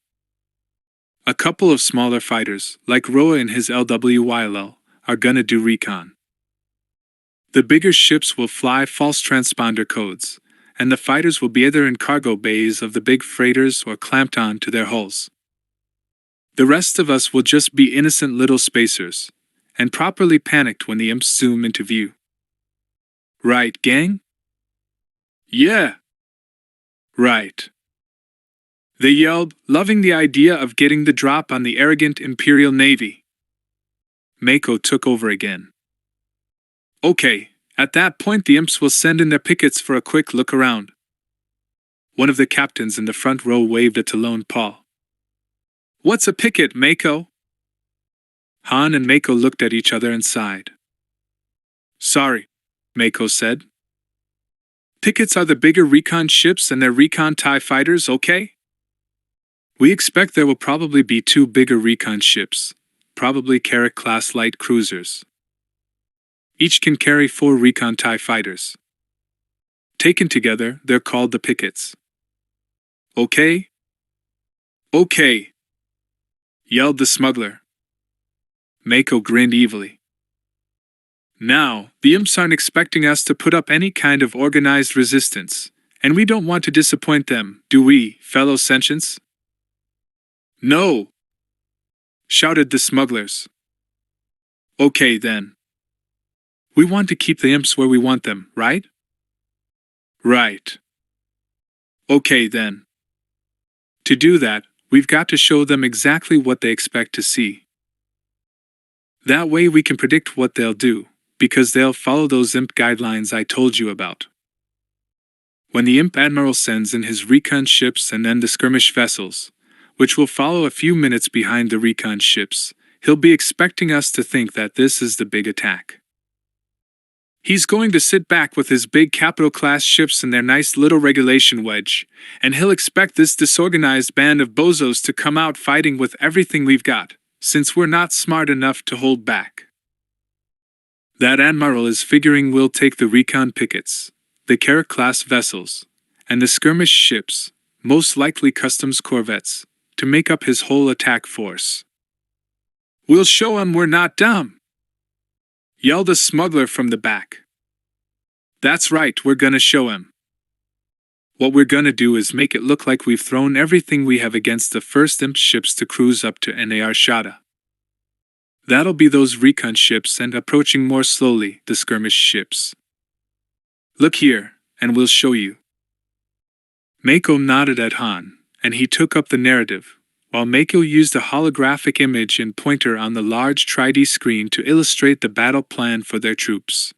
A couple of smaller fighters, like Roa and his LWYLL, are gonna do recon. The bigger ships will fly false transponder codes, and the fighters will be either in cargo bays of the big freighters or clamped on to their hulls. The rest of us will just be innocent little spacers, and properly panicked when the imps zoom into view. Right, gang? Yeah. Right. They yelled, loving the idea of getting the drop on the arrogant Imperial Navy. Mako took over again. Okay, at that point the imps will send in their pickets for a quick look around. One of the captains in the front row waved at Lone Paul. What's a picket, Mako? Han and Mako looked at each other and sighed. Sorry, Mako said. Pickets are the bigger recon ships and their recon TIE fighters, okay? We expect there will probably be 2 bigger recon ships, probably Carrack-class light cruisers. Each can carry 4 recon TIE fighters. Taken together, they're called the pickets. Okay? Okay! Yelled the smuggler. Mako grinned evilly. Now, the imps aren't expecting us to put up any kind of organized resistance, and we don't want to disappoint them, do we, fellow sentients? No! Shouted the smugglers. Okay then. We want to keep the imps where we want them, right? Right. Okay then. To do that, we've got to show them exactly what they expect to see. That way we can predict what they'll do, because they'll follow those imp guidelines I told you about. When the imp admiral sends in his recon ships and then the skirmish vessels, which will follow a few minutes behind the recon ships, he'll be expecting us to think that this is the big attack. He's going to sit back with his big capital-class ships and their nice little regulation wedge, and he'll expect this disorganized band of bozos to come out fighting with everything we've got, since we're not smart enough to hold back. That admiral is figuring we'll take the recon pickets, the Carrack-class vessels, and the skirmish ships, most likely customs corvettes, to make up his whole attack force. We'll show him we're not dumb! Yelled a smuggler from the back. That's right, we're gonna show him. What we're gonna do is make it look like we've thrown everything we have against the first imp ships to cruise up to Nar Shaddaa. That'll be those recon ships and approaching more slowly, the skirmish ships. Look here, and we'll show you." Mako nodded at Han, and he took up the narrative, while Mako used a holographic image and pointer on the large 3D screen to illustrate the battle plan for their troops.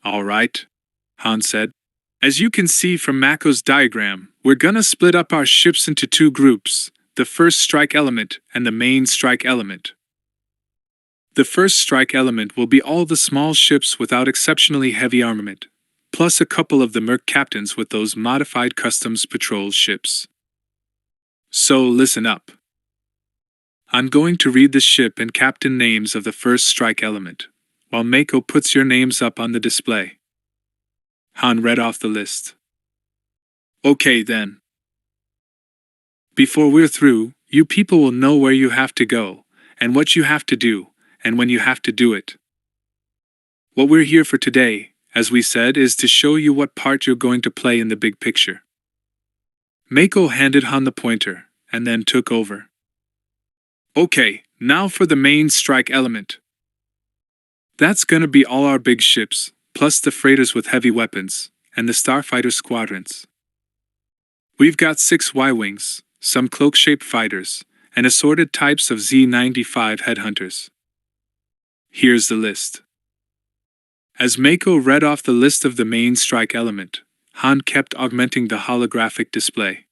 "All right," Han said. "As you can see from Mako's diagram, we're gonna split up our ships into two groups, the first strike element and the main strike element. The first strike element will be all the small ships without exceptionally heavy armament, plus a couple of the merc captains with those modified customs patrol ships. So listen up. I'm going to read the ship and captain names of the first strike element, while Mako puts your names up on the display." Han read off the list. "Okay then. Before we're through, you people will know where you have to go, and what you have to do, and when you have to do it. What we're here for today, as we said, is to show you what part you're going to play in the big picture." Mako handed Han the pointer, and then took over. "Okay, now for the main strike element. That's gonna be all our big ships, plus the freighters with heavy weapons, and the starfighter squadrons. We've got 6 Y-wings, some cloak-shaped fighters, and assorted types of Z-95 headhunters. Here's the list." As Mako read off the list of the main strike element, Han kept augmenting the holographic display.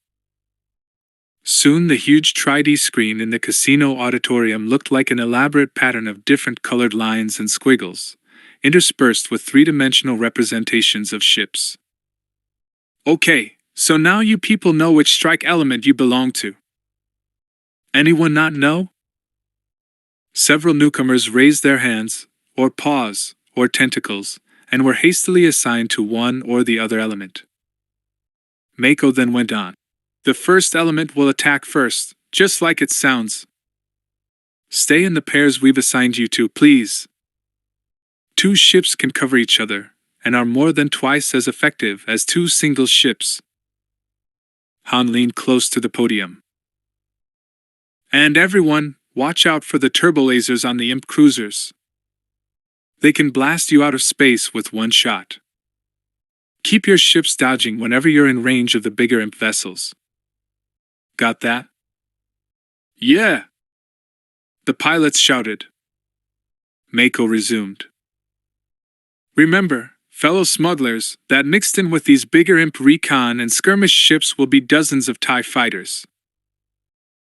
Soon the huge 3D screen in the casino auditorium looked like an elaborate pattern of different colored lines and squiggles, interspersed with 3-dimensional representations of ships. "Okay, so now you people know which strike element you belong to. Anyone not know?" Several newcomers raised their hands, or paws, or tentacles, and were hastily assigned to one or the other element. Mako then went on. "The first element will attack first, just like it sounds. Stay in the pairs we've assigned you to, please. 2 ships can cover each other, and are more than twice as effective as 2 single ships." Han leaned close to the podium. "And everyone, watch out for the turbolasers on the imp cruisers. They can blast you out of space with one shot. Keep your ships dodging whenever you're in range of the bigger imp vessels. Got that?" "Yeah!" the pilots shouted. Mako resumed. "Remember, fellow smugglers, that mixed in with these bigger imp recon and skirmish ships will be dozens of TIE fighters.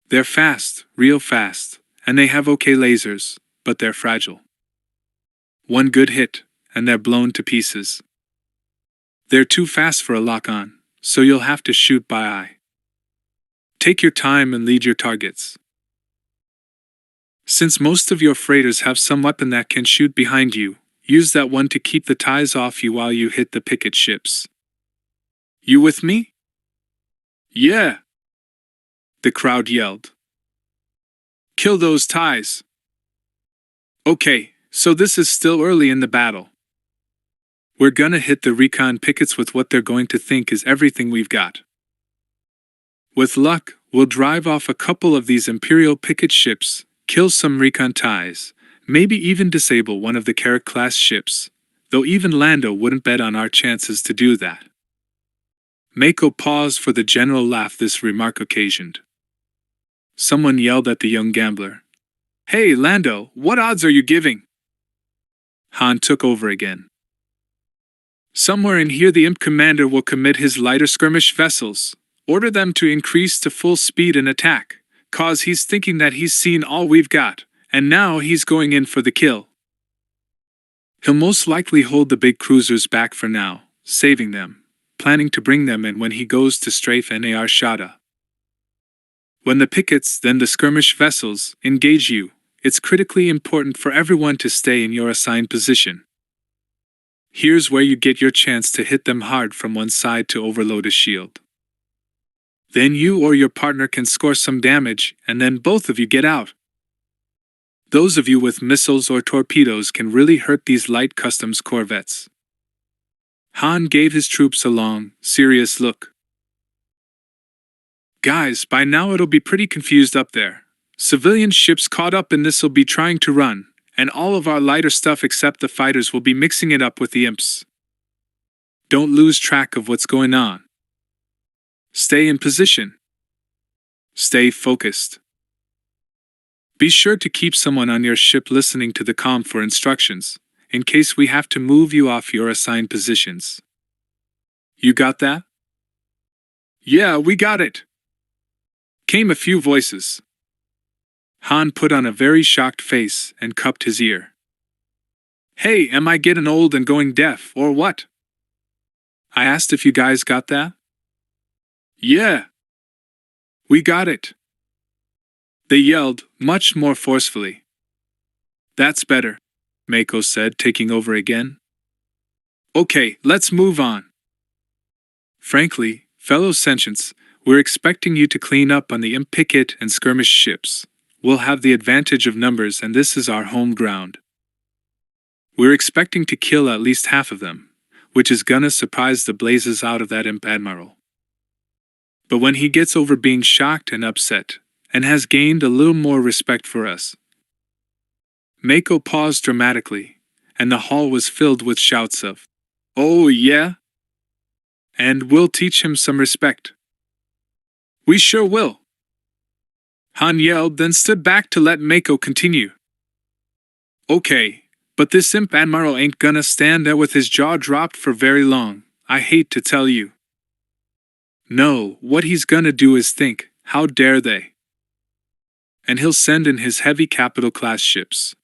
They're fast, real fast, and they have okay lasers, but they're fragile. One good hit, and they're blown to pieces. They're too fast for a lock-on, so you'll have to shoot by eye. Take your time and lead your targets. Since most of your freighters have some weapon that can shoot behind you, use that one to keep the TIEs off you while you hit the picket ships. You with me?" "Yeah!" the crowd yelled. "Kill those TIEs!" "Okay, so this is still early in the battle. We're gonna hit the recon pickets with what they're going to think is everything we've got. With luck, we'll drive off a couple of these Imperial picket ships, kill some recon TIEs, maybe even disable one of the Carrack-class ships, though even Lando wouldn't bet on our chances to do that." Mako paused for the general laugh this remark occasioned. Someone yelled at the young gambler. "Hey, Lando, what odds are you giving?" Han took over again. "Somewhere in here the imp commander will commit his lighter skirmish vessels, order them to increase to full speed and attack, cause he's thinking that he's seen all we've got, and now he's going in for the kill. He'll most likely hold the big cruisers back for now, saving them, planning to bring them in when he goes to strafe Nar Shaddaa. When the pickets, then the skirmish vessels, engage you, it's critically important for everyone to stay in your assigned position. Here's where you get your chance to hit them hard from one side to overload a shield. Then you or your partner can score some damage, and then both of you get out. Those of you with missiles or torpedoes can really hurt these light customs corvettes." Han gave his troops a long, serious look. "Guys, by now it'll be pretty confused up there. Civilian ships caught up in this'll be trying to run, and all of our lighter stuff except the fighters will be mixing it up with the imps. Don't lose track of what's going on. Stay in position. Stay focused. Be sure to keep someone on your ship listening to the comm for instructions, in case we have to move you off your assigned positions. You got that? Yeah, we got it. Came a few voices. Han put on a very shocked face and cupped his ear. Hey, am I getting old and going deaf, or what? I asked if you guys got that. Yeah. We got it. They yelled, much more forcefully. That's better, Mako said, taking over again. Okay, let's move on. Frankly, fellow sentients, we're expecting you to clean up on the imp picket and skirmish ships. We'll have the advantage of numbers, and this is our home ground. We're expecting to kill at least half of them, which is gonna surprise the blazes out of that imp admiral. But when he gets over being shocked and upset, and has gained a little more respect for us. Mako paused dramatically, and the hall was filled with shouts of, "Oh yeah? And we'll teach him some respect." "We sure will." Han yelled, then stood back to let Mako continue. "Okay, but this imp admiral ain't gonna stand there with his jaw dropped for very long, I hate to tell you. No, what he's gonna do is think, how dare they? And he'll send in his heavy capital-class ships.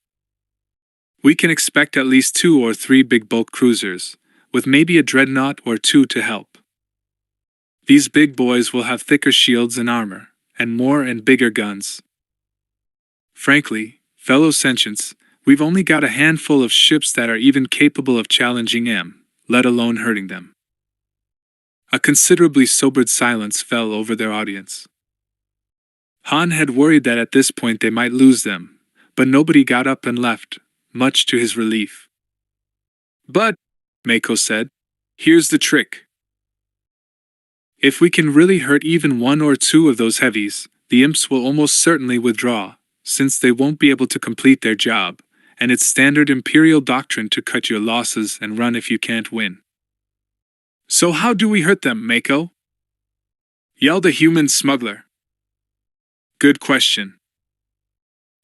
We can expect at least 2 or 3 big bulk cruisers, with maybe a dreadnought or 2 to help. These big boys will have thicker shields and armor, and more and bigger guns. Frankly, fellow sentients, we've only got a handful of ships that are even capable of challenging them, let alone hurting them." A considerably sobered silence fell over their audience. Han had worried that at this point they might lose them, but nobody got up and left, much to his relief. "But," Mako said, "here's the trick. If we can really hurt even 1 or 2 of those heavies, the imps will almost certainly withdraw, since they won't be able to complete their job, and it's standard Imperial doctrine to cut your losses and run if you can't win." "So how do we hurt them, Mako?" yelled a human smuggler. "Good question.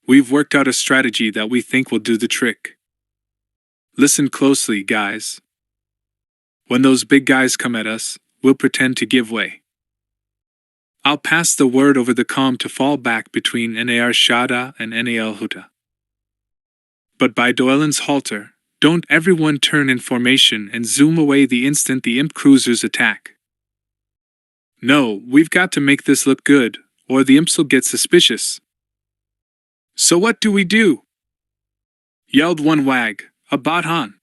We've worked out a strategy that we think will do the trick. Listen closely, guys. When those big guys come at us, we'll pretend to give way. I'll pass the word over the comm to fall back between NAR Shada and NAL Hutt. But by Doelin's halter, don't everyone turn in formation and zoom away the instant the imp cruisers attack. No, we've got to make this look good, or the imps will get suspicious." "So what do we do?" yelled one wag, a bot Han.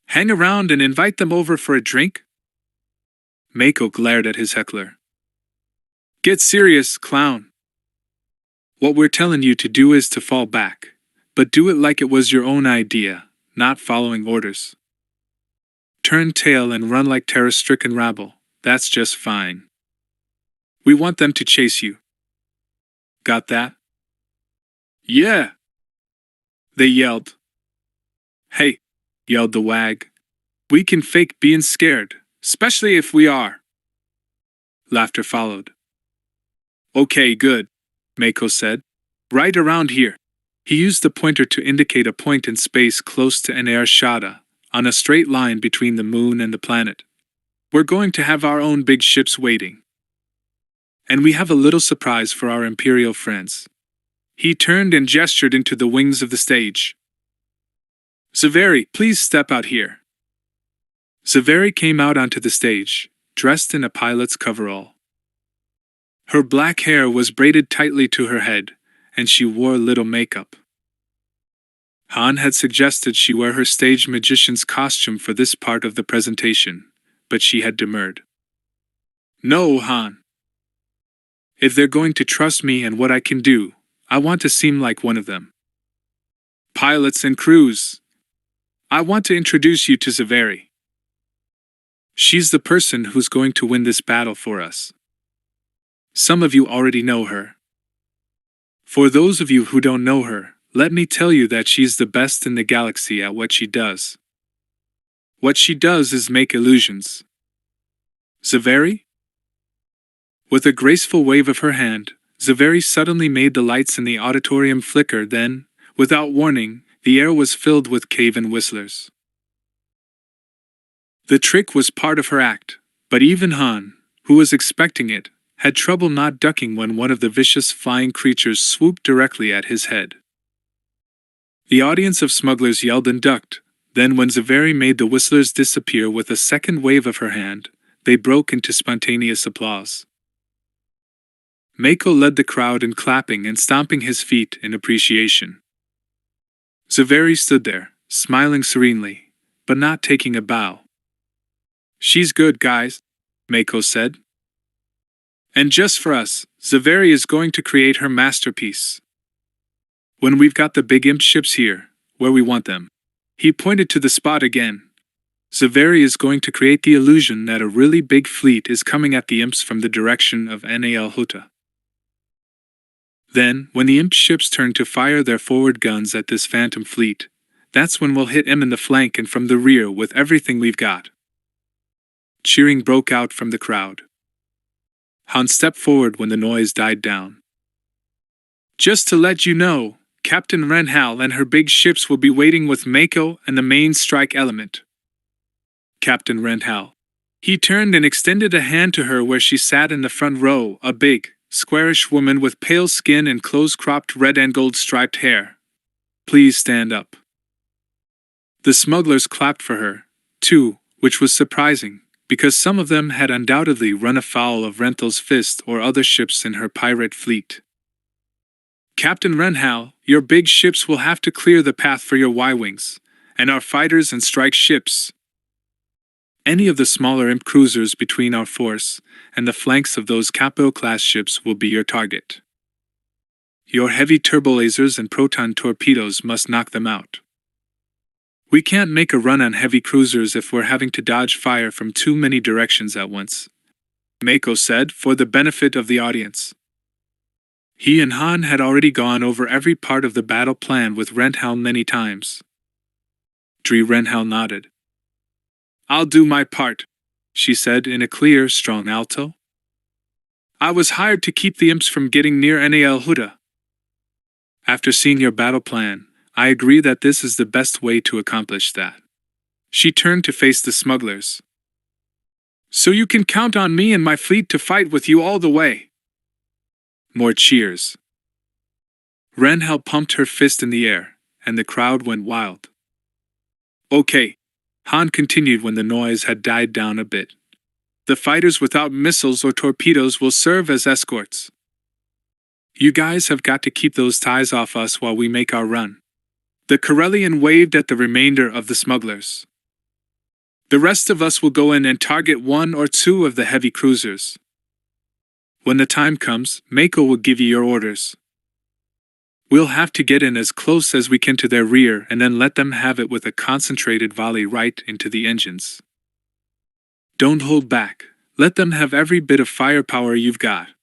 "Hang around and invite them over for a drink?" Mako glared at his heckler. "Get serious, clown. What we're telling you to do is to fall back, but do it like it was your own idea, not following orders. Turn tail and run like terror-stricken rabble, that's just fine. We want them to chase you. Got that?" "Yeah!" they yelled. "Hey," yelled the wag, "we can fake being scared, especially if we are." Laughter followed. "Okay, good," Mako said. "Right around here." He used the pointer to indicate a point in space close to NAR Shada, on a straight line between the moon and the planet. "We're going to have our own big ships waiting. And we have a little surprise for our Imperial friends." He turned and gestured into the wings of the stage. "Zaveri, please step out here." Zaveri came out onto the stage, dressed in a pilot's coverall. Her black hair was braided tightly to her head, and she wore little makeup. Han had suggested she wear her stage magician's costume for this part of the presentation, but she had demurred. "No, Han. If they're going to trust me and what I can do, I want to seem like one of them. Pilots and crews, I want to introduce you to Zaveri. She's the person who's going to win this battle for us. Some of you already know her. For those of you who don't know her, let me tell you that she's the best in the galaxy at what she does. What she does is make illusions. Zaveri? With a graceful wave of her hand, Zaveri suddenly made the lights in the auditorium flicker. Then, without warning, the air was filled with cave-in whistlers. The trick was part of her act, but even Han, who was expecting it, had trouble not ducking when one of the vicious flying creatures swooped directly at his head. The audience of smugglers yelled and ducked. Then when Zaveri made the whistlers disappear with a second wave of her hand, they broke into spontaneous applause. Mako led the crowd in clapping and stomping his feet in appreciation. Zaveri stood there, smiling serenely, but not taking a bow. "She's good, guys," Mako said. "And just for us, Zaveri is going to create her masterpiece. When we've got the big imp ships here, where we want them," he pointed to the spot again, "Zaveri is going to create the illusion that a really big fleet is coming at the imps from the direction of Nal Hutt. Then, when the imp ships turn to fire their forward guns at this phantom fleet, that's when we'll hit them in the flank and from the rear with everything we've got." Cheering broke out from the crowd. Han stepped forward when the noise died down. "Just to let you know, Captain Renhal and her big ships will be waiting with Mako and the main strike element." Captain Renhal. He turned and extended a hand to her where she sat in the front row, a big, squarish woman with pale skin and close-cropped red and gold-striped hair. "Please stand up." The smugglers clapped for her, too, which was surprising, because some of them had undoubtedly run afoul of Renthal's fist or other ships in her pirate fleet. "Captain Renhal, your big ships will have to clear the path for your Y-wings, and our fighters and strike ships. Any of the smaller imp cruisers between our force and the flanks of those Capo-class ships will be your target. Your heavy turbolasers and proton torpedoes must knock them out. We can't make a run on heavy cruisers if we're having to dodge fire from too many directions at once," Mako said for the benefit of the audience. He and Han had already gone over every part of the battle plan with Renhal many times. Renhal nodded. "I'll do my part," she said in a clear, strong alto. "I was hired to keep the imps from getting near Nal Hutt. After seeing your battle plan, I agree that this is the best way to accomplish that." She turned to face the smugglers. "So you can count on me and my fleet to fight with you all the way." More cheers. Renhal pumped her fist in the air, and the crowd went wild. "Okay," Han continued when the noise had died down a bit. "The fighters without missiles or torpedoes will serve as escorts. You guys have got to keep those ties off us while we make our run." The Corellian waved at the remainder of the smugglers. "The rest of us will go in and target one or two of the heavy cruisers. When the time comes, Mako will give you your orders. We'll have to get in as close as we can to their rear and then let them have it with a concentrated volley right into the engines. Don't hold back, let them have every bit of firepower you've got."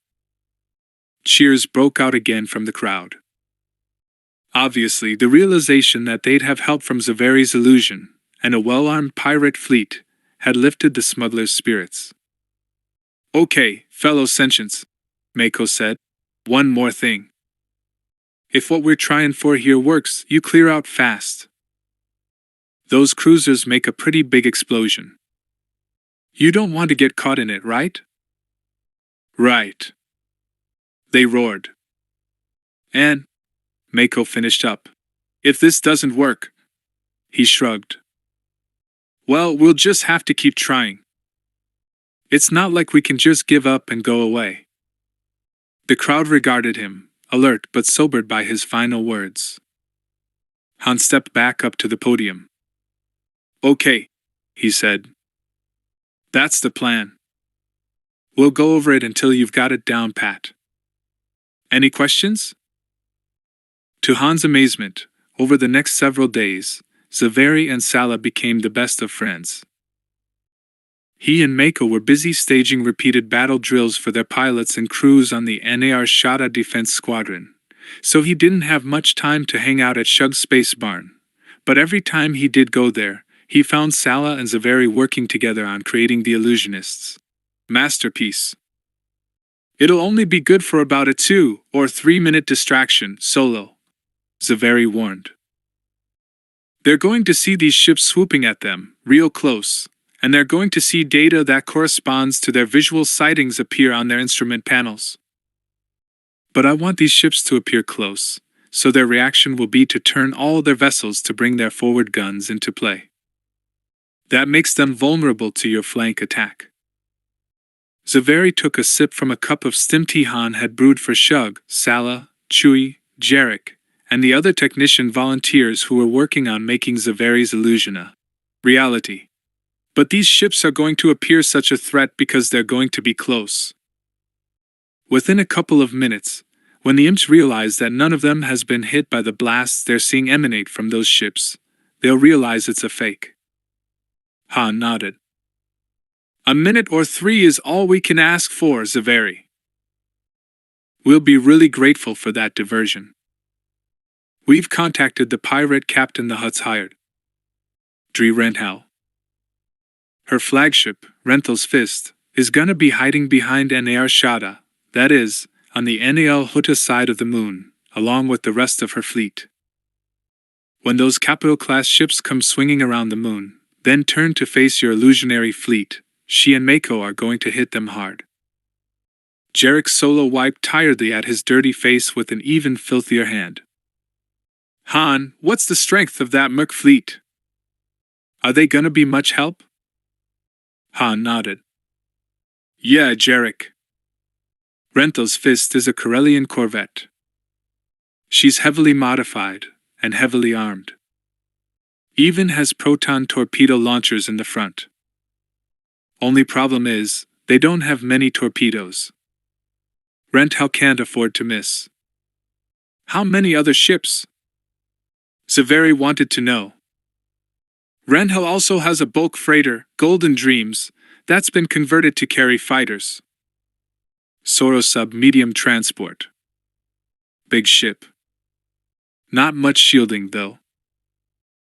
Cheers broke out again from the crowd. Obviously, the realization that they'd have help from Zaveri's illusion, and a well-armed pirate fleet, had lifted the smugglers' spirits. "Okay, fellow sentients," Mako said, "one more thing. If what we're trying for here works, you clear out fast. Those cruisers make a pretty big explosion. You don't want to get caught in it, right?" "Right," they roared. "And," Mako finished up, "if this doesn't work," he shrugged, "well, we'll just have to keep trying. It's not like we can just give up and go away." The crowd regarded him, alert but sobered by his final words. Han stepped back up to the podium. "Okay," he said. "That's the plan. We'll go over it until you've got it down pat. Any questions?" To Han's amazement, over the next several days, Zaveri and Sala became the best of friends. He and Mako were busy staging repeated battle drills for their pilots and crews on the NAR Shada Defense Squadron, so he didn't have much time to hang out at Shug's Space Barn, but every time he did go there, he found Sala and Zaveri working together on creating the illusionist's masterpiece. It'll only be good for about a 2 or 3 minute distraction, Solo, Zaveri warned. They're going to see these ships swooping at them, real close, and they're going to see data that corresponds to their visual sightings appear on their instrument panels. But I want these ships to appear close, so their reaction will be to turn all their vessels to bring their forward guns into play. That makes them vulnerable to your flank attack. Zaveri took a sip from a cup of stim tea Han had brewed for Shug, Sala, Chewie, Jarek, and the other technician volunteers who were working on making Zaveri's illusion a reality. But these ships are going to appear such a threat because they're going to be close. Within a couple of minutes, when the imps realize that none of them has been hit by the blasts they're seeing emanate from those ships, they'll realize it's a fake. Han nodded. A minute or 3 is all we can ask for, Zaveri. We'll be really grateful for that diversion. We've contacted the pirate captain the Hutts hired. Dri Renthal. Her flagship, Renthal's Fist, is gonna be hiding behind Nar Shaddaa, that is, on the Nal Hutta side of the moon, along with the rest of her fleet. When those capital-class ships come swinging around the moon, then turn to face your illusionary fleet, she and Mako are going to hit them hard. Jarek Solo wiped tiredly at his dirty face with an even filthier hand. Han, what's the strength of that Merc fleet? Are they gonna be much help? Han nodded. Yeah, Jarek. Renthal's Fist is a Corellian corvette. She's heavily modified and heavily armed. Even has proton torpedo launchers in the front. Only problem is, they don't have many torpedoes. Renthal can't afford to miss. How many other ships? Zaveri wanted to know. Renthal also has a bulk freighter, Golden Dreams, that's been converted to carry fighters. Sorosub medium transport. Big ship. Not much shielding, though.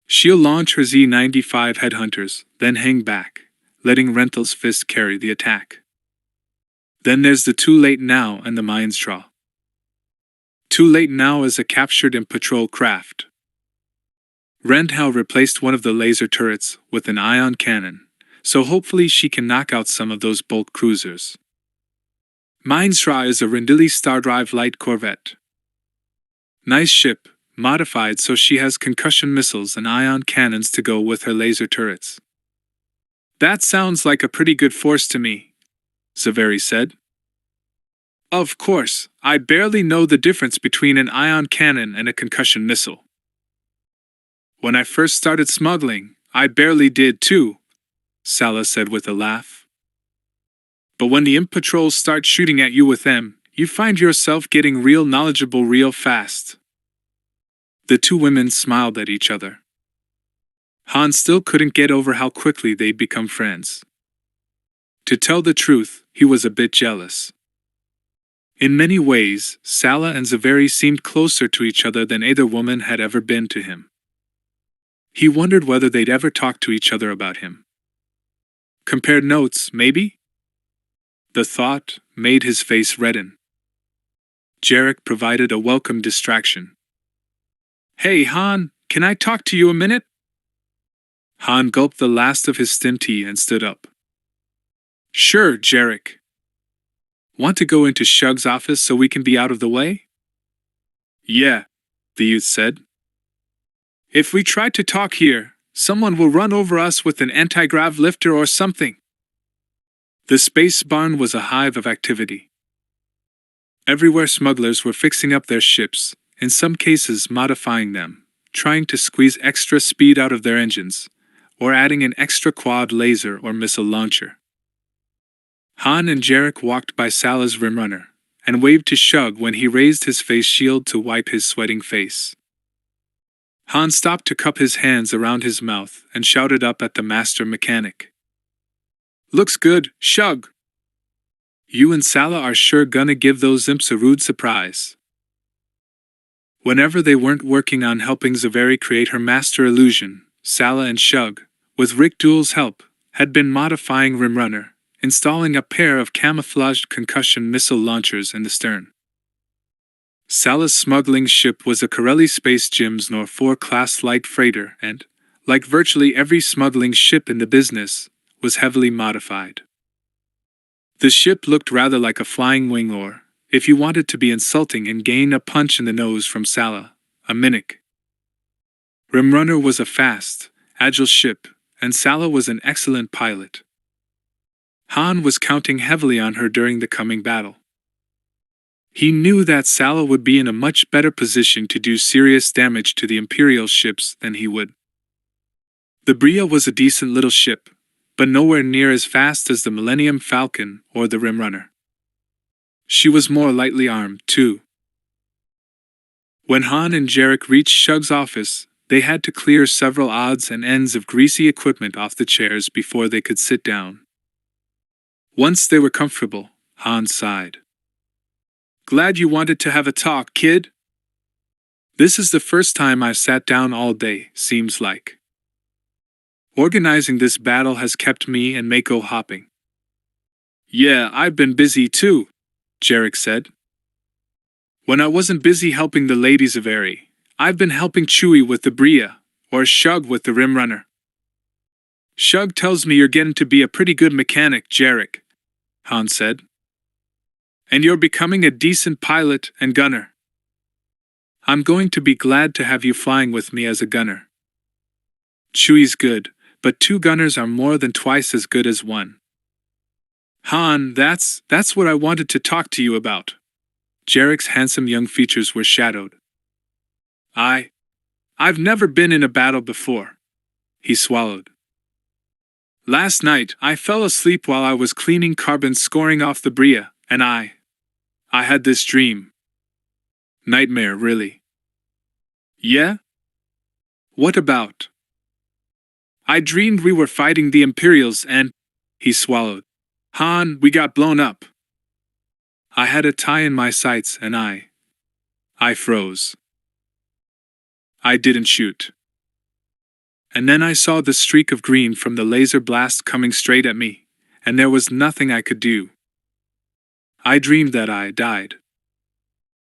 She'll launch her Z-95 headhunters, then hang back, letting Renthal's Fist carry the attack. Then there's the Too Late Now and the Mindstraw. Too Late Now is a captured and patrol craft. Renthal replaced one of the laser turrets with an ion cannon, so hopefully she can knock out some of those bulk cruisers. Mindstraw is a Rendili Stardrive light corvette. Nice ship, modified so she has concussion missiles and ion cannons to go with her laser turrets. That sounds like a pretty good force to me, Zaveri said. Of course, I barely know the difference between an ion cannon and a concussion missile. When I first started smuggling, I barely did too, Sala said with a laugh. But when the imp patrols start shooting at you with them, you find yourself getting real knowledgeable real fast. The two women smiled at each other. Han still couldn't get over how quickly they'd become friends. To tell the truth, he was a bit jealous. In many ways, Sala and Zaveri seemed closer to each other than either woman had ever been to him. He wondered whether they'd ever talk to each other about him. Compared notes, maybe? The thought made his face redden. Jarek provided a welcome distraction. Hey Han, can I talk to you a minute? Han gulped the last of his stim tea and stood up. Sure, Jarek. Want to go into Shug's office so we can be out of the way? Yeah, the youth said. If we try to talk here, someone will run over us with an anti-grav lifter or something. The space barn was a hive of activity. Everywhere smugglers were fixing up their ships, in some cases modifying them, trying to squeeze extra speed out of their engines, or adding an extra quad laser or missile launcher. Han and Jarek walked by Sala's rimrunner, and waved to Shug when he raised his face shield to wipe his sweating face. Han stopped to cup his hands around his mouth and shouted up at the master mechanic. Looks good, Shug. You and Sala are sure gonna give those imps a rude surprise. Whenever they weren't working on helping Zaveri create her master illusion, Sala and Shug, with Rick Duell's help, had been modifying Rimrunner, installing a pair of camouflaged concussion missile launchers in the stern. Salah's smuggling ship was a Corelli Space Gems Nor 4 class light freighter and, like virtually every smuggling ship in the business, was heavily modified. The ship looked rather like a flying wing or, if you wanted to be insulting and gain a punch in the nose from Salah, a Minnock. Rimrunner was a fast, agile ship, and Salah was an excellent pilot. Han was counting heavily on her during the coming battle. He knew that Salah would be in a much better position to do serious damage to the Imperial ships than he would. The Bria was a decent little ship, but nowhere near as fast as the Millennium Falcon or the Rimrunner. She was more lightly armed, too. When Han and Jarek reached Shug's office, they had to clear several odds and ends of greasy equipment off the chairs before they could sit down. Once they were comfortable, Han sighed. "Glad you wanted to have a talk, kid. This is the first time I've sat down all day, seems like. Organizing this battle has kept me and Mako hopping." "Yeah, I've been busy too," Jarek said. "When I wasn't busy helping the ladies of Eri, I've been helping Chewie with the Bria, or Shug with the Rimrunner." "Shug tells me you're getting to be a pretty good mechanic, Jarek," Han said. "And you're becoming a decent pilot and gunner. I'm going to be glad to have you flying with me as a gunner. Chewie's good, but 2 gunners are more than twice as good as 1. Han, that's what I wanted to talk to you about." Jarek's handsome young features were shadowed. I've never been in a battle before." He swallowed. "Last night, I fell asleep while I was cleaning carbon scoring off the Bria, and I had this dream." "Nightmare, really?" "Yeah?" "What about?" "I dreamed we were fighting the Imperials and," he swallowed. "Han, we got blown up. I had a tie in my sights and I froze. I didn't shoot. And then I saw the streak of green from the laser blast coming straight at me, and there was nothing I could do. I dreamed that I died."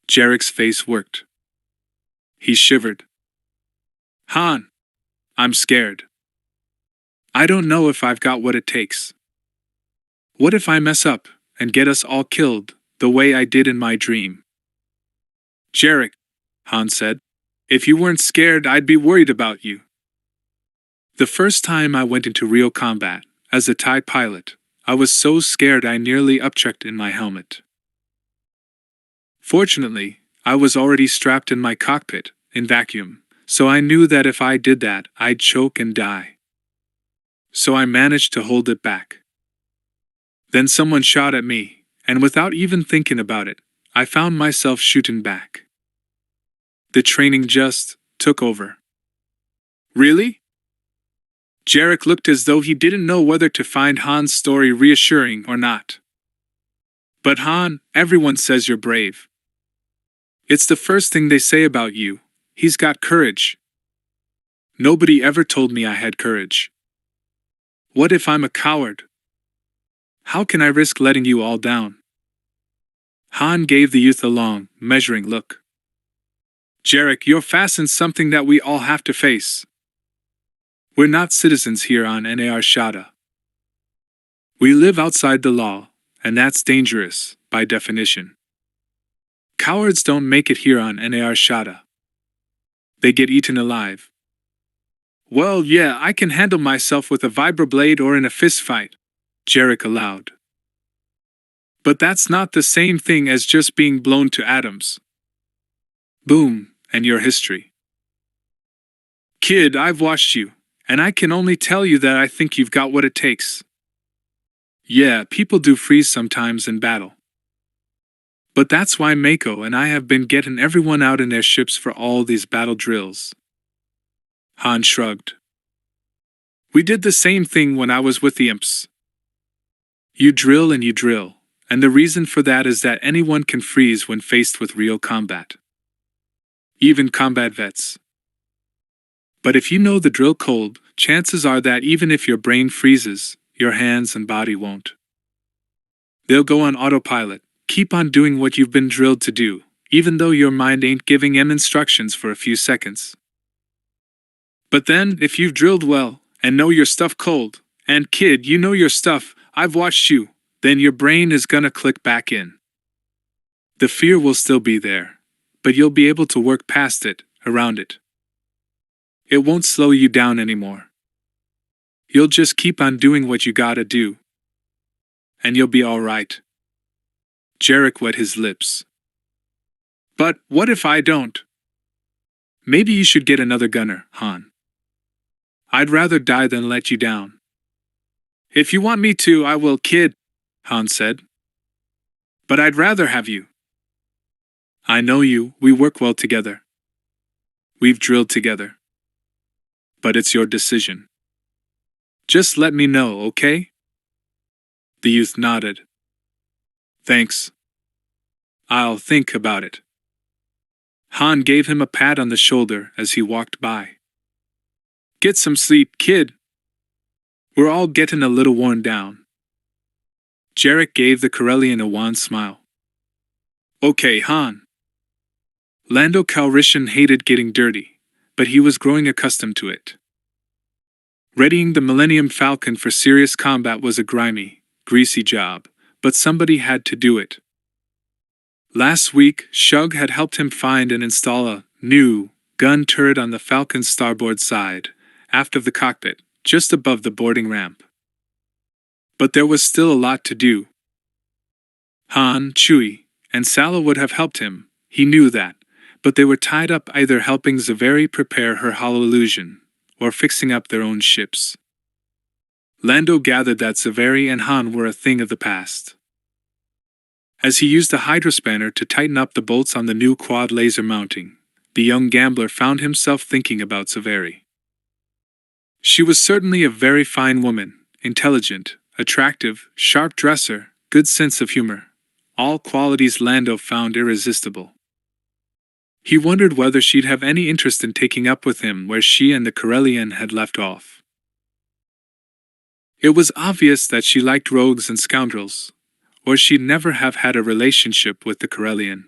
Jarek's face worked. He shivered. "Han, I'm scared. I don't know if I've got what it takes. What if I mess up and get us all killed, the way I did in my dream?" "Jarek," Han said, "if you weren't scared, I'd be worried about you. The first time I went into real combat, as a TIE pilot, I was so scared I nearly upchucked in my helmet. Fortunately, I was already strapped in my cockpit, in vacuum, so I knew that if I did that, I'd choke and die. So I managed to hold it back. Then someone shot at me, and without even thinking about it, I found myself shooting back. The training just took over." "Really?" Jarek looked as though he didn't know whether to find Han's story reassuring or not. "But Han, everyone says you're brave. It's the first thing they say about you. He's got courage. Nobody ever told me I had courage. What if I'm a coward? How can I risk letting you all down?" Han gave the youth a long, measuring look. "Jarek, you're fastened something that we all have to face. We're not citizens here on Nar Shaddaa. We live outside the law, and that's dangerous, by definition. Cowards don't make it here on Nar Shaddaa. They get eaten alive." "Well, yeah, I can handle myself with a vibroblade or in a fistfight," Jarek allowed. "But that's not the same thing as just being blown to atoms. Boom, and your history. Kid, I've watched you, and I can only tell you that I think you've got what it takes. Yeah, people do freeze sometimes in battle. But that's why Mako and I have been getting everyone out in their ships for all these battle drills." Han shrugged. "We did the same thing when I was with the imps. You drill and you drill, and the reason for that is that anyone can freeze when faced with real combat. Even combat vets. But if you know the drill cold, chances are that even if your brain freezes, your hands and body won't. They'll go on autopilot, keep on doing what you've been drilled to do, even though your mind ain't giving them instructions for a few seconds. But then, if you've drilled well, and know your stuff cold, and kid, you know your stuff, I've watched you, then your brain is gonna click back in. The fear will still be there, but you'll be able to work past it, around it. It won't slow you down anymore. You'll just keep on doing what you gotta do. And you'll be alright. Jarek wet his lips. But what if I don't? Maybe you should get another gunner, Han. I'd rather die than let you down. If you want me to, I will, kid, Han said. But I'd rather have you. I know you, we work well together. We've drilled together. But it's your decision. Just let me know, okay? The youth nodded. Thanks. I'll think about it. Han gave him a pat on the shoulder as he walked by. Get some sleep, kid. We're all getting a little worn down. Jarek gave the Corellian a wan smile. Okay, Han. Lando Calrissian hated getting dirty, but he was growing accustomed to it. Readying the Millennium Falcon for serious combat was a grimy, greasy job, but somebody had to do it. Last week, Shug had helped him find and install a new gun turret on the Falcon's starboard side, aft of the cockpit, just above the boarding ramp. But there was still a lot to do. Han, Chewie, and Salo would have helped him, he knew that, but they were tied up either helping Zaveri prepare her hollow illusion, or fixing up their own ships. Lando gathered that Zaveri and Han were a thing of the past. As he used the hydrospanner to tighten up the bolts on the new quad laser mounting, the young gambler found himself thinking about Zaveri. She was certainly a very fine woman, intelligent, attractive, sharp dresser, good sense of humor, all qualities Lando found irresistible. He wondered whether she'd have any interest in taking up with him where she and the Corellian had left off. It was obvious that she liked rogues and scoundrels, or she'd never have had a relationship with the Corellian.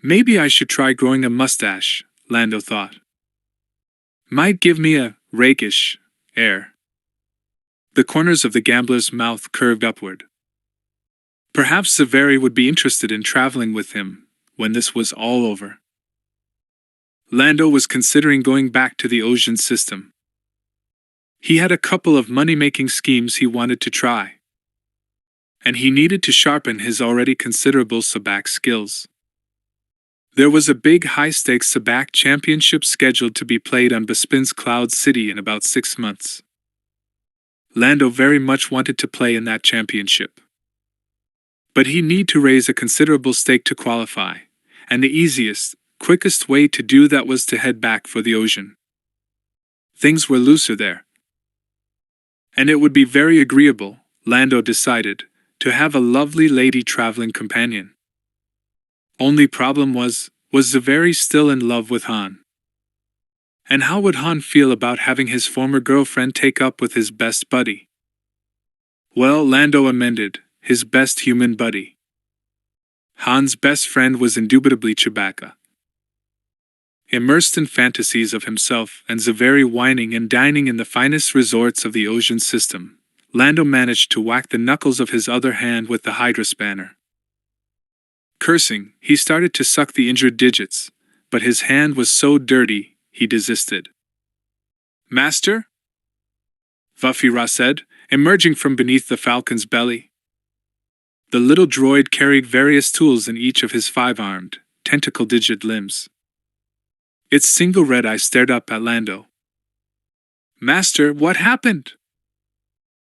Maybe I should try growing a mustache, Lando thought. Might give me a rakish air. The corners of the gambler's mouth curved upward. Perhaps Zaveri would be interested in traveling with him when this was all over. Lando was considering going back to the Ocean system. He had a couple of money-making schemes he wanted to try, and he needed to sharpen his already considerable sabacc skills. There was a big high-stakes sabacc championship scheduled to be played on Bespin's Cloud City in about 6 months. Lando very much wanted to play in that championship. But he needed to raise a considerable stake to qualify, and the easiest, quickest way to do that was to head back for the Ocean. Things were looser there. And it would be very agreeable, Lando decided, to have a lovely lady traveling companion. Only problem was Zaveri still in love with Han? And how would Han feel about having his former girlfriend take up with his best buddy? Well, Lando amended, his best human buddy. Han's best friend was indubitably Chewbacca. Immersed in fantasies of himself and Zaveri whining and dining in the finest resorts of the Ocean system, Lando managed to whack the knuckles of his other hand with the hydrospanner. Cursing, he started to suck the injured digits, but his hand was so dirty, he desisted. Master? Vafira said, emerging from beneath the Falcon's belly. The little droid carried various tools in each of his 5-armed, tentacle-digit limbs. Its single red eye stared up at Lando. Master, what happened?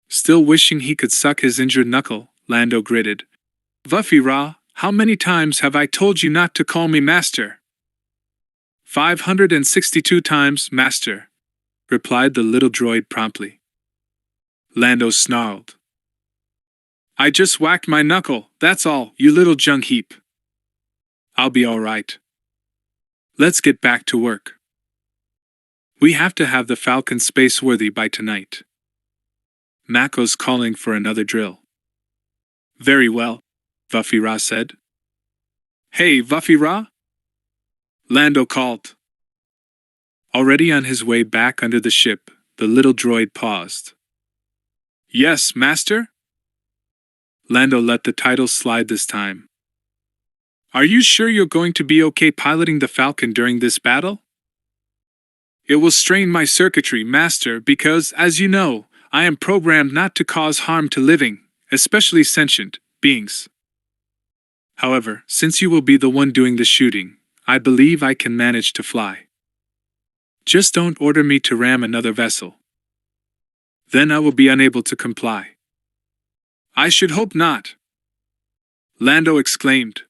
Still wishing he could suck his injured knuckle, Lando gritted. Vafira, how many times have I told you not to call me Master? 562 times, Master, replied the little droid promptly. Lando snarled. I just whacked my knuckle, that's all, you little junk heap. I'll be all right. Let's get back to work. We have to have the Falcon space-worthy by tonight. Mako's calling for another drill. Very well, Vafira said. Hey, Vafira? Lando called. Already on his way back under the ship, the little droid paused. Yes, Master? Lando let the title slide this time. Are you sure you're going to be okay piloting the Falcon during this battle? It will strain my circuitry, Master, because, as you know, I am programmed not to cause harm to living, especially sentient, beings. However, since you will be the one doing the shooting, I believe I can manage to fly. Just don't order me to ram another vessel. Then I will be unable to comply. I should hope not. Lando exclaimed.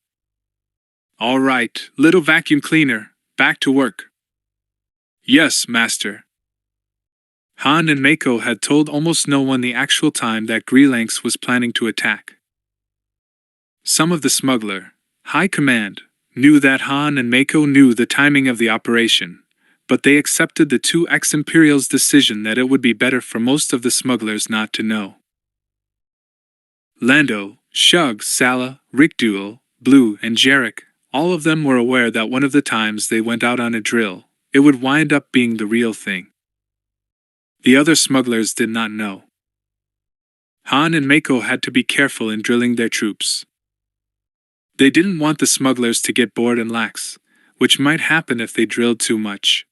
All right, little vacuum cleaner, back to work. Yes, Master. Han and Mako had told almost no one the actual time that Greelanx was planning to attack. Some of the smuggler, high command, knew that Han and Mako knew the timing of the operation, but they accepted the two ex-Imperials' decision that it would be better for most of the smugglers not to know. Lando, Shug, Sala, Rickduel, Blue, and Jarek, all of them were aware that one of the times they went out on a drill, it would wind up being the real thing. The other smugglers did not know. Han and Mako had to be careful in drilling their troops. They didn't want the smugglers to get bored and lax, which might happen if they drilled too much.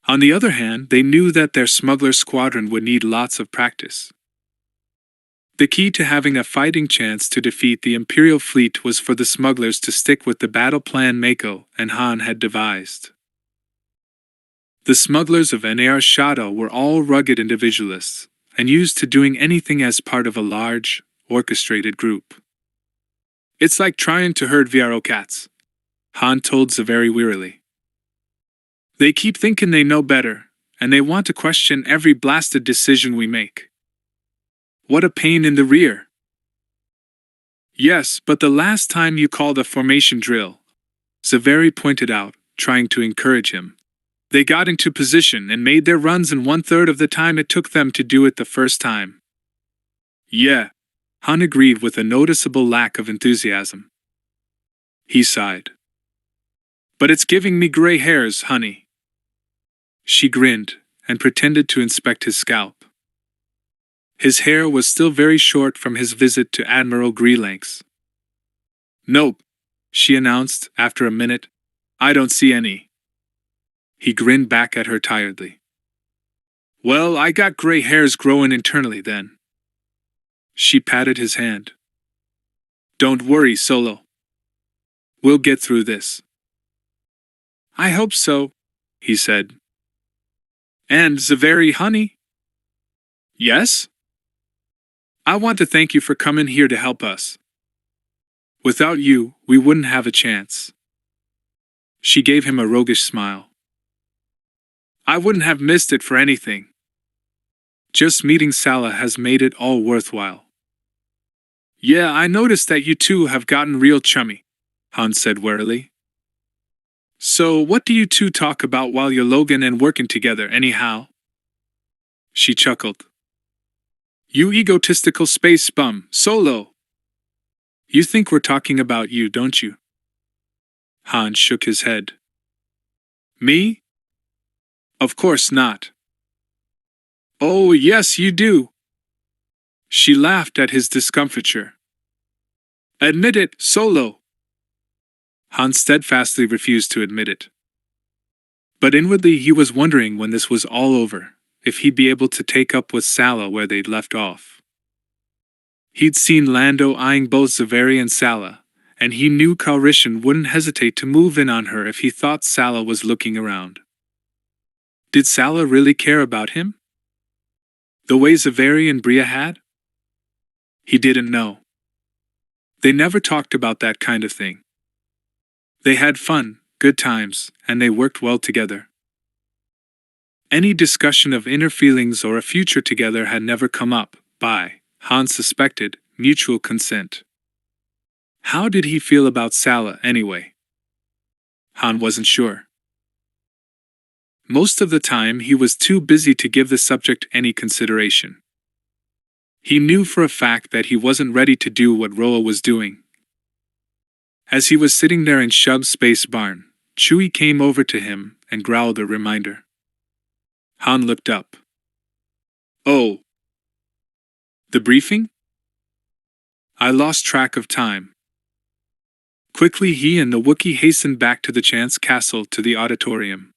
On the other hand, they knew that their smuggler squadron would need lots of practice. The key to having a fighting chance to defeat the Imperial fleet was for the smugglers to stick with the battle plan Mako and Han had devised. The smugglers of Nar Shaddaa were all rugged individualists, and used to doing anything as part of a large, orchestrated group. It's like trying to herd VRO cats, Han told Zaveri wearily. They keep thinking they know better, and they want to question every blasted decision we make. What a pain in the rear. Yes, but the last time you called a formation drill, Zaveri pointed out, trying to encourage him. They got into position and made their runs in 1/3 of the time it took them to do it the first time. Yeah, Han agreed with a noticeable lack of enthusiasm. He sighed. But it's giving me gray hairs, honey. She grinned and pretended to inspect his scalp. His hair was still very short from his visit to Admiral Greelanx. Nope, she announced after a minute. I don't see any. He grinned back at her tiredly. Well, I got gray hairs growing internally then. She patted his hand. Don't worry, Solo. We'll get through this. I hope so, he said. And Zaveri, honey? Yes? I want to thank you for coming here to help us. Without you, we wouldn't have a chance. She gave him a roguish smile. I wouldn't have missed it for anything. Just meeting Sala has made it all worthwhile. Yeah, I noticed that you two have gotten real chummy, Han said warily. So what do you two talk about while you're Logan and working together anyhow? She chuckled. You egotistical space bum, Solo. You think we're talking about you, don't you? Han shook his head. Me? Of course not. Oh, yes, you do. She laughed at his discomfiture. Admit it, Solo. Han steadfastly refused to admit it. But inwardly he was wondering when this was all over, if he'd be able to take up with Sala where they'd left off. He'd seen Lando eyeing both Zaveri and Sala, and he knew Calrissian wouldn't hesitate to move in on her if he thought Sala was looking around. Did Sala really care about him? The way Zaveri and Bria had? He didn't know. They never talked about that kind of thing. They had fun, good times, and they worked well together. Any discussion of inner feelings or a future together had never come up, by, Han suspected, mutual consent. How did he feel about Sala, anyway? Han wasn't sure. Most of the time he was too busy to give the subject any consideration. He knew for a fact that he wasn't ready to do what Roa was doing. As he was sitting there in Shug's space barn, Chewie came over to him and growled a reminder. Han looked up. Oh. The briefing? I lost track of time. Quickly he and the Wookiee hastened back to the Chance Castle to the auditorium.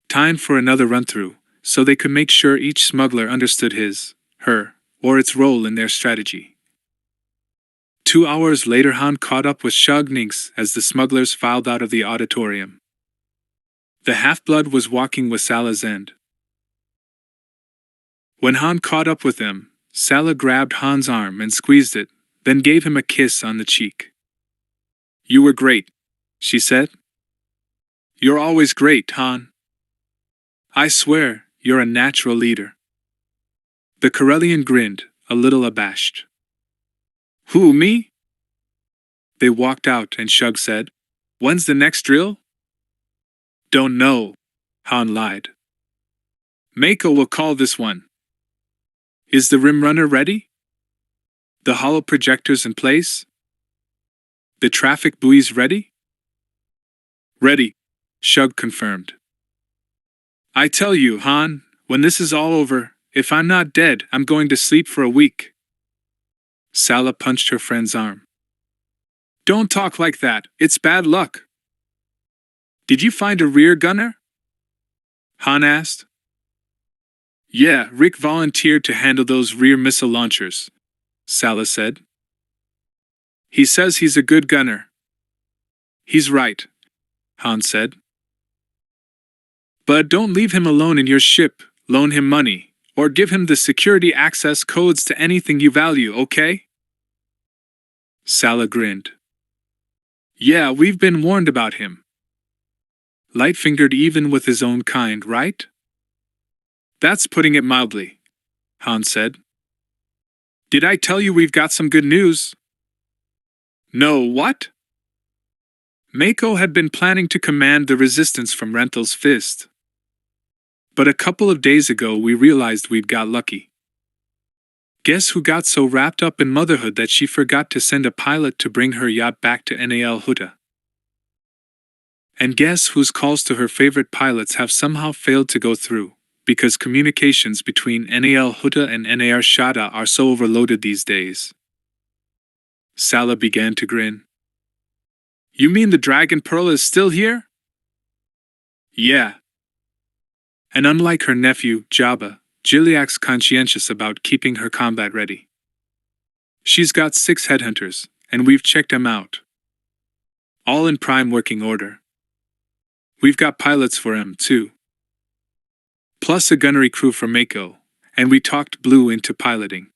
Time for another run-through, so they could make sure each smuggler understood his, her, or its role in their strategy. 2 hours later Han caught up with Shug Ninks as the smugglers filed out of the auditorium. The half-blood was walking with Sala Zend. When Han caught up with them, Sala grabbed Han's arm and squeezed it, then gave him a kiss on the cheek. "You were great," she said. "You're always great, Han. I swear, you're a natural leader." The Corellian grinned, a little abashed. "Who, me?" They walked out and Shug said, "When's the next drill?" "Don't know," Han lied. "Mako will call this one." "Is the Rimrunner ready? The holo projectors in place? The traffic buoys ready?" "Ready," Shug confirmed. "I tell you, Han, when this is all over, if I'm not dead, I'm going to sleep for a week." Sala punched her friend's arm. "Don't talk like that, it's bad luck." "Did you find a rear gunner?" Han asked. "Yeah, Rick volunteered to handle those rear missile launchers," Sala said. "He says he's a good gunner." "He's right," Han said. "But don't leave him alone in your ship, loan him money, or give him the security access codes to anything you value, okay?" Sala grinned. "Yeah, we've been warned about him. Light-fingered even with his own kind, right?" "That's putting it mildly," Han said. "Did I tell you we've got some good news?" "No, what?" Mako had been planning to command the resistance from Rental's fist. But a couple of days ago we realized we'd got lucky. Guess who got so wrapped up in motherhood that she forgot to send a pilot to bring her yacht back to NAL Hutt? And guess whose calls to her favorite pilots have somehow failed to go through, because communications between NAL Hutt and NAR Shada are so overloaded these days. Sala began to grin. "You mean the Dragon Pearl is still here?" "Yeah." And unlike her nephew, Jabba, Jiliak's conscientious about keeping her combat ready. She's got 6 headhunters, and we've checked them out. All in prime working order. We've got pilots for them, too. Plus a gunnery crew for Mako, and we talked Blue into piloting.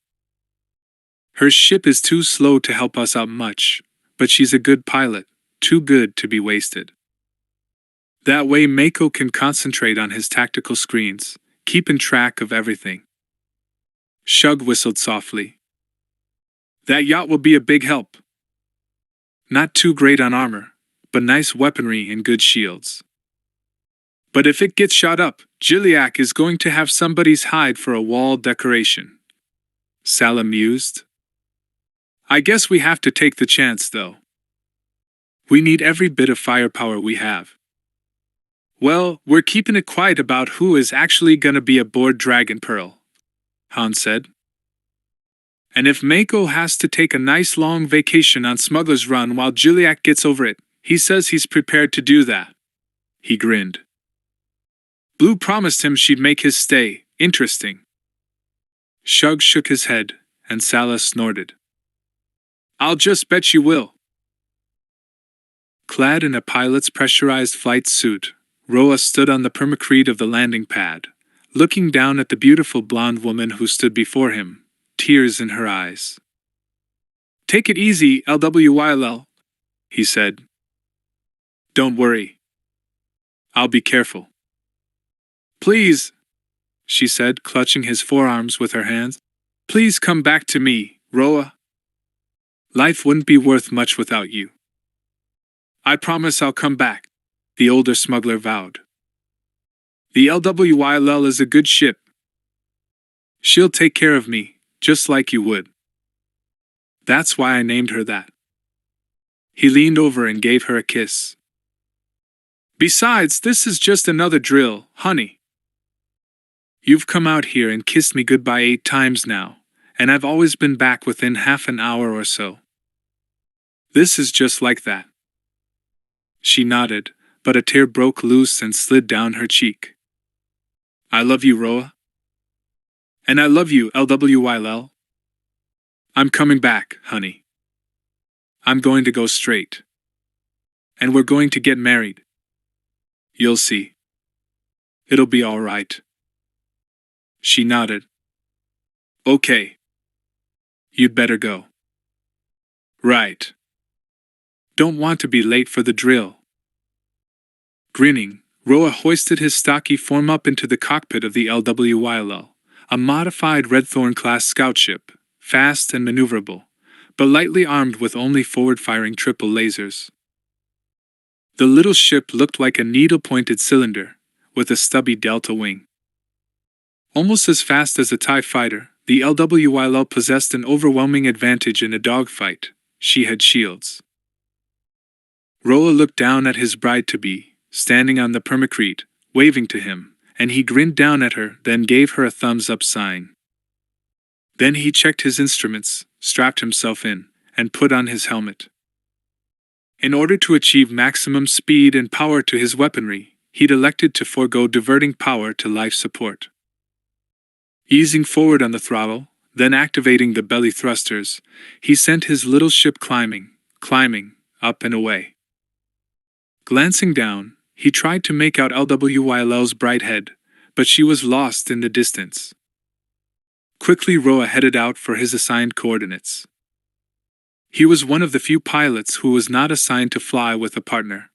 Her ship is too slow to help us out much, but she's a good pilot, too good to be wasted. That way Mako can concentrate on his tactical screens, keeping track of everything. Shug whistled softly. "That yacht will be a big help. Not too great on armor, but nice weaponry and good shields. But if it gets shot up, Jiliak is going to have somebody's hide for a wall decoration." Sala mused. "I guess we have to take the chance, though. We need every bit of firepower we have." "Well, we're keeping it quiet about who is actually gonna be aboard Dragon Pearl," Han said. "And if Mako has to take a nice long vacation on Smuggler's Run while Jiliak gets over it, he says he's prepared to do that." He grinned. "Blue promised him she'd make his stay interesting." Shug shook his head, and Sala snorted. "I'll just bet you will." Clad in a pilot's pressurized flight suit, Roa stood on the permacrete of the landing pad, looking down at the beautiful blonde woman who stood before him, tears in her eyes. "Take it easy, LWYLL," he said. "Don't worry. I'll be careful." "Please," she said, clutching his forearms with her hands. "Please come back to me, Roa. Life wouldn't be worth much without you." "I promise I'll come back," the older smuggler vowed. The LWYLL is a good ship. She'll take care of me, just like you would. That's why I named her that. He leaned over and gave her a kiss. Besides, this is just another drill, honey. You've come out here and kissed me goodbye 8 times now, and I've always been back within half an hour or so. This is just like that. She nodded, but a tear broke loose and slid down her cheek. I love you, Roa. And I love you, LWYL. I'm coming back, honey. I'm going to go straight. And we're going to get married. You'll see. It'll be all right. She nodded. Okay. You'd better go. Right. Don't want to be late for the drill. Grinning, Roa hoisted his stocky form up into the cockpit of the LWYL, a modified Redthorn-class scout ship, fast and maneuverable, but lightly armed with only forward-firing triple lasers. The little ship looked like a needle-pointed cylinder, with a stubby delta wing. Almost as fast as a TIE fighter, the LWYL possessed an overwhelming advantage in a dogfight. She had shields. Roa looked down at his bride-to-be, standing on the permacrete, waving to him, and he grinned down at her, then gave her a thumbs-up sign. Then he checked his instruments, strapped himself in, and put on his helmet. In order to achieve maximum speed and power to his weaponry, he'd elected to forego diverting power to life support. Easing forward on the throttle, then activating the belly thrusters, he sent his little ship climbing, up and away. Glancing down, he tried to make out LWYL's bright head, but she was lost in the distance. Quickly, Roa headed out for his assigned coordinates. He was one of the few pilots who was not assigned to fly with a partner.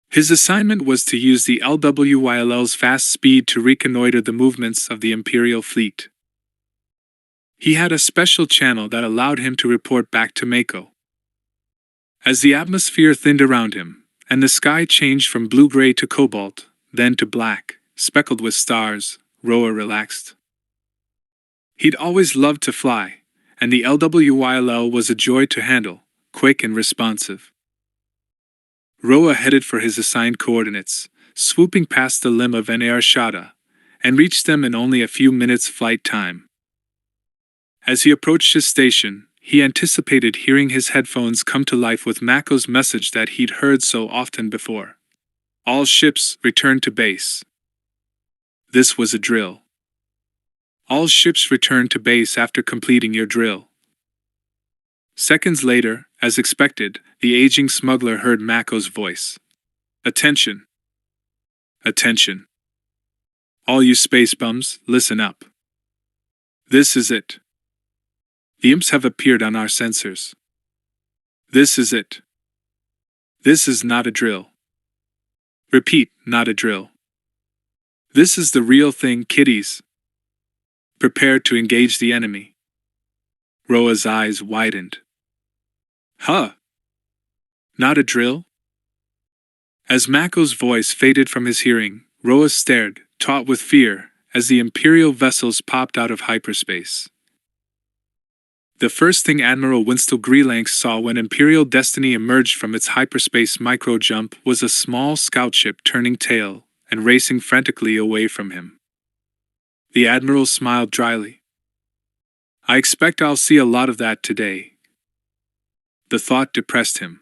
His assignment was to use the LWYL's fast speed to reconnoiter the movements of the Imperial fleet. He had a special channel that allowed him to report back to Mako. As the atmosphere thinned around him, and the sky changed from blue-gray to cobalt, then to black, speckled with stars, Roa relaxed. He'd always loved to fly, and the LWYL was a joy to handle, quick and responsive. Roa headed for his assigned coordinates, swooping past the limb of NAR Shada, and reached them in only a few minutes' flight time. As he approached his station, he anticipated hearing his headphones come to life with Mako's message that he'd heard so often before. All ships return to base. This was a drill. All ships return to base after completing your drill. Seconds later, as expected, the aging smuggler heard Mako's voice. Attention! Attention! All you space bums, listen up. This is it. The imps have appeared on our sensors. This is it. This is not a drill. Repeat, not a drill. This is the real thing, kiddies. Prepare to engage the enemy. Roa's eyes widened. Huh? Not a drill? As Mako's voice faded from his hearing, Roa stared, taut with fear, as the Imperial vessels popped out of hyperspace. The first thing Admiral Winston Greelanx saw when Imperial Destiny emerged from its hyperspace micro-jump was a small scout ship turning tail and racing frantically away from him. The Admiral smiled dryly. I expect I'll see a lot of that today. The thought depressed him.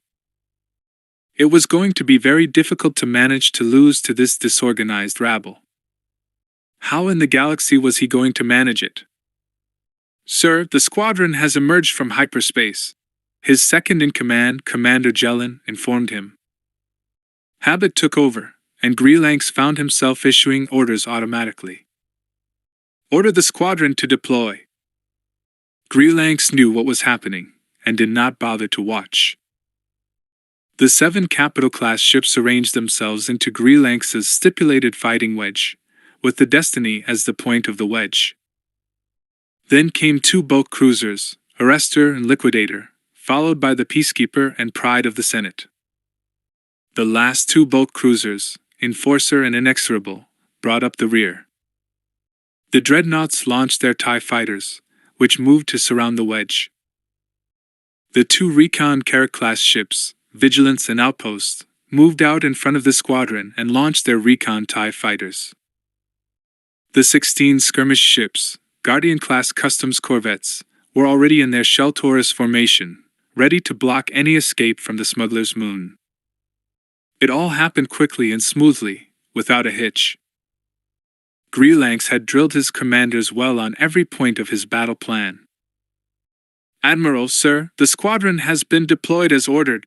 It was going to be very difficult to manage to lose to this disorganized rabble. How in the galaxy was he going to manage it? Sir, the squadron has emerged from hyperspace, his second-in-command, Commander Jellin, informed him. Habit took over, and Greelanx found himself issuing orders automatically. Order the squadron to deploy. Greelanx knew what was happening, and did not bother to watch. The 7 Capital-class ships arranged themselves into Greelanx's stipulated fighting wedge, with the Destiny as the point of the wedge. Then came 2 bulk cruisers, Arrestor and Liquidator, followed by the Peacekeeper and Pride of the Senate. The last 2 bulk cruisers, Enforcer and Inexorable, brought up the rear. The dreadnoughts launched their TIE fighters, which moved to surround the wedge. The two recon Carrack-class ships, Vigilance and Outpost, moved out in front of the squadron and launched their recon TIE fighters. The 16 skirmish ships, Guardian-class customs corvettes, were already in their Shell Taurus formation, ready to block any escape from the smuggler's moon. It all happened quickly and smoothly, without a hitch. Greelanx had drilled his commanders well on every point of his battle plan. "Admiral, sir, the squadron has been deployed as ordered,"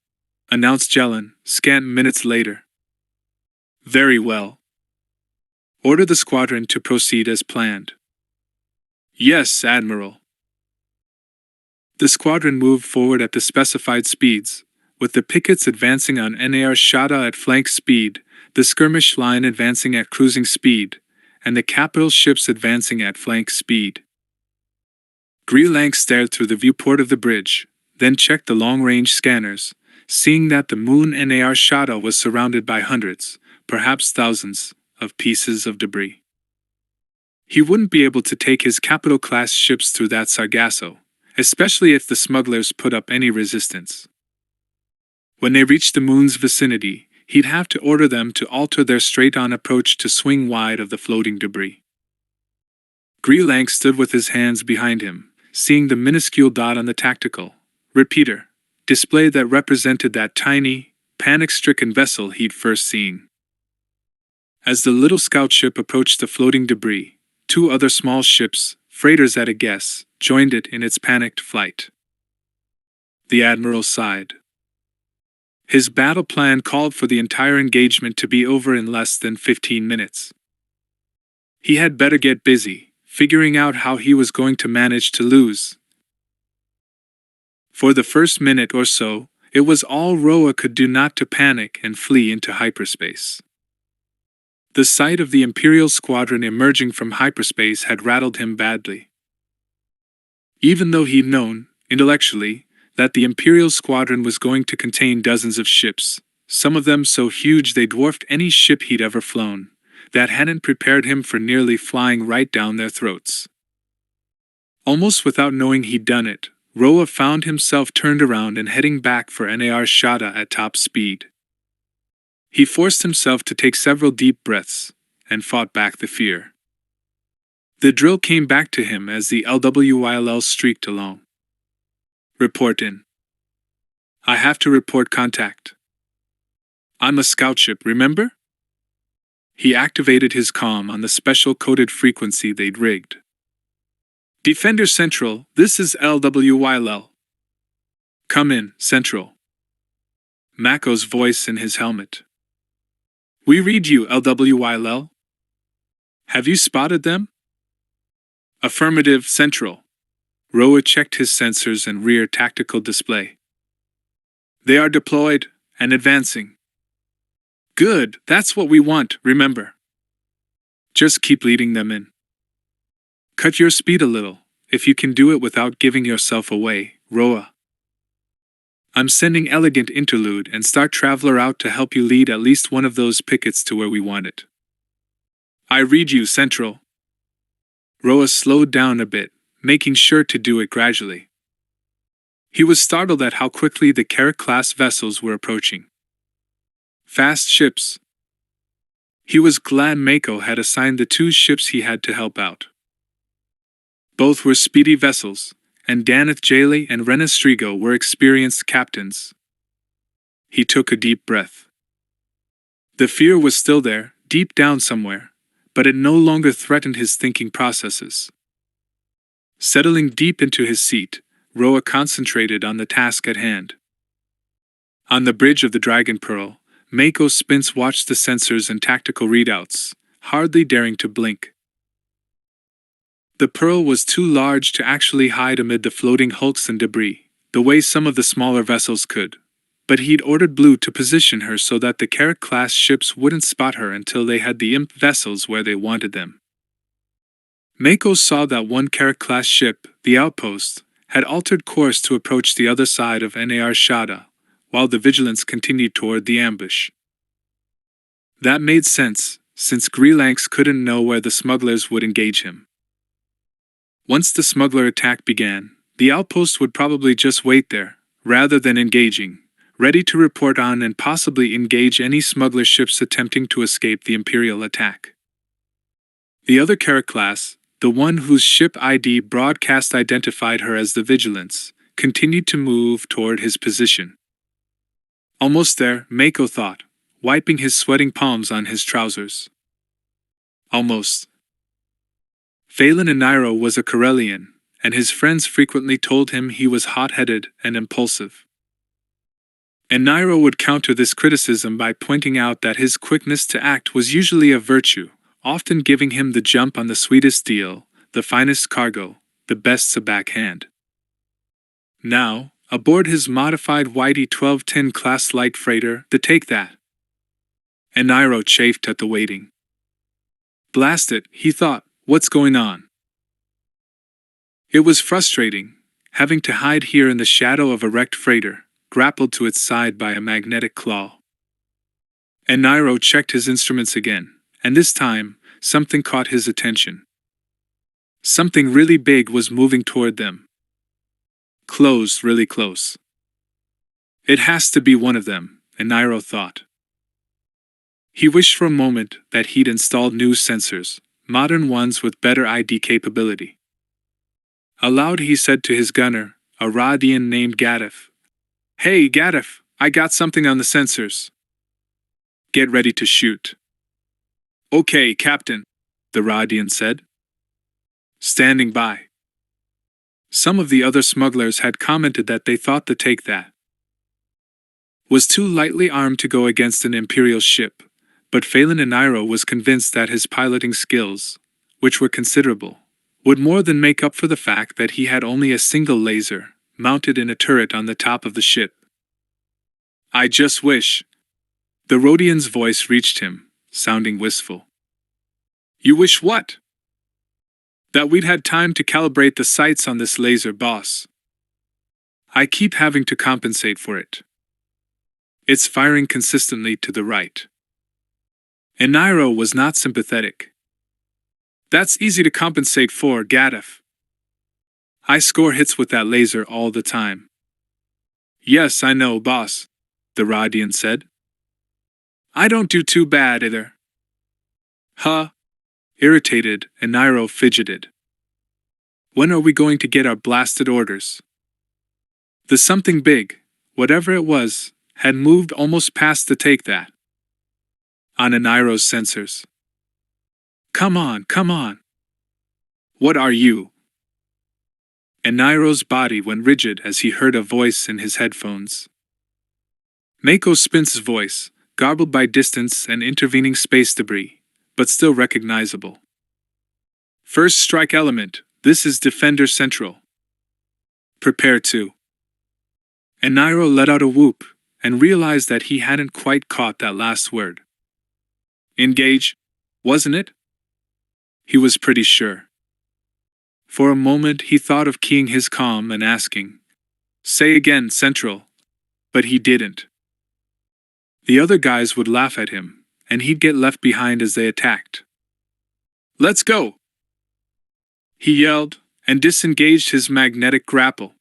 announced Jelen, scant minutes later. "Very well. Order the squadron to proceed as planned." "Yes, Admiral." The squadron moved forward at the specified speeds, with the pickets advancing on NAR Shada at flank speed, the skirmish line advancing at cruising speed, and the capital ships advancing at flank speed. Greelanx stared through the viewport of the bridge, then checked the long-range scanners, seeing that the moon NAR Shada was surrounded by hundreds, perhaps thousands, of pieces of debris. He wouldn't be able to take his capital-class ships through that Sargasso, especially if the smugglers put up any resistance. When they reached the moon's vicinity, he'd have to order them to alter their straight-on approach to swing wide of the floating debris. Greelanx stood with his hands behind him, seeing the minuscule dot on the tactical repeater display that represented that tiny, panic-stricken vessel he'd first seen. As the little scout ship approached the floating debris, two other small ships, freighters at a guess, joined it in its panicked flight. The Admiral sighed. His battle plan called for the entire engagement to be over in less than 15 minutes. He had better get busy, figuring out how he was going to manage to lose. For the first minute or so, it was all Roa could do not to panic and flee into hyperspace. The sight of the Imperial squadron emerging from hyperspace had rattled him badly. Even though he'd known, intellectually, that the Imperial squadron was going to contain dozens of ships, some of them so huge they dwarfed any ship he'd ever flown, that hadn't prepared him for nearly flying right down their throats. Almost without knowing he'd done it, Roa found himself turned around and heading back for NAR Shada at top speed. He forced himself to take several deep breaths, and fought back the fear. The drill came back to him as the LWILL streaked along. "Report in. I have to report contact. I'm a scout ship, remember?" He activated his comm on the special coded frequency they'd rigged. "Defender Central, this is LWILL. Come in, Central." Mako's voice in his helmet. "We read you, LWILL. Have you spotted them?" "Affirmative, Central." Roa checked his sensors and rear tactical display. "They are deployed, and advancing." "Good, that's what we want, remember. Just keep leading them in. Cut your speed a little, if you can do it without giving yourself away, Roa. I'm sending Elegant Interlude and Star Traveler out to help you lead at least one of those pickets to where we want it." "I read you, Central." Roa slowed down a bit, making sure to do it gradually. He was startled at how quickly the Carrack-class vessels were approaching. Fast ships. He was glad Mako had assigned the two ships he had to help out. Both were speedy vessels, and Daneth Jaley and Rena Strigo were experienced captains. He took a deep breath. The fear was still there, deep down somewhere, but it no longer threatened his thinking processes. Settling deep into his seat, Roa concentrated on the task at hand. On the bridge of the Dragon Pearl, Mako Spence watched the sensors and tactical readouts, hardly daring to blink. The Pearl was too large to actually hide amid the floating hulks and debris, the way some of the smaller vessels could, but he'd ordered Blue to position her so that the Carrack-class ships wouldn't spot her until they had the imp vessels where they wanted them. Mako saw that one Carrack-class ship, the Outpost, had altered course to approach the other side of NAR Shada, while the Vigilance continued toward the ambush. That made sense, since Greelanx couldn't know where the smugglers would engage him. Once the smuggler attack began, the outpost would probably just wait there, rather than engaging, ready to report on and possibly engage any smuggler ships attempting to escape the Imperial attack. The other Carrack class, the one whose ship ID broadcast identified her as the Vigilance, continued to move toward his position. Almost there, Mako thought, wiping his sweating palms on his trousers. Almost. Phelan and Nairo was a Corellian, and his friends frequently told him he was hot-headed and impulsive. And Nairo would counter this criticism by pointing out that his quickness to act was usually a virtue, often giving him the jump on the sweetest deal, the finest cargo, the best backhand. Now, aboard his modified Whitey 1210 class light freighter, to take that. And Nairo chafed at the waiting. Blast it, he thought, what's going on? It was frustrating, having to hide here in the shadow of a wrecked freighter, grappled to its side by a magnetic claw. And Nairo checked his instruments again, and this time, something caught his attention. Something really big was moving toward them. Close, really close. It has to be one of them, and Nairo thought. He wished for a moment that he'd installed new sensors, modern ones with better ID capability. Aloud he said to his gunner, a Rodian named Gaddef, "Hey, Gaddef, I got something on the sensors. Get ready to shoot." "Okay, Captain," the Rodian said. Standing by. Some of the other smugglers had commented that they thought the Take That was too lightly armed to go against an Imperial ship, but Phelan and Nairo was convinced that his piloting skills, which were considerable, would more than make up for the fact that he had only a single laser, mounted in a turret on the top of the ship. "I just wish," the Rodian's voice reached him, sounding wistful. "You wish what?" "That we'd had time to calibrate the sights on this laser, boss. I keep having to compensate for it. It's firing consistently to the right." And Nairo was not sympathetic. "That's easy to compensate for, Gaddef. I score hits with that laser all the time." "Yes, I know, boss," the Rodian said. "I don't do too bad either." "Huh?" Irritated, and Nairo fidgeted. "When are we going to get our blasted orders?" The something big, whatever it was, had moved almost past the Take That. On Nairo's sensors. "Come on, come on. What are you?" And Nairo's body went rigid as he heard a voice in his headphones. Mako Spince's voice, garbled by distance and intervening space debris, but still recognizable. "First strike element, this is Defender Central. Prepare to." And Nairo let out a whoop, and realized that he hadn't quite caught that last word. Engage, wasn't it? He was pretty sure. For a moment he thought of keying his comm and asking, "Say again, Central," but he didn't. The other guys would laugh at him, and he'd get left behind as they attacked. "Let's go!" he yelled, and disengaged his magnetic grapple.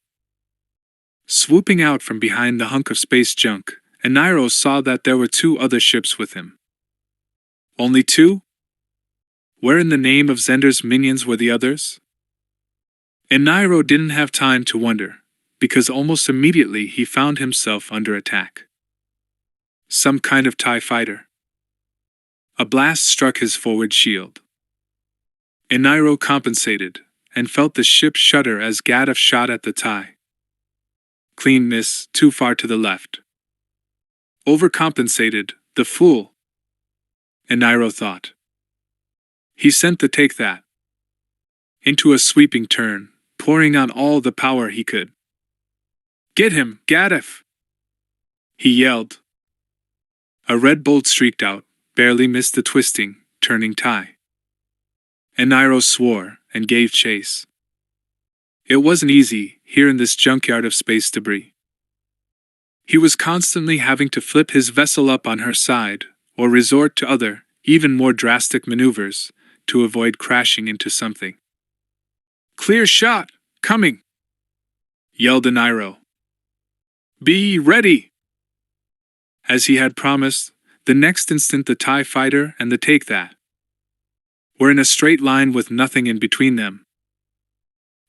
Swooping out from behind the hunk of space junk, and Nairo saw that there were 2 other ships with him. Only 2? Where in the name of Zender's minions were the others? And Nairo didn't have time to wonder, because almost immediately he found himself under attack. Some kind of TIE fighter. A blast struck his forward shield. And Nairo compensated, and felt the ship shudder as Gaddef shot at the TIE. Clean miss, too far to the left. Overcompensated, the fool. And Nairo thought. He sent the Take That into a sweeping turn, pouring on all the power he could. "Get him, Gaddef!" he yelled. A red bolt streaked out, barely missed the twisting, turning TIE. And Nairo swore and gave chase. It wasn't easy, here in this junkyard of space debris. He was constantly having to flip his vessel up on her side, or resort to other, even more drastic maneuvers, to avoid crashing into something. "Clear shot! Coming!" yelled Nairo. "Be ready!" As he had promised, the next instant the TIE fighter and the Take That were in a straight line with nothing in between them.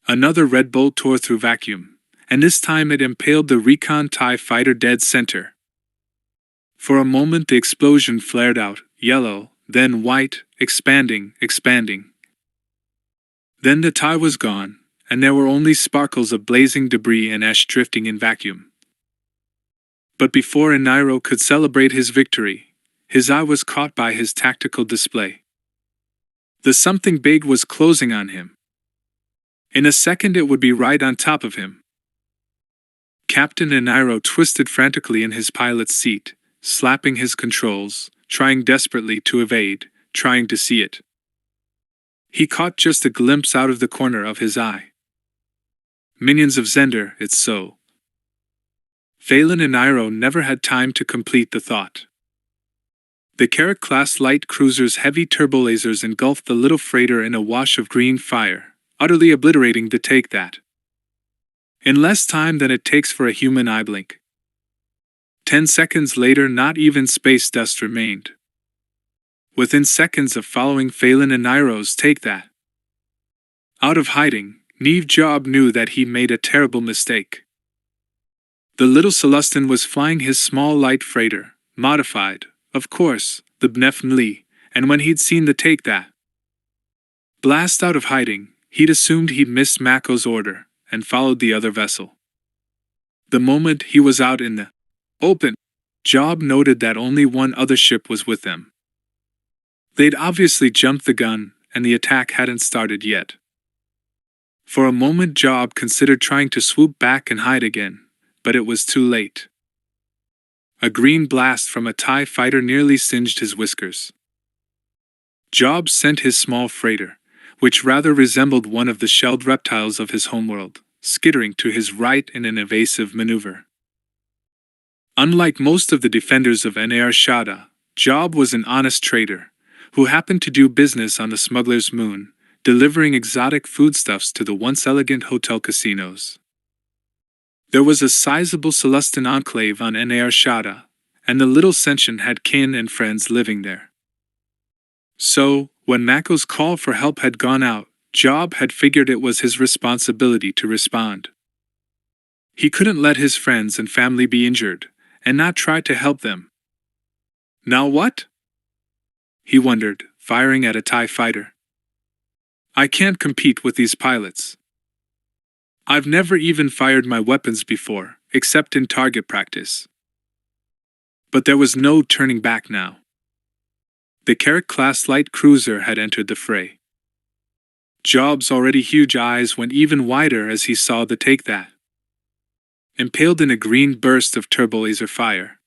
Another red bolt tore through vacuum, and this time it impaled the Recon TIE fighter dead center. For a moment the explosion flared out, yellow, then white, expanding. Then the TIE was gone, and there were only sparkles of blazing debris and ash drifting in vacuum. But before Nairo could celebrate his victory, his eye was caught by his tactical display. The something big was closing on him. In a second it would be right on top of him. Captain Nairo twisted frantically in his pilot's seat, slapping his controls, trying desperately to evade, trying to see it. He caught just a glimpse out of the corner of his eye. Minions of Zender, it's so. Phelan and Nairo never had time to complete the thought. The Carrack-class light cruiser's heavy turbolasers engulfed the little freighter in a wash of green fire, utterly obliterating the Take That. In less time than it takes for a human eye blink. 10 seconds later, not even space dust remained. Within seconds of following Phelan and Nairo's Take That out of hiding, Neve Job knew that he made a terrible mistake. The little Celestin was flying his small light freighter, modified, of course, the Bnefnli, and when he'd seen the Take That blast out of hiding, he'd assumed he'd missed Mako's order, and followed the other vessel. The moment he was out in the open, Job noted that only one other ship was with them. They'd obviously jumped the gun, and the attack hadn't started yet. For a moment Job considered trying to swoop back and hide again, but it was too late. A green blast from a TIE fighter nearly singed his whiskers. Job sent his small freighter, which rather resembled one of the shelled reptiles of his homeworld, skittering to his right in an evasive maneuver. Unlike most of the defenders of Nar Shaddaa, Job was an honest trader, who happened to do business on the smuggler's moon, delivering exotic foodstuffs to the once elegant hotel casinos. There was a sizable Celestin enclave on Nar Shaddaa, and the little sentient had kin and friends living there. So, when Mako's call for help had gone out, Job had figured it was his responsibility to respond. He couldn't let his friends and family be injured, and not try to help them. Now what? He wondered, firing at a TIE fighter. I can't compete with these pilots. I've never even fired my weapons before, except in target practice. But there was no turning back now. The Carrack-class light cruiser had entered the fray. Job's already huge eyes went even wider as he saw the Take That, impaled in a green burst of turbolaser fire.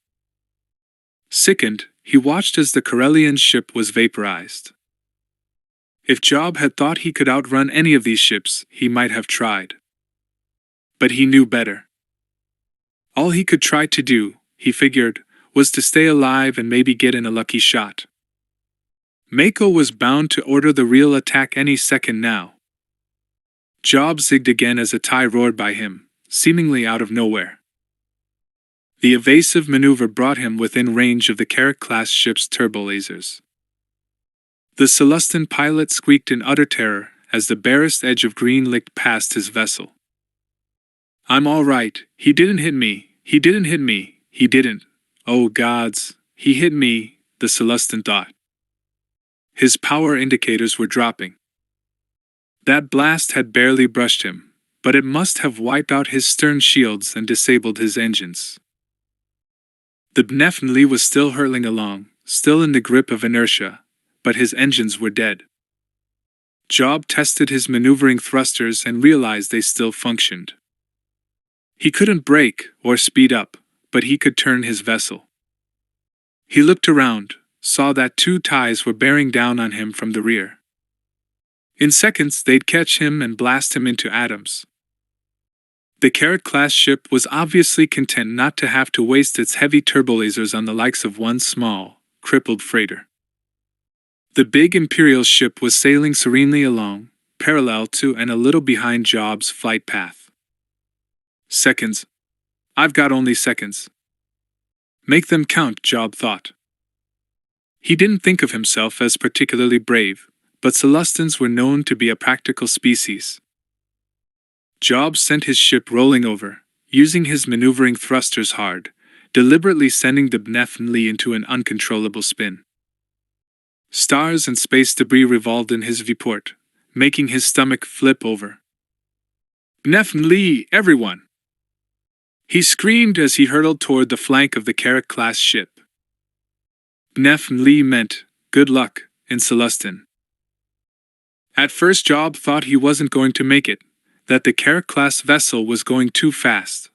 Sickened, he watched as the Corellian ship was vaporized. If Job had thought he could outrun any of these ships, he might have tried. But he knew better. All he could try to do, he figured, was to stay alive and maybe get in a lucky shot. Mako was bound to order the real attack any second now. Job zigged again as a TIE roared by him, seemingly out of nowhere. The evasive maneuver brought him within range of the Carrack-class ship's turbolasers. The Celestin pilot squeaked in utter terror as the barest edge of green licked past his vessel. I'm all right, he didn't hit me, he didn't. Oh gods, he hit me, the Celestin thought. His power indicators were dropping. That blast had barely brushed him, but it must have wiped out his stern shields and disabled his engines. The Bnefnli was still hurtling along, still in the grip of inertia, but his engines were dead. Job tested his maneuvering thrusters and realized they still functioned. He couldn't brake or speed up, but he could turn his vessel. He looked around, saw that 2 TIEs were bearing down on him from the rear. In seconds they'd catch him and blast him into atoms. The Carrack-class ship was obviously content not to have to waste its heavy turbolasers on the likes of one small, crippled freighter. The big Imperial ship was sailing serenely along, parallel to and a little behind Job's flight path. Seconds. I've got only seconds. Make them count, Job thought. He didn't think of himself as particularly brave, but Celestins were known to be a practical species. Job sent his ship rolling over, using his maneuvering thrusters hard, deliberately sending the Bnefnli into an uncontrollable spin. Stars and space debris revolved in his viewport, making his stomach flip over. Bnefnli, everyone! He screamed as he hurtled toward the flank of the Carrack-class ship. Bnefnli meant, good luck, in Celestin. At first Job thought he wasn't going to make it, that the Carrack-class vessel was going too fast,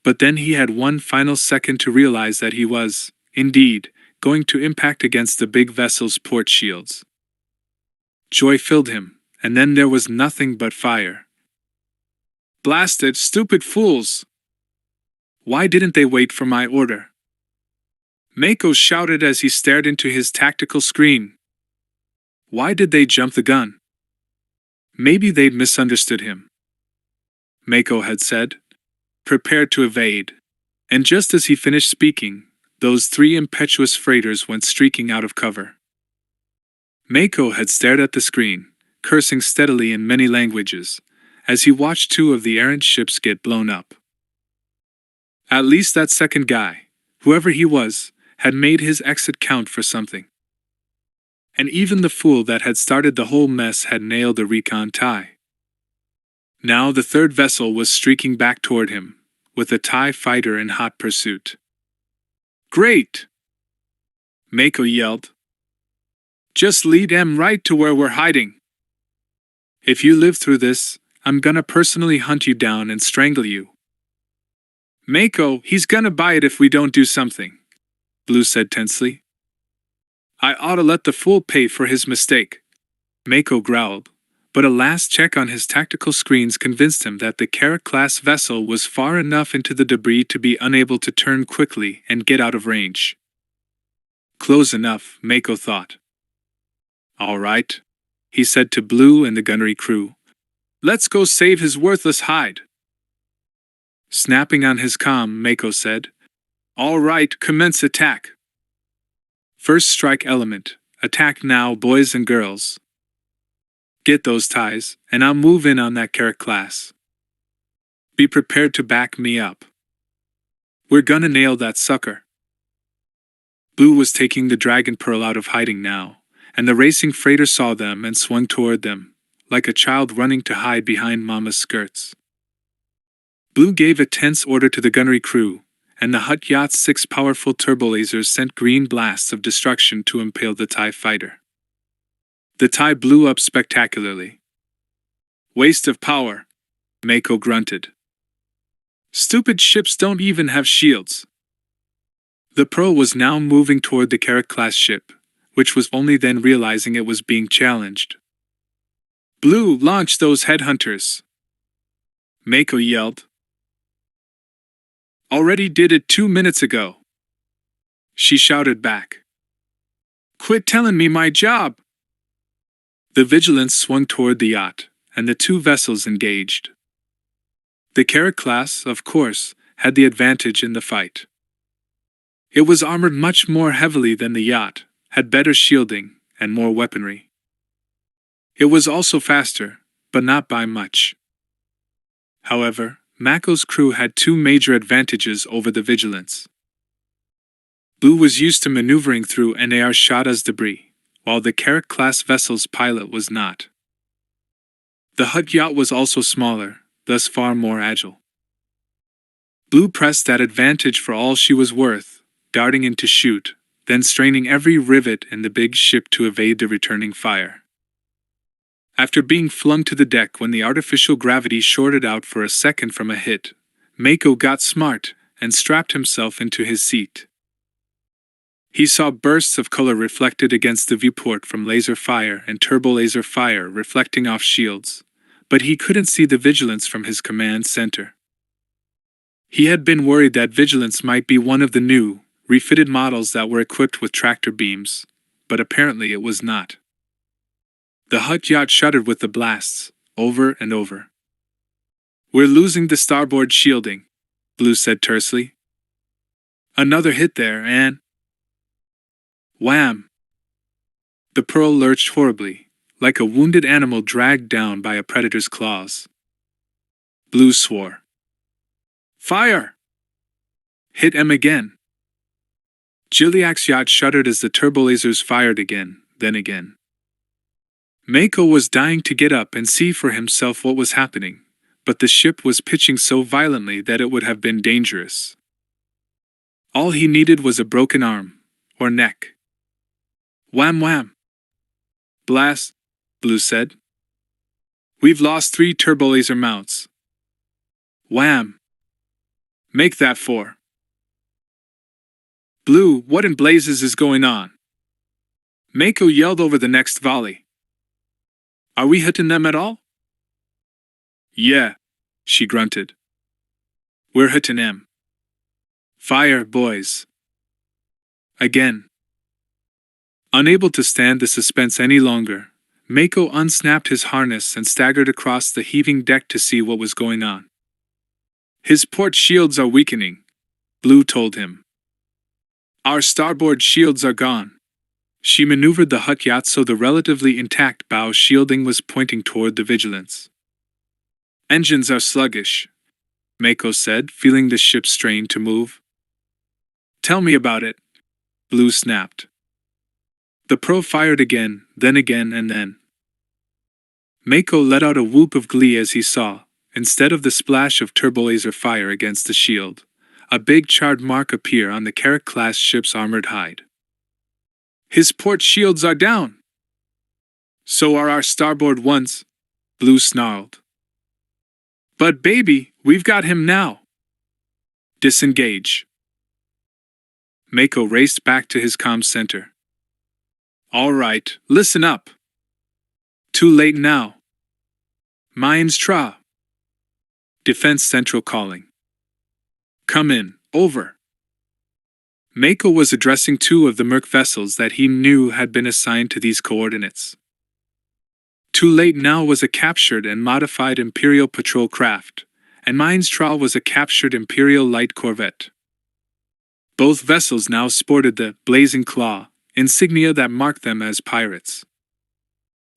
but then he had one final second to realize that he was, indeed, going to impact against the big vessel's port shields. Joy filled him, and then there was nothing but fire. Blasted, stupid fools! Why didn't they wait for my order? Mako shouted as he stared into his tactical screen. Why did they jump the gun? Maybe they'd misunderstood him. Mako had said, prepared to evade, and just as he finished speaking, those three impetuous freighters went streaking out of cover. Mako had stared at the screen, cursing steadily in many languages, as he watched two of the errant ships get blown up. At least that second guy, whoever he was, had made his exit count for something. And even the fool that had started the whole mess had nailed a recon tie. Now the third vessel was streaking back toward him, with a TIE fighter in hot pursuit. Great! Mako yelled. Just lead em right to where we're hiding. If you live through this, I'm gonna personally hunt you down and strangle you. Mako, he's gonna buy it if we don't do something, Blue said tensely. I oughta let the fool pay for his mistake, Mako growled, but a last check on his tactical screens convinced him that the Carrack-class vessel was far enough into the debris to be unable to turn quickly and get out of range. Close enough, Mako thought. All right, he said to Blue and the gunnery crew. Let's go save his worthless hide. Snapping on his comm, Mako said, All right, commence attack. First strike element, attack now, boys and girls. Get those ties, and I'll move in on that Carrack-class. Be prepared to back me up. We're gonna nail that sucker. Blue was taking the Dragon Pearl out of hiding now, and the racing freighter saw them and swung toward them, like a child running to hide behind Mama's skirts. Blue gave a tense order to the gunnery crew, and the Hutt yacht's 6 powerful turbolasers sent green blasts of destruction to impale the TIE fighter. The TIE blew up spectacularly. Waste of power, Mako grunted. Stupid ships don't even have shields. The Pearl was now moving toward the Carrack-class ship, which was only then realizing it was being challenged. Blue, launch those headhunters! Mako yelled. Already did it 2 minutes ago. She shouted back. Quit telling me my job! The Vigilance swung toward the yacht, and the two vessels engaged. The Carrack-class, of course, had the advantage in the fight. It was armored much more heavily than the yacht, had better shielding, and more weaponry. It was also faster, but not by much. However, Mako's crew had 2 major advantages over the Vigilance. Blue was used to maneuvering through NAR Shada's debris, while the Carrack-class vessel's pilot was not. The Hutt yacht was also smaller, thus far more agile. Blue pressed that advantage for all she was worth, darting in to shoot, then straining every rivet in the big ship to evade the returning fire. After being flung to the deck when the artificial gravity shorted out for a second from a hit, Mako got smart and strapped himself into his seat. He saw bursts of color reflected against the viewport from laser fire and turbolaser fire reflecting off shields, but he couldn't see the Vigilance from his command center. He had been worried that Vigilance might be one of the new, refitted models that were equipped with tractor beams, but apparently it was not. The Hutt yacht shuddered with the blasts, over and over. "We're losing the starboard shielding," Blue said tersely. "Another hit there, and—" Wham! The Pearl lurched horribly, like a wounded animal dragged down by a predator's claws. Blue swore. "Fire! Hit 'em again!" Gilliack's yacht shuddered as the turbolasers fired again, then again. Mako was dying to get up and see for himself what was happening, but the ship was pitching so violently that it would have been dangerous. All he needed was a broken arm, or neck. Wham wham! "Blast," Blue said. "We've lost 3 turbolaser mounts." Wham! "Make that 4. "Blue, what in blazes is going on?" Mako yelled over the next volley. "Are we hitting them at all?" "Yeah," she grunted. "We're hitting them. Fire, boys." Again. Unable to stand the suspense any longer, Mako unsnapped his harness and staggered across the heaving deck to see what was going on. "His port shields are weakening," Blue told him. "Our starboard shields are gone." She maneuvered the Hutt yacht so the relatively intact bow shielding was pointing toward the Vigilance. "Engines are sluggish," Mako said, feeling the ship strain to move. "Tell me about it," Blue snapped. The Pearl fired again, and then. Mako let out a whoop of glee as he saw, instead of the splash of turbolaser fire against the shield, a big charred mark appear on the Carrack-class ship's armored hide. "His port shields are down!" "So are our starboard ones," Blue snarled. "But baby, we've got him now!" "Disengage." Mako raced back to his comm center. "All right, listen up." "Too late now." "Mines tra." Defense Central calling. "Come in, over." Mako was addressing 2 of the Merc vessels that he knew had been assigned to these coordinates. Too Late Now was a captured and modified Imperial patrol craft, and Mines Tra was a captured Imperial light corvette. Both vessels now sported the Blazing Claw insignia that marked them as pirates.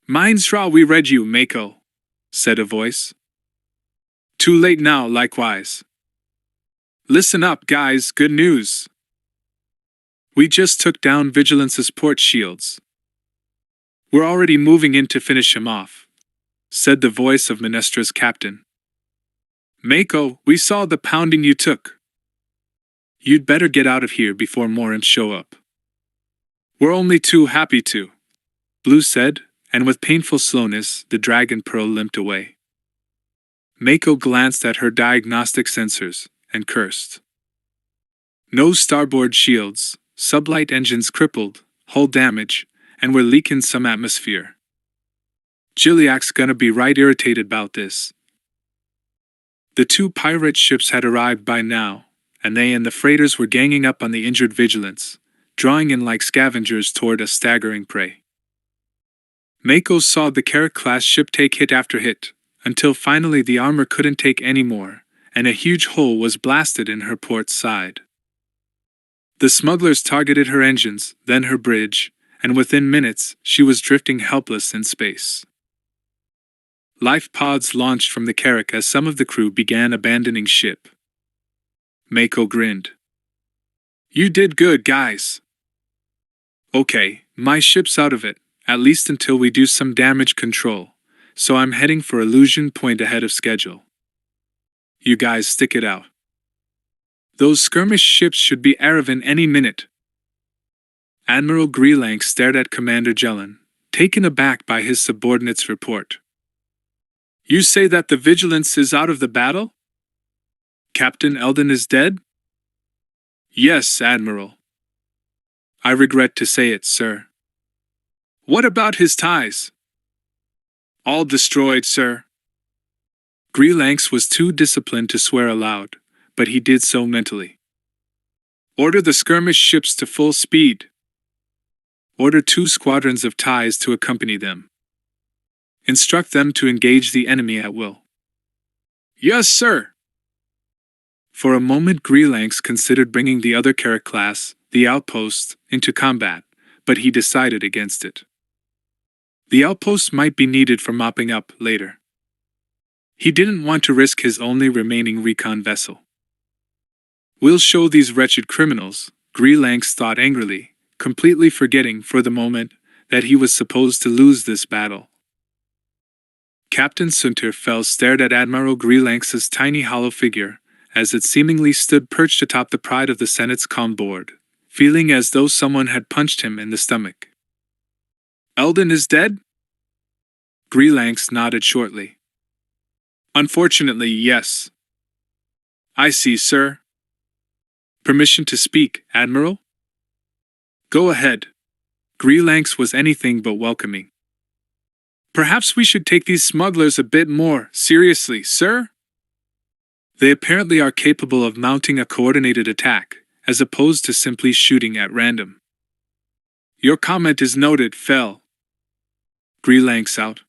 "Mines Tra, we read you, Mako," said a voice. "Too Late Now, likewise." "Listen up, guys, good news. We just took down Vigilance's port shields. We're already moving in to finish him off," said the voice of Minestra's captain. "Mako, we saw the pounding you took. You'd better get out of here before more imps show up." "We're only too happy to," Blue said, and with painful slowness, the Dragon Pearl limped away. Mako glanced at her diagnostic sensors, and cursed. No starboard shields, sublight engines crippled, hull damage, and we're leaking some atmosphere. Gilliack's gonna be right irritated about this. The 2 pirate ships had arrived by now, and they and the freighters were ganging up on the injured Vigilance, drawing in like scavengers toward a staggering prey. Mako saw the Carrack-class ship take hit after hit, until finally the armor couldn't take any more, and a huge hole was blasted in her port side. The smugglers targeted her engines, then her bridge, and within minutes she was drifting helpless in space. Life pods launched from the Carrack as some of the crew began abandoning ship. Mako grinned. "You did good, guys." "Okay, my ship's out of it, at least until we do some damage control, so I'm heading for Illusion Point ahead of schedule. You guys stick it out. Those skirmish ships should be arriving any minute." Admiral Greelank stared at Commander Jellin, taken aback by his subordinate's report. "You say that the Vigilance is out of the battle? Captain Eldon is dead?" "Yes, Admiral." "I regret to say it, sir." "What about his ties?" "All destroyed, sir." Greelanks was too disciplined to swear aloud, but he did so mentally. "Order the skirmish ships to full speed. Order 2 squadrons of ties to accompany them. Instruct them to engage the enemy at will. Yes, sir. For a moment Greelanx considered bringing the other Carrack class, the outpost, into combat, but he decided against it. The outpost might be needed for mopping up later. He didn't want to risk his only remaining recon vessel. We'll show these wretched criminals, Greelanx thought angrily, completely forgetting for the moment that he was supposed to lose this battle. Captain Sunterfell stared at Admiral Greelanx's tiny hollow figure, as it seemingly stood perched atop the pride of the Senate's calm board, feeling as though someone had punched him in the stomach. Eldon is dead? Greelanx nodded shortly. Unfortunately, yes. I see, sir. Permission to speak, Admiral? Go ahead. Greelanx was anything but welcoming. Perhaps we should take these smugglers a bit more seriously, sir? They apparently are capable of mounting a coordinated attack, as opposed to simply shooting at random. Your comment is noted, Fell. Greelanx out.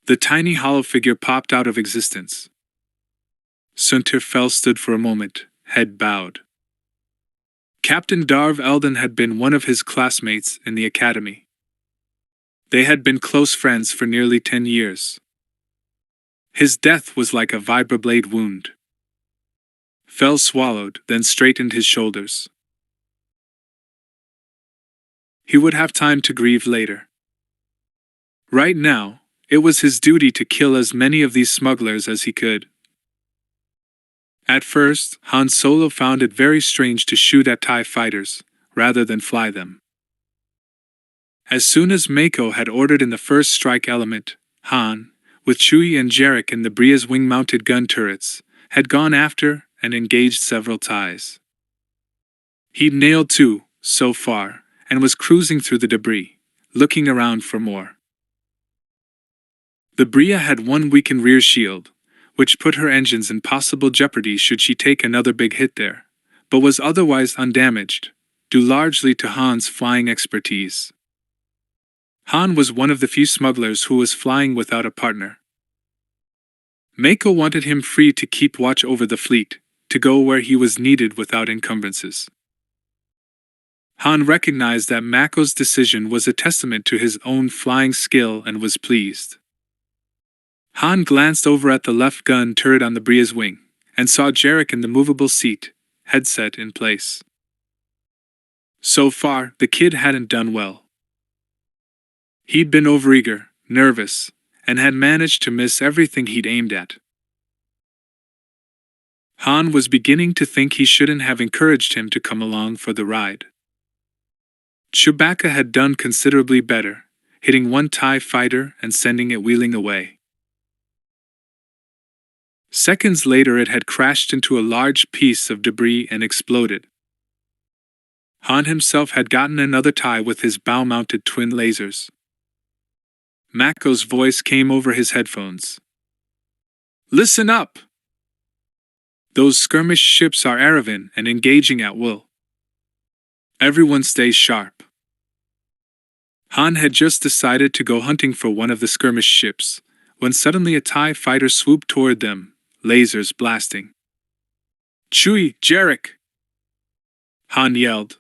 The tiny hollow figure popped out of existence. Sunterfell stood for a moment, head bowed. Captain Darv Eldon had been one of his classmates in the academy. They had been close friends for nearly 10 years. His death was like a vibroblade wound. Fell swallowed, then straightened his shoulders. He would have time to grieve later. Right now, it was his duty to kill as many of these smugglers as he could. At first, Han Solo found it very strange to shoot at TIE fighters, rather than fly them. As soon as Mako had ordered in the first strike element, Han, with Chewie and Jarek in the Bria's wing-mounted gun turrets, had gone after and engaged several TIEs. He'd nailed 2, so far, and was cruising through the debris, looking around for more. The Bria had one weakened rear shield, which put her engines in possible jeopardy should she take another big hit there, but was otherwise undamaged, due largely to Han's flying expertise. Han was one of the few smugglers who was flying without a partner. Mako wanted him free to keep watch over the fleet, to go where he was needed without encumbrances. Han recognized that Mako's decision was a testament to his own flying skill and was pleased. Han glanced over at the left gun turret on the Bria's wing, and saw Jarek in the movable seat, headset in place. So far, the kid hadn't done well. He'd been overeager, nervous, and had managed to miss everything he'd aimed at. Han was beginning to think he shouldn't have encouraged him to come along for the ride. Chewbacca had done considerably better, hitting one TIE fighter and sending it wheeling away. Seconds later it had crashed into a large piece of debris and exploded. Han himself had gotten another TIE with his bow-mounted twin lasers. Mako's voice came over his headphones. Listen up! Those skirmish ships are Aravan and engaging at will. Everyone stays sharp. Han had just decided to go hunting for one of the skirmish ships, when suddenly a TIE fighter swooped toward them, lasers blasting. Chewie, Jarek! Han yelled.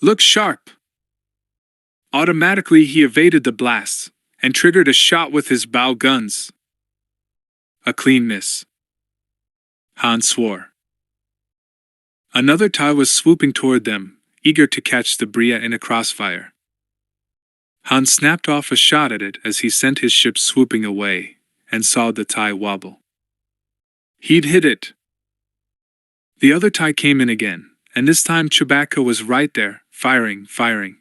Look sharp! Automatically he evaded the blasts, and triggered a shot with his bow guns. A clean miss. Han swore. Another TIE was swooping toward them, eager to catch the Bria in a crossfire. Han snapped off a shot at it as he sent his ship swooping away, and saw the TIE wobble. He'd hit it. The other TIE came in again, and this time Chewbacca was right there, firing.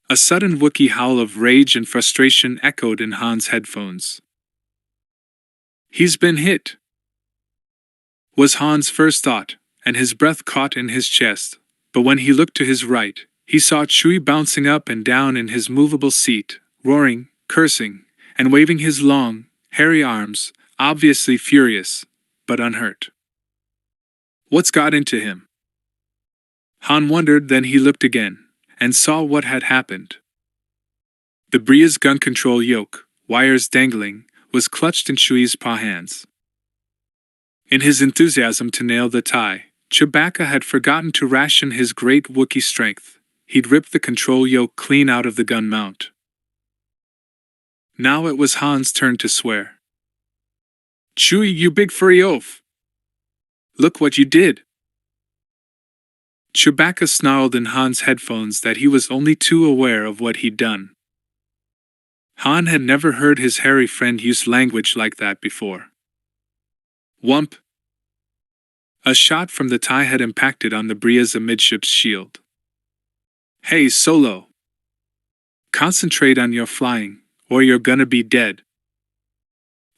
A sudden Wookiee howl of rage and frustration echoed in Han's headphones. He's been hit, was Han's first thought, and his breath caught in his chest, but when he looked to his right, he saw Chewie bouncing up and down in his movable seat, roaring, cursing, and waving his long, hairy arms, obviously furious, but unhurt. What's got into him? Han wondered, then he looked again, and saw what had happened. The Bria's gun control yoke, wires dangling, was clutched in Chui's paw hands. In his enthusiasm to nail the tie, Chewbacca had forgotten to ration his great Wookiee strength. He'd ripped the control yoke clean out of the gun mount. Now it was Han's turn to swear. "Chewie, you big furry oaf! Look what you did!" Chewbacca snarled in Han's headphones that he was only too aware of what he'd done. Han had never heard his hairy friend use language like that before. Whump! A shot from the tie had impacted on the Bria's amidships shield. "Hey, Solo! Concentrate on your flying, or you're gonna be dead."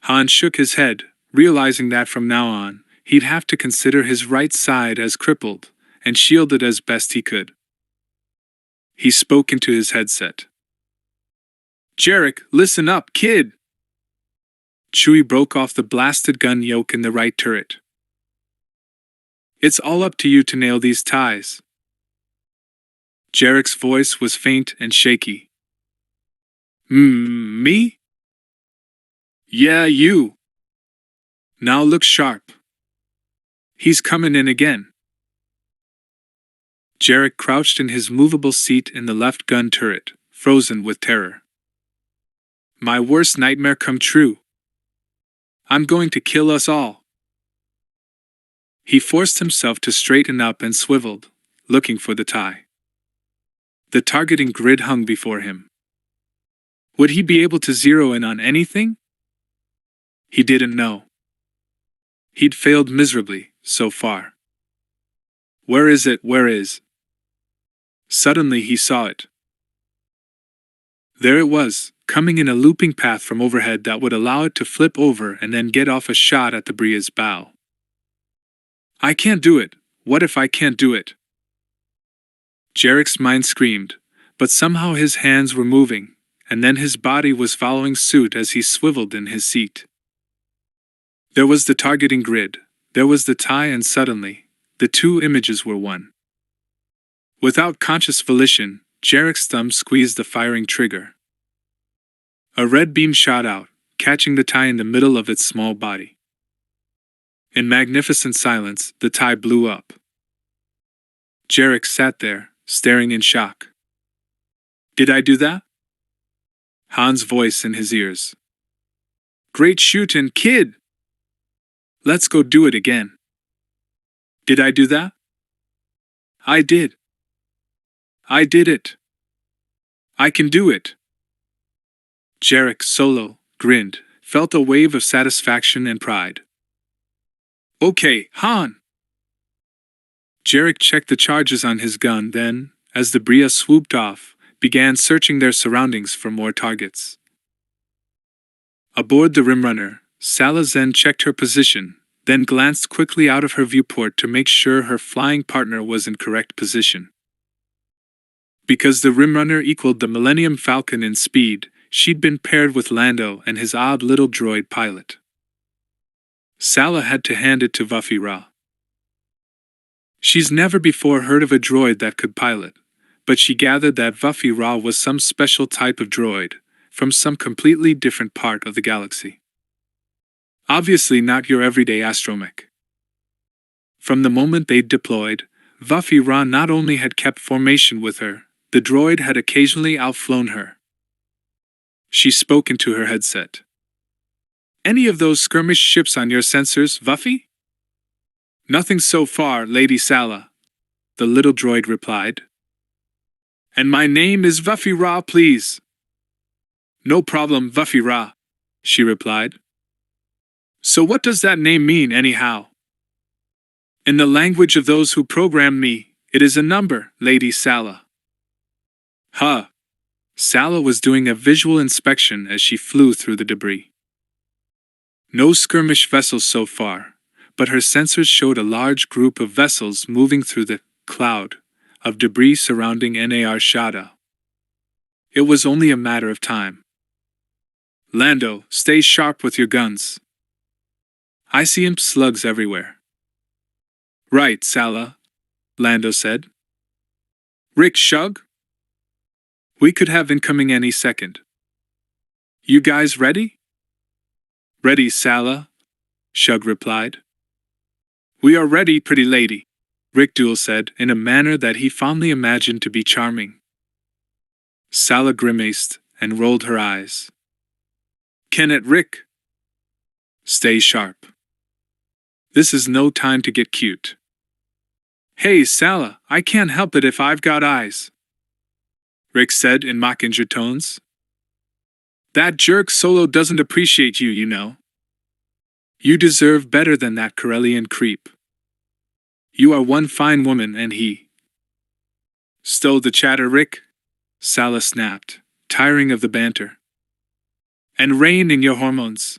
Han shook his head, realizing that from now on, he'd have to consider his right side as crippled, and shield it as best he could. He spoke into his headset. "Jarek, listen up, kid!" Chewie broke off the blasted gun yoke in the right turret. "It's all up to you to nail these ties." Jarek's voice was faint and shaky. Me? Yeah, you. Now look sharp. He's coming in again." Jarek crouched in his movable seat in the left gun turret, frozen with terror. "My worst nightmare come true. I'm going to kill us all." He forced himself to straighten up and swiveled, looking for the tie. The targeting grid hung before him. Would he be able to zero in on anything? He didn't know. He'd failed miserably, so far. Where is it? Where is? Suddenly he saw it. There it was, coming in a looping path from overhead that would allow it to flip over and then get off a shot at the Bria's bow. "I can't do it. What if I can't do it?" Jarek's mind screamed, but somehow his hands were moving, and then his body was following suit as he swiveled in his seat. There was the targeting grid, there was the tie, and suddenly, the two images were one. Without conscious volition, Jarek's thumb squeezed the firing trigger. A red beam shot out, catching the tie in the middle of its small body. In magnificent silence, the tie blew up. Jarek sat there, staring in shock. "Did I do that?" Han's voice in his ears. "Great shootin', kid! Let's go do it again." "Did I do that?" "I did. I did it. I can do it." Jarek Solo grinned, felt a wave of satisfaction and pride. "Okay, Han." Jarek checked the charges on his gun, then, as the Bria swooped off, began searching their surroundings for more targets. Aboard the Rimrunner, Sala Zen checked her position, then glanced quickly out of her viewport to make sure her flying partner was in correct position. Because the Rimrunner equaled the Millennium Falcon in speed, she'd been paired with Lando and his odd little droid pilot. Sala had to hand it to Vuffy Ra. She's never before heard of a droid that could pilot, but she gathered that Vuffy Ra was some special type of droid, from some completely different part of the galaxy. Obviously not your everyday astromech. From the moment they'd deployed, Vuffy Ra not only had kept formation with her, the droid had occasionally outflown her. She spoke into her headset. "Any of those skirmish ships on your sensors, Vuffy?" "Nothing so far, Lady Sala," the little droid replied. "And my name is Vuffy Ra, please." "No problem, Vuffy Ra," she replied. "So what does that name mean, anyhow?" "In the language of those who programmed me, it is a number, Lady Sala." Huh. Sala was doing a visual inspection as she flew through the debris. No skirmish vessels so far, but her sensors showed a large group of vessels moving through the cloud of debris surrounding Nar Shaddaa. It was only a matter of time. "Lando, stay sharp with your guns. I see imp slugs everywhere." "Right, Sala," Lando said. "Rick Shug?" We could have incoming any second. You guys ready? Ready, Sala, Shug replied. We are ready, pretty lady, Rickduel said in a manner that he fondly imagined to be charming. Sala grimaced and rolled her eyes. Kennet Rick. Stay sharp. This is no time to get cute. Hey, Sala, I can't help it if I've got eyes, Rick said in mock-injured tones. That jerk Solo doesn't appreciate you, you know. You deserve better than that Corellian creep. You are one fine woman and he stole the chatter, Rick, Sala snapped, tiring of the banter. And rein in your hormones.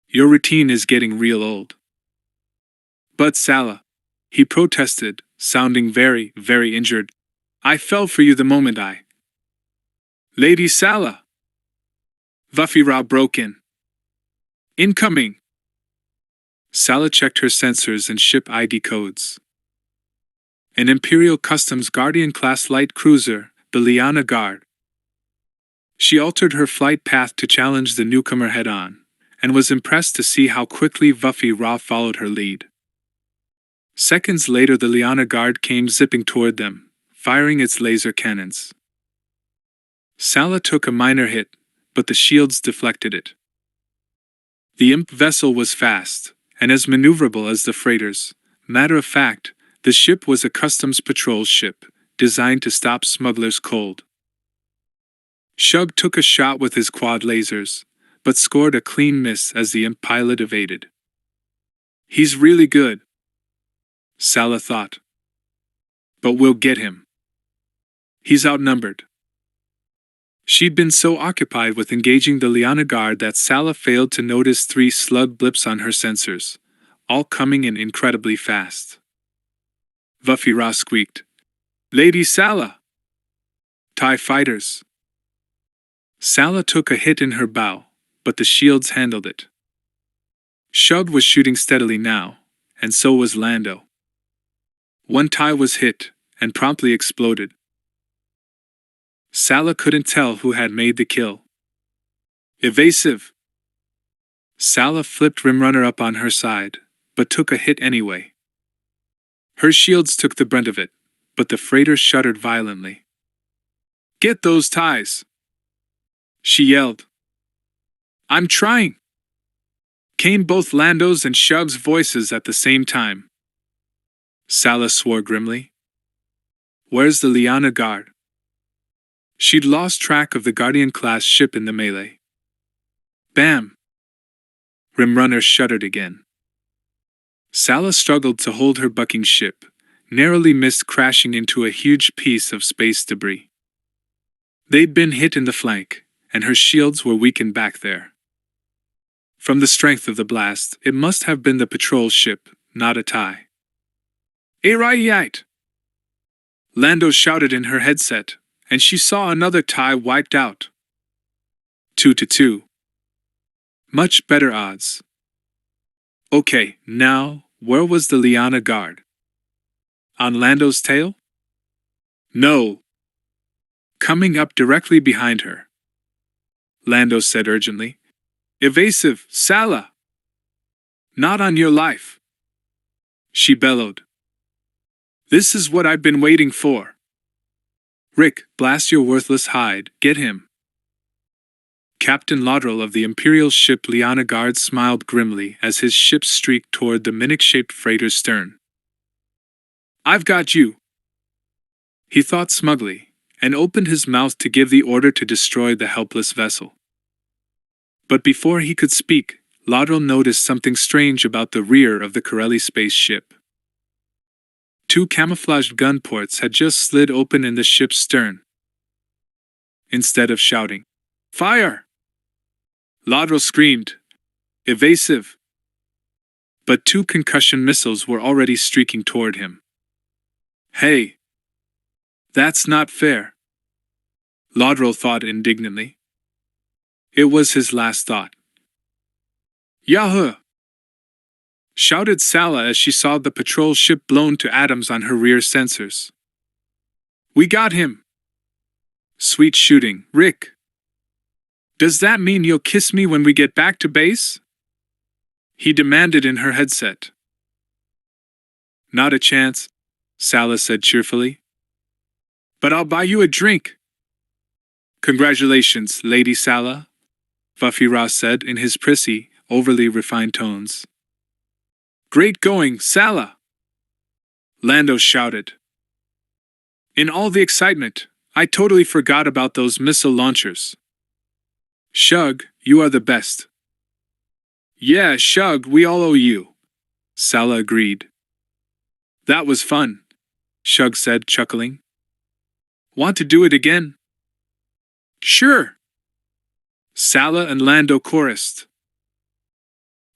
Your routine is getting real old. But Sala, he protested, sounding very, very injured. I fell for you the moment I... Lady Sala! Vuffy-Ra broke in. Incoming! Sala checked her sensors and ship ID codes. An Imperial Customs Guardian-class light cruiser, the Liana Guard. She altered her flight path to challenge the newcomer head-on, and was impressed to see how quickly Vuffy-Ra followed her lead. Seconds later the Liana Guard came zipping toward them, firing its laser cannons. Sala took a minor hit, but the shields deflected it. The imp vessel was fast, and as maneuverable as the freighters. Matter of fact, the ship was a customs patrol ship, designed to stop smugglers cold. Shug took a shot with his quad lasers, but scored a clean miss as the imp pilot evaded. He's really good, Sala thought. But we'll get him. He's outnumbered. She'd been so occupied with engaging the Liana Guard that Sala failed to notice 3 slug blips on her sensors, all coming in incredibly fast. Vuffy-Ra squeaked. Lady Sala! TIE fighters! Sala took a hit in her bow, but the shields handled it. Shug was shooting steadily now, and so was Lando. One TIE was hit, and promptly exploded. Sala couldn't tell who had made the kill. Evasive! Sala flipped Rimrunner up on her side, but took a hit anyway. Her shields took the brunt of it, but the freighter shuddered violently. Get those TIEs! She yelled. I'm trying! Came both Lando's and Shug's voices at the same time. Sala swore grimly. Where's the Liana Guard? She'd lost track of the Guardian-class ship in the melee. Bam! Rimrunner shuddered again. Sala struggled to hold her bucking ship, narrowly missed crashing into a huge piece of space debris. They'd been hit in the flank, and her shields were weakened back there. From the strength of the blast, it must have been the patrol ship, not a TIE. Right! Lando shouted in her headset, and she saw another TIE wiped out. 2-2. Much better odds. Okay, now, where was the Liana Guard? On Lando's tail? No. Coming up directly behind her. Lando said urgently. Evasive, Sala! Not on your life. She bellowed. This is what I've been waiting for. Rick, blast your worthless hide, get him. Captain Lodrell of the Imperial ship Liana Guard smiled grimly as his ship streaked toward the mimic-shaped freighter's stern. I've got you. He thought smugly, and opened his mouth to give the order to destroy the helpless vessel. But before he could speak, Lodrell noticed something strange about the rear of the Corelli spaceship. 2 camouflaged gun ports had just slid open in the ship's stern. Instead of shouting, Fire! Lodrell screamed, Evasive! But 2 concussion missiles were already streaking toward him. Hey! That's not fair. Lodrell thought indignantly. It was his last thought. Yahoo! Shouted Sala as she saw the patrol ship blown to atoms on her rear sensors. We got him! Sweet shooting, Rick. Does that mean you'll kiss me when we get back to base? He demanded in her headset. Not a chance, Sala said cheerfully. But I'll buy you a drink. Congratulations, Lady Sala, Vuffy Ross said in his prissy, overly refined tones. Great going, Sala! Lando shouted. In all the excitement, I totally forgot about those missile launchers. Shug, you are the best. Yeah, Shug, we all owe you, Sala agreed. That was fun, Shug said, chuckling. Want to do it again? Sure. Sala and Lando chorused.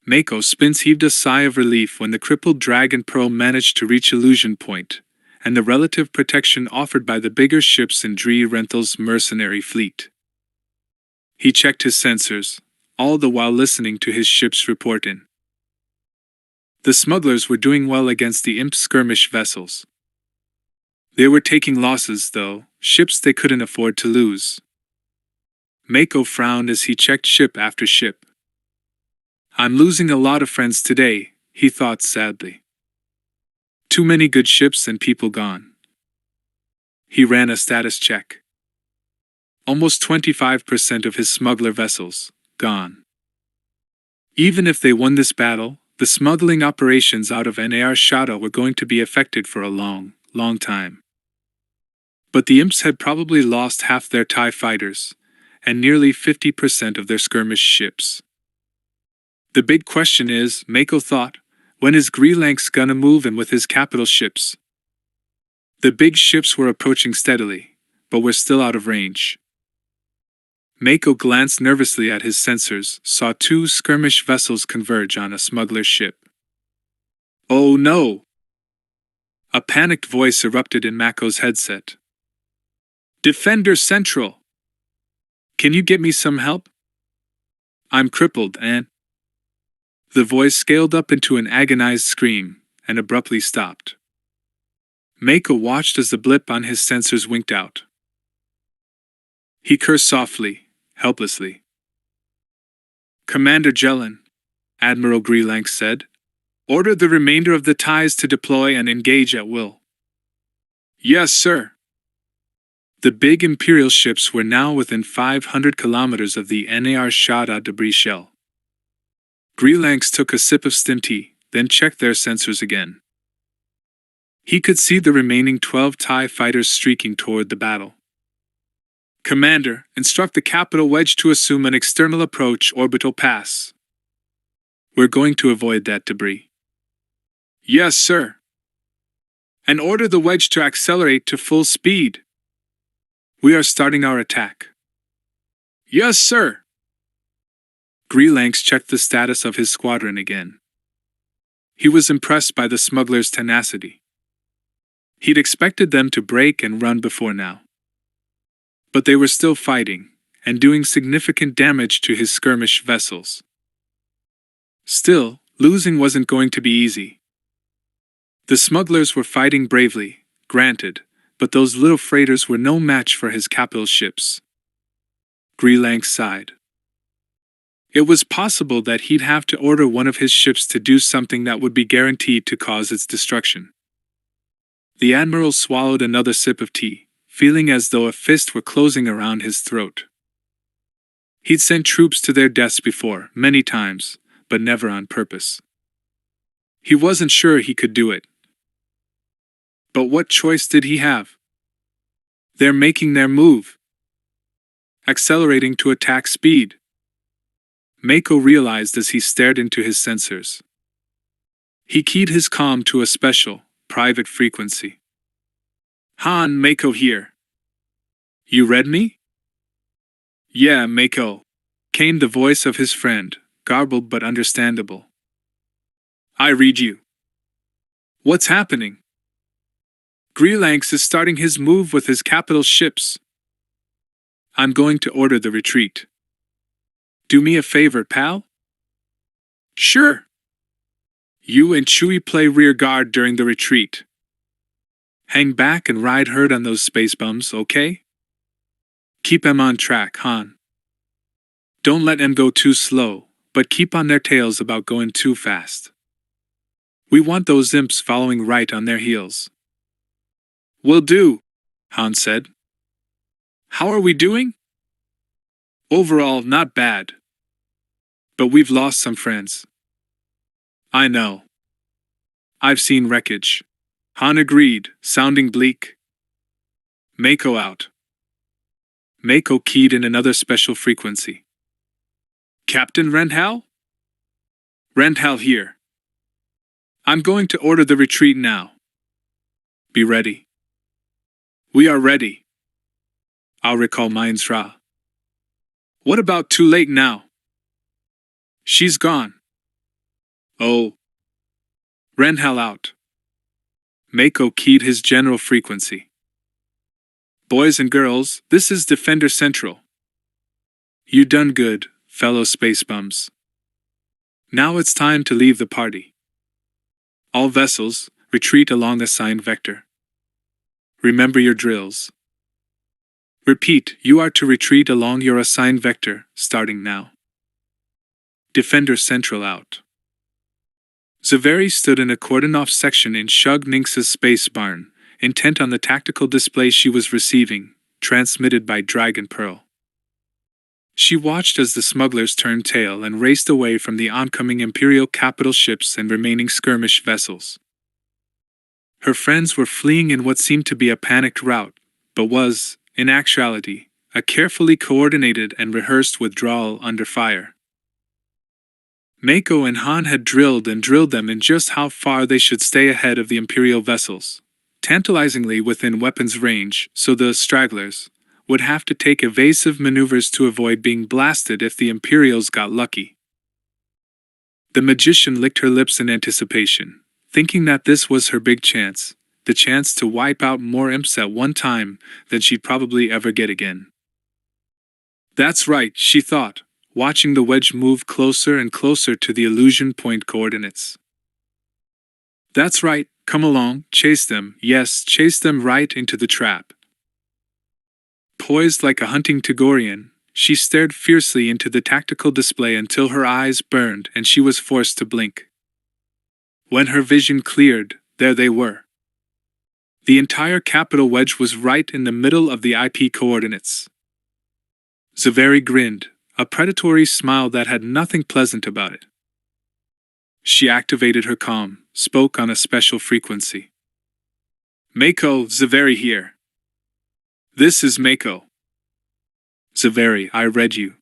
Mako Spence heaved a sigh of relief when the crippled Dragon Pearl managed to reach Illusion Point, and the relative protection offered by the bigger ships in Dree Rental's mercenary fleet. He checked his sensors, all the while listening to his ship's report in. The smugglers were doing well against the imp skirmish vessels. They were taking losses, though, ships they couldn't afford to lose. Mako frowned as he checked ship after ship. I'm losing a lot of friends today, he thought sadly. Too many good ships and people gone. He ran a status check. Almost 25% of his smuggler vessels, gone. Even if they won this battle, the smuggling operations out of NAR Shada were going to be affected for a long, long time. But the imps had probably lost half their TIE fighters, and nearly 50% of their skirmish ships. The big question is, Mako thought, when is Greenlanx gonna move in with his capital ships? The big ships were approaching steadily, but were still out of range. Mako glanced nervously at his sensors, saw 2 skirmish vessels converge on a smuggler ship. Oh no! A panicked voice erupted in Mako's headset. Defender Central! Can you get me some help? I'm crippled and... The voice scaled up into an agonized scream, and abruptly stopped. Mako watched as the blip on his sensors winked out. He cursed softly, helplessly. Commander Jellin, Admiral Greenlanx said, order the remainder of the TIEs to deploy and engage at will. Yes, sir. The big Imperial ships were now within 500 kilometers of the NAR Shada debris shell. Greenlanx took a sip of stim tea, then checked their sensors again. He could see the remaining 12 TIE fighters streaking toward the battle. Commander, instruct the capital wedge to assume an external approach orbital pass. We're going to avoid that debris. Yes, sir. And order the wedge to accelerate to full speed. We are starting our attack. Yes, sir. Greenlanx checked the status of his squadron again. He was impressed by the smugglers' tenacity. He'd expected them to break and run before now. But they were still fighting, and doing significant damage to his skirmish vessels. Still, losing wasn't going to be easy. The smugglers were fighting bravely, granted, but those little freighters were no match for his capital ships. Greenlanx sighed. It was possible that he'd have to order one of his ships to do something that would be guaranteed to cause its destruction. The Admiral swallowed another sip of tea, feeling as though a fist were closing around his throat. He'd sent troops to their deaths before, many times, but never on purpose. He wasn't sure he could do it. But what choice did he have? They're making their move. Accelerating to attack speed. Mako realized as he stared into his sensors. He keyed his comm to a special, private frequency. Han, Mako here. You read me? Yeah, Mako, came the voice of his friend, garbled but understandable. I read you. What's happening? Greenlanx is starting his move with his capital ships. I'm going to order the retreat. Do me a favor, pal? Sure. You and Chewie play rear guard during the retreat. Hang back and ride herd on those space bums, okay? Keep 'em on track, Han. Don't let 'em go too slow, but keep on their tails about going too fast. We want those imps following right on their heels. Will do, Han said. How are we doing? Overall, not bad. But we've lost some friends. I know. I've seen wreckage. Han agreed, sounding bleak. Mako out. Mako keyed in another special frequency. Captain Rendhal? Rendhal here. I'm going to order the retreat now. Be ready. We are ready. I'll recall Mind's Ra. What about too late now? She's gone. Oh. Rendhal out. Mako keyed his general frequency. Boys and girls, this is Defender Central. You done good, fellow space bums. Now it's time to leave the party. All vessels, retreat along assigned vector. Remember your drills. Repeat, you are to retreat along your assigned vector, starting now. Defender Central out. Zaveri stood in a cordon-off section in Shug Nynx's space barn, intent on the tactical display she was receiving, transmitted by Dragon Pearl. She watched as the smugglers turned tail and raced away from the oncoming Imperial capital ships and remaining skirmish vessels. Her friends were fleeing in what seemed to be a panicked rout, but was, in actuality, a carefully coordinated and rehearsed withdrawal under fire. Mako and Han had drilled them in just how far they should stay ahead of the Imperial vessels, tantalizingly within weapons range, so the stragglers would have to take evasive maneuvers to avoid being blasted if the Imperials got lucky. The magician licked her lips in anticipation, thinking that this was her big chance, the chance to wipe out more imps at one time than she'd probably ever get again. That's right, she thought, watching the wedge move closer and closer to the illusion point coordinates. That's right, come along, chase them, yes, chase them right into the trap. Poised like a hunting Tagorian, she stared fiercely into the tactical display until her eyes burned and she was forced to blink. When her vision cleared, there they were. The entire capital wedge was right in the middle of the IP coordinates. Zaveri grinned, a predatory smile that had nothing pleasant about it. She activated her comm, spoke on a special frequency. Mako, Zaveri here. This is Mako. Zaveri, I read you.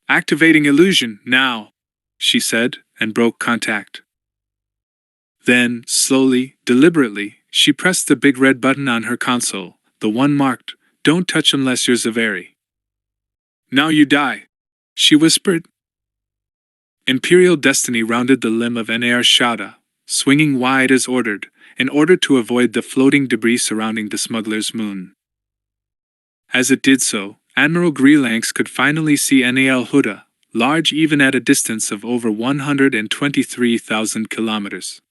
Activating illusion, now, she said, and broke contact. Then, slowly, deliberately, she pressed the big red button on her console, the one marked, Don't touch unless you're Zaveri. Now you die, she whispered. Imperial destiny rounded the limb of Nar Shada, swinging wide as ordered, in order to avoid the floating debris surrounding the smuggler's moon. As it did so, Admiral Greelanx could finally see Nal Hutt, large even at a distance of over 123,000 kilometers.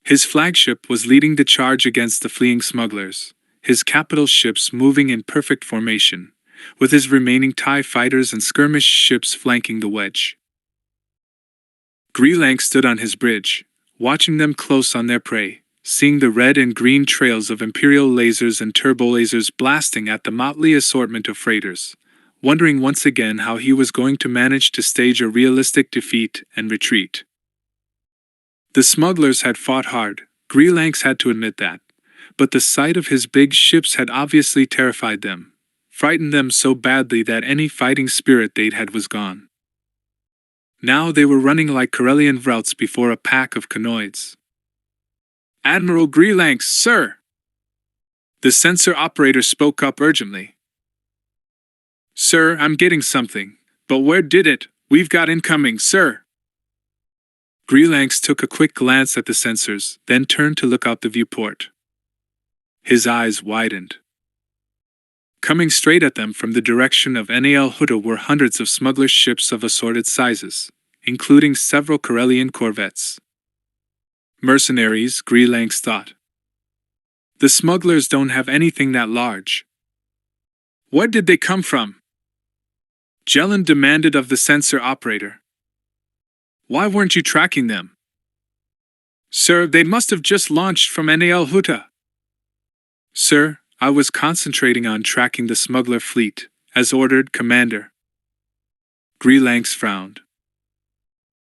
His flagship was leading the charge against the fleeing smugglers, his capital ships moving in perfect formation, with his remaining TIE fighters and skirmish ships flanking the wedge. Greelanx stood on his bridge, watching them close on their prey, seeing the red and green trails of Imperial lasers and turbolasers blasting at the motley assortment of freighters, wondering once again how he was going to manage to stage a realistic defeat and retreat. The smugglers had fought hard, Greelanx had to admit that, but the sight of his big ships had obviously terrified them, frightened them so badly that any fighting spirit they'd had was gone. Now they were running like Corellian Vrouts before a pack of Conoids. Admiral Greelanx, sir! The sensor operator spoke up urgently. Sir, I'm getting something, but where did it? We've got incoming, sir! Greelanx took a quick glance at the sensors, then turned to look out the viewport. His eyes widened. Coming straight at them from the direction of Nal Hutt were hundreds of smuggler ships of assorted sizes, including several Corellian corvettes. Mercenaries, Greelanx thought. The smugglers don't have anything that large. Where did they come from? Jelen demanded of the sensor operator. Why weren't you tracking them? Sir, they must have just launched from Hutt. Sir, I was concentrating on tracking the smuggler fleet, as ordered, Commander. Greelanx frowned.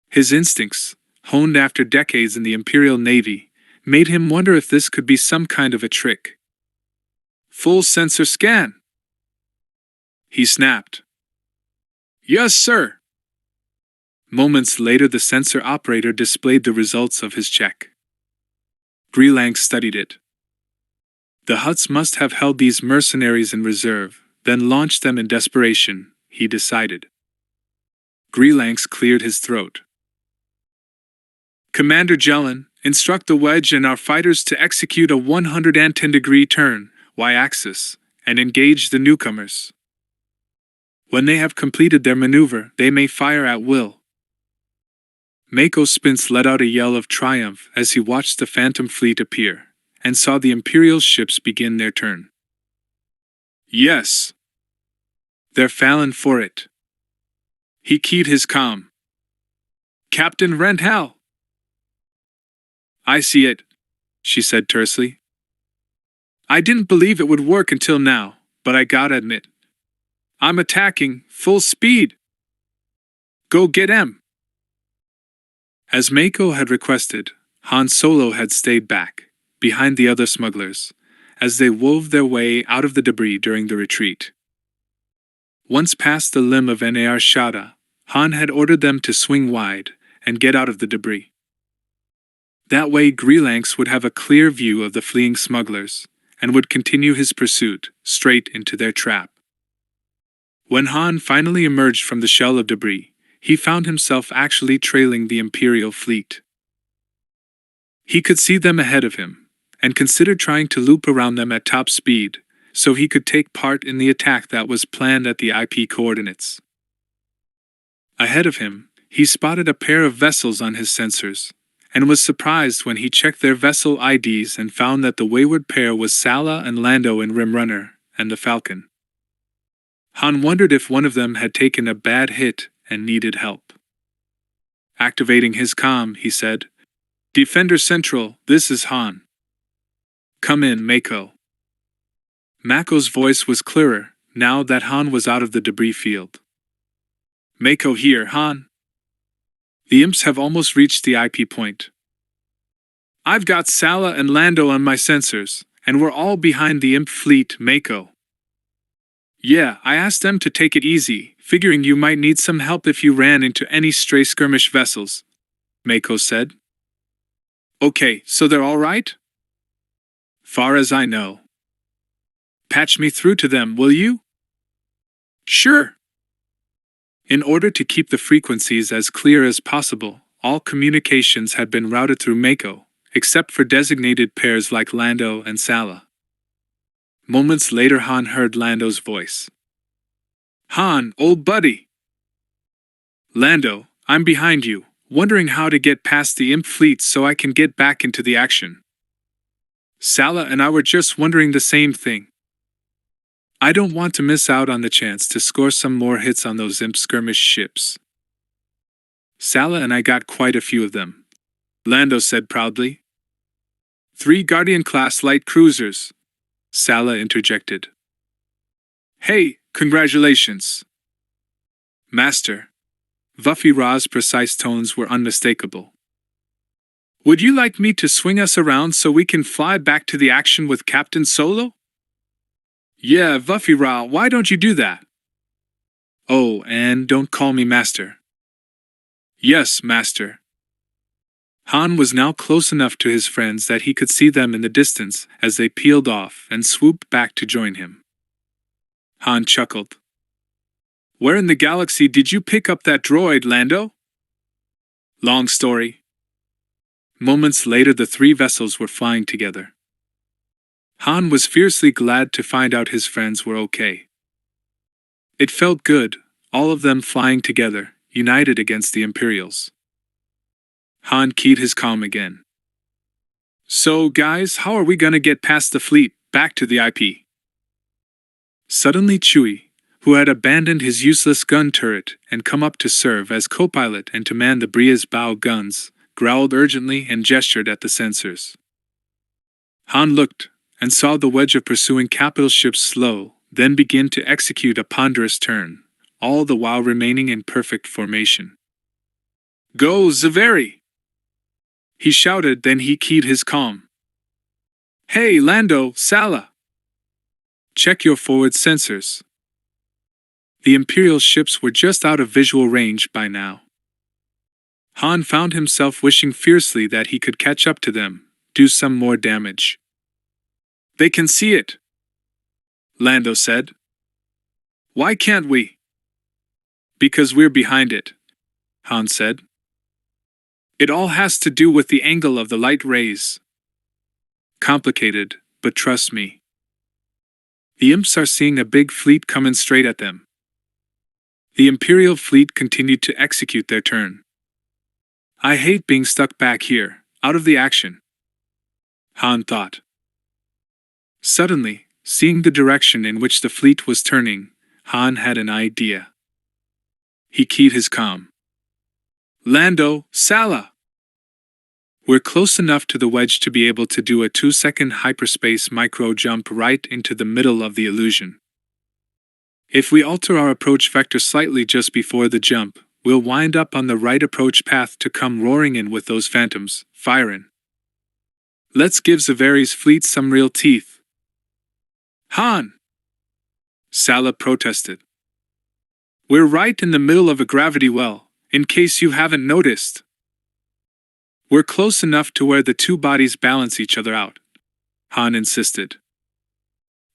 His instincts, honed after decades in the Imperial Navy, made him wonder if this could be some kind of a trick. Full sensor scan! He snapped. Yes, sir! Moments later, the sensor operator displayed the results of his check. Greelanx studied it. The Hutts must have held these mercenaries in reserve, then launched them in desperation, he decided. Greelanx cleared his throat. Commander Jelen, instruct the Wedge and our fighters to execute a 110-degree turn, y-axis, and engage the newcomers. When they have completed their maneuver, they may fire at will. Mako Spince let out a yell of triumph as he watched the Phantom Fleet appear, and saw the Imperial ships begin their turn. Yes! They're fallin' for it. He keyed his comm. Captain Renthal! I see it, she said tersely. I didn't believe it would work until now, but I gotta admit. I'm attacking, full speed! Go get 'em! As Mako had requested, Han Solo had stayed back, behind the other smugglers, as they wove their way out of the debris during the retreat. Once past the limb of Nar Shaddaa, Han had ordered them to swing wide and get out of the debris. That way Greelanx would have a clear view of the fleeing smugglers, and would continue his pursuit straight into their trap. When Han finally emerged from the shell of debris, he found himself actually trailing the Imperial fleet. He could see them ahead of him, and considered trying to loop around them at top speed, so he could take part in the attack that was planned at the IP coordinates. Ahead of him, he spotted a pair of vessels on his sensors, and was surprised when he checked their vessel IDs and found that the wayward pair was Sala and Lando in Rimrunner and the Falcon. Han wondered if one of them had taken a bad hit and needed help. Activating his comm, he said, Defender Central, this is Han. Come in, Mako. Mako's voice was clearer, now that Han was out of the debris field. Mako here, Han. The imps have almost reached the IP point. I've got Sala and Lando on my sensors, and we're all behind the imp fleet, Mako. Yeah, I asked them to take it easy, figuring you might need some help if you ran into any stray skirmish vessels, Mako said. Okay, so they're all right? Far as I know. Patch me through to them, will you? Sure. In order to keep the frequencies as clear as possible, all communications had been routed through Mako, except for designated pairs like Lando and Sala. Moments later Han heard Lando's voice. Han, old buddy! Lando, I'm behind you, wondering how to get past the imp fleet so I can get back into the action. Sala and I were just wondering the same thing. I don't want to miss out on the chance to score some more hits on those imp skirmish ships. Sala and I got quite a few of them, Lando said proudly. 3 Guardian-class light cruisers, Sala interjected. Hey, congratulations. Master. Vuffy Ra's precise tones were unmistakable. Would you like me to swing us around so we can fly back to the action with Captain Solo? Yeah, Vuffy Ra, why don't you do that? Oh, and don't call me Master. Yes, Master. Han was now close enough to his friends that he could see them in the distance as they peeled off and swooped back to join him. Han chuckled. Where in the galaxy did you pick up that droid, Lando? Long story. Moments later the 3 vessels were flying together. Han was fiercely glad to find out his friends were okay. It felt good, all of them flying together, united against the Imperials. Han keyed his comm again. So, guys, how are we gonna get past the fleet, back to the IP? Suddenly Chewie, who had abandoned his useless gun turret and come up to serve as co-pilot and to man the Bria's bow guns, growled urgently and gestured at the sensors. Han looked, and saw the wedge of pursuing capital ships slow, then begin to execute a ponderous turn, all the while remaining in perfect formation. "Go, Zaveri!" he shouted, then he keyed his comm. "Hey, Lando, Sala! Check your forward sensors." The Imperial ships were just out of visual range by now. Han found himself wishing fiercely that he could catch up to them, do some more damage. "They can see it," Lando said. "Why can't we?" "Because we're behind it," Han said. "It all has to do with the angle of the light rays. Complicated, but trust me. The imps are seeing a big fleet coming straight at them." The Imperial fleet continued to execute their turn. "I hate being stuck back here, out of the action," Han thought. Suddenly, seeing the direction in which the fleet was turning, Han had an idea. He keyed his comm. "Lando, Sala! We're close enough to the wedge to be able to do a 2-second hyperspace micro-jump right into the middle of the illusion. If we alter our approach vector slightly just before the jump, we'll wind up on the right approach path to come roaring in with those phantoms, firing. Let's give Zaveri's fleet some real teeth." "Han!" Sala protested. "We're right in the middle of a gravity well, in case you haven't noticed. We're close enough to where the two bodies balance each other out," Han insisted.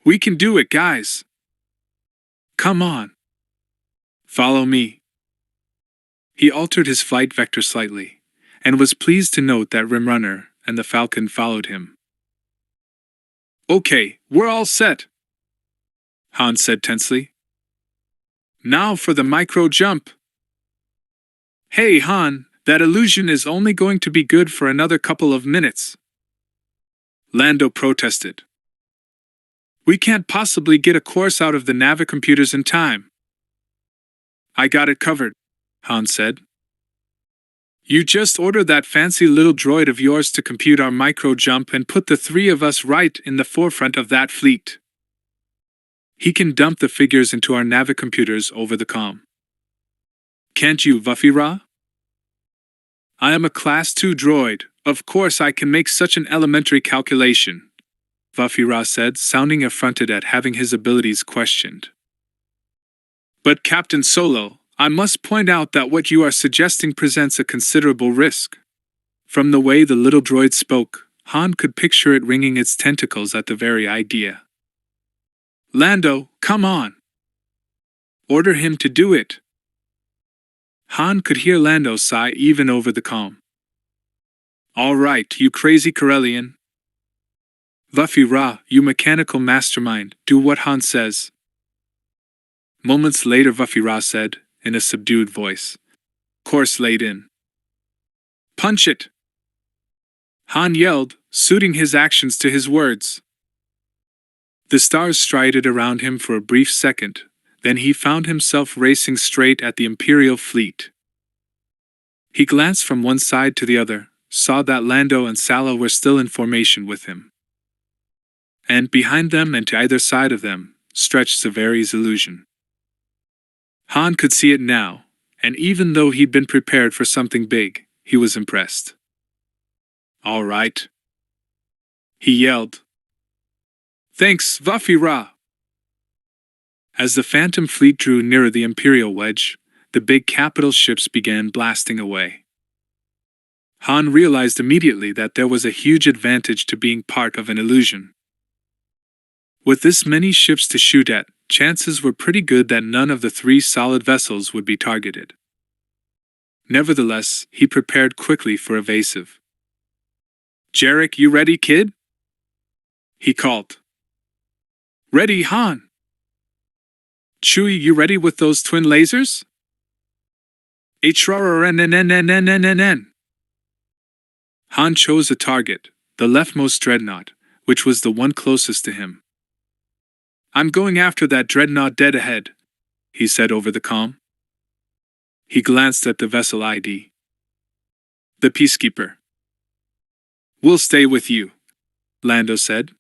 "We can do it, guys. Come on. Follow me." He altered his flight vector slightly, and was pleased to note that Rimrunner and the Falcon followed him. "Okay, we're all set," Han said tensely. "Now for the micro jump." "Hey, Han, that illusion is only going to be good for another couple of minutes," Lando protested. "We can't possibly get a course out of the navicomputers in time." "I got it covered," Han said. "You just order that fancy little droid of yours to compute our micro jump and put the three of us right in the forefront of that fleet. He can dump the figures into our navicomputers over the comm. Can't you, Vafira? I am a Class 2 droid, of course I can make such an elementary calculation," Vafira said, sounding affronted at having his abilities questioned. "But Captain Solo, I must point out that what you are suggesting presents a considerable risk." From the way the little droid spoke, Han could picture it wringing its tentacles at the very idea. "Lando, come on! Order him to do it." Han could hear Lando sigh even over the comm. "All right, you crazy Corellian. Vafira, you mechanical mastermind, do what Han says." Moments later Vafira said, in a subdued voice, "Course laid in." "Punch it!" Han yelled, suiting his actions to his words. The stars strided around him for a brief second, then he found himself racing straight at the Imperial fleet. He glanced from one side to the other, saw that Lando and Sala were still in formation with him. And behind them and to either side of them, stretched Zaveri's illusion. Han could see it now, and even though he'd been prepared for something big, he was impressed. "All right," he yelled. "Thanks, Vafira." As the Phantom fleet drew nearer the Imperial wedge, the big capital ships began blasting away. Han realized immediately that there was a huge advantage to being part of an illusion. With this many ships to shoot at, chances were pretty good that none of the three solid vessels would be targeted. Nevertheless, he prepared quickly for evasive. "Jarek, you ready, kid?" he called. "Ready, Han." "Chewie, you ready with those twin lasers?" "HRRNNNNNNN." Han chose a target, the leftmost dreadnought, which was the one closest to him. I'm going after that dreadnought dead ahead, he said over the comm. He glanced at the vessel ID. The Peacekeeper. We'll stay with you, Lando said.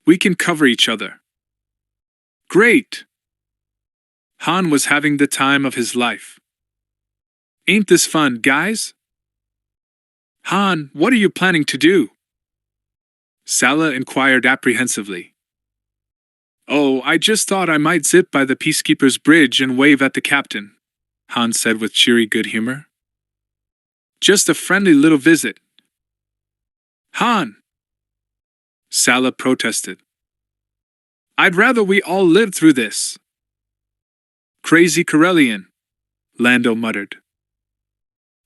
We can cover each other. Great! Han was having the time of his life. Ain't this fun, guys? Han, what are you planning to do? Sala inquired apprehensively. Oh, I just thought I might zip by the Peacekeeper's bridge and wave at the captain, Han said with cheery good humor. Just a friendly little visit. Han! Sala protested. I'd rather we all lived through this. Crazy Corellian, Lando muttered.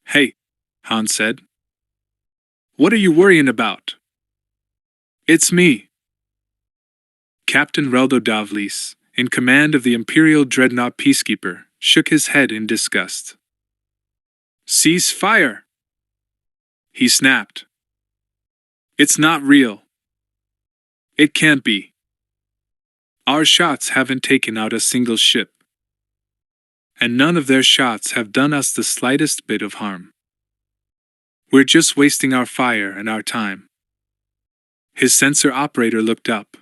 Hey, Han said. What are you worrying about? It's me. Captain Reldo Davlis, in command of the Imperial Dreadnought Peacekeeper, shook his head in disgust. Cease fire! He snapped. It's not real. It can't be. Our shots haven't taken out a single ship. And none of their shots have done us the slightest bit of harm. We're just wasting our fire and our time. His sensor operator looked up.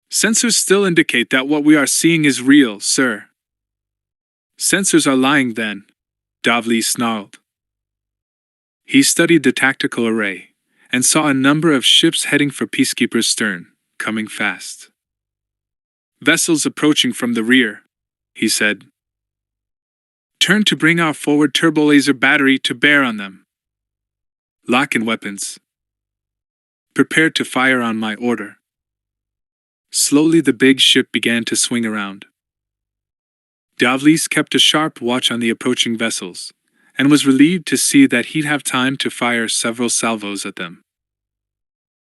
Sensors still indicate that what we are seeing is real, sir. Sensors are lying then, Davlis snarled. He studied the tactical array, and saw a number of ships heading for Peacekeeper's stern, coming fast. Vessels approaching from the rear, he said. Turn to bring our forward turbolaser battery to bear on them. Lock in weapons. Prepare to fire on my order. Slowly the big ship began to swing around. Davlis kept a sharp watch on the approaching vessels, and was relieved to see that he'd have time to fire several salvos at them.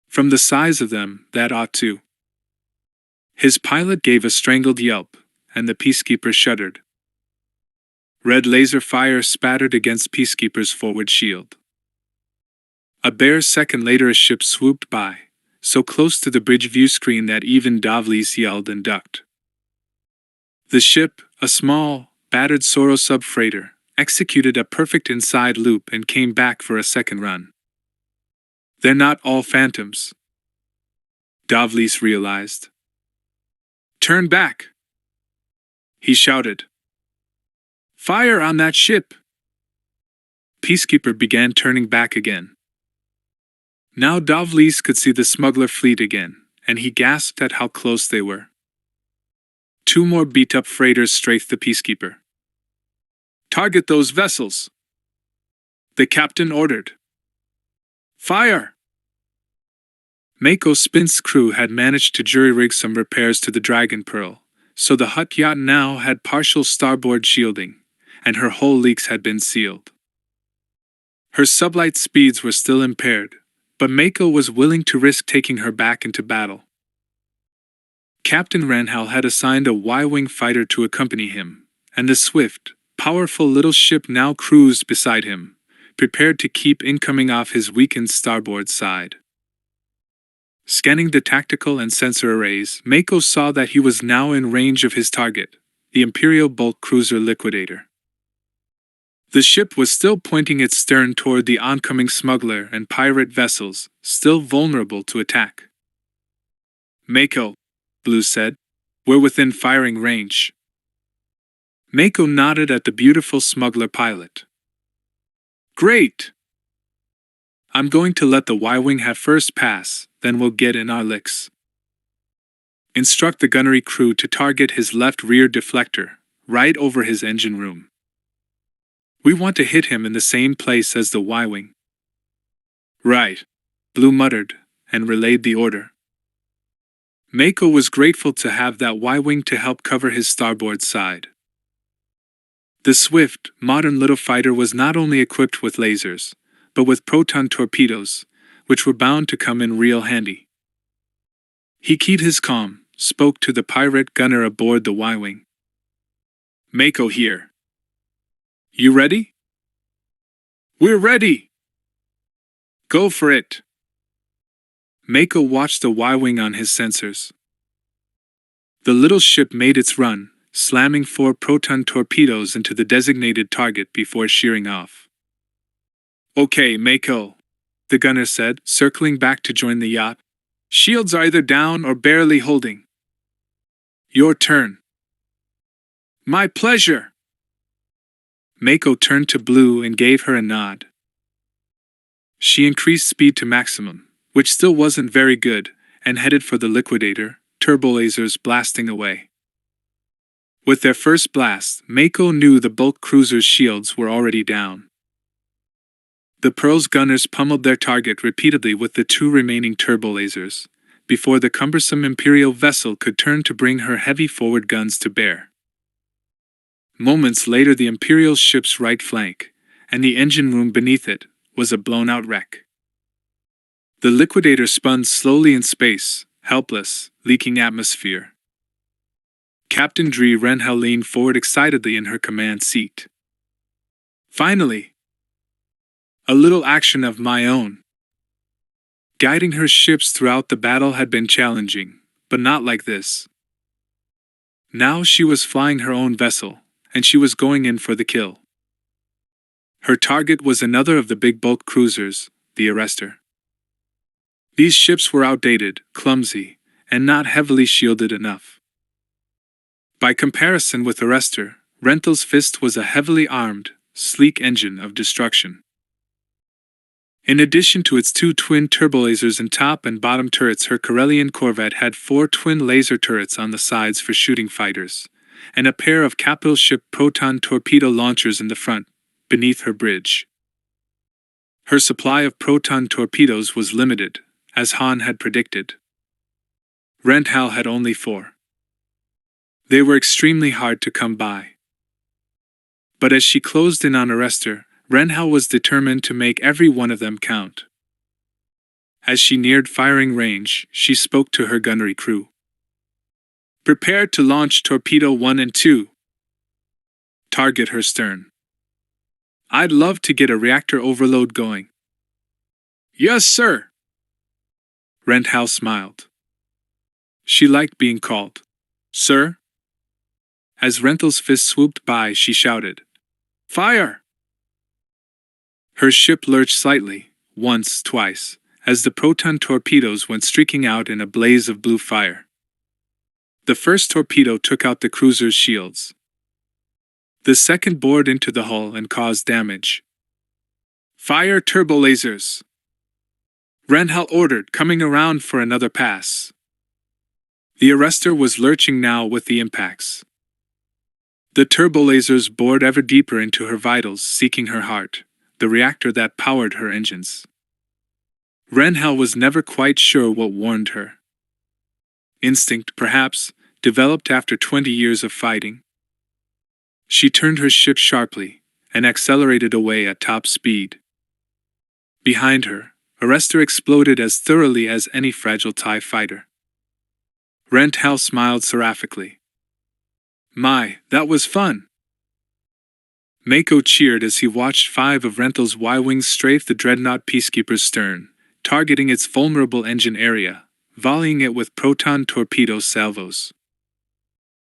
From the size of them, that ought to. His pilot gave a strangled yelp, and the Peacekeeper shuddered. Red laser fire spattered against Peacekeeper's forward shield. A bare second later a ship swooped by, so close to the bridge view screen that even Davlis yelled and ducked. The ship, a small, battered Soro sub-freighter, executed a perfect inside loop and came back for a second run. They're not all phantoms, Davlis realized. Turn back! He shouted. Fire on that ship! Peacekeeper began turning back again. Now Davlis could see the smuggler fleet again, and he gasped at how close they were. 2 more beat-up freighters strafed the Peacekeeper. Target those vessels! The captain ordered. Fire! Mako Spin's crew had managed to jury-rig some repairs to the Dragon Pearl, so the Hutt yacht now had partial starboard shielding, and her hull leaks had been sealed. Her sublight speeds were still impaired, but Mako was willing to risk taking her back into battle. Captain Ranhal had assigned a Y-wing fighter to accompany him, and the swift, powerful little ship now cruised beside him, prepared to keep incoming off his weakened starboard side. Scanning the tactical and sensor arrays, Mako saw that he was now in range of his target, the Imperial bulk cruiser Liquidator. The ship was still pointing its stern toward the oncoming smuggler and pirate vessels, still vulnerable to attack. Mako, Blue said, we're within firing range. Mako nodded at the beautiful smuggler pilot. Great! I'm going to let the Y-wing have first pass, then we'll get in our licks. Instruct the gunnery crew to target his left rear deflector, right over his engine room. We want to hit him in the same place as the Y-wing. Right, Blue muttered, and relayed the order. Mako was grateful to have that Y-wing to help cover his starboard side. The swift, modern little fighter was not only equipped with lasers, but with proton torpedoes, which were bound to come in real handy. He keyed his comm, spoke to the pirate gunner aboard the Y-wing. Mako here. You ready? We're ready! Go for it! Mako watched the Y-wing on his sensors. The little ship made its run, slamming 4 proton torpedoes into the designated target before shearing off. "Okay, Mako," the gunner said, circling back to join the yacht. "Shields are either down or barely holding. Your turn." "My pleasure." Mako turned to Blue and gave her a nod. She increased speed to maximum, which still wasn't very good, and headed for the liquidator, turbolasers blasting away. With their first blast, Mako knew the bulk cruiser's shields were already down. The Pearl's gunners pummeled their target repeatedly with the 2 remaining turbolasers, before the cumbersome Imperial vessel could turn to bring her heavy forward guns to bear. Moments later, the Imperial ship's right flank, and the engine room beneath it, was a blown-out wreck. The liquidator spun slowly in space, helpless, leaking atmosphere. Captain Dre Renhal leaned forward excitedly in her command seat. "Finally! A little action of my own." Guiding her ships throughout the battle had been challenging, but not like this. Now she was flying her own vessel, and she was going in for the kill. Her target was another of the big bulk cruisers, the Arrestor. These ships were outdated, clumsy, and not heavily shielded enough. By comparison with Arrestor, Rental's Fist was a heavily armed, sleek engine of destruction. In addition to its 2 twin turbolasers in top and bottom turrets, her Corellian corvette had 4 twin laser turrets on the sides for shooting fighters, and a pair of capital ship proton torpedo launchers in the front, beneath her bridge. Her supply of proton torpedoes was limited, as Han had predicted. Renhal had only 4. They were extremely hard to come by. But as she closed in on Arrestor, Renhal was determined to make every one of them count. As she neared firing range, she spoke to her gunnery crew. "Prepare to launch Torpedo 1 and 2. Target her stern. I'd love to get a reactor overload going." "Yes, sir." Renhal smiled. She liked being called "Sir." As Rental's Fist swooped by, she shouted, "Fire!" Her ship lurched slightly, once, twice, as the proton torpedoes went streaking out in a blaze of blue fire. The first torpedo took out the cruiser's shields. The second bored into the hull and caused damage. "Fire turbolasers!" Renhal ordered, coming around for another pass. The Arrestor was lurching now with the impacts. The turbolasers bored ever deeper into her vitals, seeking her heart, the reactor that powered her engines. Renhal was never quite sure what warned her. Instinct, perhaps, developed after 20 years of fighting. She turned her ship sharply, and accelerated away at top speed. Behind her, Arrestor exploded as thoroughly as any fragile TIE fighter. Renhal smiled seraphically. "My, that was fun!" Mako cheered as he watched 5 of Rental's Y-wings strafe the dreadnought Peacekeeper's stern, targeting its vulnerable engine area, volleying it with proton torpedo salvos.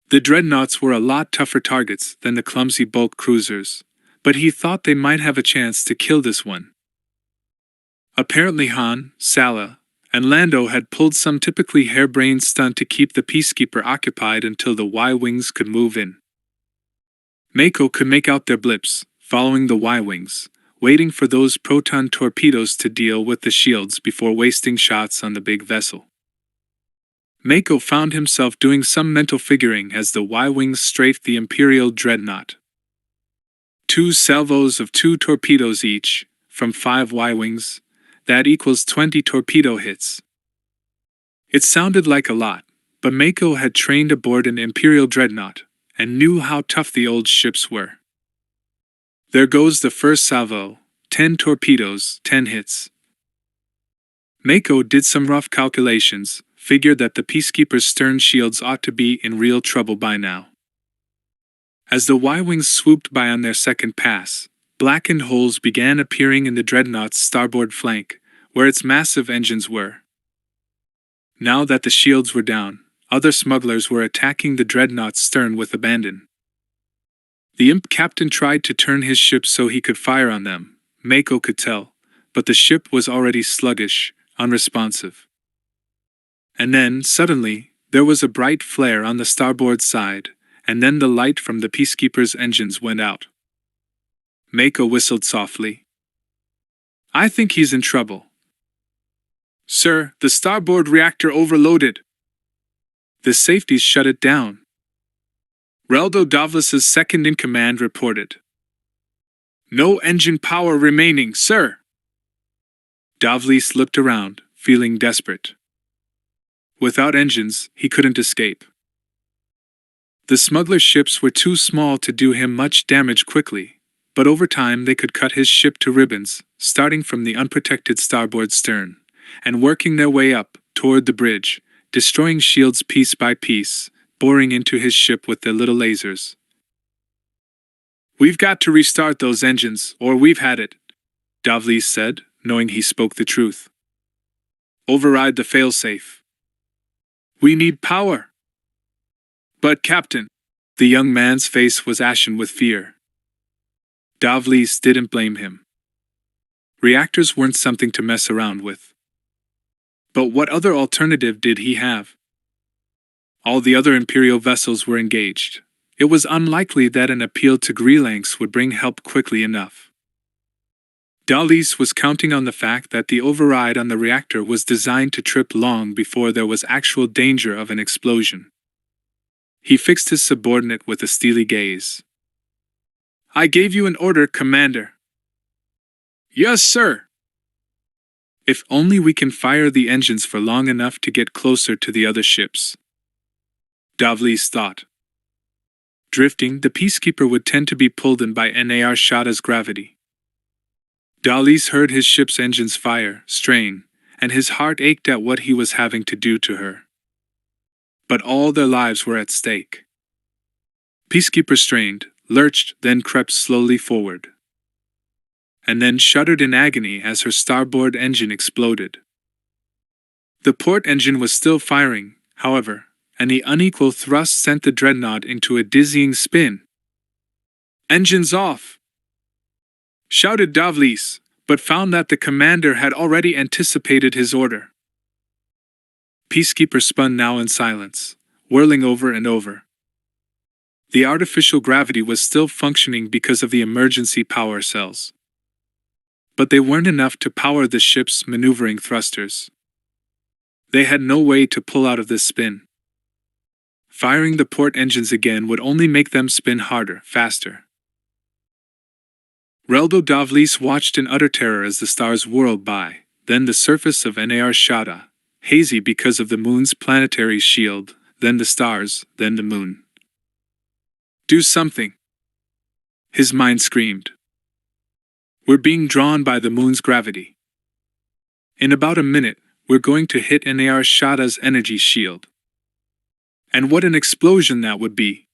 The dreadnoughts were a lot tougher targets than the clumsy bulk cruisers, but he thought they might have a chance to kill this one. Apparently Han, Sala, and Lando had pulled some typically harebrained stunt to keep the Peacekeeper occupied until the Y-wings could move in. Mako could make out their blips, following the Y-wings, waiting for those proton torpedoes to deal with the shields before wasting shots on the big vessel. Mako found himself doing some mental figuring as the Y-wings strafed the Imperial dreadnought. 2 salvos of 2 torpedoes each, from 5 Y-wings, that equals 20 torpedo hits. It sounded like a lot, but Mako had trained aboard an Imperial dreadnought, and knew how tough the old ships were. There goes the first salvo, 10 torpedoes, 10 hits. Mako did some rough calculations, figured that the Peacekeeper's stern shields ought to be in real trouble by now. As the Y-wings swooped by on their second pass, blackened holes began appearing in the dreadnought's starboard flank, where its massive engines were. Now that the shields were down, other smugglers were attacking the dreadnought's stern with abandon. The imp captain tried to turn his ship so he could fire on them, Mako could tell, but the ship was already sluggish, unresponsive. And then, suddenly, there was a bright flare on the starboard side, and then the light from the Peacekeeper's engines went out. Mako whistled softly. "I think he's in trouble." "Sir, the starboard reactor overloaded. The safeties shut it down." Reldo Davlis's second-in-command reported. "No engine power remaining, sir." Davlis looked around, feeling desperate. Without engines, he couldn't escape. The smuggler ships were too small to do him much damage quickly, but over time they could cut his ship to ribbons, starting from the unprotected starboard stern, and working their way up toward the bridge, destroying shields piece by piece, boring into his ship with their little lasers. "We've got to restart those engines, or we've had it," Davlis said, knowing he spoke the truth. "Override the failsafe. We need power." "But Captain," the young man's face was ashen with fear. Davlis didn't blame him. Reactors weren't something to mess around with. But what other alternative did he have? All the other Imperial vessels were engaged. It was unlikely that an appeal to Greelanx would bring help quickly enough. Davlis was counting on the fact that the override on the reactor was designed to trip long before there was actual danger of an explosion. He fixed his subordinate with a steely gaze. "I gave you an order, Commander." "Yes, sir." "If only we can fire the engines for long enough to get closer to the other ships," Davlis thought. Drifting, the Peacekeeper would tend to be pulled in by Nar Shada's gravity. Davlis heard his ship's engines fire, strain, and his heart ached at what he was having to do to her. But all their lives were at stake. Peacekeeper strained, lurched, then crept slowly forward. And then shuddered in agony as her starboard engine exploded. The port engine was still firing, however, and the unequal thrust sent the dreadnought into a dizzying spin. "Engines off!" shouted Davlis, but found that the commander had already anticipated his order. Peacekeeper spun now in silence, whirling over and over. The artificial gravity was still functioning because of the emergency power cells. But they weren't enough to power the ship's maneuvering thrusters. They had no way to pull out of this spin. Firing the port engines again would only make them spin harder, faster. Reldo Davlis watched in utter terror as the stars whirled by, then the surface of Nar Shada, hazy because of the moon's planetary shield, then the stars, then the moon. "Do something!" his mind screamed. "We're being drawn by the moon's gravity. In about a minute, we're going to hit Nar Shada's energy shield. And what an explosion that would be!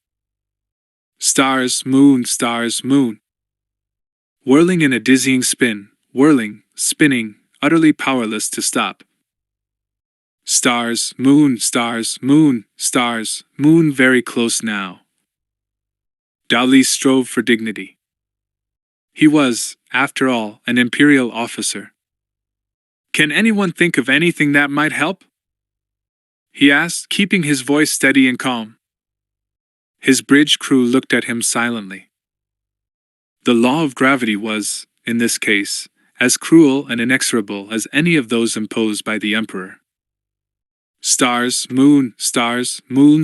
Stars, moon, whirling in a dizzying spin, whirling, spinning, utterly powerless to stop. Stars, moon, very close now. Davlis strove for dignity. He was, after all, an Imperial officer. "Can anyone think of anything that might help?" he asked, keeping his voice steady and calm. His bridge crew looked at him silently. The law of gravity was, in this case, as cruel and inexorable as any of those imposed by the Emperor. Stars, moon,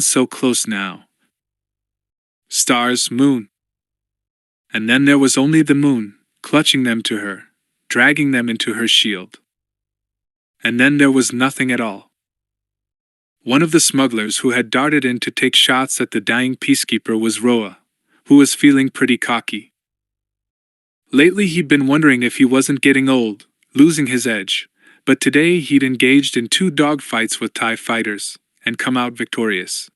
so close now. Stars, moon. And then there was only the moon, clutching them to her, dragging them into her shield. And then there was nothing at all. One of the smugglers who had darted in to take shots at the dying Peacekeeper was Roa, who was feeling pretty cocky. Lately he'd been wondering if he wasn't getting old, losing his edge, but today he'd engaged in 2 dogfights with TIE fighters, and come out victorious.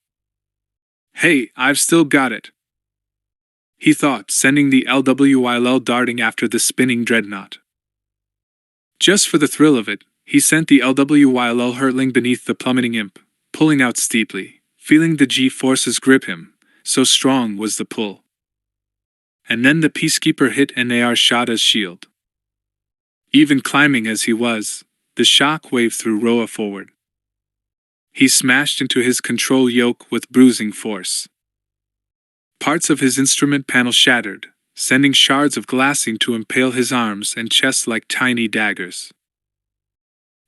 "Hey, I've still got it," he thought, sending the LWIL darting after the spinning dreadnought. Just for the thrill of it, he sent the LWIL hurtling beneath the plummeting imp, pulling out steeply, feeling the G-forces grip him, so strong was the pull. And then the peacekeeper hit an AR Shada's shield. Even climbing as he was, the shock wave threw Roa forward. He smashed into his control yoke with bruising force. Parts of his instrument panel shattered, sending shards of glassing to impale his arms and chest like tiny daggers.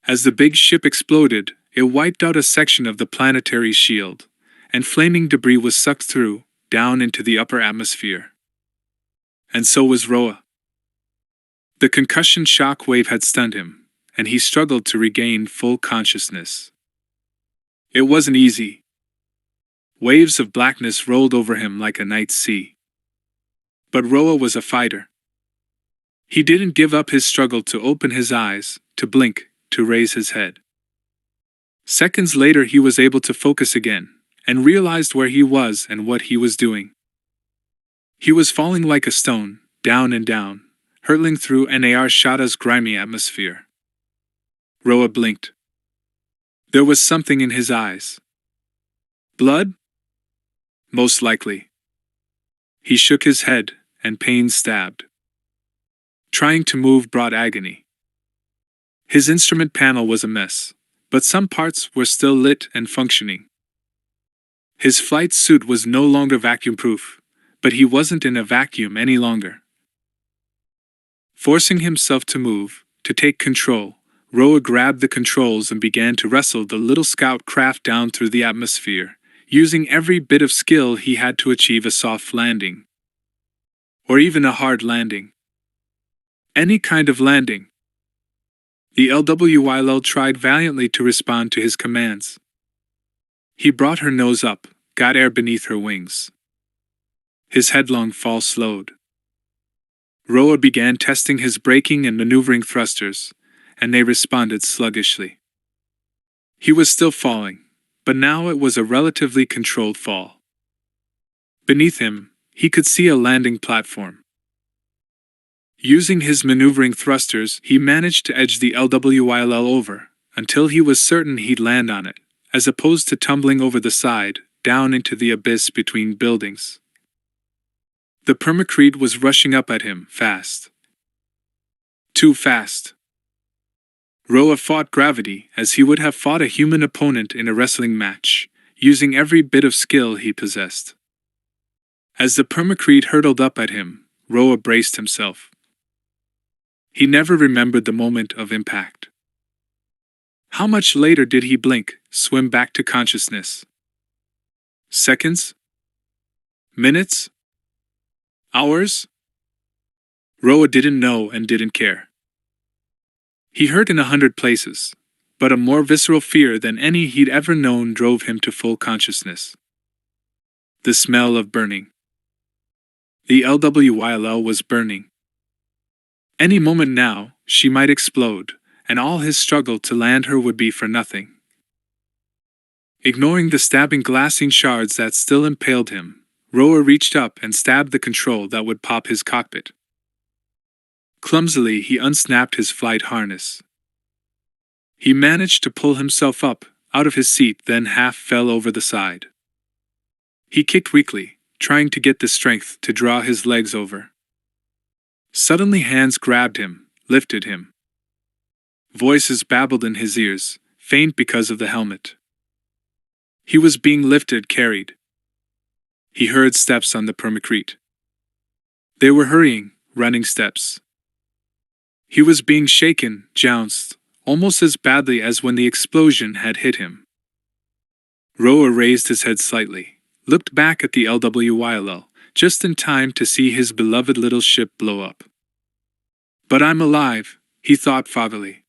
As the big ship exploded, it wiped out a section of the planetary shield, and flaming debris was sucked through, down into the upper atmosphere. And so was Roa. The concussion shock wave had stunned him, and he struggled to regain full consciousness. It wasn't easy. Waves of blackness rolled over him like a night sea. But Roa was a fighter. He didn't give up his struggle to open his eyes, to blink, to raise his head. Seconds later he was able to focus again, and realized where he was and what he was doing. He was falling like a stone, down and down, hurtling through NAR Shada's grimy atmosphere. Roa blinked. There was something in his eyes. Blood? Most likely. He shook his head, and pain stabbed. Trying to move brought agony. His instrument panel was a mess, but some parts were still lit and functioning. His flight suit was no longer vacuum-proof, but he wasn't in a vacuum any longer. Forcing himself to move, to take control, Roa grabbed the controls and began to wrestle the little scout craft down through the atmosphere, using every bit of skill he had to achieve a soft landing. Or even a hard landing. Any kind of landing. The LWIL tried valiantly to respond to his commands. He brought her nose up, got air beneath her wings. His headlong fall slowed. Roa began testing his braking and maneuvering thrusters, and they responded sluggishly. He was still falling, but now it was a relatively controlled fall. Beneath him, he could see a landing platform. Using his maneuvering thrusters, he managed to edge the LWIL over, until he was certain he'd land on it, as opposed to tumbling over the side, down into the abyss between buildings. The permacrete was rushing up at him, fast. Too fast. Roa fought gravity as he would have fought a human opponent in a wrestling match, using every bit of skill he possessed. As the permacrete hurtled up at him, Roa braced himself. He never remembered the moment of impact. How much later did he blink, swim back to consciousness? Seconds? Minutes? Hours? Roa didn't know and didn't care. He hurt in 100 places, but a more visceral fear than any he'd ever known drove him to full consciousness. The smell of burning. The LWIL was burning. Any moment now, she might explode, and all his struggle to land her would be for nothing. Ignoring the stabbing glassing shards that still impaled him, Roa reached up and stabbed the control that would pop his cockpit. Clumsily, he unsnapped his flight harness. He managed to pull himself up, out of his seat, then half fell over the side. He kicked weakly, trying to get the strength to draw his legs over. Suddenly hands grabbed him, lifted him. Voices babbled in his ears, faint because of the helmet. He was being lifted, carried. He heard steps on the permacrete. They were hurrying, running steps. He was being shaken, jounced, almost as badly as when the explosion had hit him. Roa raised his head slightly, looked back at the LWIL, just in time to see his beloved little ship blow up. But I'm alive, he thought foggily.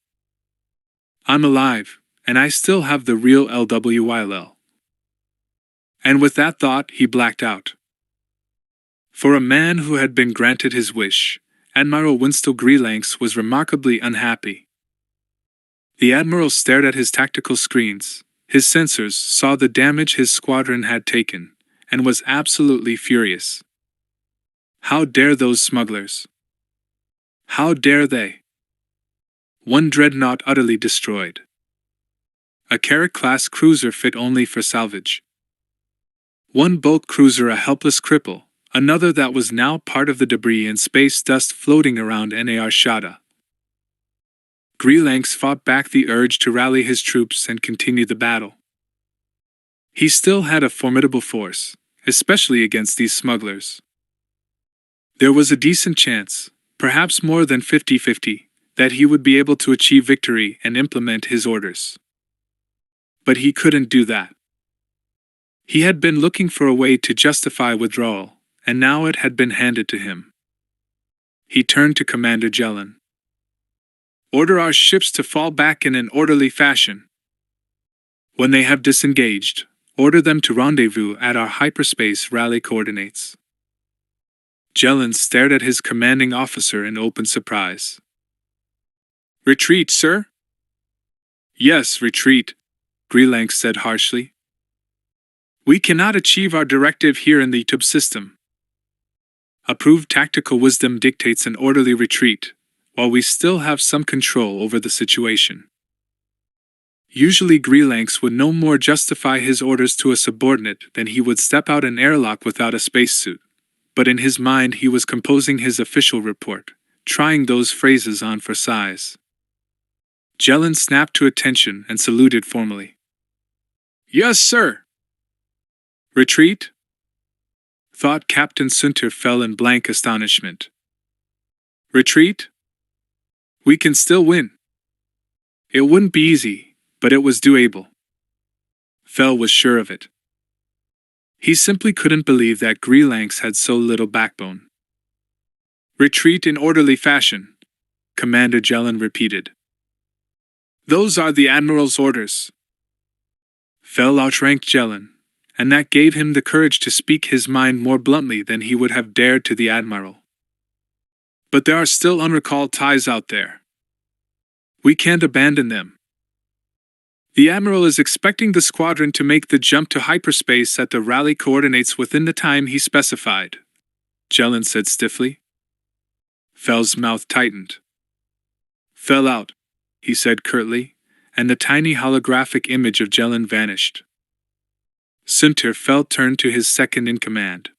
I'm alive, and I still have the real LWIL. And with that thought, he blacked out. For a man who had been granted his wish, Admiral Winston Greelanks was remarkably unhappy. The Admiral stared at his tactical screens, his sensors saw the damage his squadron had taken, and was absolutely furious. How dare those smugglers? How dare they? One dreadnought utterly destroyed. a Carrack-class cruiser fit only for salvage. One bulk cruiser a helpless cripple, another that was now part of the debris and space dust floating around Nar Shaddaa. Greenlanks fought back the urge to rally his troops and continue the battle. He still had a formidable force, especially against these smugglers. There was a decent chance, perhaps more than 50-50, that he would be able to achieve victory and implement his orders. But he couldn't do that. He had been looking for a way to justify withdrawal, and now it had been handed to him. He turned to Commander Jelen. "Order our ships to fall back in an orderly fashion. When they have disengaged, order them to rendezvous at our hyperspace rally coordinates." Jelen stared at his commanding officer in open surprise. "Retreat, sir?" "Yes, retreat," Greenlanks said harshly. "We cannot achieve our directive here in the tube system. Approved tactical wisdom dictates an orderly retreat, while we still have some control over the situation." Usually Greenlanks would no more justify his orders to a subordinate than he would step out an airlock without a spacesuit, but in his mind he was composing his official report, trying those phrases on for size. Jelen snapped to attention and saluted formally. "Yes, sir." "Retreat?" Thought Captain Sunter fell in blank astonishment. "Retreat? We can still win." It wouldn't be easy, but it was doable. Fell was sure of it. He simply couldn't believe that Greenlanks had so little backbone. "Retreat in orderly fashion," Commander Jelen repeated. "Those are the Admiral's orders." Fell outranked Jelen, and that gave him the courage to speak his mind more bluntly than he would have dared to the Admiral. "But there are still unrecalled ties out there. We can't abandon them. The Admiral is expecting the squadron to make the jump to hyperspace at the rally coordinates within the time he specified," Jelen said stiffly. Fell's mouth tightened. "Fell out," he said curtly, and the tiny holographic image of Jelen vanished. Sunter Fell turned to his second-in-command.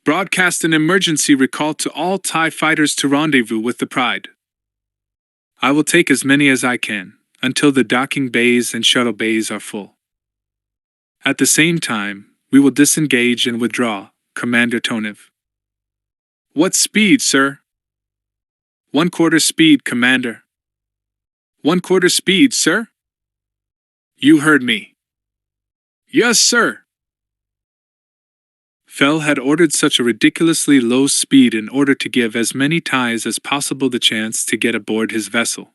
"Broadcast an emergency recall to all TIE fighters to rendezvous with the Pride. I will take as many as I can, until the docking bays and shuttle bays are full. At the same time, we will disengage and withdraw, Commander Tonev." "What speed, sir?" "1/4 speed, Commander." "1/4 speed, sir?" "You heard me." "Yes, sir." Fell had ordered such a ridiculously low speed in order to give as many TIEs as possible the chance to get aboard his vessel.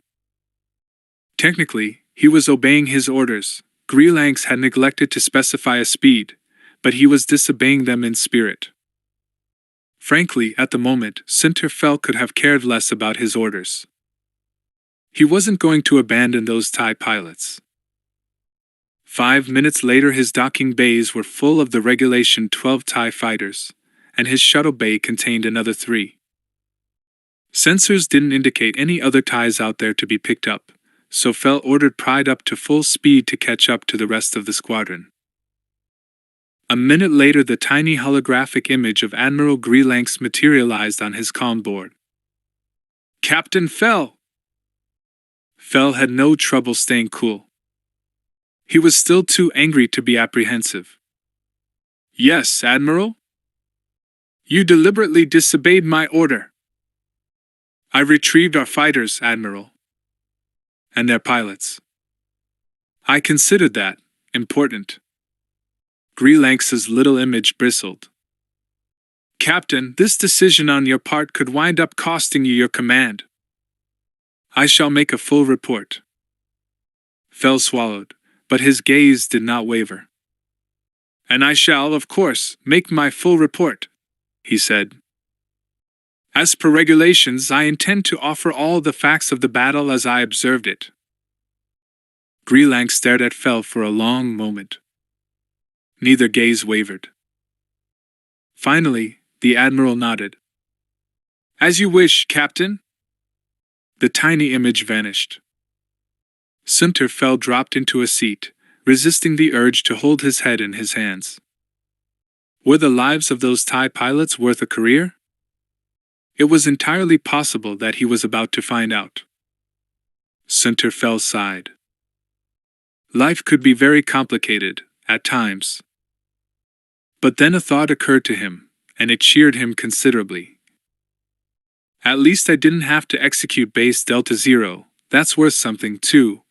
Technically, he was obeying his orders. Greenlanks had neglected to specify a speed, but he was disobeying them in spirit. Frankly, at the moment, Sunter Fell could have cared less about his orders. He wasn't going to abandon those TIE pilots. 5 minutes later his docking bays were full of the Regulation 12 TIE fighters, and his shuttle bay contained another 3. Sensors didn't indicate any other TIEs out there to be picked up, so Fell ordered Pride up to full speed to catch up to the rest of the squadron. A minute later the tiny holographic image of Admiral Greenlanks materialized on his comm board. "Captain Fell!" Fell had no trouble staying cool. He was still too angry to be apprehensive. "Yes, Admiral?" "You deliberately disobeyed my order." "I retrieved our fighters, Admiral. And their pilots. I considered that important." Greenlanks' little image bristled. "Captain, this decision on your part could wind up costing you your command." "I shall make a full report." Fell swallowed, but his gaze did not waver. "And I shall, of course, make my full report," he said. "As per regulations, I intend to offer all the facts of the battle as I observed it." Greenlanks stared at Fell for a long moment. Neither gaze wavered. Finally, the Admiral nodded. "As you wish, Captain." The tiny image vanished. Sunterfell dropped into a seat, resisting the urge to hold his head in his hands. Were the lives of those TIE pilots worth a career? It was entirely possible that he was about to find out. Sunterfell sighed. Life could be very complicated, at times. But then a thought occurred to him, and it cheered him considerably. At least I didn't have to execute base Delta Zero. That's worth something, too.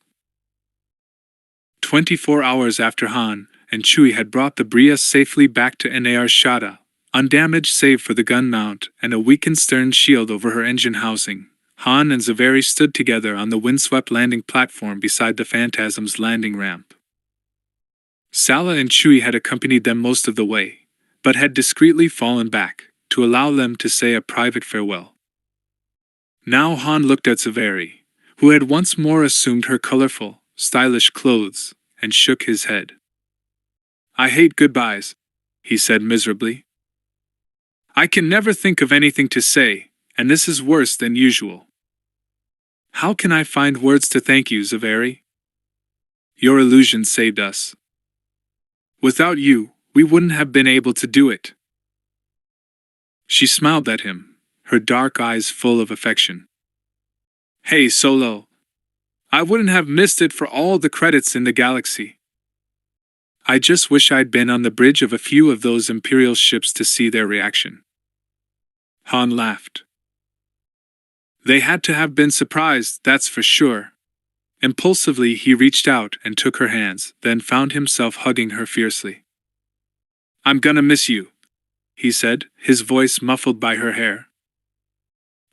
24 hours after Han and Chewie had brought the Bria safely back to Nar Shaddaa, undamaged save for the gun mount and a weakened stern shield over her engine housing, Han and Zaveri stood together on the windswept landing platform beside the Phantasm's landing ramp. Sala and Chewie had accompanied them most of the way, but had discreetly fallen back, to allow them to say a private farewell. Now Han looked at Zaveri, who had once more assumed her colorful, stylish clothes, and shook his head. I hate goodbyes, he said miserably. I can never think of anything to say, and this is worse than usual. How can I find words to thank you, Zaveri? Your illusion saved us. Without you, we wouldn't have been able to do it. She smiled at him, her dark eyes full of affection. Hey, Solo. I wouldn't have missed it for all the credits in the galaxy. I just wish I'd been on the bridge of a few of those Imperial ships to see their reaction. Han laughed. They had to have been surprised, that's for sure. Impulsively he reached out and took her hands, then found himself hugging her fiercely. I'm gonna miss you, he said, his voice muffled by her hair.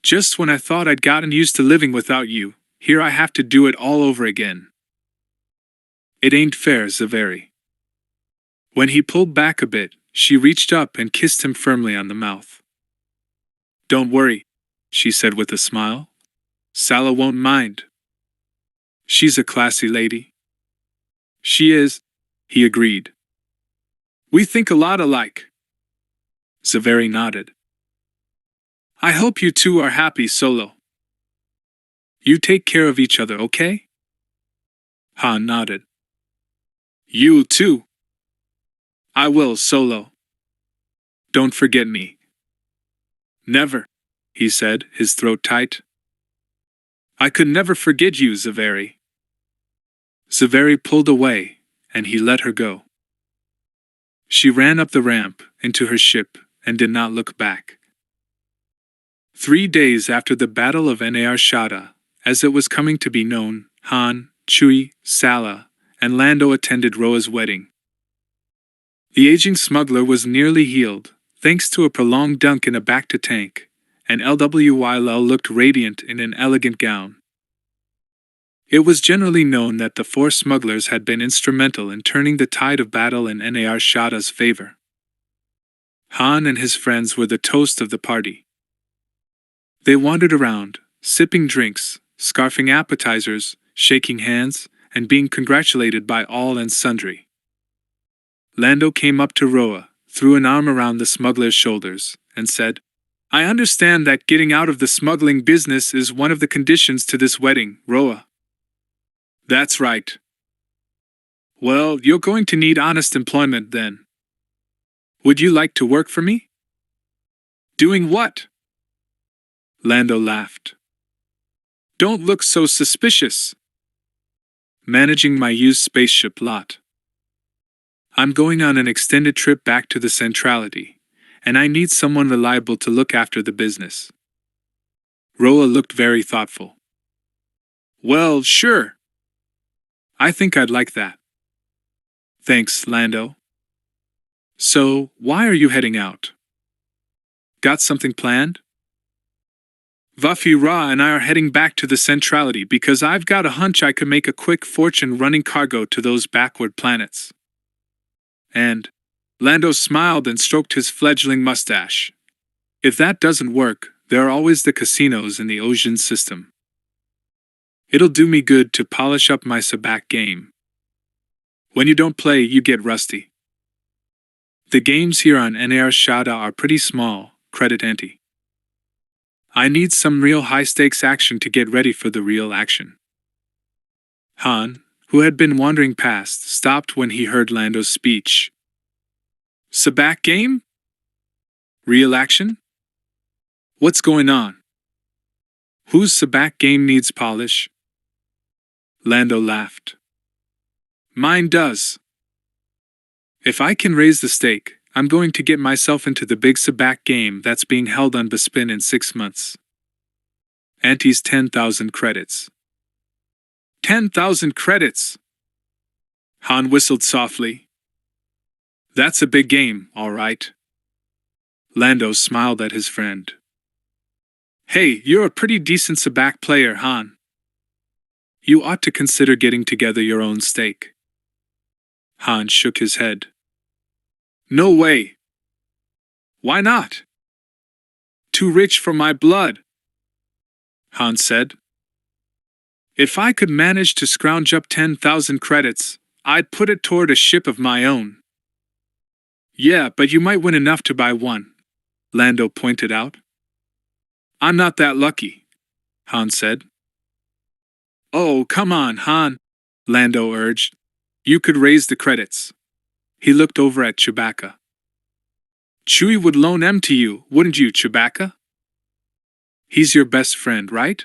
Just when I thought I'd gotten used to living without you, here I have to do it all over again. It ain't fair, Zaveri. When he pulled back a bit, she reached up and kissed him firmly on the mouth. Don't worry, she said with a smile. Sala won't mind. She's a classy lady. She is, he agreed. We think a lot alike. Zaveri nodded. I hope you two are happy, Solo. You take care of each other, okay? Han nodded. You too. I will, Solo. Don't forget me. Never, he said, his throat tight. I could never forget you, Zaveri. Zaveri pulled away, and he let her go. She ran up the ramp, into her ship, and did not look back. 3 days after the Battle of Nar Shaddaa, as it was coming to be known, Han, Chewie, Sala, and Lando attended Roa's wedding. The aging smuggler was nearly healed, thanks to a prolonged dunk in a bacta-tank, and LWYL looked radiant in an elegant gown. It was generally known that the 4 smugglers had been instrumental in turning the tide of battle in Nar Shaddaa's favor. Han and his friends were the toast of the party. They wandered around, sipping drinks, scarfing appetizers, shaking hands, and being congratulated by all and sundry. Lando came up to Roa, threw an arm around the smuggler's shoulders, and said, I understand that getting out of the smuggling business is one of the conditions to this wedding, Roa. That's right. Well, you're going to need honest employment then. Would you like to work for me? Doing what? Lando laughed. Don't look so suspicious. Managing my used spaceship lot. I'm going on an extended trip back to the Centrality, and I need someone reliable to look after the business. Roa looked very thoughtful. Well, sure. I think I'd like that. Thanks, Lando. So, why are you heading out? Got something planned? Vafi Ra and I are heading back to the Centrality because I've got a hunch I could make a quick fortune running cargo to those backward planets. And Lando smiled and stroked his fledgling mustache. If that doesn't work, there are always the casinos in the Ocean system. It'll do me good to polish up my sabacc game. When you don't play, you get rusty. The games here on Nar Shaddaa are pretty small, credit ante. I need some real high-stakes action to get ready for the real action. Han, who had been wandering past, stopped when he heard Lando's speech. Sabak game? Real action? What's going on? Whose Sabak game needs polish? Lando laughed. Mine does. If I can raise the stake, I'm going to get myself into the big Sabak game that's being held on Bespin in 6 months. Auntie's 10,000 credits. 10,000 credits! Han whistled softly. That's a big game, all right. Lando smiled at his friend. Hey, you're a pretty decent Sabak player, Han. You ought to consider getting together your own stake. Han shook his head. No way. Why not? Too rich for my blood, Han said. If I could manage to scrounge up 10,000 credits, I'd put it toward a ship of my own. Yeah, but you might win enough to buy one, Lando pointed out. I'm not that lucky, Han said. Oh, come on, Han, Lando urged. You could raise the credits. He looked over at Chewbacca. Chewie would loan them to you, wouldn't you, Chewbacca? He's your best friend, right?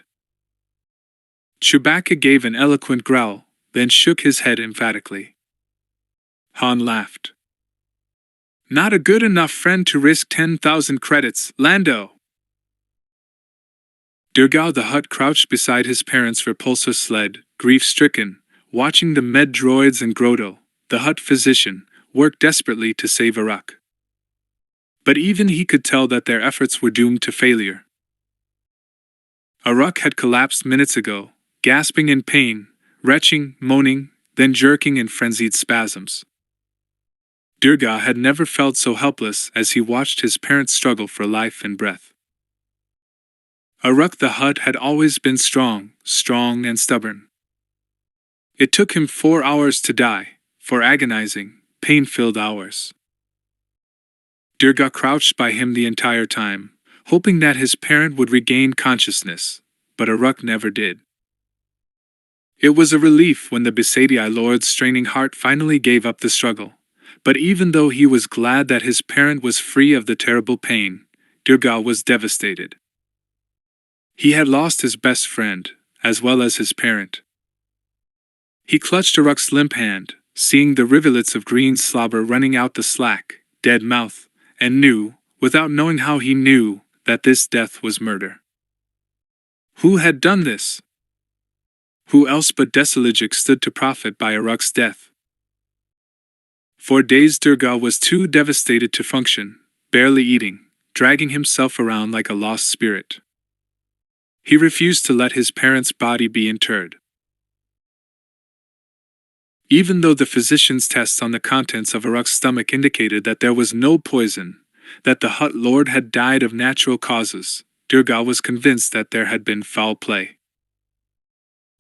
Chewbacca gave an eloquent growl, then shook his head emphatically. Han laughed. Not a good enough friend to risk 10,000 credits, Lando. Durgao the Hutt crouched beside his parents' repulsor sled, grief-stricken, watching the med droids and Grotto, the Hutt physician, work desperately to save Aruk. But even he could tell that their efforts were doomed to failure. Aruk had collapsed minutes ago, gasping in pain, retching, moaning, then jerking in frenzied spasms. Durga had never felt so helpless as he watched his parents struggle for life and breath. Aruk the Hutt had always been strong and stubborn. It took him 4 hours to die, 4 agonizing, pain-filled hours. Durga crouched by him the entire time, hoping that his parent would regain consciousness, but Aruk never did. It was a relief when the Besaidii Lord's straining heart finally gave up the struggle, but even though he was glad that his parent was free of the terrible pain, Durga was devastated. He had lost his best friend, as well as his parent. He clutched Aruk's limp hand, seeing the rivulets of green slobber running out the slack, dead mouth, and knew, without knowing how he knew, that this death was murder. Who had done this? Who else but TRILOGY stood to profit by Aruk's death? For days Durga was too devastated to function, barely eating, dragging himself around like a lost spirit. He refused to let his parents' body be interred. Even though the physician's tests on the contents of Aruk's stomach indicated that there was no poison, that the Hutt Lord had died of natural causes, Durga was convinced that there had been foul play.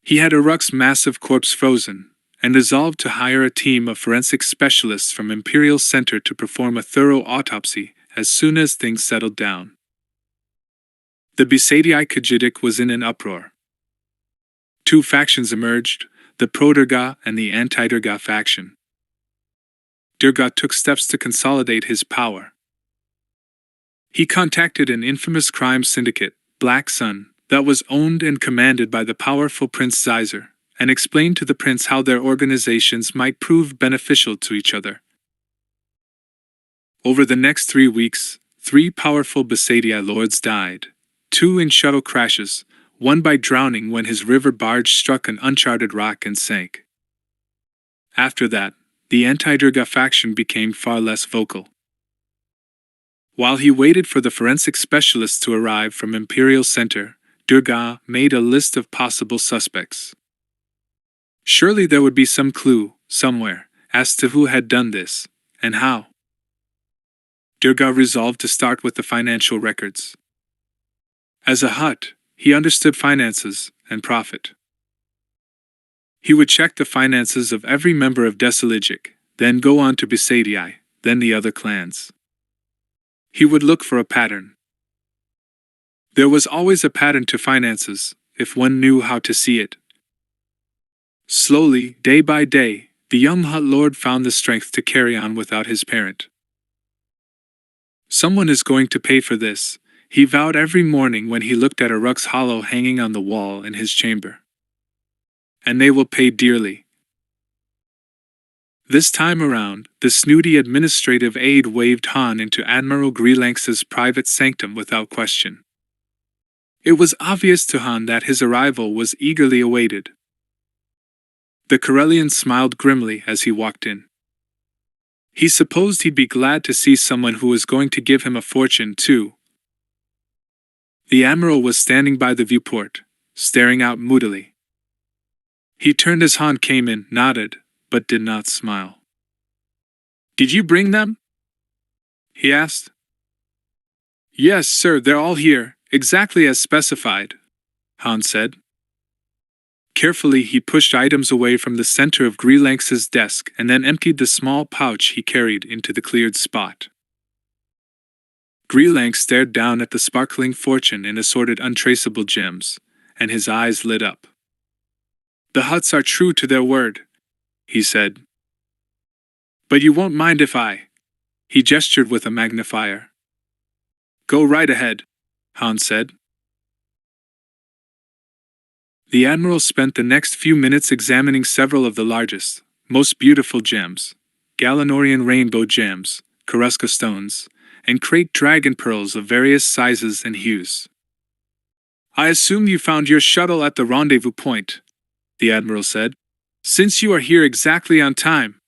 He had Aruk's massive corpse frozen, and resolved to hire a team of forensic specialists from Imperial Center to perform a thorough autopsy as soon as things settled down. The Besaidii Khajidik was in an uproar. 2 factions emerged, the pro-Durga and the anti-Durga faction. Durga took steps to consolidate his power. He contacted an infamous crime syndicate, Black Sun, that was owned and commanded by the powerful Prince Xizor, and explained to the prince how their organizations might prove beneficial to each other. Over the next 3 weeks, 3 powerful Besaidii lords died, 2 in shuttle crashes, 1 by drowning when his river barge struck an uncharted rock and sank. After that, the anti-Durga faction became far less vocal. While he waited for the forensic specialists to arrive from Imperial Center, Durga made a list of possible suspects. Surely there would be some clue, somewhere, as to who had done this, and how. Durga resolved to start with the financial records. As a Hutt, he understood finances and profit. He would check the finances of every member of TRILOGY, then go on to Besaidii, then the other clans. He would look for a pattern. There was always a pattern to finances, if one knew how to see it. Slowly, day by day, the young Hutt lord found the strength to carry on without his parent. Someone is going to pay for this, he vowed every morning when he looked at a rux hollow hanging on the wall in his chamber. And they will pay dearly. This time around, the snooty administrative aide waved Han into Admiral Greelanx's private sanctum without question. It was obvious to Han that his arrival was eagerly awaited. The Corellian smiled grimly as he walked in. He supposed he'd be glad to see someone who was going to give him a fortune, too. The Admiral was standing by the viewport, staring out moodily. He turned as Han came in, nodded, but did not smile. "Did you bring them?" he asked. "Yes, sir, they're all here, exactly as specified," Han said. Carefully, he pushed items away from the center of Greelanx's desk and then emptied the small pouch he carried into the cleared spot. Greelanx stared down at the sparkling fortune in assorted untraceable gems, and his eyes lit up. "The Hutts are true to their word," he said. "But you won't mind if I..." He gestured with a magnifier. "Go right ahead," Han said. The Admiral spent the next few minutes examining several of the largest, most beautiful gems, Galanorian rainbow gems, Karuska stones, and crate dragon pearls of various sizes and hues. "I assume you found your shuttle at the rendezvous point," the Admiral said, "since you are here exactly on time."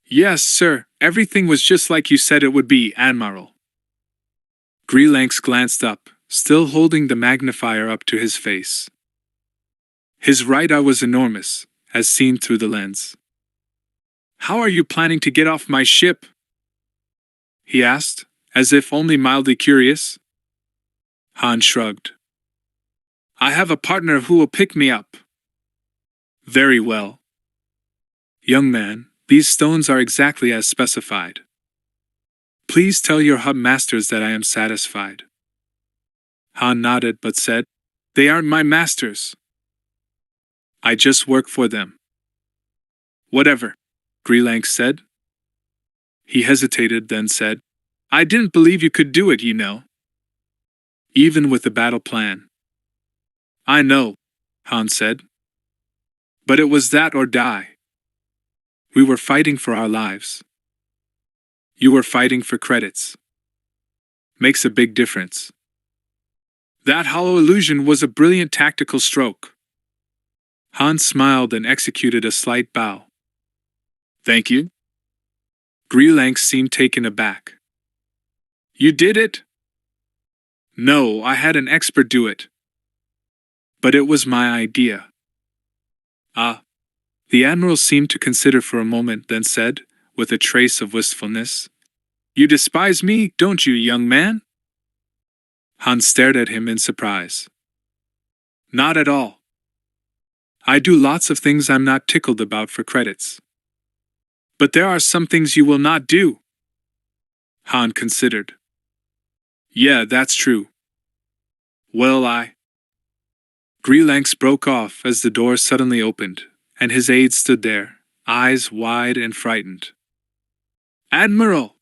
"Yes, sir, everything was just like you said it would be, Admiral." Greelanx glanced up, still holding the magnifier up to his face. His right eye was enormous, as seen through the lens. "How are you planning to get off my ship?" he asked, as if only mildly curious. Han shrugged. "I have a partner who will pick me up." "Very well. Young man, these stones are exactly as specified. Please tell your Hutt masters that I am satisfied." Han nodded but said, "They aren't my masters. I just work for them." "Whatever," Greelanx said. He hesitated, then said, "I didn't believe you could do it, you know. Even with the battle plan." "I know," Han said. "But it was that or die. We were fighting for our lives. You were fighting for credits. Makes a big difference." "That hollow illusion was a brilliant tactical stroke." Han smiled and executed a slight bow. "Thank you." Greelanx seemed taken aback. "You did it?" "No, I had an expert do it. But it was my idea." "Ah." The Admiral seemed to consider for a moment, then said, with a trace of wistfulness, "You despise me, don't you, young man?" Han stared at him in surprise. "Not at all. I do lots of things I'm not tickled about for credits. But there are some things you will not do." Han considered. "Yeah, that's true. Well, Greelanx broke off as the door suddenly opened, and his aide stood there, eyes wide and frightened. "Admiral!"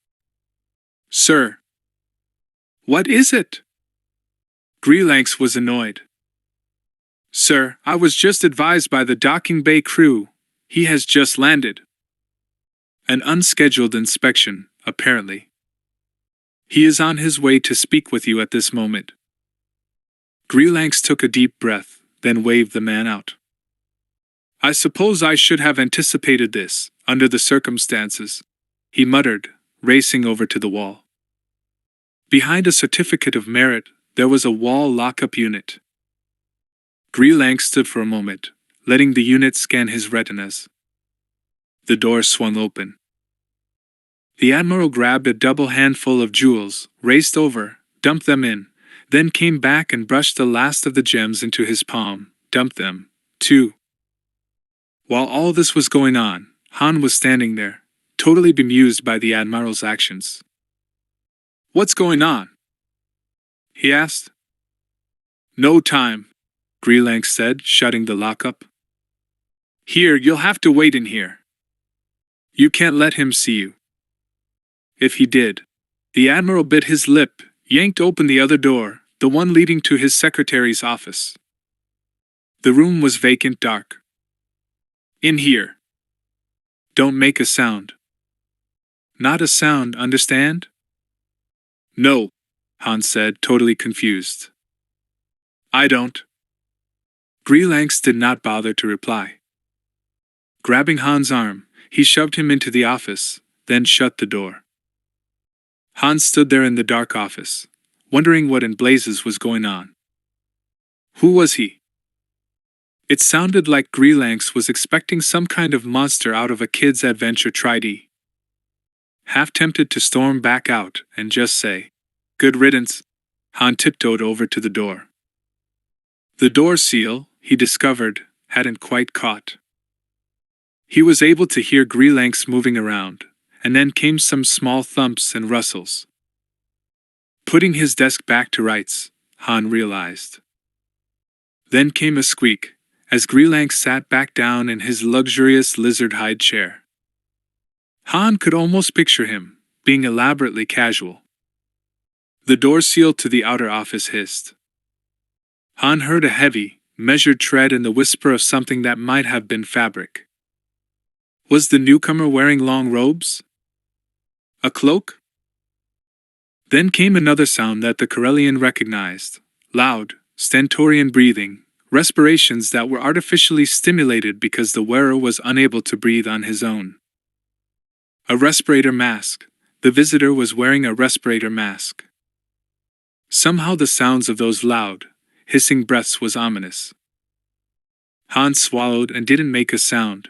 "Sir!" "What is it?" Greelanx was annoyed. "Sir, I was just advised by the docking bay crew. He has just landed. An unscheduled inspection, apparently. He is on his way to speak with you at this moment." Greelanx took a deep breath, then waved the man out. "I suppose I should have anticipated this, under the circumstances," he muttered, racing over to the wall. Behind a certificate of merit, there was a wall lockup unit. Greelanx stood for a moment, letting the unit scan his retinas. The door swung open. The Admiral grabbed a double handful of jewels, raced over, dumped them in, then came back and brushed the last of the gems into his palm, dumped them, too. While all this was going on, Han was standing there, totally bemused by the Admiral's actions. "What's going on?" he asked. "No time," Greelanx said, shutting the lockup. Here, you'll have to wait in here. You can't let him see you. If he did. The Admiral bit his lip, yanked open the other door, the one leading to his secretary's office. The room was vacant, dark. In here. Don't make a sound. Not a sound, understand? No, Hans said, totally confused. I don't. Greenlanx did not bother to reply. Grabbing Hans' arm, he shoved him into the office, then shut the door. Hans stood there in the dark office, wondering what in blazes was going on. Who was he? It sounded like Greenlanx was expecting some kind of monster out of a kid's adventure trilogy. Half tempted to storm back out and just say, "Good riddance," Han tiptoed over to the door. The door seal, he discovered, hadn't quite caught. He was able to hear Greenlanx moving around, and then came some small thumps and rustles. Putting his desk back to rights, Han realized. Then came a squeak, as Greenlanx sat back down in his luxurious lizard-hide chair. Han could almost picture him, being elaborately casual. The door seal to the outer office hissed. Han heard a heavy, measured tread and the whisper of something that might have been fabric. Was the newcomer wearing long robes? A cloak? Then came another sound that the Corellian recognized, loud, stentorian breathing, respirations that were artificially stimulated because the wearer was unable to breathe on his own. A respirator mask. The visitor was wearing a respirator mask. Somehow the sounds of those loud, hissing breaths was ominous. Hans swallowed and didn't make a sound.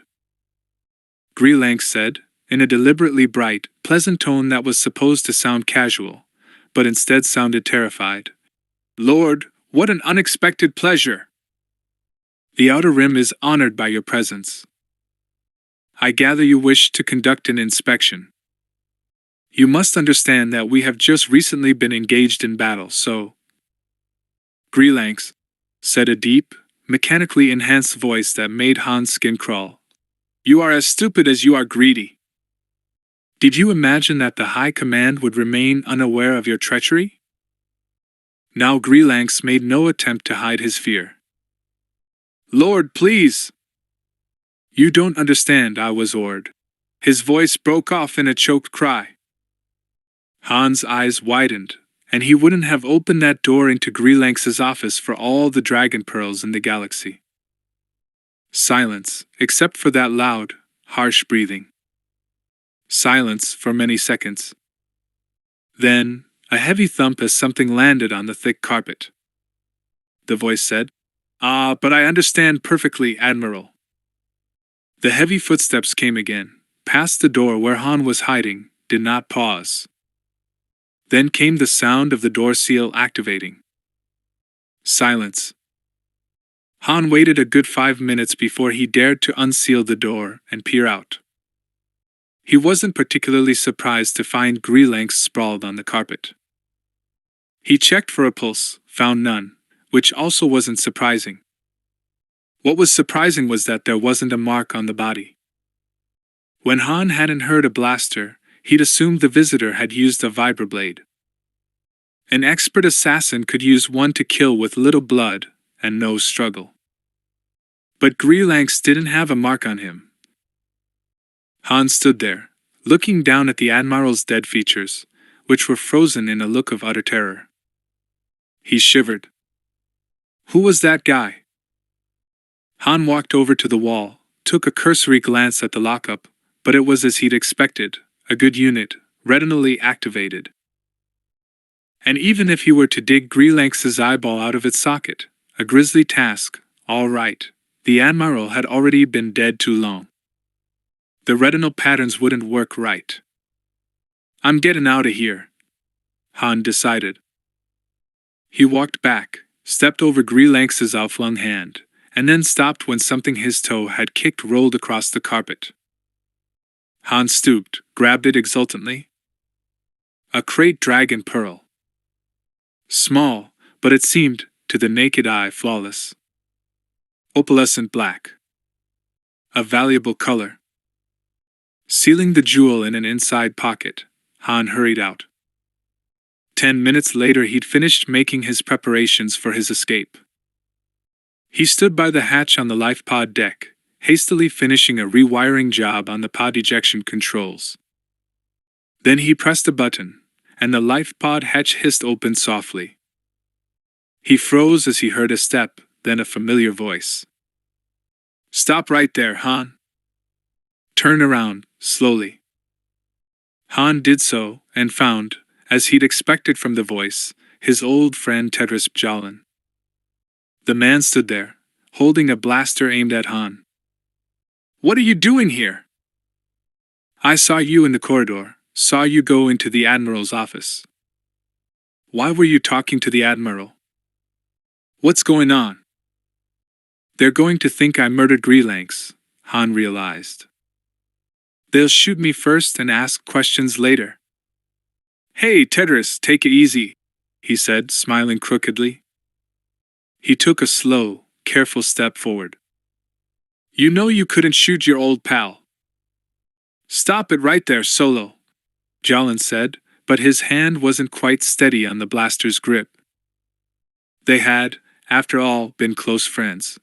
Greenlanx said, in a deliberately bright, pleasant tone that was supposed to sound casual, but instead sounded terrified. "Lord, what an unexpected pleasure! The Outer Rim is honored by your presence. I gather you wish to conduct an inspection. You must understand that we have just recently been engaged in battle, so—" Greenlanx, said a deep, mechanically enhanced voice that made Hans' skin crawl. "You are as stupid as you are greedy. Did you imagine that the High Command would remain unaware of your treachery?" Now Greenlanx made no attempt to hide his fear. "Lord, please! You don't understand," I was ordered. His voice broke off in a choked cry. Hans' eyes widened, and he wouldn't have opened that door into Greenlanx's office for all the dragon pearls in the galaxy. Silence, except for that loud, harsh breathing. Silence for many seconds. Then, a heavy thump as something landed on the thick carpet. The voice said, "Ah, but I understand perfectly, Admiral." The heavy footsteps came again, past the door where Han was hiding, did not pause. Then came the sound of the door seal activating. Silence. Han waited a good 5 minutes before he dared to unseal the door and peer out. He wasn't particularly surprised to find Greenlanx sprawled on the carpet. He checked for a pulse, found none, which also wasn't surprising. What was surprising was that there wasn't a mark on the body. When Han hadn't heard a blaster, he'd assumed the visitor had used a vibroblade. An expert assassin could use one to kill with little blood and no struggle. But Greenlanx didn't have a mark on him. Han stood there, looking down at the Admiral's dead features, which were frozen in a look of utter terror. He shivered. Who was that guy? Han walked over to the wall, took a cursory glance at the lockup, but it was as he'd expected, a good unit, retinally activated. And even if he were to dig Greenlanx's eyeball out of its socket, a grisly task, all right, the Admiral had already been dead too long. The retinal patterns wouldn't work right. "I'm getting out of here," Han decided. He walked back, stepped over Greenlanx's outflung hand, and then stopped when something his toe had kicked rolled across the carpet. Han stooped, grabbed it exultantly. A crate dragon pearl. Small, but it seemed, to the naked eye, flawless. Opalescent black. A valuable color. Sealing the jewel in an inside pocket, Han hurried out. 10 minutes later he'd finished making his preparations for his escape. He stood by the hatch on the life pod deck, hastily finishing a rewiring job on the pod ejection controls. Then he pressed a button, and the life pod hatch hissed open softly. He froze as he heard a step, then a familiar voice. "Stop right there, Han." "Turn around, slowly." Han did so, and found, as he'd expected from the voice, his old friend Tedros Bjaalan. The man stood there, holding a blaster aimed at Han. "What are you doing here?" "I saw you in the corridor, saw you go into the Admiral's office." "Why were you talking to the Admiral?" "What's going on?" "They're going to think I murdered Greelanx," Han realized. "They'll shoot me first and ask questions later." "Hey, Tedros, take it easy," he said, smiling crookedly. He took a slow, careful step forward. "You know you couldn't shoot your old pal." "Stop it right there, Solo," Bjaalan said, but his hand wasn't quite steady on the blaster's grip. They had, after all, been close friends.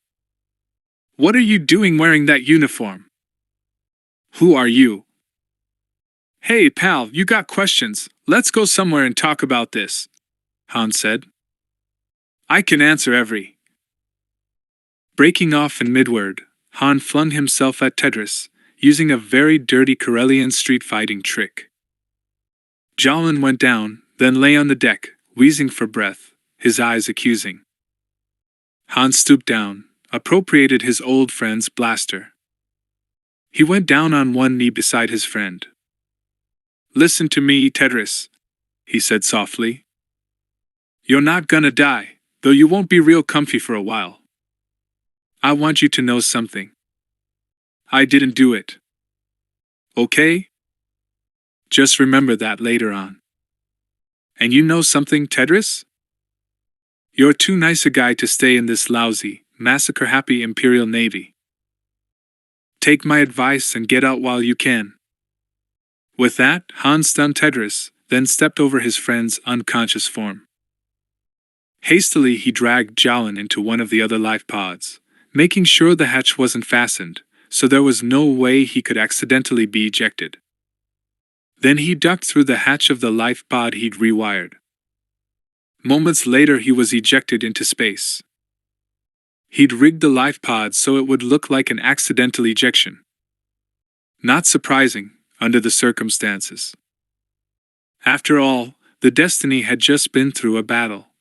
"What are you doing wearing that uniform?" "Who are you?" "Hey, pal, you got questions, let's go somewhere and talk about this," Han said. "I can answer every." Breaking off in mid-word, Han flung himself at Tedros, using a very dirty Corellian street fighting trick. Bjaalan went down, then lay on the deck, wheezing for breath, his eyes accusing. Han stooped down, appropriated his old friend's blaster. He went down on one knee beside his friend. "Listen to me, Tedros," he said softly. "You're not gonna die, though you won't be real comfy for a while. I want you to know something. I didn't do it. Okay? Just remember that later on. And you know something, Tedros? You're too nice a guy to stay in this lousy, massacre-happy Imperial Navy. Take my advice and get out while you can." With that, Han stunned Tedros, then stepped over his friend's unconscious form. Hastily he dragged Bjaalan into one of the other life pods, making sure the hatch wasn't fastened, so there was no way he could accidentally be ejected. Then he ducked through the hatch of the life pod he'd rewired. Moments later he was ejected into space. He'd rigged the life pod so it would look like an accidental ejection. Not surprising, under the circumstances. After all, the Destiny had just been through a battle.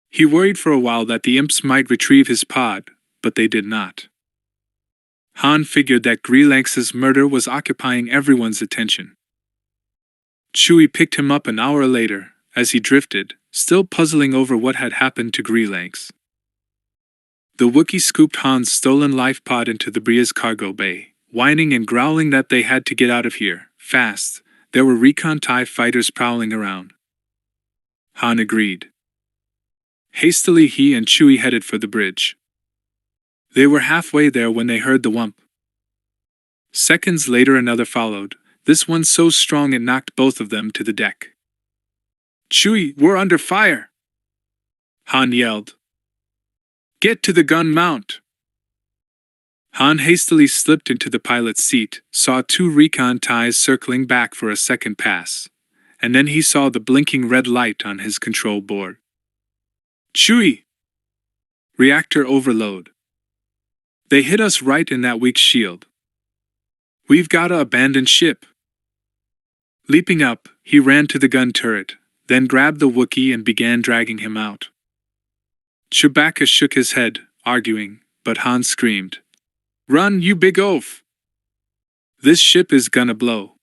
He worried for a while that the imps might retrieve his pod, but they did not. Han figured that Greelanx's murder was occupying everyone's attention. Chewie picked him up an hour later, as he drifted, still puzzling over what had happened to Greelanx. The Wookiee scooped Han's stolen life pod into the Bria's cargo bay, whining and growling that they had to get out of here, fast. There were recon TIE fighters prowling around. Han agreed. Hastily he and Chewie headed for the bridge. They were halfway there when they heard the whump. Seconds later another followed, this one so strong it knocked both of them to the deck. "Chewie, we're under fire!" Han yelled. "Get to the gun mount!" Han hastily slipped into the pilot's seat, saw two recon TIEs circling back for a second pass, and then he saw the blinking red light on his control board. "Chewie! Reactor overload. They hit us right in that weak shield. We've gotta abandon ship." Leaping up, he ran to the gun turret, then grabbed the Wookiee and began dragging him out. Chewbacca shook his head, arguing, but Han screamed, "Run, you big oaf! This ship is gonna blow."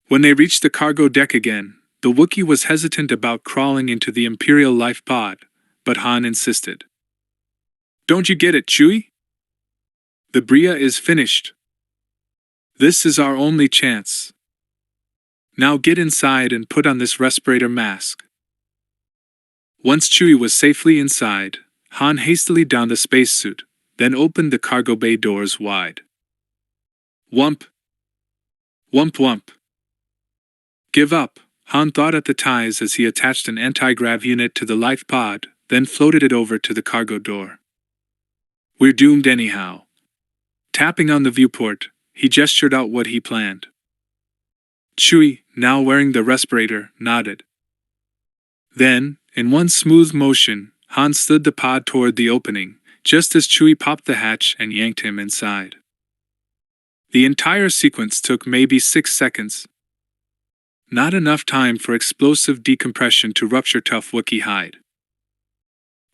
When they reached the cargo deck again, the Wookiee was hesitant about crawling into the Imperial life pod, but Han insisted. "Don't you get it, Chewie? The Bria is finished. This is our only chance. Now get inside and put on this respirator mask." Once Chewie was safely inside, Han hastily donned the spacesuit, then opened the cargo bay doors wide. Whump! Whump whump! Give up, Han thought at the ties as he attached an anti-grav unit to the life pod, then floated it over to the cargo door. We're doomed anyhow. Tapping on the viewport, he gestured out what he planned. Chewie, now wearing the respirator, nodded. Then, in one smooth motion, Han slid the pod toward the opening, just as Chewie popped the hatch and yanked him inside. The entire sequence took maybe 6 seconds. Not enough time for explosive decompression to rupture tough Wookiee hide.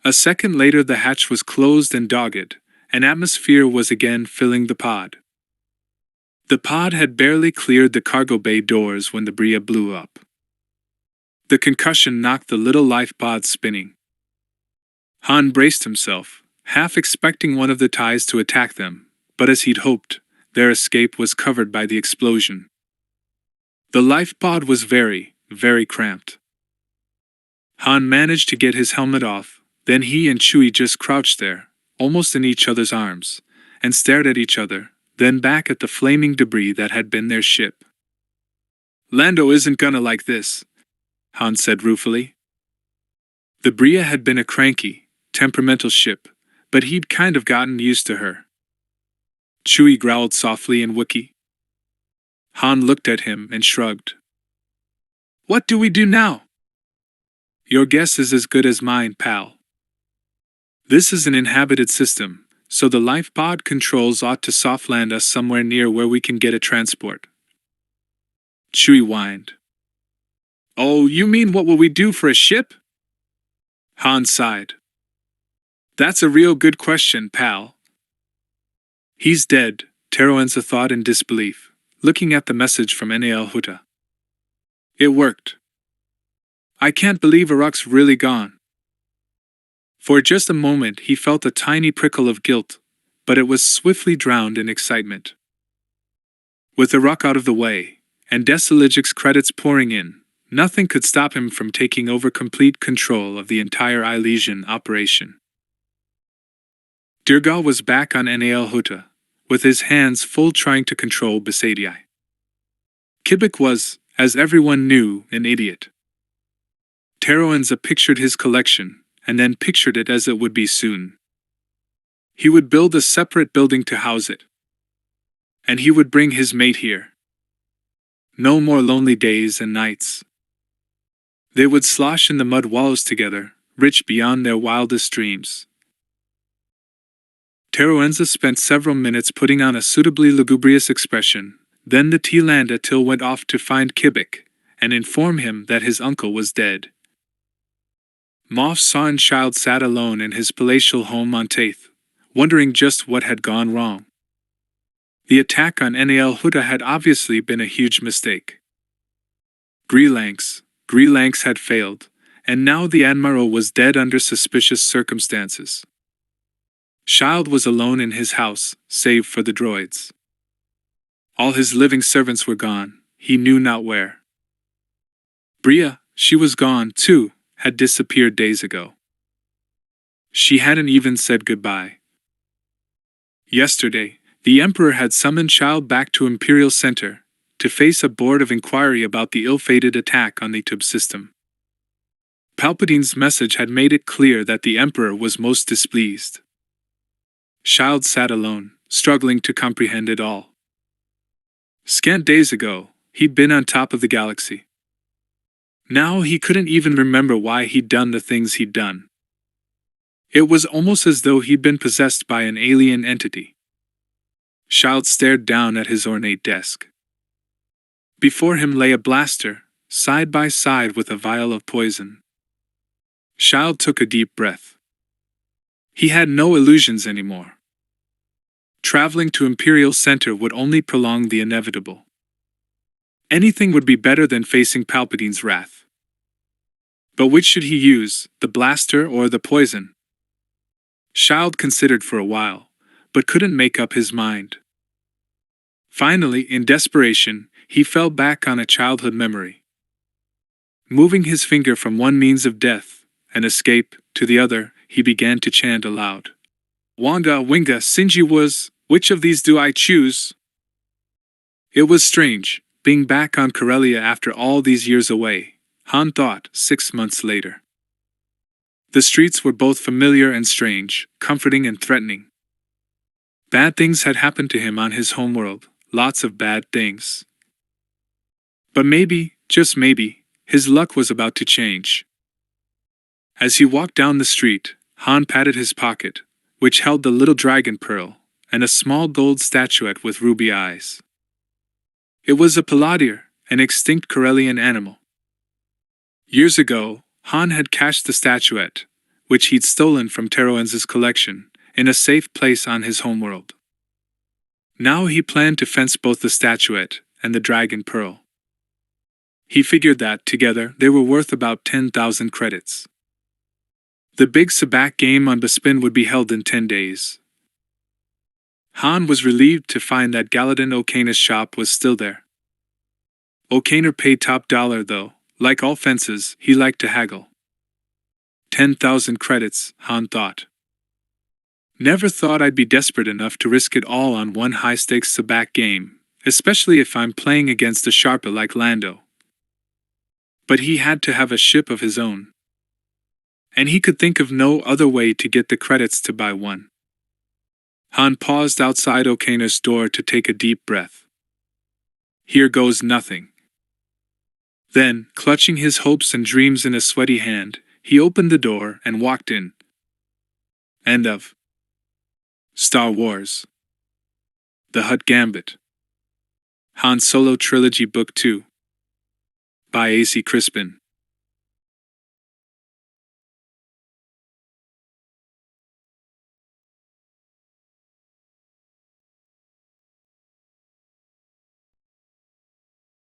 A second later the hatch was closed and dogged, and atmosphere was again filling the pod. The pod had barely cleared the cargo bay doors when the Bria blew up. The concussion knocked the little life pod spinning. Han braced himself, half expecting one of the ties to attack them, but as he'd hoped, their escape was covered by the explosion. The life pod was very, very cramped. Han managed to get his helmet off, then he and Chewie just crouched there, almost in each other's arms, and stared at each other, then back at the flaming debris that had been their ship. Lando isn't gonna like this, Han said ruefully. The Bria had been a cranky, temperamental ship, but he'd kind of gotten used to her. Chewie growled softly in Wookiee. Han looked at him and shrugged. What do we do now? Your guess is as good as mine, pal. This is an inhabited system, so the life pod controls ought to soft land us somewhere near where we can get a transport. Chewie whined. Oh, you mean what will we do for a ship? Han sighed. That's a real good question, pal. He's dead, Teroenza thought in disbelief, looking at the message from Hutt. It worked. I can't believe Iraq's really gone. For just a moment he felt a tiny prickle of guilt, but it was swiftly drowned in excitement. With Iraq out of the way, and Desilogic's credits pouring in, nothing could stop him from taking over complete control of the entire Ilesian operation. Durgal was back on Hutt, with his hands full trying to control Besadii. Kibik was, as everyone knew, an idiot. Teroenza pictured his collection, and then pictured it as it would be soon. He would build a separate building to house it. And he would bring his mate here. No more lonely days and nights. They would slosh in the mud wallows together, rich beyond their wildest dreams. Teroenza spent several minutes putting on a suitably lugubrious expression, then the T-Landatil went off to find Kibik, and inform him that his uncle was dead. Moff Saw Child sat alone in his palatial home on Taith, wondering just what had gone wrong. The attack on Hutt had obviously been a huge mistake. Greelanx had failed, and now the Admiral was dead under suspicious circumstances. Child was alone in his house, save for the droids. All his living servants were gone, he knew not where. Bria, she was gone, too, had disappeared days ago. She hadn't even said goodbye. Yesterday, the Emperor had summoned Child back to Imperial Center, to face a board of inquiry about the ill-fated attack on the tube system. Palpatine's message had made it clear that the Emperor was most displeased. Child sat alone, struggling to comprehend it all. Scant days ago, he'd been on top of the galaxy. Now he couldn't even remember why he'd done the things he'd done. It was almost as though he'd been possessed by an alien entity. Child stared down at his ornate desk. Before him lay a blaster, side by side with a vial of poison. Child took a deep breath. He had no illusions anymore. Traveling to Imperial Center would only prolong the inevitable. Anything would be better than facing Palpatine's wrath. But which should he use, the blaster or the poison? Child considered for a while, but couldn't make up his mind. Finally, in desperation, he fell back on a childhood memory. Moving his finger from one means of death, and escape, to the other, he began to chant aloud. Wanga, Winga, Sinji was, which of these do I choose? It was strange, being back on Corellia after all these years away, Han thought, 6 months later. The streets were both familiar and strange, comforting and threatening. Bad things had happened to him on his homeworld, lots of bad things. But maybe, just maybe, his luck was about to change. As he walked down the street, Han patted his pocket, which held the little dragon pearl, and a small gold statuette with ruby eyes. It was a Palladier, an extinct Corellian animal. Years ago, Han had cached the statuette, which he'd stolen from Teroenz's collection, in a safe place on his homeworld. Now he planned to fence both the statuette and the dragon pearl. He figured that, together, they were worth about 10,000 credits. The big sabacc game on Bespin would be held in 10 days. Han was relieved to find that Galadin O'Kaner's shop was still there. O'Kaner paid top dollar though, like all fences, he liked to haggle. 10,000 credits, Han thought. Never thought I'd be desperate enough to risk it all on one high-stakes sabacc game, especially if I'm playing against a Sharpa like Lando. But he had to have a ship of his own. And he could think of no other way to get the credits to buy one. Han paused outside O'Kaner's door to take a deep breath. Here goes nothing. Then, clutching his hopes and dreams in a sweaty hand, he opened the door and walked in. End of Star Wars: The Hutt Gambit. Han Solo Trilogy Book 2 by A.C. Crispin.